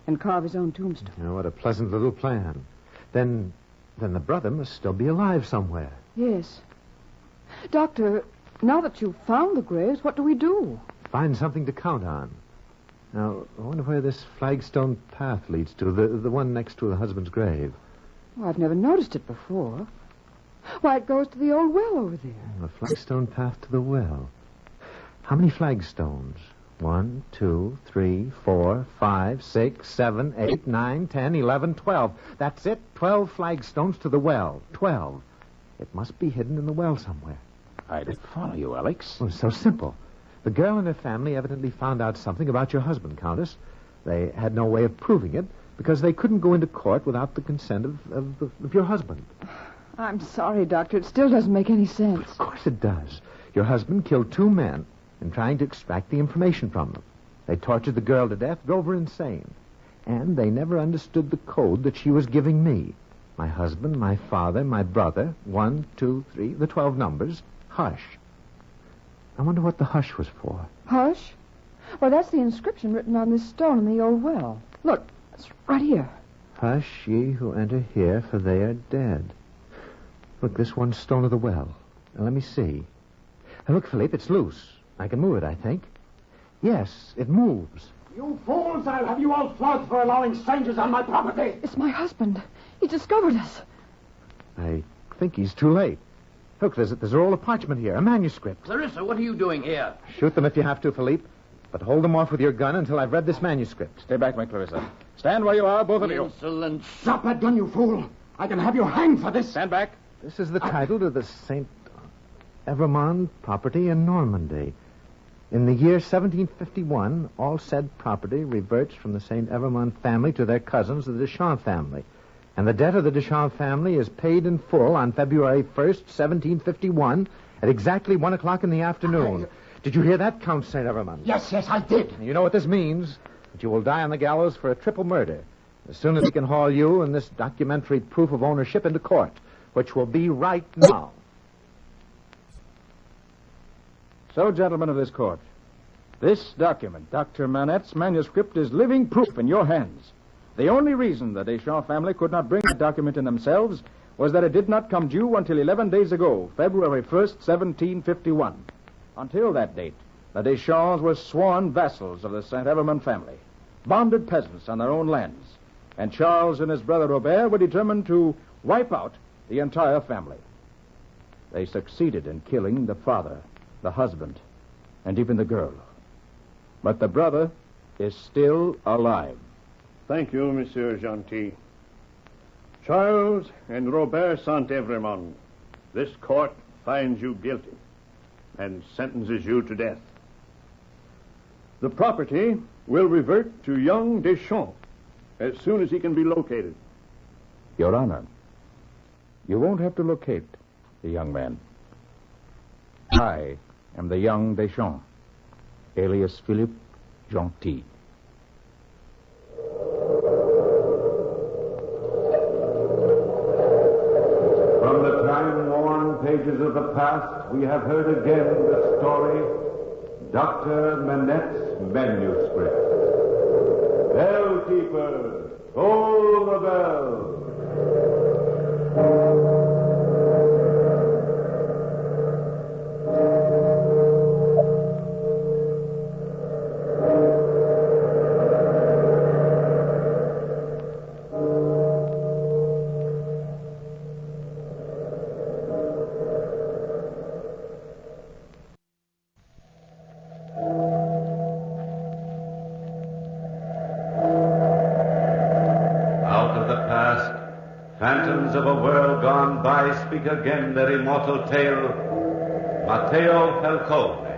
S20: and carve his own tombstone.
S19: You know, what a pleasant little plan. Then the brother must still be alive somewhere.
S20: Yes. Doctor, now that you've found the graves, what do we do?
S19: Find something to count on. Now, I wonder where this flagstone path leads to, the one next to the husband's grave.
S20: Well, I've never noticed it before. Why, it goes to the old well over there.
S19: A flagstone path to the well. How many flagstones? 1, 2, 3, 4, 5, 6, 7, 8, 9, 10, 11, 12. That's it. 12 flagstones to the well. 12. It must be hidden in the well somewhere.
S6: I didn't follow you, Alex.
S19: Well, it's so simple. The girl and her family evidently found out something about your husband, Countess. They had no way of proving it because they couldn't go into court without the consent of your husband.
S20: I'm sorry, Doctor. It still doesn't make any sense.
S19: Of course it does. Your husband killed 2 men in trying to extract the information from them. They tortured the girl to death, drove her insane. And they never understood the code that she was giving me. My husband, my father, my brother, 1, 2, 3, the 12 numbers, hush. I wonder what the hush was for.
S20: Hush? Well, that's the inscription written on this stone in the old well. Look, it's right here.
S19: Hush, ye who enter here, for they are dead. Look, this one stone of the well. Now, let me see. Now, look, Philippe, it's loose. I can move it, I think. Yes, it moves.
S3: You fools, I'll have you all flogged for allowing strangers on my property.
S20: It's my husband. He discovered us.
S19: I think he's too late. Look, there's a roll of parchment here, a manuscript.
S4: Clarissa, what are you doing here?
S19: Shoot them if you have to, Philippe. But hold them off with your gun until I've read this manuscript.
S6: Stay back, my Clarissa. Stand where you are, both of you.
S4: Insolent.
S3: Drop that gun, you fool. I can have you hanged for this.
S6: Stand back.
S19: This is the title to the St. Evermond property in Normandy. In the year 1751, all said property reverts from the St. Evermond family to their cousins, the Deschamps family. And the debt of the Deschamps family is paid in full on February 1st, 1751, at exactly 1 o'clock in the afternoon. Did you hear that, Count St. Evermond?
S3: Yes, I did.
S19: You know what this means? That you will die on the gallows for a triple murder as soon as we can haul you and this documentary proof of ownership into court, which will be right now.
S5: So, gentlemen of this court, this document, Dr. Manette's manuscript, is living proof in your hands. The only reason the Deschamps family could not bring the document in themselves was that it did not come due until 11 days ago, February 1st, 1751. Until that date, the Deschamps were sworn vassals of the St. Evermond family, bonded peasants on their own lands, and Charles and his brother Robert were determined to wipe out the entire family. They succeeded in killing the father, the husband, and even the girl. But the brother is still alive.
S17: Thank you, Monsieur Gentil. Charles and Robert Saint-Evremond, this court finds you guilty and sentences you to death. The property will revert to young Deschamps as soon as he can be located.
S6: Your Honor, you won't have to locate the young man. I am the young Deschamps, alias Philippe Gentil.
S1: From the time-worn pages of the past, we have heard again the story, Dr. Manette's manuscript. Bell keeper, toll the bell. Phantoms of a world gone by speak again their immortal tale. Matteo Falcone.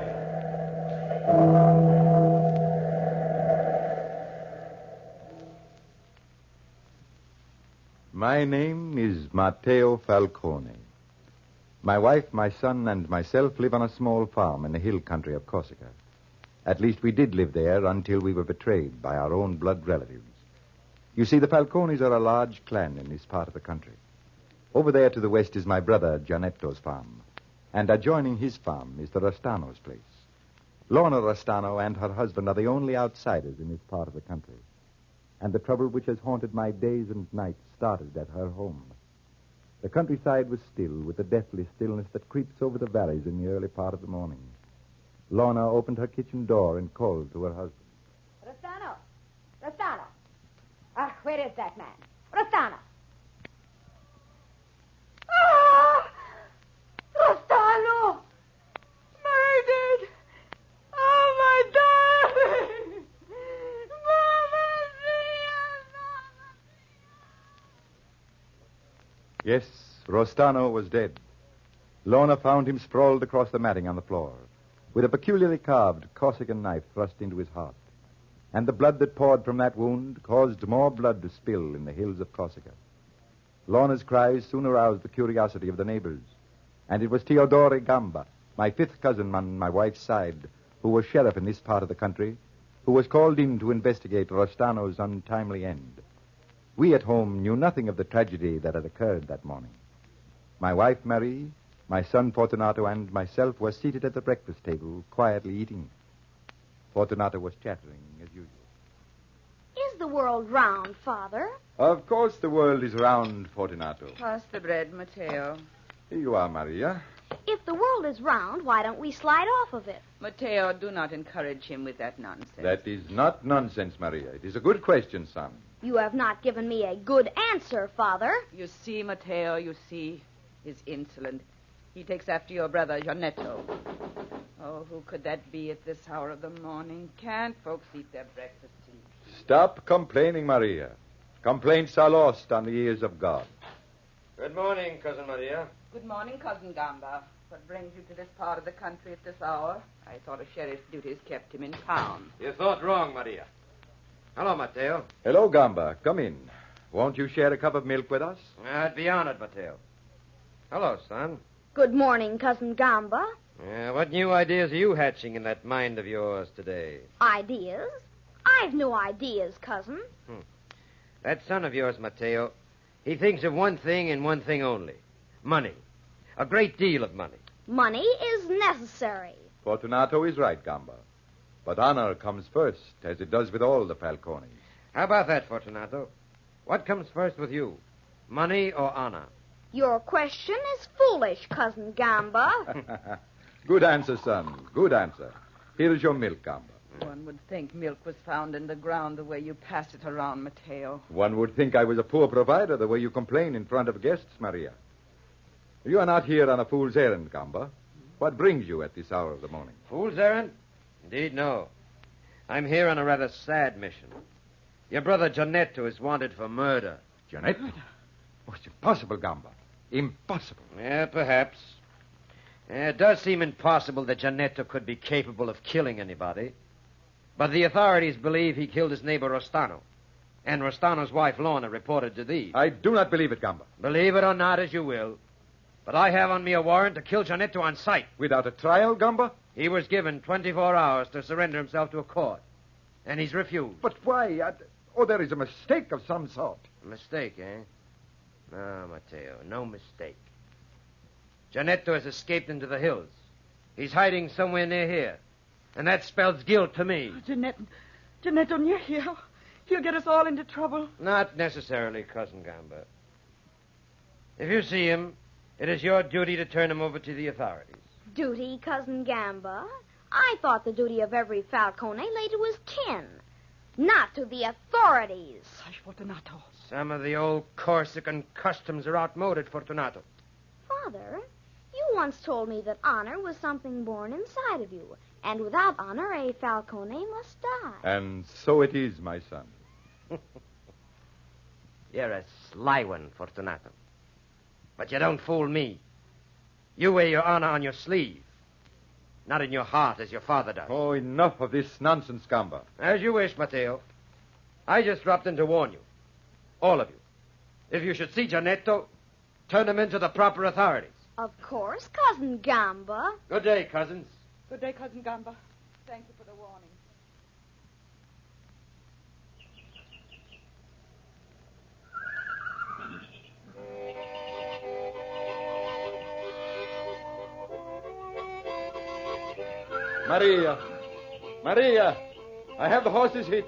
S7: My name is Matteo Falcone. My wife, my son, and myself live on a small farm in the hill country of Corsica. At least we did live there until we were betrayed by our own blood relatives. You see, the Falcones are a large clan in this part of the country. Over there to the west is my brother Gianetto's farm, and adjoining his farm is the Rostano's place. Lorna Rostano and her husband are the only outsiders in this part of the country, and the trouble which has haunted my days and nights started at her home. The countryside was still with the deathly stillness that creeps over the valleys in the early part of the morning. Lorna opened her kitchen door and called to her husband.
S8: Rostano! Rostano! Where is that man? Rostano! Ah! Rostano! Murdered! Oh, my darling! Mama mia!
S7: Yes, Rostano was dead. Lorna found him sprawled across the matting on the floor, with a peculiarly carved Corsican knife thrust into his heart. And the blood that poured from that wound caused more blood to spill in the hills of Corsica. Lorna's cries soon aroused the curiosity of the neighbors, and it was Teodore Gamba, my fifth cousin on my wife's side, who was sheriff in this part of the country, who was called in to investigate Rostano's untimely end. We at home knew nothing of the tragedy that had occurred that morning. My wife, Marie, my son, Fortunato, and myself were seated at the breakfast table, quietly eating. Fortunato was chattering as usual.
S15: Is the world round, Father?
S7: Of course the world is round, Fortunato.
S24: Pass the bread, Matteo.
S7: Here you are, Maria.
S15: If the world is round, why don't we slide off of it?
S24: Matteo, do not encourage him with that nonsense.
S7: That is not nonsense, Maria. It is a good question, son.
S15: You have not given me a good answer, Father.
S24: You see, Matteo, you see. He's insolent. He takes after your brother, Gianetto. Oh, who could that be at this hour of the morning? Can't folks eat their breakfast tea?
S7: Stop complaining, Maria. Complaints are lost on the ears of God.
S25: Good morning, Cousin Maria.
S24: Good morning, Cousin Gamba. What brings you to this part of the country at this hour? I thought a sheriff's duties kept him in town.
S25: You thought wrong, Maria. Hello, Matteo.
S7: Hello, Gamba. Come in. Won't you share a cup of milk with us?
S25: I'd be honored, Matteo. Hello, son.
S15: Good morning, Cousin Gamba.
S25: What new ideas are you hatching in that mind of yours today?
S15: Ideas? I've no ideas, Cousin.
S25: That son of yours, Matteo, he thinks of one thing and one thing only. Money. A great deal of money.
S15: Money is necessary.
S7: Fortunato is right, Gamba. But honor comes first, as it does with all the Falcones.
S25: How about that, Fortunato? What comes first with you? Money or honor?
S15: Your question is foolish, Cousin Gamba.
S7: Good answer, son. Good answer. Here is your milk, Gamba.
S24: One would think milk was found in the ground the way you pass it around, Matteo.
S7: One would think I was a poor provider the way you complain in front of guests, Maria. You are not here on a fool's errand, Gamba. What brings you at this hour of the morning?
S25: Fool's errand? Indeed, no. I'm here on a rather sad mission. Your brother Gianetto is wanted for murder.
S7: Gianetto? Oh, it's impossible, Gamba. Impossible.
S25: Yeah, perhaps. It does seem impossible that Giannetto could be capable of killing anybody. But the authorities believe he killed his neighbor Rostano. And Rostano's wife, Lorna, reported to thee.
S7: I do not believe it, Gamba.
S25: Believe it or not as you will. But I have on me a warrant to kill Giannetto on sight.
S7: Without a trial, Gamba?
S25: He was given 24 hours to surrender himself to a court. And he's refused.
S7: But why? Oh, there is a mistake of some sort.
S25: A mistake, eh? No, Matteo, no mistake. Giannetto has escaped into the hills. He's hiding somewhere near here. And that spells guilt to me.
S24: Giannetto near here. He'll get us all into trouble.
S25: Not necessarily, Cousin Gamba. If you see him, it is your duty to turn him over to the authorities.
S15: Duty, Cousin Gamba? I thought the duty of every Falcone lay to his kin, not to the authorities.
S24: Fortunato.
S25: Some of the old Corsican customs are outmoded, Fortunato.
S15: Father, you once told me that honor was something born inside of you, and without honor, a Falcone must die.
S7: And so it is, my son.
S25: You're a sly one, Fortunato. But you don't fool me. You wear your honor on your sleeve, not in your heart as your father does.
S7: Oh, enough of this nonsense, Gamba.
S25: As you wish, Matteo. I just dropped in to warn you. All of you. If you should see Giannetto, turn him into the proper authorities.
S15: Of course, Cousin Gamba.
S25: Good day, cousins.
S24: Good day, Cousin Gamba. Thank you for the warning.
S7: Maria, I have the horses hitched.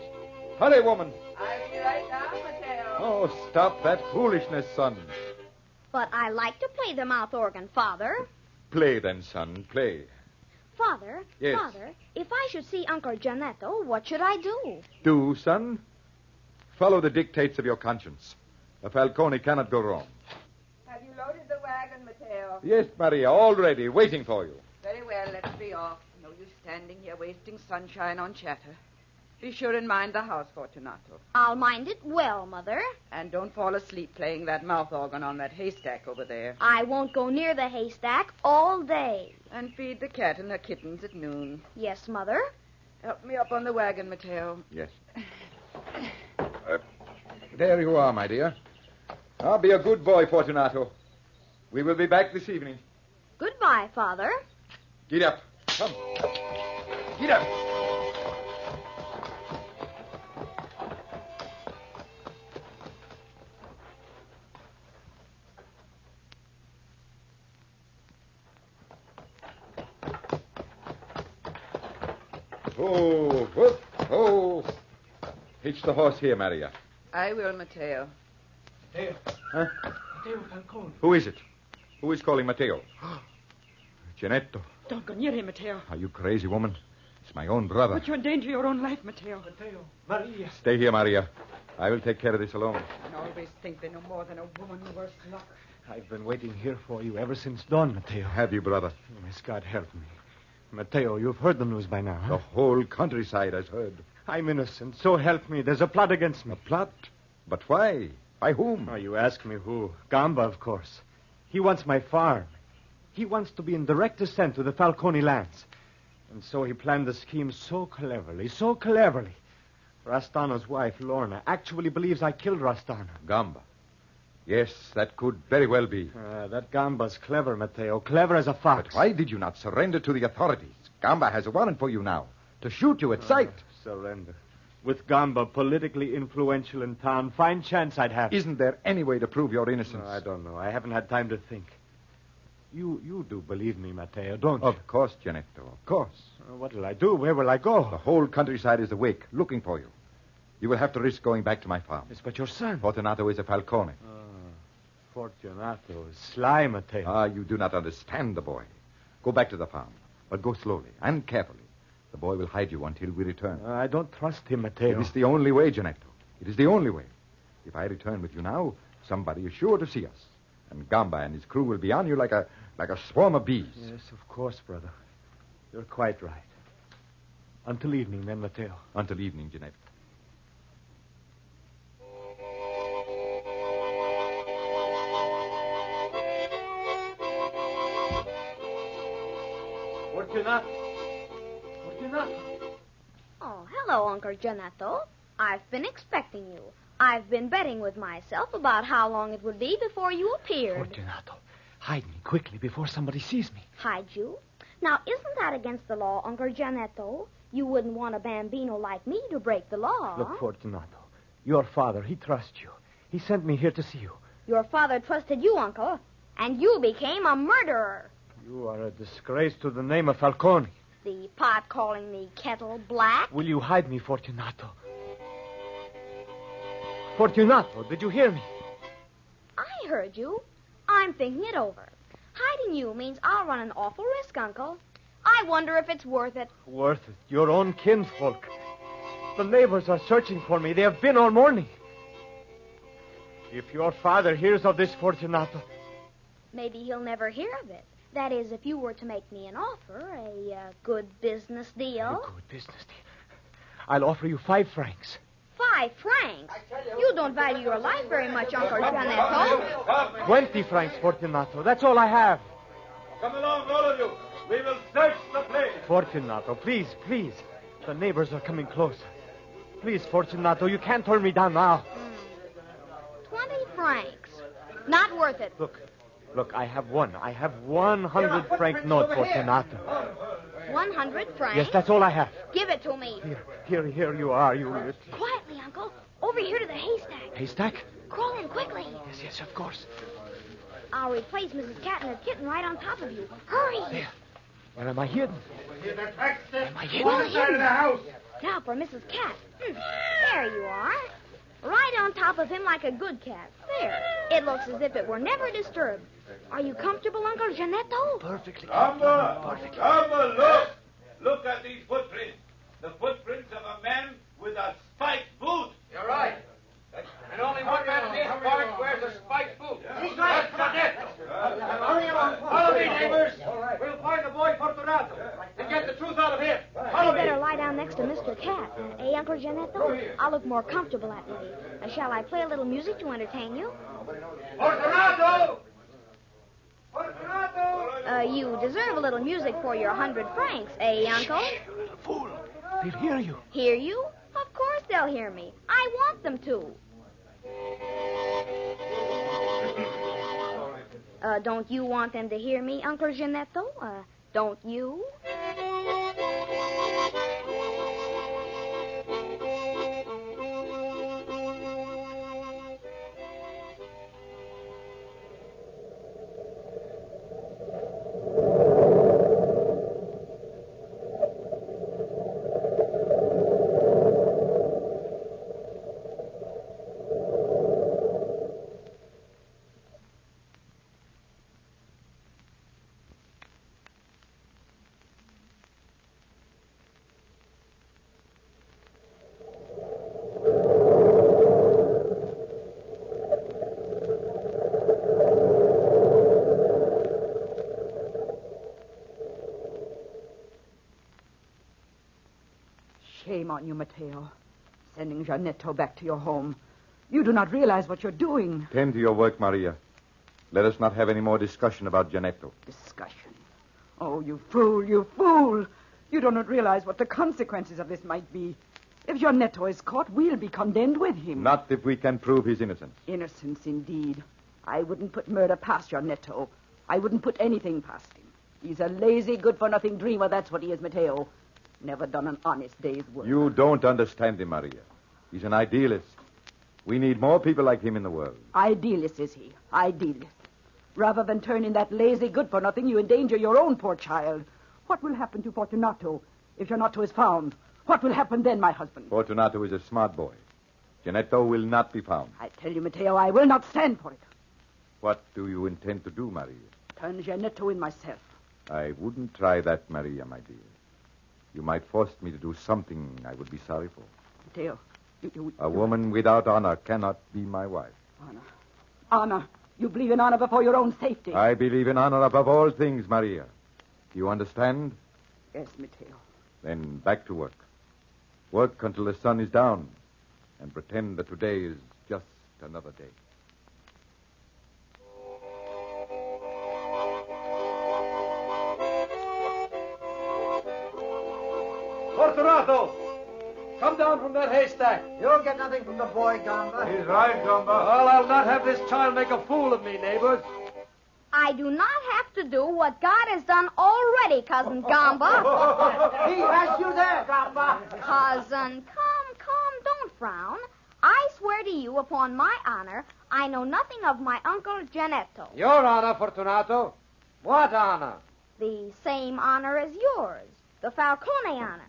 S7: Hurry, woman.
S24: I'll be right down, Matteo.
S7: Oh, stop that foolishness, son.
S15: But I like to play the mouth organ, Father.
S7: Play then, son, play.
S15: Father,
S7: Yes.
S15: Father, if I should see Uncle Giannetto, what should I do?
S7: Do, son. Follow the dictates of your conscience. A Falcone cannot go wrong.
S24: Have you loaded the wagon, Matteo?
S7: Yes, Maria, all ready, waiting for you.
S24: Very well, let's be off. No use standing here wasting sunshine on chatter. Be sure and mind the house, Fortunato.
S15: I'll mind it well, Mother.
S24: And don't fall asleep playing that mouth organ on that haystack over there.
S15: I won't go near the haystack all day.
S24: And feed the cat and her kittens at noon.
S15: Yes, Mother.
S24: Help me up on the wagon, Matteo.
S7: Yes. There you are, my dear. Now be a good boy, Fortunato. We will be back this evening.
S15: Goodbye, Father.
S7: Get up. Come. Get up. Oh, whoop, oh. Hitch the horse here, Maria.
S24: I will, Matteo.
S22: Matteo.
S7: Huh?
S22: Matteo Falcone.
S7: Who is it? Who is calling Matteo? Giannetto.
S24: Don't go near him, Matteo.
S7: Are you crazy, woman? It's my own brother.
S24: But you endanger your own life, Matteo.
S22: Matteo. Maria.
S7: Stay here, Maria. I will take care of this alone.
S24: And always think they know more than a woman, worse luck.
S3: I've been waiting here for you ever since dawn, Matteo.
S7: Have you, brother?
S3: May God help me. Matteo, you've heard the news by now, huh?
S7: The whole countryside has heard.
S3: I'm innocent. So help me. There's a plot against me.
S7: A plot? But why? By whom?
S3: Oh, you ask me who. Gamba, of course. He wants my farm. He wants to be in direct descent to the Falcone lands. And so he planned the scheme so cleverly. Rastano's wife, Lorna, actually believes I killed Rastano.
S7: Gamba. Yes, that could very well be.
S3: That Gamba's clever, Matteo. Clever as a fox.
S7: But why did you not surrender to the authorities? Gamba has a warrant for you now. To shoot you at sight.
S3: Surrender. With Gamba politically influential in town, fine chance I'd have.
S7: Isn't there any way to prove your innocence?
S3: No, I don't know. I haven't had time to think. You do believe me, Matteo, don't you?
S7: Of course, Giannetto, of course.
S3: What will I do? Where will I go?
S7: The whole countryside is awake, looking for you. You will have to risk going back to my farm.
S3: Yes, but your son.
S7: Fortunato is a Falcone.
S3: Fortunato is sly, Matteo.
S7: You do not understand the boy. Go back to the farm, but go slowly and carefully. The boy will hide you until we return.
S3: I don't trust him, Matteo.
S7: It is the only way, Giannetto. It is the only way. If I return with you now, somebody is sure to see us. And Gamba and his crew will be on you like a swarm of bees.
S3: Yes, of course, brother. You're quite right. Until evening, then, Matteo.
S7: Until evening, Giannetto.
S10: Fortunato. Fortunato.
S15: Oh, hello, Uncle Janetto. I've been expecting you. I've been betting with myself about how long it would be before you appeared.
S10: Fortunato, hide me quickly before somebody sees me.
S15: Hide you? Now, isn't that against the law, Uncle Janetto? You wouldn't want a bambino like me to break the law.
S10: Look, Fortunato, your father, he trusts you. He sent me here to see you.
S15: Your father trusted you, Uncle, and you became a murderer.
S10: You are a disgrace to the name of Falcone.
S15: The pot calling the kettle black.
S10: Will you hide me, Fortunato? Fortunato, did you hear me?
S15: I heard you. I'm thinking it over. Hiding you means I'll run an awful risk, Uncle. I wonder if it's worth it.
S10: Worth it. Your own kinsfolk. The neighbors are searching for me. They have been all morning. If your father hears of this, Fortunato...
S15: Maybe he'll never hear of it. That is, if you were to make me an offer, a good business deal.
S10: A good business deal. I'll offer you 5 francs.
S15: 5 francs? You don't value your life very much, Uncle Janetto.
S10: 20 francs, Fortunato. That's all I have.
S22: Come along, all of you. We will search the place.
S10: Fortunato, please, please. The neighbors are coming closer. Please, Fortunato, you can't turn me down now.
S15: 20 francs. Not worth it.
S10: Look, I have 100 franc note, Fortunato.
S15: 100 francs?
S10: Yes, that's all I have.
S15: Give it to me.
S10: Here you are, you...
S15: Quietly, Uncle. Over here to the haystack.
S10: Haystack?
S15: Crawl in quickly.
S10: Yes, of course.
S15: I'll replace Mrs. Cat and her kitten right on top of you. Hurry.
S10: There. Where am I hidden? Am I hidden?
S15: Well,
S22: Inside of the house.
S15: Now for Mrs. Cat. There you are. Right on top of him like a good cat. There. It looks as if it were never disturbed. Are you comfortable, Uncle Janetto?
S10: Perfectly.
S22: Come, look. Look at these footprints. The footprints of a man with a spiked boot.
S25: You're right. And only one man in this park wears a spiked boot. He's right. Follow me, neighbors. We'll find the boy Fortunato and get the truth out of him.
S15: I'd better lie down next to Mr. Cat. Uncle Janetto? I'll look more comfortable that way. Shall I play a little music to entertain you?
S25: Fortunato! Fortunato!
S15: You deserve a little music for your 100 francs, Uncle?
S10: Shh, little fool. They'll hear you.
S15: Hear you? Of course they'll hear me. I want them to. Don't you want them to hear me, Uncle Janetto? Don't you?
S24: Shame on you, Mateo. Sending Janetto back to your home. You do not realize what you're doing.
S7: Tend to your work, Maria. Let us not have any more discussion about Janetto.
S24: Discussion? Oh, you fool, you fool. You do not realize what the consequences of this might be. If Janetto is caught, we'll be condemned with him.
S7: Not if we can prove his innocence.
S24: Innocence, indeed. I wouldn't put murder past Janetto. I wouldn't put anything past him. He's a lazy, good-for-nothing dreamer, that's what he is, Mateo. Never done an honest day's work.
S7: You don't understand him, Maria. He's an idealist. We need more people like him in the world.
S24: Idealist, is he? Idealist. Rather than turn in that lazy good-for-nothing, you endanger your own poor child. What will happen to Fortunato if Janetto is found? What will happen then, my husband?
S7: Fortunato is a smart boy. Janetto will not be found.
S24: I tell you, Mateo, I will not stand for it.
S7: What do you intend to do, Maria?
S24: Turn Janetto in myself.
S7: I wouldn't try that, Maria, my dear. You might force me to do something I would be sorry for.
S24: Mateo,
S7: A woman without honor cannot be my wife.
S24: Honor. Honor. You believe in honor before your own safety.
S7: I believe in honor above all things, Maria. Do you understand?
S24: Yes, Mateo.
S7: Then back to work. Work until the sun is down, and pretend that today is just another day.
S25: Fortunato! Come down from that haystack.
S3: You'll get nothing from the boy, Gamba.
S22: He's right, Gamba.
S25: Well, I'll not have this child make a fool of me, neighbors.
S15: I do not have to do what God has done already, Cousin Gamba.
S3: He has you there, Gamba.
S15: Cousin, come, don't frown. I swear to you, upon my honor, I know nothing of my Uncle Janetto.
S25: Your honor, Fortunato. What honor?
S15: The same honor as yours, the Falcone honor.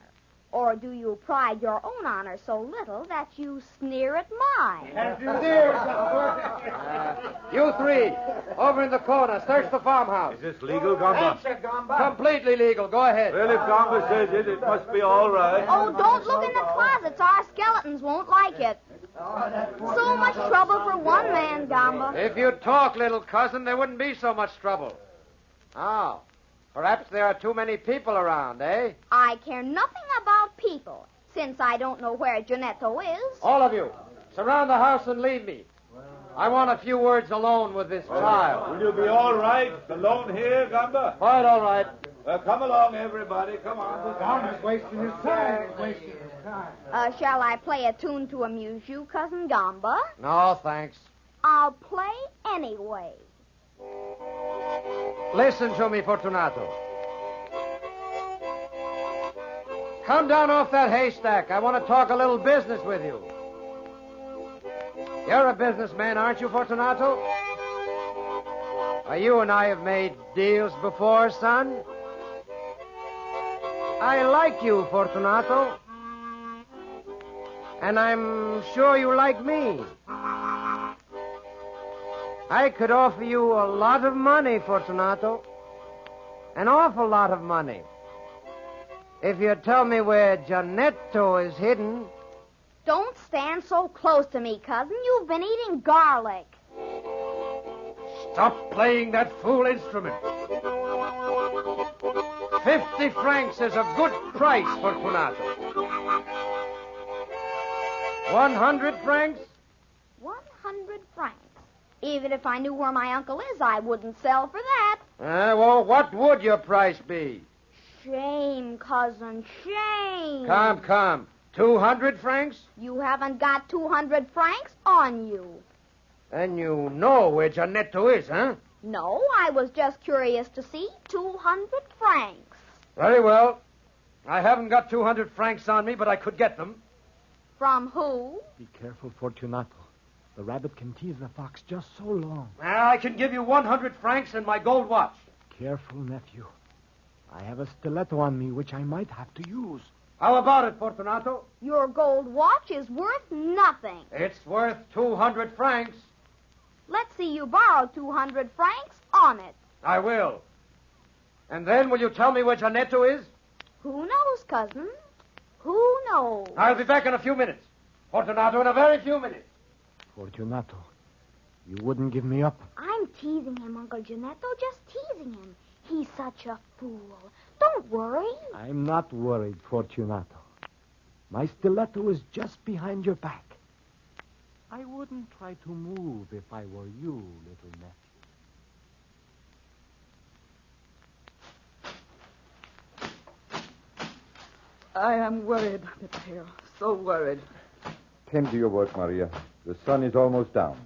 S15: Or do you pride your own honor so little that you sneer at mine?
S25: You three, over in the corner, search the farmhouse.
S22: Is this legal, Gamba?
S25: Completely legal. Go ahead.
S22: Well, if Gamba says it, it must be all right.
S15: Oh, don't look in the closets. Our skeletons won't like it. So much trouble for one man, Gamba.
S25: If you'd talk, little cousin, there wouldn't be so much trouble. Oh, perhaps there are too many people around, eh?
S15: I care nothing about people, since I don't know where Janetto is.
S25: All of you, surround the house and leave me. I want a few words alone with this child.
S22: Will you be all right alone here, Gamba?
S25: Quite all right.
S22: Well, come along, everybody. Come on.
S3: Gamba's wasting his time.
S15: Shall I play a tune to amuse you, Cousin Gamba?
S25: No, thanks.
S15: I'll play anyway.
S25: Listen to me, Fortunato. Come down off that haystack. I want to talk a little business with you. You're a businessman, aren't you, Fortunato? You and I have made deals before, son. I like you, Fortunato. And I'm sure you like me. I could offer you a lot of money, Fortunato. An awful lot of money. If you tell me where Janetto is hidden.
S15: Don't stand so close to me, cousin. You've been eating garlic.
S25: Stop playing that fool instrument. 50 francs is a good price, Fortunato. 100 francs?
S15: 100 francs. Even if I knew where my uncle is, I wouldn't sell for that.
S25: Well, what would your price be?
S15: Shame, cousin, shame.
S25: Come. 200 francs?
S15: You haven't got 200 francs on you.
S25: Then you know where Janetto is, huh?
S15: No, I was just curious to see 200 francs.
S25: Very well. I haven't got 200 francs on me, but I could get them.
S15: From who?
S10: Be careful, Fortunato. The rabbit can tease the fox just so long.
S25: I can give you 100 francs and my gold watch.
S10: Careful, nephew. I have a stiletto on me which I might have to use.
S25: How about it, Fortunato?
S15: Your gold watch is worth nothing.
S25: It's worth 200 francs.
S15: Let's see you borrow 200 francs on it.
S25: I will. And then will you tell me where Janetto is?
S15: Who knows, cousin? Who knows?
S25: I'll be back in a few minutes. Fortunato, in a very few minutes.
S10: Fortunato, you wouldn't give me up?
S15: I'm teasing him, Uncle Janetto, just teasing him. He's such a fool. Don't worry.
S10: I'm not worried, Fortunato. My stiletto is just behind your back. I wouldn't try to move if I were you, little nephew.
S20: I am worried, Mateo. So worried.
S7: Tend to your work, Maria. The sun is almost down.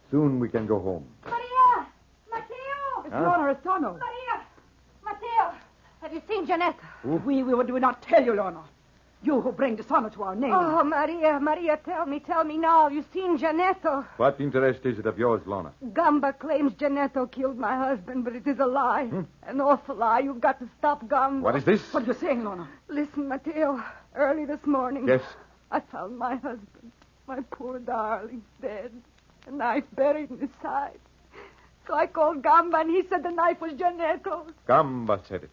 S7: Soon we can go home.
S8: Maria! Mateo!
S20: It's Lorna Restano.
S8: Maria! Mateo! Have you seen Janetta?
S20: We do not tell you, Lorna. You who bring dishonor to our name.
S8: Oh, Maria, tell me now. You seen Janetto?
S7: What interest is it of yours, Lorna?
S8: Gamba claims Janetto killed my husband, but it is a lie. An awful lie. You've got to stop Gamba.
S7: What is this?
S20: What are you saying, Lorna?
S8: Listen, Mateo. Early this morning.
S7: Yes?
S8: I found my husband, my poor darling, dead. A knife buried in his side. So I called Gamba, and he said the knife was Janetto's.
S7: Gamba said it.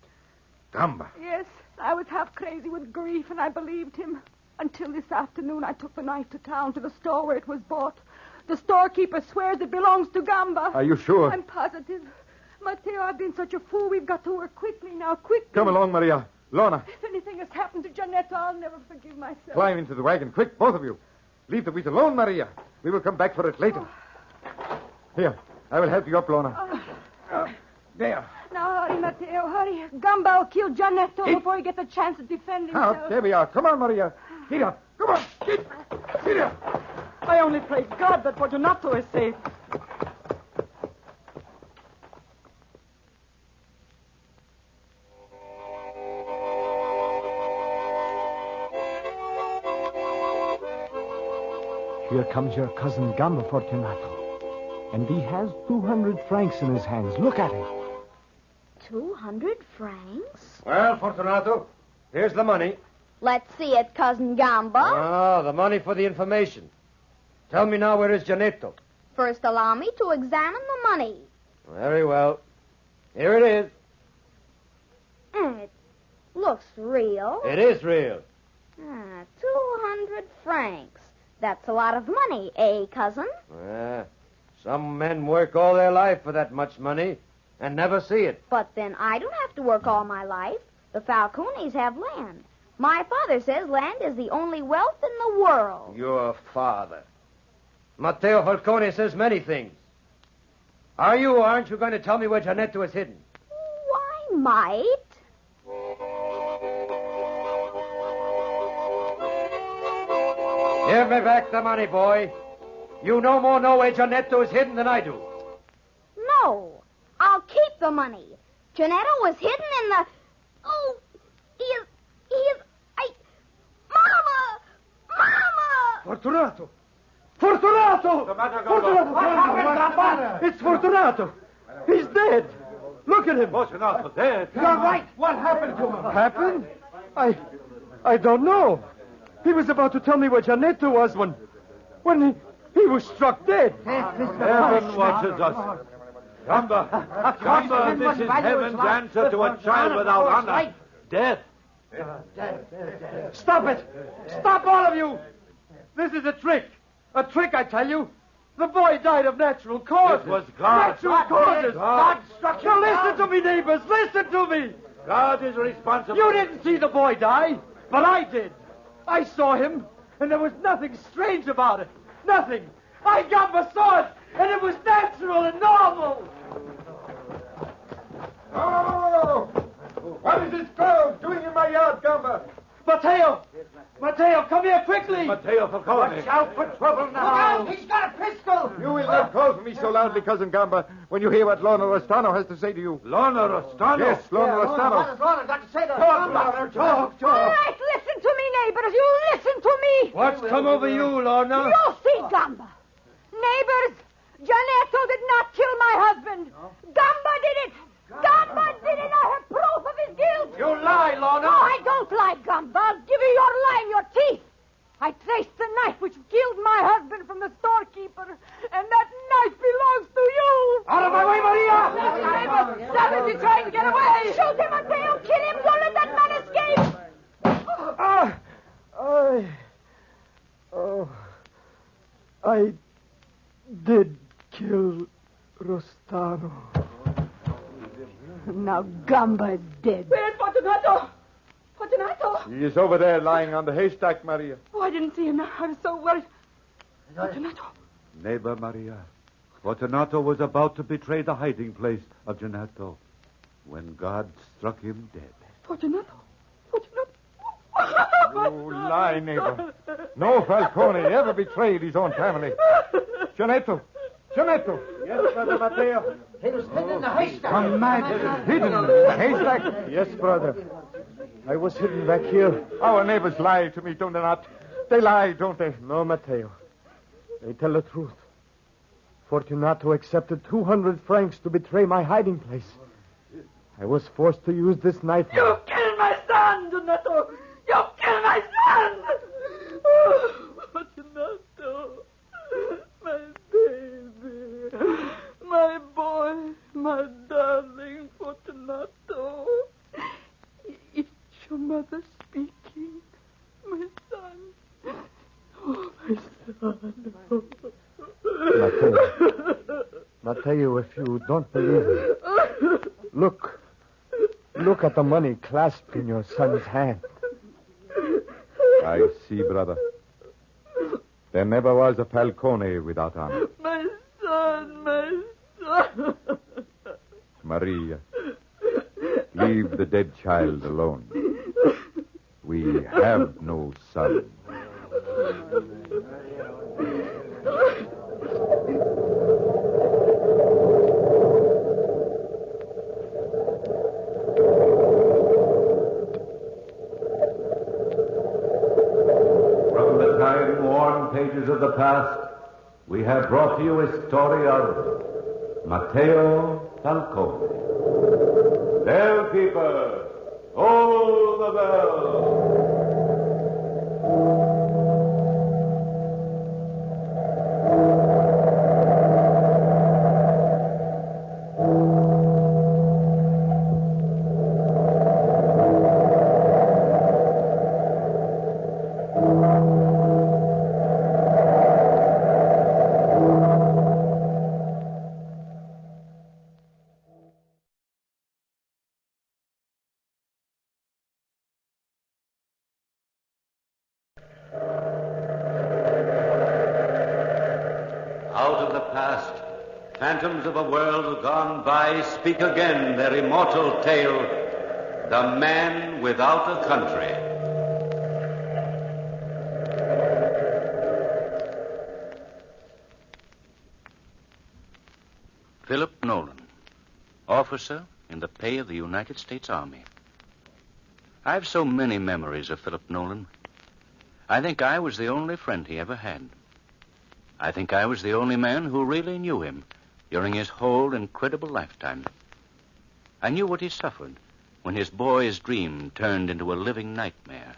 S7: Gamba.
S8: Yes, I was half crazy with grief, and I believed him. Until this afternoon, I took the knife to town, to the store where it was bought. The storekeeper swears it belongs to Gamba.
S7: Are you sure?
S8: I'm positive. Mateo, I've been such a fool. We've got to work quickly now, quickly.
S7: Come along, Maria. Lorna,
S8: If anything has happened to Janetto, I'll never forgive myself.
S7: climb into the wagon. Quick, both of you. Leave the wheat alone, Maria. We will come back for it later. Here, I will help you up, Lorna. There.
S8: Now, Hurry, Matteo, hurry. Gamba will kill Giannetto before he gets a chance to defend himself.
S22: Out, there we are. Come on, Maria. Get up. Come on. Get up.
S8: I only pray God that Fortunato is safe.
S10: Here comes your cousin Gamba, Fortunato. And he has 200 francs in his hands. Look at him.
S15: 200 francs?
S25: Well, Fortunato, here's the money.
S15: Let's see it, Cousin Gamba.
S25: Ah, the money for the information. Tell me now, where is Giannetto?
S15: First, allow me to examine the money.
S25: Very well. Here it is.
S15: It looks real.
S25: It is real.
S15: 200 francs. That's a lot of money, eh, cousin?
S25: Some men work all their life for that much money and never see it.
S15: But then I don't have to work all my life. The Falcones have land. My father says land is the only wealth in the world.
S25: Your father. Matteo Falcone says many things. Are you or aren't you going to tell me where Giannetto is hidden?
S15: I might.
S25: Give me back the money, boy. You no more know where Giannetto is hidden than I do.
S15: No, I'll keep the money. Giannetto was hidden in the... Oh, he is... Mama!
S22: Fortunato! Fortunato! What happened? It's Fortunato. He's dead. Look at him.
S1: Fortunato dead?
S22: You're right. What happened to him? Happened? I don't know. He was about to tell me where Giannetto was when he was struck dead.
S1: Heaven watches us. Gamba, this is heaven's answer to a child without honor. Death.
S22: Stop it! Stop, all of you! This is a trick. A trick, I tell you. The boy died of natural causes.
S1: It was God.
S22: Natural causes.
S1: God
S22: struck him. Now listen to me, neighbors. Listen to me.
S1: God is responsible.
S22: You didn't see the boy die, but I did. I saw him, and there was nothing strange about it. Nothing. I saw it, and it was natural and normal. Oh! What is this girl doing in my yard, Gamba? Matteo, come here quickly.
S1: Matteo Falcone.
S22: Watch out for trouble now.
S9: Look out, he's got a pistol.
S22: You will not call for me so loudly, Cousin Gamba, when you hear what Lorna Rostano has to say to you.
S1: Lorna Rostano?
S22: Yes, Lorna Rostano.
S9: What has Lorna got to say to us?
S22: Talk.
S8: All right, listen to me, neighbors. You listen to me.
S25: What's come over you, Lorna?
S8: You see, Gamba. Neighbors, Giannetto did not kill my husband. Gamba did it. Gamba did it. I have proof of his guilt.
S25: You lie, Lorna.
S8: No, I don't lie, Gamba. I'll give you your lie and your teeth. I traced the knife which killed my husband from the storekeeper, and that knife belongs to you.
S22: Out of my way, Maria!
S8: Neighbors, stop it. He's trying to get away. Shoot him, Matteo. Kill him. Don't let that man escape.
S22: I did kill Rostano.
S8: Now Gamba is dead.
S12: Where's Fortunato? Fortunato?
S22: He is over there lying on the haystack, Maria.
S12: Oh, I didn't see him. I was so worried. Fortunato.
S1: Neighbor Maria, Fortunato was about to betray the hiding place of Giannetto when God struck him dead.
S12: Fortunato.
S22: You lie, neighbor. No Falcone ever betrayed his own family. Giannetto.
S9: Yes, Brother Matteo. He was hidden in the haystack.
S22: Hidden in the haystack? Yes, brother. I was hidden back here. Our neighbors lie to me, don't they not? They lie, don't they? No, Matteo. They tell the truth. Fortunato accepted 200 francs to betray my hiding place. I was forced to use this knife.
S12: You killed my son, Giannetto. You killed my son. Oh, Fortunato. My baby. My boy. My darling Fortunato. It's your mother speaking. My son. Oh, my son.
S22: Matteo, if you don't believe me, look at the money clasped in your son's hand. I see, brother. There never was a Falcone without honor.
S12: My son.
S22: Maria,
S7: Leave the dead child alone. We have no son.
S1: From the time-worn pages of the past, we have brought to you a story of Matteo Falcone. Bellkeeper, hold the bell. Out of the past, phantoms of a world gone by speak again their immortal tale, The Man Without a Country.
S13: Philip Nolan, officer in the pay of the United States Army. I've so many memories of Philip Nolan. I think I was the only friend he ever had. I think I was the only man who really knew him during his whole incredible lifetime. I knew what he suffered when his boy's dream turned into a living nightmare.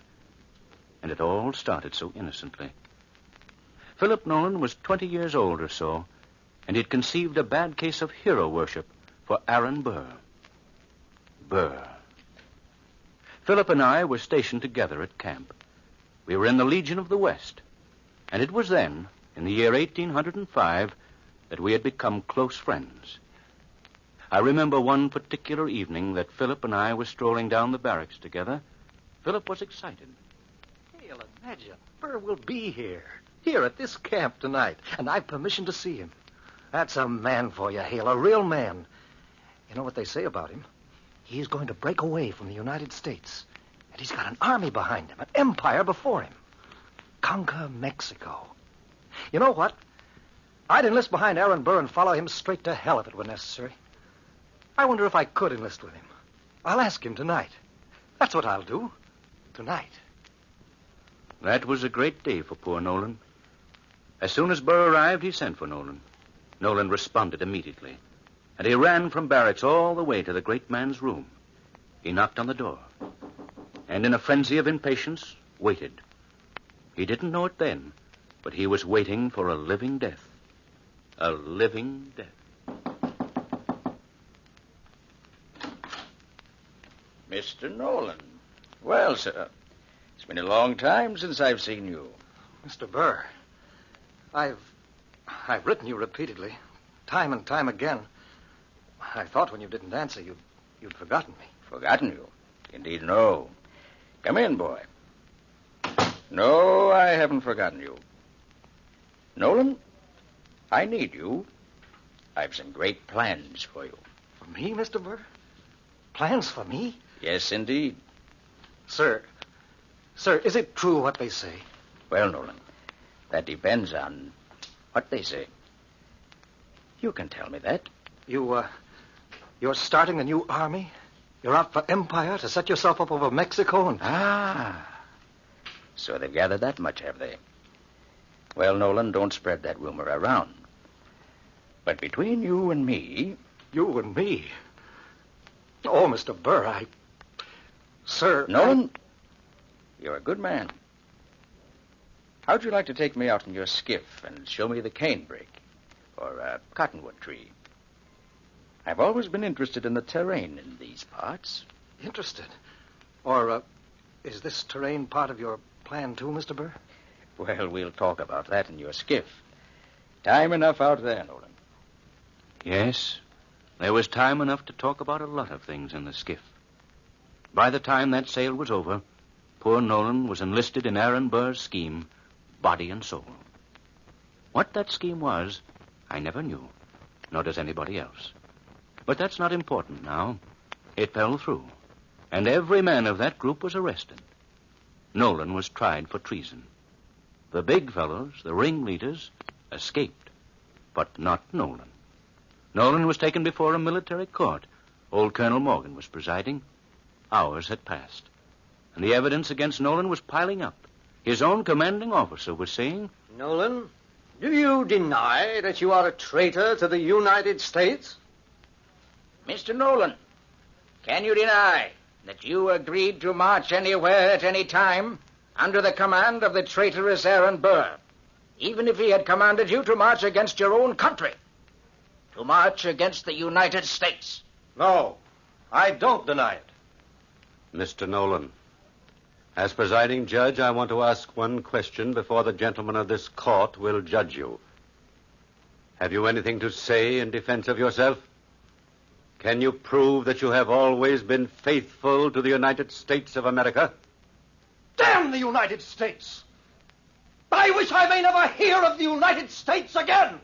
S13: And it all started so innocently. Philip Nolan was 20 years old or so, and he'd conceived a bad case of hero worship for Aaron Burr. Burr. Philip and I were stationed together at camp. We were in the Legion of the West, and it was then, in the year 1805, that we had become close friends. I remember one particular evening that Philip and I were strolling down the barracks together. Philip was excited.
S14: Hale, imagine. Burr will be here at this camp tonight, and I've permission to see him. That's a man for you, Hale, a real man. You know what they say about him? He's going to break away from the United States, and he's got an army behind him, an empire before him. Conquer Mexico. You know what? I'd enlist behind Aaron Burr and follow him straight to hell if it were necessary. I wonder if I could enlist with him. I'll ask him tonight. That's what I'll do. Tonight.
S13: That was a great day for poor Nolan. As soon as Burr arrived, he sent for Nolan. Nolan responded immediately, and he ran from barracks all the way to the great man's room. He knocked on the door, and in a frenzy of impatience, waited. He didn't know it then, but he was waiting for a living death. A living death.
S16: Mr. Nolan. Well, sir, it's been a long time since I've seen you.
S14: Mr. Burr, I've written you repeatedly, time and time again. I thought when you didn't answer, you'd forgotten me.
S16: Forgotten you? Indeed, no. Come in, boy. No, I haven't forgotten you. Nolan, I need you. I've some great plans for you.
S14: For me, Mr. Burr? Plans for me?
S16: Yes, indeed.
S14: Sir, is it true what they say?
S16: Well, Nolan, that depends on what they say. You can tell me that.
S14: You're starting a new army? You're out for empire to set yourself up over Mexico and...
S16: Ah, so they've gathered that much, have they? Well, Nolan, don't spread that rumor around. But between you and me...
S14: You and me? Oh, Mr. Burr, Sir...
S16: Nolan, you're a good man. How'd you like to take me out in your skiff and show me the canebrake or a cottonwood tree? I've always been interested in the terrain in these parts.
S14: Interested? Or, is this terrain part of your plan, too, Mr. Burr?
S16: Well, we'll talk about that in your skiff. Time enough out there, Nolan.
S13: Yes, there was time enough to talk about a lot of things in the skiff. By the time that sail was over, poor Nolan was enlisted in Aaron Burr's scheme, body and soul. What that scheme was, I never knew, nor does anybody else. But that's not important now. It fell through, and every man of that group was arrested. Nolan was tried for treason. The big fellows, the ringleaders, escaped, but not Nolan. Nolan was taken before a military court. Old Colonel Morgan was presiding. Hours had passed, and the evidence against Nolan was piling up. His own commanding officer was saying,
S14: Nolan, do you deny that you are a traitor to the United States?
S16: Mr. Nolan, can you deny that you agreed to march anywhere at any time under the command of the traitorous Aaron Burr, even if he had commanded you to march against your own country, to march against the United States?
S14: No, I don't deny it.
S2: Mr. Nolan, as presiding judge, I want to ask one question before the gentlemen of this court will judge you. Have you anything to say in defense of yourself? Can you prove that you have always been faithful to the United States of America?
S14: Damn the United States! I wish I may never hear of the United States again!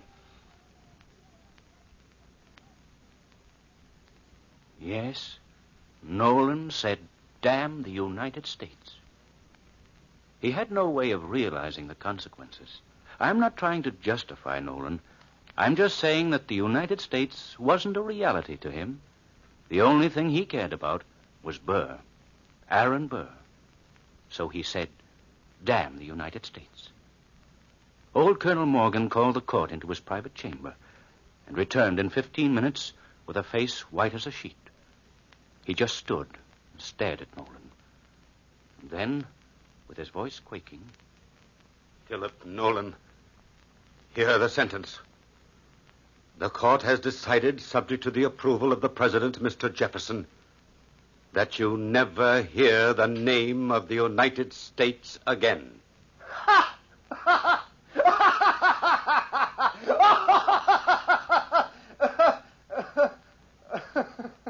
S13: yes, Nolan said, damn the United States. He had no way of realizing the consequences. I'm not trying to justify Nolan. I'm just saying that the United States wasn't a reality to him. The only thing he cared about was Burr, Aaron Burr. So he said, damn the United States. Old Colonel Morgan called the court into his private chamber and returned in 15 minutes with a face white as a sheet. He just stood and stared at Nolan. And then, with his voice quaking,
S2: Philip Nolan, hear the sentence. The court has decided, subject to the approval of the President, Mr. Jefferson, that you never hear the name of the United States again.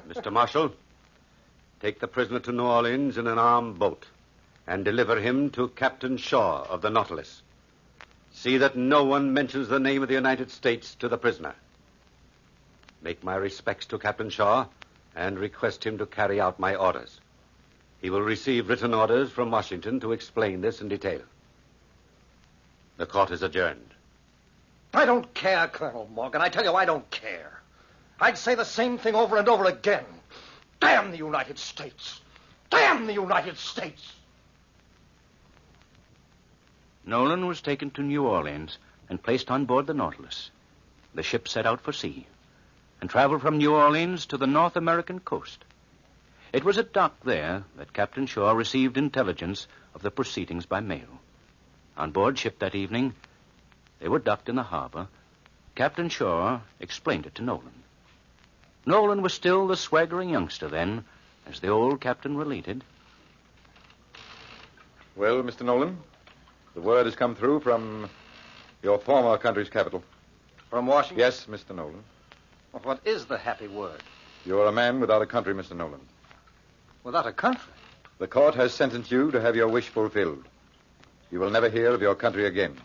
S2: Mr. Marshal, take the prisoner to New Orleans in an armed boat and deliver him to Captain Shaw of the Nautilus. See that no one mentions the name of the United States to the prisoner. Make my respects to Captain Shaw and request him to carry out my orders. He will receive written orders from Washington to explain this in detail. The court is adjourned.
S14: I don't care, Colonel Morgan. I tell you, I don't care. I'd say the same thing over and over again. Damn the United States! Damn the United States!
S13: Nolan was taken to New Orleans and placed on board the Nautilus. The ship set out for sea and traveled from New Orleans to the North American coast. It was at dock there that Captain Shaw received intelligence of the proceedings by mail. On board ship that evening, they were docked in the harbor. Captain Shaw explained it to Nolan. Nolan was still the swaggering youngster then, as the old captain related.
S6: Well, Mr. Nolan, the word has come through from your former country's capital.
S14: From Washington?
S6: Yes, Mr. Nolan.
S14: Well, what is the happy word?
S6: You're a man without a country, Mr. Nolan.
S14: Without a country?
S6: The court has sentenced you to have your wish fulfilled. You will never hear of your country again.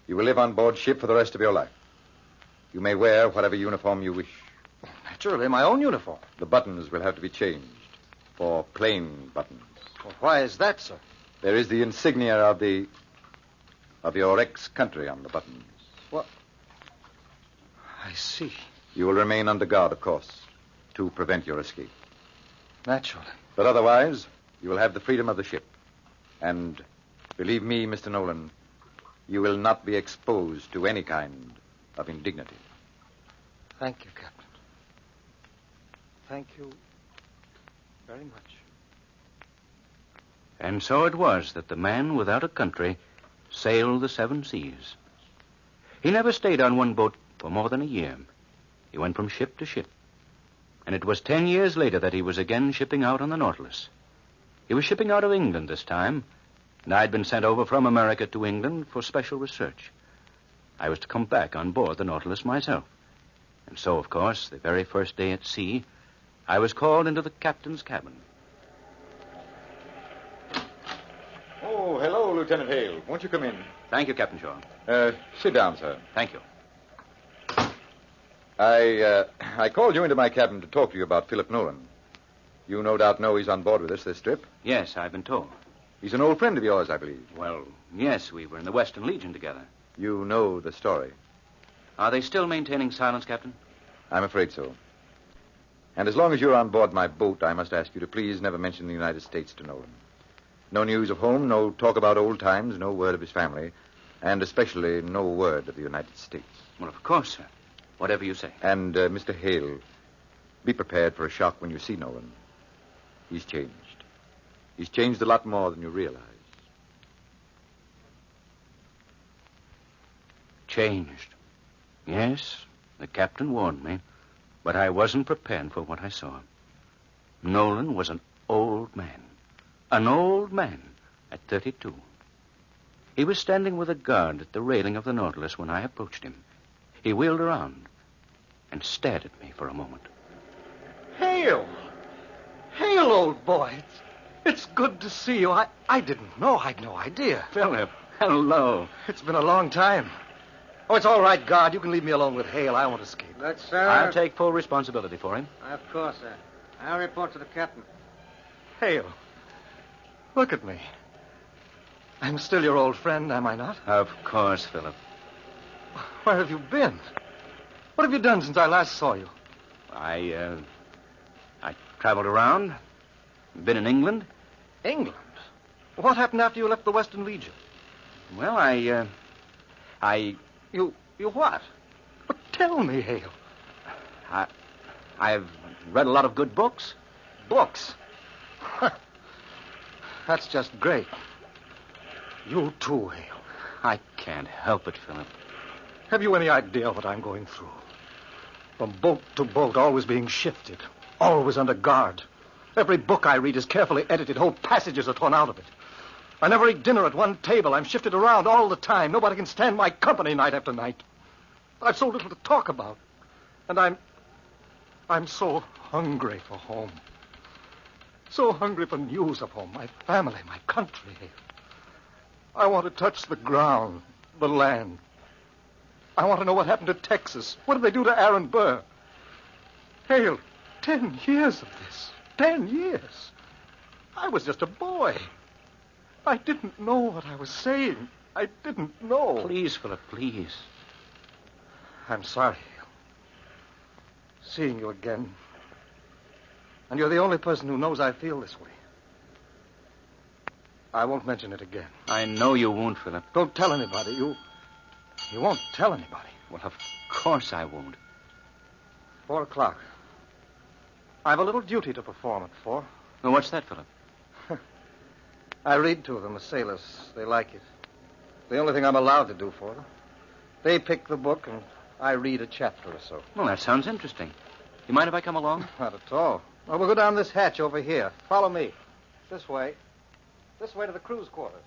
S6: You will live on board ship for the rest of your life. You may wear whatever uniform you wish.
S14: Naturally, my own uniform.
S6: The buttons will have to be changed for plain buttons.
S14: Well, why is that, sir?
S6: There is the insignia of your ex-country on the buttons.
S14: What? I see.
S6: You will remain under guard, of course, to prevent your escape.
S14: Naturally.
S6: But otherwise, you will have the freedom of the ship. And believe me, Mr. Nolan, you will not be exposed to any kind of indignity.
S14: Thank you, Captain. Thank you very much.
S13: And so it was that the man without a country sailed the 7 seas. He never stayed on one boat for more than a year. He went from ship to ship. And it was 10 years later that he was again shipping out on the Nautilus. He was shipping out of England this time, and I'd been sent over from America to England for special research. I was to come back on board the Nautilus myself. And so, of course, the very first day at sea, I was called into the captain's cabin.
S6: Oh, hello, Lieutenant Hale. Won't you come in?
S13: Thank you, Captain Shaw.
S6: Sit down, sir.
S13: Thank you.
S6: I called you into my cabin to talk to you about Philip Nolan.
S7: You no doubt know he's on board with us this trip.
S13: Yes, I've been told.
S7: He's an old friend of yours, I believe.
S13: Well, yes, we were in the Western Legion together.
S7: You know the story.
S13: Are they still maintaining silence, Captain?
S7: I'm afraid so. And as long as you're on board my boat, I must ask you to please never mention the United States to Nolan. No news of home, no talk about old times, no word of his family, and especially no word of the United States.
S13: Well, of course, sir. Whatever you say.
S7: And, Mr. Hale, be prepared for a shock when you see Nolan. He's changed. He's changed a lot more than you realize.
S13: Changed. Yes, the captain warned me, but I wasn't prepared for what I saw. Nolan was an old man. An old man at 32. He was standing with a guard at the railing of the Nautilus when I approached him. He wheeled around and stared at me for a moment.
S14: Hale! Hale, old boy. It's good to see you. I didn't know. I'd no idea.
S13: Philip, hello.
S14: It's been a long time. Oh, it's all right, guard. You can leave me alone with Hale. I won't escape.
S25: But, sir...
S13: I'll take full responsibility for him.
S25: Of course, sir. I'll report to the captain.
S14: Hale, look at me. I'm still your old friend, am I not?
S13: Of course, Philip.
S14: Where have you been? What have you done since I last saw you?
S13: I traveled around. Been in England.
S14: England? What happened after you left the Western Legion?
S13: Well,
S14: You what? But tell me, Hale.
S13: I've read a lot of good books.
S14: Books? That's just great. You too, Hale.
S13: I can't help it, Philip.
S14: Have you any idea what I'm going through? From boat to boat, always being shifted. Always under guard. Every book I read is carefully edited. Whole passages are torn out of it. I never eat dinner at one table. I'm shifted around all the time. Nobody can stand my company night after night. I've so little to talk about. And I'm so hungry for home. So hungry for news of home, my family, my country. I want to touch the ground, the land. I want to know what happened to Texas. What did they do to Aaron Burr? Hale, 10 years of this. 10 years. I was just a boy. I didn't know what I was saying. I didn't know.
S13: Please, Philip, please.
S14: I'm sorry, Hale. Seeing you again. And you're the only person who knows I feel this way. I won't mention it again.
S13: I know you won't, Philip.
S14: Don't tell anybody. You won't tell anybody.
S13: Well, of course I won't.
S14: 4 o'clock. I have a little duty to perform at 4.
S13: Well, what's that, Philip?
S14: I read to them, the sailors. They like it. The only thing I'm allowed to do for them. They pick the book, and I read a chapter or so.
S13: Well, that sounds interesting. You mind if I come along?
S14: Not at all. Well, we'll go down this hatch over here. Follow me. This way. This way to the crew's quarters.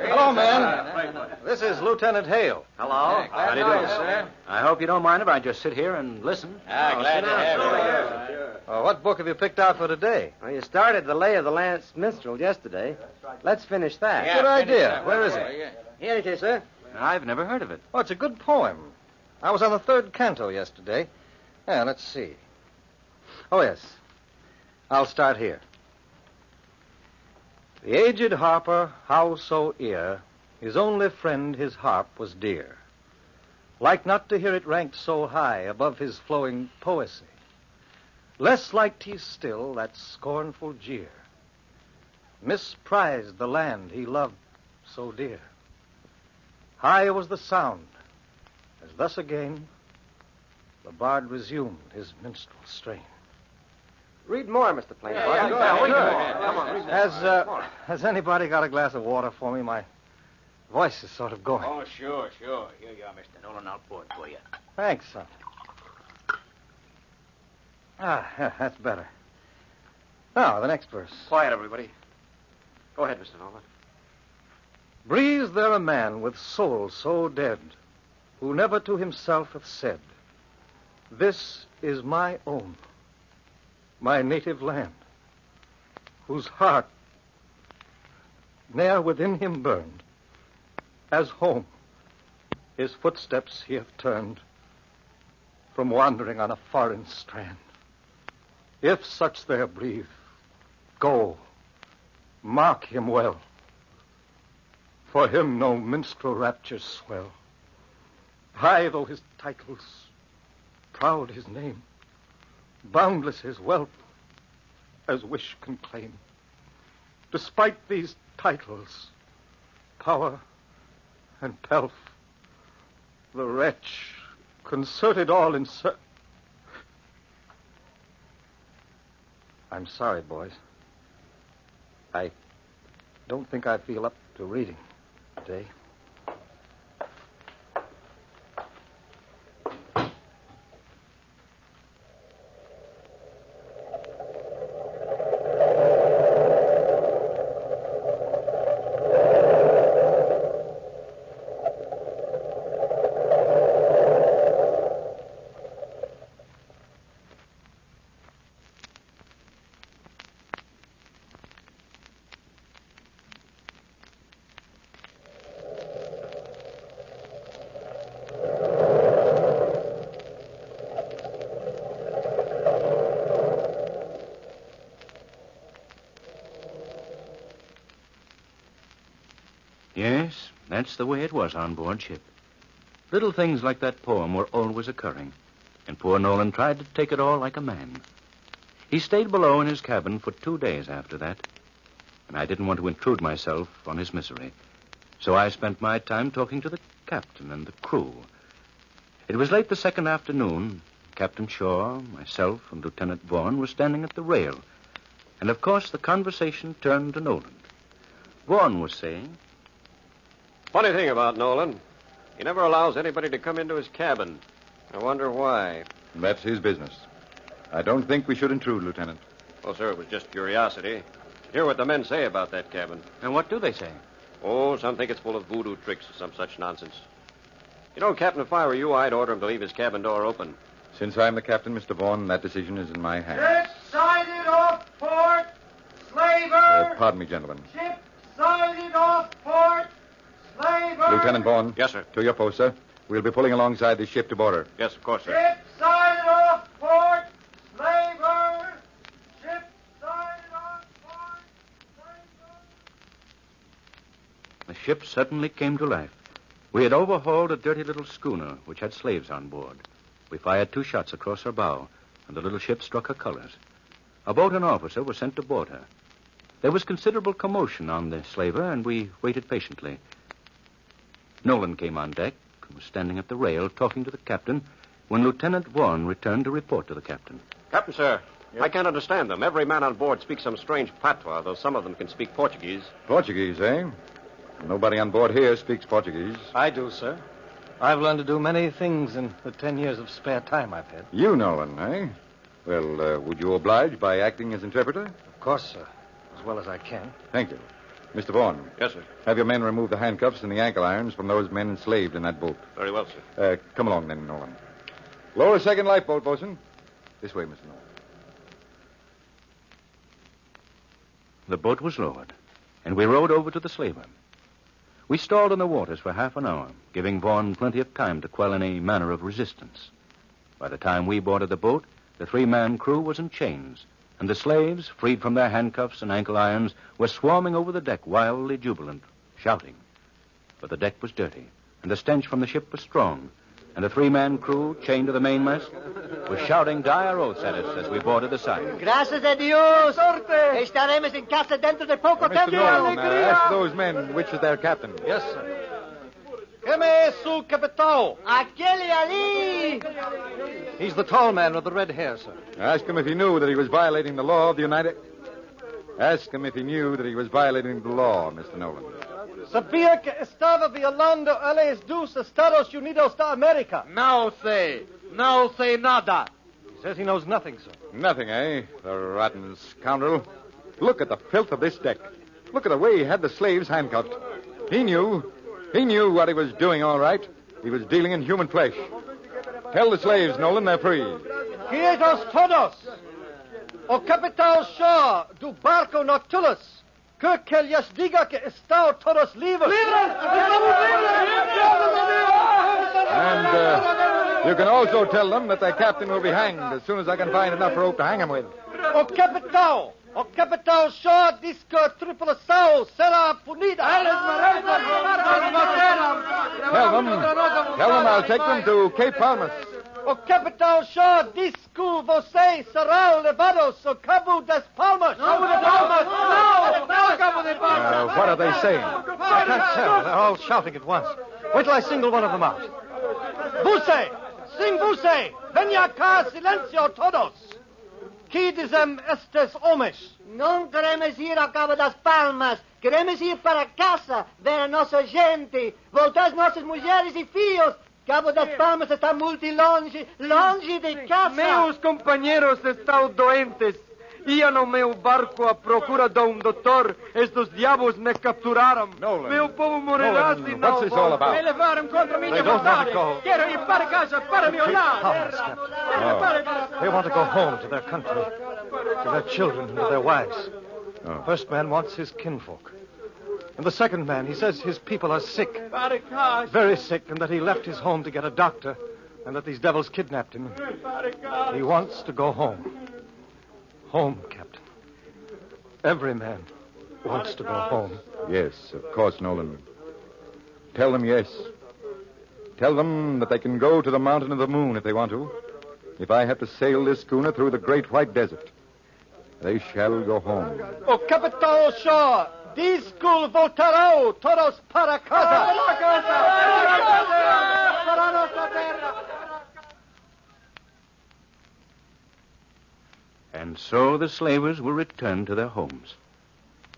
S14: Hello, man. This is Lieutenant Hale.
S13: Hello.
S14: How do you do, sir?
S13: I hope you don't mind if I just sit here and listen.
S4: Glad to have you.
S14: What book have you picked out for today?
S4: Well, you started The Lay of the Last Minstrel yesterday. Let's finish that.
S14: Good idea. Where is it?
S4: Here it is, sir.
S13: I've never heard of it.
S14: Oh, it's a good poem. I was on the 3rd canto yesterday. Yeah, let's see. Oh, yes. I'll start here. The aged harper, how so ear, his only friend his harp was dear. Like not to hear it ranked so high above his flowing poesy. Less liked he still that scornful jeer. Misprized the land he loved so dear. High was the sound, as thus again the bard resumed his minstrel strain.
S4: Read more, Mr. Plain.
S14: Come on. Has anybody got a glass of water for me? My voice is sort of going.
S4: Oh, sure. Here you are, Mr. Nolan. I'll pour it for you.
S14: Thanks, son. Yeah, that's better. Now, the next verse.
S4: Quiet, everybody. Go ahead, Mr. Nolan.
S14: Breathes there a man with soul so dead, who never to himself hath said, this is my own, my native land, whose heart ne'er within him burned, as home His footsteps he hath turned from wandering on a foreign strand. If such there breathe, go, mark him well. For him no minstrel raptures swell. High though his titles, proud his name, boundless his wealth, as wish can claim. Despite these titles, power and pelf, the wretch concerted all in I'm sorry, boys. I don't think I feel up to reading today.
S13: Yes, that's the way it was on board ship. Little things like that poem were always occurring, and poor Nolan tried to take it all like a man. He stayed below in his cabin for 2 days after that, and I didn't want to intrude myself on his misery, so I spent my time talking to the captain and the crew. It was late the second afternoon. Captain Shaw, myself, and Lieutenant Vaughan were standing at the rail, and of course the conversation turned to Nolan. Vaughan was saying,
S11: Funny thing about Nolan. He never allows anybody to come into his cabin. I wonder why.
S7: That's his business. I don't think we should intrude, Lieutenant.
S11: Well, sir, it was just curiosity. Hear what the men say about that cabin.
S13: And what do they say?
S11: Oh, some think it's full of voodoo tricks or some such nonsense. You know, Captain, if I were you, I'd order him to leave his cabin door open.
S7: Since I'm the captain, Mr. Vaughan, that decision is in my hands.
S18: Ship sighted off port. Slaver.
S7: Pardon me, gentlemen.
S18: Ship sighted off port. Slaver.
S7: Lieutenant Vaughan.
S11: Yes, sir.
S7: To your post, sir. We'll be pulling alongside this ship to board her.
S11: Yes, of course, sir.
S18: Ship sighted off port. Slaver. Ship sighted off port. Slaver.
S13: The ship suddenly came to life. We had overhauled a dirty little schooner which had slaves on board. We fired 2 shots across her bow, and the little ship struck her colors. A boat and officer were sent to board her. There was considerable commotion on the slaver, and we waited patiently. Nolan came on deck and was standing at the rail talking to the captain when Lieutenant Vaughan returned to report to the captain.
S11: Captain, sir, I can't understand them. Every man on board speaks some strange patois, though some of them can speak Portuguese.
S7: Portuguese, eh? Nobody on board here speaks Portuguese.
S14: I do, sir. I've learned to do many things in the 10 years of spare time I've had.
S7: You, Nolan, eh? Well, would you oblige by acting as interpreter?
S14: Of course, sir. As well as I can.
S7: Thank you. Mr. Vaughan.
S11: Yes, sir.
S7: Have your men remove the handcuffs and the ankle irons from those men enslaved in that boat.
S11: Very well, sir.
S7: Come along, then, Nolan. Lower second lifeboat, bosun. This way, Mr. Nolan.
S13: The boat was lowered, and we rowed over to the slaver. We stalled in the waters for half an hour, giving Vaughan plenty of time to quell any manner of resistance. By the time we boarded the boat, the 3-man crew was in chains, and the slaves, freed from their handcuffs and ankle irons, were swarming over the deck, wildly jubilant, shouting. But the deck was dirty, and the stench from the ship was strong, and the 3-man crew, chained to the mainmast, was shouting dire oaths at us as we boarded the side.
S18: Gracias a Dios. Sorte. Estaremos en casa dentro de poco
S7: Mr. Nolan, ask those men which is their captain.
S14: Yes, sir. Quem é su capitão?
S18: Aquele ali.
S14: He's the tall man with the red hair, sir.
S7: Ask him if he knew that he was violating the law of the United... Ask him if he knew that he was violating the law, Mr. Nolan.
S14: Sabia que estava violando a leis dos Estados Unidos da América.
S18: No say nada.
S14: He says he knows nothing, sir.
S7: Nothing, eh? The rotten scoundrel. Look at the filth of this deck. Look at the way he had the slaves handcuffed. He knew what he was doing, all right. He was dealing in human flesh. Tell the slaves, Nolan, they're free.
S14: Quietos todos. O Capitão Shaw do barco Nautilus. Que lhes diga que estão todos livres. ¡Libres! ¡Estamos libres!
S7: And you can also tell them that their captain will be hanged as soon as I can find enough rope to hang him with.
S18: O Capitão Shaw Disco Triple Sao será punida.
S7: Tell them I'll take them to Cape Palmas.
S18: O Capitão Shaw Disco você será levados ao Cabo das Palmas.
S7: What are they saying?
S10: I can't tell. They're all shouting at once. Wait till I single one of them out.
S18: Você, sing você, venha cá, silencio todos. Que dizem estes homens?
S5: Não queremos ir ao Cabo das Palmas. Queremos ir para casa, ver a nossa gente, voltar as nossas mulheres e filhos. Cabo das Palmas está muito longe, longe de casa.
S18: Meus companheiros estão doentes. Ia no meu barco à procura de doutor. Estes diabos me capturaram.
S7: Nolan.
S18: Meu povo morrerá se não
S7: What's this all about?
S18: Me levaram contra minha
S10: They don't want
S18: vontade.
S10: to go.
S18: Quero ir para casa, para meu lar.
S10: They want to go home to their country, to their children, and to their wives.
S7: Oh.
S10: First man wants his kinfolk. And the second man, he says his people are sick. Very sick, and that he left his home to get a doctor, and that these devils kidnapped him. He wants to go home. Home, Captain. Every man wants to go home.
S7: Yes, of course, Nolan. Tell them yes. Tell them that they can go to the Mountain of the Moon if they want to. If I have to sail this schooner through the Great White Desert, they shall go home.
S18: O Capitão Shaw, disco voltarão todos para casa. Para nossa terra.
S13: And so the slavers were returned to their homes.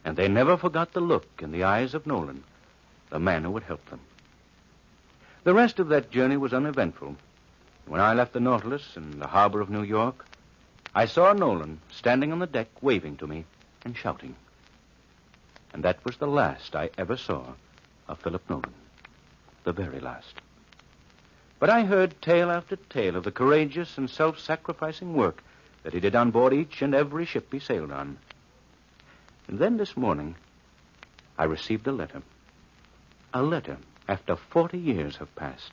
S13: And they never forgot the look in the eyes of Nolan, the man who would help them. The rest of that journey was uneventful. When I left the Nautilus in the harbor of New York, I saw Nolan standing on the deck waving to me and shouting. And that was the last I ever saw of Philip Nolan. The very last. But I heard tale after tale of the courageous and self-sacrificing work that he did on board each and every ship he sailed on. And then this morning, I received a letter. A letter after 40 years have passed.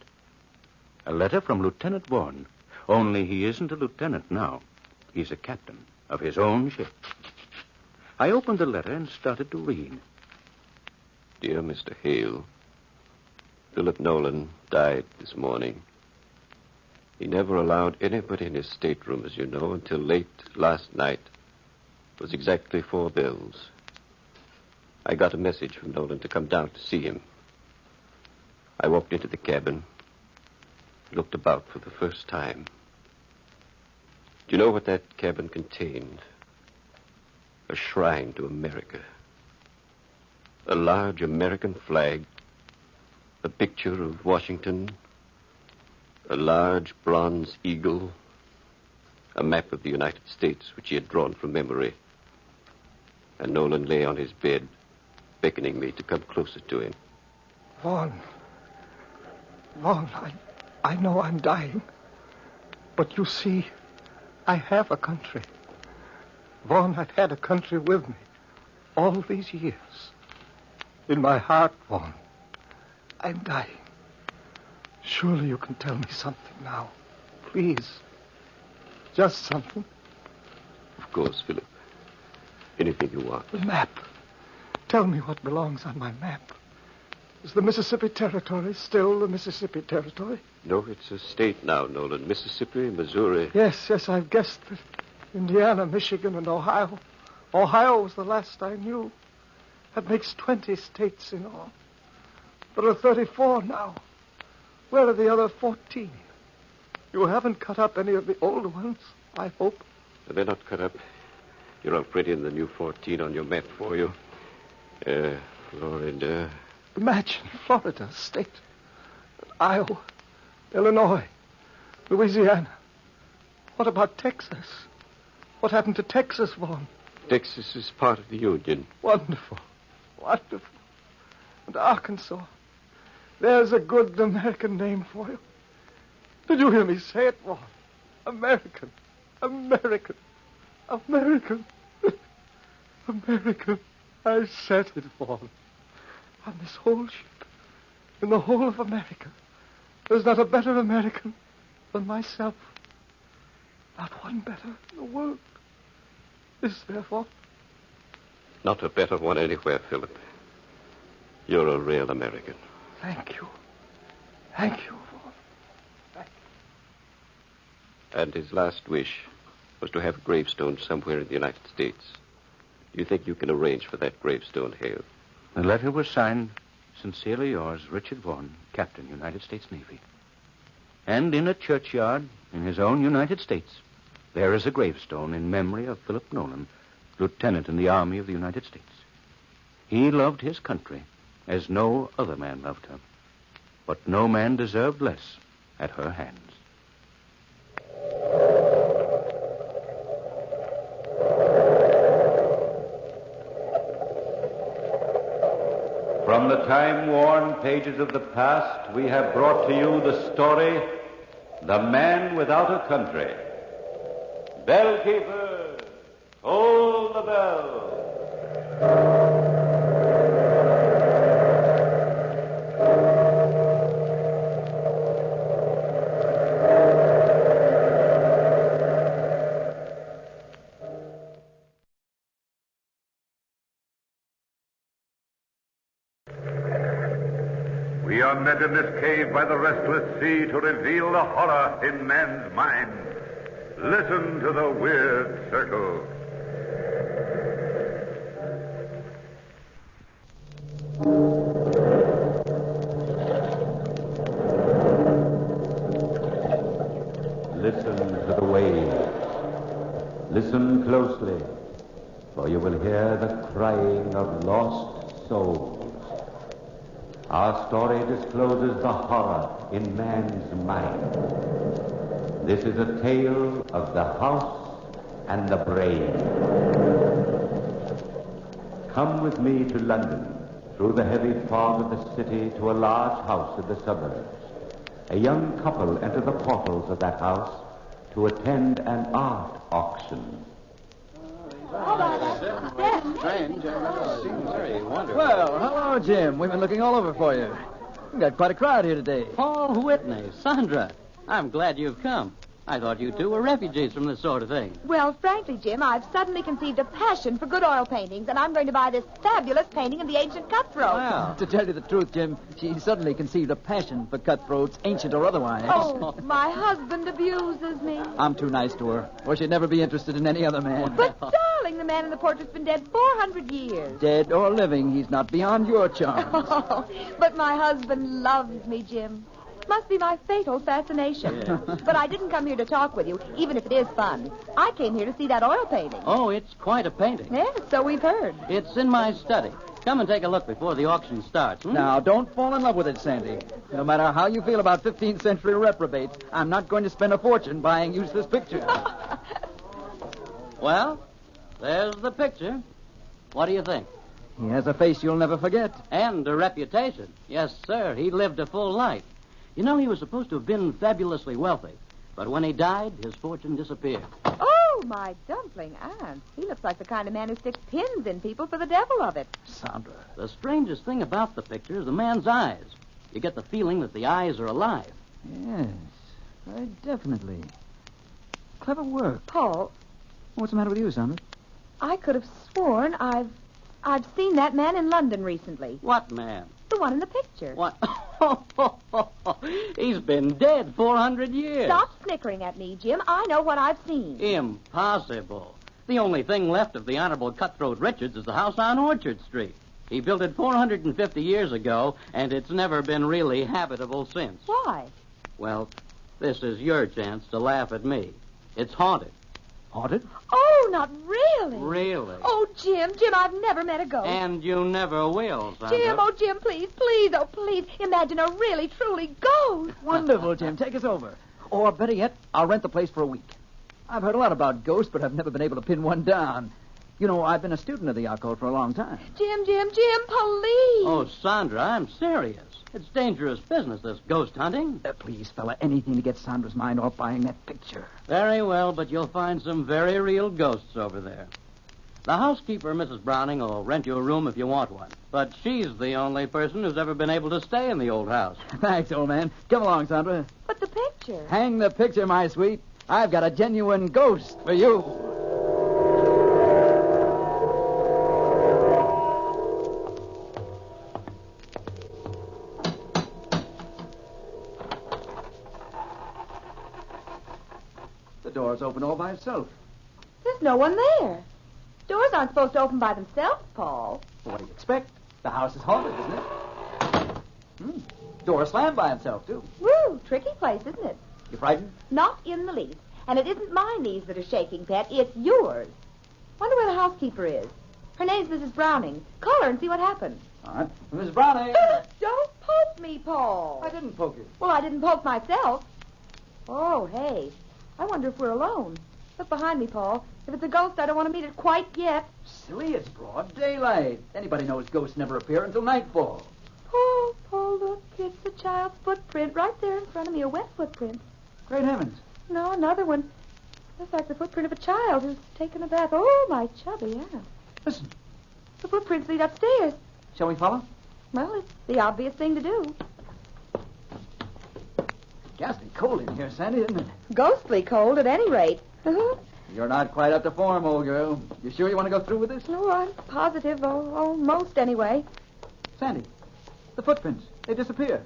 S13: A letter from Lieutenant Vaughan. Only he isn't a lieutenant now. He's a captain of his own ship. I opened the letter and started to read.
S17: Dear Mr. Hale, Philip Nolan died this morning. He never allowed anybody in his stateroom, as you know, until late last night. It was exactly 4 bells. I got a message from Nolan to come down to see him. I walked into the cabin, looked about for the first time. Do you know what that cabin contained? A shrine to America. A large American flag, a picture of Washington, a large bronze eagle, a map of the United States which he had drawn from memory. And Nolan lay on his bed, beckoning me to come closer to him.
S3: Vaughn, I know I'm dying. But you see, I have a country. Vaughn, I've had a country with me all these years. In my heart, Vaughn, I'm dying. Surely you can tell me something now. Please. Just something.
S17: Of course, Philip. Anything you want.
S3: The map. Tell me what belongs on my map. Is the Mississippi Territory still the Mississippi Territory?
S17: No, it's a state now, Nolan. Mississippi, Missouri.
S3: Yes, I've guessed that. Indiana, Michigan, and Ohio. Ohio was the last I knew. That makes 20 states in all. There are 34 now. Where are the other 14? You haven't cut up any of the old ones, I hope.
S17: They're not cut up. You're all pretty in the new 14 on your map for you. Florida.
S3: Imagine Florida, state. Iowa, Illinois, Louisiana. What about Texas? What happened to Texas, Vaughn?
S17: Texas is part of the Union.
S3: Wonderful. Wonderful. And Arkansas. There's a good American name for you. Did you hear me say it, Vaughn? American. American. American. American. I said it, Vaughn. On this whole ship, in the whole of America,
S10: There's not a better American than myself. Not one better in the world. Is therefore.
S17: Not a better one anywhere, Philip. You're a real American.
S10: Thank you. Thank you.
S17: And his last wish was to have a gravestone somewhere in the United States. Do you think you can arrange for that gravestone, Hale?
S13: The letter was signed, Sincerely yours, Richard Vaughan, Captain, United States Navy. And in a churchyard in his own United States, there is a gravestone in memory of Philip Nolan, Lieutenant in the Army of the United States. He loved his country as no other man loved her, but no man deserved less at her hands.
S1: From the time-worn pages of the past, we have brought to you the story, The Man Without a Country. Bellkeeper, toll the bell.
S22: We are met in this cave by the restless sea to reveal the horror in man's mind. Listen to the weird circle.
S1: Listen to the waves. Listen closely, for you will hear the crying of lost souls. Our story discloses the horror in man's mind. This is a tale of the house and the brain. Come with me to London, through the heavy fog of the city to a large house in the suburbs. A young couple enter the portals of that house to attend an art auction.
S19: Strange. It seems very wonderful.
S20: Well, hello, Jim. We've been looking all over for you. We've got quite a crowd here today.
S19: Paul Whitney, Sandra, I'm glad you've come. I thought you two were refugees from this sort of thing.
S21: Well, frankly, Jim, I've suddenly conceived a passion for good oil paintings, and I'm going to buy this fabulous painting of the ancient cutthroat.
S20: Well, to tell you the truth, Jim, she suddenly conceived a passion for cutthroats, ancient or otherwise.
S21: Oh, my husband abuses me.
S20: I'm too nice to her, or she'd never be interested in any other man.
S21: But, darling, the man in the portrait's been dead 400 years.
S20: Dead or living, he's not beyond your charms.
S21: Oh, but my husband loves me, Jim. Must be my fatal fascination.
S19: Yeah.
S21: But I didn't come here to talk with you, even if it is fun. I came here to see that oil painting.
S19: Oh, it's quite a painting.
S21: Yes, so we've heard.
S19: It's in my study. Come and take a look before the auction starts.
S20: Now, don't fall in love with it, Sandy. No matter how you feel about 15th century reprobates, I'm not going to spend a fortune buying useless pictures.
S19: Well, there's the picture. What do you think?
S20: He has a face you'll never forget.
S19: And a reputation. Yes, sir. He lived a full life. You know, he was supposed to have been fabulously wealthy. But when he died, his fortune disappeared.
S21: Oh, my dumpling aunt. He looks like the kind of man who sticks pins in people for the devil of it.
S20: Sandra.
S19: The strangest thing about the picture is the man's eyes. You get the feeling that the eyes are alive.
S20: Yes, very definitely. Clever work.
S21: Paul.
S20: What's the matter with you, Sandra?
S21: I could have sworn I've seen that man in London recently.
S19: What man?
S21: The one in the picture.
S19: What? He's been dead 400 years.
S21: Stop snickering at me, Jim. I know what I've seen.
S19: Impossible. The only thing left of the Honorable Cutthroat Richards is the house on Orchard Street. He built it 450 years ago, and it's never been really habitable since.
S21: Why?
S19: Well, this is your chance to laugh at me. It's haunted.
S20: Haunted?
S21: Oh, not really.
S19: Really?
S21: Oh, Jim, I've never met a ghost.
S19: And you never will, Sandra.
S21: Jim, oh, Jim, please, oh, please. Imagine a really, truly ghost.
S20: Wonderful, Jim. Take us over. Or, better yet, I'll rent the place for a week. I've heard a lot about ghosts, but I've never been able to pin one down. You know, I've been a student of the occult for a long time.
S21: Jim, please.
S19: Oh, Sandra, I'm serious. It's dangerous business, this ghost hunting.
S20: Please, fella, anything to get Sandra's mind off buying that picture.
S19: Very well, but you'll find some very real ghosts over there. The housekeeper, Mrs. Browning, will rent you a room if you want one. But she's the only person who's ever been able to stay in the old house.
S20: Thanks, old man. Come along, Sandra.
S21: But the picture.
S20: Hang the picture, my sweet. I've got a genuine ghost for you. The door's open all by itself.
S21: There's no one there. Doors aren't supposed to open by themselves, Paul.
S20: Well, what do you expect? The house is haunted, isn't it? Door slammed by himself, too.
S21: Woo, tricky place, isn't it?
S20: You frightened?
S21: Not in the least. And it isn't my knees that are shaking, Pet. It's yours. Wonder where the housekeeper is. Her name's Mrs. Browning. Call her and see what happens.
S20: All right. Miss Browning.
S21: Don't poke me, Paul.
S20: I didn't poke you.
S21: Well, I didn't poke myself. Oh, hey. I wonder if we're alone. Look behind me, Paul. If it's a ghost, I don't want to meet it quite yet.
S20: Silly, it's broad daylight. Anybody knows ghosts never appear until nightfall.
S21: Paul, look. It's a child's footprint right there in front of me, a wet footprint.
S20: Great heavens.
S21: No, another one. Looks like the footprint of a child who's taken a bath. Oh, my chubby, yeah.
S20: Listen.
S21: The footprints lead upstairs.
S20: Shall we follow?
S21: Well, it's the obvious thing to do.
S20: Ghastly cold in here, Sandy, isn't it?
S21: Ghostly cold, at any rate.
S20: You're not quite up to form, old girl. You sure you want to go through with this?
S21: No, I'm positive. Almost, anyway.
S20: Sandy, the footprints. They disappear.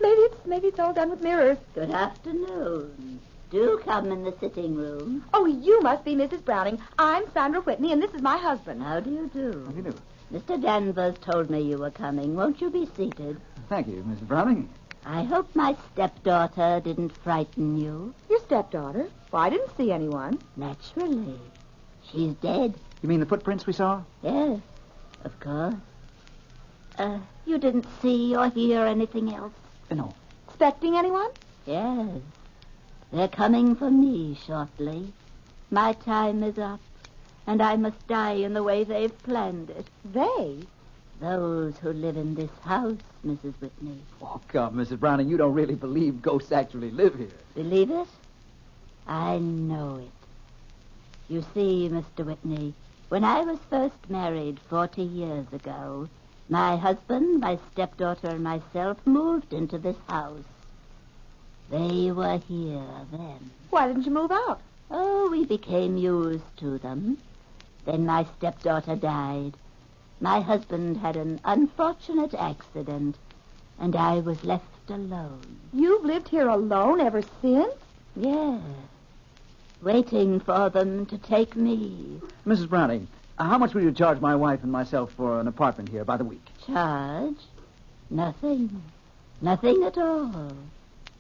S21: Maybe it's all done with mirrors.
S8: Good afternoon. Do come in the sitting room.
S21: Oh, you must be Mrs. Browning. I'm Sandra Whitney, and this is my husband.
S8: How do you do?
S20: How do you do?
S8: Mr. Danvers told me you were coming. Won't you be seated?
S20: Thank you, Mrs. Browning.
S8: I hope my stepdaughter didn't frighten you.
S21: Your stepdaughter? Well, I didn't see anyone.
S8: Naturally. She's dead.
S20: You mean the footprints we saw?
S8: Yes, of course. You didn't see or hear anything else?
S20: No.
S21: Expecting anyone?
S8: Yes. They're coming for me shortly. My time is up, and I must die in the way they've planned it.
S21: They?
S8: Those who live in this house, Mrs. Whitney.
S20: Oh, come, Mrs. Browning, you don't really believe ghosts actually live here.
S8: Believe it? I know it. You see, Mr. Whitney, when I was first married 40 years ago, my husband, my stepdaughter, and myself moved into this house. They were here then.
S21: Why didn't you move out?
S8: Oh, we became used to them. Then my stepdaughter died. My husband had an unfortunate accident, and I was left alone.
S21: You've lived here alone ever since?
S8: Yes. Waiting for them to take me.
S20: Mrs. Browning, how much will you charge my wife and myself for an apartment here by the week?
S8: Charge? Nothing. Nothing at all.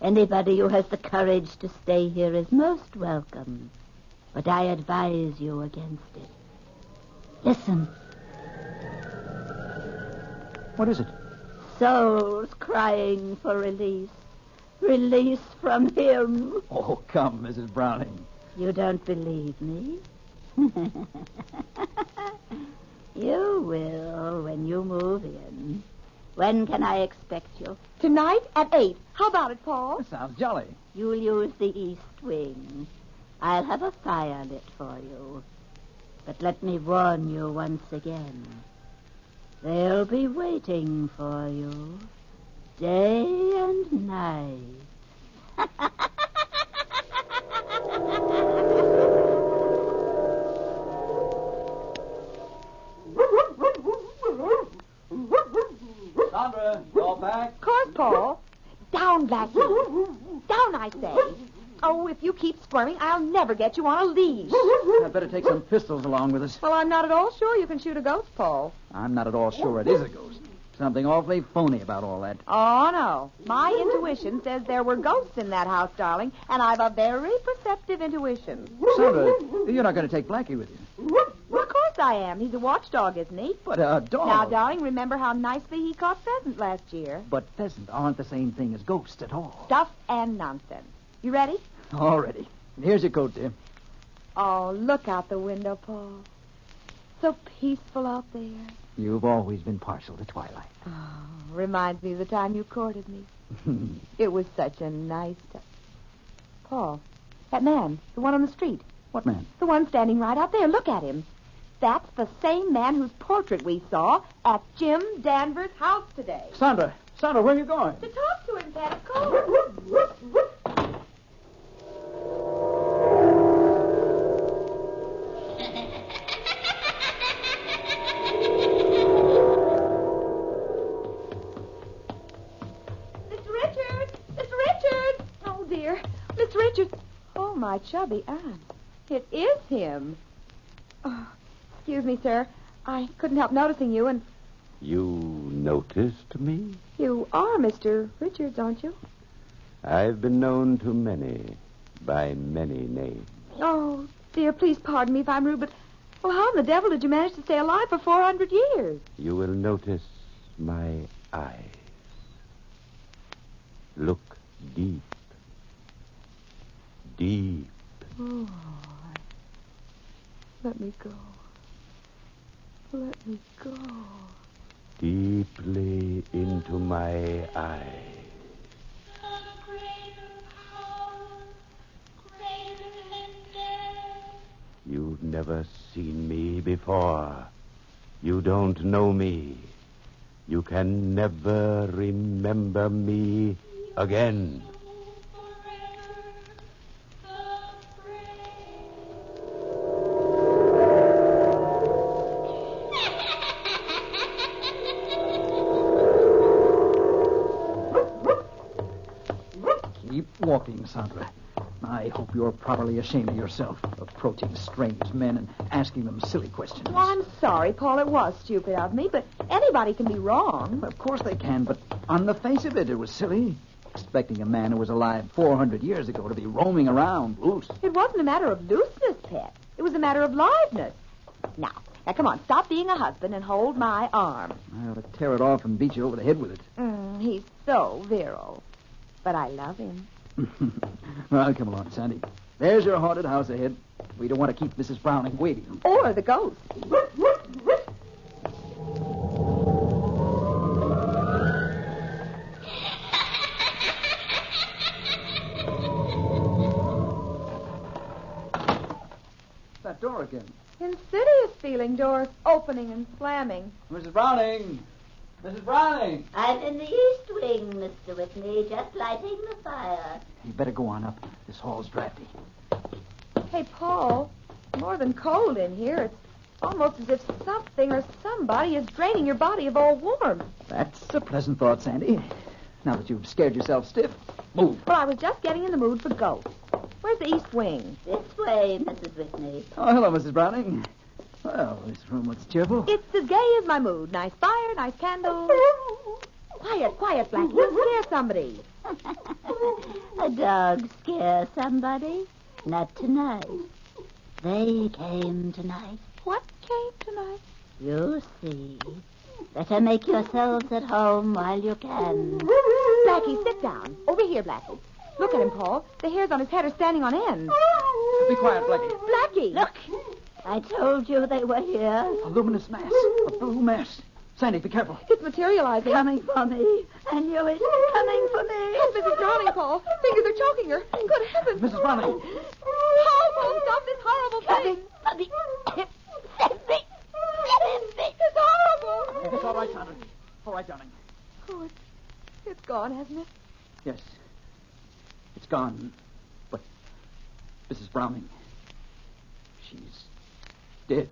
S8: Anybody who has the courage to stay here is most welcome. But I advise you against it. Listen.
S20: What is it?
S8: Souls crying for release. Release from him.
S20: Oh, come, Mrs. Browning.
S8: You don't believe me? You will when you move in. When can I expect you?
S21: Tonight at 8. How about it, Paul?
S20: That sounds jolly.
S8: You'll use the east wing. I'll have a fire lit for you. But let me warn you once again. They'll be waiting for you day and night.
S20: Sandra, all back?
S21: Of course, Paul. Down, Blackie. Down, I say. Oh, if you keep squirming, I'll never get you on a leash.
S20: I'd better take some pistols along with us.
S21: Well, I'm not at all sure you can shoot a ghost, Paul.
S20: I'm not at all sure it is a ghost. Something awfully phony about all that.
S21: Oh, no. My intuition says there were ghosts in that house, darling, and I've a very perceptive intuition.
S20: Sandra, you're not going to take Blackie with you.
S21: Well, of course I am. He's a watchdog, isn't he?
S20: But a dog.
S21: Now, darling, remember how nicely he caught pheasant last year.
S20: But pheasant aren't the same thing as ghosts at all.
S21: Stuff and nonsense. You ready?
S20: All ready. And here's your coat, dear.
S21: Oh, look out the window, Paul. So peaceful out there.
S20: You've always been partial to twilight.
S21: Oh, reminds me of the time you courted me. It was such a nice time. Paul, that man, the one on the street.
S20: What man?
S21: The one standing right out there. Look at him. That's the same man whose portrait we saw at Jim Danvers' house today.
S20: Sandra, where are you going?
S21: To talk to him, Pat, of course. Miss Richards. Oh, my chubby Anne. It is him. Oh, excuse me, sir. I couldn't help noticing you, and...
S17: You noticed me?
S21: You are Mr. Richards, aren't you?
S17: I've been known to many, by many names.
S21: Oh, dear, please pardon me if I'm rude, but... Well, how in the devil did you manage to stay alive for 400 years?
S17: You will notice my eyes. Look deep. Deep.
S21: Oh, let me go. Let me go.
S17: Deeply into my eyes. You've never seen me before. You don't know me. You can never remember me again.
S20: Keep walking, Sandra. I hope you're properly ashamed of yourself, approaching strange men and asking them silly questions.
S21: Well, I'm sorry, Paul. It was stupid of me, but anybody can be wrong.
S20: Of course they can, but on the face of it, it was silly. Expecting a man who was alive 400 years ago to be roaming around loose.
S21: It wasn't a matter of looseness, Pet. It was a matter of liveness. Now, come on, stop being a husband and hold my arm.
S20: I ought to tear it off and beat you over the head with it.
S21: He's so virile. But I love him.
S20: Well, come along, Sandy. There's your haunted house ahead. We don't want to keep Mrs. Browning waiting.
S21: Or the ghost.
S20: That door again.
S21: Insidious feeling, doors opening and slamming.
S20: Mrs. Browning! Mrs. Browning!
S8: I'm in the east wing, Mr. Whitney, just lighting the fire.
S20: You better go on up. This hall's drafty.
S21: Hey, Paul, more than cold in here. It's almost as if something or somebody is draining your body of all warmth.
S20: That's a pleasant thought, Sandy. Now that you've scared yourself stiff, move.
S21: Well, I was just getting in the mood for ghosts. Where's the east wing?
S8: This way, Mrs. Whitney.
S20: Oh, hello, Mrs. Browning. Well, this room looks cheerful.
S21: It's as gay as my mood. Nice fire, nice candles. Quiet, Blackie. You'll scare somebody.
S8: A dog scare somebody? Not tonight. They came tonight.
S21: What came tonight?
S8: You see. Better make yourselves at home while you can.
S21: Blackie, sit down. Over here, Blackie. Look at him, Paul. The hairs on his head are standing on end.
S20: Be quiet, Blackie.
S21: Blackie!
S8: Look, I told you they were here.
S20: A luminous mass. A blue mass. Sandy, be careful.
S21: It's materializing.
S8: Coming for me. I knew it. Coming for me.
S21: Oh, Mrs. Browning, Paul. Fingers are choking her. Good heavens.
S20: Mrs. Browning.
S21: Paul, stop this horrible thing.
S8: Sandy. Sandy.
S21: It's horrible.
S20: It's all right, Sandra. All right, darling.
S21: Oh, it's gone, hasn't it?
S20: Yes. It's gone. But Mrs. Browning, she's dead.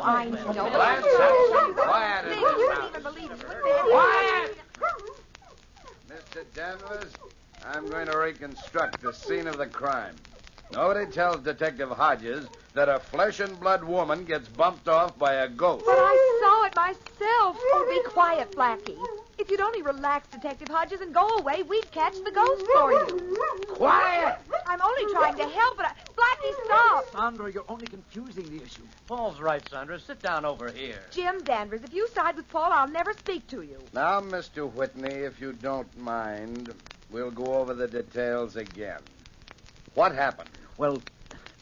S21: I know.
S13: Quiet.
S21: to believe it.
S9: Quiet! Mr. Danvers, I'm going to reconstruct the scene of the crime. Nobody tells Detective Hodges that a flesh-and-blood woman gets bumped off by a ghost.
S21: But I saw it myself. Oh, be quiet, Blackie. If you'd only relax, Detective Hodges, and go away, we'd catch the ghost for you.
S9: Quiet!
S21: I'm only trying to help, but Blackie, stop!
S20: Sandra, you're only confusing the issue.
S19: Paul's right, Sandra. Sit down over here.
S21: Jim Danvers, if you side with Paul, I'll never speak to you.
S9: Now, Mr. Whitney, if you don't mind, we'll go over the details again. What happened?
S20: Well,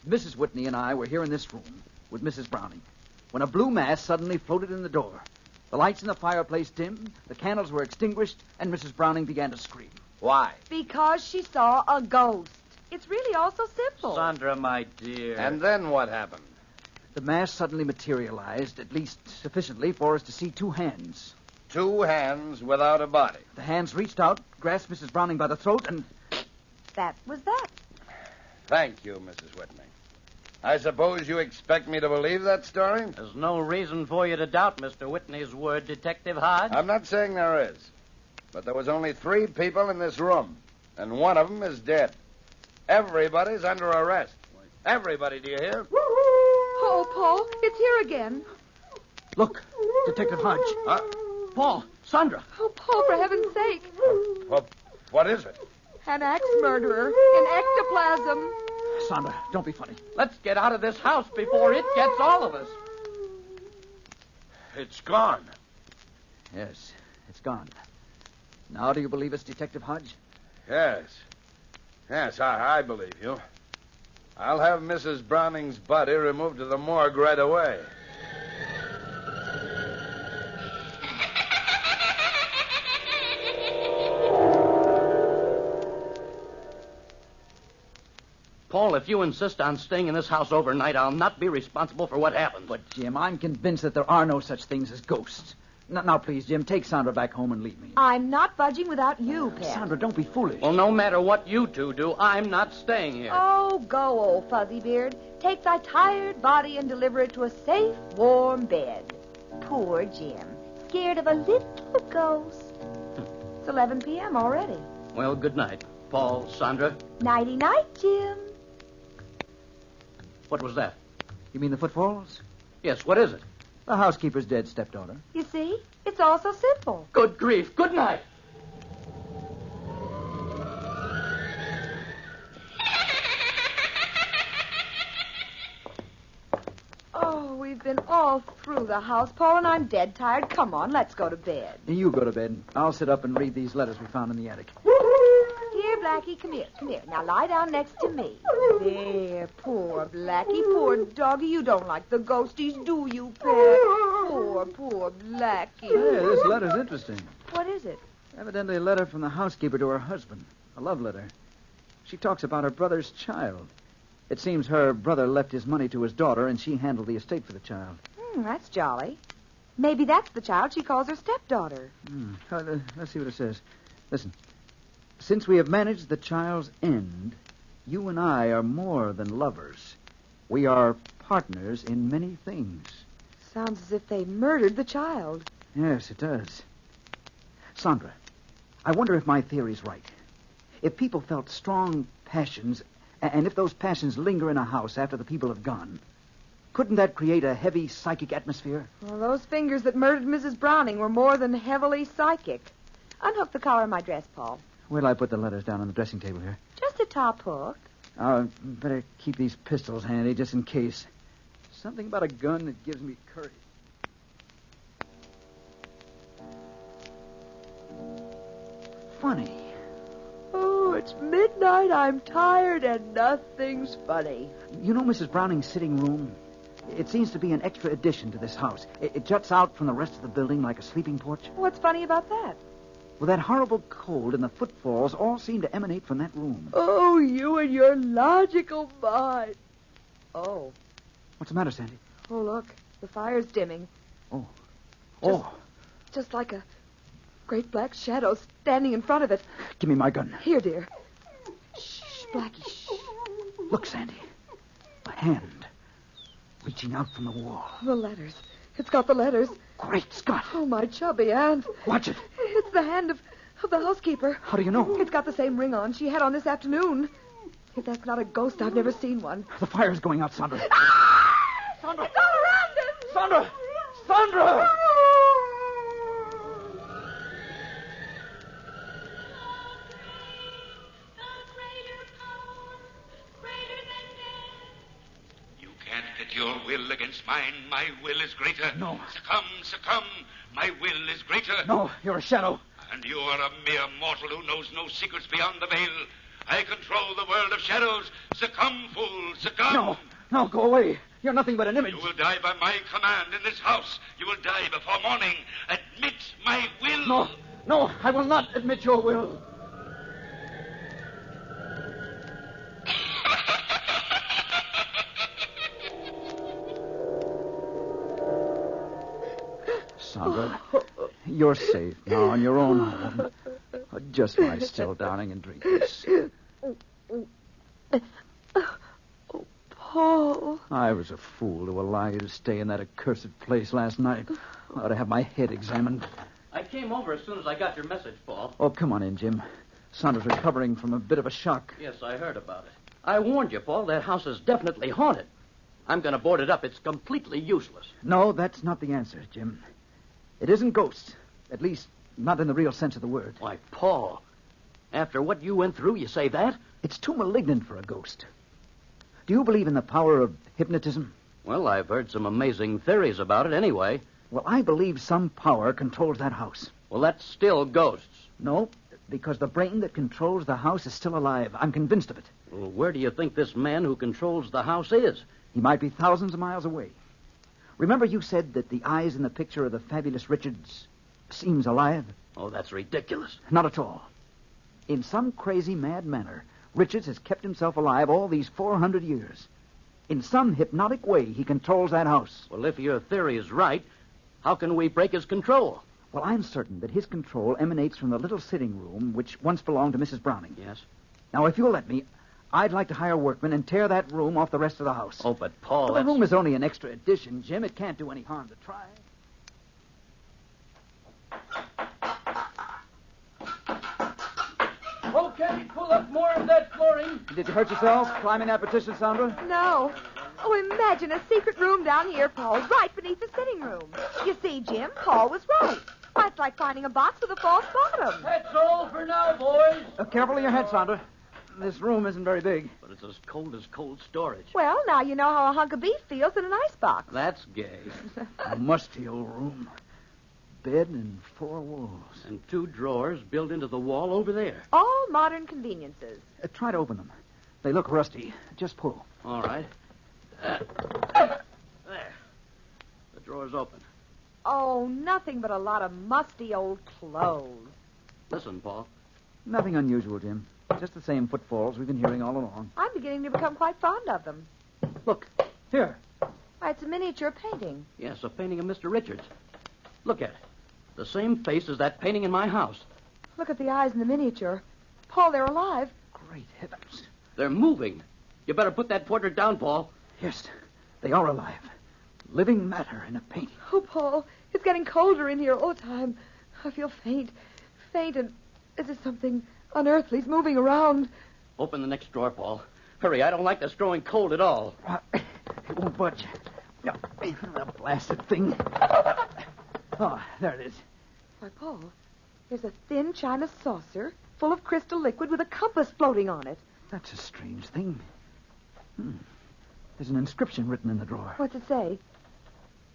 S20: Mrs. Whitney and I were here in this room with Mrs. Browning when a blue mass suddenly floated in the door. The lights in the fireplace dimmed, the candles were extinguished, and Mrs. Browning began to scream.
S9: Why?
S21: Because she saw a ghost. It's really all so simple.
S19: Sandra, my dear.
S9: And then what happened?
S20: The mass suddenly materialized, at least sufficiently for us to see two hands.
S9: Two hands without a body.
S20: The hands reached out, grasped Mrs. Browning by the throat, and...
S21: That was that.
S9: Thank you, Mrs. Whitney. I suppose you expect me to believe that story?
S19: There's no reason for you to doubt Mr. Whitney's word, Detective Hodge.
S9: I'm not saying there is. But there was only 3 people in this room, and one of them is dead. Everybody's under arrest. Everybody, do you hear?
S21: Oh, Paul, it's here again.
S20: Look, Detective Hodge.
S19: Paul, Sandra.
S21: Oh, Paul, for heaven's sake.
S9: What is it?
S21: An axe murderer in ectoplasm.
S20: Sandra, don't be funny.
S19: Let's get out of this house before it gets all of us.
S9: It's gone.
S20: Yes, it's gone. Now do you believe us, Detective Hodge?
S9: Yes. Yes, I believe you. I'll have Mrs. Browning's body removed to the morgue right away.
S19: Paul, if you insist on staying in this house overnight, I'll not be responsible for what happens.
S20: But, Jim, I'm convinced that there are no such things as ghosts. Now, please, Jim, take Sandra back home and leave me.
S21: I'm not budging without you, Pet.
S20: Sandra, don't be foolish.
S19: Well, no matter what you two do, I'm not staying here.
S21: Oh, go, old fuzzy beard. Take thy tired body and deliver it to a safe, warm bed. Poor Jim. Scared of a little ghost. It's 11 p.m. already.
S19: Well, good night, Paul, Sandra.
S21: Nighty-night, Jim.
S19: What was that?
S20: You mean the footfalls?
S19: Yes, what is it?
S20: The housekeeper's dead stepdaughter.
S21: You see? It's all so simple.
S19: Good grief. Good night.
S21: Oh, we've been all through the house, Paul, and I'm dead tired. Come on, let's go to bed.
S20: You go to bed. I'll sit up and read these letters we found in the attic.
S21: Here, Blackie, come here, come here. Now lie down next to me. There, poor Blackie, poor doggy. You don't like the ghosties, do you, Pet? Poor Blackie.
S20: Hey, this letter's interesting.
S21: What is it?
S20: Evidently a letter from the housekeeper to her husband. A love letter. She talks about her brother's child. It seems her brother left his money to his daughter, and she handled the estate for the child.
S21: That's jolly. Maybe that's the child she calls her stepdaughter.
S20: Let's see what it says. Listen. Since we have managed the child's end, you and I are more than lovers. We are partners in many things.
S21: Sounds as if they murdered the child.
S20: Yes, it does. Sandra, I wonder if my theory's right. If people felt strong passions, and if those passions linger in a house after the people have gone, couldn't that create a heavy psychic atmosphere?
S21: Well, those fingers that murdered Mrs. Browning were more than heavily psychic. Unhook the collar of my dress, Paul.
S20: Where'll I put the letters down on the dressing table here?
S21: Just a top hook.
S20: Better keep these pistols handy just in case. Something about a gun that gives me courage. Funny.
S21: Oh, it's midnight. I'm tired and nothing's funny.
S20: You know Mrs. Browning's sitting room? It seems to be an extra addition to this house. It juts out from the rest of the building like a sleeping porch.
S21: What's funny about that?
S20: Well, that horrible cold and the footfalls all seem to emanate from that room.
S21: Oh, you and your logical mind. Oh.
S20: What's the matter, Sandy?
S21: Oh, look. The fire's dimming.
S20: Oh.
S21: Just like a great black shadow standing in front of it.
S20: Give me my gun.
S21: Here, dear. Shh, Blackie, shh.
S20: Look, Sandy. A hand reaching out from the wall.
S21: The letters. It's got the letters.
S20: Great Scott.
S12: Oh, my chubby aunt.
S20: Watch it.
S12: It's the hand of the housekeeper.
S20: How do you know?
S12: It's got the same ring on she had on this afternoon. If that's not a ghost, I've never seen one.
S20: The fire's going out, Sandra.
S12: Sandra! It's all around us!
S20: Sandra! Sandra!
S15: You can't get your will against mine. My will is greater.
S20: No.
S15: Succumb, succumb. My will is greater.
S20: No, you're a shadow.
S15: And you are a mere mortal who knows no secrets beyond the veil. I control the world of shadows. Succumb, fool, succumb.
S20: No, go away. You're nothing but an image.
S15: You will die by my command in this house. You will die before morning. Admit my will.
S20: No, I will not admit your will. Sandra, you're safe now on your own home. Just lie still, darling, and drink this.
S12: Paul.
S20: I was a fool to allow you to stay in that accursed place last night. I ought to have my head examined.
S19: I came over as soon as I got your message, Paul.
S20: Oh, come on in, Jim. Sandra's recovering from a bit of a shock.
S19: Yes, I heard about it. I warned you, Paul. That house is definitely haunted. I'm going to board it up. It's completely useless.
S20: No, that's not the answer, Jim. It isn't ghosts. At least, not in the real sense of the word.
S19: Why, Paul, after what you went through, you say that?
S20: It's too malignant for a ghost. Do you believe in the power of hypnotism?
S19: Well, I've heard some amazing theories about it anyway.
S20: Well, I believe some power controls that house.
S19: Well, that's still ghosts.
S20: No, because the brain that controls the house is still alive. I'm convinced of it.
S19: Well, where do you think this man who controls the house is?
S20: He might be thousands of miles away. Remember you said that the eyes in the picture of the fabulous Richards seems alive?
S19: Oh, that's ridiculous.
S20: Not at all. In some crazy, mad manner, Richards has kept himself alive all these 400 years. In some hypnotic way, he controls that house.
S19: Well, if your theory is right, how can we break his control?
S20: Well, I'm certain that his control emanates from the little sitting room which once belonged to Mrs. Browning.
S19: Yes?
S20: Now, if you'll let me, I'd like to hire workmen and tear that room off the rest of the house.
S19: Oh, but Paul,
S20: the room is only an extra addition, Jim. It can't do any harm to try.
S19: Okay, pull up more of that flooring.
S20: Did you hurt yourself climbing that partition, Sandra?
S12: No. Oh, imagine a secret room down here, Paul, right beneath the sitting room. You see, Jim, Paul was right. Why, it's like finding a box with a false bottom.
S19: That's all for now, boys.
S20: Careful of your head, Sandra. This room isn't very big.
S19: But it's as cold storage.
S12: Well, now you know how a hunk of beef feels in an icebox.
S19: That's gay.
S20: A musty old room. Bed and 4 walls.
S19: And 2 drawers built into the wall over there.
S12: All modern conveniences.
S20: Try to open them. They look rusty. Just pull.
S19: All right. There. The drawer's open.
S12: Oh, nothing but a lot of musty old clothes.
S19: Listen, Paul.
S20: Nothing unusual, Jim. Just the same footfalls we've been hearing all along.
S12: I'm beginning to become quite fond of them.
S20: Look, here.
S12: Why, it's a miniature painting.
S19: Yes, a painting of Mr. Richards. Look at it. The same face as that painting in my house.
S12: Look at the eyes in the miniature. Paul, they're alive.
S20: Great heavens.
S19: They're moving. You better put that portrait down, Paul.
S20: Yes, they are alive. Living matter in a painting.
S12: Oh, Paul, it's getting colder in here all the time. I feel faint, and as if something unearthly's moving around.
S19: Open the next drawer, Paul. Hurry, I don't like this growing cold at all.
S20: It won't budge. No, the blasted thing. Oh, there it is.
S12: Why, Paul, there's a thin china saucer full of crystal liquid with a compass floating on it.
S20: That's a strange thing. There's an inscription written in the drawer.
S12: What's it say?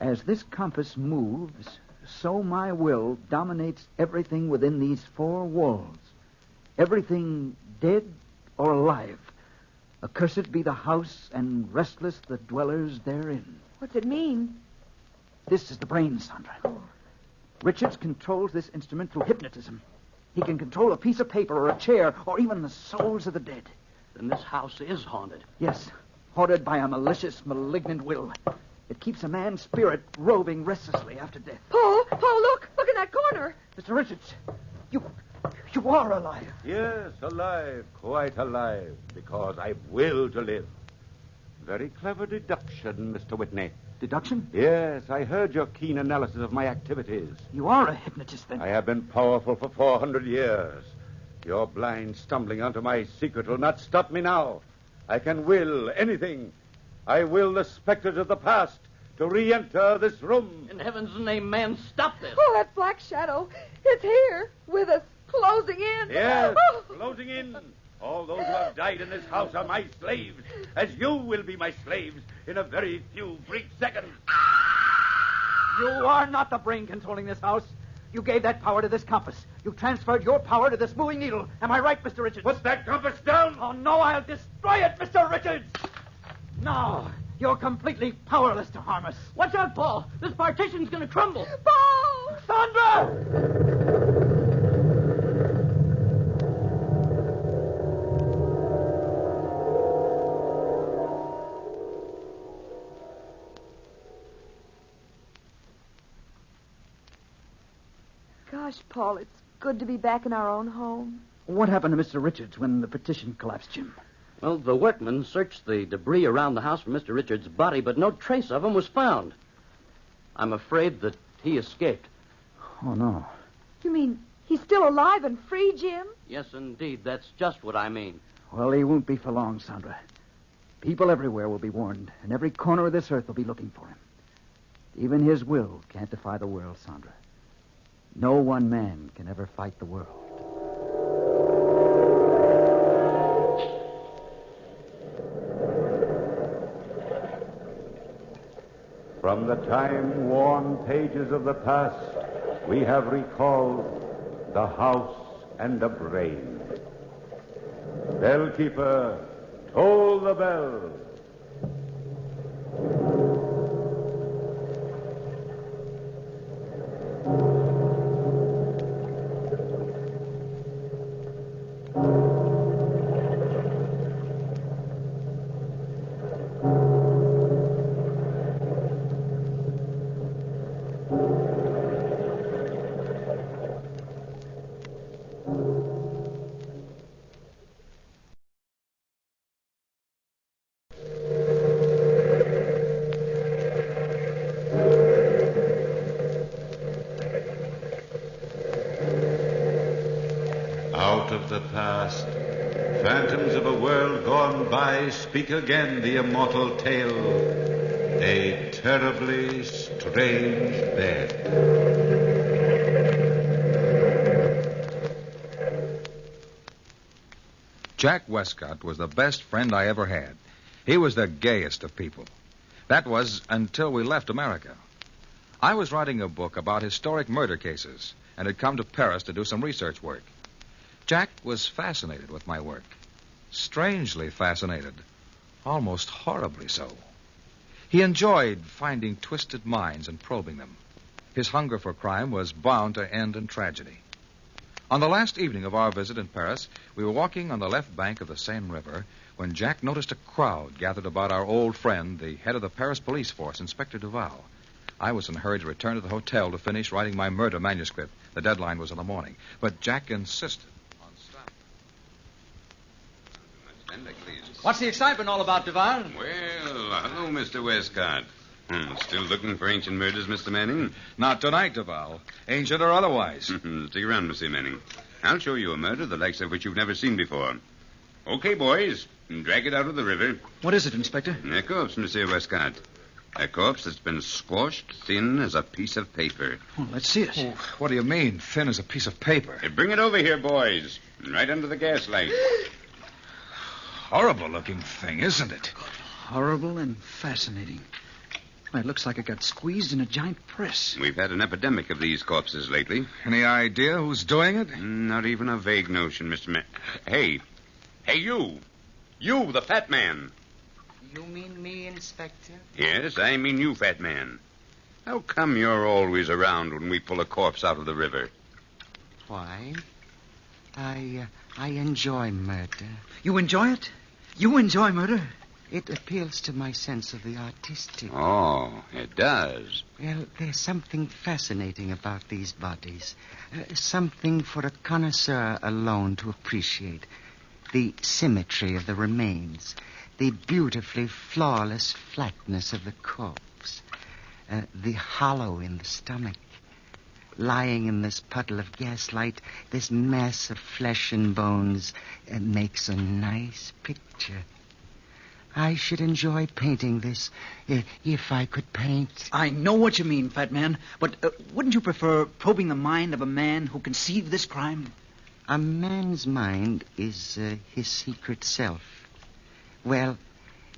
S20: As this compass moves, so my will dominates everything within these 4 walls. Everything dead or alive. Accursed be the house, and restless the dwellers therein.
S12: What's it mean?
S20: This is the brain, Sandra.
S12: Oh.
S20: Richards controls this instrument through hypnotism. He can control a piece of paper or a chair or even the souls of the dead.
S19: Then this house is haunted.
S20: Yes, haunted by a malicious, malignant will. It keeps a man's spirit roving restlessly after death.
S12: Paul, look in that corner.
S20: Mr. Richards, you are alive.
S1: Yes, alive, quite alive, because I will to live. Very clever deduction, Mr. Whitney.
S20: Deduction?
S1: Yes, I heard your keen analysis of my activities.
S20: You are a hypnotist, then.
S1: I have been powerful for 400 years. Your blind stumbling onto my secret will not stop me now. I can will anything. I will the specters of the past to re-enter this room.
S19: In heaven's name, man, stop this.
S12: Oh, that black shadow. It's here with us, closing in.
S1: Yes,
S12: Oh.
S1: closing in. All those who have died in this house are my slaves, as you will be my slaves in a very few brief seconds.
S20: You are not the brain controlling this house. You gave that power to this compass. You transferred your power to this moving needle. Am I right, Mr. Richards?
S1: Put that compass down!
S20: Oh, no, I'll destroy it, Mr. Richards! No, you're completely powerless to harm us.
S19: Watch out, Paul. This partition's going to crumble.
S12: Paul!
S20: Sandra!
S12: Gosh, Paul, it's good to be back in our own home.
S20: What happened to Mr. Richards when the partition collapsed, Jim?
S19: Well, the workmen searched the debris around the house for Mr. Richards' body, but no trace of him was found. I'm afraid that he escaped.
S20: Oh, no.
S12: You mean he's still alive and free, Jim?
S19: Yes, indeed. That's just what I mean.
S20: Well, he won't be for long, Sandra. People everywhere will be warned, and every corner of this earth will be looking for him. Even his will can't defy the world, Sandra. No one man can ever fight the world.
S1: From the time-worn pages of the past, we have recalled the house and the brain. Bellkeeper, toll the bell. Out of the past, phantoms of a world gone by speak again the immortal tale. A terribly strange bed.
S2: Jack Westcott was the best friend I ever had. He was the gayest of people. That was until we left America. I was writing a book about historic murder cases and had come to Paris to do some research work. Jack was fascinated with my work. Strangely fascinated. Almost horribly so. He enjoyed finding twisted minds and probing them. His hunger for crime was bound to end in tragedy. On the last evening of our visit in Paris, we were walking on the left bank of the Seine River when Jack noticed a crowd gathered about our old friend, the head of the Paris police force, Inspector Duval. I was in a hurry to return to the hotel to finish writing my murder manuscript. The deadline was in the morning. But Jack insisted.
S6: What's the excitement all about, Duval?
S13: Well, hello, Mr. Westcott. Still looking for ancient murders, Mr. Manning?
S2: Not tonight, Duval. Ancient or otherwise.
S13: Stick around, Mr. Manning. I'll show you a murder the likes of which you've never seen before. Okay, boys. Drag it out of the river.
S20: What is it, Inspector?
S13: A corpse, Monsieur Westcott. A corpse that's been squashed thin as a piece of paper.
S20: Oh, let's see it.
S2: Oh, what do you mean, thin as a piece of paper?
S13: Bring it over here, boys. Right under the gaslight.
S2: Horrible-looking thing, isn't it?
S20: Horrible and fascinating. Why, it looks like it got squeezed in a giant press.
S13: We've had an epidemic of these corpses lately.
S2: Any idea who's doing it?
S13: Not even a vague notion, Mr. Hey, you! You, the fat man!
S16: You mean me, Inspector?
S13: Yes, I mean you, fat man. How come you're always around when we pull a corpse out of the river?
S16: Why? I enjoy murder.
S20: You enjoy it? You enjoy murder?
S16: It appeals to my sense of the artistic.
S13: Oh, it does.
S16: Well, there's something fascinating about these bodies. Something for a connoisseur alone to appreciate. The symmetry of the remains. The beautifully flawless flatness of the corpse. the hollow in the stomach. Lying in this puddle of gaslight, this mass of flesh and bones makes a nice picture. I should enjoy painting this if I could paint.
S20: I know what you mean, fat man, but wouldn't you prefer probing the mind of a man who conceived this crime?
S16: A man's mind is his secret self. Well,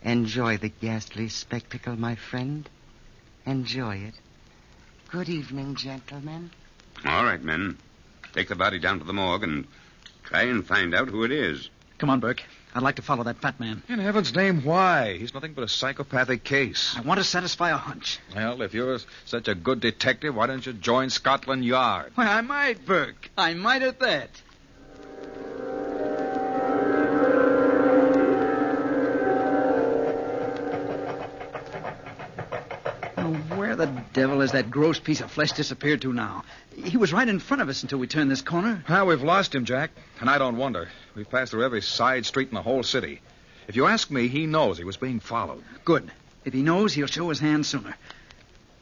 S16: enjoy the ghastly spectacle, my friend. Enjoy it. Good evening, gentlemen.
S4: All right, men. Take the body down to the morgue and try and find out who it is.
S20: Come on, Burke. I'd like to follow that fat man.
S2: In heaven's name, why? He's nothing but a psychopathic case.
S20: I want to satisfy a hunch.
S2: Well, if you're such a good detective, why don't you join Scotland Yard?
S20: Well, I might, Burke. I might at that. Where the devil has that gross piece of flesh disappeared to now? He was right in front of us until we turned this corner.
S2: Well, we've lost him, Jack. And I don't wonder. We've passed through every side street in the whole city. If you ask me, he knows he was being followed.
S20: Good. If he knows, he'll show his hand sooner.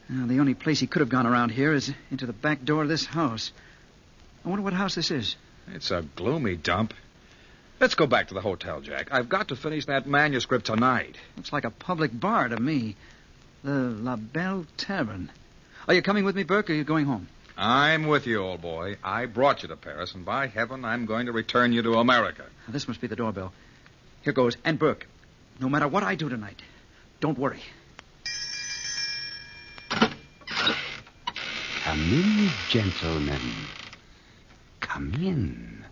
S20: Now, the only place he could have gone around here is into the back door of this house. I wonder what house this is.
S2: It's a gloomy dump. Let's go back to the hotel, Jack. I've got to finish that manuscript tonight.
S20: Looks like a public bar to me. The La Belle Tavern. Are you coming with me, Burke, or are you going home?
S2: I'm with you, old boy. I brought you to Paris, and by heaven, I'm going to return you to America.
S20: Now, this must be the doorbell. Here goes. And Burke, no matter what I do tonight, don't worry.
S13: Come in, gentlemen. Come in.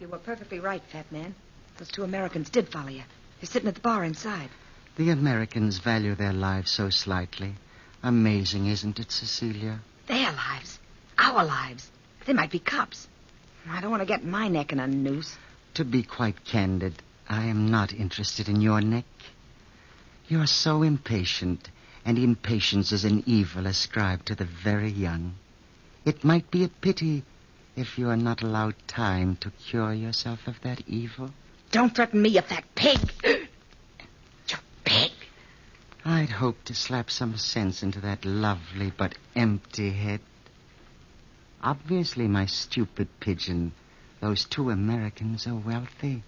S12: You were perfectly right, fat man. Those two Americans did follow you. They're sitting at the bar inside.
S16: The Americans value their lives so slightly. Amazing, isn't it, Cecilia?
S12: Their lives. Our lives. They might be cops. I don't want to get my neck in a noose.
S16: To be quite candid, I am not interested in your neck. You're so impatient, and impatience is an evil ascribed to the very young. It might be a pity if you are not allowed time to cure yourself of that evil.
S12: Don't threaten me, you fat pig. You pig.
S16: I'd hoped to slap some sense into that lovely but empty head. Obviously, my stupid pigeon, those two Americans are wealthy.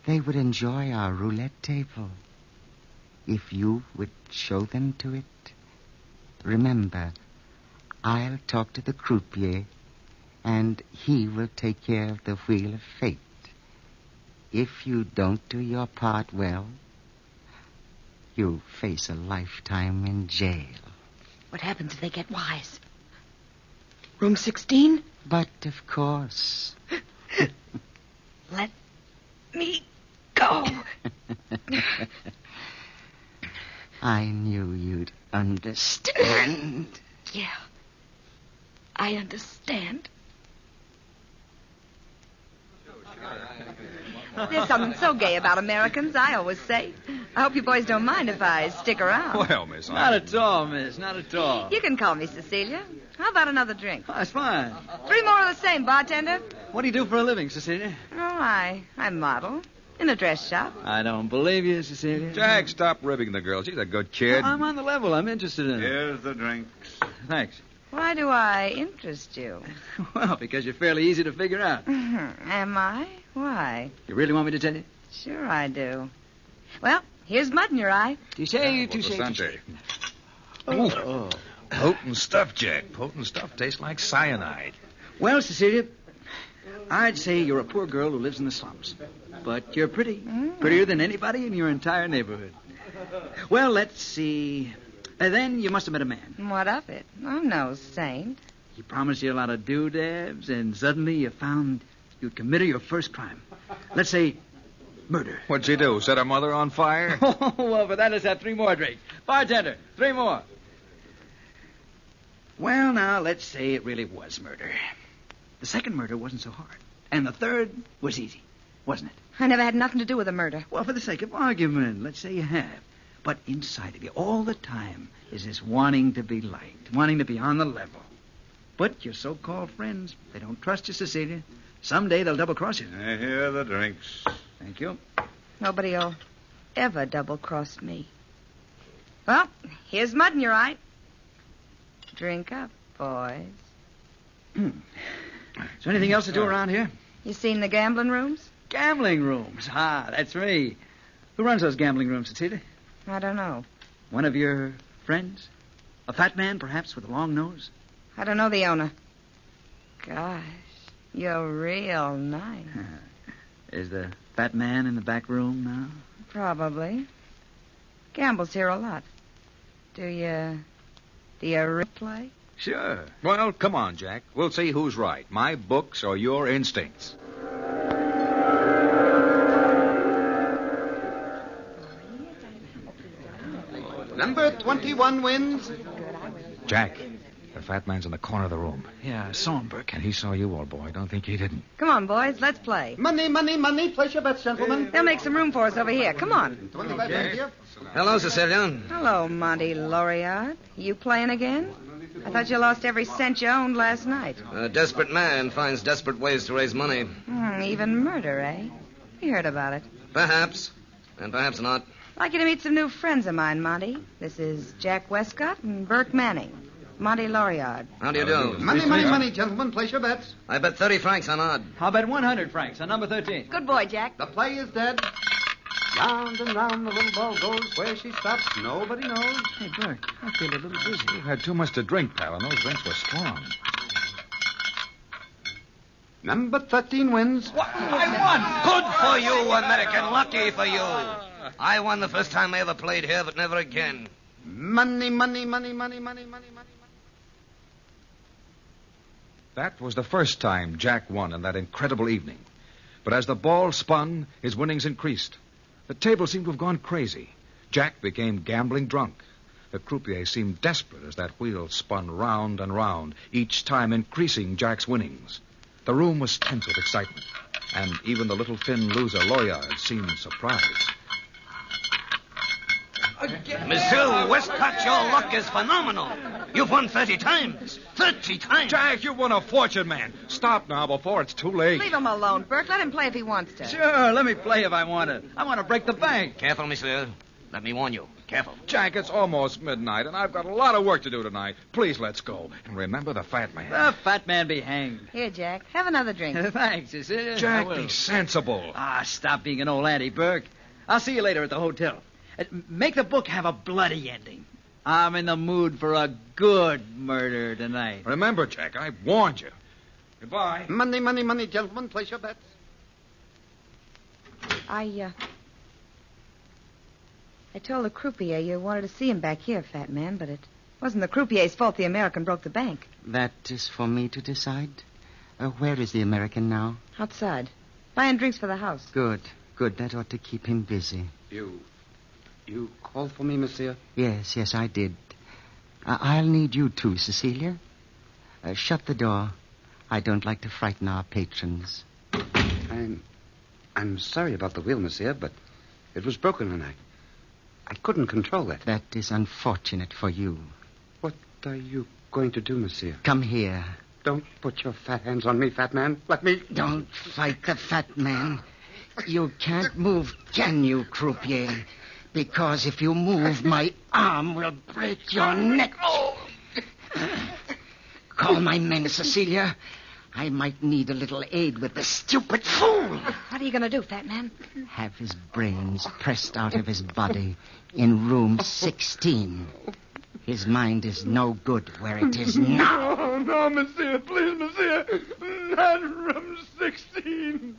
S16: They would enjoy our roulette table. If you would show them to it. Remember, I'll talk to the croupier, and he will take care of the wheel of fate. If you don't do your part well, you'll face a lifetime in jail.
S12: What happens if they get wise? Room 16?
S16: But, of course.
S12: Let me go.
S16: I knew you'd understand.
S12: Yeah, I understand. There's something so gay about Americans, I always say. I hope you boys don't mind if I stick around.
S2: Well, miss,
S20: Not at all, miss. Not at all.
S12: You can call me Cecilia. How about another drink?
S20: Oh, that's fine.
S12: 3 more of the same, bartender.
S20: What do you do for a living, Cecilia?
S12: Oh, I model in a dress shop.
S20: I don't believe you, Cecilia.
S2: Jack, stop ribbing the girl. She's a good kid.
S20: I'm on the level. I'm interested in it.
S1: Here's the drinks.
S20: Thanks.
S12: Why do I interest you?
S20: Well, because you're fairly easy to figure out.
S12: Am I? Why?
S20: You really want me to tell you?
S12: Sure I do. Well, here's mud in your eye.
S20: Touche.
S2: Oh, potent stuff, Jack. Potent stuff tastes like cyanide.
S20: Well, Cecilia, I'd say you're a poor girl who lives in the slums. But you're pretty. Prettier than anybody in your entire neighborhood. Well, let's see. Then you must have met a man.
S12: What of it? I'm no saint.
S20: He promised you a lot of doodads, and suddenly you found you'd committed your first crime. Let's say murder.
S2: What'd she do? Set her mother on fire?
S20: Oh, well, for that, let's have 3 more drinks. Bartender, 3 more. Well, now, let's say it really was murder. The second murder wasn't so hard. And the third was easy, wasn't it?
S12: I never had nothing to do with the murder.
S20: Well, for the sake of argument, let's say you have. But inside of you all the time is this wanting to be liked, wanting to be on the level. But your so-called friends, they don't trust you, Cecilia. Someday they'll double-cross you.
S1: I hear the drinks.
S20: Thank you.
S12: Nobody'll ever double-cross me. Well, here's mud in your eye. Drink up, boys.
S20: Is there anything else to do around here?
S12: You seen the gambling rooms?
S20: Gambling rooms. Ah, that's me. Who runs those gambling rooms, Cecilia?
S12: I don't know.
S20: One of your friends? A fat man, perhaps, with a long nose?
S12: I don't know the owner. Gosh, you're real nice.
S20: Is the fat man in the back room now?
S12: Probably. Gambles here a lot. Do you play?
S2: Sure. Well, come on, Jack. We'll see who's right, my books or your instincts.
S6: Number 21 wins.
S2: Jack, the fat man's in the corner of the room.
S20: Yeah, I saw him, Burke.
S2: And he saw you, old boy. Don't think he didn't.
S12: Come on, boys, let's play.
S6: Money, money, money. Place your bets, gentlemen.
S12: They'll make some room for us over here. Come on.
S6: 25 here.
S11: Hello, Cecilia.
S12: Hello, Monty Lauriard. You playing again? I thought you lost every cent you owned last night.
S11: A desperate man finds desperate ways to raise money.
S12: Even murder, eh? We heard about it.
S11: Perhaps, and perhaps not.
S12: I'd like you to meet some new friends of mine, Monty. This is Jack Westcott and Burke Manning. Monty Lauriard.
S11: How do you do?
S6: Money, money, money, gentlemen. Place your bets.
S11: I bet 30 francs on odd.
S20: How about 100 francs on number 13?
S12: Good boy, Jack.
S6: The play is dead. Round and round the little ball goes. Where she stops, nobody knows.
S20: Hey, Burke, I feel a little dizzy.
S2: You've had too much to drink, pal, and those drinks were strong.
S6: Number 13 wins.
S11: I won! Good for you, American. Lucky for you. I won the first time I ever played here, but never again.
S6: Money, money, money, money, money, money, money.
S2: That was the first time Jack won in that incredible evening. But as the ball spun, his winnings increased. The table seemed to have gone crazy. Jack became gambling drunk. The croupier seemed desperate as that wheel spun round and round, each time increasing Jack's winnings. The room was tense with excitement, and even the little thin loser Lauriard seemed surprised.
S11: Monsieur Westcott, your luck is phenomenal. You've won 30 times. 30 times.
S2: Jack, you've won a fortune, man. Stop now before it's too late.
S12: Leave him alone, Burke. Let him play if he wants to.
S20: Sure, let me play if I want to. I want to break the bank.
S11: Careful, monsieur. Let me warn you. Careful.
S2: Jack, it's almost midnight, and I've got a lot of work to do tonight. Please, let's go. And remember the fat man.
S20: The fat man be hanged.
S12: Here, Jack. Have another drink.
S20: Thanks, Cecilia.
S2: Jack, be sensible.
S20: Ah, stop being an old auntie, Burke. I'll see you later at the hotel. Make the book have a bloody ending. I'm in the mood for a good murder tonight.
S2: Remember, Jack, I warned you. Goodbye.
S6: Money, money, money, gentlemen. Place your bets.
S12: I told the croupier you wanted to see him back here, fat man, but it wasn't the croupier's fault the American broke the bank.
S16: That is for me to decide. Where is the American now?
S12: Outside. Buying drinks for the house.
S16: Good. That ought to keep him busy.
S6: You called for me, monsieur?
S16: Yes, I did. I'll need you too, Cecilia. Shut the door. I don't like to frighten our patrons.
S6: I'm sorry about the wheel, monsieur, but it was broken and I couldn't control it.
S16: That is unfortunate for you.
S6: What are you going to do, monsieur?
S16: Come here.
S6: Don't put your fat hands on me, fat man. Let me...
S16: Don't fight the fat man. You can't move, can you, croupier? Because if you move, my arm will break your neck. Call my men, Cecilia. I might need a little aid with this stupid fool.
S12: What are you going to do, fat man?
S16: Have his brains pressed out of his body in room 16. His mind is no good where it is now.
S22: No, monsieur. Please, monsieur. Not room 16.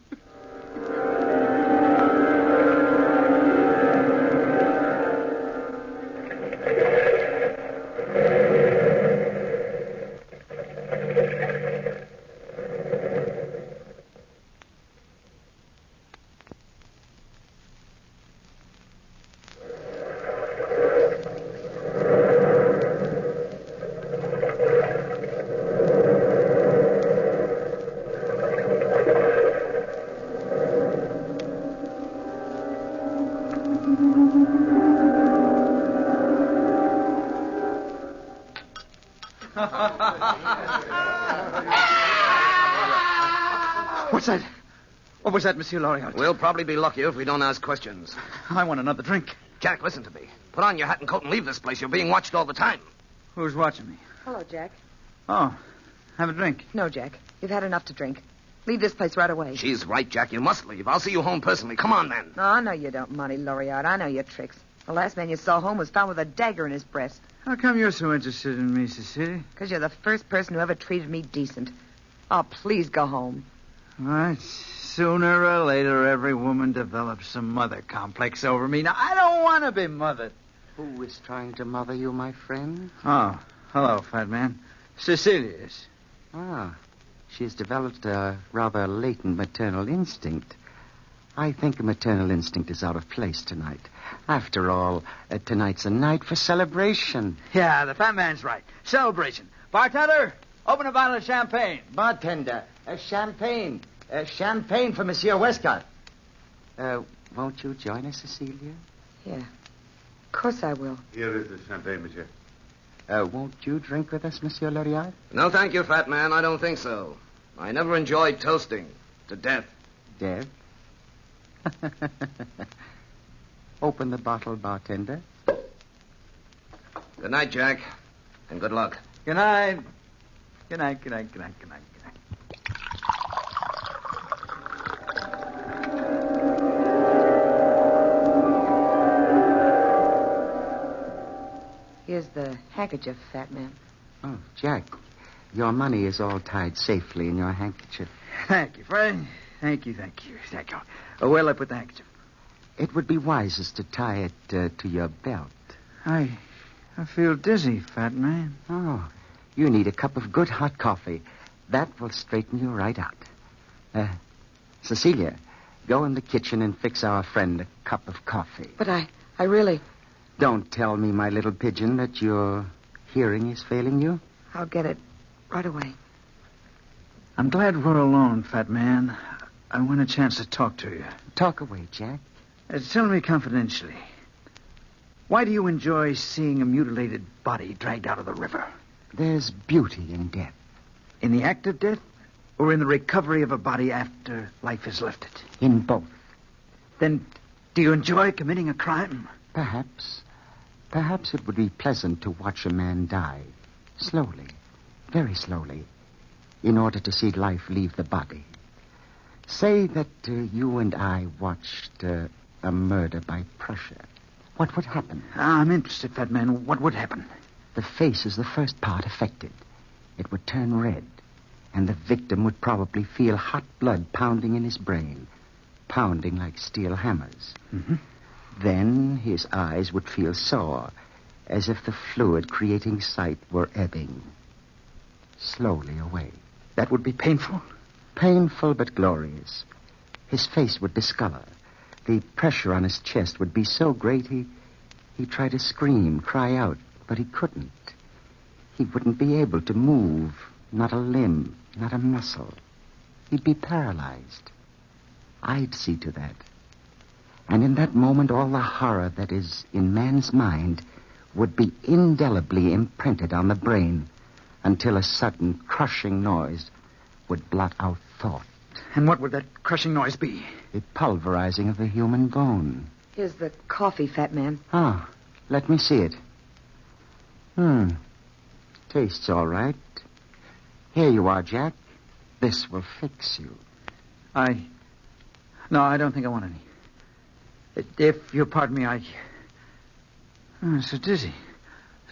S20: What's that? What was that, Monsieur Loriot?
S11: We'll probably be luckier if we don't ask questions.
S20: I want another drink.
S11: Jack, listen to me. Put on your hat and coat and leave this place. You're being watched all the time.
S20: Who's watching me?
S12: Hello, Jack.
S20: Oh, have a drink.
S12: No, Jack. You've had enough to drink. Leave this place right away.
S11: She's right, Jack. You must leave. I'll see you home personally. Come on, then.
S12: No, no, you don't, Monty Loriot. I know your tricks. The last man you saw home was found with a dagger in his breast.
S20: How come you're so interested in me, Cecilia?
S12: Because you're the first person who ever treated me decent. Oh, please go home.
S20: All right. Sooner or later, every woman develops some mother complex over me. Now, I don't want to be mothered.
S16: Who is trying to mother you, my friend?
S20: Oh, hello, fat man. Cecilia is.
S16: Ah, she's developed a rather latent maternal instinct. I think a maternal instinct is out of place tonight. After all, tonight's a night for celebration.
S20: Yeah, the fat man's right. Celebration. Bartender, open a bottle of champagne.
S16: Bartender, champagne. Champagne for Monsieur Westcott. Won't you join us, Cecilia?
S12: Yeah. Of course I will.
S9: Here is the champagne, monsieur.
S16: Won't you drink with us, Monsieur Loriot?
S11: No, thank you, fat man. I don't think so. I never enjoyed toasting to death.
S16: Death? Open the bottle, bartender.
S11: Good night, Jack. And good luck.
S20: Good night. Good night, good night, good night, good night, good night.
S12: Here's the handkerchief, fat man.
S16: Oh, Jack, your money is all tied safely in your handkerchief.
S20: Thank you, Fred. Thank you, thank you, thank you. Where'll I put the handkerchief?
S16: It would be wisest to tie it to your belt.
S20: I feel dizzy, fat man.
S16: Oh, you need a cup of good hot coffee. That will straighten you right out. Cecilia, go in the kitchen and fix our friend a cup of coffee.
S12: But I really...
S16: Don't tell me, my little pigeon, that your hearing is failing you.
S12: I'll get it right away.
S20: I'm glad we're alone, fat man. I want a chance to talk to you.
S16: Talk away, Jack.
S20: Tell me confidentially. Why do you enjoy seeing a mutilated body dragged out of the river?
S16: There's beauty in death.
S20: In the act of death? Or in the recovery of a body after life has left it?
S16: In both.
S20: Then do you enjoy committing a crime?
S16: Perhaps. Perhaps it would be pleasant to watch a man die. Slowly. Very slowly. In order to see life leave the body. Say that you and I watched a murder by pressure. What would happen?
S20: I'm interested, fat man. What would happen?
S16: The face is the first part affected. It would turn red, and the victim would probably feel hot blood pounding in his brain, pounding like steel hammers.
S20: Mm-hmm.
S16: Then his eyes would feel sore, as if the fluid creating sight were ebbing slowly away.
S20: That would be painful?
S16: Painful but glorious. His face would discolor. The pressure on his chest would be so great he'd try to scream, cry out, but he couldn't. He wouldn't be able to move, not a limb, not a muscle. He'd be paralyzed. I'd see to that. And in that moment, all the horror that is in man's mind would be indelibly imprinted on the brain until a sudden crushing noise would blot out thought.
S20: And what would that crushing noise be?
S16: The pulverizing of the human bone.
S12: Here's the coffee, fat man.
S16: Ah, let me see it. Tastes all right. Here you are, Jack. This will fix you.
S20: No, I don't think I want any. If you'll pardon me, I'm so dizzy.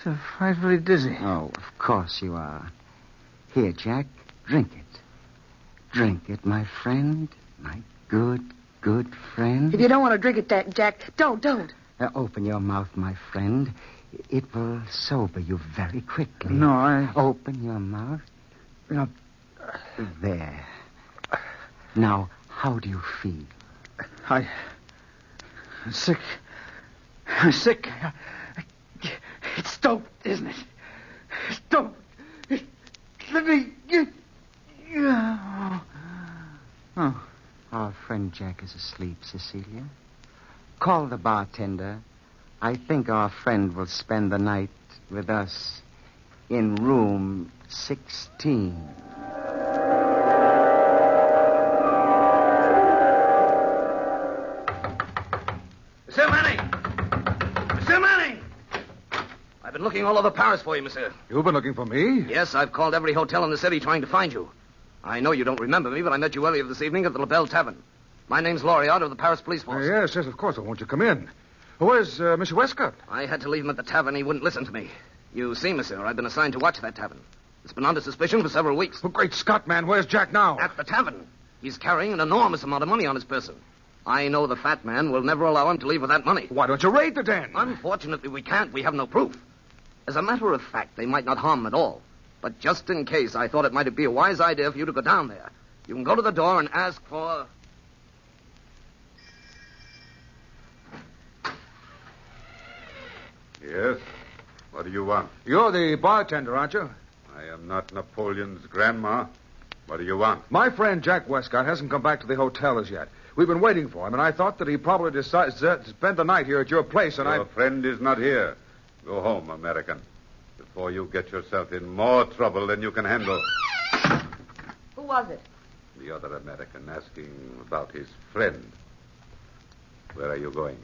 S20: So frightfully dizzy.
S16: Oh, of course you are. Here, Jack, drink it. Drink it, my friend. My good, good friend.
S12: If you don't want to drink it, Jack, don't.
S16: Open your mouth, my friend. It will sober you very quickly.
S20: No,
S16: Open your mouth. There. Now, how do you feel?
S20: I'm sick. I'm sick. It's dope, isn't it? It's dope. Let me... Oh.
S16: Our friend Jack is asleep, Cecilia. Call the bartender. I think our friend will spend the night with us in room 16.
S11: Monsieur Manning! Monsieur Manning! I've been looking all over Paris for you, monsieur.
S2: You've been looking for me?
S11: Yes, I've called every hotel in the city trying to find you. I know you don't remember me, but I met you earlier this evening at the La Belle Tavern. My name's Loriot of the Paris Police Force.
S2: Yes, of course. Won't you come in? Where's Monsieur Westcott?
S11: I had to leave him at the tavern. He wouldn't listen to me. You see, monsieur, I've been assigned to watch that tavern. It's been under suspicion for several weeks.
S2: Oh, great Scott, man. Where's Jack now?
S11: At the tavern. He's carrying an enormous amount of money on his person. I know the fat man will never allow him to leave with that money.
S2: Why don't you raid the den?
S11: Unfortunately, we can't. We have no proof. As a matter of fact, they might not harm him at all. But just in case, I thought it might be a wise idea for you to go down there. You can go to the door and ask for...
S1: Yes? What do you want?
S2: You're the bartender, aren't you?
S1: I am not Napoleon's grandma. What do you want?
S2: My friend Jack Westcott hasn't come back to the hotel as yet. We've been waiting for him, and I thought that he probably decided to spend the night here at your place, and
S1: Your friend is not here. Go home, American, before you get yourself in more trouble than you can handle.
S12: Who was it?
S1: The other American asking about his friend. Where are you going?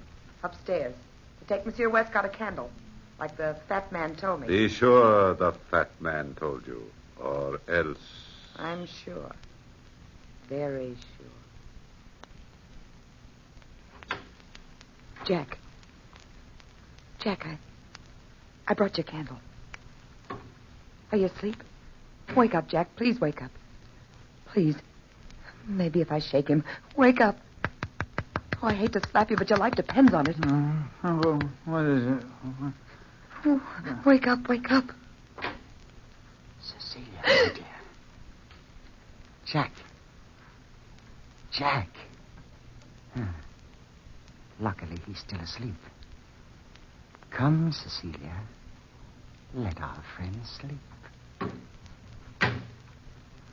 S12: Upstairs. To take Monsieur Westcott a candle, like the fat man told me.
S1: Be sure the fat man told you, or else...
S12: I'm sure. Very sure. Jack. Jack, I brought you a candle. Are you asleep? Wake up, Jack. Please wake up. Please. Maybe if I shake him. Wake up. Oh, I hate to slap you, but your life depends on it.
S3: What is it?
S12: Oh, wake up, wake up.
S16: Cecilia, my dear. Jack. Jack. Luckily, he's still asleep. Come, Cecilia. Let our friend sleep.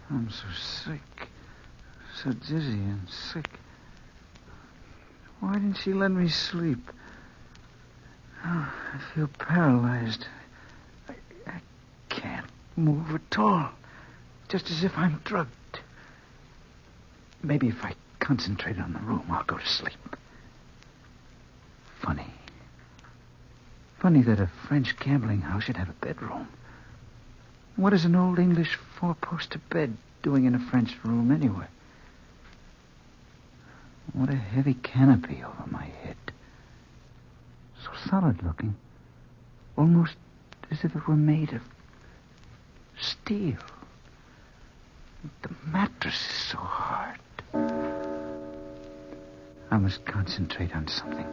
S3: I'm so sick. So dizzy and sick. Why didn't she let me sleep? Oh, I feel paralyzed. I can't move at all. Just as if I'm drugged. Maybe if I concentrate on the room, I'll go to sleep. Funny. Funny that a French gambling house should have a bedroom. What is an old English four-poster bed doing in a French room anyway? What a heavy canopy over my head. So solid looking. Almost as if it were made of steel. The mattress is so hard. I must concentrate on something.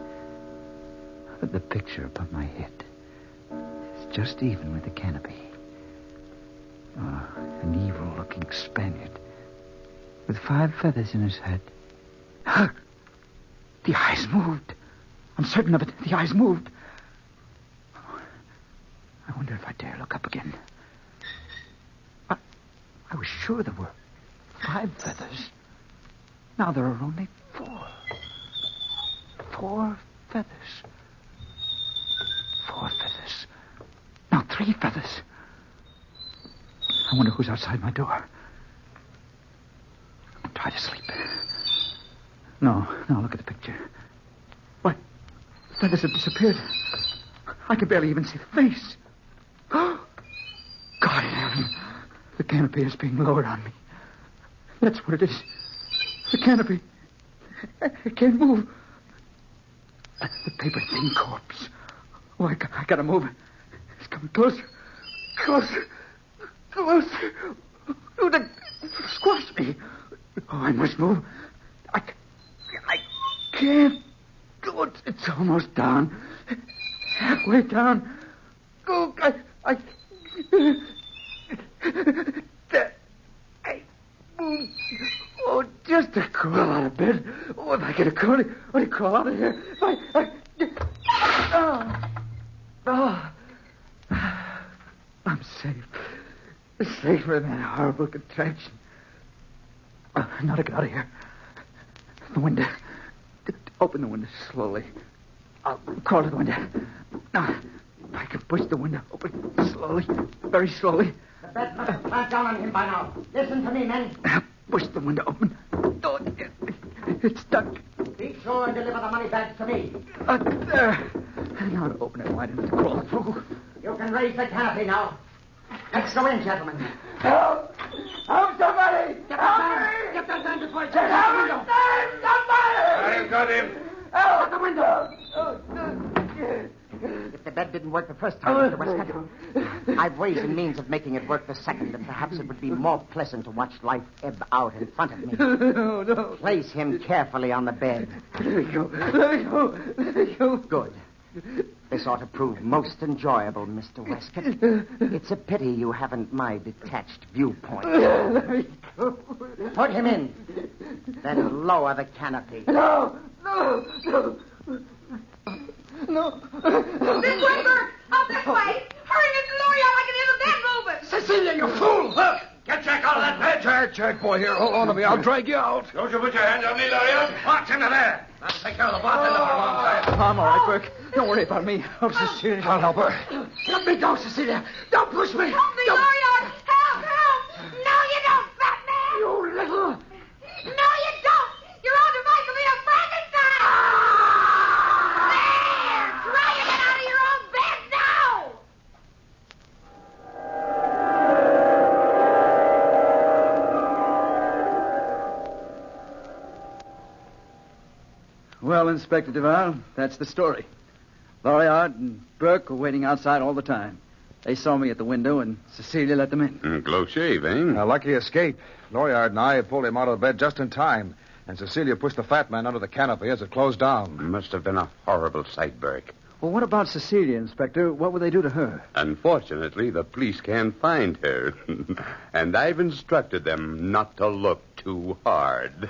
S3: The picture above my head is just even with the canopy. An evil-looking Spaniard with 5 feathers in his head. The eyes moved. I'm certain of it. The eyes moved. I wonder if I dare look up again. I was sure there were 5 feathers. Now there are only 4. 4 feathers. 4 feathers. Now 3 feathers. I wonder who's outside my door. I'll try to sleep. No, look at the picture. What? The feathers have disappeared. I can barely even see the face. God in heaven. The canopy is being lowered on me. That's what it is. The canopy. I can't move. The paper-thin corpse. Oh, I gotta move. It's coming closer. Closer. Closer. Oh, squash me. Oh, I must move. I can't. Oh, it's almost down. Halfway down. Oh, I moved. Oh, just to crawl out of bed. Oh, if I get a crawl out of here. I'm safe. Safe from that horrible contraction. Now to get out of here. The window. Open the window slowly. I'll crawl to the window. Now, if I can push the window open slowly, very slowly.
S5: The bed must have clamped down on him by now. Listen to me, men.
S3: Push the window open. Oh, it's stuck.
S5: Be sure ashore and deliver the money bags to me.
S20: There. Now open it wide enough to crawl through.
S5: You can raise the canopy now. Let's go in, gentlemen.
S18: Help! Help somebody! Help me!
S5: Get that man before he
S18: Help
S5: jumps out
S18: somebody!
S9: I've got him.
S5: Out the window! If the bed didn't work the first time, Mr. Westcott, I've ways and means of making it work the second, and perhaps it would be more pleasant to watch life ebb out in front of me.
S18: No.
S5: Place him carefully on the bed.
S18: Let me go. Let me go.
S5: Good. This ought to prove most enjoyable, Mr. Westcott. It's a pity you haven't my detached viewpoint.
S18: Let me go.
S5: Put him in. Then lower the canopy.
S18: No.
S21: Miss Winberg, up this way. Hurry, Mr. Laurie, I can hear the bed moving.
S9: Cecilia, you fool! Look! Get Jack out of that bed!
S10: Jack, boy, here, hold on to me. I'll drag you out.
S9: Don't you put your hands on me, Larry. March into there. I'll take care of the bartender for one side.
S20: I'm all right, Burke. Don't worry about me. Oh, Cecilia.
S10: I'll help her.
S9: Let me go, Cecilia. Don't push me.
S21: Help me, Laurie. Help. No, you don't, fat man.
S9: You little...
S21: No, you don't. You're on the mic of me a Frankenstein. There. Try to get out of your own bed now.
S20: Well, Inspector Duval, that's the story. Loriard and Burke were waiting outside all the time. They saw me at the window, and Cecilia let them in.
S4: Close shave, eh?
S2: A lucky escape. Loriard and I pulled him out of the bed just in time, and Cecilia pushed the fat man under the canopy as it closed down.
S4: Must have been a horrible sight, Burke.
S20: Well, what about Cecilia, Inspector? What would they do to her?
S4: Unfortunately, the police can't find her. And I've instructed them not to look too hard.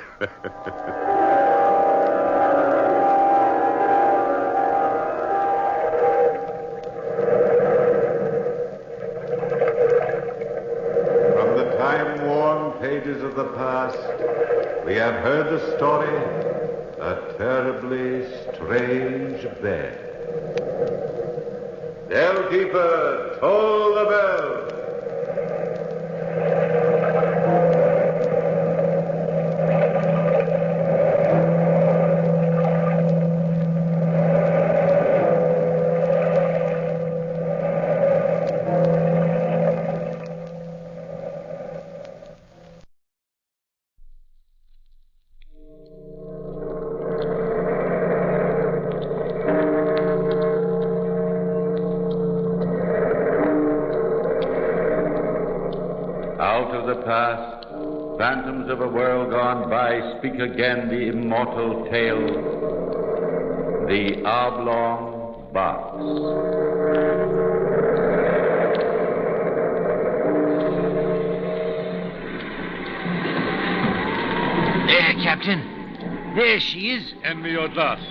S1: Pages of the past, we have heard the story, a terribly strange bed. Bellkeeper, toll the bell. Out of the past, phantoms of a world gone by speak again the immortal tale, the oblong box.
S7: There, Captain. There she is.
S14: Hand me your glass.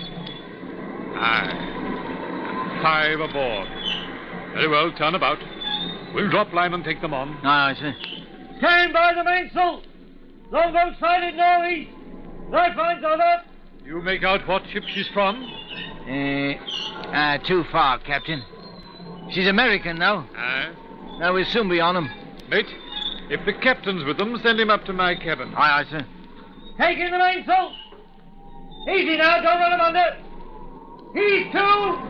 S14: Aye. 5 aboard. Very well, turn about. We'll drop line and take them on.
S7: Aye, sir.
S18: Stand by the mainsail. Longboat sighted northeast. Life lines are up.
S14: You make out what ship she's from?
S7: Too far, Captain. She's American, though.
S14: Aye.
S7: Now, we'll soon be on them.
S14: Mate, if the captain's with them, send him up to my cabin.
S7: Aye, sir.
S18: Take in the mainsail. Easy now, don't run him under. Heave to.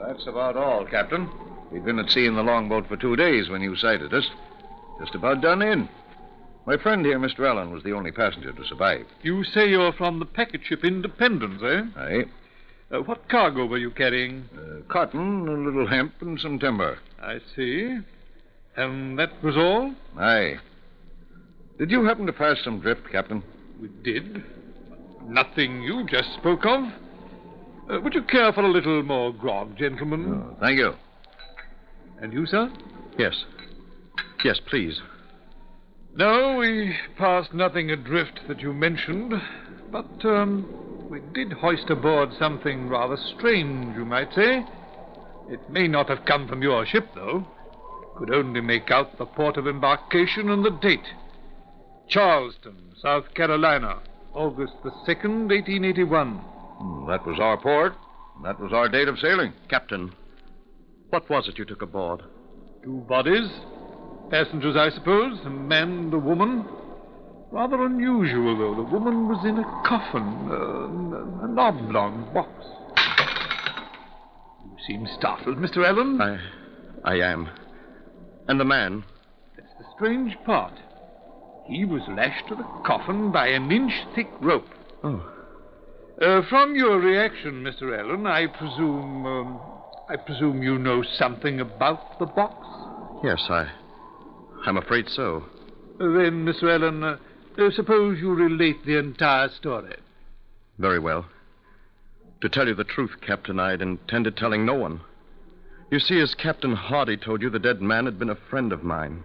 S2: That's about all, Captain. We'd been at sea in the longboat for 2 days when you sighted us. Just about done in. My friend here, Mr. Allen, was the only passenger to survive.
S14: You say you're from the packet ship Independence, eh?
S2: Aye.
S14: What cargo were you carrying?
S2: Cotton, a little hemp, and some timber.
S14: I see. And that was all?
S2: Aye. Did you happen to pass some drift, Captain?
S14: We did. Nothing you just spoke of. Would you care for a little more grog, gentlemen?
S2: Oh, thank you.
S14: And you, sir?
S2: Yes. Yes, please.
S14: No, we passed nothing adrift that you mentioned. But, we did hoist aboard something rather strange, you might say. It may not have come from your ship, though. Could only make out the port of embarkation and the date. Charleston, South Carolina, August the 2nd, 1881.
S2: That was our port. That was our date of sailing.
S13: Captain, what was it you took aboard?
S14: 2 bodies. Passengers, I suppose. A man and a woman. Rather unusual, though. The woman was in a coffin, an oblong box. You seem startled, Mr. Allen.
S8: I am. And the man?
S14: That's the strange part. He was lashed to the coffin by an inch-thick rope.
S8: Oh.
S14: From your reaction, Mr. Allen, I presume you know something about the box?
S8: Yes, I'm afraid so.
S14: Then, Mr. Allen, suppose you relate the entire story.
S8: Very well. To tell you the truth, Captain, I'd intended telling no one. You see, as Captain Hardy told you, the dead man had been a friend of mine.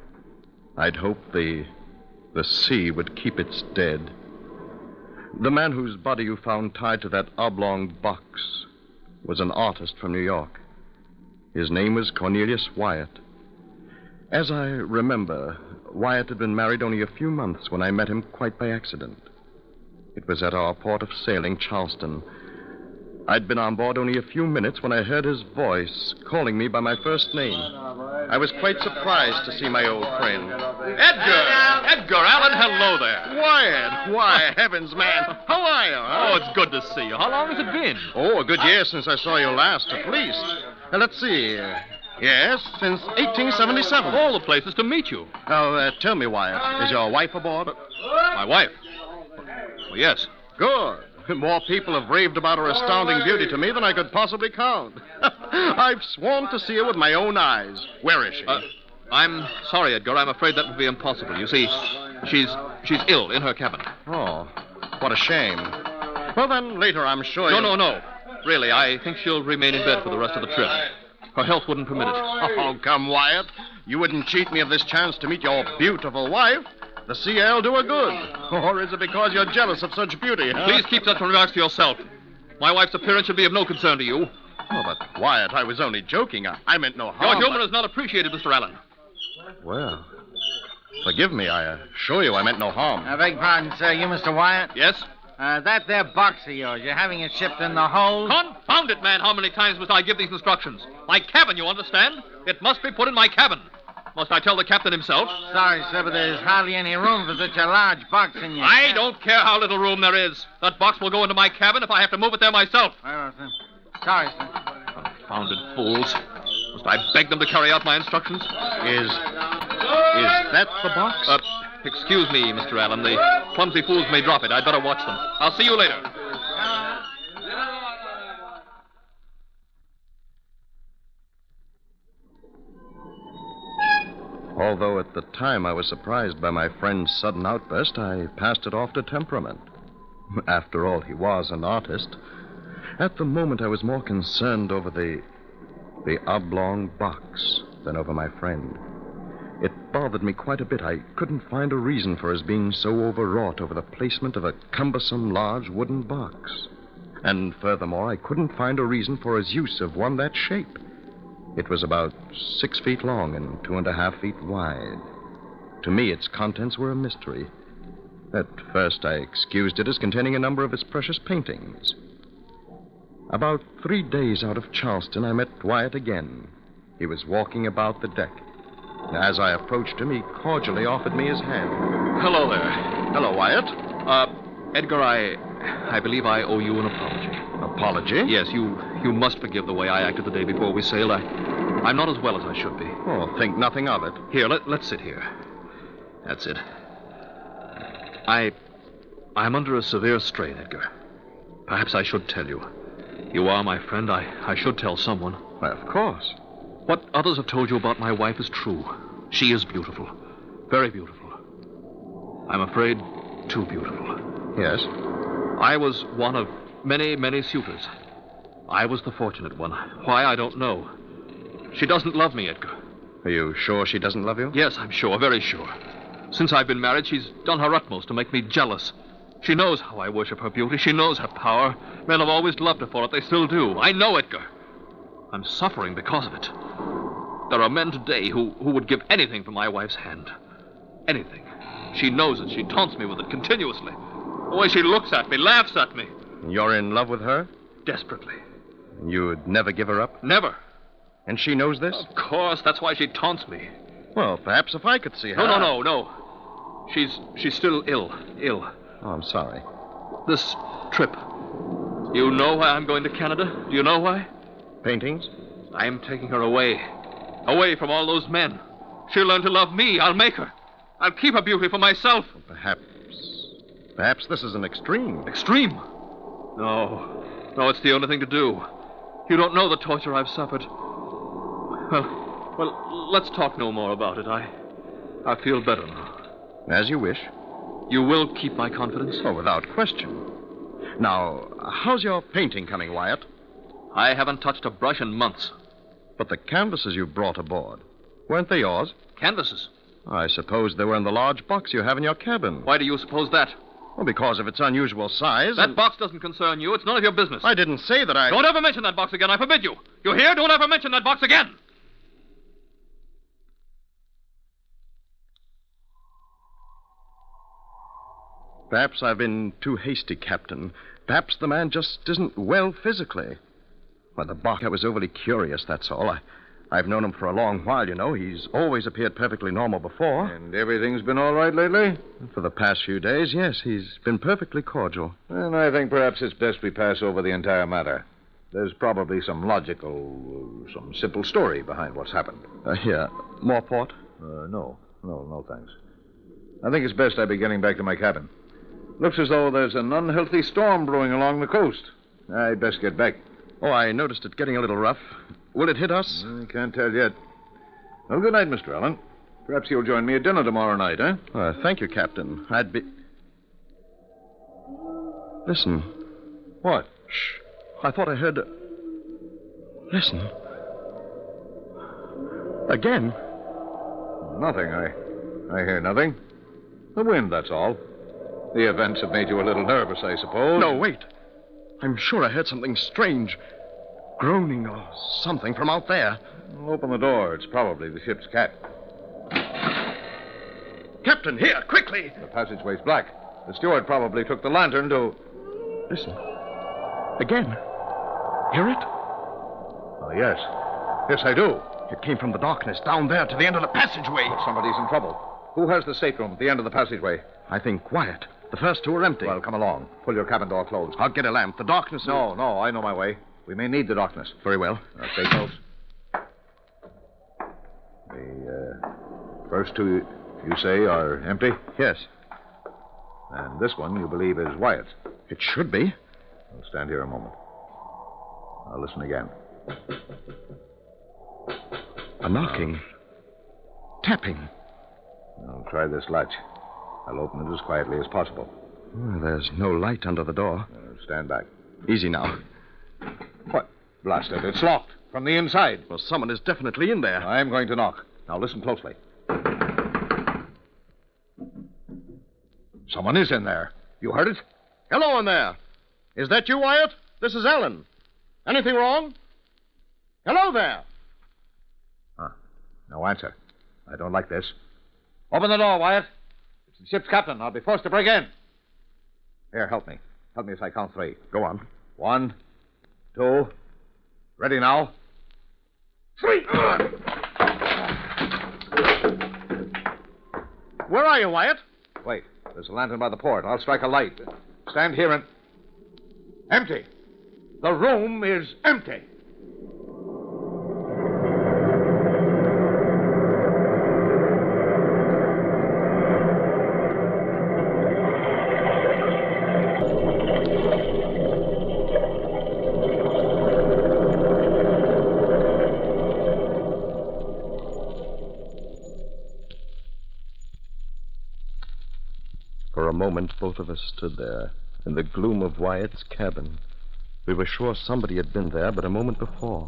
S8: I'd hoped the sea would keep its dead. The man whose body you found tied to that oblong box was an artist from New York. His name was Cornelius Wyatt. As I remember, Wyatt had been married only a few months when I met him quite by accident. It was at our port of sailing, Charleston. I'd been on board only a few minutes when I heard his voice calling me by my first name. I was quite surprised to see my old friend.
S17: Edgar Allan, hello there.
S8: Wyatt! Why, heavens, man. How are you? Huh?
S17: Oh, it's good to see you. How long has it been?
S8: Oh, a good year since I saw you last, at least. Let's see. Yes, since 1877.
S17: All the places to meet you.
S8: Now, tell me, Wyatt, is your wife aboard?
S17: My wife? Well, yes.
S8: Good. More people have raved about her astounding beauty to me than I could possibly count. I've sworn to see her with my own eyes. Where is she?
S17: I'm sorry, Edgar. I'm afraid that would be impossible. You see, she's ill in her cabin.
S8: Oh, what a shame. Well, then, later, I'm sure
S17: No. Really, I think she'll remain in bed for the rest of the trip. Her health wouldn't permit it.
S8: Oh, come, Wyatt. You wouldn't cheat me of this chance to meet your beautiful wife. The sea air'll do her good. Or is it because you're jealous of such beauty, huh?
S17: Please keep such remarks to yourself. My wife's appearance should be of no concern to you.
S8: Oh, but, Wyatt, I was only joking. I meant no harm.
S17: Your humor is not appreciated, Mr. Allen.
S8: Well, forgive me. I assure you I meant no harm.
S7: I beg pardon, sir. You Mr. Wyatt?
S17: Yes?
S7: That there box of yours, you're having it shipped in the hold?
S17: Confound it, man. How many times must I give these instructions? My cabin, you understand? It must be put in my cabin. Must I tell the captain himself?
S7: Sorry, sir, but there's hardly any room for such a large box in your...
S17: I don't care how little room there is. That box will go into my cabin if I have to move it there myself.
S7: Well, sir. Sorry, sir.
S17: Confounded fools. Must I beg them to carry out my instructions?
S8: Is that the box?
S17: Excuse me, Mr. Allen. The clumsy fools may drop it. I'd better watch them. I'll see you later.
S8: Although at the time I was surprised by my friend's sudden outburst, I passed it off to temperament. After all, he was an artist. At the moment, I was more concerned over the oblong box than over my friend. It bothered me quite a bit. I couldn't find a reason for his being so overwrought over the placement of a cumbersome, large wooden box. And furthermore, I couldn't find a reason for his use of one that shape. It was about 6 feet long and 2.5 feet wide. To me, its contents were a mystery. At first, I excused it as containing a number of his precious paintings. About 3 days out of Charleston, I met Wyatt again. He was walking about the deck. As I approached him, he cordially offered me his hand.
S17: Hello there.
S8: Hello, Wyatt.
S17: Edgar, I believe I owe you an apology.
S8: Apology?
S17: Yes, you must forgive the way I acted the day before we sailed. I'm not as well as I should be.
S8: Oh, think nothing of it.
S17: Here, let's sit here. That's it. I'm under a severe strain, Edgar. Perhaps I should tell you. You are my friend. I should tell someone.
S8: Why, of course.
S17: What others have told you about my wife is true. She is beautiful. Very beautiful. I'm afraid too beautiful.
S8: Yes?
S17: I was one of many, many suitors. I was the fortunate one. Why, I don't know. She doesn't love me, Edgar.
S8: Are you sure she doesn't love you?
S17: Yes, I'm sure, very sure. Since I've been married, she's done her utmost to make me jealous. She knows how I worship her beauty. She knows her power. Men have always loved her for it. They still do. I know, Edgar. I'm suffering because of it. There are men today who would give anything for my wife's hand. Anything. She knows it. She taunts me with it continuously. The way she looks at me, laughs at me.
S8: You're in love with her?
S17: Desperately.
S8: You'd never give her up?
S17: Never.
S8: And she knows this?
S17: Of course. That's why she taunts me.
S8: Well, perhaps if I could see her...
S17: No. She's still ill.
S8: Oh, I'm sorry.
S17: This trip. You know why I'm going to Canada? Do you know why?
S8: Paintings?
S17: I am taking her away. Away from all those men. She'll learn to love me. I'll make her. I'll keep her beauty for myself.
S8: Perhaps this is an extreme.
S17: Extreme? No, it's the only thing to do. You don't know the torture I've suffered. Well, let's talk no more about it. I feel better now.
S8: As you wish.
S17: You will keep my confidence?
S8: Oh, without question. Now, how's your painting coming, Wyatt?
S17: I haven't touched a brush in months.
S8: But the canvases you brought aboard, weren't they yours?
S17: Canvases?
S8: I suppose they were in the large box you have in your cabin.
S17: Why do you suppose that?
S8: Well, because of its unusual size.
S17: That box doesn't concern you. It's none of your business.
S8: I didn't say that I...
S17: Don't ever mention that box again. I forbid you. You hear? Don't ever mention that box again.
S8: Perhaps I've been too hasty, Captain. Perhaps the man just isn't well physically. Well, the box, I was overly curious, that's all. I've known him for a long while, you know. He's always appeared perfectly normal before.
S22: And everything's been all right lately?
S8: For the past few days, yes. He's been perfectly cordial.
S22: And I think perhaps it's best we pass over the entire matter. There's probably some some simple story behind what's happened.
S8: Here, more port?
S22: No, thanks. I think it's best I be getting back to my cabin. Looks as though there's an unhealthy storm brewing along the coast. I'd best get back.
S8: Oh, I noticed it getting a little rough. Will it hit us?
S22: I can't tell yet. Well, good night, Mr. Allen. Perhaps you'll join me at dinner tomorrow night, eh?
S8: Thank you, Captain. I'd be... Listen.
S22: What?
S8: Shh. I thought I heard... Listen. Again.
S22: Nothing. I hear nothing. The wind, that's all. The events have made you a little nervous, I suppose.
S8: No, wait. I'm sure I heard something strange. Groaning or something from out there.
S22: Open the door. It's probably the ship's cat.
S8: Captain, here, quickly.
S22: The passageway's black. The steward probably took the lantern to...
S8: Listen. Again. Hear it?
S22: Oh, yes. Yes, I do.
S8: It came from the darkness down there to the end of the passageway.
S22: Somebody's in trouble. Who has the stateroom at the end of the passageway?
S8: I think Wyatt. The first two are empty.
S22: Well, come along. Pull your cabin door closed.
S8: I'll get a lamp. The darkness...
S22: No, I know my way. We may need the darkness.
S8: Very well.
S22: Stay close. The first two, you say, are empty?
S8: Yes.
S22: And this one you believe is Wyatt's?
S8: It should be.
S22: Well, stand here a moment. I'll listen again.
S8: A knocking. Tapping.
S22: I'll try this latch. I'll open it as quietly as possible.
S8: There's no light under the door.
S22: Stand back.
S8: Easy now.
S22: What? Blast it. It's locked from the inside.
S8: Well, someone is definitely in there.
S22: I'm going to knock. Now listen closely. Someone is in there. You heard it?
S8: Hello in there. Is that you, Wyatt? This is Ellen. Anything wrong? Hello there.
S22: No answer. I don't like this. Open the door, Wyatt. It's the ship's captain. I'll be forced to break in. Here, help me. Help me as I count three.
S8: Go on.
S22: 1, 2. Ready now. 3.
S8: Where are you, Wyatt?
S22: Wait. There's a lantern by the port. I'll strike a light. Stand here and... Empty. The room is empty.
S8: For a moment, both of us stood there, in the gloom of Wyatt's cabin. We were sure somebody had been there but a moment before.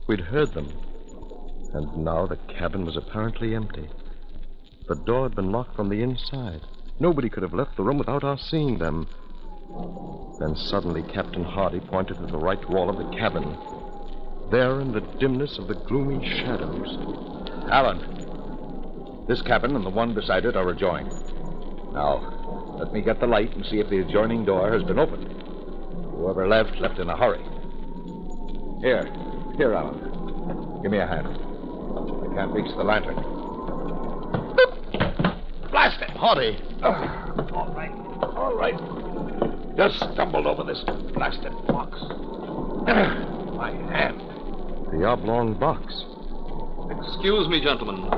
S8: We'd heard them. And now the cabin was apparently empty. The door had been locked from the inside. Nobody could have left the room without our seeing them. Then suddenly Captain Hardy pointed to the right wall of the cabin. There in the dimness of the gloomy shadows.
S22: Alan, this cabin and the one beside it are adjoined. Now, let me get the light and see if the adjoining door has been opened. Whoever left in a hurry. Here, Alan.
S15: Give me a hand. I can't reach the lantern.
S19: Blast it!
S15: Hardy.
S19: All right. Just stumbled over this blasted box. My hand.
S8: The oblong box.
S17: Excuse me, gentlemen.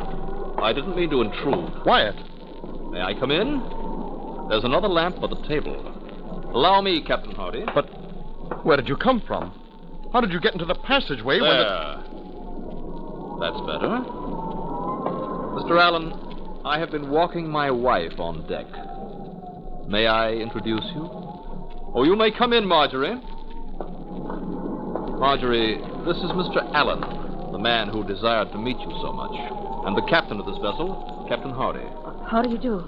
S17: I didn't mean to intrude.
S8: Wyatt!
S17: May I come in? There's another lamp by the table. Allow me, Captain Hardy.
S8: But where did you come from? How did you get into the passageway when
S17: That's better. Mr. Allen, I have been walking my wife on deck. May I introduce you? Oh, you may come in, Marjorie. Marjorie, this is Mr. Allen, the man who desired to meet you so much, and the captain of this vessel, Captain Hardy.
S12: How do you do?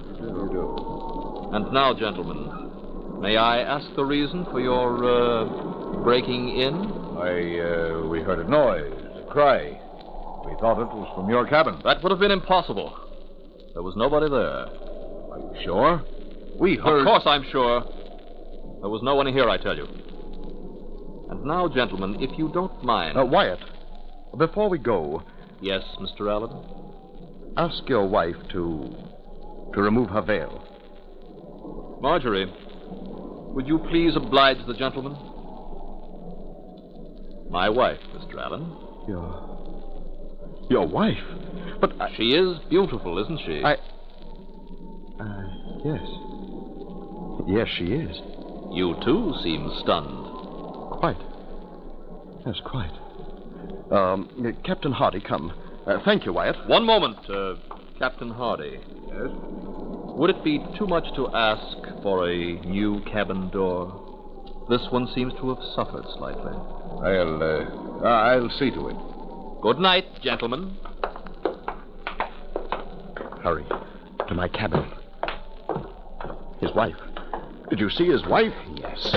S17: And now, gentlemen, may I ask the reason for your, breaking in?
S15: We heard a noise, a cry. We thought it was from your cabin.
S17: That would have been impossible. There was nobody there.
S15: Are you sure? We heard...
S17: Of course I'm sure. There was no one here, I tell you. And now, gentlemen, if you don't mind...
S8: Wyatt, before we go...
S17: Yes, Mr. Allen?
S8: Ask your wife to remove her veil.
S17: Marjorie, would you please oblige the gentleman? My wife, Mr. Allen.
S8: Your wife? But
S17: she is beautiful, isn't she?
S8: Yes. Yes, she is.
S17: You, too, seem stunned.
S8: Quite. Yes, quite. Captain Hardy, come. Thank you, Wyatt.
S17: One moment, Captain Hardy.
S15: Yes?
S17: Would it be too much to ask for a new cabin door? This one seems to have suffered slightly.
S15: I'll see to it.
S17: Good night, gentlemen.
S8: Hurry. To my cabin. His wife. Did you see his wife?
S19: Yes.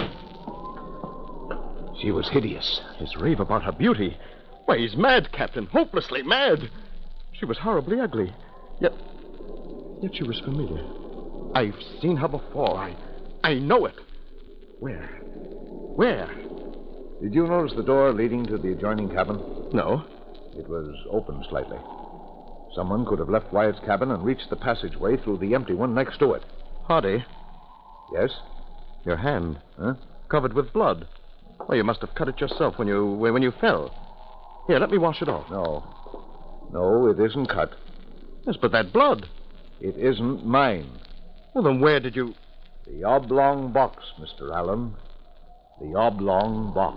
S19: She was hideous.
S8: His rave about her beauty. Why, he's mad, Captain. Hopelessly mad. She was horribly ugly. Yet she was familiar. I've seen her before. I know it. Where?
S15: Did you notice the door leading to the adjoining cabin?
S8: No.
S15: It was open slightly. Someone could have left Wyatt's cabin and reached the passageway through the empty one next to it.
S8: Hardy?
S15: Yes?
S8: Your hand.
S15: Huh?
S8: Covered with blood. Well, you must have cut it yourself when you fell. Here, let me wash it off.
S15: No, it isn't cut.
S8: Yes, but that blood.
S15: It isn't mine.
S8: Well, then where did you...
S15: The oblong box, Mr. Allen. The oblong box.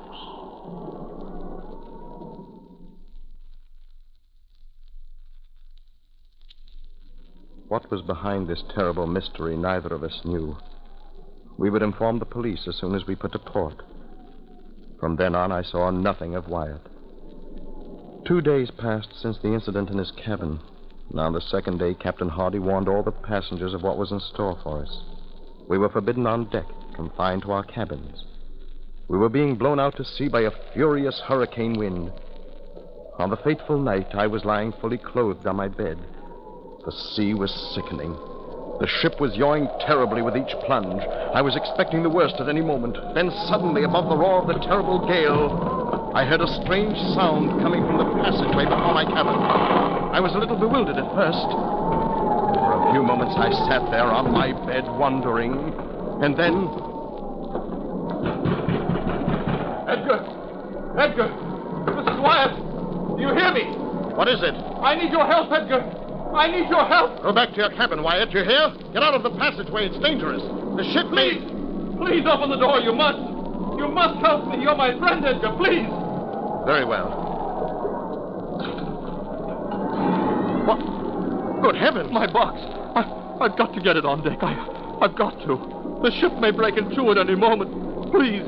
S8: What was behind this terrible mystery, neither of us knew. We would inform the police as soon as we put to port. From then on, I saw nothing of Wyatt. 2 days passed since the incident in his cabin. And on the second day, Captain Hardy warned all the passengers of what was in store for us. We were forbidden on deck, confined to our cabins. We were being blown out to sea by a furious hurricane wind. On the fateful night, I was lying fully clothed on my bed. The sea was sickening. The ship was yawing terribly with each plunge. I was expecting the worst at any moment. Then suddenly, above the roar of the terrible gale, I heard a strange sound coming from the passageway before my cabin. I was a little bewildered at first. For a few moments, I sat there on my bed, wondering. And then...
S14: Edgar! This is Wyatt! Do you hear me?
S8: What is it?
S14: I need your help, Edgar! I need your help!
S8: Go back to your cabin, Wyatt. You hear? Get out of the passageway. It's dangerous. The ship may...
S14: Please open the door. You must. You must help me. You're my friend, Edgar. Please.
S8: Very well. What? Good heavens.
S14: My box. I've got to get it on deck. I've got to. The ship may break in two at any moment. Please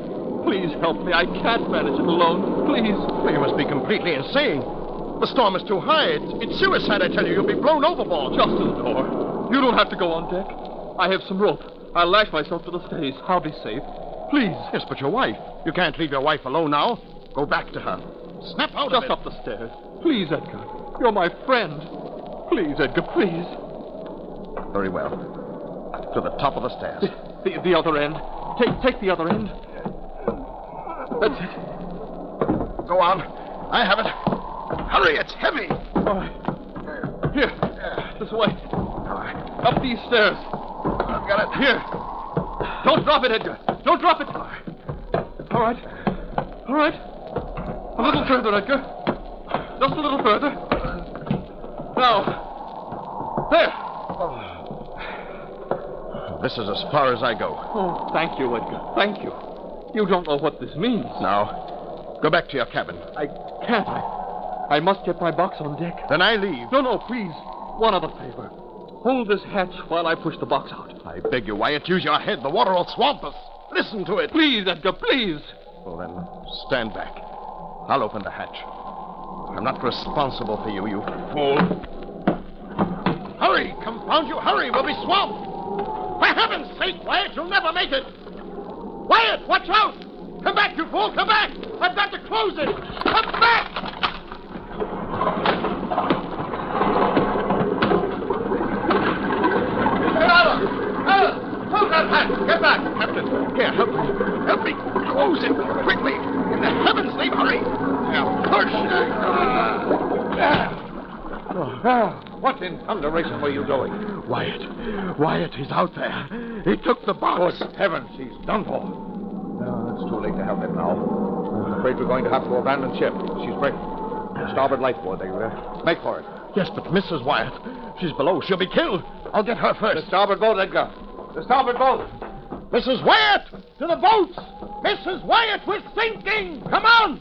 S14: help me. I can't manage it alone. Please.
S8: Well, you must be completely insane. The storm is too high. It's suicide, I tell you. You'll be blown overboard.
S14: Just to the door. You don't have to go on deck. I have some rope. I'll lash myself to the stays. I'll be safe. Please.
S8: Yes, but your wife. You can't leave your wife alone now. Go back to her. Snap out of it.
S14: Just up the stairs. Please, Edgar. You're my friend. Please, Edgar, please.
S8: Very well. To the top of the stairs.
S14: The other end. Take the other end. That's it.
S8: Go on. I have it.
S19: Hurry, it's heavy.
S17: All right. Here. This way. Up these stairs.
S19: I've got it.
S17: Here. Don't drop it, Edgar. Don't drop it. All right. All right. A little further, Edgar. Just a little further. Now. There.
S8: This is as far as I go.
S17: Oh, thank you, Edgar. Thank you. You don't know what this means.
S8: Now, go back to your cabin.
S17: I can't. I must get my box on deck.
S8: Then I leave.
S17: No, please. One other favor. Hold this hatch while I push the box out.
S8: I beg you, Wyatt, use your head. The water will swamp us. Listen to it.
S17: Please, Edgar, please.
S8: Well, then, stand back. I'll open the hatch. I'm not responsible for you, you fool.
S19: Hurry, confound you, hurry. We'll be swamped. For heaven's sake, Wyatt, you'll never make it. Wyatt, watch out. Come back, you fool, come back. I've got to close it. Come back. Hold that hatch. Get back.
S8: Captain, here, help me. Help me. Close it quickly. In the heaven's name, hurry. Now, push.
S19: What in thunderation were you doing?
S8: Wyatt, he's out there. He took the box.
S19: Good heavens, he's done for.
S15: No, it's too late to help him now. I'm afraid we're going to have to abandon ship. She's breaking. Starboard lifeboard, they make for it.
S8: Yes, but Mrs. Wyatt, she's below. She'll be killed. I'll get her first.
S15: The starboard boat, Edgar. The starboard boat.
S19: Mrs. Wyatt, to the boats. Mrs. Wyatt, we're sinking. Come on.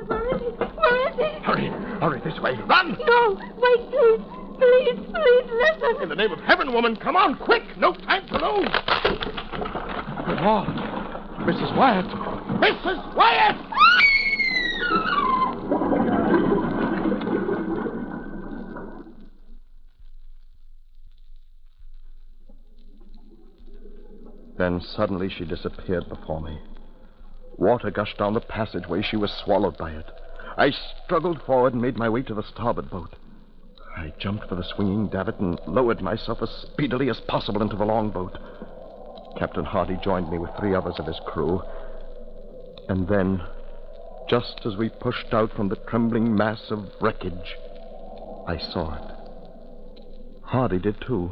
S6: Where is he? Where is he?
S8: Hurry this way. Run.
S6: No, wait, please. Please, listen.
S8: In the name of heaven, woman, come on, quick. No time to lose.
S19: Good Lord. Mrs. Wyatt. Mrs. Wyatt!
S8: Then suddenly she disappeared before me. Water gushed down the passageway. She was swallowed by it. I struggled forward and made my way to the starboard boat. I jumped for the swinging davit and lowered myself as speedily as possible into the longboat. Captain Hardy joined me with 3 others of his crew. And then, just as we pushed out from the trembling mass of wreckage, I saw it. Hardy did too.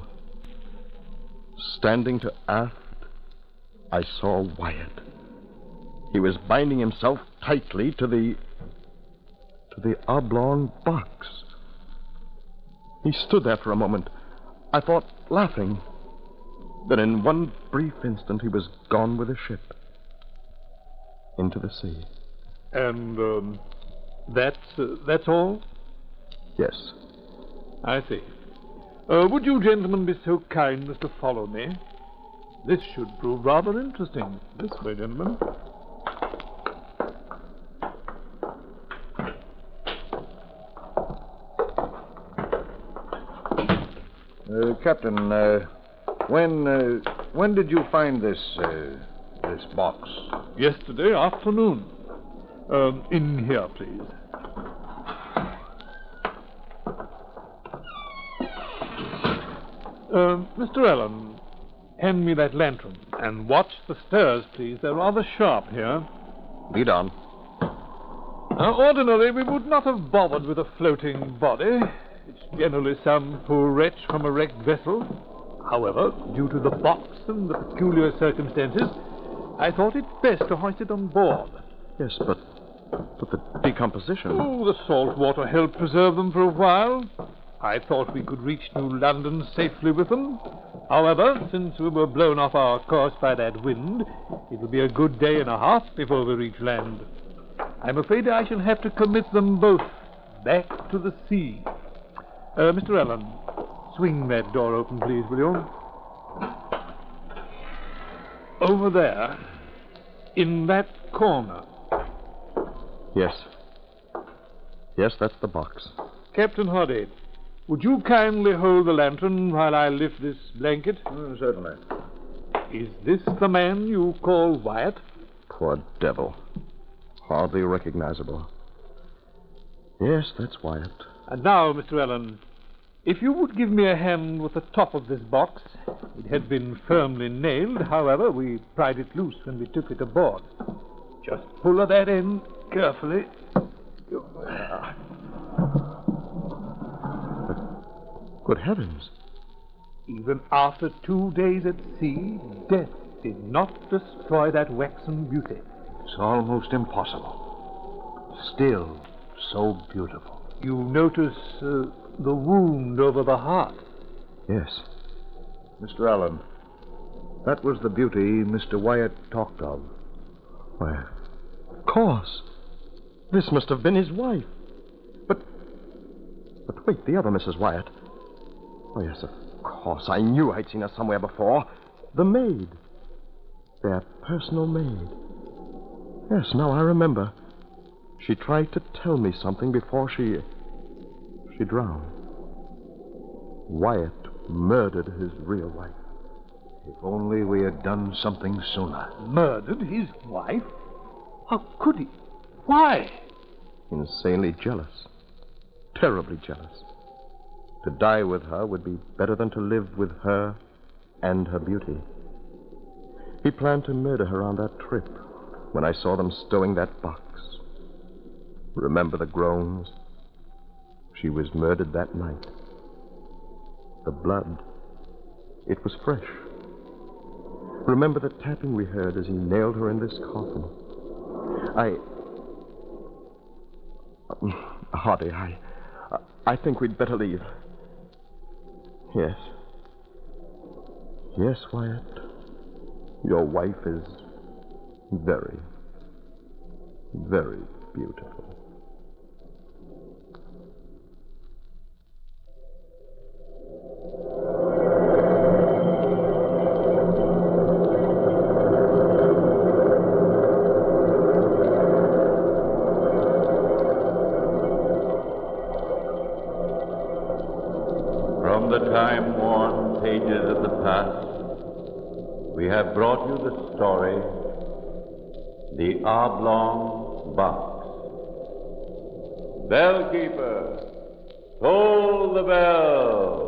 S8: Standing to aft, I saw Wyatt. He was binding himself tightly to the oblong box. He stood there for a moment. I thought, laughing. Then in one brief instant, he was gone with the ship. Into the sea.
S14: And, that's all?
S8: Yes.
S14: I see. Would you gentlemen be so kind as to follow me? This should prove rather interesting. This way, gentlemen.
S15: Captain, when did you find this box?
S14: Yesterday afternoon. In here, please. Mr. Allen, hand me that lantern. And watch the stairs, please. They're rather sharp here.
S8: Lead on.
S14: Ordinarily, we would not have bothered with a floating body. It's generally some poor wretch from a wrecked vessel. However, due to the box and the peculiar circumstances, I thought it best to hoist it on board.
S8: Yes, but the decomposition...
S14: Oh, the salt water helped preserve them for a while. I thought we could reach New London safely with them. However, since we were blown off our course by that wind, it will be a good day and a half before we reach land. I'm afraid I shall have to commit them both back to the sea. Mr. Allen, swing that door open, please, will you? Over there, in that corner.
S8: Yes. Yes, that's the box.
S14: Captain Hardy, would you kindly hold the lantern while I lift this blanket?
S15: Certainly.
S14: Is this the man you call Wyatt?
S8: Poor devil. Hardly recognizable. Yes, that's Wyatt.
S14: And now, Mr. Allen, if you would give me a hand with the top of this box. It had been firmly nailed. However, we pried it loose when we took it aboard. Just pull at that end carefully.
S8: Good heavens.
S14: Even after 2 days at sea, death did not destroy that waxen beauty.
S15: It's almost impossible. Still so beautiful.
S14: You notice the wound over the heart.
S8: Yes. Mr. Allen, that was the beauty Mr. Wyatt talked of. Why, of course. This must have been his wife. But wait, the other Mrs. Wyatt. Oh, yes, of course. I knew I'd seen her somewhere before. The maid. Their personal maid. Yes, now I remember. She tried to tell me something before she drowned. Wyatt murdered his real wife.
S15: If only we had done something sooner.
S14: Murdered his wife? How could he? Why?
S8: Insanely jealous. Terribly jealous. To die with her would be better than to live with her and her beauty. He planned to murder her on that trip when I saw them stowing that box. Remember the groans? She was murdered that night. The blood, it was fresh. Remember the tapping we heard as he nailed her in this coffin. Hardy, I think we'd better leave. Yes. Yes, Wyatt. Your wife is very, very beautiful.
S1: From the time-worn pages of the past, we have brought you the story, The Oblong Box. Bellkeeper, toll the bell.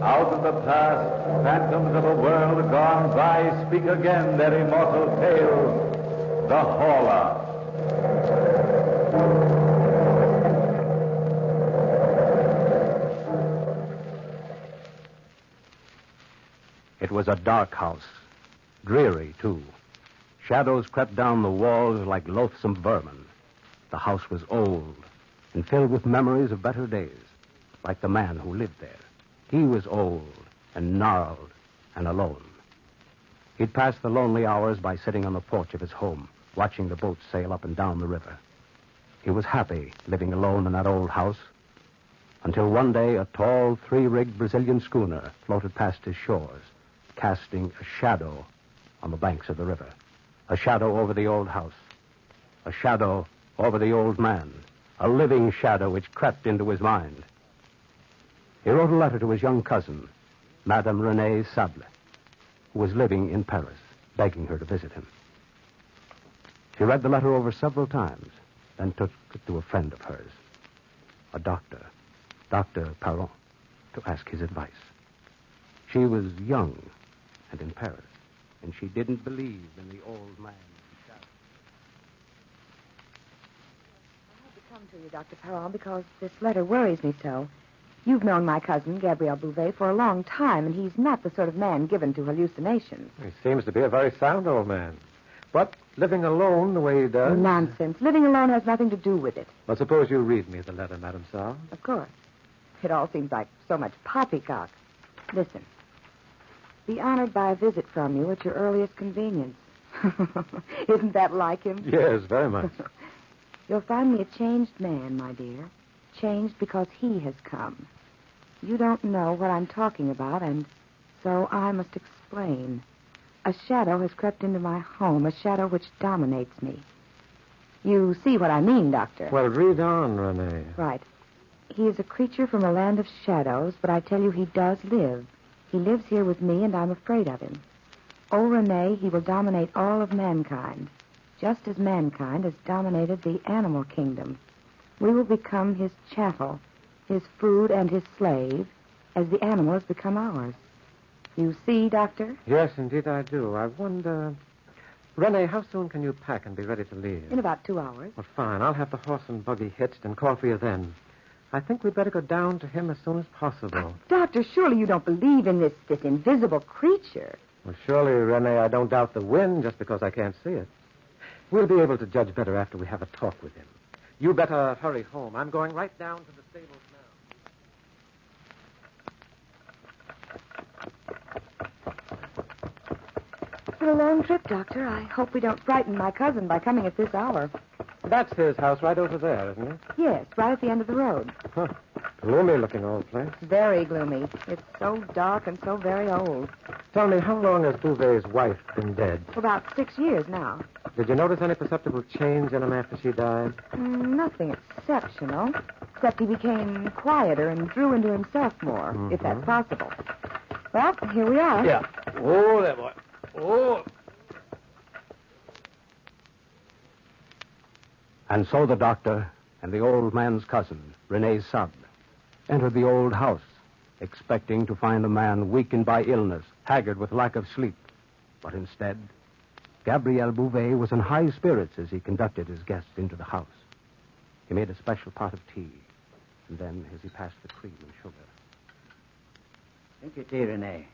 S1: Out of the past, phantoms of a world gone by speak again their immortal tale, the Hauler.
S3: It was a dark house, dreary, too. Shadows crept down the walls like loathsome vermin. The house was old and filled with memories of better days, like the man who lived there. He was old and gnarled and alone. He'd pass the lonely hours by sitting on the porch of his home, watching the boats sail up and down the river. He was happy living alone in that old house, until one day a tall, three-rigged Brazilian schooner floated past his shores, casting a shadow on the banks of the river. A shadow over the old house. A shadow over the old man. A living shadow which crept into his mind. He wrote a letter to his young cousin, Madame Renée Sable, who was living in Paris, begging her to visit him. She read the letter over several times, then took it to a friend of hers, a doctor, Dr. Perron, to ask his advice. She was young and in Paris, and she didn't believe in the old man's shadow.
S12: I had to come to you, Dr. Perron, because this letter worries me so. You've known my cousin, Gabriel Bouvet, for a long time, and he's not the sort of man given to hallucinations.
S10: He seems to be a very sound old man. But living alone the way he does...
S12: Nonsense. Living alone has nothing to do with it.
S10: Well, suppose you read me the letter, Madame Saul.
S12: Of course. It all seems like so much poppycock. Listen. Be honored by a visit from you at your earliest convenience. Isn't that like him?
S10: Yes, very much.
S12: You'll find me a changed man, my dear. Changed because he has come. You don't know what I'm talking about, and so I must explain. A shadow has crept into my home, a shadow which dominates me. You see what I mean, Doctor?
S10: Well, read on, Renee.
S12: Right. He is a creature from a land of shadows, but I tell you he does live. He lives here with me, and I'm afraid of him. Oh, Renee, he will dominate all of mankind, just as mankind has dominated the animal kingdom. We will become his chattel, his food and his slave, as the animals become ours. You see, Doctor?
S10: Yes, indeed I do. I wonder... Renee, how soon can you pack and be ready to leave?
S12: In about 2 hours.
S10: Well, fine. I'll have the horse and buggy hitched and call for you then. I think we'd better go down to him as soon as possible.
S12: Doctor, surely you don't believe in this invisible creature.
S10: Well, surely, Renee, I don't doubt the wind just because I can't see it. We'll be able to judge better after we have a talk with him. You better hurry home. I'm going right down to the stables now.
S12: It's been a long trip, Doctor. I hope we don't frighten my cousin by coming at this hour.
S10: That's his house right over there, isn't it?
S12: Yes, right at the end of the road.
S10: Huh. Gloomy-looking old place.
S12: Very gloomy. It's so dark and so very old.
S10: Tell me, how long has Bouvet's wife been dead?
S12: For about 6 years now.
S10: Did you notice any perceptible change in him after she died?
S12: Nothing exceptional, except he became quieter and drew into himself more, if that's possible. Well, here we are.
S15: Yeah. Oh, there, boy. Oh.
S11: And so the doctor and the old man's cousin, Renee's son, entered the old house, expecting to find a man weakened by illness, haggard with lack of sleep. But instead, Gabriel Bouvet was in high spirits as he conducted his guests into the house. He made a special pot of tea, and then, as he passed the cream and sugar.
S16: Drink your tea, Renee.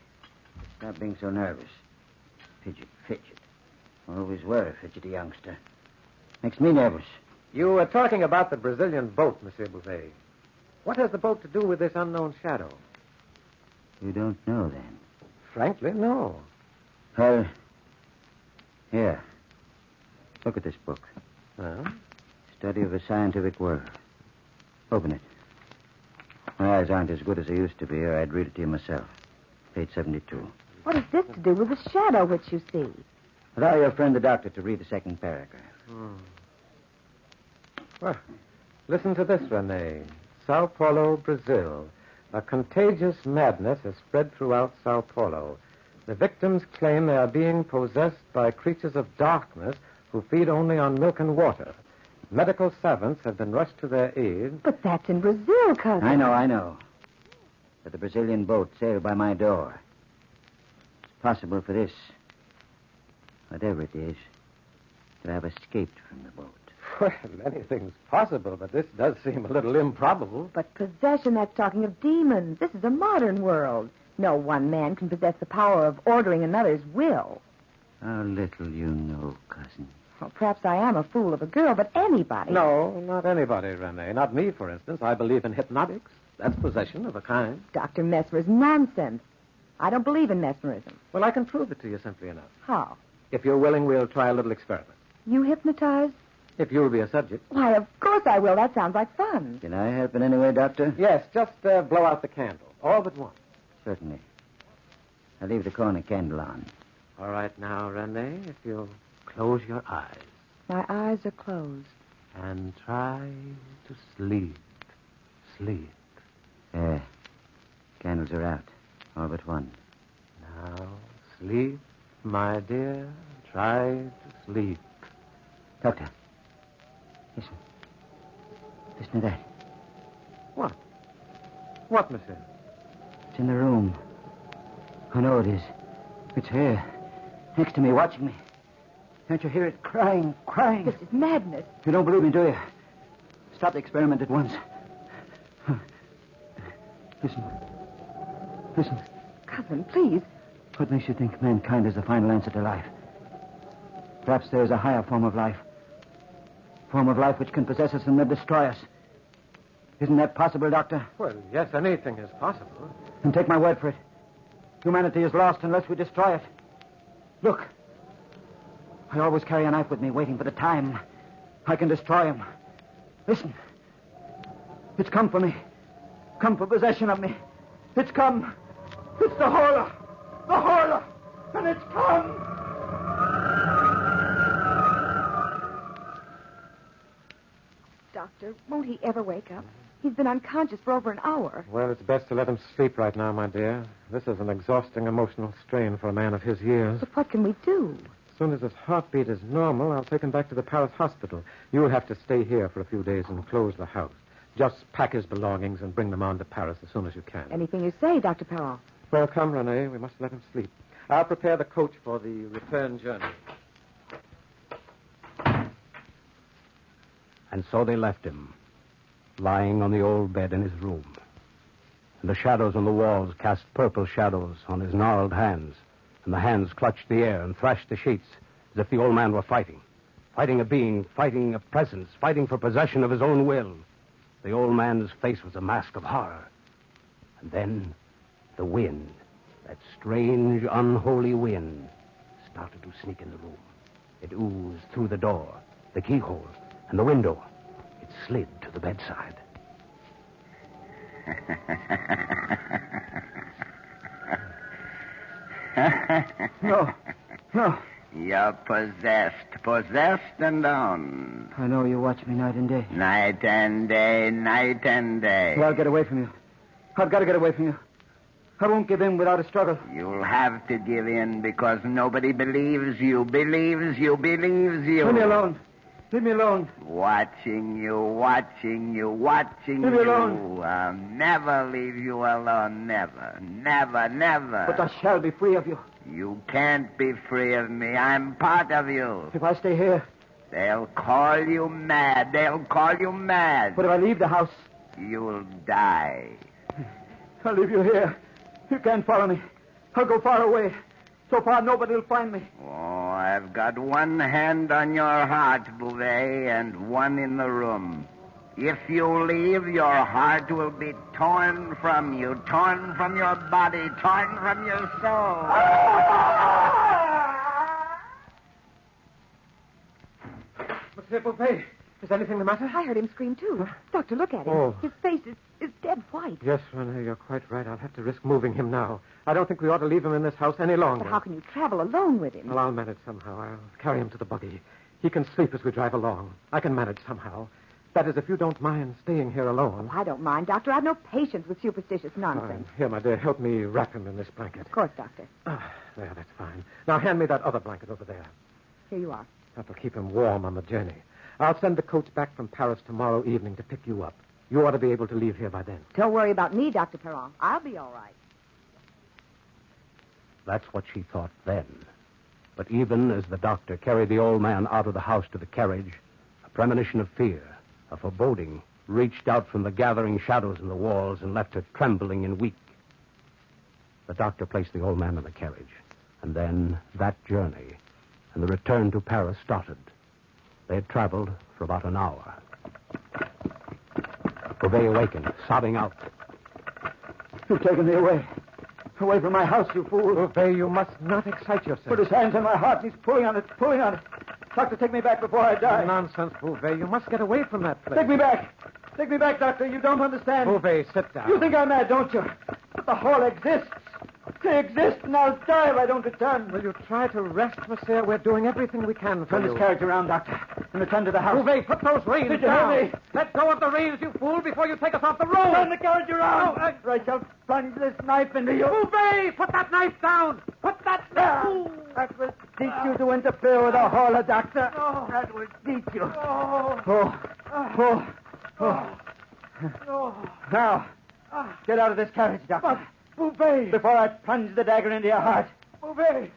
S16: Stop being so nervous. Fidget. Always were a fidgety youngster. Makes me nervous.
S10: You were talking about the Brazilian boat, Monsieur Bouvet. What has the boat to do with this unknown shadow?
S16: You don't know, then?
S10: Frankly, no.
S16: Well, here. Look at this book.
S10: Huh?
S16: Study of a Scientific World. Open it. My eyes aren't as good as they used to be, or I'd read it to you myself. Page 72.
S12: What has this to do with the shadow which you see?
S16: Allow your friend the doctor to read the second paragraph.
S10: Well, listen to this, Renee. Sao Paulo, Brazil. A contagious madness has spread throughout Sao Paulo. The victims claim they are being possessed by creatures of darkness who feed only on milk and water. Medical savants have been rushed to their aid.
S12: But that's in Brazil, cousin.
S16: I know. But the Brazilian boat sailed by my door. It's possible for this, whatever it is, to have escaped from the boat.
S10: Well, anything's possible, but this does seem a little improbable.
S12: But possession, that's talking of demons. This is a modern world. No one man can possess the power of ordering another's will.
S16: How little you know, cousin.
S12: Well, perhaps I am a fool of a girl, but anybody.
S10: No, not anybody, Renee. Not me, for instance. I believe in hypnotics. That's possession of a kind.
S12: Dr. Mesmer's nonsense. I don't believe in mesmerism.
S10: Well, I can prove it to you simply enough.
S12: How?
S10: If you're willing, we'll try a little experiment.
S12: You hypnotize?
S10: If you'll be a subject.
S12: Why, of course I will. That sounds like fun.
S16: Can I help in any way, Doctor?
S10: Yes, just blow out the candle. All but one.
S16: Certainly. I'll leave the corner candle on.
S10: All right now, Renee, if you'll close your eyes.
S12: My eyes are closed.
S11: And try to sleep. Sleep.
S16: There. Candles are out. All but one.
S11: Now, sleep, my dear. Try to sleep.
S16: Doctor. Listen. Listen to that.
S10: What? What, monsieur?
S16: It's in the room. I know it is. It's here. Next to me, watching me. Can't you hear it crying?
S12: This is madness.
S16: You don't believe me, do you? Stop the experiment at once. Listen.
S12: Cousin, please.
S16: What makes you think mankind is the final answer to life? Perhaps there is a higher form of life. Form of life which can possess us and then destroy us. Isn't that possible, Doctor?
S10: Well, yes, anything is possible.
S16: And take my word for it. Humanity is lost unless we destroy it. Look. I always carry a knife with me, waiting for the time I can destroy him. Listen. It's come for me. Come for possession of me. It's come. It's the horror. The horror. And it's come.
S12: Doctor, won't he ever wake up? He's been unconscious for over an hour.
S10: Well, it's best to let him sleep right now, my dear. This is an exhausting emotional strain for a man of his years.
S12: But what can we do?
S10: As soon as his heartbeat is normal, I'll take him back to the Paris hospital. You'll have to stay here for a few days and close the house. Just pack his belongings and bring them on to Paris as soon as you can.
S12: Anything you say, Dr. Perron.
S10: Well, come, Renee. We must let him sleep. I'll prepare the coach for the return journey.
S11: And so they left him, lying on the old bed in his room. And the shadows on the walls cast purple shadows on his gnarled hands, and the hands clutched the air and thrashed the sheets as if the old man were fighting. Fighting a being, fighting a presence, fighting for possession of his own will. The old man's face was a mask of horror. And then the wind, that strange, unholy wind, started to sneak in the room. It oozed through the door, the keyhole, and the window. It slid to the bedside.
S16: No.
S5: You're possessed and owned.
S16: I know you watch me night and day.
S5: Night and day, night and day.
S16: Well, I'll get away from you. I've got to get away from you. I won't give in without a struggle.
S5: You'll have to give in because nobody believes you.
S16: Leave me alone. Leave me alone.
S5: Watching you.
S16: Leave me alone.
S5: I'll never leave you alone. Never.
S16: But I shall be free of you.
S5: You can't be free of me. I'm part of you.
S16: If I stay here.
S5: They'll call you mad.
S16: But if I leave the house.
S5: You'll die.
S16: I'll leave you here. You can't follow me. I'll go far away. So far, nobody will find me.
S5: Oh, I've got one hand on your heart, Bouvet, and one in the room. If you leave, your heart will be torn from you, torn from your body, torn from your soul.
S10: Monsieur Bouvet, is anything the matter?
S12: I heard him scream, too. Doctor, look at him.
S10: Oh.
S12: His face is dead white.
S10: Yes, Renee, you're quite right. I'll have to risk moving him now. I don't think we ought to leave him in this house any longer.
S12: But how can you travel alone with him?
S10: Well, I'll manage somehow. I'll carry him to the buggy. He can sleep as we drive along. I can manage somehow. That is, if you don't mind staying here alone.
S12: Oh, I don't mind, Doctor. I've no patience with superstitious nonsense.
S10: Here, my dear, help me wrap him in this blanket.
S12: Of course, Doctor.
S10: There, that's fine. Now, hand me that other blanket over there.
S12: Here you are.
S10: That'll keep him warm on the journey. I'll send the coach back from Paris tomorrow evening to pick you up. You ought to be able to leave here by then.
S12: Don't worry about me, Dr. Perron. I'll be all right.
S11: That's what she thought then. But even as the doctor carried the old man out of the house to the carriage, a premonition of fear, a foreboding, reached out from the gathering shadows in the walls and left her trembling and weak. The doctor placed the old man in the carriage, and then that journey and the return to Paris started. They had traveled for about an hour. Bouvet awakened, sobbing out.
S16: You've taken me away. Away from my house, you fool.
S10: Bouvet, you must not excite yourself.
S16: Put his hands on my heart, and he's pulling on it. Doctor, take me back before I die.
S10: Nonsense, Bouvet. You must get away from that place.
S16: Take me back. Take me back, Doctor. You don't understand.
S10: Bouvet, sit down.
S16: You think I'm mad, don't you? But the hall exists. They exist, and I'll die if I don't return.
S10: Will you try to rest, monsieur? We're doing everything we can for
S16: Turn
S10: you.
S16: this carriage around, Doctor, and return to the house.
S10: Bouvet, put those reins
S16: Did you
S10: down.
S16: hear me?
S10: Let go of the reins, you fool, before you take us off the road.
S16: Turn the carriage around. Or I shall plunge this knife into you.
S10: Bouvet, put that knife down. Put that knife.
S16: That will teach you to interfere with a hauler, Doctor. That will teach you. Now, get out of this carriage, Doctor.
S10: Bouvet.
S16: Before I plunge the dagger into your heart.
S10: Bouvet,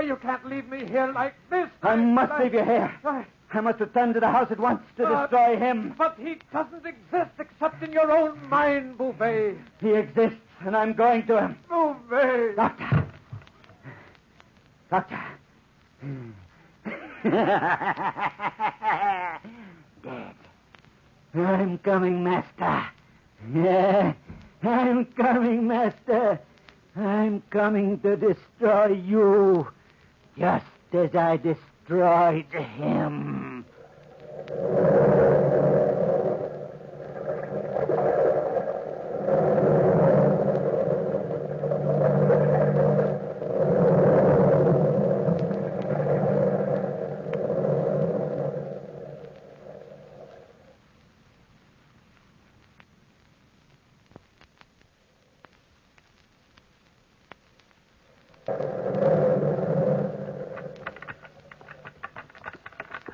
S10: you can't leave me here like this.
S16: I must leave you here. I must return to the house at once to destroy him.
S10: But he doesn't exist except in your own mind, Bouvet.
S16: He exists, and I'm going to him.
S10: Bouvet.
S16: Doctor. Dead. I'm coming, Master. Yeah, I'm coming, Master. I'm coming to destroy you, just as I destroyed him.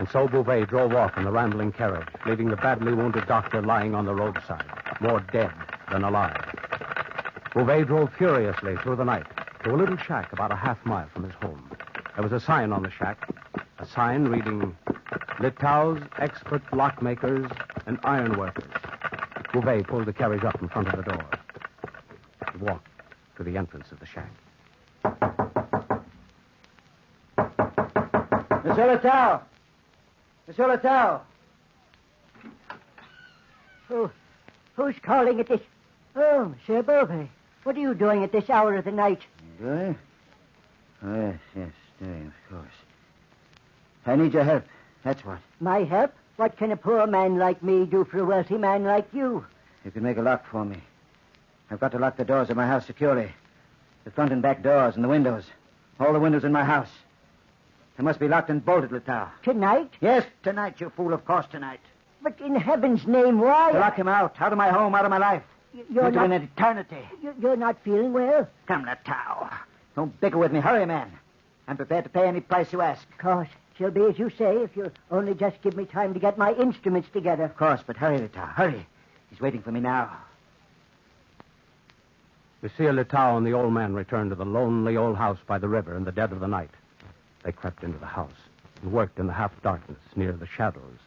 S11: And so Bouvet drove off in the rambling carriage, leaving the badly wounded doctor lying on the roadside, more dead than alive. Bouvet drove furiously through the night to a little shack about a half-mile from his home. There was a sign on the shack, a sign reading, Litau's expert lockmakers and ironworkers. Bouvet pulled the carriage up in front of the door. He walked to the entrance of the shack.
S16: Monsieur Litau! Monsieur Litau!
S9: Who's calling at this? Oh, Monsieur Bouvet. What are you doing at this hour of the night?
S16: Doing? Oh, yes, doing, of course. I need your help. That's what.
S9: My help? What can a poor man like me do for a wealthy man like you?
S16: You can make a lock for me. I've got to lock the doors of my house securely. The front and back doors and the windows. All the windows in my house. They must be locked and bolted, Litau.
S9: Tonight?
S16: Yes, tonight, you fool. Of course, tonight.
S9: But in heaven's name, why?
S16: To lock him out of my home, out of my life.
S9: You're
S16: Into
S9: not...
S16: an eternity.
S9: You're not feeling well?
S16: Come, Litau. Don't bicker with me. Hurry, man. I'm prepared to pay any price you ask.
S9: Of course. She'll be as you say if you'll only just give me time to get my instruments together.
S16: Of course, but hurry, Litau. Hurry. He's waiting for me now.
S11: Monsieur Litau and the old man returned to the lonely old house by the river in the dead of the night. They crept into the house and worked in the half-darkness near the shadows.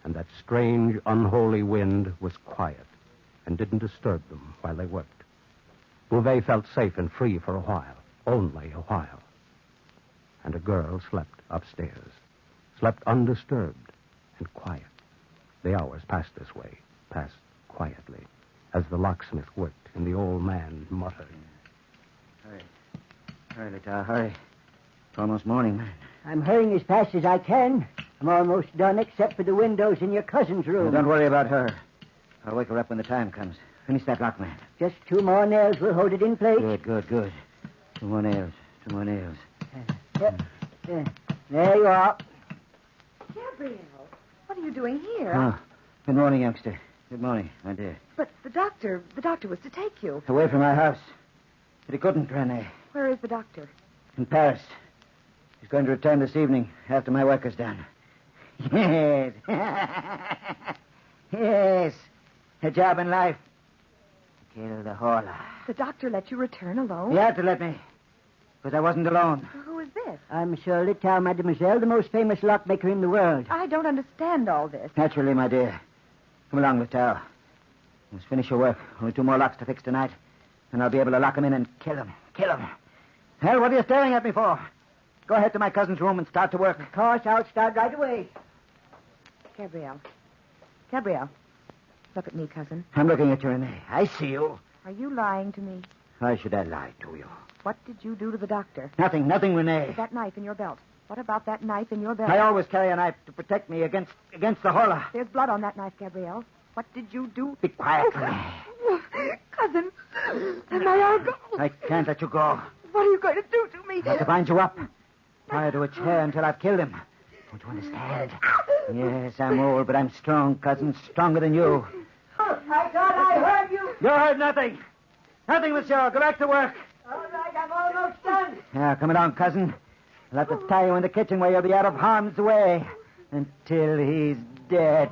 S11: And that strange, unholy wind was quiet and didn't disturb them while they worked. Bouvet felt safe and free for a while, only a while. And a girl slept upstairs, slept undisturbed and quiet. The hours passed this way, passed quietly, as the locksmith worked and the old man muttered.
S16: Hurry. Hurry, Litau, hurry. It's almost morning, man.
S9: I'm hurrying as fast as I can. I'm almost done, except for the windows in your cousin's room.
S16: Now, don't worry about her. I'll wake her up when the time comes. Finish that lock, man.
S9: Just 2 more nails will hold it in place.
S16: Good. 2 more nails.
S9: There you are.
S12: Gabrielle, what are you doing here?
S16: Oh, good morning, youngster. Good morning, my dear.
S12: But the doctor was to take you.
S16: Away from my house. But he couldn't, Rene.
S12: Where is the doctor?
S16: In Paris. He's going to return this evening after my work is done. Yes. Yes. A job in life. Kill the Horla.
S12: The doctor let you return alone?
S16: He had to let me. Because I wasn't alone.
S12: Well, who is this?
S9: I'm Monsieur Litau, mademoiselle, the most famous lockmaker in the world.
S12: I don't understand all this.
S16: Naturally, my dear. Come along, Litau. Let's finish your work. Only 2 more locks to fix tonight. And I'll be able to lock him in and kill him. Hell, what are you staring at me for? Go ahead to my cousin's room and start to work.
S9: Of course, I'll start right away.
S12: Gabrielle, look at me, cousin.
S16: I'm looking at you, Renee. I see you.
S12: Are you lying to me?
S16: Why should I lie to you?
S12: What did you do to the doctor?
S16: Nothing, Renee.
S12: That knife in your belt. What about that knife in your belt?
S16: I always carry a knife to protect me against the Horla.
S12: There's blood on that knife, Gabrielle. What did you do?
S16: Be quiet, Renee.
S12: Cousin, am I go?
S16: I can't let you go.
S12: What are you going to do to me?
S16: I have to bind you up. Tie you to a chair until I've killed him. Don't you understand? Yes, I'm old, but I'm strong, cousin. Stronger than you.
S9: I thought I heard you.
S16: You heard nothing. Nothing, monsieur. Go back to work.
S9: All right, I'm almost done.
S16: Now, come along, cousin. I'll have to tie you in the kitchen where you'll be out of harm's way until he's dead.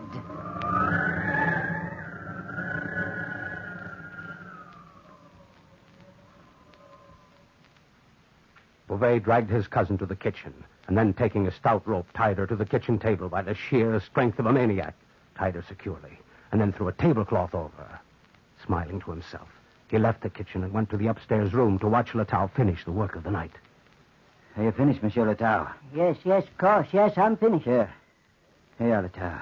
S11: Bouvet dragged his cousin to the kitchen, and then taking a stout rope, tied her to the kitchen table by the sheer strength of a maniac, tied her securely, and then threw a tablecloth over her. Smiling to himself, he left the kitchen and went to the upstairs room to watch Litau finish the work of the night.
S16: Are you finished, Monsieur Litau?
S9: Yes, of course. Yes, I'm finished.
S16: Here you are, Litau.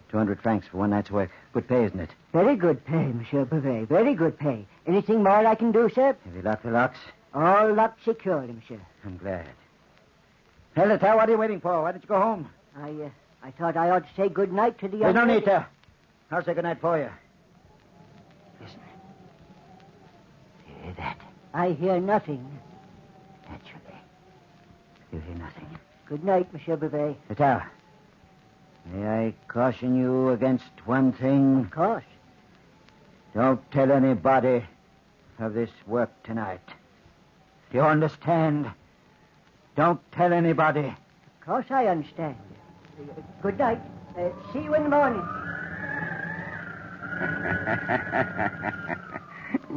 S16: 200 francs for one night's work. Good pay, isn't it?
S9: Very good pay, Monsieur Bouvet. Very good pay. Anything more I can do, sir?
S16: Have you locked the locks?
S9: All locked securely, monsieur.
S16: I'm glad. Hey, Litau, what are you waiting for? Why didn't you go home?
S9: I thought I ought to say good night to the
S16: There's
S9: young
S16: no
S9: lady.
S16: need to. I'll say good night for you. Listen. Do you hear that?
S9: I hear nothing.
S16: Naturally. You hear nothing.
S9: Good night, Monsieur Bouvet.
S16: Litau, may I caution you against one thing?
S9: Of course.
S16: Don't tell anybody of this work tonight. Do you understand? Don't tell anybody.
S9: Of course I understand. Good night. See you in the morning.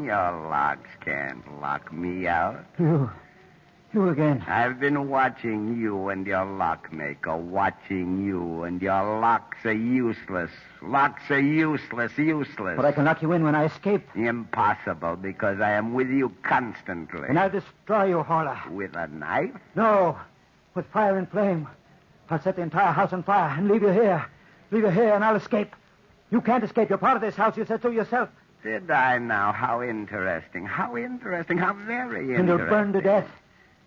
S5: Your locks can't lock me out.
S3: You again.
S5: I've been watching you and your lockmaker, watching you, and your locks are useless. Locks are useless.
S3: But I can lock you in when I escape.
S5: Impossible, because I am with you constantly.
S3: And I'll destroy you, Horla.
S5: With a knife?
S3: No, with fire and flame. I'll set the entire house on fire and leave you here. Leave you here and I'll escape. You can't escape. You're part of this house. You said so yourself.
S5: Did I now? How interesting. How interesting. How very interesting.
S3: And you'll burn to death.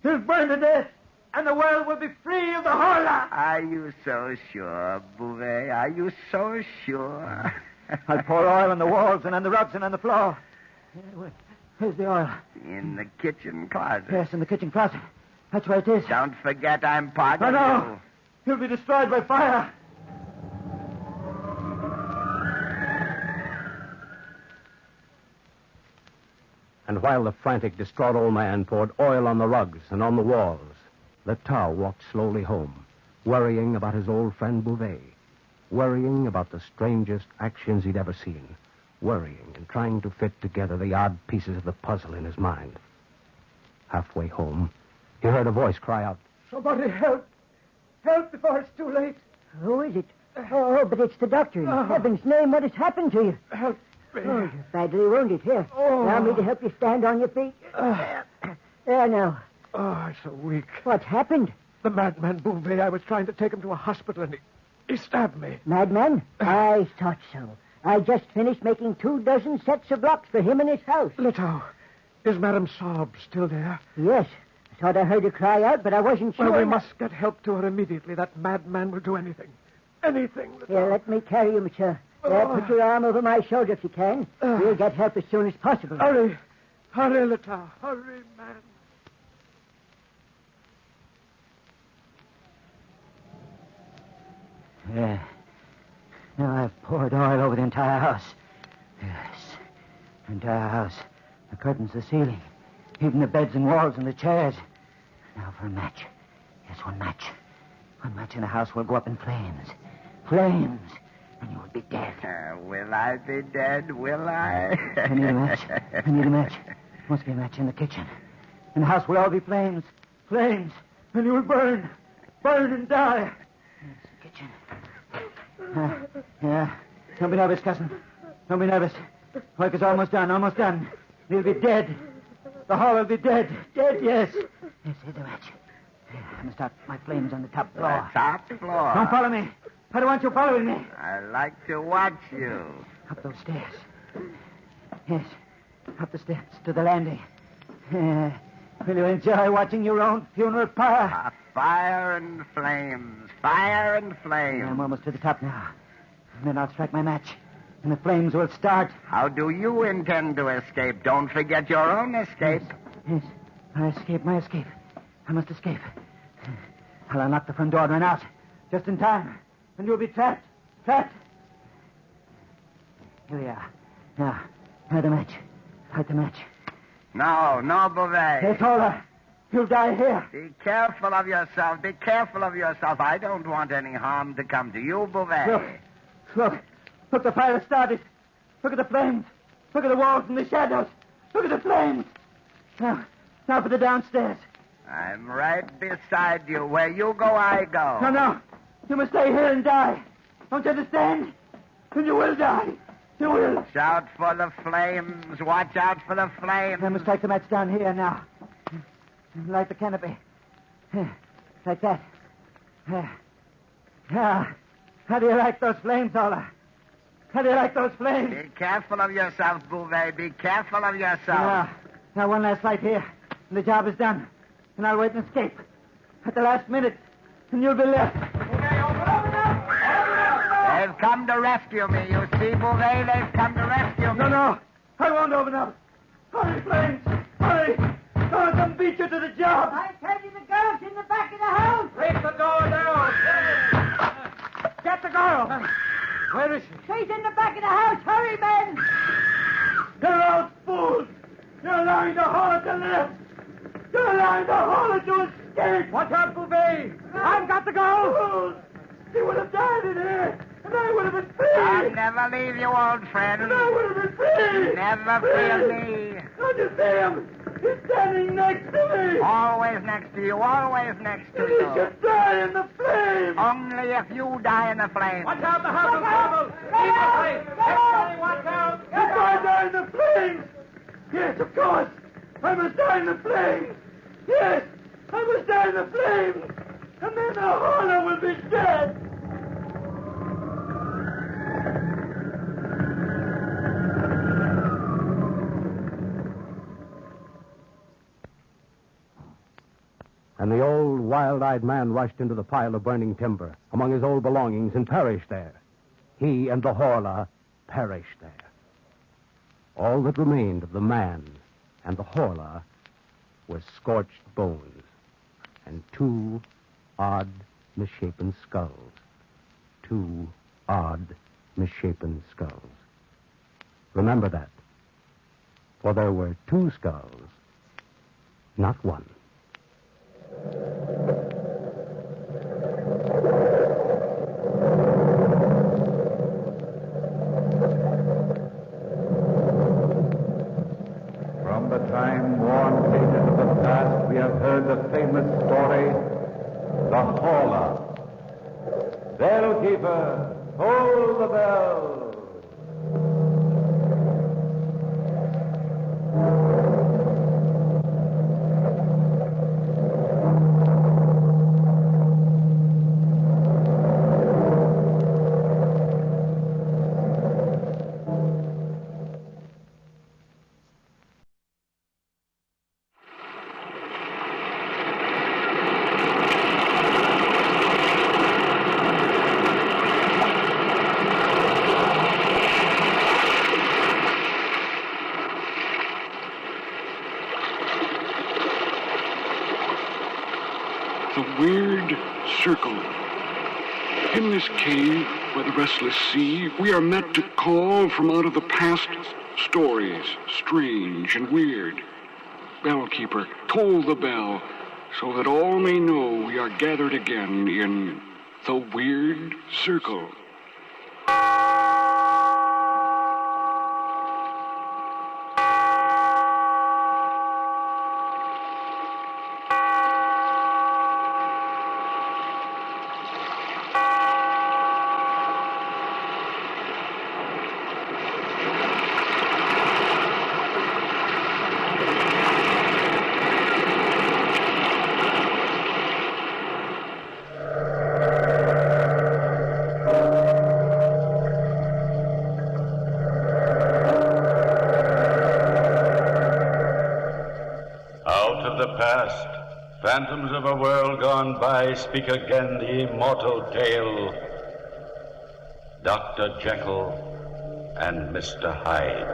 S3: You'll burn to death. And the world will be free of the Horla.
S5: Are you so sure, Bouvet? Are you so sure?
S3: I'll pour oil on the walls and on the rugs and on the floor. Where's the oil?
S5: In the kitchen closet.
S3: Yes, in the kitchen closet. That's where it is.
S5: Don't forget I'm part of
S3: No. You'll be destroyed by fire.
S11: And while the frantic, distraught old man poured oil on the rugs and on the walls, Letao walked slowly home, worrying about his old friend Bouvet, worrying about the strangest actions he'd ever seen, worrying and trying to fit together the odd pieces of the puzzle in his mind. Halfway home, he heard a voice cry out,
S3: Somebody help. Help before it's too late.
S9: Who is it? Oh, but it's the doctor. In heaven's name, what has happened to you?
S3: Help me.
S9: Oh, you're badly wounded. Here, allow me to help you stand on your feet. There now.
S3: Oh, I'm so weak.
S9: What's happened?
S3: The madman Bouvet, I was trying to take him to a hospital and he stabbed me.
S9: Madman? I thought so. I just finished making 24 sets of locks for him in his house.
S3: Letao, is Madame Saab still there?
S9: Yes. I thought I heard her cry out, but I wasn't sure.
S3: Well, we must get help to her immediately. That madman will do anything. Anything. Letao.
S9: Here, let me carry you, monsieur. Put your arm over my shoulder if you can. We'll get help as soon as possible.
S3: Hurry. Hurry, Letao. Hurry, man. Yeah. Now I've poured oil over the entire house. Yes. The entire house. The curtains, the ceiling. Even the beds and walls and the chairs. Now for a match. Yes, one match. One match in the house will go up in flames. Flames. And you will be dead.
S5: Will I be dead? Will I?
S3: I need a match. I need a match. Must be a match in the kitchen. And the house will all be flames. Flames. And you will burn. Burn and die. Yes, the kitchen. Yeah. Don't be nervous, cousin. Don't be nervous. Work is almost done, almost done. You'll be dead. The hall will be dead. Dead, yes. Yes, here's the match. I must start my flames on the top floor.
S5: The top floor?
S3: Don't follow me. I don't want you following me.
S5: I like to watch you.
S3: Up those stairs. Yes. Up the steps to the landing. Will you enjoy watching your own funeral pyre?
S5: Fire and flames. Fire and flames.
S3: I'm almost to the top now. And then I'll strike my match. And the flames will start.
S5: How do you intend to escape? Don't forget your own escape.
S3: Yes. I escape, my escape. I must escape. I'll unlock the front door and run out. Just in time. And you'll be trapped. Trapped. Here we are. Now, light the match. Light the match.
S5: No, Bouvet.
S3: Hey, Tola. You'll die here.
S5: Be careful of yourself. Be careful of yourself. I don't want any harm to come to you, Bouvet.
S3: Look, the fire has started. Look at the flames. Look at the walls and the shadows. Look at the flames. Now for the downstairs.
S5: I'm right beside you. Where you go, I go.
S3: No. You must stay here and die. Don't you understand? Then you will die. You will.
S5: Shout for the flames. Watch out for the flames.
S3: I must strike the match down here now. Light the canopy. Like that. How do you like those flames, Ola? How do you like those flames?
S5: Be careful of yourself, Bouvet. Be careful of yourself.
S3: Now one last light here. And the job is done. And I'll wait and escape. At the last minute. And you'll be left.
S5: They've come to rescue me. You see, Bouvet? They've come to rescue me.
S3: No. I won't open up. Hurry, flames. Hurry. Don't let them beat you to the job.
S9: I tell you, the girl's in the back of the house.
S3: Break the door down. Get the girl. Where is she?
S9: She's in the back of the house. Hurry, men.
S3: You're all fools. You're allowing the horror to live. You're allowing the horror to escape. Watch out, Bouvet. I've got the girl. Fools.
S19: He would have died in here, and I would have been free.
S5: I'll never leave you, old friend.
S19: And I would have been free.
S5: Never free of me.
S19: Don't you see him? He's standing next to me.
S5: Always next to you, always next to
S19: And
S5: you.
S19: he should die in the flames.
S5: Only if you die in the flames.
S19: Watch out, the house is trouble. Keep the flames. Everybody watch out. If I die in the flames. Yes, of course. I must die in the flames. Yes, I must die in the flames. And then the horror will be dead.
S11: And the old wild-eyed man rushed into the pile of burning timber among his old belongings and perished there. He and the Horla perished there. All that remained of the man and the Horla were scorched bones and two odd, misshapen skulls. Two odd, misshapen skulls. Remember that. For there were two skulls, not one.
S1: From the time-worn pages of the past, we have heard the famous story, the Horla. Bellkeeper, hold the bell.
S20: The weird circle. In this cave by the restless sea, we are met to call from out of the past stories, strange and weird. Bellkeeper, toll the bell, so that all may know we are gathered again in the weird circle.
S1: Past, phantoms of a world gone by speak again the immortal tale. Dr. Jekyll and Mr. Hyde.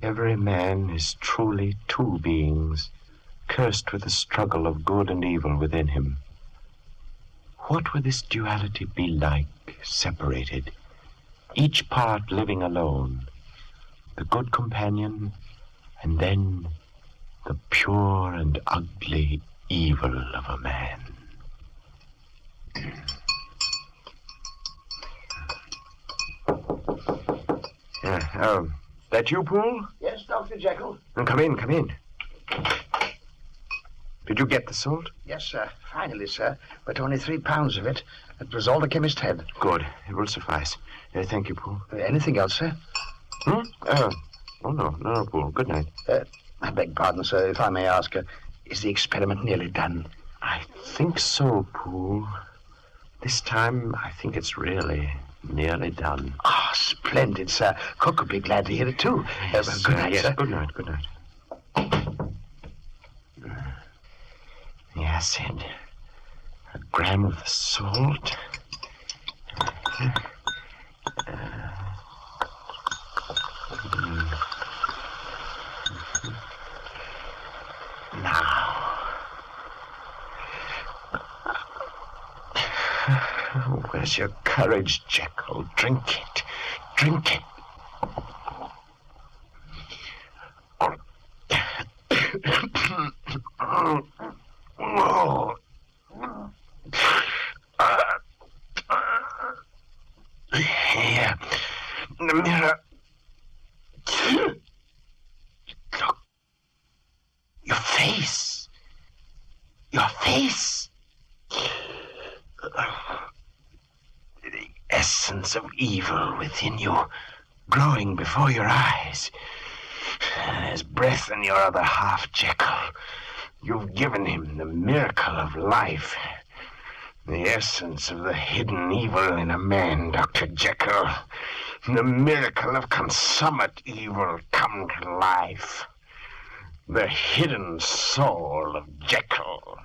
S21: Every man is truly two beings, cursed with the struggle of good and evil within him. What would this duality be like, separated? Each part living alone, the good companion, and then the pure and ugly evil of a man. That you, Poole?
S19: Yes, Dr. Jekyll.
S21: Come in. Did you get the salt?
S19: Yes, sir. Finally, sir. But only 3 pounds of it. That was all the chemist had.
S21: Good. It will suffice. Thank you, Poole.
S19: Anything else, sir?
S21: No, Poole. Good night.
S19: I beg pardon, sir, if I may ask, is the experiment nearly done?
S21: I think so, Poole. This time, I think it's really nearly done.
S19: Ah, splendid, sir. Cook would be glad to hear it, too.
S21: Yes,
S19: good night,
S21: yes,
S19: sir.
S21: Good night. The acid, a gram of the salt. Now, where's your courage, Jekyll? Drink it. Drink it. Oh. Here. The mirror. Look. Your face. Your face. The essence of evil within you, growing before your eyes. There's breath in your other half, Jekyll. You've given him the miracle of life. The essence of the hidden evil in a man, Dr. Jekyll. The miracle of consummate evil come to life. The hidden soul of Jekyll.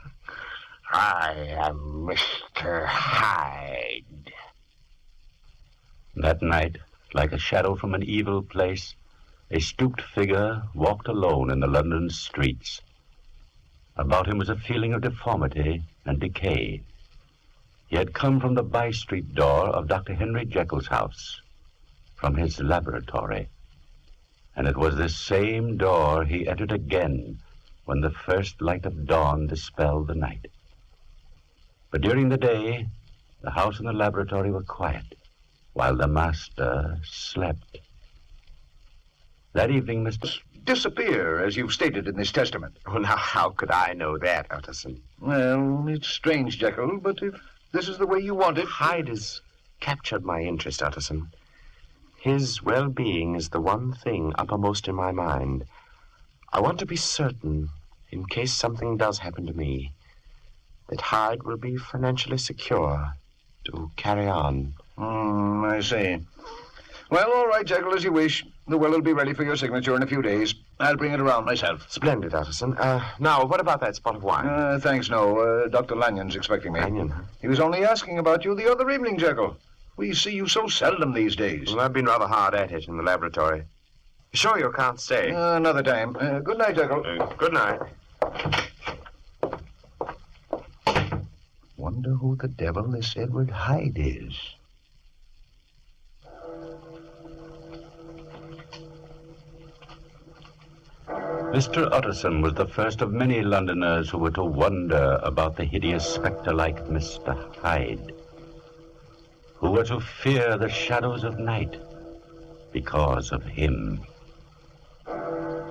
S21: I am Mr. Hyde.
S1: That night, like a shadow from an evil place, a stooped figure walked alone in the London streets. About him was a feeling of deformity and decay. He had come from the by-street door of Dr. Henry Jekyll's house, from his laboratory. And it was this same door he entered again when the first light of dawn dispelled the night. But during the day, the house and the laboratory were quiet, while the master slept. That evening, Mr.
S15: Disappear, as you've stated in this testament.
S21: Well, now, how could I know that, Utterson?
S15: Well, it's strange, Jekyll, but if this is the way you want it...
S21: Hyde has captured my interest, Utterson. His well-being is the one thing uppermost in my mind. I want to be certain, in case something does happen to me, that Hyde will be financially secure to carry on.
S15: I see. Well, all right, Jekyll, as you wish. The will will be ready for your signature in a few days. I'll bring it around myself.
S21: Splendid, Utterson. Now, what about that spot of wine?
S15: Thanks, no. Dr. Lanyon's expecting me.
S21: Lanyon, huh?
S15: He was only asking about you the other evening, Jekyll. We see you so seldom these days.
S21: Well, I've been rather hard at it in the laboratory. Sure you can't stay?
S15: Another time. Good night, Jekyll.
S21: Good night.
S15: Wonder who the devil this Edward Hyde is.
S1: Mr. Utterson was the first of many Londoners who were to wonder about the hideous spectre-like Mr. Hyde, who were to fear the shadows of night because of him.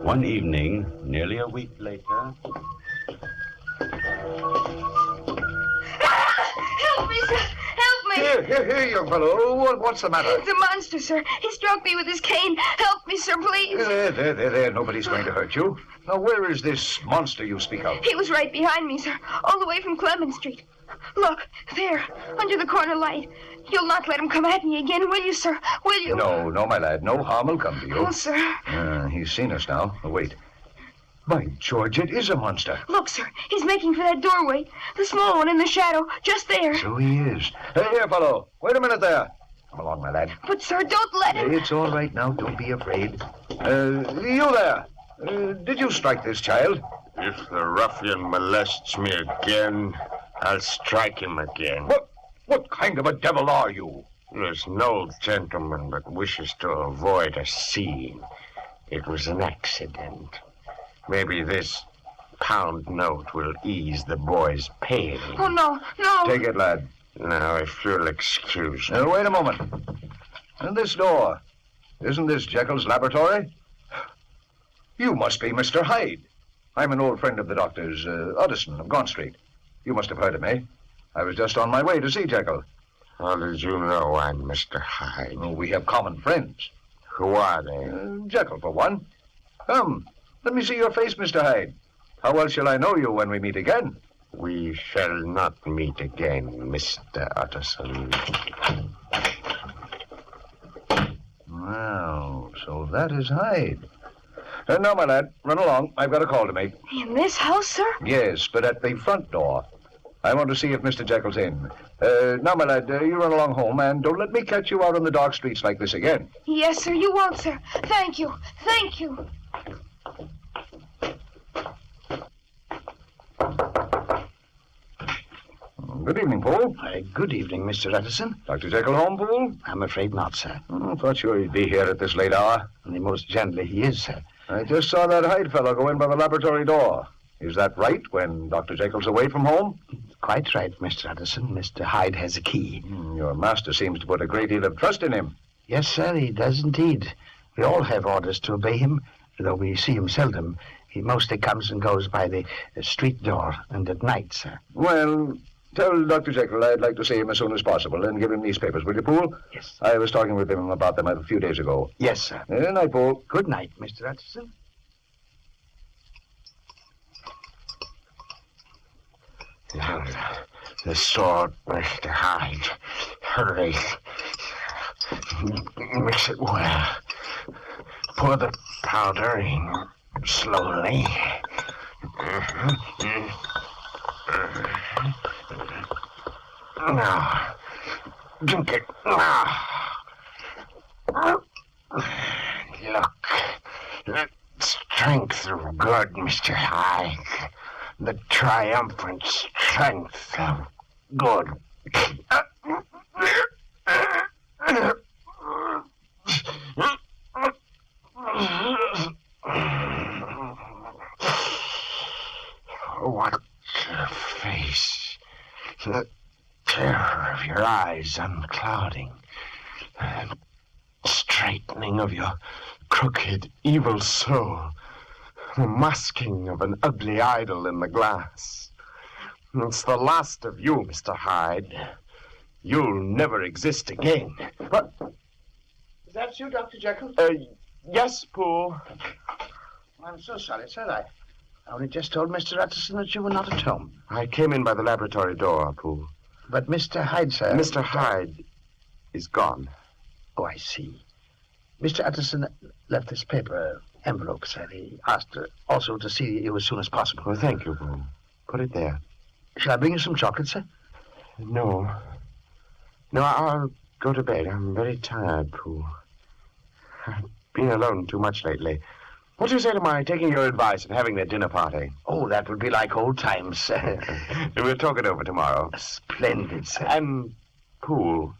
S1: One evening, nearly a week later...
S6: Help me, sir! Help me!
S15: Here, young fellow. What's the matter?
S6: It's a monster, sir. He struck me with his cane. Help me, sir, please.
S15: There. Nobody's going to hurt you. Now, where is this monster you speak of?
S6: He was right behind me, sir, all the way from Clement Street. Look, there, under the corner light. You'll not let him come at me again, will you, sir? Will you?
S15: No, my lad. No harm will come to you.
S6: Oh, sir.
S15: He's seen us now. Oh, wait. By George, it is a monster.
S6: Look, sir, he's making for that doorway. The small one in the shadow, just there.
S15: So he is. Hey, here, fellow. Wait a minute there. Come along, my lad.
S6: But, sir, don't let him.
S15: It's all right now. Don't be afraid. You there. Did you strike this child?
S21: If the ruffian molests me again, I'll strike him again.
S15: What kind of a devil are you?
S21: There's no gentleman that wishes to avoid a scene. It was an accident. Maybe this pound note will ease the boy's pain.
S6: Oh, no.
S15: Take it, lad.
S21: Now, if you'll excuse me.
S15: Wait a moment. And this door. Isn't this Jekyll's laboratory? You must be Mr. Hyde. I'm an old friend of the doctor's, Utterson of Gaunt Street. You must have heard of me. I was just on my way to see Jekyll.
S21: How did you know I'm Mr. Hyde?
S15: Oh, we have common friends.
S21: Who are they?
S15: Jekyll, for one. Come, let me see your face, Mr. Hyde. How else shall I know you when we meet again?
S21: We shall not meet again, Mr. Utterson.
S15: Well, so that is Hyde. Now, my lad, run along. I've got a call to make.
S6: In this house, sir?
S15: Yes, but at the front door. I want to see if Mr. Jekyll's in. Now, my lad, you run along home, and don't let me catch you out on the dark streets like this again.
S6: Yes, sir, you won't, sir. Thank you.
S15: Good evening, Poole.
S4: Good evening, Mr. Utterson.
S15: Dr. Jekyll home, Poole?
S4: I'm afraid not, sir.
S15: Thought sure he'd be here at this late hour.
S4: And most gently he is, sir.
S15: I just saw that Hyde fellow go in by the laboratory door. Is that right when Dr. Jekyll's away from home?
S21: Quite right, Mr. Addison. Mr. Hyde has a key.
S15: Your master seems to put a great deal of trust in him.
S21: Yes, sir, he does indeed. We all have orders to obey him, though we see him seldom. He mostly comes and goes by the street door and at night, sir.
S15: Well, tell Dr. Jekyll I'd like to see him as soon as possible and give him these papers, will you, Poole?
S21: Yes.
S15: I was talking with him about them a few days ago.
S21: Yes, sir.
S15: Good night, Poole.
S21: Good night, Mr. Addison. The sword, Mr. Hyde. Hurry. Mix it well. Pour the powder in slowly. Now, drink it. Look, the strength of good, Mr. Hyde. The triumphant strength of good. What a face. The terror of your eyes unclouding. The straightening of your crooked, evil soul. The masking of an ugly idol in the glass. It's the last of you, Mr. Hyde. You'll never exist again.
S15: What? Is that you, Dr. Jekyll?
S21: Yes, Poole. I'm so sorry, sir. I only just told Mr. Addison that you were not at home. I came in by the laboratory door, Poole. But Mr. Hyde, sir... Mr. Hyde is gone. Oh, I see. Mr. Addison left this paper envelope, sir. He asked also to see you as soon as possible. Well, thank you, Poole. Put it there. Shall I bring you some chocolate, sir? No. No, I'll go to bed. I'm very tired, Poole. I've been alone too much lately. What do you say to my taking your advice and having that dinner party? Oh, that would be like old times, sir. We'll talk it over tomorrow. Splendid, sir. And, Poole,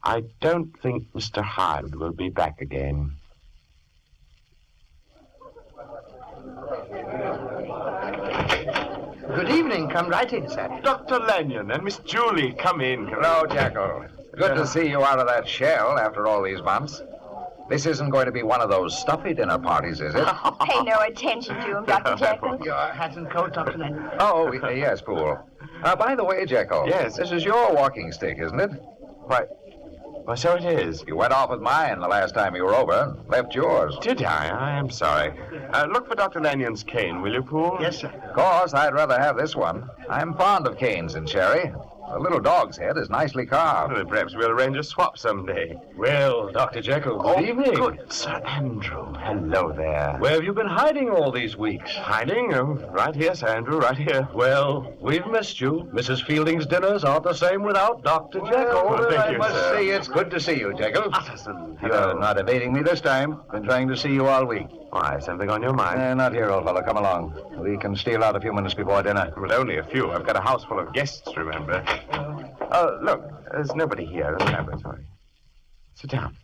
S21: I don't think Mr. Hyde will be back again.
S2: Good evening. Come right in, sir.
S21: Dr. Lanyon and Miss Julie, come in.
S18: Hello, Jekyll. Good to see you out of that shell after all these months. This isn't going to be one of those stuffy dinner parties, is it?
S6: Pay no attention to him, Dr. Jekyll.
S2: Your hat and coat, Dr. Lanyon.
S18: Oh, yes, Poole. By the way, Jekyll.
S21: Yes.
S18: This is your walking stick, isn't it?
S21: Why, so it is.
S18: You went off with mine the last time you were over. Left yours.
S21: Did I? I am sorry. Look for Dr. Lanyon's cane, will you, Poole?
S2: Yes, sir.
S18: Of course, I'd rather have this one. I'm fond of canes and sherry. The little dog's head is nicely carved.
S21: Well, perhaps we'll arrange a swap someday.
S23: Well, Dr. Jekyll, good evening.
S21: Good, Sir Andrew. Hello there.
S23: Where have you been hiding all these weeks?
S21: Hiding? Oh, right here, Sir Andrew, right here.
S23: Well, we've missed you. Mrs. Fielding's dinners aren't the same without Dr. Jekyll.
S21: Well, thank you,
S18: I must
S21: sir.
S18: say it's good to see you, Jekyll.
S21: Utterson.
S18: You're not evading me this time. Been trying to see you all week.
S21: Why, something on your mind?
S18: Not here, old fellow. Come along. We can steal out a few minutes before dinner.
S21: Well, only a few. I've got a house full of guests, remember. Look, there's nobody here in the laboratory. Sit down.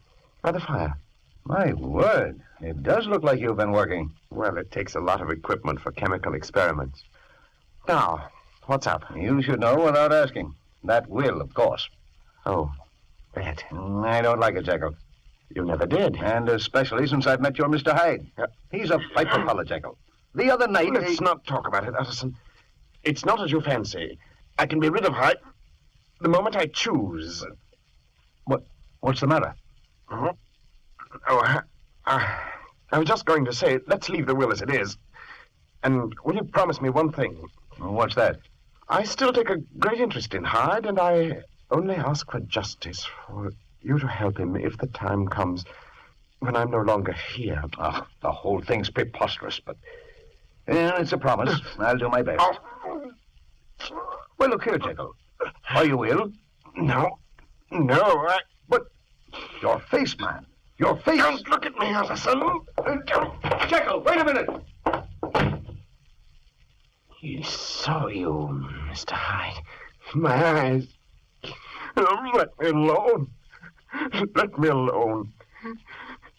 S21: By the fire.
S18: My word. It does look like you've been working.
S21: Well, it takes a lot of equipment for chemical experiments. Now, what's up?
S18: You should know without asking. That will, of course.
S21: Oh, that.
S18: I don't like it, Jekyll.
S21: You never did.
S18: And especially since I've met your Mr. Hyde. He's a viper fellow, Jekyll. The other night...
S21: Let's not talk about it, Utterson. It's not as you fancy. I can be rid of Hyde the moment I choose.
S18: What's the matter?
S21: Oh, I was just going to say, let's leave the will as it is. And will you promise me one thing?
S18: What's that?
S21: I still take a great interest in Hyde, and I only ask for justice, for you to help him if the time comes when I'm no longer here.
S18: Oh, the whole thing's preposterous, but... Yeah, it's a promise. I'll do my best. Well, look here, Jekyll. Are you ill?
S21: No.
S18: But your face, man. Your face.
S21: Don't look at me, Utterson.
S18: Jekyll, wait a minute.
S21: He saw you, Mr. Hyde. My eyes. Let me alone. Let me alone.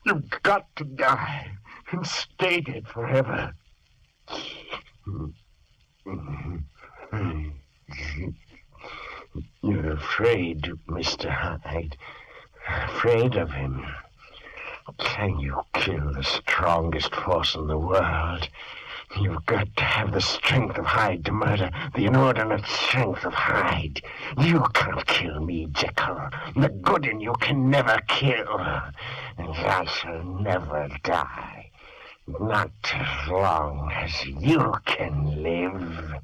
S21: You've got to die and stay dead forever. You're afraid, Mr. Hyde. Afraid of him. Can you kill the strongest force in the world? You've got to have the strength of Hyde to murder the inordinate strength of Hyde. You can't kill me, Jekyll. The good in you can never kill. And I shall never die. Not as long as you can live.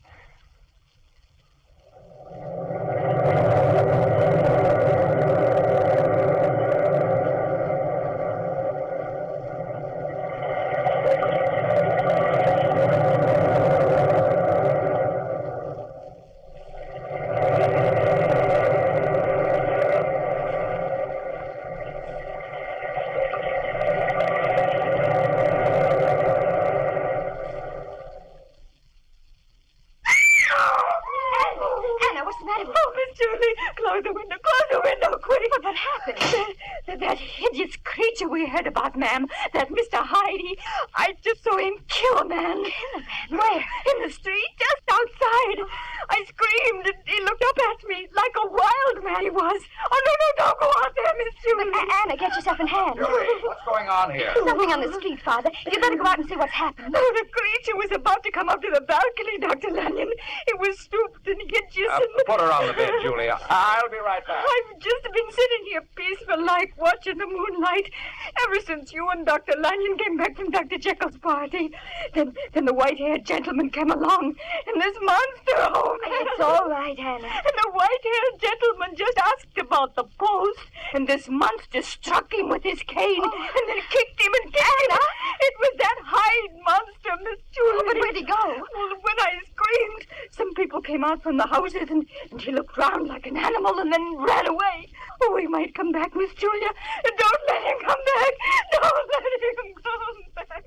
S6: About, ma'am, that Mr. Hyde, I just saw him kill a man. Kill a man? Where? In the street, just outside. I screamed, and he looked up at me like a wild man he was. Oh, no, don't go out there, Miss Julie.
S18: Anna, get yourself in hand. Julie, what's going on here?
S6: Something on the street, Father. You better go out and see what's happened. Oh, the creature was about to come up to the balcony, Dr. Lanyon. It was stooped and hideous and...
S18: Put her on the bed, Julie. I'll be right back.
S6: I've just been sitting here peaceful like, watching the moonlight, ever since you and Dr. Lanyon came back from Dr. Jekyll's party. Then the white-haired gentleman came along, and this monster, oh, man.
S18: It's all right, Hannah.
S6: And the white-haired gentleman just asked about the post, and this monster struck him with his cane, and then kicked him and kicked him. It was that Hyde monster, Miss Julie.
S18: But where'd he go?
S6: Well, when I screamed, some people came out from the houses, and he looked round like an animal and then ran away. Oh, he might come back, Miss Julia. Don't let him come back. Don't let him come back.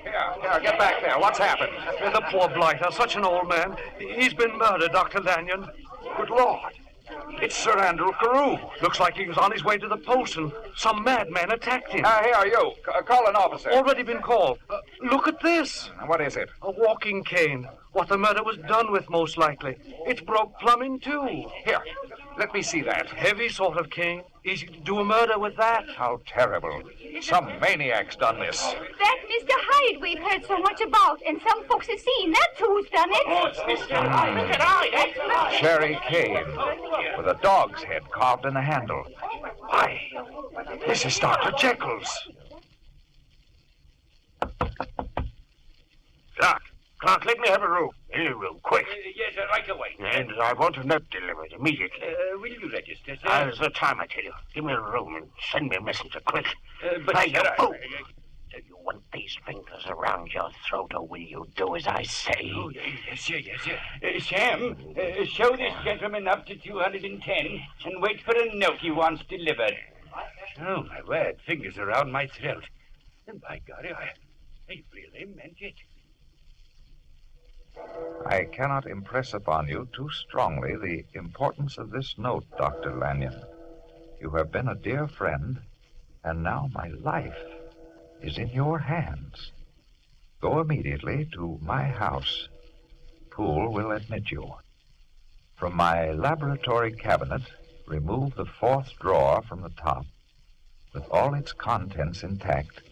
S18: Here, get back there. What's happened?
S20: The poor blighter, such an old man. He's been murdered, Dr. Lanyon. Good Lord. It's Sir Andrew Carew. Looks like he was on his way to the post and some madman attacked him.
S18: Here, you. Call an officer.
S20: Already been called. Look at this.
S18: What is it?
S20: A walking cane. What the murder was done with, most likely. It's broke plumb in two.
S18: Here, let me see that.
S20: Heavy sort of cane. Easy to do a murder with that.
S18: How terrible. Some maniac's done this.
S6: That Mr. Hyde we've heard so much about, and some folks have seen. That's who's done it.
S18: Oh, it's Mr. Hyde. Cherry cane with a dog's head carved in the handle. Why, this is Dr. Jekyll's.
S21: Clark, let me have a room. A room, quick.
S7: Yes, right away.
S21: And I want a note delivered immediately.
S7: Will you register, sir?
S21: There's the time, I tell you. Give me a room and send me a messenger, quick.
S7: But,
S21: Hey,
S7: sir,
S21: you fool! Do you want these fingers around your throat, or will you do as I say?
S7: Oh, yes, sir, yes, sir. Sam, show this gentleman up to 210 and wait for a note he wants delivered. Oh, my word, fingers around my throat. And by golly, I really meant it.
S1: I cannot impress upon you too strongly the importance of this note, Dr. Lanyon. You have been a dear friend, and now my life is in your hands. Go immediately to my house. Poole will admit you. From my laboratory cabinet, remove the fourth drawer from the top, with all its contents intact,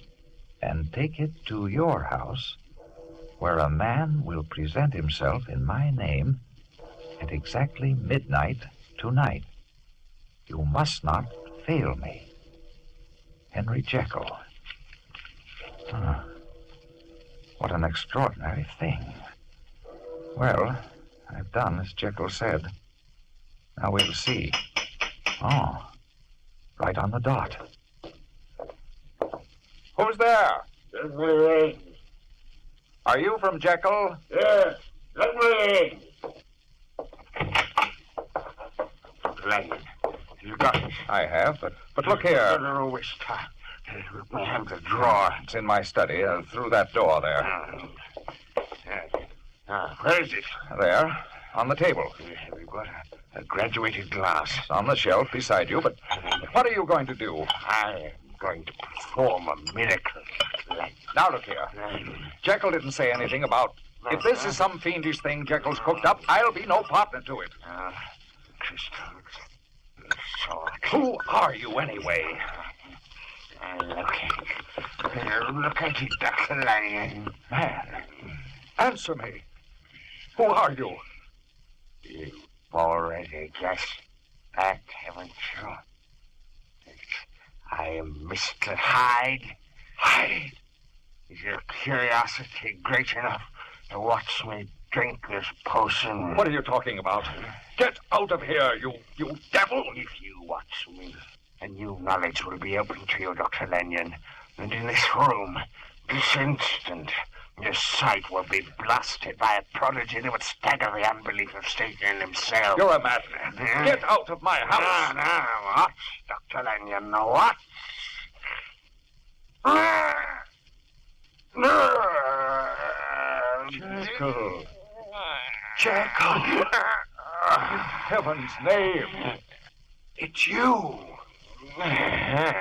S1: and take it to your house, where a man will present himself in my name at exactly midnight tonight. You must not fail me. Henry Jekyll. What an extraordinary thing. Well, I've done as Jekyll said. Now we'll see. Oh, right on the dot. Who's there? Are you from Jekyll?
S21: Yes, let me in. Lanyon, you got it.
S1: I have, but look here.
S21: No, waste time. Let me have the drawer.
S1: It's in my study, through that door there.
S21: Where is it?
S1: There, on the table.
S21: We've got a graduated glass.
S1: It's on the shelf beside you, but what are you going to do?
S21: I'm
S18: going to perform a miracle.
S15: Now look here. Jekyll didn't say anything about... If this is some fiendish thing Jekyll's cooked up, I'll be no partner to it. Who are you, anyway?
S18: Look at it, Dr. Lanyon.
S15: Man, answer me. Who are you?
S18: You've already guessed that, haven't you? I am Mr. Hyde. Hyde! Is your curiosity great enough to watch me drink this potion?
S15: What are you talking about? Get out of here, you devil!
S18: If you watch me, a new knowledge will be open to you, Dr. Lanyon. And in this room, this instant, your sight will be blasted by a prodigy that would stagger the unbelief of Satan himself.
S15: You're a madman. Get out of my house.
S18: No, watch, Dr. Lanyon, watch.
S15: Jekyll. Jekyll. In heaven's name.
S18: It's you. The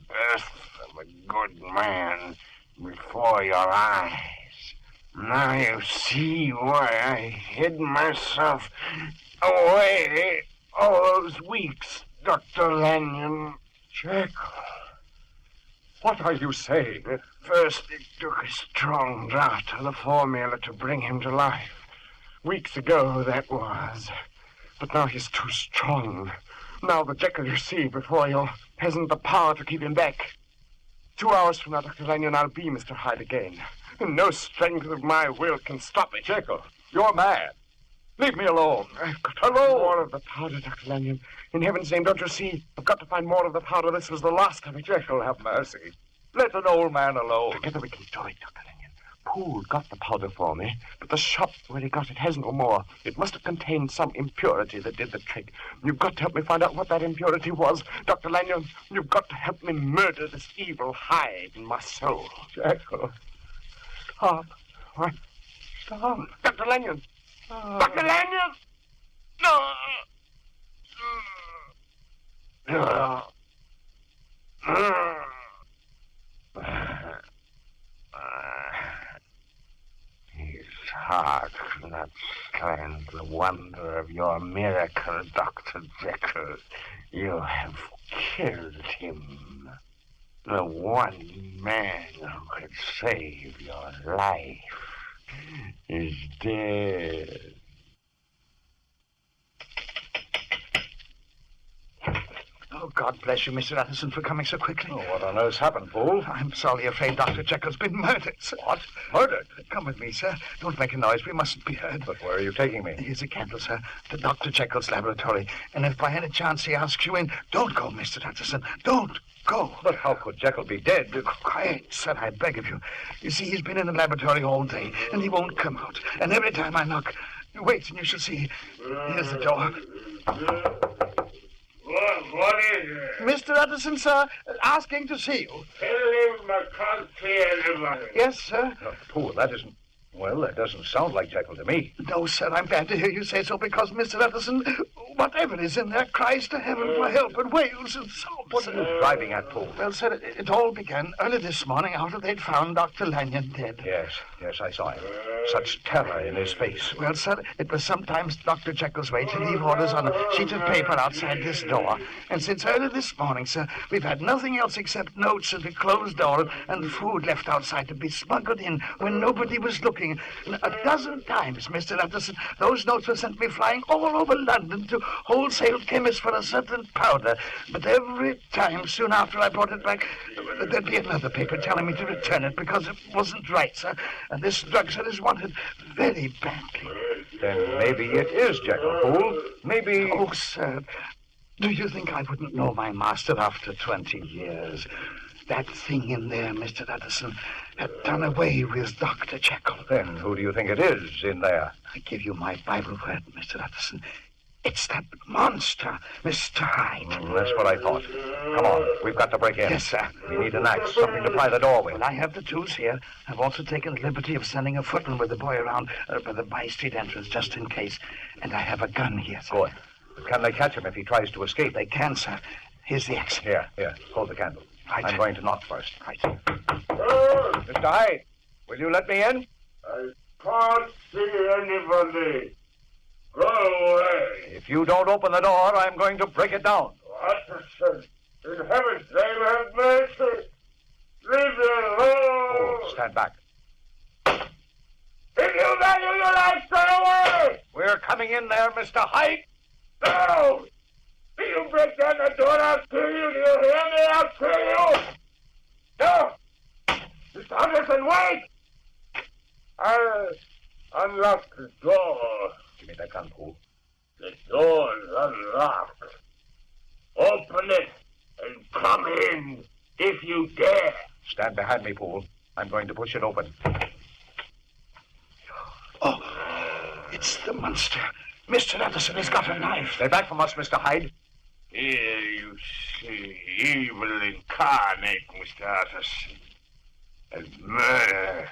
S18: birth of a good man before your eyes. Now you see why I hid myself away all those weeks, Dr. Lanyon.
S15: Jekyll. What are you saying?
S18: At first, it took a strong draught of the formula to bring him to life. Weeks ago, that was. But now he's too strong. Now the Jekyll you see before you hasn't the power to keep him back. 2 hours from now, Dr. Lanyon, I'll be Mr. Hyde again. And no strength of my will can stop it.
S15: Jekyll, you're mad. Leave me alone.
S18: I've got to know more of the powder, Dr. Lanyon. In heaven's name, don't you see? I've got to find more of the powder. This was the last of it.
S15: Jekyll, have mercy. Let an old man alone.
S18: Together we can do it, Dr. Lanyon. Poole got the powder for me, but the shop where he got it has no more. It must have contained some impurity that did the trick. You've got to help me find out what that impurity was. Dr. Lanyon, you've got to help me murder this evil Hyde in my soul.
S15: Jekyll.
S18: Stop. What? Stop. Dr. Lanyon. Dr. Lanyon! No! His heart cannot stand the wonder of your miracle, Dr. Jekyll. You have killed him. The one man who could save your life is dead.
S16: Oh, God bless you, Mr. Utterson, for coming so quickly.
S15: Oh, what on earth's happened, Poole?
S16: I'm sorely afraid Dr. Jekyll's been murdered, sir.
S15: What? Murdered?
S16: Come with me, sir. Don't make a noise. We mustn't be heard.
S15: But where are you taking me?
S16: Here's a candle, sir, to Dr. Jekyll's laboratory. And if by any chance he asks you in, don't go, Mr. Utterson. Don't go.
S15: But how could Jekyll be dead?
S16: Quiet, sir, I beg of you. You see, he's been in the laboratory all day, and he won't come out. And every time I knock, wait and you shall see. Here's the door.
S19: What is it?
S16: Mr. Utterson, sir, asking to see you.
S19: Tell him I can't see anybody.
S16: Yes, sir.
S15: Poole, that isn't... Well, that doesn't sound like Jekyll to me.
S16: No, sir, I'm glad to hear you say so, because Mr. Utterson, whatever is in there, cries to heaven for help and wails and sobs.
S15: What are you driving at, Poole?
S16: Well, sir, it all began early this morning after they'd found Dr. Lanyon dead.
S15: Yes, I saw him. Such terror in his face.
S16: Well, sir, it was sometimes Dr. Jekyll's way to leave orders on a sheet of paper outside this door. And since early this morning, sir, we've had nothing else except notes at the closed door and food left outside to be smuggled in when nobody was looking. A dozen times, Mr. Utterson, those notes were sent me flying all over London to wholesale chemists for a certain powder. But every time, soon after I brought it back, there'd be another paper telling me to return it because it wasn't right, sir. And this drug, sir, is wanted very badly.
S15: Then maybe it is Jekyll, Poole. Maybe...
S16: Oh, sir, do you think I wouldn't know my master after 20 years? That thing in there, Mr. Utterson, had done away with Dr. Jekyll.
S15: Then who do you think it is in there?
S16: I give you my Bible word, Mr. Utterson. It's that monster, Mr. Hyde.
S15: That's what I thought. Come on, we've got to break in.
S16: Yes, sir.
S15: We need an axe, something to pry the door with.
S16: Well, I have the tools here. I've also taken the liberty of sending a footman with the boy around by the by-street entrance, just in case. And I have a gun here, sir.
S15: Good. But can they catch him if he tries to escape?
S16: They can, sir.
S18: Here's the axe.
S15: Here, hold the candle.
S18: Right.
S15: I'm going to knock first.
S18: Right.
S15: Mr. Hyde, will you let me in?
S19: I can't see anybody. Go away.
S15: If you don't open the door, I'm going to break it down.
S19: Utterson, in heaven's name, have mercy. Leave me alone.
S15: Oh, stand back.
S19: If you value your life, stay away.
S15: We're coming in there, Mr. Hyde.
S19: No. If you break down the door, I'll kill you. Do you hear me? I'll kill you. No. Mr. Utterson, wait. I'll unlock the door.
S15: Give me that gun, Poole.
S19: The door's unlocked. Open it and come in if you dare.
S15: Stand behind me, Poole. I'm going to push it open.
S18: Oh, it's the monster. Mr. Utterson has got a knife.
S15: Stay back from us, Mr. Hyde.
S19: Here you see evil incarnate, Mr. Utterson. And murder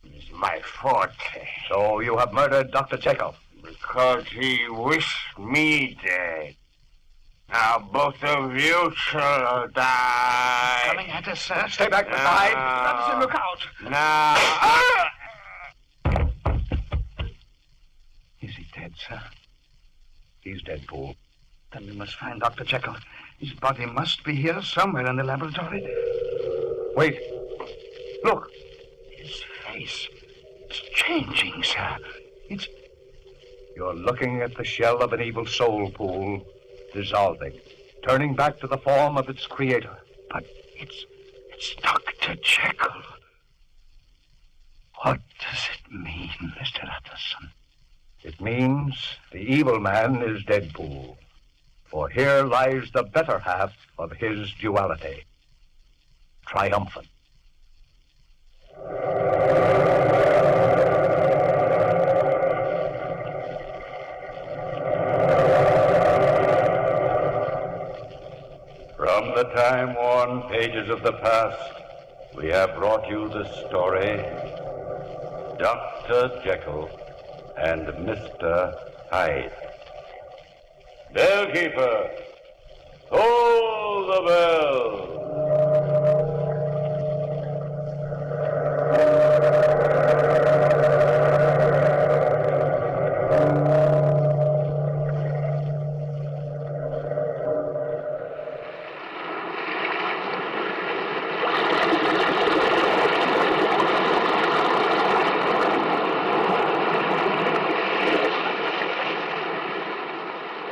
S19: is my forte.
S15: So you have murdered Dr. Jekyll?
S19: Because he wished me dead. Now both of you shall die.
S18: Coming at us, sir.
S15: Stay back, Mr. Hyde.
S18: Utterson, look out.
S19: Now.
S18: Is he dead, sir?
S15: He's dead, Poole.
S18: Then we must find Dr. Jekyll. His body must be here somewhere in the laboratory.
S15: Wait. Look.
S18: His face. It's changing, sir. It's...
S15: You're looking at the shell of an evil soul, Poole, dissolving, turning back to the form of its creator.
S18: But it's Dr. Jekyll. What does it mean, Mr. Utterson?
S15: It means the evil man is dead, Poole. For here lies the better half of his duality. Triumphant.
S1: From the time-worn pages of the past, we have brought you the story, Dr. Jekyll and Mr. Hyde. Bellkeeper, toll the bell.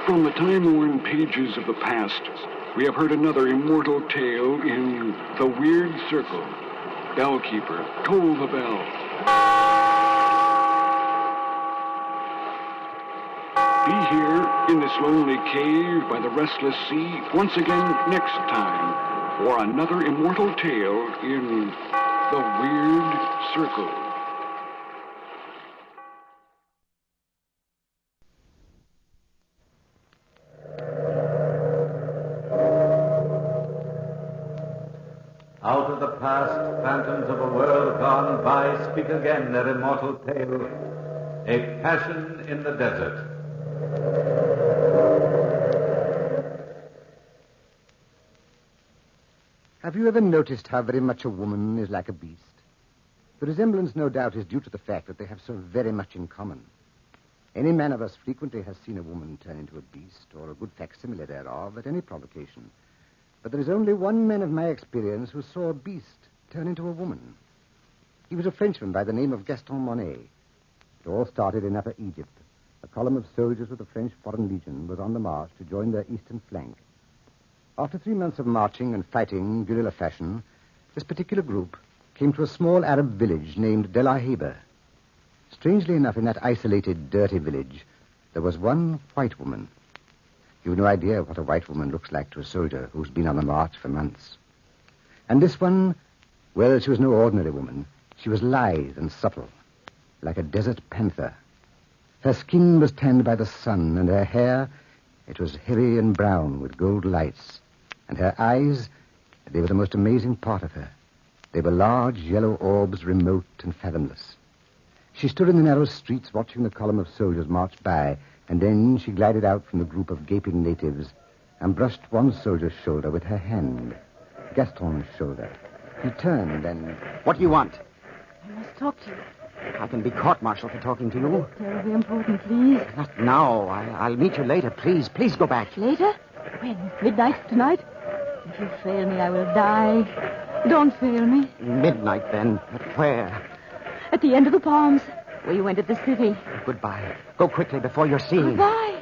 S20: From the time-worn pages of the past, we have heard another immortal tale in The Weird Circle. Bellkeeper, toll the bell. Be here in this lonely cave by the restless sea once again next time for another immortal tale in The Weird Circle.
S1: Out of the past, phantoms of a world gone by speak again their immortal tale, a passion in the desert.
S13: Have you ever noticed how very much a woman is like a beast? The resemblance, no doubt, is due to the fact that they have so very much in common. Any man of us frequently has seen a woman turn into a beast, or a good facsimile thereof, at any provocation. But there is only one man of my experience who saw a beast turn into a woman. He was a Frenchman by the name of Gaston Monet. It all started in Upper Egypt. A column of soldiers of the French Foreign Legion was on the march to join their eastern flank. After 3 months of marching and fighting guerrilla fashion, this particular group came to a small Arab village named Del Aheba. Strangely enough, in that isolated, dirty village, there was one white woman. You've no idea what a white woman looks like to a soldier who's been on the march for months. And this one, well, she was no ordinary woman. She was lithe and subtle, like a desert panther. Her skin was tanned by the sun, and her hair, it was heavy and brown with gold lights. And her eyes, they were the most amazing part of her. They were large yellow orbs, remote and fathomless. She stood in the narrow streets watching the column of soldiers march by, and then she glided out from the group of gaping natives and brushed one soldier's shoulder with her hand. Gaston's shoulder. He turned and...
S16: What do you want?
S2: I must talk to you.
S16: I can be court-martialed for talking to you.
S2: Terribly important, please.
S16: Not now. I'll meet you later. Please go back.
S2: Later? When? Midnight tonight? If you fail me, I will die. Don't fail me.
S16: Midnight, then. But where?
S2: At the end of the palms, where you entered the city.
S16: Goodbye. Go quickly before you're seen.
S2: Goodbye.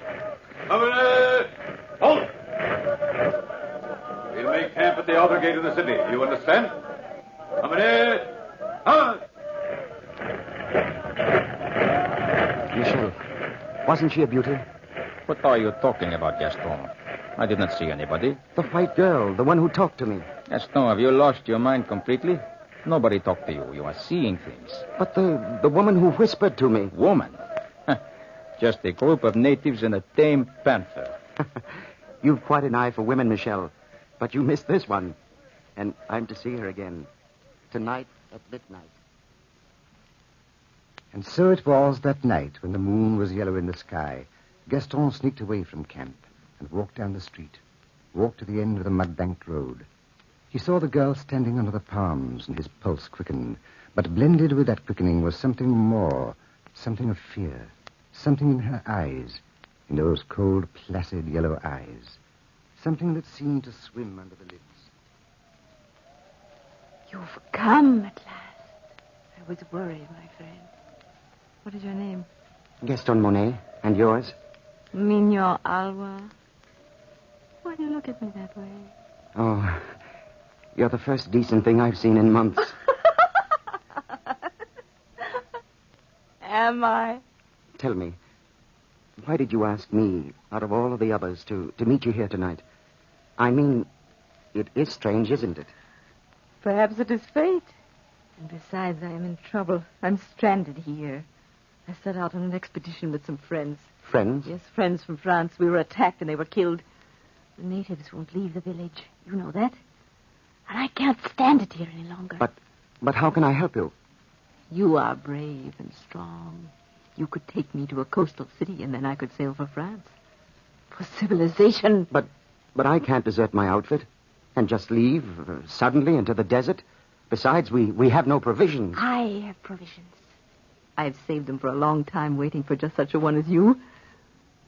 S1: Hold! We'll make camp at the outer gate of the city. You understand?
S16: Michel, wasn't she a beauty?
S14: What are you talking about, Gaston? I did not see anybody.
S16: The white girl, the one who talked to me.
S14: Gaston, have you lost your mind completely? Nobody talked to you. You are seeing things.
S16: But the woman who whispered to me.
S14: Woman? Just a group of natives and a tame panther.
S16: You've quite an eye for women, Michel. But you missed this one. And I'm to see her again. Tonight at midnight.
S13: And so it was that night when the moon was yellow in the sky. Gaston sneaked away from camp and walked down the street, walked to the end of the mud-banked road. He saw the girl standing under the palms, and his pulse quickened. But blended with that quickening was something more, something of fear, something in her eyes, in those cold, placid yellow eyes, something that seemed to swim under the lids.
S2: You've come at last. I was worried, my friend. What is your name?
S16: Gaston Monet. And yours?
S2: Mignon Alwa. Why do you look at me that way?
S16: Oh, you're the first decent thing I've seen in months.
S2: Am I?
S16: Tell me, why did you ask me, out of all of the others, to meet you here tonight? I mean, it is strange, isn't it?
S2: Perhaps it is fate. And besides, I am in trouble. I'm stranded here. I set out on an expedition with some friends.
S16: Friends?
S2: Yes, friends from France. We were attacked and they were killed. The natives won't leave the village. You know that. And I can't stand it here any longer.
S16: But how can I help you?
S2: You are brave and strong. You could take me to a coastal city and then I could sail for France. For civilization.
S16: But I can't desert my outfit and just leave suddenly into the desert. Besides, we have no provisions.
S2: I have provisions. I've saved them for a long time, waiting for just such a one as you.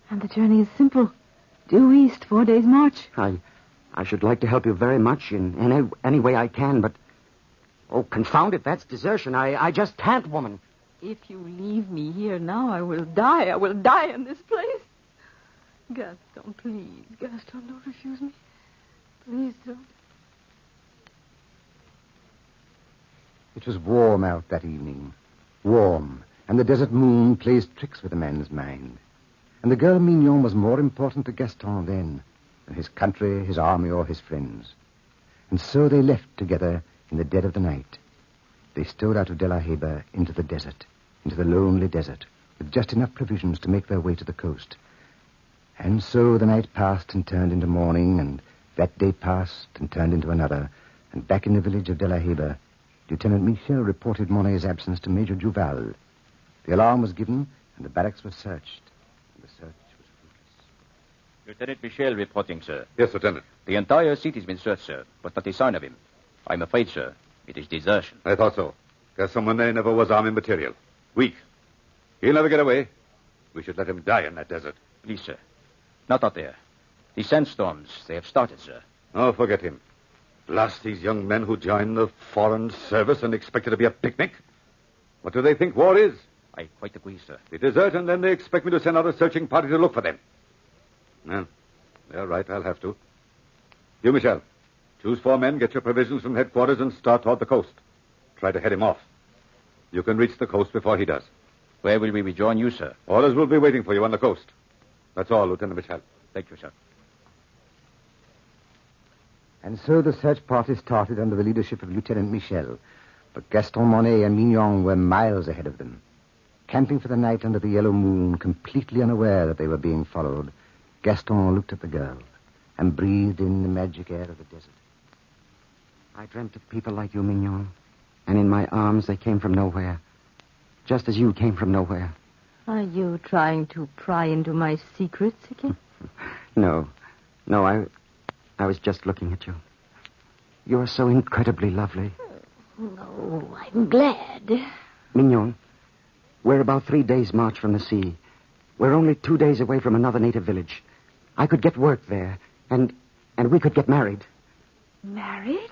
S2: And the journey is simple. Due east, 4 days' march.
S16: I should like to help you very much in any way I can, but... Oh, confound it, that's desertion. I just can't, woman.
S2: If you leave me here now, I will die. I will die in this place. Gaston, please. Gaston, don't refuse me. Please don't.
S13: It was warm out that evening. Warm. And the desert moon plays tricks with a man's mind. And the girl Mignon was more important to Gaston then than his country, his army, or his friends. And so they left together in the dead of the night. They stole out of De La Heba into the desert, into the lonely desert, with just enough provisions to make their way to the coast. And so the night passed and turned into morning, and that day passed and turned into another, and back in the village of De La Heba, Lieutenant Michel reported Monet's absence to Major Duval. The alarm was given, and the barracks were searched. And the search was fruitless.
S14: Lieutenant Michel reporting, sir.
S1: Yes, Lieutenant.
S14: The entire city has been searched, sir, but not a sign of him. I'm afraid, sir, it is desertion.
S1: I thought so. Gaston Monet never was army material. Weak. He'll never get away. We should let him die in that desert.
S14: Please, sir. Not out there. The sandstorms, they have started, sir.
S1: Oh, forget him. Blast these young men who join the foreign service and expect it to be a picnic. What do they think war is?
S14: I quite agree, sir.
S1: They desert, and then they expect me to send out a searching party to look for them. Well, they're right. I'll have to. You, Michel. Choose 4 men, get your provisions from headquarters, and start toward the coast. Try to head him off. You can reach the coast before he does.
S14: Where will we rejoin you, sir?
S1: Orders will be waiting for you on the coast. That's all, Lieutenant Michel.
S14: Thank you, sir.
S13: And so the search party started under the leadership of Lieutenant Michel. But Gaston Monet and Mignon were miles ahead of them. Camping for the night under the yellow moon, completely unaware that they were being followed, Gaston looked at the girl and breathed in the magic air of the desert.
S16: I dreamt of people like you, Mignon. And in my arms, they came from nowhere. Just as you came from nowhere.
S2: Are you trying to pry into my secrets again?
S16: No.
S8: No, I was just looking at you. You're so incredibly lovely.
S2: Oh, I'm glad.
S8: Mignon, we're about 3 days' march from the sea. We're only 2 days away from another native village. I could get work there, and we could get married.
S2: Married?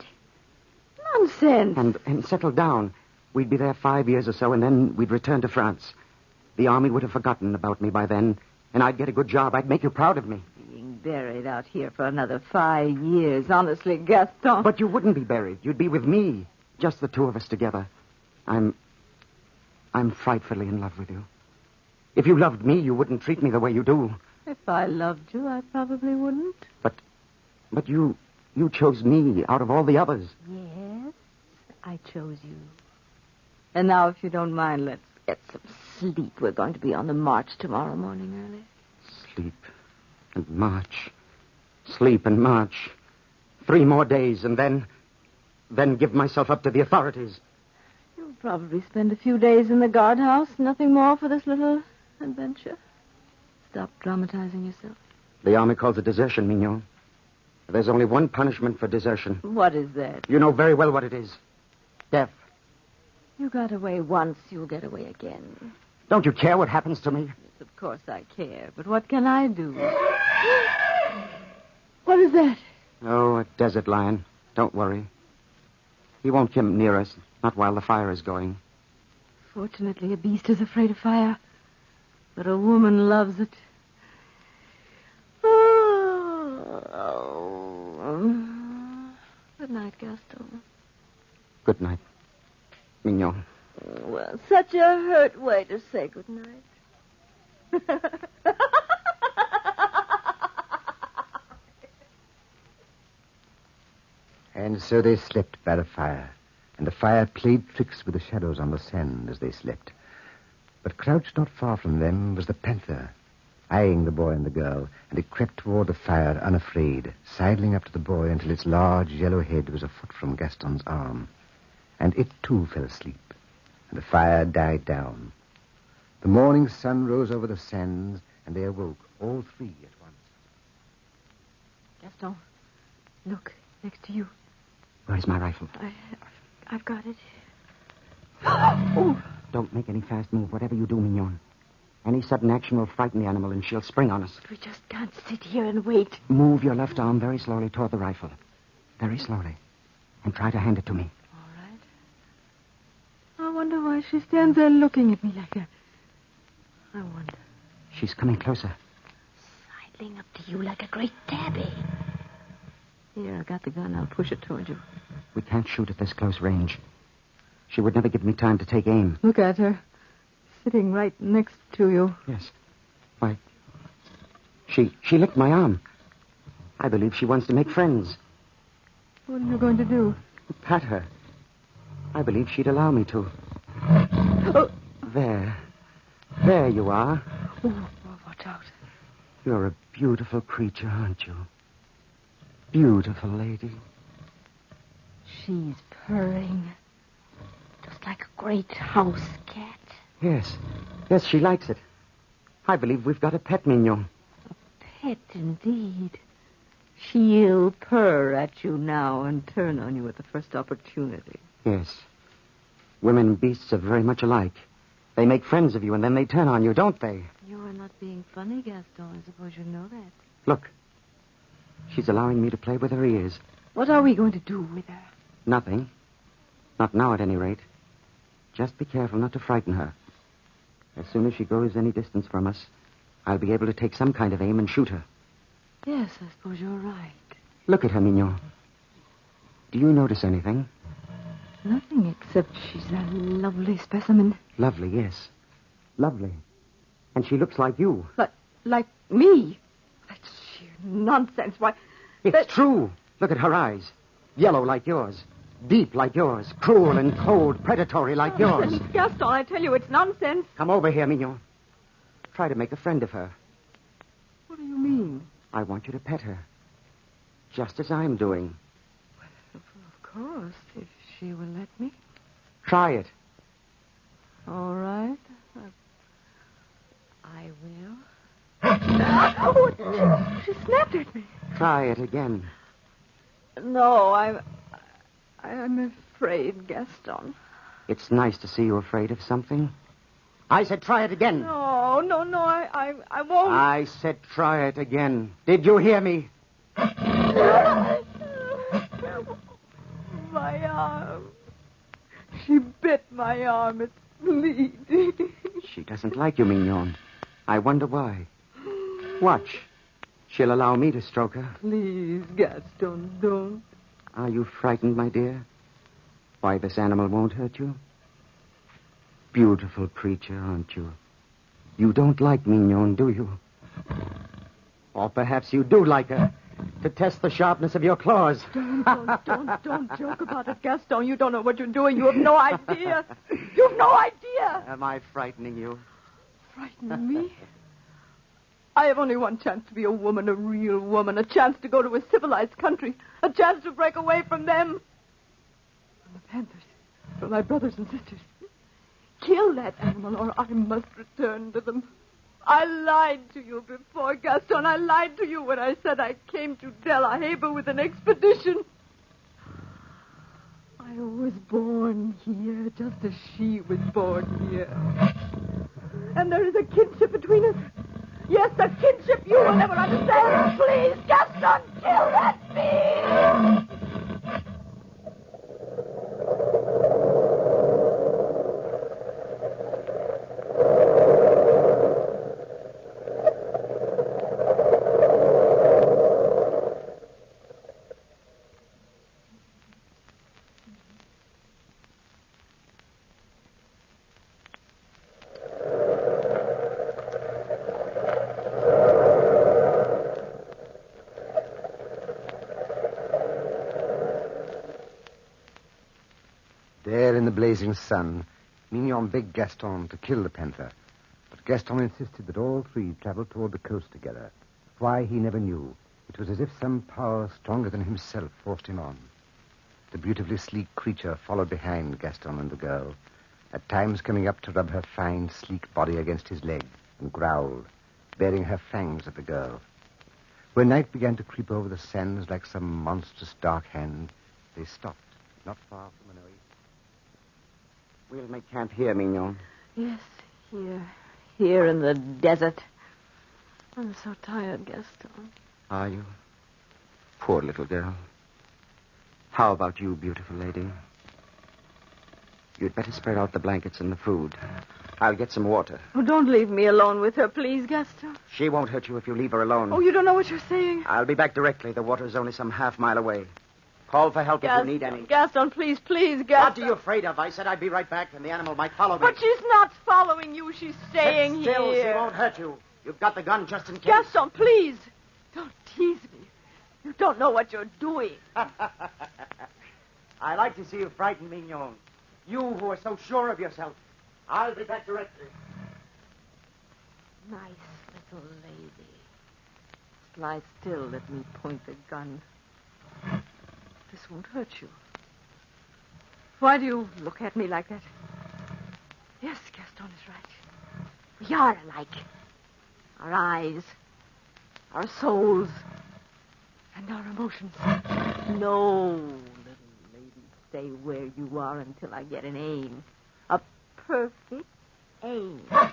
S2: Nonsense.
S8: And settle down. We'd be there 5 years or so, and then we'd return to France. The army would have forgotten about me by then, and I'd get a good job. I'd make you proud of me.
S2: Being buried out here for another 5 years. Honestly, Gaston.
S8: But you wouldn't be buried. You'd be with me. Just the two of us together. I'm frightfully in love with you. If you loved me, you wouldn't treat me the way you do.
S2: If I loved you, I probably wouldn't.
S8: But you chose me out of all the others.
S2: Yes, I chose you. And now, if you don't mind, let's get some sleep. We're going to be on the march tomorrow morning early.
S8: Sleep and march. Sleep and march. 3 more days, and then give myself up to the authorities.
S2: You'll probably spend a few days in the guardhouse. Nothing more for this little adventure. Stop dramatizing yourself.
S8: The army calls it desertion, Mignon. There's only one punishment for desertion.
S2: What is that?
S8: You know very well what it is. Death.
S2: You got away once, you'll get away again.
S8: Don't you care what happens to me?
S2: Yes, of course I care, but what can I do? What is that?
S8: Oh, a desert lion. Don't worry. He won't come near us, not while the fire is going.
S2: Fortunately, a beast is afraid of fire, but a woman loves it. Good night, Gaston.
S8: Good night, Mignon.
S2: Well, such a hurt way to say good night.
S13: And so they slept by the fire, and the fire played tricks with the shadows on the sand as they slept. But crouched not far from them was the panther, eyeing the boy and the girl, and it crept toward the fire unafraid, sidling up to the boy until its large yellow head was a foot from Gaston's arm. And it, too, fell asleep, and the fire died down. The morning sun rose over the sands, and they awoke, all three at once.
S2: Gaston, look, next to you.
S8: Where's my rifle?
S2: I've got it.
S8: Oh! Don't make any fast move, whatever you do, Mignon. Any sudden action will frighten the animal, and she'll spring on us.
S2: We just can't sit here and wait.
S8: Move your left arm very slowly toward the rifle. Very slowly. And try to hand it to me.
S2: All right. I wonder why she stands there looking at me like that. I wonder.
S8: She's coming closer.
S2: Sidling up to you like a great tabby. Here, I got the gun. I'll push it toward you.
S8: We can't shoot at this close range. She would never give me time to take aim.
S2: Look at her. Sitting right next to you.
S8: Yes. Why, she licked my arm. I believe she wants to make friends.
S2: What are you going to do?
S8: Pat her. I believe she'd allow me to.
S2: Oh.
S8: There. There you are.
S2: Oh, watch out.
S8: You're a beautiful creature, aren't you? Beautiful lady.
S2: She's purring. Just like a great house cat.
S8: Yes. Yes, she likes it. I believe we've got a pet, Mignon.
S2: A pet, indeed. She'll purr at you now and turn on you at the first opportunity.
S8: Yes. Women and beasts are very much alike. They make friends of you, and then they turn on you, don't they?
S2: You are not being funny, Gaston. I suppose you know that.
S8: Look. She's allowing me to play with her ears.
S2: What are we going to do with her?
S8: Nothing. Not now, at any rate. Just be careful not to frighten her. As soon as she goes any distance from us, I'll be able to take some kind of aim and shoot her.
S2: Yes, I suppose you're right.
S8: Look at her, Mignon. Do you notice anything?
S2: Nothing except she's a lovely specimen.
S8: Lovely, yes. Lovely. And she looks like you.
S2: But like me? That's sheer nonsense. Why...
S8: It's true. Look at her eyes. Yellow like yours. Deep like yours. Cruel and cold, predatory like yours.
S2: Gaston, I tell you, it's nonsense.
S8: Come over here, Mignon. Try to make a friend of her.
S2: What do you mean?
S8: I want you to pet her. Just as I'm doing.
S2: Well, of course, if she will let me.
S8: Try it.
S2: All right. I will. Oh, she snapped at me.
S8: Try it again.
S2: No, I'm afraid, Gaston.
S8: It's nice to see you afraid of something.
S3: I said try it again.
S2: No, I won't.
S8: I said try it again. Did you hear me?
S2: My arm. She bit my arm. It's bleeding.
S8: She doesn't like you, Mignon. I wonder why. Watch. She'll allow me to stroke her.
S2: Please, Gaston, don't.
S8: Are you frightened, my dear? Why this animal won't hurt you? Beautiful creature, aren't you? You don't like Mignon, do you? Or perhaps you do like her, to test the sharpness of your claws.
S2: Don't joke about it, Gaston. You don't know what you're doing. You have no idea. You've no idea.
S8: Am I frightening you?
S2: Frightening me? I have only one chance to be a woman, a real woman, a chance to go to a civilized country, a chance to break away from them. From the Panthers, from my brothers and sisters. Kill that animal or I must return to them. I lied to you before, Gaston. I lied to you when I said I came to De La Haye with an expedition. I was born here just as she was born here. And there is a kinship between us. Yes, a kinship you will never understand. Please, Gaston, kill that beast!
S13: There in the blazing sun, Mignon begged Gaston to kill the panther. But Gaston insisted that all three travel toward the coast together. Why, he never knew. It was as if some power stronger than himself forced him on. The beautifully sleek creature followed behind Gaston and the girl, at times coming up to rub her fine, sleek body against his leg and growled, baring her fangs at the girl. When night began to creep over the sands like some monstrous dark hand, they stopped, not far from an oasis.
S8: We'll make camp here, Mignon.
S2: Yes, here in the desert. I'm so tired, Gaston.
S8: Are you? Poor little girl. How about you, beautiful lady? You'd better spread out the blankets and the food. I'll get some water.
S2: Oh, don't leave me alone with her, please, Gaston.
S8: She won't hurt you if you leave her alone.
S2: Oh, you don't know what you're saying.
S8: I'll be back directly. The water's only some half-mile away. Call for help if you need any.
S2: Gaston, please, Gaston.
S8: What are you afraid of? I said I'd be right back, and the animal might follow me.
S2: But she's not following you. She's staying
S8: Sit still.
S2: here.
S8: She won't hurt you. You've got the gun just in case.
S2: Gaston, please. Don't tease me. You don't know what you're doing.
S8: I like to see you frightened, Mignon. You who are so sure of yourself. I'll be back directly.
S2: Nice little lady. Lie still. Let me point the gun. This won't hurt you. Why do you look at me like that? Yes, Gaston is right. We are alike. Our eyes, our souls, and our emotions. No, little lady, stay where you are until I get an aim. A perfect aim. No!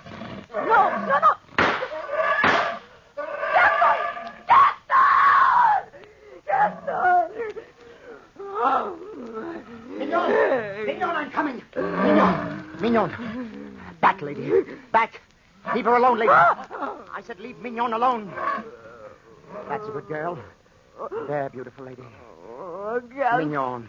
S2: Gaston!
S8: Mignon, I'm coming. Mignon. Back, lady. Back. Leave her alone, lady. I said leave Mignon alone. That's a good girl. There, beautiful lady.
S2: Oh, Gaston.
S8: Mignon.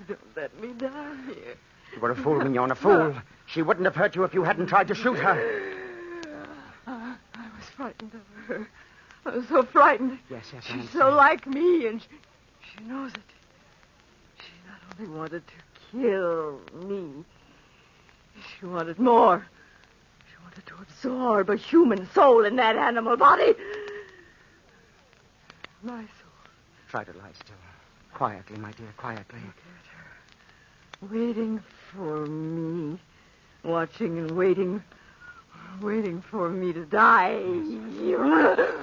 S2: Don't let me die here.
S8: You were a fool, Mignon, a fool. She wouldn't have hurt you if you hadn't tried to shoot her.
S2: I was frightened of her. I was so frightened.
S8: Yes,
S2: She's so like me, and she knows it. She not only wanted to kill me, she wanted more. She wanted to absorb a human soul in that animal body. My soul.
S8: Try to lie still. Quietly, my dear, quietly.
S2: Look at her. Waiting for me. Watching and waiting. waiting for me to die.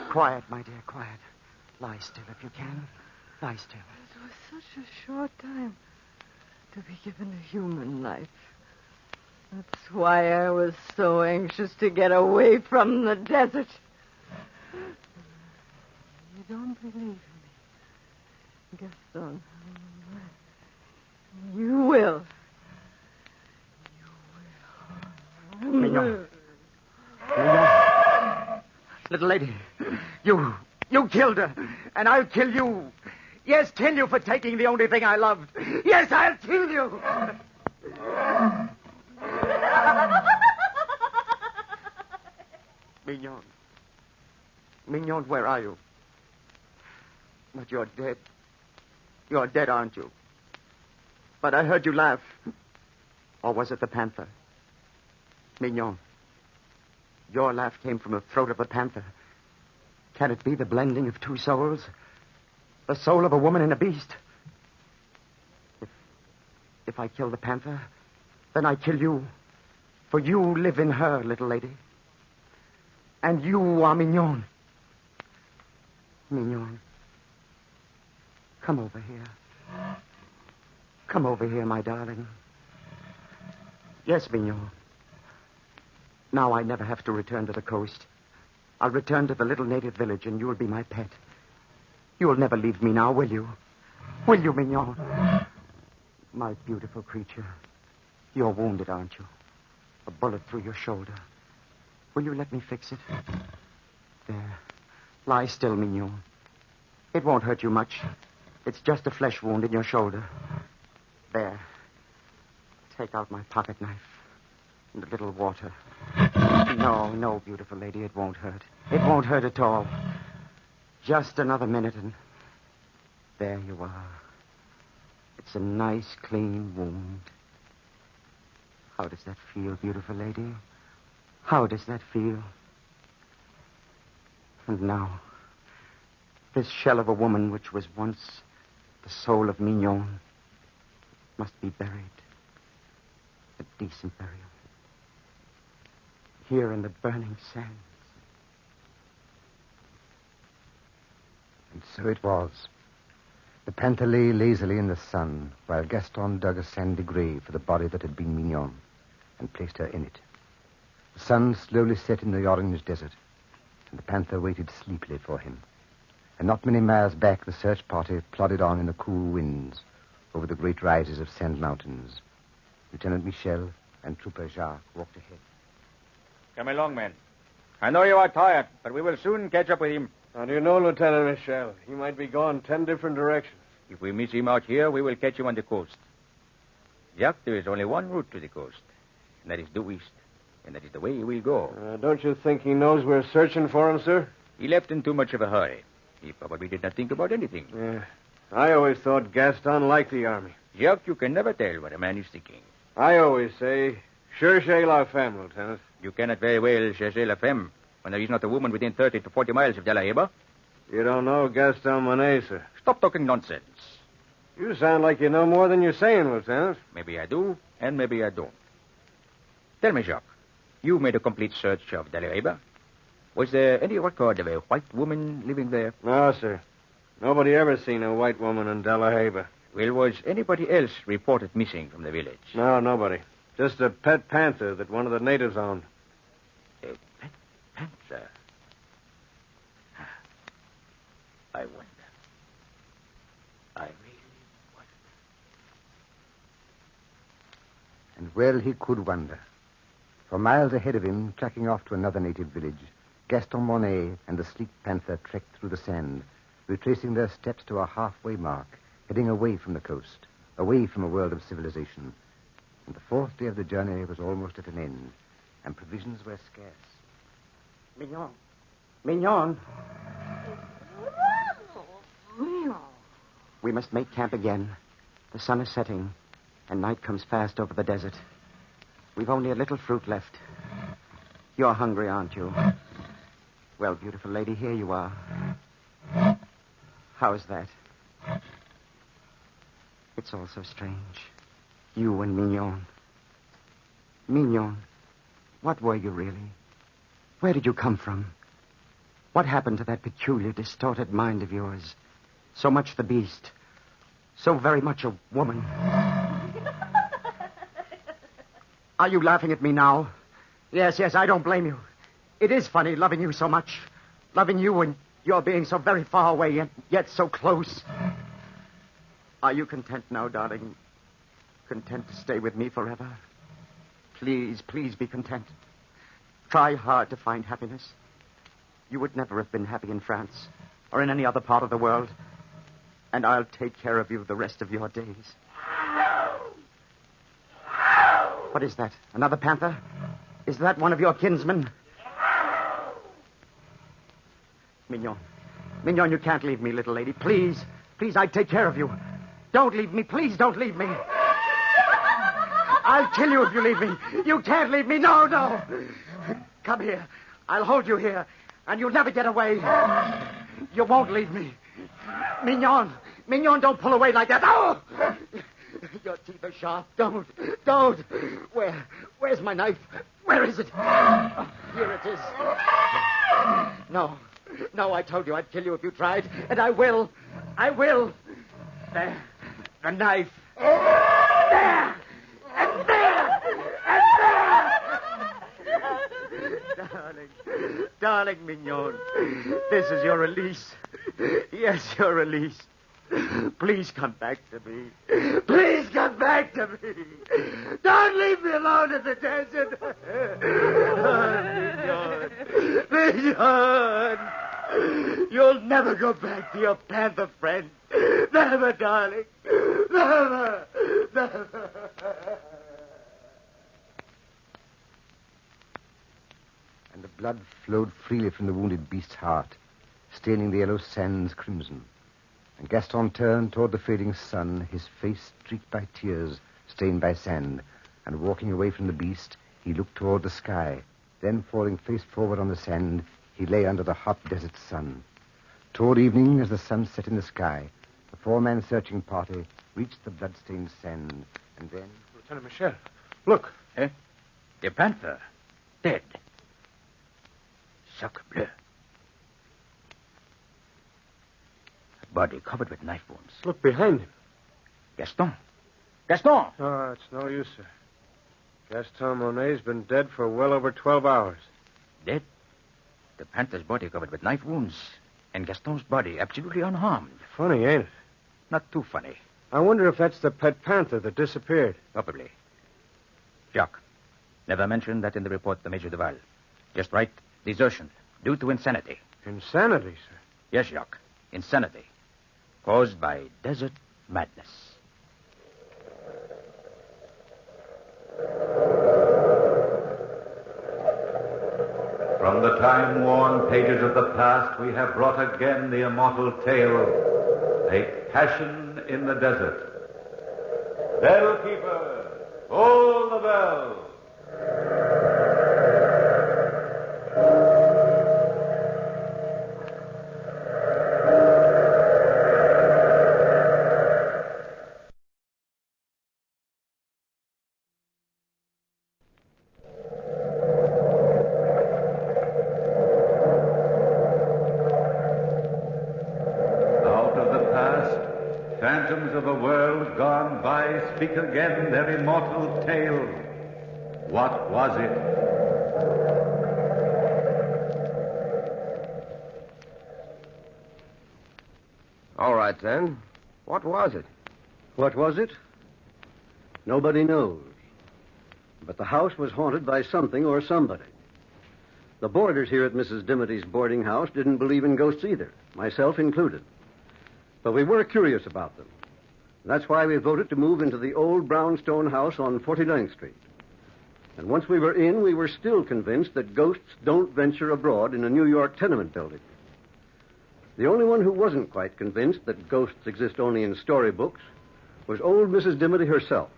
S8: Quiet, my dear, quiet. Lie still if you can. Lie still.
S2: It was such a short time to be given a human life. That's why I was so anxious to get away from the desert. You don't believe me, Gaston. You will.
S8: Mignon. Little lady, you killed her, and I'll kill you. Yes, kill you for taking the only thing I loved. Yes, I'll kill you. Mignon. Mignon, where are you? But you're dead. You're dead, aren't you? But I heard you laugh. Or was it the panther? Mignon, your laugh came from the throat of the panther. Can it be the blending of two souls? The soul of a woman and a beast? If I kill the panther, then I kill you. For you live in her, little lady. And you are Mignon. Mignon, come over here. Come over here, my darling. Yes, Mignon. Now I never have to return to the coast. I'll return to the little native village, and you'll be my pet. You'll never leave me now, will you? Will you, Mignon? My beautiful creature. You're wounded, aren't you? A bullet through your shoulder. Will you let me fix it? There. Lie still, Mignon. It won't hurt you much. It's just a flesh wound in your shoulder. There. Take out my pocket knife and a little water. No, beautiful lady, it won't hurt. It won't hurt at all. Just another minute and there you are. It's a nice, clean wound. How does that feel, beautiful lady? How does that feel? And now, this shell of a woman which was once the soul of Mignon must be buried. A decent burial. Here in the burning sands.
S13: And so it was. The panther lay lazily in the sun, while Gaston dug a sandy grave for the body that had been Mignon, and placed her in it. The sun slowly set in the orange desert, and the panther waited sleepily for him. And not many miles back, the search party plodded on in the cool winds over the great rises of sand mountains. Lieutenant Michel and Trooper Jacques walked ahead.
S14: Come along, men. I know you are tired, but we will soon catch up with him.
S11: How do you know, Lieutenant Michel? He might be gone 10 different directions.
S14: If we miss him out here, we will catch him on the coast. Jacques, there is only one route to the coast, and that is due east. And that is the way he will go.
S11: Don't you think he knows we're searching for him, sir?
S14: He left in too much of a hurry. He probably did not think about anything.
S11: Yeah. I always thought Gaston liked the army.
S14: Jacques, you can never tell what a man is thinking.
S11: I always say, cherchez la femme, Lieutenant.
S14: You cannot very well chercher la femme when there is not a woman within 30 to 40 miles of De La Heba.
S11: You don't know Gaston Monet, sir.
S14: Stop talking nonsense.
S11: You sound like you know more than you're saying, Lieutenant.
S14: Maybe I do, and maybe I don't. Tell me, Jacques, you made a complete search of De La Heba. Was there any record of a white woman living there?
S11: No, sir. Nobody ever seen a white woman in De La Heba.
S14: Well, was anybody else reported missing from the village?
S11: No, nobody. Just a pet panther that one of the natives owned.
S14: A pet panther? I wonder. I really wonder.
S13: And well he could wonder. For miles ahead of him, tracking off to another native village, Gaston Monet and the sleek panther trekked through the sand, retracing their steps to a halfway mark, heading away from the coast, away from a world of civilization. And the fourth day of the journey was almost at an end, and provisions were scarce.
S8: Mignon. Mignon. We must make camp again. The sun is setting, and night comes fast over the desert. We've only a little fruit left. You're hungry, aren't you? Well, beautiful lady, here you are. How's that? It's all so strange. You and Mignon. Mignon, what were you really? Where did you come from? What happened to that peculiar, distorted mind of yours? So much the beast. So very much a woman. Are you laughing at me now? Yes, I don't blame you. It is funny loving you so much. Loving you and you're being so very far away and yet so close. Are you content now, darling? Content to stay with me forever? Please be content. Try hard to find happiness. You would never have been happy in France or in any other part of the world. And I'll take care of you the rest of your days. What is that? Another panther? Is that one of your kinsmen? Mignon, you can't leave me, little lady. Please, I'd take care of you. Don't leave me. Please don't leave me. I'll kill you if you leave me. You can't leave me. No. Come here. I'll hold you here, and you'll never get away. You won't leave me. Mignon, don't pull away like that. Oh! Your teeth are sharp. Don't. Where's my knife? Where is it? Oh, here it is. No, I told you I'd kill you if you tried, and I will. There. The knife. There! And there! Darling Mignon, this is your release. Yes, your release. Please come back to me. Please come back to me. Don't leave me alone in the desert. Mignon. You'll never go back to your panther friend. Never, darling. Never.
S13: And the blood flowed freely from the wounded beast's heart, staining the yellow sands crimson. And Gaston turned toward the fading sun, his face streaked by tears, stained by sand. And walking away from the beast, he looked toward the sky. Then, falling face forward on the sand, he lay under the hot desert sun. Toward evening, as the sun set in the sky, the four-man searching party reached the blood-stained sand. And then...
S23: Lieutenant Michel, look.
S14: Eh? The panther. Dead. Sacre bleu. Body covered with knife wounds.
S23: Look behind him.
S14: Gaston!
S23: Oh, it's no use, sir. Gaston Monet's been dead for well over 12 hours.
S14: Dead? The panther's body covered with knife wounds, and Gaston's body absolutely unharmed.
S23: Funny, ain't it?
S14: Not too funny.
S23: I wonder if that's the pet panther that disappeared.
S14: Probably. Jacques, never mention that in the report to Major Duval. Just write desertion due to insanity.
S23: Insanity, sir?
S14: Yes, Jacques. Insanity. Caused by desert madness.
S1: From the time-worn pages of the past, we have brought again the immortal tale, A Passion in the Desert. Bellkeeper, toll the bell. Phantoms of a world gone by speak again their immortal tale. What was it?
S10: All right, then. What was it?
S17: What was it? Nobody knows. But the house was haunted by something or somebody. The boarders here at Mrs. Dimity's boarding house didn't believe in ghosts either, myself included. But we were curious about them. That's why we voted to move into the old brownstone house on 49th Street. And once we were in, we were still convinced that ghosts don't venture abroad in a New York tenement building. The only one who wasn't quite convinced that ghosts exist only in storybooks was old Mrs. Dimity herself.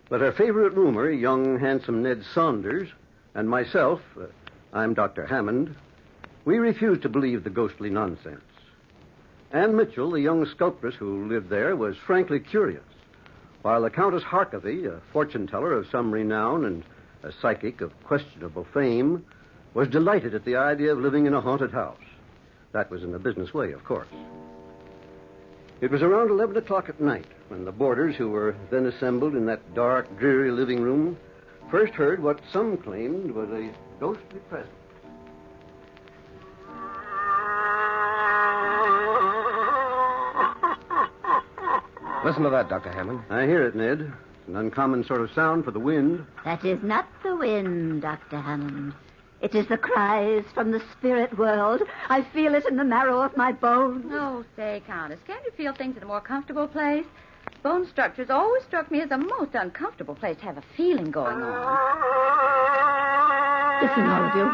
S17: But her favorite roomer, young, handsome Ned Saunders, and myself, I'm Dr. Hammond, we refused to believe the ghostly nonsense. Anne Mitchell, the young sculptress who lived there, was frankly curious, while the Countess Harkavy, a fortune-teller of some renown and a psychic of questionable fame, was delighted at the idea of living in a haunted house. That was in a business way, of course. It was around 11 o'clock at night when the boarders, who were then assembled in that dark, dreary living room, first heard what some claimed was a ghostly presence.
S10: Listen to that, Dr. Hammond.
S17: I hear it, Ned. It's an uncommon sort of sound for the wind.
S9: That is not the wind, Dr. Hammond. It is the cries from the spirit world. I feel it in the marrow of my bones.
S12: Oh, say, Countess, can't you feel things in a more comfortable place? Bone structures always struck me as a most uncomfortable place to have a feeling going on.
S9: Listen, all of you.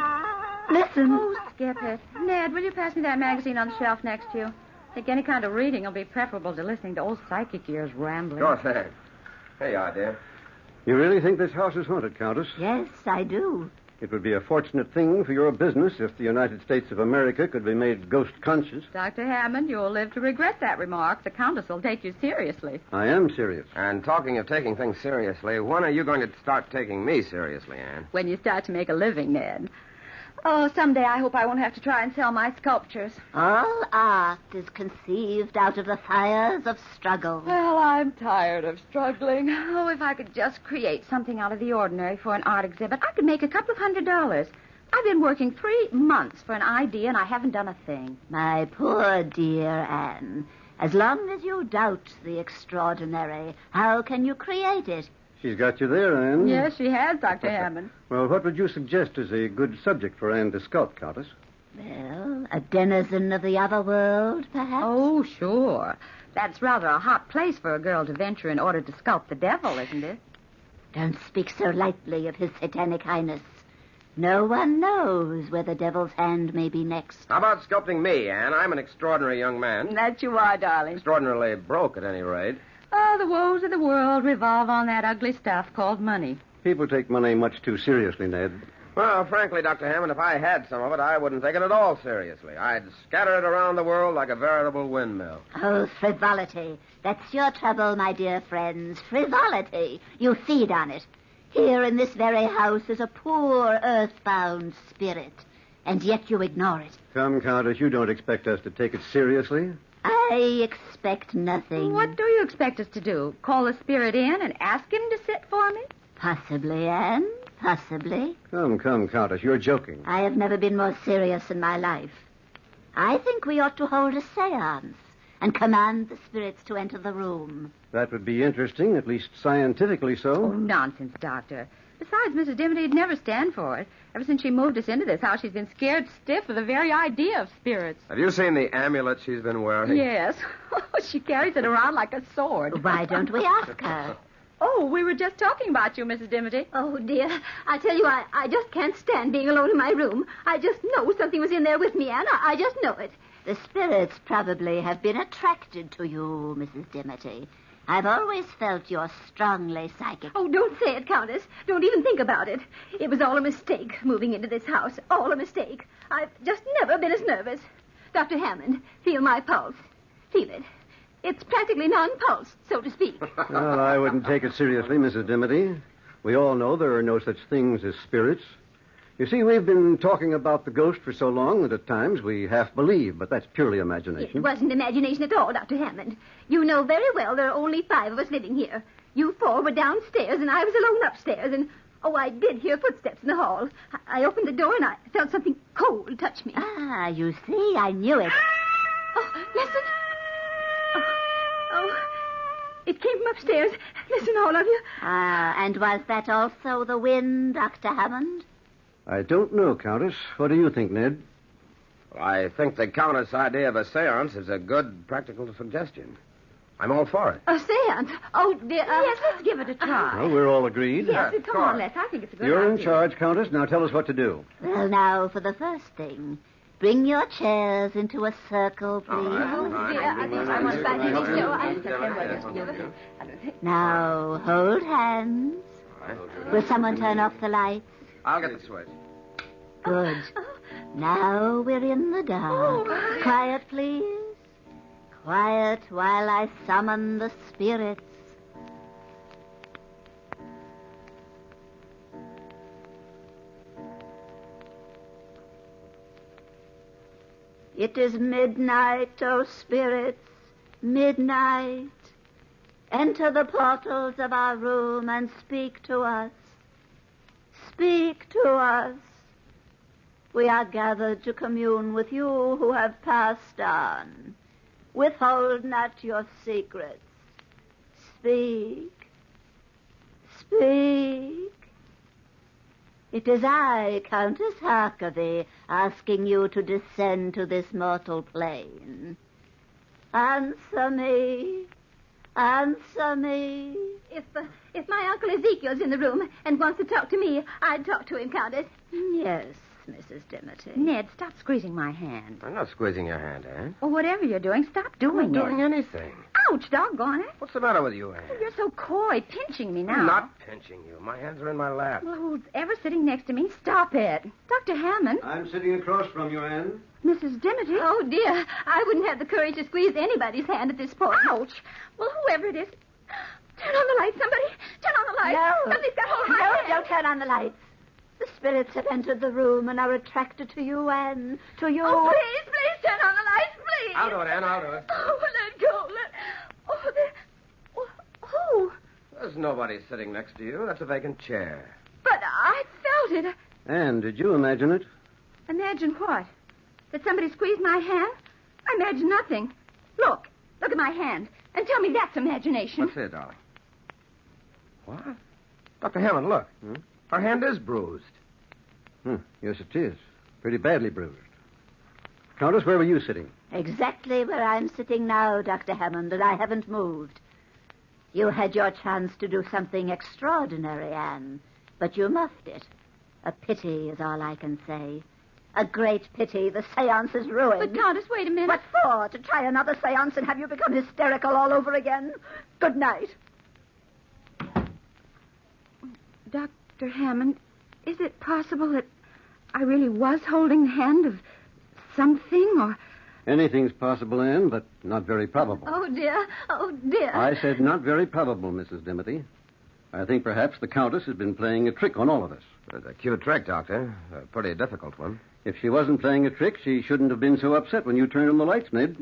S9: Listen.
S12: Oh, skip it. Ned, will you pass me that magazine on the shelf next to you? I think any kind of reading will be preferable to listening to old psychic ears rambling.
S10: Sure thing. Here you are, dear.
S17: You really think this house is haunted, Countess?
S9: Yes, I do.
S17: It would be a fortunate thing for your business if the United States of America could be made ghost-conscious.
S12: Dr. Hammond, you'll live to regret that remark. The Countess will take you seriously.
S17: I am serious.
S10: And talking of taking things seriously, when are you going to start taking me seriously, Anne?
S12: When you start to make a living, Ned. Oh, someday I hope I won't have to try and sell my sculptures.
S9: All art is conceived out of the fires of struggle.
S12: Well, I'm tired of struggling. Oh, if I could just create something out of the ordinary for an art exhibit, I could make a couple of $100. I've been working 3 months for an idea, and I haven't done a thing.
S9: My poor dear Anne, as long as you doubt the extraordinary, how can you create it?
S17: She's got you there, Anne.
S12: Yes, she has, Dr. Hammond.
S17: Well, what would you suggest as a good subject for Anne to sculpt, Countess?
S9: Well, a denizen of the other world, perhaps?
S12: Oh, sure. That's rather a hot place for a girl to venture in order to sculpt the devil, isn't it?
S9: Don't speak so lightly of his satanic highness. No one knows where the devil's hand may be next.
S10: How about sculpting me, Anne? I'm an extraordinary young man.
S12: That you are, darling.
S10: Extraordinarily broke, at any rate.
S12: Oh, the woes of the world revolve on that ugly stuff called money.
S17: People take money much too seriously, Ned.
S10: Well, frankly, Dr. Hammond, if I had some of it, I wouldn't take it at all seriously. I'd scatter it around the world like a veritable windmill.
S9: Oh, frivolity. That's your trouble, my dear friends. Frivolity. You feed on it. Here in this very house is a poor, earthbound spirit, and yet you ignore it.
S17: Come, Countess, you don't expect us to take it seriously?
S9: I expect nothing.
S12: What do you expect us to do? Call the spirit in and ask him to sit for me?
S9: Possibly, Anne. Possibly.
S17: Come, Countess, you're joking.
S9: I have never been more serious in my life. I think we ought to hold a seance and command the spirits to enter the room.
S17: That would be interesting, at least scientifically so.
S12: Oh, nonsense, Doctor. Besides, Mrs. Dimity would never stand for it. Ever since she moved us into this house, she's been scared stiff of the very idea of spirits.
S10: Have you seen the amulet she's been wearing?
S12: Yes. She carries it around like a sword.
S9: Why don't we ask her?
S12: Oh, we were just talking about you, Mrs. Dimity.
S6: Oh, dear. I tell you, I just can't stand being alone in my room. I just know something was in there with me, Anne. I just know it.
S9: The spirits probably have been attracted to you, Mrs. Dimity. I've always felt you're strongly psychic.
S6: Oh, don't say it, Countess. Don't even think about it. It was all a mistake, moving into this house. All a mistake. I've just never been as nervous. Dr. Hammond, feel my pulse. Feel it. It's practically non-pulse, so to speak.
S17: Well, I wouldn't take it seriously, Mrs. Dimity. We all know there are no such things as spirits. You see, we've been talking about the ghost for so long that at times we half believe, but that's purely imagination.
S6: It wasn't imagination at all, Dr. Hammond. You know very well there are only 5 of us living here. You 4 were downstairs, and I was alone upstairs, and, oh, I did hear footsteps in the hall. I opened the door, and I felt something cold touch me.
S9: Ah, you see, I knew it.
S6: Oh, listen. Oh, it came from upstairs. Listen, all of you.
S9: Ah, and was that also the wind, Dr. Hammond?
S17: I don't know, Countess. What do you think, Ned?
S10: Well, I think the Countess' idea of a seance is a good practical suggestion. I'm all for it.
S6: A seance? Oh, dear.
S12: Yes, let's give it a try.
S17: Well, we're all agreed.
S6: Yes,
S12: Come on, let's. I think it's a good
S17: You're
S12: idea.
S17: in charge, Countess. Now tell us what to do.
S9: Well, now, for the first thing, bring your chairs into a circle, please.
S6: Oh, dear. I think I want back in this show.
S9: Now, hold hands. Will someone turn off the lights?
S10: I'll get the switch.
S9: Good. Now we're in the dark. Quiet, please. Quiet while I summon the spirits. It is midnight, O spirits, midnight. Enter the portals of our room and speak to us. Speak to us. We are gathered to commune with you who have passed on. Withhold not your secrets. Speak. Speak. It is I, Countess Harkavy, asking you to descend to this mortal plane. Answer me. Answer me.
S12: If my Uncle Ezekiel's in the room and wants to talk to me, I'd talk to him, Countess.
S9: Yes, Mrs. Dimity.
S12: Ned, stop squeezing my hand.
S10: I'm not squeezing your hand, Anne.
S12: Or whatever you're doing, stop doing
S10: I'm not doing
S12: it.
S10: anything.
S12: Ouch, doggone it.
S10: What's the matter with you, Anne?
S12: Oh, you're so coy, pinching me now.
S10: I'm not pinching you. My hands are in my lap.
S12: Well, who's ever sitting next to me? Stop it. Dr. Hammond.
S17: I'm sitting across from you, Anne.
S12: Mrs. Dimity. Oh, dear. I wouldn't have the courage to squeeze anybody's hand at this point. Ouch. Well, whoever it is. Turn on the light, somebody. Turn on the light.
S9: No.
S12: Somebody's got hold of my
S9: No,
S12: hand.
S9: don't turn on the lights. The spirits have entered the room and are attracted to you, Anne. To you.
S12: Oh, please turn on the lights, please.
S10: I'll do it, Anne. I'll do it.
S12: Oh, let go. Who?
S10: There's nobody sitting next to you. That's a vacant chair.
S12: But I felt it.
S17: Anne, did you imagine it?
S12: Imagine what? That somebody squeezed my hand? I imagine nothing. Look at my hand. And tell me that's imagination.
S10: Let's see it, darling. What? Dr. Hammond, look. Her hand is bruised.
S17: Yes, it is. Pretty badly bruised. Countess, where were you sitting?
S9: Exactly where I'm sitting now, Dr. Hammond, and I haven't moved. You had your chance to do something extraordinary, Anne, but you muffed it. A pity is all I can say. A great pity. The seance is ruined.
S12: But, Countess, wait a minute.
S9: What for? To try another seance and have you become hysterical all over again? Good night.
S12: Dr. Hammond, is it possible that I really was holding the hand of something or...
S17: Anything's possible, Anne, but not very probable.
S12: Oh, dear. Oh, dear.
S17: I said not very probable, Mrs. Dimity. I think perhaps the Countess has been playing a trick on all of us.
S10: It's a cute trick, Doctor. A pretty difficult one.
S17: If she wasn't playing a trick, she shouldn't have been so upset when you turned on the lights, Ned.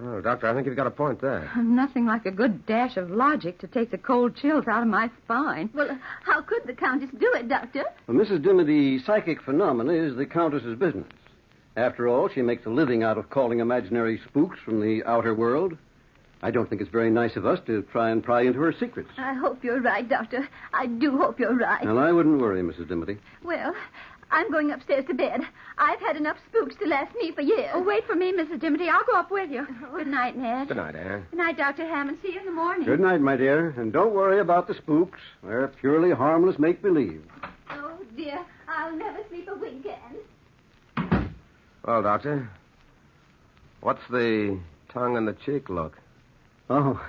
S10: Oh, Doctor, I think you've got a point there.
S12: Nothing like a good dash of logic to take the cold chills out of my spine. Well, how could the Countess do it, Doctor?
S17: Well, Mrs. Dimity, psychic phenomena is the Countess's business. After all, she makes a living out of calling imaginary spooks from the outer world. I don't think it's very nice of us to try and pry into her secrets.
S12: I hope you're right, Doctor. I do hope you're right.
S17: Well, I wouldn't worry, Mrs. Dimity.
S12: Well, I'm going upstairs to bed. I've had enough spooks to last me for years. Oh, wait for me, Mrs. Dimity. I'll go up with you. Good night, Ned.
S10: Good night, Anne.
S12: Good night, Dr. Hammond. See you in the morning.
S17: Good night, my dear. And don't worry about the spooks. They're purely harmless make-believe.
S12: Oh, dear. I'll never sleep a weekend.
S10: Well, Doctor, what's the tongue-in-the-cheek look?
S17: Oh.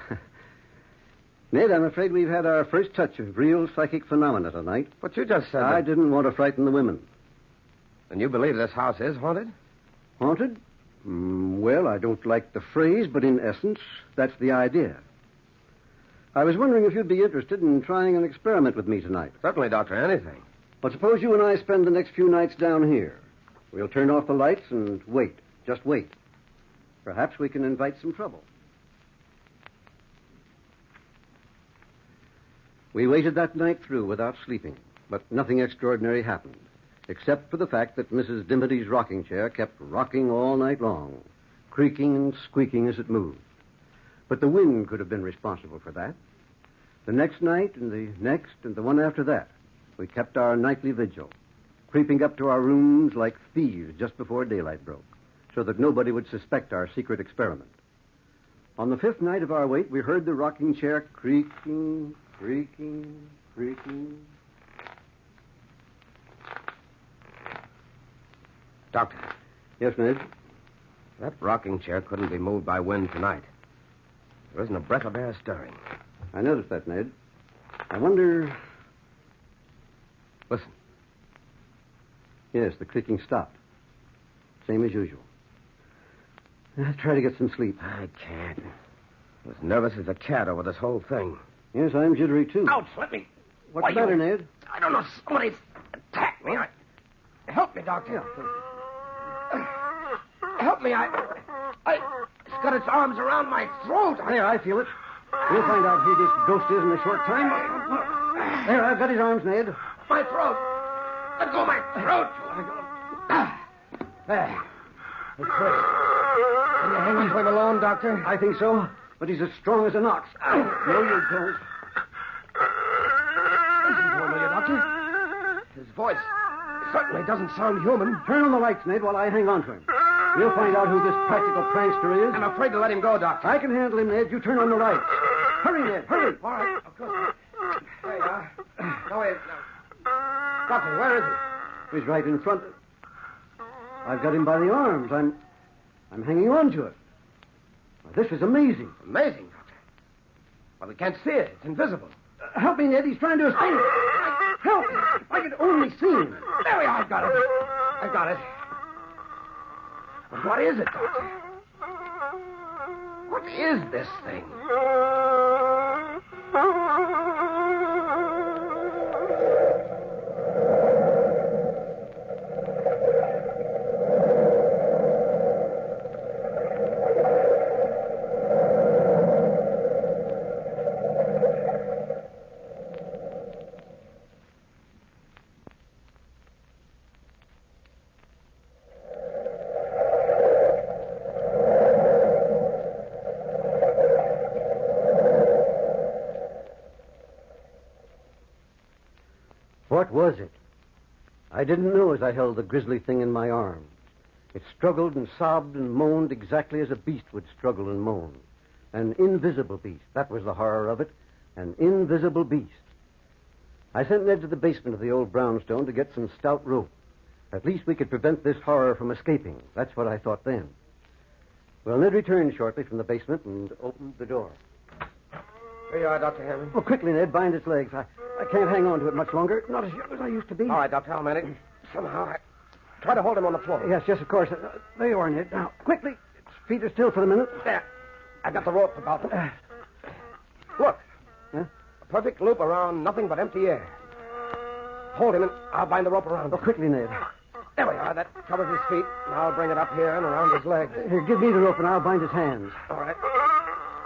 S17: Ned, I'm afraid we've had our first touch of real psychic phenomena tonight.
S10: But you just said
S17: I didn't want to frighten the women.
S10: And you believe this house is haunted?
S17: Haunted? Well, I don't like the phrase, but in essence, that's the idea. I was wondering if you'd be interested in trying an experiment with me tonight.
S10: Certainly, Doctor, anything.
S17: But suppose you and I spend the next few nights down here. We'll turn off the lights and wait. Just wait. Perhaps we can invite some trouble. We waited that night through without sleeping, but nothing extraordinary happened, except for the fact that Mrs. Dimity's rocking chair kept rocking all night long, creaking and squeaking as it moved. But the wind could have been responsible for that. The next night and the next and the one after that, we kept our nightly vigil, creeping up to our rooms like thieves just before daylight broke, so that nobody would suspect our secret experiment. On the fifth night of our wait, we heard the rocking chair creaking, creaking, creaking.
S10: Doctor.
S17: Yes, Ned?
S10: That rocking chair couldn't be moved by wind tonight. There isn't a breath of air stirring.
S17: I noticed that, Ned. I wonder...
S10: Listen.
S17: Yes, the creaking stopped. Same as usual. I'll try to get some sleep.
S10: I can't. I'm as nervous as a cat over this whole thing.
S17: Yes, I'm jittery, too.
S10: Ouch, let me...
S17: What's the matter, Ned?
S10: I don't know. Somebody's attacked me. Help me, Doctor. Help me. It's got its arms around my throat.
S17: There, I feel it. We'll find out who this ghost is in a short time. There, I've got his arms, Ned.
S10: My throat. Let go of my throat.
S17: There. It's first.
S10: Can you hang on to him alone, Doctor?
S17: I think so, but he's as strong as an ox. No, you don't.
S10: Listen to him, will you, Doctor? His voice certainly doesn't sound human.
S17: Turn on the lights, Ned, while I hang on to him. We'll find out who this practical prankster is.
S10: I'm afraid to let him go, Doctor.
S17: I can handle him, Ned. You turn on the lights. Hurry, Ned, hurry.
S10: All right, of course. There you are. No, wait. Doctor, where is he?
S17: He's right in front. I've got him by the arms. I'm hanging on to it. Now, this is amazing.
S10: Amazing, Doctor. Well, we can't see it. It's invisible.
S17: Help me, Ned. He's trying to escape. Help! If I could only see him.
S10: There we are. I've got it. I've got it. But what is it, Doctor? What is this thing?
S17: What was it? I didn't know as I held the grisly thing in my arms. It struggled and sobbed and moaned exactly as a beast would struggle and moan. An invisible beast. That was the horror of it. An invisible beast. I sent Ned to the basement of the old brownstone to get some stout rope. At least we could prevent this horror from escaping. That's what I thought then. Well, Ned returned shortly from the basement and opened the door.
S10: Here you are, Dr. Hammond.
S17: Oh, quickly, Ned. Bind its legs. I can't hang on to it much longer. Not as young as I used to be.
S10: All right, Doctor, I'll manage. Somehow, I try to hold him on the floor.
S17: Yes, of course. There you are, Ned. Now, quickly. Its feet are still for the minute.
S10: There. I got the rope about him. Look.
S17: Huh?
S10: A perfect loop around nothing but empty air. Hold him, and I'll bind the rope around him.
S17: Oh, quickly, Ned.
S10: There we are. That covers his feet. Now I'll bring it up here and around his legs.
S17: Here, give me the rope, and I'll bind his hands.
S10: All right.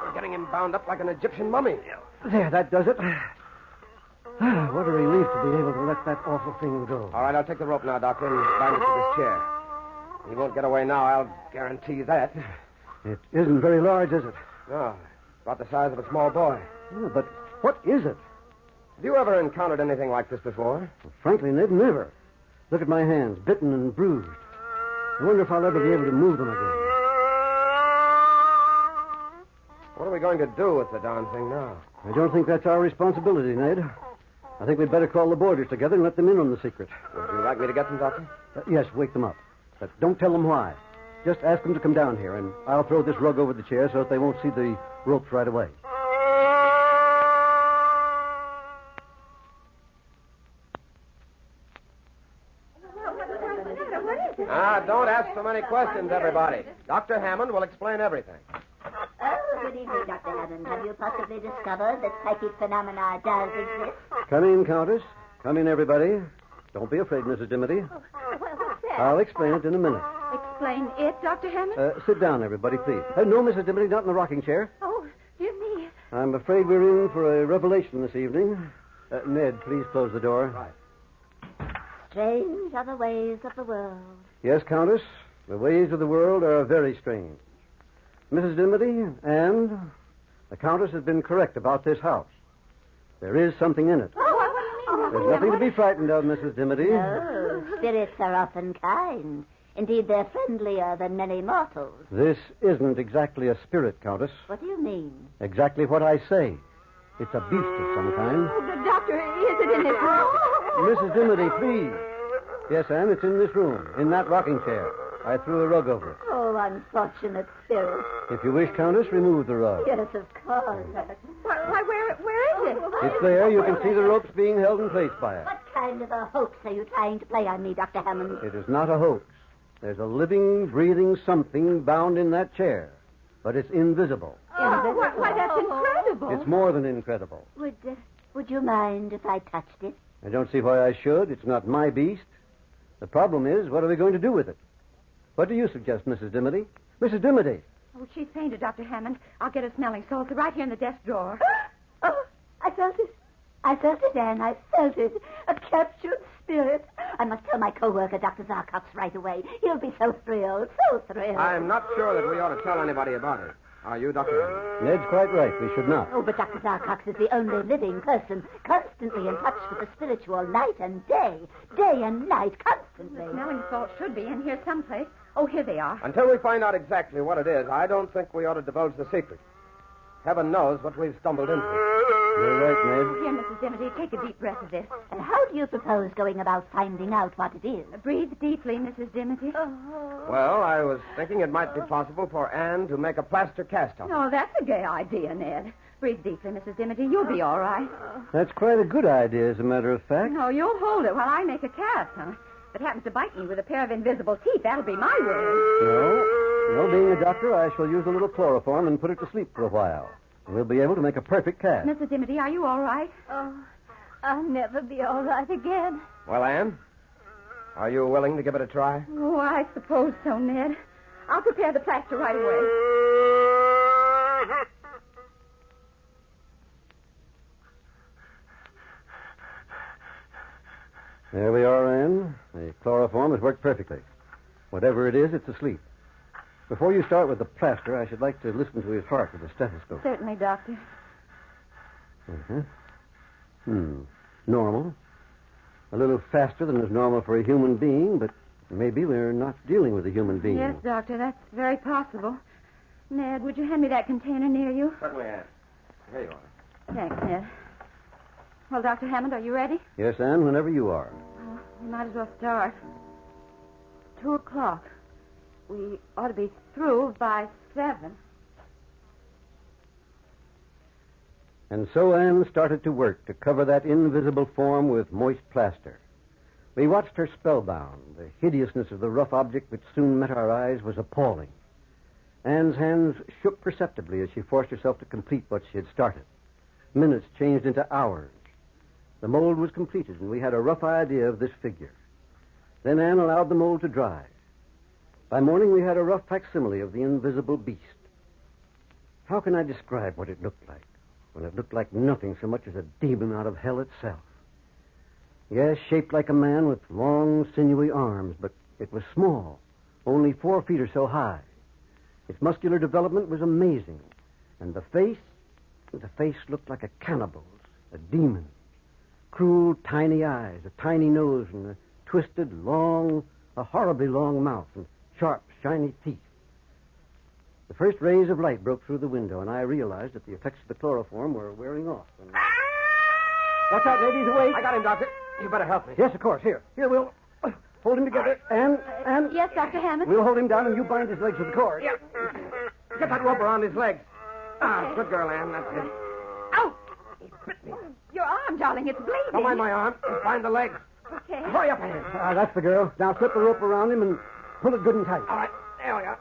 S10: We're getting him bound up like an Egyptian mummy.
S17: There, that does it. What a relief to be able to let that awful thing go.
S10: All right, I'll take the rope now, Doctor, and bind it to this chair. He won't get away now, I'll guarantee that.
S17: It isn't very large, is it?
S10: No, about the size of a small boy.
S17: Yeah, but what is it?
S10: Have you ever encountered anything like this before?
S17: Well, frankly, Ned, never. Look at my hands, bitten and bruised. I wonder if I'll ever be able to move them again.
S10: What are we going to do with the darn thing now?
S17: I don't think that's our responsibility, Ned. I think we'd better call the boarders together and let them in on the secret.
S10: Would you like me to get them, Doctor?
S17: Yes, wake them up. But don't tell them why. Just ask them to come down here, and I'll throw this rug over the chair so that they won't see the ropes right away.
S10: Don't ask so many questions, everybody. Dr. Hammond will explain everything.
S9: Oh, good evening, Dr. Hammond. Have you possibly discovered that psychic phenomena does exist?
S17: Come in, Countess. Come in, everybody. Don't be afraid, Mrs. Dimity.
S12: What's that?
S17: I'll explain it in a minute.
S12: Explain it, Dr. Hammond?
S17: Sit down, everybody, please. No, Mrs. Dimity, not in the rocking chair.
S12: Oh, dear me.
S17: I'm afraid we're in for a revelation this evening. Ned, please close the door.
S10: Right.
S9: Strange are the ways of the world.
S17: Yes, Countess. The ways of the world are very strange. Mrs. Dimity, and the Countess has been correct about this house. There is something in it.
S12: Oh, what do you mean?
S17: There's nothing to be frightened of, Mrs. Dimity.
S9: Oh, spirits are often kind. Indeed, they're friendlier than many mortals.
S17: This isn't exactly a spirit, Countess.
S9: What do you mean?
S17: Exactly what I say. It's a beast of some kind.
S12: Oh, the doctor, is it in this room?
S17: Mrs. Dimity, please. Yes, Anne, it's in this room, in that rocking chair. I threw a rug over it.
S9: Oh, unfortunate spirit.
S17: If you wish, Countess, remove the rug.
S9: Yes, of course.
S12: Why, where is it?
S17: It's there. You can see the ropes being held in place by it.
S9: What kind of a hoax are you trying to play on me, Dr. Hammond?
S17: It is not a hoax. There's a living, breathing something bound in that chair. But it's invisible.
S12: Oh, why, that's incredible.
S17: It's more than incredible.
S9: Would you mind if I touched it?
S17: I don't see why I should. It's not my beast. The problem is, what are we going to do with it? What do you suggest, Mrs. Dimity? Mrs. Dimity!
S12: Oh, she's fainted, Dr. Hammond. I'll get her smelling salts right here in the desk drawer.
S9: Oh, I felt it. I felt it, Anne. I felt it. A captured spirit. I must tell my co-worker, Dr. Zarkox, right away. He'll be so thrilled, so thrilled.
S10: I'm not sure that we ought to tell anybody about it. Are you, Dr. Hammond?
S17: Ned's quite right. We should not.
S9: Oh, but Dr. Zarkox is the only living person constantly in touch with the spiritual night and day. Day and night, constantly.
S12: The smelling salts should be in here someplace. Oh, here they are.
S10: Until we find out exactly what it is, I don't think we ought to divulge the secret. Heaven knows what we've stumbled into.
S17: You're right, Ned.
S12: Here, Mrs. Dimity, take a deep breath of this.
S9: And how do you propose going about finding out what it is?
S12: Breathe deeply, Mrs. Dimity.
S10: Well, I was thinking it might be possible for Anne to make a plaster cast of it.
S12: No, that's a gay idea, Ned. Breathe deeply, Mrs. Dimity. You'll be all right.
S17: That's quite a good idea, as a matter of fact.
S12: No, you'll hold it while I make a cast, huh? If it happens to bite me with a pair of invisible teeth, that'll be my word.
S17: No, being a doctor, I shall use a little chloroform and put it to sleep for a while. We'll be able to make a perfect cast.
S12: Mrs. Dimity, are you all right?
S9: Oh, I'll never be all right again.
S10: Well, Anne, are you willing to give it a try?
S12: Oh, I suppose so, Ned. I'll prepare the plaster right away.
S17: There we are, Anne. The chloroform has worked perfectly. Whatever it is, it's asleep. Before you start with the plaster, I should like to listen to his heart with a stethoscope.
S12: Certainly, Doctor.
S17: Normal. A little faster than is normal for a human being, but maybe we're not dealing with a human being.
S12: Yes, Doctor, that's very possible. Ned, would you hand me that container near you?
S10: Certainly, Anne. Here you are.
S12: Thanks, Ned. Well, Dr. Hammond, are you ready?
S17: Yes, Anne, whenever you are.
S12: Oh, we might as well start. 2:00. We ought to be through by 7.
S17: And so Anne started to work to cover that invisible form with moist plaster. We watched her spellbound. The hideousness of the rough object which soon met our eyes was appalling. Anne's hands shook perceptibly as she forced herself to complete what she had started. Minutes changed into hours. The mold was completed, and we had a rough idea of this figure. Then Anne allowed the mold to dry. By morning, we had a rough facsimile of the invisible beast. How can I describe what it looked like, when it looked like nothing so much as a demon out of hell itself? Yes, shaped like a man with long, sinewy arms, but it was small, only 4 feet or so high. Its muscular development was amazing, and the face looked like a cannibal's, a demon. Cruel, tiny eyes, a tiny nose, and a twisted, a horribly long mouth, and sharp, shiny teeth. The first rays of light broke through the window, and I realized that the effects of the chloroform were wearing off.
S10: What's that, lady? He's awake. I got him, Doctor. You better help me.
S17: Yes, of course. Here, we'll hold him together. And
S12: Yes, Dr. Hammond?
S17: We'll hold him down, and you bind his legs with the cord.
S10: Yeah. Get that rope around his legs. Good girl, Anne. That's it.
S12: Ow! He bit me. Your arm, darling. It's bleeding.
S10: Don't mind my arm. Just bind the legs.
S12: Okay.
S10: Hurry up, Anne.
S17: That's the girl. Now slip the rope around him and pull it good and tight.
S10: All right. There we are.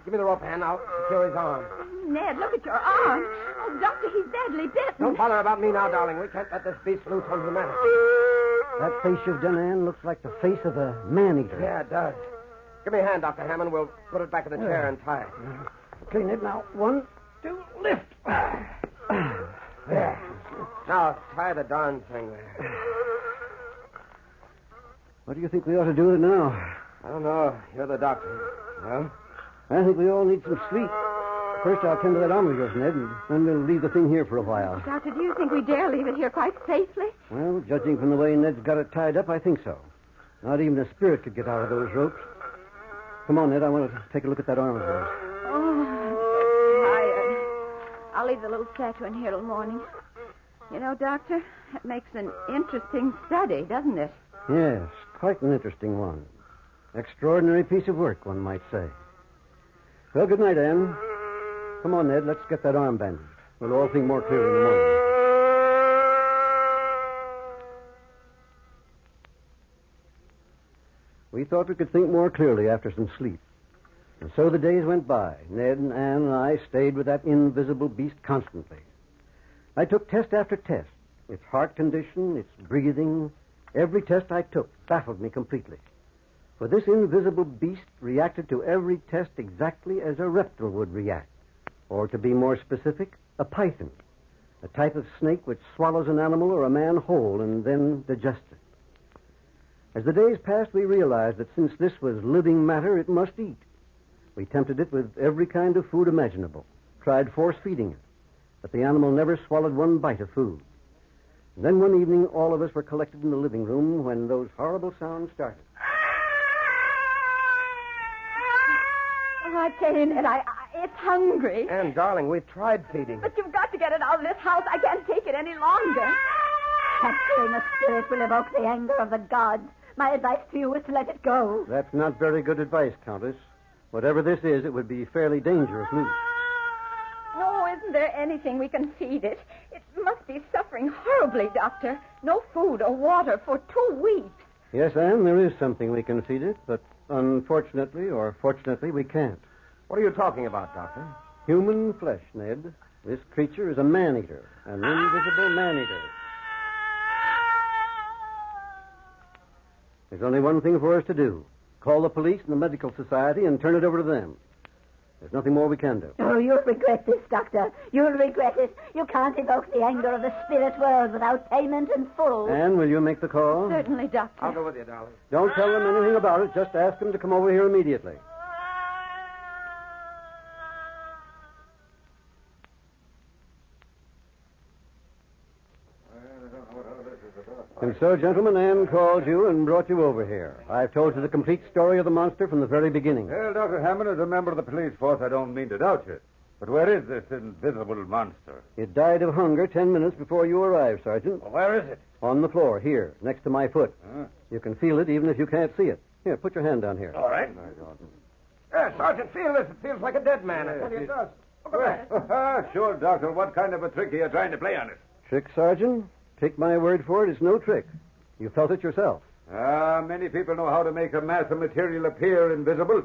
S10: Give me the rope, Anne. I'll secure his arm.
S12: Ned, look at your arm. Oh, Doctor, he's badly bitten.
S10: Don't bother about me now, darling. We can't let this beast loose on humanity.
S17: That face you've done, Anne, looks like the face of a man-eater.
S10: Yeah, it does. Give me a hand, Dr. Hammond. We'll put it back in the chair and tie it.
S17: Okay, Ned, now. 1, 2, lift.
S10: There. Now, tie the darn thing there.
S17: What do you think we ought to do with it now?
S10: I don't know. You're the doctor. Well?
S17: I think we all need some sleep. First, I'll tend to that arm of yours, Ned, and then we'll leave the thing here for a while.
S12: Doctor, do you think we dare leave it here quite safely?
S17: Well, judging from the way Ned's got it tied up, I think so. Not even a spirit could get out of those ropes. Come on, Ned. I want to take a look at that arm of yours.
S12: Oh, I'm tired. I'll leave the little statue in here till morning. You know, Doctor, that makes an interesting study, doesn't it?
S17: Yes, quite an interesting one. Extraordinary piece of work, one might say. Well, good night, Anne. Come on, Ned. Let's get that arm bandaged. We'll all think more clearly in the morning. We thought we could think more clearly after some sleep. And so the days went by. Ned and Anne and I stayed with that invisible beast constantly. I took test after test. Its heart condition, its breathing, every test I took baffled me completely. For this invisible beast reacted to every test exactly as a reptile would react. Or, to be more specific, a python, a type of snake which swallows an animal or a man whole and then digests it. As the days passed, we realized that since this was living matter, it must eat. We tempted it with every kind of food imaginable, tried force-feeding it, but the animal never swallowed one bite of food. And then one evening, all of us were collected in the living room when those horrible sounds started.
S12: Oh, I tell you, Ned, it's hungry.
S10: Anne, darling, we've tried feeding.
S12: But you've got to get it out of this house. I can't take it any longer.
S9: Capturing a spirit will evoke the anger of the gods. My advice to you is to let it go.
S17: That's not very good advice, Countess. Whatever this is, it would be fairly dangerous loose.
S12: Oh, isn't there anything we can feed it? It must be suffering horribly, Doctor. No food or water for 2 weeks.
S17: Yes, Anne, there is something we can feed it, but unfortunately or fortunately, we can't.
S10: What are you talking about, Doctor?
S17: Human flesh, Ned. This creature is a man-eater, an invisible man-eater. There's only one thing for us to do. Call the police and the medical society and turn it over to them. There's nothing more we can do.
S9: Oh, you'll regret this, Doctor. You'll regret it. You can't evoke the anger of the spirit world without payment in full.
S17: Anne, will you make the call?
S12: Certainly, Doctor.
S10: I'll go with you, darling.
S17: Don't tell them anything about it. Just ask them to come over here immediately. And so, gentlemen, Anne called you and brought you over here. I've told you the complete story of the monster from the very beginning.
S1: Well, Dr. Hammond, as a member of the police force, I don't mean to doubt you. But where is this invisible monster?
S17: It died of hunger 10 minutes before you arrived, Sergeant.
S1: Well, where is it?
S17: On the floor, here, next to my foot. You can feel it even if you can't see it. Here, put your hand down here.
S10: All right. Sergeant, feel this. It feels like a dead man. I tell you it does. Look at that.
S1: Sure, Doctor. What kind of a trick are you trying to play on it?
S17: Trick, Sergeant? Take my word for it, it's no trick. You felt it yourself.
S1: Many people know how to make a mass of material appear invisible.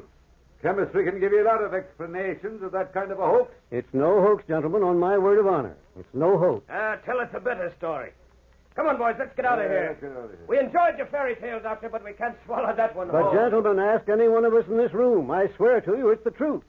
S1: Chemistry can give you a lot of explanations of that kind of a hoax.
S17: It's no hoax, gentlemen, on my word of honor. It's no hoax.
S10: Tell us a better story. Come on, boys, let's get out of here.
S1: Get out of here.
S10: We enjoyed your fairy tale, Doctor, but we can't swallow that one
S17: But,
S10: whole.
S17: gentlemen, ask any one of us in this room. I swear to you, it's the truth.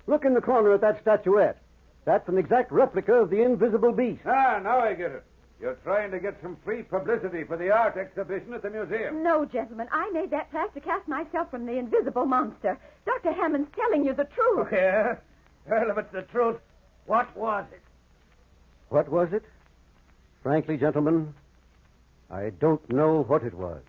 S17: Look in the corner at that statuette. That's an exact replica of the invisible beast.
S1: Now I get it. You're trying to get some free publicity for the art exhibition at the museum.
S12: No, gentlemen. I made that plaster cast myself from the invisible monster. Dr. Hammond's telling you the truth.
S10: Oh, yeah? Well, if it's the truth, what was it?
S17: What was it? Frankly, gentlemen, I don't know what it was.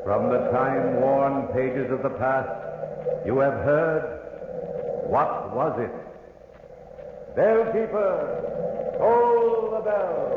S1: From the time-worn pages of the past, you have heard, what was it? Bellkeeper, toll the bell.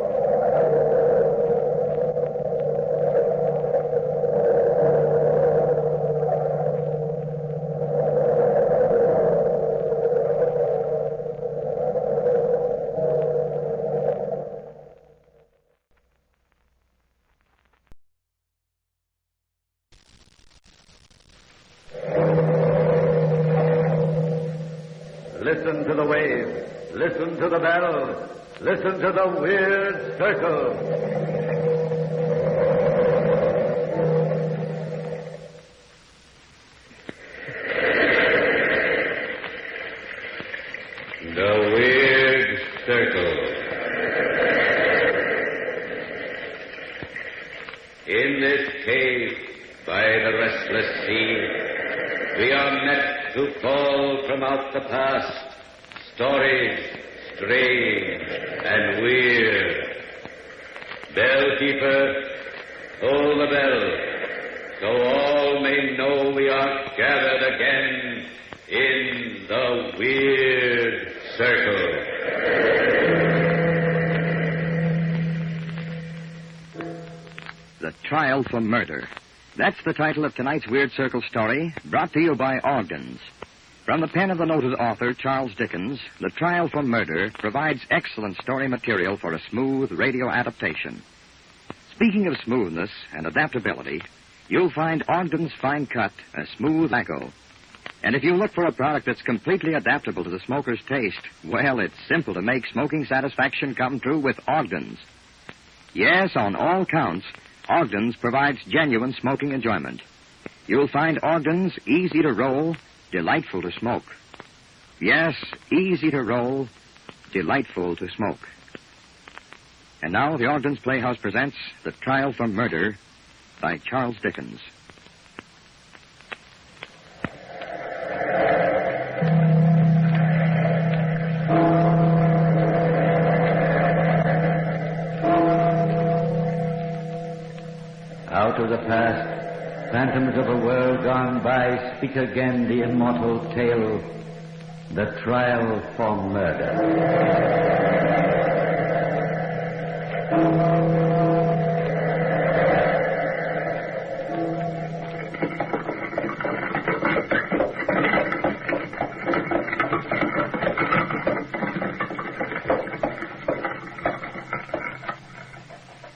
S1: Listen to the wave. Listen to the bell. Listen to the weird circle. The weird circle. In this cave by the restless sea, we are met to call from out the past stories strange and weird. Bellkeeper, toll the bell, so all may know we are gathered again in the weird circle.
S4: The Trial for Murder. That's the title of tonight's Weird Circle story, brought to you by Ogden's. From the pen of the noted author, Charles Dickens, The Trial for Murder provides excellent story material for a smooth radio adaptation. Speaking of smoothness and adaptability, you'll find Ogden's Fine Cut a smooth echo. And if you look for a product that's completely adaptable to the smoker's taste, well, it's simple to make smoking satisfaction come true with Ogden's. Yes, on all counts, Ogden's provides genuine smoking enjoyment. You'll find Ogden's easy to roll, delightful to smoke. Yes, easy to roll, delightful to smoke. And now the Ogden's Playhouse presents The Trial for Murder by Charles Dickens.
S1: Out of the past, phantoms of a world gone by, speak again the immortal tale, The Trial for Murder.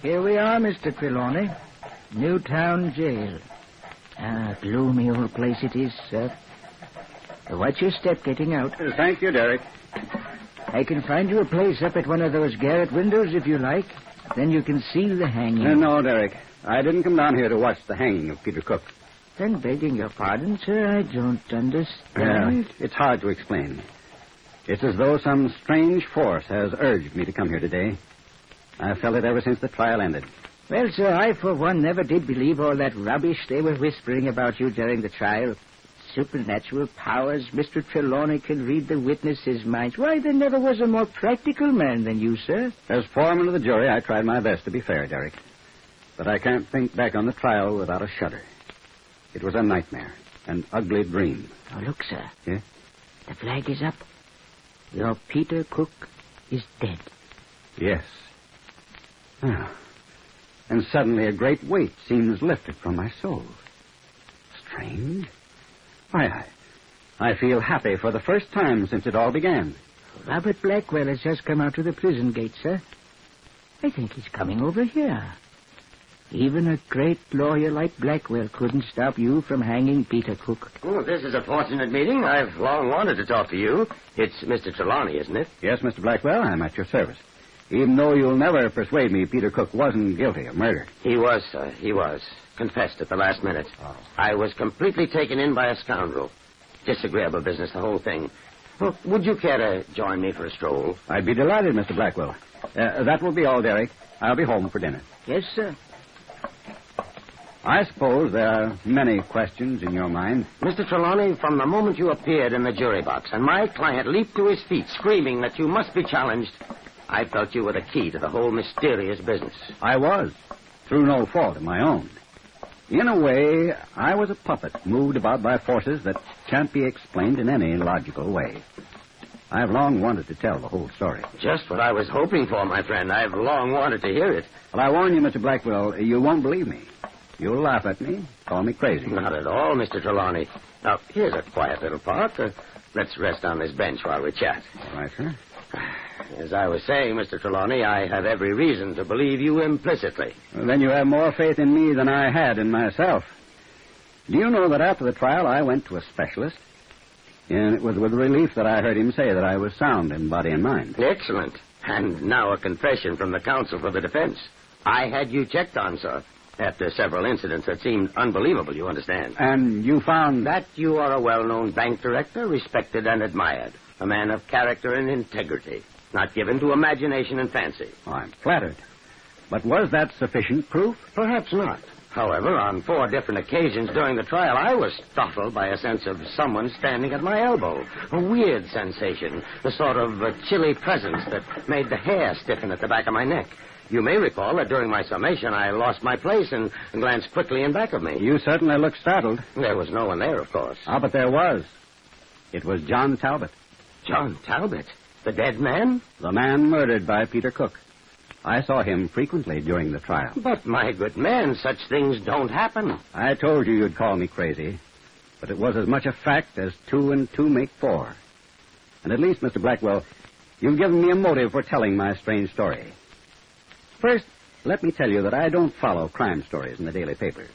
S5: Here we are, Mr. Trelawney. Newtown Jail. Gloomy old place it is, sir. Watch your step getting out.
S11: Thank you, Derek.
S5: I can find you a place up at one of those garret windows if you like. Then you can see the hanging.
S11: No, Derek. I didn't come down here to watch the hanging of Peter Cook.
S5: Then, begging your pardon, sir, I don't understand.
S11: It's hard to explain. It's as though some strange force has urged me to come here today. I've felt it ever since the trial ended.
S5: Well, sir, I, for one, never did believe all that rubbish they were whispering about you during the trial. Supernatural powers. Mr. Trelawney can read the witnesses' minds. Why, there never was a more practical man than you, sir.
S11: As foreman of the jury, I tried my best to be fair, Derek. But I can't think back on the trial without a shudder. It was a nightmare, an ugly dream.
S5: Oh, look, sir.
S11: Yeah?
S5: The flag is up. Your Peter Cook is dead.
S11: Yes. Ah. And suddenly a great weight seems lifted from my soul. Strange. Why, I feel happy for the first time since it all began.
S5: Robert Blackwell has just come out to the prison gate, sir. I think he's coming over here. Even a great lawyer like Blackwell couldn't stop you from hanging Peter Cook.
S7: Oh, this is a fortunate meeting. I've long wanted to talk to you. It's Mr. Trelawney, isn't it?
S11: Yes, Mr. Blackwell, I'm at your service. Even though you'll never persuade me Peter Cook wasn't guilty of murder.
S7: He was, sir. He was. Confessed at the last minute.
S11: Oh.
S7: I was completely taken in by a scoundrel. Disagreeable business, the whole thing. Well, would you care to join me for a stroll?
S11: I'd be delighted, Mr. Blackwell. That will be all, Derek. I'll be home for dinner.
S5: Yes, sir.
S11: I suppose there are many questions in your mind.
S7: Mr. Trelawney, from the moment you appeared in the jury box and my client leaped to his feet screaming that you must be challenged, I felt you were the key to the whole mysterious business.
S11: I was, through no fault of my own. In a way, I was a puppet moved about by forces that can't be explained in any logical way. I've long wanted to tell the whole story.
S7: Just what I was hoping for, my friend. I've long wanted to hear it.
S11: Well, I warn you, Mr. Blackwell, you won't believe me. You'll laugh at me, call me crazy.
S7: Not at all, Mr. Trelawney. Now, here's a quiet little park. Let's rest on this bench while we chat.
S11: All right, sir.
S7: As I was saying, Mr. Trelawney, I have every reason to believe you implicitly.
S11: Well, then you have more faith in me than I had in myself. Do you know that after the trial I went to a specialist? And it was with relief that I heard him say that I was sound in body and mind.
S7: Excellent. And now a confession from the counsel for the defense. I had you checked on, sir, after several incidents that seemed unbelievable, you understand.
S11: And you found...
S7: That you are a well-known bank director, respected and admired. A man of character and integrity, not given to imagination and fancy.
S11: Oh, I'm flattered. But was that sufficient proof?
S7: Perhaps not. However, on 4 different occasions during the trial, I was startled by a sense of someone standing at my elbow. A weird sensation, the sort of chilly presence that made the hair stiffen at the back of my neck. You may recall that during my summation, I lost my place and glanced quickly in back of me.
S11: You certainly looked startled.
S7: There was no one there, of course.
S11: Ah, but there was. It was John Talbot.
S7: John Talbot? The dead man?
S11: The man murdered by Peter Cook. I saw him frequently during the trial.
S7: But, my good man, such things don't happen.
S11: I told you you'd call me crazy. But it was as much a fact as 2 and 2 make 4. And at least, Mr. Blackwell, you've given me a motive for telling my strange story. First, let me tell you that I don't follow crime stories in the daily papers.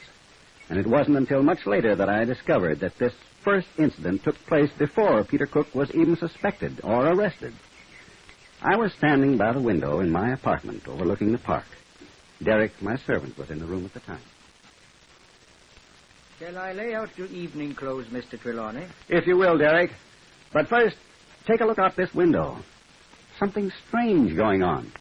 S19: And it wasn't until much later that I discovered that this first incident took place before Peter Cook was even suspected or arrested. I was standing by the window in my apartment overlooking the park. Derek, my servant, was in the room at the time.
S5: Shall I lay out your evening clothes, Mr. Trelawney?
S19: If you will, Derek. But first, take a look out this window. Something strange going on.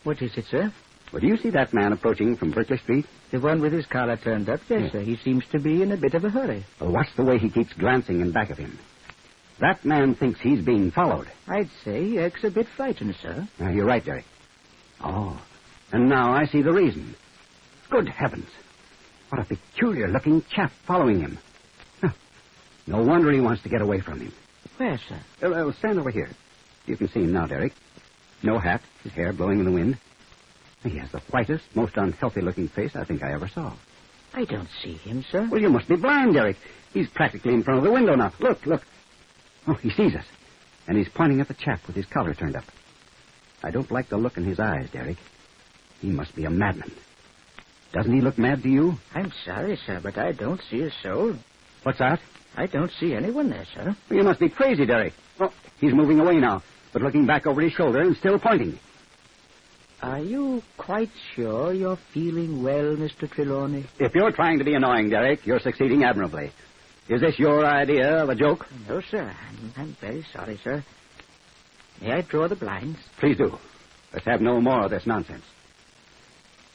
S5: What is it, sir?
S19: Well, do you see that man approaching from Berkeley Street?
S5: The one with his collar turned up? Yes, sir. He seems to be in a bit of a hurry.
S19: Well, watch the way he keeps glancing in back of him. That man thinks he's being followed.
S5: I'd say he acts a bit frightened, sir.
S19: You're right, Derek. Oh, and now I see the reason. Good heavens. What a peculiar-looking chap following him. Huh. No wonder he wants to get away from him.
S5: Where, sir?
S19: Stand over here. You can see him now, Derek. No hat, his hair blowing in the wind. He has the whitest, most unhealthy-looking face I think I ever saw.
S5: I don't see him, sir.
S19: Well, you must be blind, Derek. He's practically in front of the window now. Look. Oh, he sees us. And he's pointing at the chap with his collar turned up. I don't like the look in his eyes, Derek. He must be a madman. Doesn't he look mad to you?
S5: I'm sorry, sir, but I don't see a soul.
S19: What's that?
S5: I don't see anyone there, sir.
S19: Well, you must be crazy, Derek. Oh, he's moving away now, but looking back over his shoulder and still pointing.
S5: Are you quite sure you're feeling well, Mr. Trelawney?
S19: If you're trying to be annoying, Derek, you're succeeding admirably. Is this your idea of a joke?
S5: No, sir. I'm very sorry, sir. May I draw the blinds?
S19: Please do. Let's have no more of this nonsense.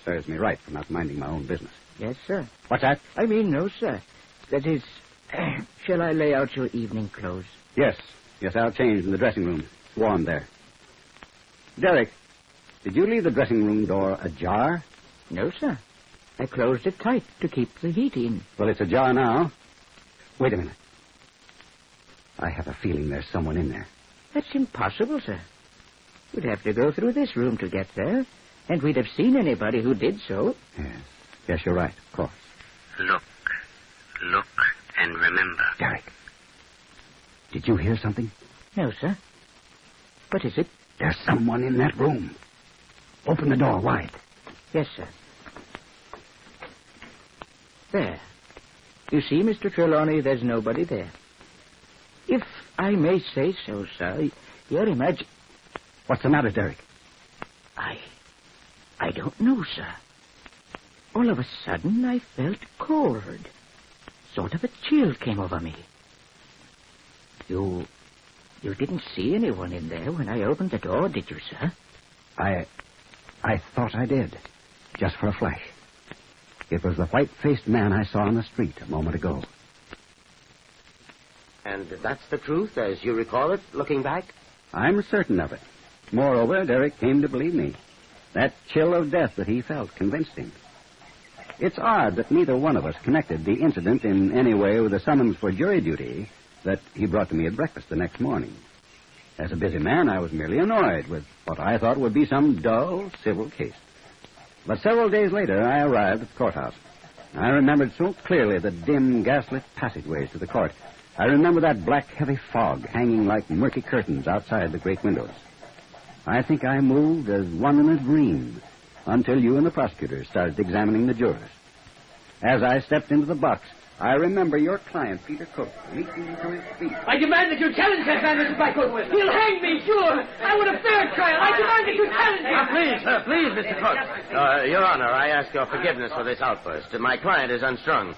S19: Serves me right for not minding my own business.
S5: Yes, sir.
S19: What's that?
S5: I mean, no, sir. That is, shall I lay out your evening clothes?
S19: Yes, I'll change in the dressing room. It's warm there. Derek, did you leave the dressing room door ajar?
S5: No, sir. I closed it tight to keep the heat in.
S19: Well, it's ajar now. Wait a minute. I have a feeling there's someone in there.
S5: That's impossible, sir. We'd have to go through this room to get there, and we'd have seen anybody who did so.
S19: Yes, you're right, of course.
S7: Look, and remember.
S19: Derek, did you hear something?
S5: No, sir. What is it?
S19: There's someone in that room. Open the door wide.
S5: Yes, sir. There. You see, Mr. Trelawney, there's nobody there. If I may say so, sir, your imagine...
S19: What's the matter, Derek?
S5: I don't know, sir. All of a sudden, I felt cold. Sort of a chill came over me. You didn't see anyone in there when I opened the door, did you, sir?
S19: I thought I did. Just for a flash. It was the white-faced man I saw on the street a moment ago.
S7: And that's the truth, as you recall it, looking back?
S19: I'm certain of it. Moreover, Derek came to believe me. That chill of death that he felt convinced him. It's odd that neither one of us connected the incident in any way with the summons for jury duty that he brought to me at breakfast the next morning. As a busy man, I was merely annoyed with what I thought would be some dull civil case. But several days later, I arrived at the courthouse. I remembered so clearly the dim, gaslit passageways to the court. I remember that black, heavy fog hanging like murky curtains outside the great windows. I think I moved as one in a dream until you and the prosecutor started examining the jurors. As I stepped into the box, I remember your client, Peter Cook, leaping to his feet.
S21: I demand that you challenge that man, Mr. Blackwood. He'll hang me, sure. I want a fair trial. I demand that you challenge him.
S7: Please, Mr. Cook. Your Honor, I ask your forgiveness for this outburst. My client is unstrung.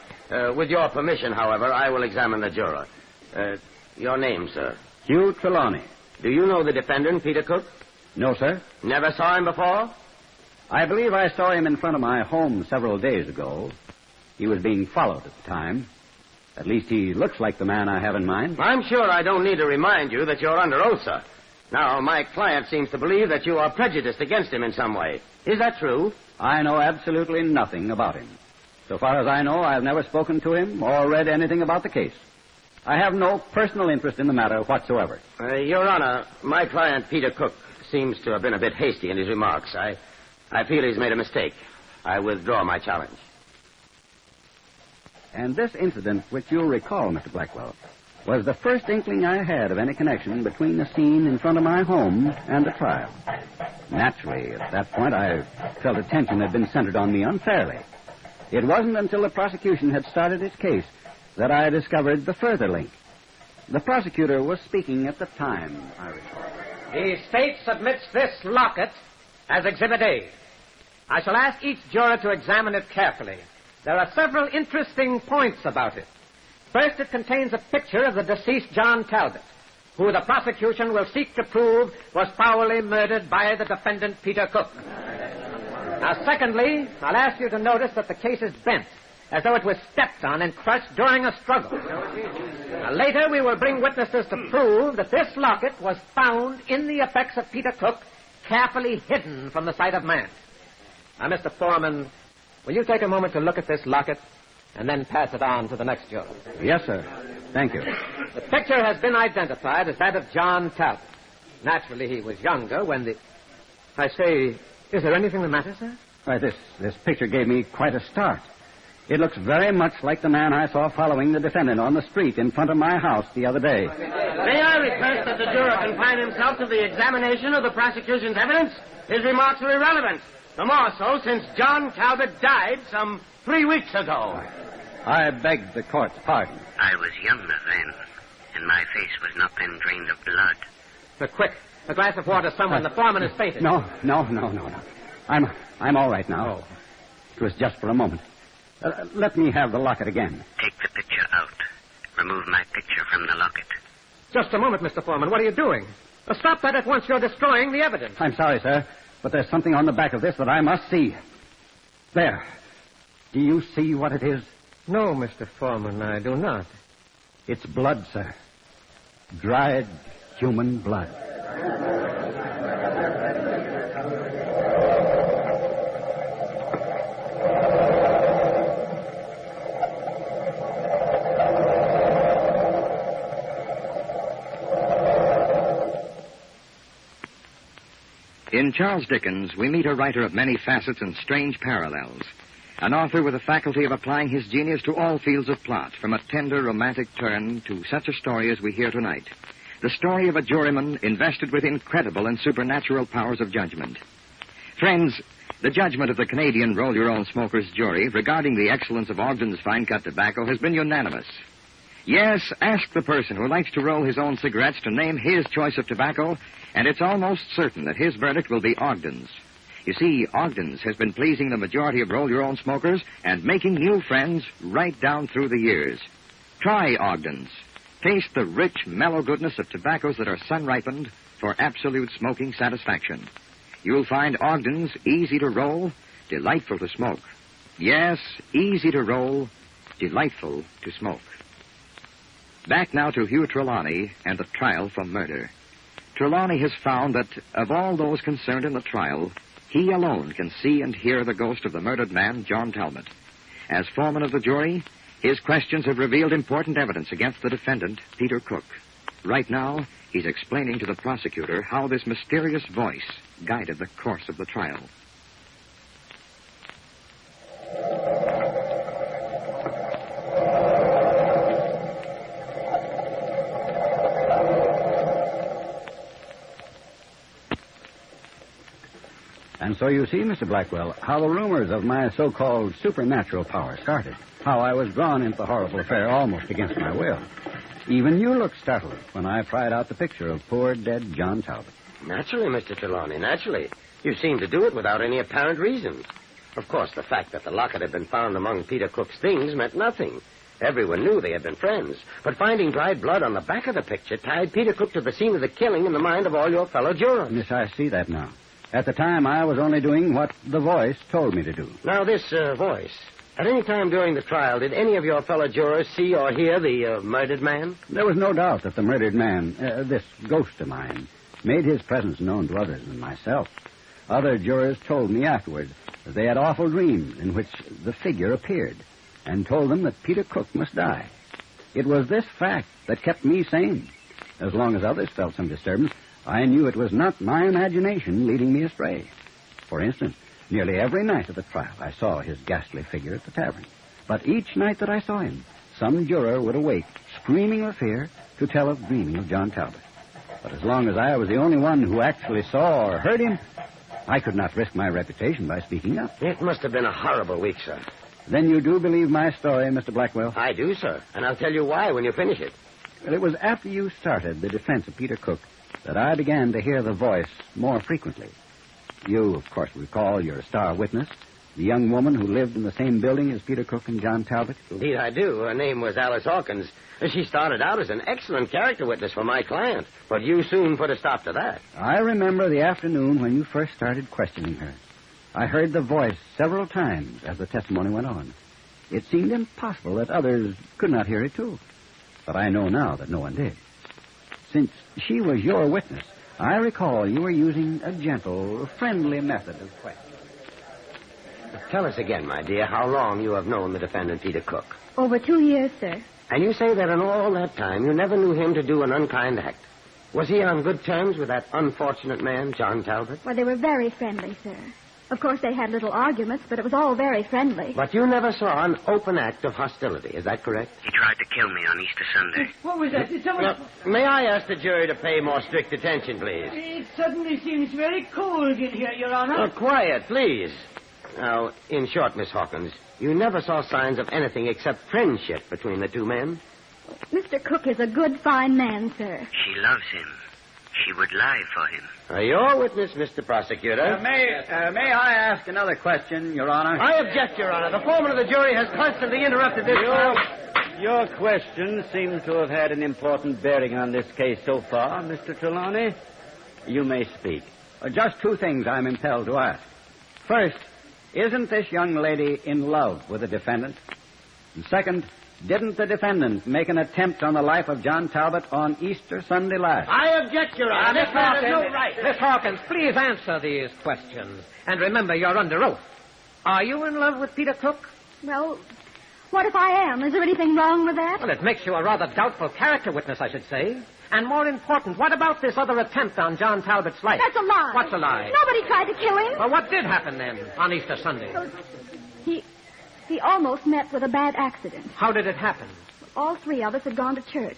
S7: With your permission, however, I will examine the juror. Your name, sir?
S19: Hugh Trelawney.
S7: Do you know the defendant, Peter Cook?
S19: No, sir.
S7: Never saw him before?
S19: I believe I saw him in front of my home several days ago. He was being followed at the time. At least he looks like the man I have in mind.
S7: I'm sure I don't need to remind you that you're under oath, sir. Now, my client seems to believe that you are prejudiced against him in some way. Is that true?
S19: I know absolutely nothing about him. So far as I know, I've never spoken to him or read anything about the case. I have no personal interest in the matter whatsoever.
S7: Your Honor, my client, Peter Cook, seems to have been a bit hasty in his remarks. I feel he's made a mistake. I withdraw my challenge.
S19: And this incident, which you'll recall, Mr. Blackwell, was the first inkling I had of any connection between the scene in front of my home and the trial. Naturally, at that point, I felt attention had been centered on me unfairly. It wasn't until the prosecution had started its case that I discovered the further link. The prosecutor was speaking at the time, I recall.
S15: The state submits this locket as Exhibit A. I shall ask each juror to examine it carefully. There are several interesting points about it. First, it contains a picture of the deceased John Talbot, who the prosecution will seek to prove was foully murdered by the defendant, Peter Cook. Now, secondly, I'll ask you to notice that the case is bent, as though it was stepped on and crushed during a struggle. Now, later, we will bring witnesses to prove that this locket was found in the effects of Peter Cook, carefully hidden from the sight of man. Now, Mr. Foreman, will you take a moment to look at this locket and then pass it on to the next juror?
S19: Yes, sir. Thank you.
S15: The picture has been identified as that of John Talbot. Naturally, he was younger when the... I say, is there anything the matter, sir?
S19: Why, this picture gave me quite a start. It looks very much like the man I saw following the defendant on the street in front of my house the other day.
S7: May I request that the juror confine himself to the examination of the prosecution's evidence? His remarks are irrelevant. The more so since John Talbot died some 3 weeks ago.
S19: I beg the court's pardon.
S18: I was younger then, and my face was not then drained of blood.
S15: But quick, a glass of water, someone. The foreman has fainted.
S19: No. I'm all right now.
S15: Oh.
S19: It was just for a moment. Let me have the locket again.
S18: Take the picture out. Remove my picture from the locket.
S15: Just a moment, Mr. Foreman. What are you doing? Stop that at once. You're destroying the evidence.
S19: I'm sorry, sir, but there's something on the back of this that I must see. There. Do you see what it is?
S15: No, Mr. Foreman, I do not.
S19: It's blood, sir. Dried human blood.
S4: In Charles Dickens, we meet a writer of many facets and strange parallels. An author with the faculty of applying his genius to all fields of plot, from a tender, romantic turn to such a story as we hear tonight. The story of a juryman invested with incredible and supernatural powers of judgment. Friends, the judgment of the Canadian roll-your-own-smokers jury regarding the excellence of Ogden's fine-cut tobacco has been unanimous. Yes, ask the person who likes to roll his own cigarettes to name his choice of tobacco, and it's almost certain that his verdict will be Ogden's. You see, Ogden's has been pleasing the majority of roll-your-own smokers and making new friends right down through the years. Try Ogden's. Taste the rich, mellow goodness of tobaccos that are sun-ripened for absolute smoking satisfaction. You'll find Ogden's easy to roll, delightful to smoke. Yes, easy to roll, delightful to smoke. Back now to Hugh Trelawney and the trial for murder. Trelawney has found that of all those concerned in the trial, he alone can see and hear the ghost of the murdered man, John Talbot. As foreman of the jury, his questions have revealed important evidence against the defendant, Peter Cook. Right now, he's explaining to the prosecutor how this mysterious voice guided the course of the trial.
S19: And so you see, Mr. Blackwell, how the rumors of my so-called supernatural power started. How I was drawn into the horrible affair almost against my will. Even you looked startled when I pried out the picture of poor dead John Talbot.
S7: Naturally, Mr. Trelawney, naturally. You seemed to do it without any apparent reason. Of course, the fact that the locket had been found among Peter Cook's things meant nothing. Everyone knew they had been friends. But finding dried blood on the back of the picture tied Peter Cook to the scene of the killing in the mind of all your fellow jurors.
S19: Yes, I see that now. At the time, I was only doing what the voice told me to do.
S7: Now, this voice. At any time during the trial, did any of your fellow jurors see or hear the murdered man?
S19: There was no doubt that the murdered man, this ghost of mine, made his presence known to others than myself. Other jurors told me afterwards that they had awful dreams in which the figure appeared and told them that Peter Cook must die. It was this fact that kept me sane. As long as others felt some disturbance, I knew it was not my imagination leading me astray. For instance, nearly every night of the trial, I saw his ghastly figure at the tavern. But each night that I saw him, some juror would awake, screaming with fear, to tell of dreaming of John Talbot. But as long as I was the only one who actually saw or heard him, I could not risk my reputation by speaking up.
S7: It must have been a horrible week, sir.
S19: Then you do believe my story, Mr. Blackwell?
S7: I do, sir. And I'll tell you why when you finish it.
S19: Well, it was after you started the defense of Peter Cook that I began to hear the voice more frequently. You, of course, recall your star witness, the young woman who lived in the same building as Peter Cook and John Talbot?
S7: Indeed, I do. Her name was Alice Hawkins. She started out as an excellent character witness for my client, but you soon put a stop to that.
S19: I remember the afternoon when you first started questioning her. I heard the voice several times as the testimony went on. It seemed impossible that others could not hear it, too. But I know now that no one did. Since she was your witness, I recall you were using a gentle, friendly method of questioning.
S7: Tell us again, my dear, how long you have known the defendant, Peter Cook.
S16: Over 2 years, sir.
S7: And you say that in all that time you never knew him to do an unkind act. Was he on good terms with that unfortunate man, John Talbot?
S16: Well, they were very friendly, sir. Of course, they had little arguments, but it was all very friendly.
S7: But you never saw an open act of hostility. Is that correct?
S18: He tried to kill me on Easter Sunday.
S21: What was that? Did someone...
S7: May I ask the jury to pay more strict attention, please?
S21: It suddenly seems very cold in here, Your Honor.
S7: Quiet, please. Now, in short, Miss Hawkins, you never saw signs of anything except friendship between the two men?
S16: Mr. Cook is a good, fine man, sir.
S18: She loves him. She would lie for him.
S7: Your witness, Mr. Prosecutor.
S20: May I ask another question, Your Honor?
S7: I object, Your Honor. The foreman of the jury has constantly interrupted this.
S20: Your question seems to have had an important bearing on this case so far, Mr. Trelawney. You may speak.
S19: Just two things I'm impelled to ask. First, isn't this young lady in love with the defendant? And second, didn't the defendant make an attempt on the life of John Talbot on Easter Sunday last?
S7: I object, Your Honor.
S15: Miss Hawkins, Miss Hawkins, please answer these questions. And remember, you're under oath. Are you in love with Peter Cook?
S16: Well, what if I am? Is there anything wrong with that?
S15: Well, it makes you a rather doubtful character witness, I should say. And more important, what about this other attempt on John Talbot's life?
S16: That's a lie.
S15: What's a lie?
S16: Nobody tried to kill him.
S15: Well, what did happen then on Easter Sunday?
S16: He almost met with a bad accident.
S15: How did it happen?
S16: All three of us had gone to church.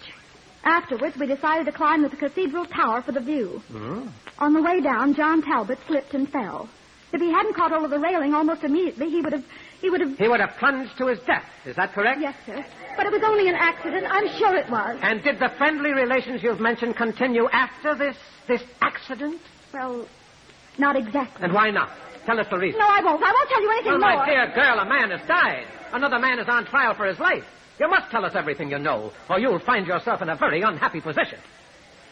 S16: Afterwards, we decided to climb to the cathedral tower for the view.
S15: Hmm?
S16: On the way down, John Talbot slipped and fell. If he hadn't caught hold of the railing almost immediately, he would have...
S15: He would have plunged to his death. Is that correct?
S16: Yes, sir. But it was only an accident. I'm sure it was.
S15: And did the friendly relations you've mentioned continue after this accident?
S16: Well, not exactly.
S15: And why not? Tell us the reason.
S16: No, I won't. I won't tell you anything
S15: more.
S16: more.
S15: My dear girl, a man has died. Another man is on trial for his life. You must tell us everything you know, or you'll find yourself in a very unhappy position.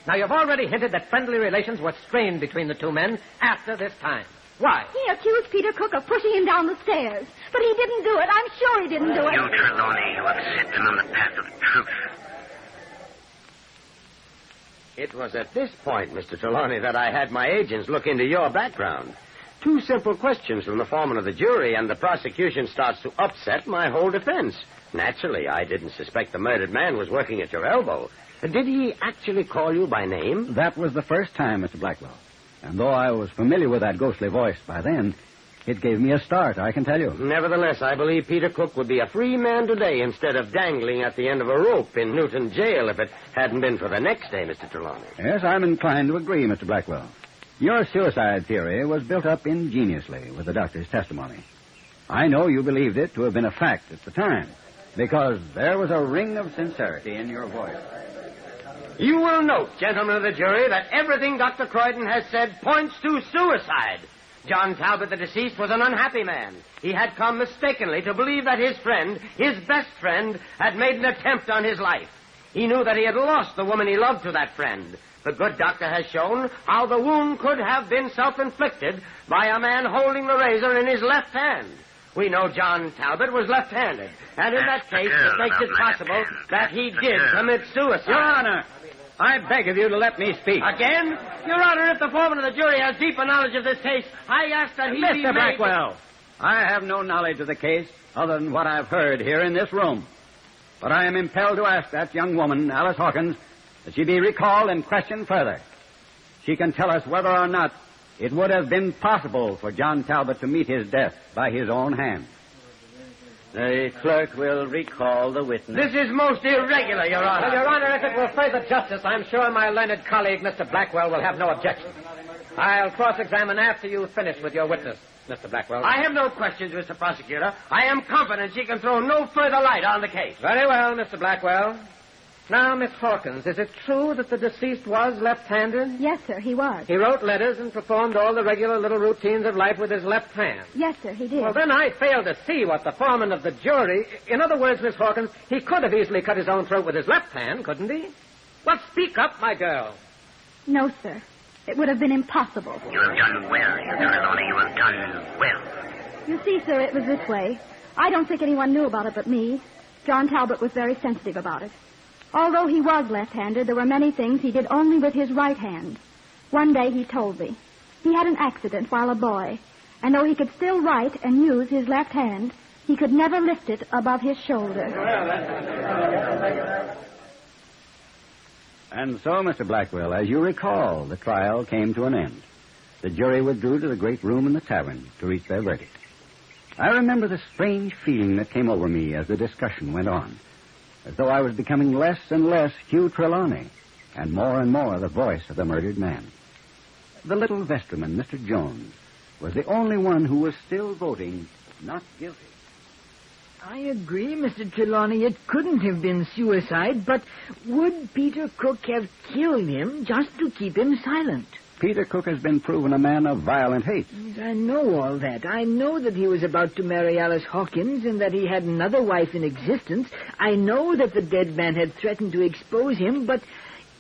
S15: Now, you've already hinted that friendly relations were strained between the two men after this time. Why?
S16: He accused Peter Cook of pushing him down the stairs. But he didn't do it. I'm sure he didn't do it.
S18: You, Trelawney, you have set them on the path of truth.
S7: It was at this point, Mr. Trelawney, that I had my agents look into your background. 2 simple questions from the foreman of the jury, and the prosecution starts to upset my whole defense. Naturally, I didn't suspect the murdered man was working at your elbow. Did he actually call you by name?
S19: That was the first time, Mr. Blackwell. And though I was familiar with that ghostly voice by then, it gave me a start, I can tell you.
S7: Nevertheless, I believe Peter Cook would be a free man today instead of dangling at the end of a rope in Newton jail if it hadn't been for the next day, Mr. Trelawney.
S19: Yes, I'm inclined to agree, Mr. Blackwell. Your suicide theory was built up ingeniously with the doctor's testimony. I know you believed it to have been a fact at the time, because there was a ring of sincerity in your voice.
S7: You will note, gentlemen of the jury, that everything Dr. Croydon has said points to suicide. John Talbot, the deceased, was an unhappy man. He had come mistakenly to believe that his friend, his best friend, had made an attempt on his life. He knew that he had lost the woman he loved to that friend. The good doctor has shown how the wound could have been self-inflicted by a man holding the razor in his left hand. We know John Talbot was left-handed, and in that case, it makes it possible that he did commit suicide.
S20: Your Honor, I beg of you to let me speak.
S7: Again? Your Honor, if the foreman of the jury has deeper knowledge of this case, I ask that he be
S20: Mr.
S7: made...
S20: Blackwell, I have no knowledge of the case other than what I've heard here in this room. But I am impelled to ask that young woman, Alice Hawkins, that she be recalled and questioned further. She can tell us whether or not it would have been possible for John Talbot to meet his death by his own hand.
S22: The clerk will recall the witness.
S7: This is most irregular, Your Honor.
S15: Well, Your Honor, if it will further justice, I'm sure my learned colleague, Mr. Blackwell, will have no objection. I'll cross-examine after you finish with your witness. Mr. Blackwell.
S7: I have no questions, Mr. Prosecutor. I am confident she can throw no further light on the case.
S15: Very well, Mr. Blackwell. Now, Miss Hawkins, is it true that the deceased was left-handed?
S16: Yes, sir, he was.
S15: He wrote letters and performed all the regular little routines of life with his left hand.
S16: Yes, sir, he did.
S15: Well, then I fail to see what the foreman of the jury... In other words, Miss Hawkins, he could have easily cut his own throat with his left hand, couldn't he? Well, speak up, my girl.
S16: No, sir. It would have been impossible.
S18: You have done well, Trelawney. You have done well.
S16: You see, sir, it was this way. I don't think anyone knew about it but me. John Talbot was very sensitive about it. Although he was left-handed, there were many things he did only with his right hand. One day he told me. He had an accident while a boy, and though he could still write and use his left hand, he could never lift it above his shoulder.
S19: And so, Mr. Blackwell, as you recall, the trial came to an end. The jury withdrew to the great room in the tavern to reach their verdict. I remember the strange feeling that came over me as the discussion went on, as though I was becoming less and less Hugh Trelawney, and more the voice of the murdered man. The little vestryman, Mr. Jones, was the only one who was still voting not guilty.
S5: I agree, Mr. Trelawney. It couldn't have been suicide, but would Peter Cook have killed him just to keep him silent?
S19: Peter Cook has been proven a man of violent hate.
S5: I know all that. I know that he was about to marry Alice Hawkins and that he had another wife in existence. I know that the dead man had threatened to expose him, but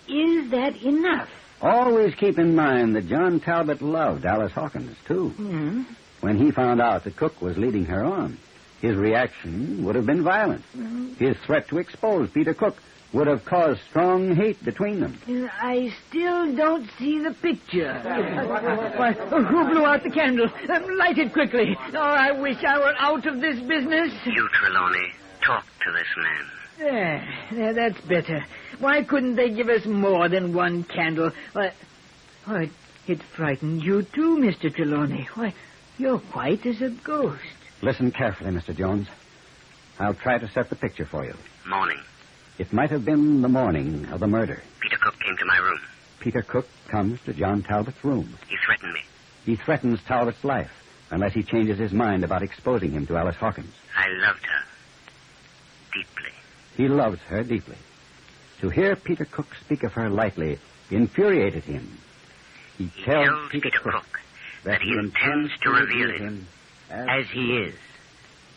S5: is that enough?
S19: Always keep in mind that John Talbot loved Alice Hawkins, too.
S5: Mm-hmm.
S19: When he found out that Cook was leading her on, his reaction would have been violent.
S5: Mm-hmm.
S19: His threat to expose Peter Cook would have caused strong hate between them.
S5: I still don't see the picture. Why, who blew out the candle? Light it quickly. Oh, I wish I were out of this business.
S18: You, Trelawney, talk to this man.
S5: There, that's better. Why couldn't they give us more than one candle? Why, it frightened you too, Mr. Trelawney. Why, you're white as a ghost.
S19: Listen carefully, Mr. Jones. I'll try to set the picture for you.
S18: Morning.
S19: It might have been the morning of the murder.
S18: Peter Cook came to my room.
S19: Peter Cook comes to John Talbot's room.
S18: He threatened me.
S19: He threatens Talbot's life unless he changes his mind about exposing him to Alice Hawkins.
S18: I loved her deeply.
S19: He loves her deeply. To hear Peter Cook speak of her lightly infuriated him. He tells Peter Cook
S18: that he intends to reveal him as he is.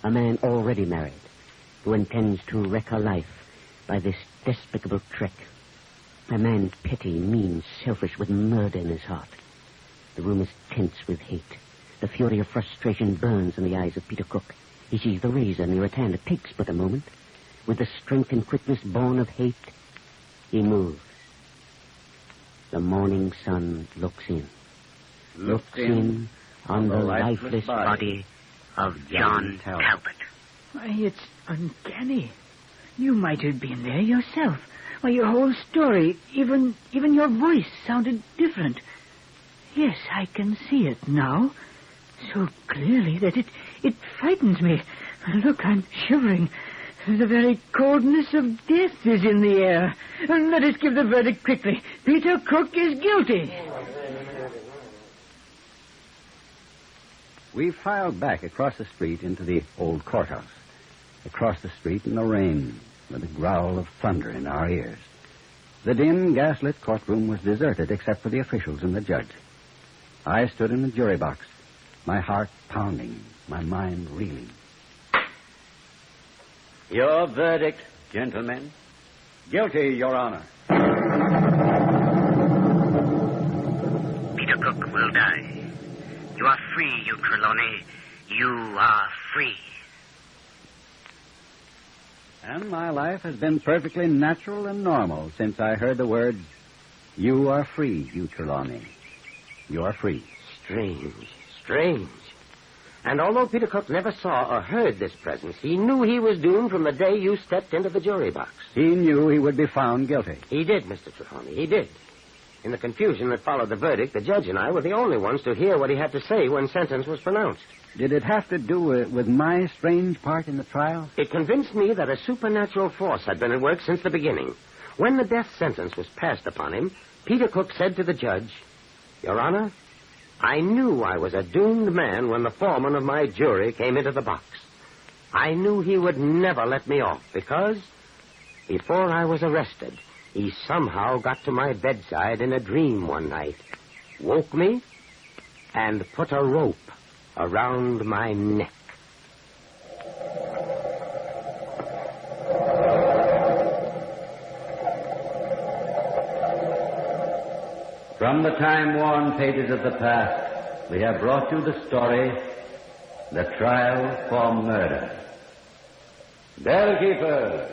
S2: A man already married who intends to wreck her life by this despicable trick. A man petty, mean, selfish, with murder in his heart. The room is tense with hate. The fury of frustration burns in the eyes of Peter Cook. He sees the razor near at hand. It takes but a moment. With the strength and quickness born of hate, he moves. The morning sun looks in. Looks in on the lifeless body
S18: of John Talbot.
S5: Why, it's uncanny. You might have been there yourself. Why, your whole story, even your voice sounded different. Yes, I can see it now. So clearly that it frightens me. Look, I'm shivering. The very coldness of death is in the air. Let us give the verdict quickly. Peter Cook is guilty.
S19: We filed back across the street into the old courthouse. Across the street in the rain, with a growl of thunder in our ears. The dim, gaslit courtroom was deserted except for the officials and the judge. I stood in the jury box, my heart pounding, my mind reeling.
S22: Your verdict, gentlemen.
S19: Guilty, Your Honor.
S18: Peter Cook will die. You are free, you Trelawney. You are free.
S19: And my life has been perfectly natural and normal since I heard the words, "You are free, you Trelawney. You are free."
S7: Strange. And although Peter Cook never saw or heard this presence, he knew he was doomed from the day you stepped into the jury box.
S19: He knew he would be found guilty.
S7: He did, Mr. Trelawney, he did. In the confusion that followed the verdict, the judge and I were the only ones to hear what he had to say when sentence was pronounced.
S19: Did it have to do with my strange part in the trial?
S7: It convinced me that a supernatural force had been at work since the beginning. When the death sentence was passed upon him, Peter Cook said to the judge, "Your Honor, I knew I was a doomed man when the foreman of my jury came into the box. I knew he would never let me off because before I was arrested, he somehow got to my bedside in a dream one night, woke me, and put a rope around my neck.
S1: From the time-worn pages of the past, we have brought you the story, The Trial for Murder. Bellkeeper,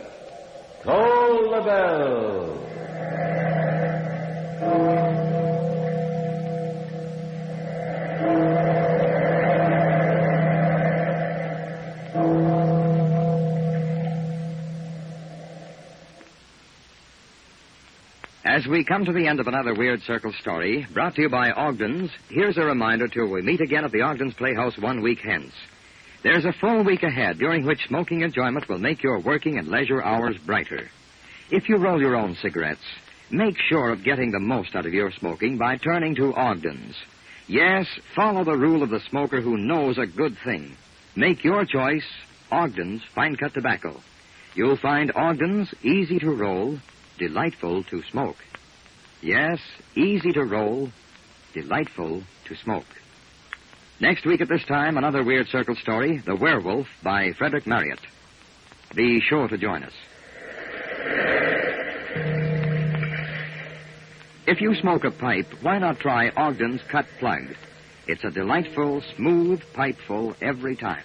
S1: toll the bell.
S4: As we come to the end of another Weird Circle story, brought to you by Ogden's, here's a reminder till we meet again at the Ogden's Playhouse 1 week hence. There's a full week ahead during which smoking enjoyment will make your working and leisure hours brighter. If you roll your own cigarettes, make sure of getting the most out of your smoking by turning to Ogden's. Yes, follow the rule of the smoker who knows a good thing. Make your choice Ogden's Fine Cut Tobacco. You'll find Ogden's easy to roll, delightful to smoke. Yes, easy to roll, delightful to smoke. Next week at this time, another Weird Circle story, The Werewolf by Frederick Marriott. Be sure to join us. If you smoke a pipe, why not try Ogden's Cut Plug? It's a delightful, smooth pipeful every time.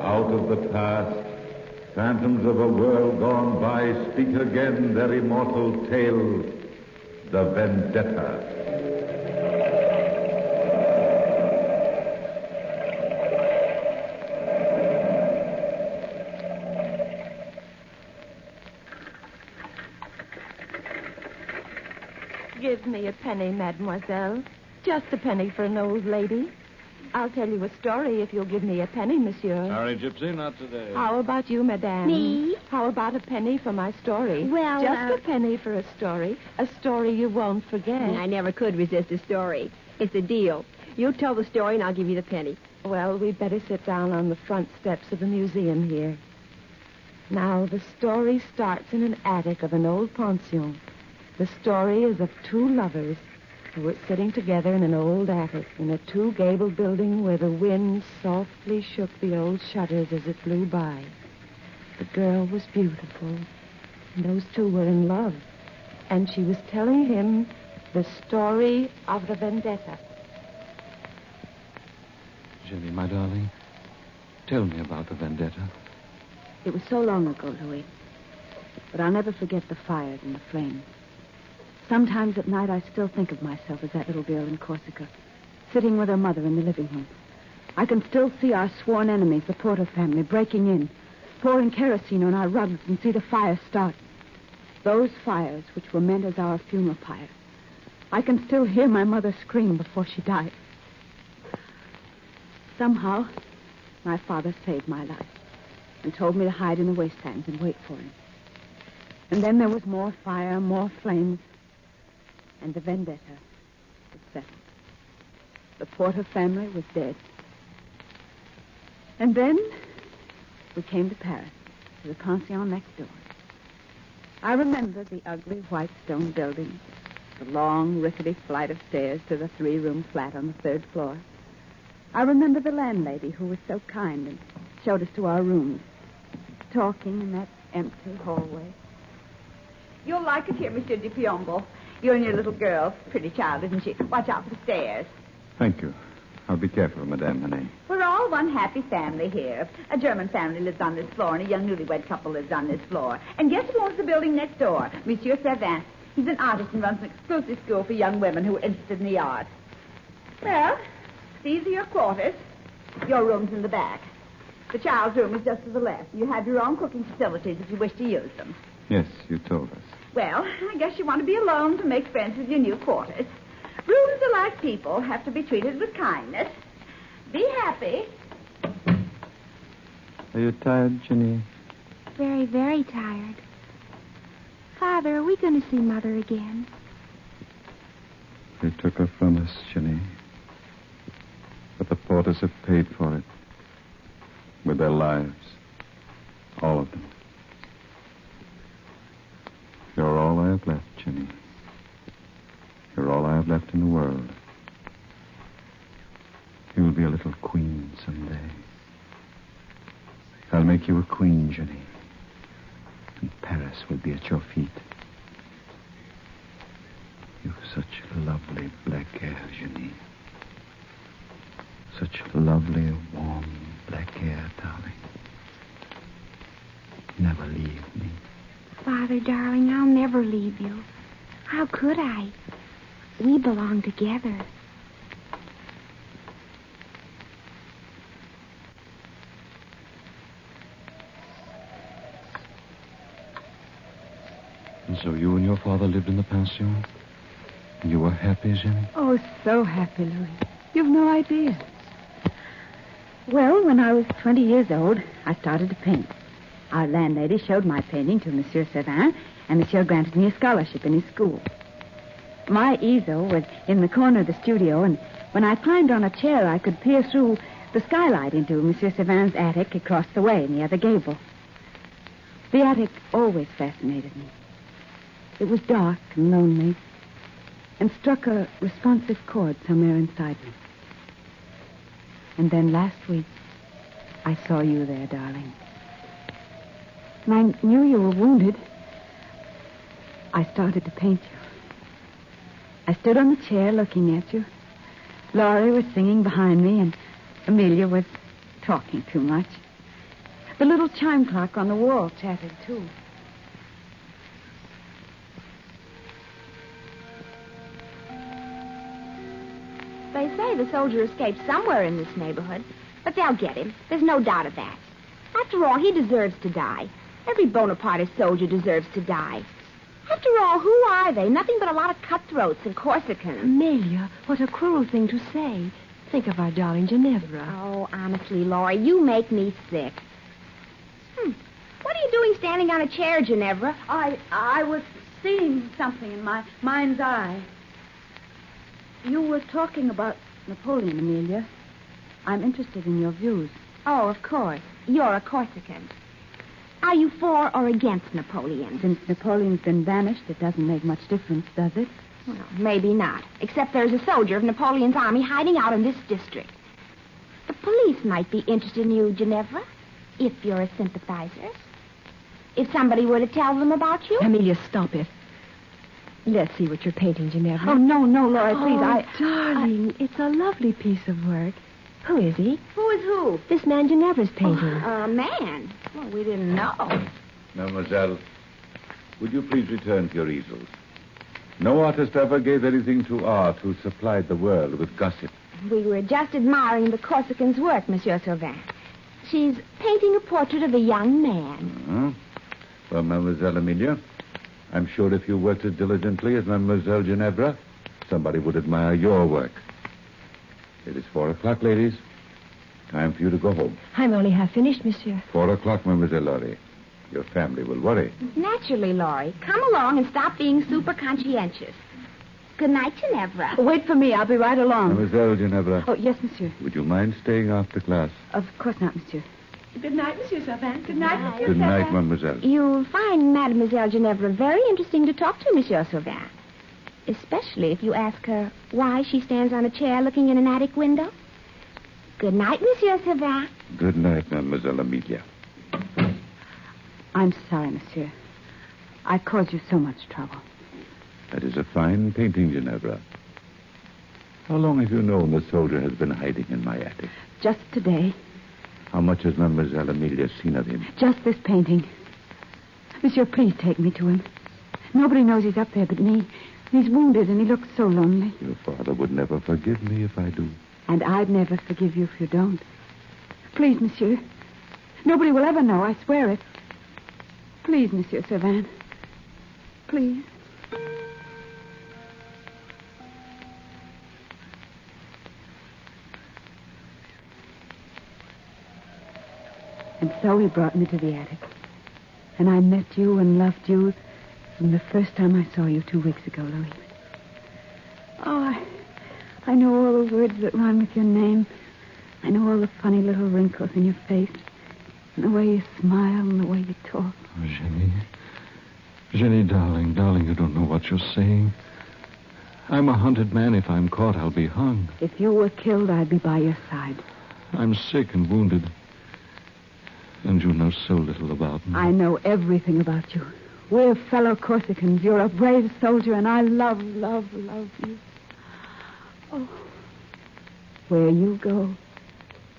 S1: Out of the past, phantoms of a world gone by speak again their immortal tale, the Vendetta.
S12: Give me a penny, mademoiselle. Just a penny for an old lady. I'll tell you a story if you'll give me a penny, monsieur.
S3: Sorry, Gypsy, not today.
S12: How about you, madame?
S16: Me?
S12: How about a penny for my story?
S16: Well,
S12: Just a penny for a story you won't forget.
S8: I never could resist a story. It's a deal. You tell the story and I'll give you the penny.
S12: Well, we'd better sit down on the front steps of the museum here. Now, the story starts in an attic of an old pension. The story is of two lovers who were sitting together in an old attic in a two-gabled building where the wind softly shook the old shutters as it blew by. The girl was beautiful, and those two were in love, and she was telling him the story of the vendetta.
S3: Jenny, my darling, tell me about the vendetta.
S13: It was so long ago, Louis, but I'll never forget the fires and the flames. Sometimes at night I still think of myself as that little girl in Corsica, sitting with her mother in the living room. I can still see our sworn enemies, the Porter family, breaking in, pouring kerosene on our rugs and see the fire start. Those fires which were meant as our funeral pyre. I can still hear my mother scream before she died. Somehow, my father saved my life and told me to hide in the wastelands and wait for him. And then there was more fire, more flames, and the vendetta was settled. The Porter family was dead. And then we came to Paris, to the pension next door. I remember the ugly white stone building, the long, rickety flight of stairs to the three-room flat on the third floor. I remember the landlady who was so kind and showed us to our rooms, talking in that empty hallway.
S24: You'll like it here, Monsieur de Piombo. You and your little girl. Pretty child, isn't she? Watch out for the stairs.
S3: Thank you. I'll be careful, Madame Manet.
S24: We're all Oh, one happy family here. A German family lives on this floor, and a young newlywed couple lives on this floor. And guess who owns the building next door? Monsieur Savin. He's an artist and runs an exclusive school for young women who are interested in the arts. Well, these are your quarters. Your room's in the back. The child's room is just to the left. You have your own cooking facilities if you wish to use them.
S3: Yes, you told us.
S24: Well, I guess you want to be alone to make friends with your new quarters. Rooms are like people, have to be treated with kindness. Be happy.
S3: Are you tired, Jenny?
S12: Very, very tired. Father, are we going to see Mother again?
S3: They took her from us, Jenny. But the Porters have paid for it. With their lives. All of them. You're all I have left, Jenny. You're all I have left in the world. You'll be a little queen someday. I'll make you a queen, Jenny. And Paris will be at your feet. You've such lovely black hair, Jenny. Such lovely, warm black hair, darling. Never leave me.
S12: Father, darling, I'll never leave you. How could I? We belong together.
S3: And so you and your father lived in the pension? And you were happy, Jenny?
S13: Oh, so happy, Louis. You've no idea. Well, when I was 20 years old, I started to paint. Our landlady showed my painting to Monsieur Savin, and Monsieur granted me a scholarship in his school. My easel was in the corner of the studio, and when I climbed on a chair, I could peer through the skylight into Monsieur Savin's attic across the way in the other gable. The attic always fascinated me. It was dark and lonely, and struck a responsive chord somewhere inside me. And then last week, I saw you there, darling. And I knew you were wounded. I started to paint you. I stood on the chair looking at you. Laurie was singing behind me, and Amelia was talking too much. The little chime clock on the wall chattered, too.
S6: They say the soldier escaped somewhere in this neighborhood, but they'll get him. There's no doubt of that. After all, he deserves to die. Every Bonapartist soldier deserves to die. After all, who are they? Nothing but a lot of cutthroats and Corsicans.
S8: Amelia, what a cruel thing to say. Think of our darling Ginevra.
S6: Oh, honestly, Laurie, you make me sick. What are you doing standing on a chair, Ginevra?
S13: I was seeing something in my mind's eye. You were talking about Napoleon, Amelia. I'm interested in your views.
S6: Oh, of course. You're a Corsican. Are you for or against Napoleon?
S13: Since Napoleon's been banished, it doesn't make much difference, does it?
S6: Well, maybe not. Except there's a soldier of Napoleon's army hiding out in this district. The police might be interested in you, Ginevra, if you're a sympathizer. If somebody were to tell them about you.
S8: Amelia, stop it. Let's see what you're painting, Ginevra.
S13: Oh, no, Laura, please.
S8: Darling, it's a lovely piece of work. Who is he?
S6: Who is who?
S8: This man Ginevra's painting.
S6: A man? Well, we didn't know.
S1: Mademoiselle, would you please return to your easels? No artist ever gave anything to art who supplied the world with gossip.
S6: We were just admiring the Corsican's work, Monsieur Sauvin. She's painting a portrait of a young man.
S1: Well, Mademoiselle Amelia, I'm sure if you worked as diligently as Mademoiselle Ginevra, somebody would admire your work. It is 4:00, ladies. Time for you to go home.
S8: I'm only half finished, monsieur.
S1: 4:00, Mademoiselle Laurie. Your family will worry.
S6: Naturally, Laurie. Come along and stop being super conscientious. Good night, Ginevra.
S13: Wait for me. I'll be right along.
S1: Mademoiselle Ginevra.
S13: Oh, yes, monsieur.
S1: Would you mind staying after class?
S13: Of course not, monsieur.
S8: Good night, Monsieur Sauvin. Good night, Monsieur
S1: Good night, Mademoiselle.
S6: You'll find Mademoiselle Ginevra very interesting to talk to, Monsieur Sauvin. Especially if you ask her why she stands on a chair looking in an attic window. Good night, Monsieur Sauvin.
S1: Good night, Mademoiselle Amelia.
S13: I'm sorry, monsieur. I caused you so much trouble.
S1: That is a fine painting, Ginevra.
S3: How long have you known the soldier has been hiding in my attic?
S13: Just today.
S3: How much has Mademoiselle Amelia seen of him?
S13: Just this painting. Monsieur, please take me to him. Nobody knows he's up there but me. He's wounded and he looks so lonely.
S3: Your father would never forgive me if I do.
S13: And I'd never forgive you if you don't. Please, monsieur. Nobody will ever know, I swear it. Please, Monsieur Servan. Please. And so he brought me to the attic. And I met you and loved you from the first time I saw you 2 weeks ago, Louis. Oh, I know all the words that rhyme with your name. I know all the funny little wrinkles in your face. And the way you smile and the way you talk.
S3: Oh, Jenny. Jenny, darling, you don't know what you're saying. I'm a hunted man. If I'm caught, I'll be hung.
S13: If you were killed, I'd be by your side.
S3: I'm sick and wounded. And you know so little about me.
S13: I know everything about you. We're fellow Corsicans. You're a brave soldier, and I love you. Oh. Where you go,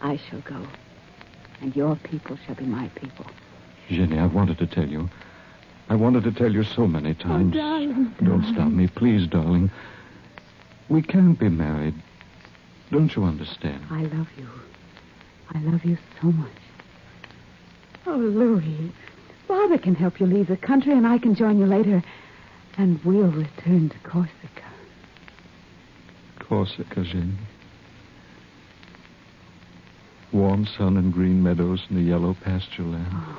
S13: I shall go. And your people shall be my people.
S3: Jenny, I wanted to tell you. I wanted to tell you so many times.
S13: Oh, darling.
S3: Don't stop me, please, darling. We can't be married. Don't you understand?
S13: I love you. I love you so much. Oh, Louis, Father can help you leave the country, and I can join you later. And we'll return to Corsica.
S3: Corsica, Jenny. Warm sun and green meadows and the yellow pasture land.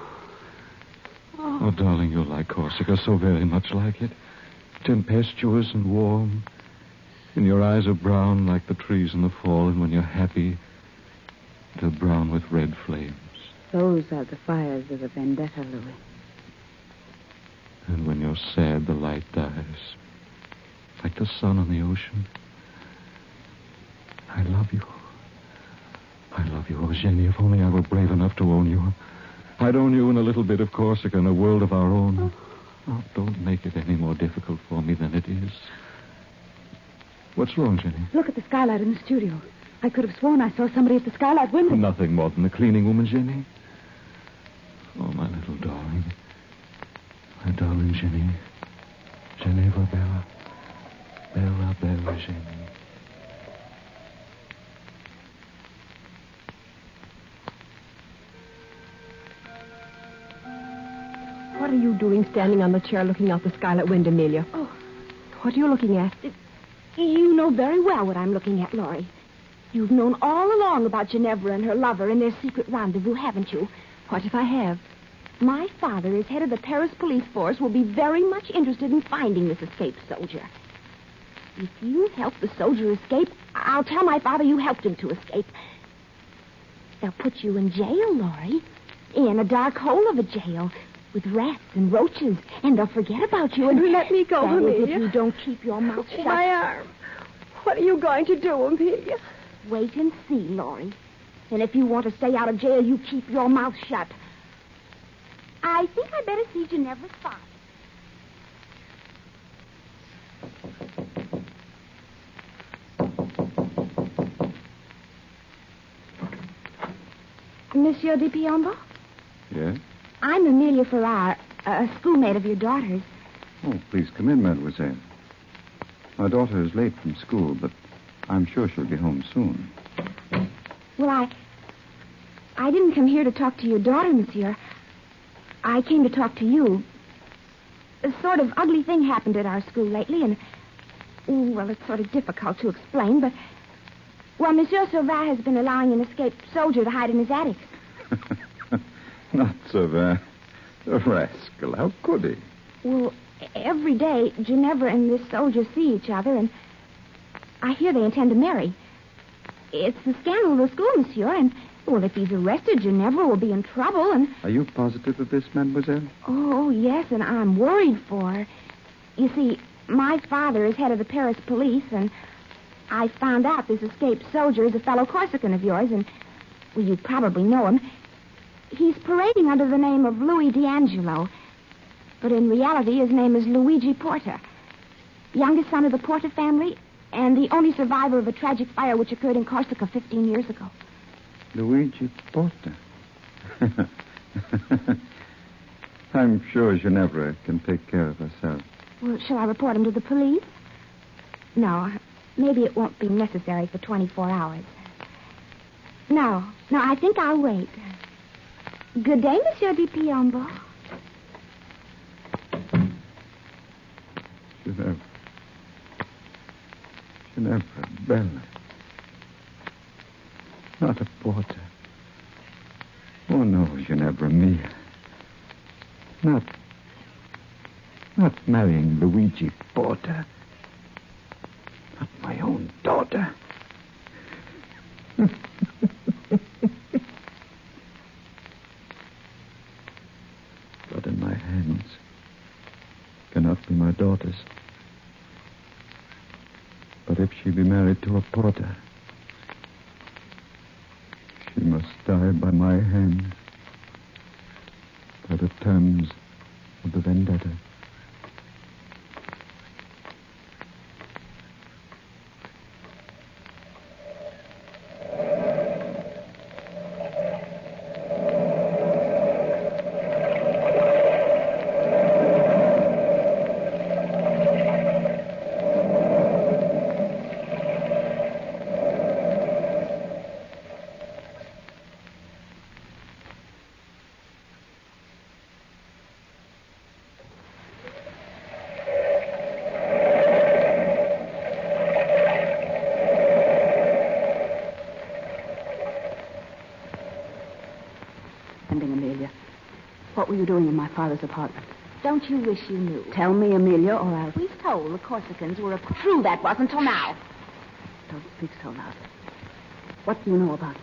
S3: Oh, darling, you'll like Corsica so very much like it. Tempestuous and warm. And your eyes are brown like the trees in the fall, and when you're happy, they're brown with red flames.
S13: Those are the fires of the vendetta, Louis.
S3: And when you're sad, the light dies. Like the sun on the ocean. I love you. I love you, oh, Jenny. If only I were brave enough to own you. I'd own you in a little bit of Corsica and a world of our own. Oh, don't make it any more difficult for me than it is. What's wrong, Jenny?
S13: Look at the skylight in the studio. I could have sworn I saw somebody at the skylight window.
S3: Nothing more than the cleaning woman, Jenny. Oh, my little darling. My darling Jenny. Geneva Bella. Bella, Bella, Jenny.
S8: What are you doing standing on the chair looking out the skylight window, Amelia?
S6: Oh.
S8: What are you looking at?
S6: You know very well what I'm looking at, Laurie. You've known all along about Ginevra and her lover and their secret rendezvous, haven't you?
S8: What if I have?
S6: My father, as head of the Paris police force, will be very much interested in finding this escaped soldier. If you help the soldier escape, I'll tell my father you helped him to escape. They'll put you in jail, Laurie. In a dark hole of a jail with rats and roaches, and they'll forget about you and...
S8: Let me go,
S6: that is,
S8: Amelia.
S6: if you don't keep your mouth shut.
S8: My arm. What are you going to do, Amelia?
S6: Wait and see, Laurie. And if you want to stay out of jail, you keep your mouth shut. I think I'd better see Ginevra's father. Monsieur de Piombo?
S3: Yes?
S6: I'm Amelia Farrar, a schoolmate of your daughter's.
S3: Oh, please come in, mademoiselle. My daughter is late from school, but I'm sure she'll be home soon.
S6: Well, I didn't come here to talk to your daughter, monsieur. I came to talk to you. A sort of ugly thing happened at our school lately, and, well, it's sort of difficult to explain, but, well, Monsieur Sauvin has been allowing an escaped soldier to hide in his attic.
S3: Not so bad. A rascal. How could he?
S6: Well, every day, Ginevra and this soldier see each other, and I hear they intend to marry. It's the scandal of the school, monsieur, and, well, if he's arrested, Ginevra will be in trouble, and...
S3: Are you positive of this, mademoiselle?
S6: Oh, yes, and I'm worried for her. You see, my father is head of the Paris police, and I found out this escaped soldier is a fellow Corsican of yours, and, well, you probably know him. He's parading under the name of Louis D'Angelo, but in reality his name is Luigi Porta. Youngest son of the Porta family, and the only survivor of a tragic fire which occurred in Corsica 15 years ago.
S3: Luigi Porta. I'm sure Ginevra can take care of herself.
S6: Well, shall I report him to the police? No, maybe it won't be necessary for 24 hours. No, I think I'll wait. Good day, Monsieur Di Piombo.
S3: Ginevra, Bella. Not a porter. Oh, no, Ginevra, mia. Not marrying Luigi Porta. Not my own daughter. Blood in my hands cannot be my daughter's. But if she be married to a porter, she must die by my hand, by the terms of the vendetta.
S13: What were you doing in my father's apartment?
S6: Don't you wish you knew?
S13: Tell me, Amelia, or I'll...
S6: We've told the Corsicans were true that wasn't till now.
S13: Don't speak so loud. What do you know about it?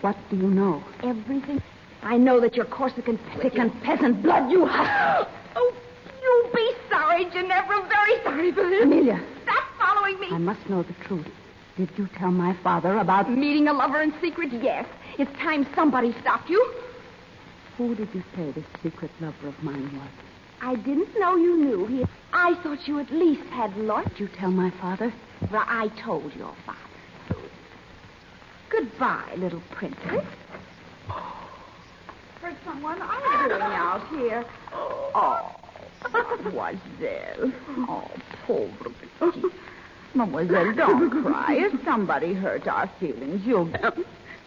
S13: What do you know?
S6: Everything. I know that you're Corsican sick and peasant blood you have. Oh, you'll be sorry, Ginevra. Very sorry for this.
S13: Amelia.
S6: Stop following me.
S13: I must know the truth. Did you tell my father about...
S6: Meeting a lover in secret? Yes. It's time somebody stopped you.
S13: Who did you say this secret lover of mine was?
S6: I didn't know you knew. I thought you at least had lost.
S13: Did you tell my father?
S6: Well, I told your father. Goodbye, little princess. For someone I'm doing out here. Oh, mademoiselle. Oh, pauvre petite. Mademoiselle, don't cry. If somebody hurt our feelings, you'll...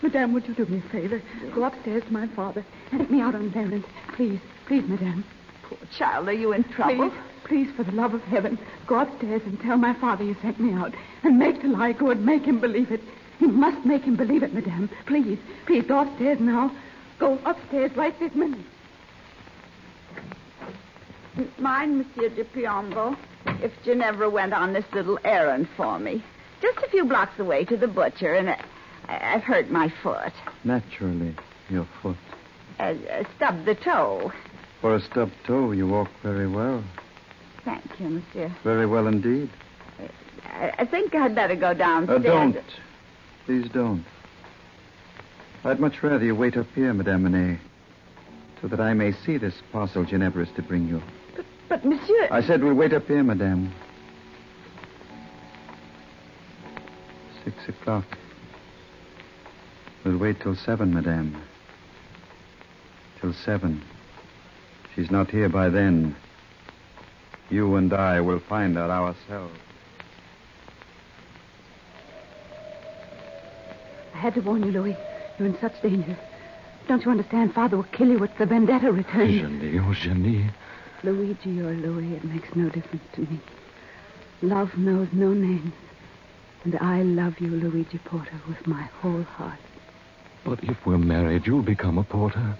S13: Madame, would you do me a favor? Go upstairs to my father and take me out on an errand. Please, Madame.
S6: Poor child, are you in trouble?
S13: Please, for the love of heaven, go upstairs and tell my father you sent me out. And make the lie good. Make him believe it. You must make him believe it, Madame. Please, go upstairs now. Go upstairs right this minute.
S24: Mind, Monsieur de Piombo, if Ginevra went on this little errand for me. Just a few blocks away to the butcher, and I've hurt my foot.
S3: Naturally, your foot.
S24: Stubbed the toe.
S3: For a stubbed toe, you walk very well.
S24: Thank you, monsieur.
S3: Very well indeed.
S24: I think I'd better go downstairs.
S3: Don't. Please don't. I'd much rather you wait up here, Madame Monet, so that I may see this parcel Ginevra is to bring you.
S24: But monsieur...
S3: I said we'll wait up here, Madame. 6 o'clock. We'll wait till 7, Madame. Till 7. She's not here by then. You and I will find her ourselves.
S13: I had to warn you, Louis. You're in such danger. Don't you understand? Father will kill you if the vendetta returns.
S3: Jenny, oh, Jenny.
S13: Luigi or Louis, it makes no difference to me. Love knows no names. And I love you, Luigi Porter, with my whole heart.
S3: But if we're married, you'll become a porter.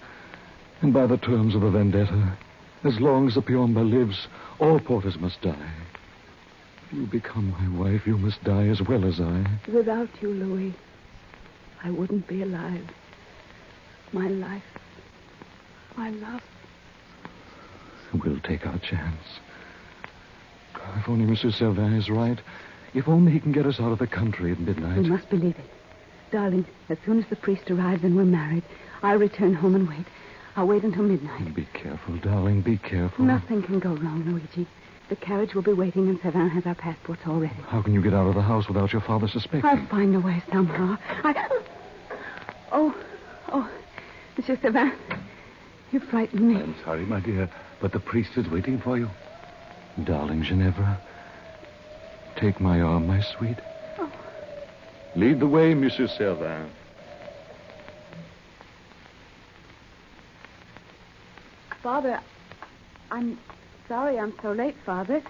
S3: And by the terms of the vendetta, as long as the Piombo lives, all porters must die. If you become my wife, you must die as well as I.
S13: Without you, Louis, I wouldn't be alive. My life, my love.
S3: We'll take our chance. If only Monsieur Servin is right. If only he can get us out of the country at midnight.
S13: We must believe it. Darling, as soon as the priest arrives and we're married, I'll return home and wait. I'll wait until midnight.
S3: Be careful, darling. Be careful.
S13: Nothing can go wrong, Luigi. The carriage will be waiting, and Savin has our passports already.
S3: How can you get out of the house without your father suspecting?
S13: I'll find a way somehow. Oh, Monsieur Savin, you frightened me.
S3: I'm sorry, my dear, but the priest is waiting for you. Darling Ginevra, take my arm, my sweet.
S13: Oh.
S3: Lead the way, Monsieur Servin.
S13: Father, I'm sorry I'm so late, Father.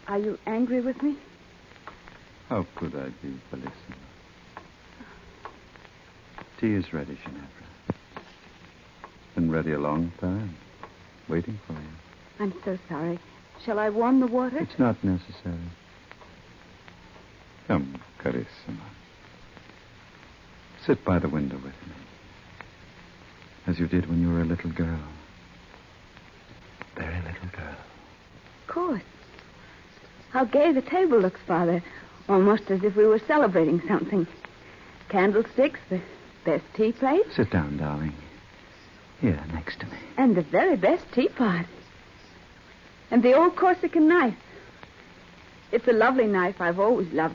S13: Are you angry with me?
S22: How could I be, Bellissima? Tea is ready, Ginevra. Been ready a long time. Waiting for you.
S13: I'm so sorry. Shall I warm the water?
S22: It's not necessary. Come, Carissima. Sit by the window with me. As you did when you were a little girl. Very little girl.
S13: Of course. How gay the table looks, Father. Almost as if we were celebrating something. Candlesticks, the best tea plate.
S22: Sit down, darling. Here, next to me.
S13: And the very best teapot. And the old Corsican knife. It's a lovely knife. I've always loved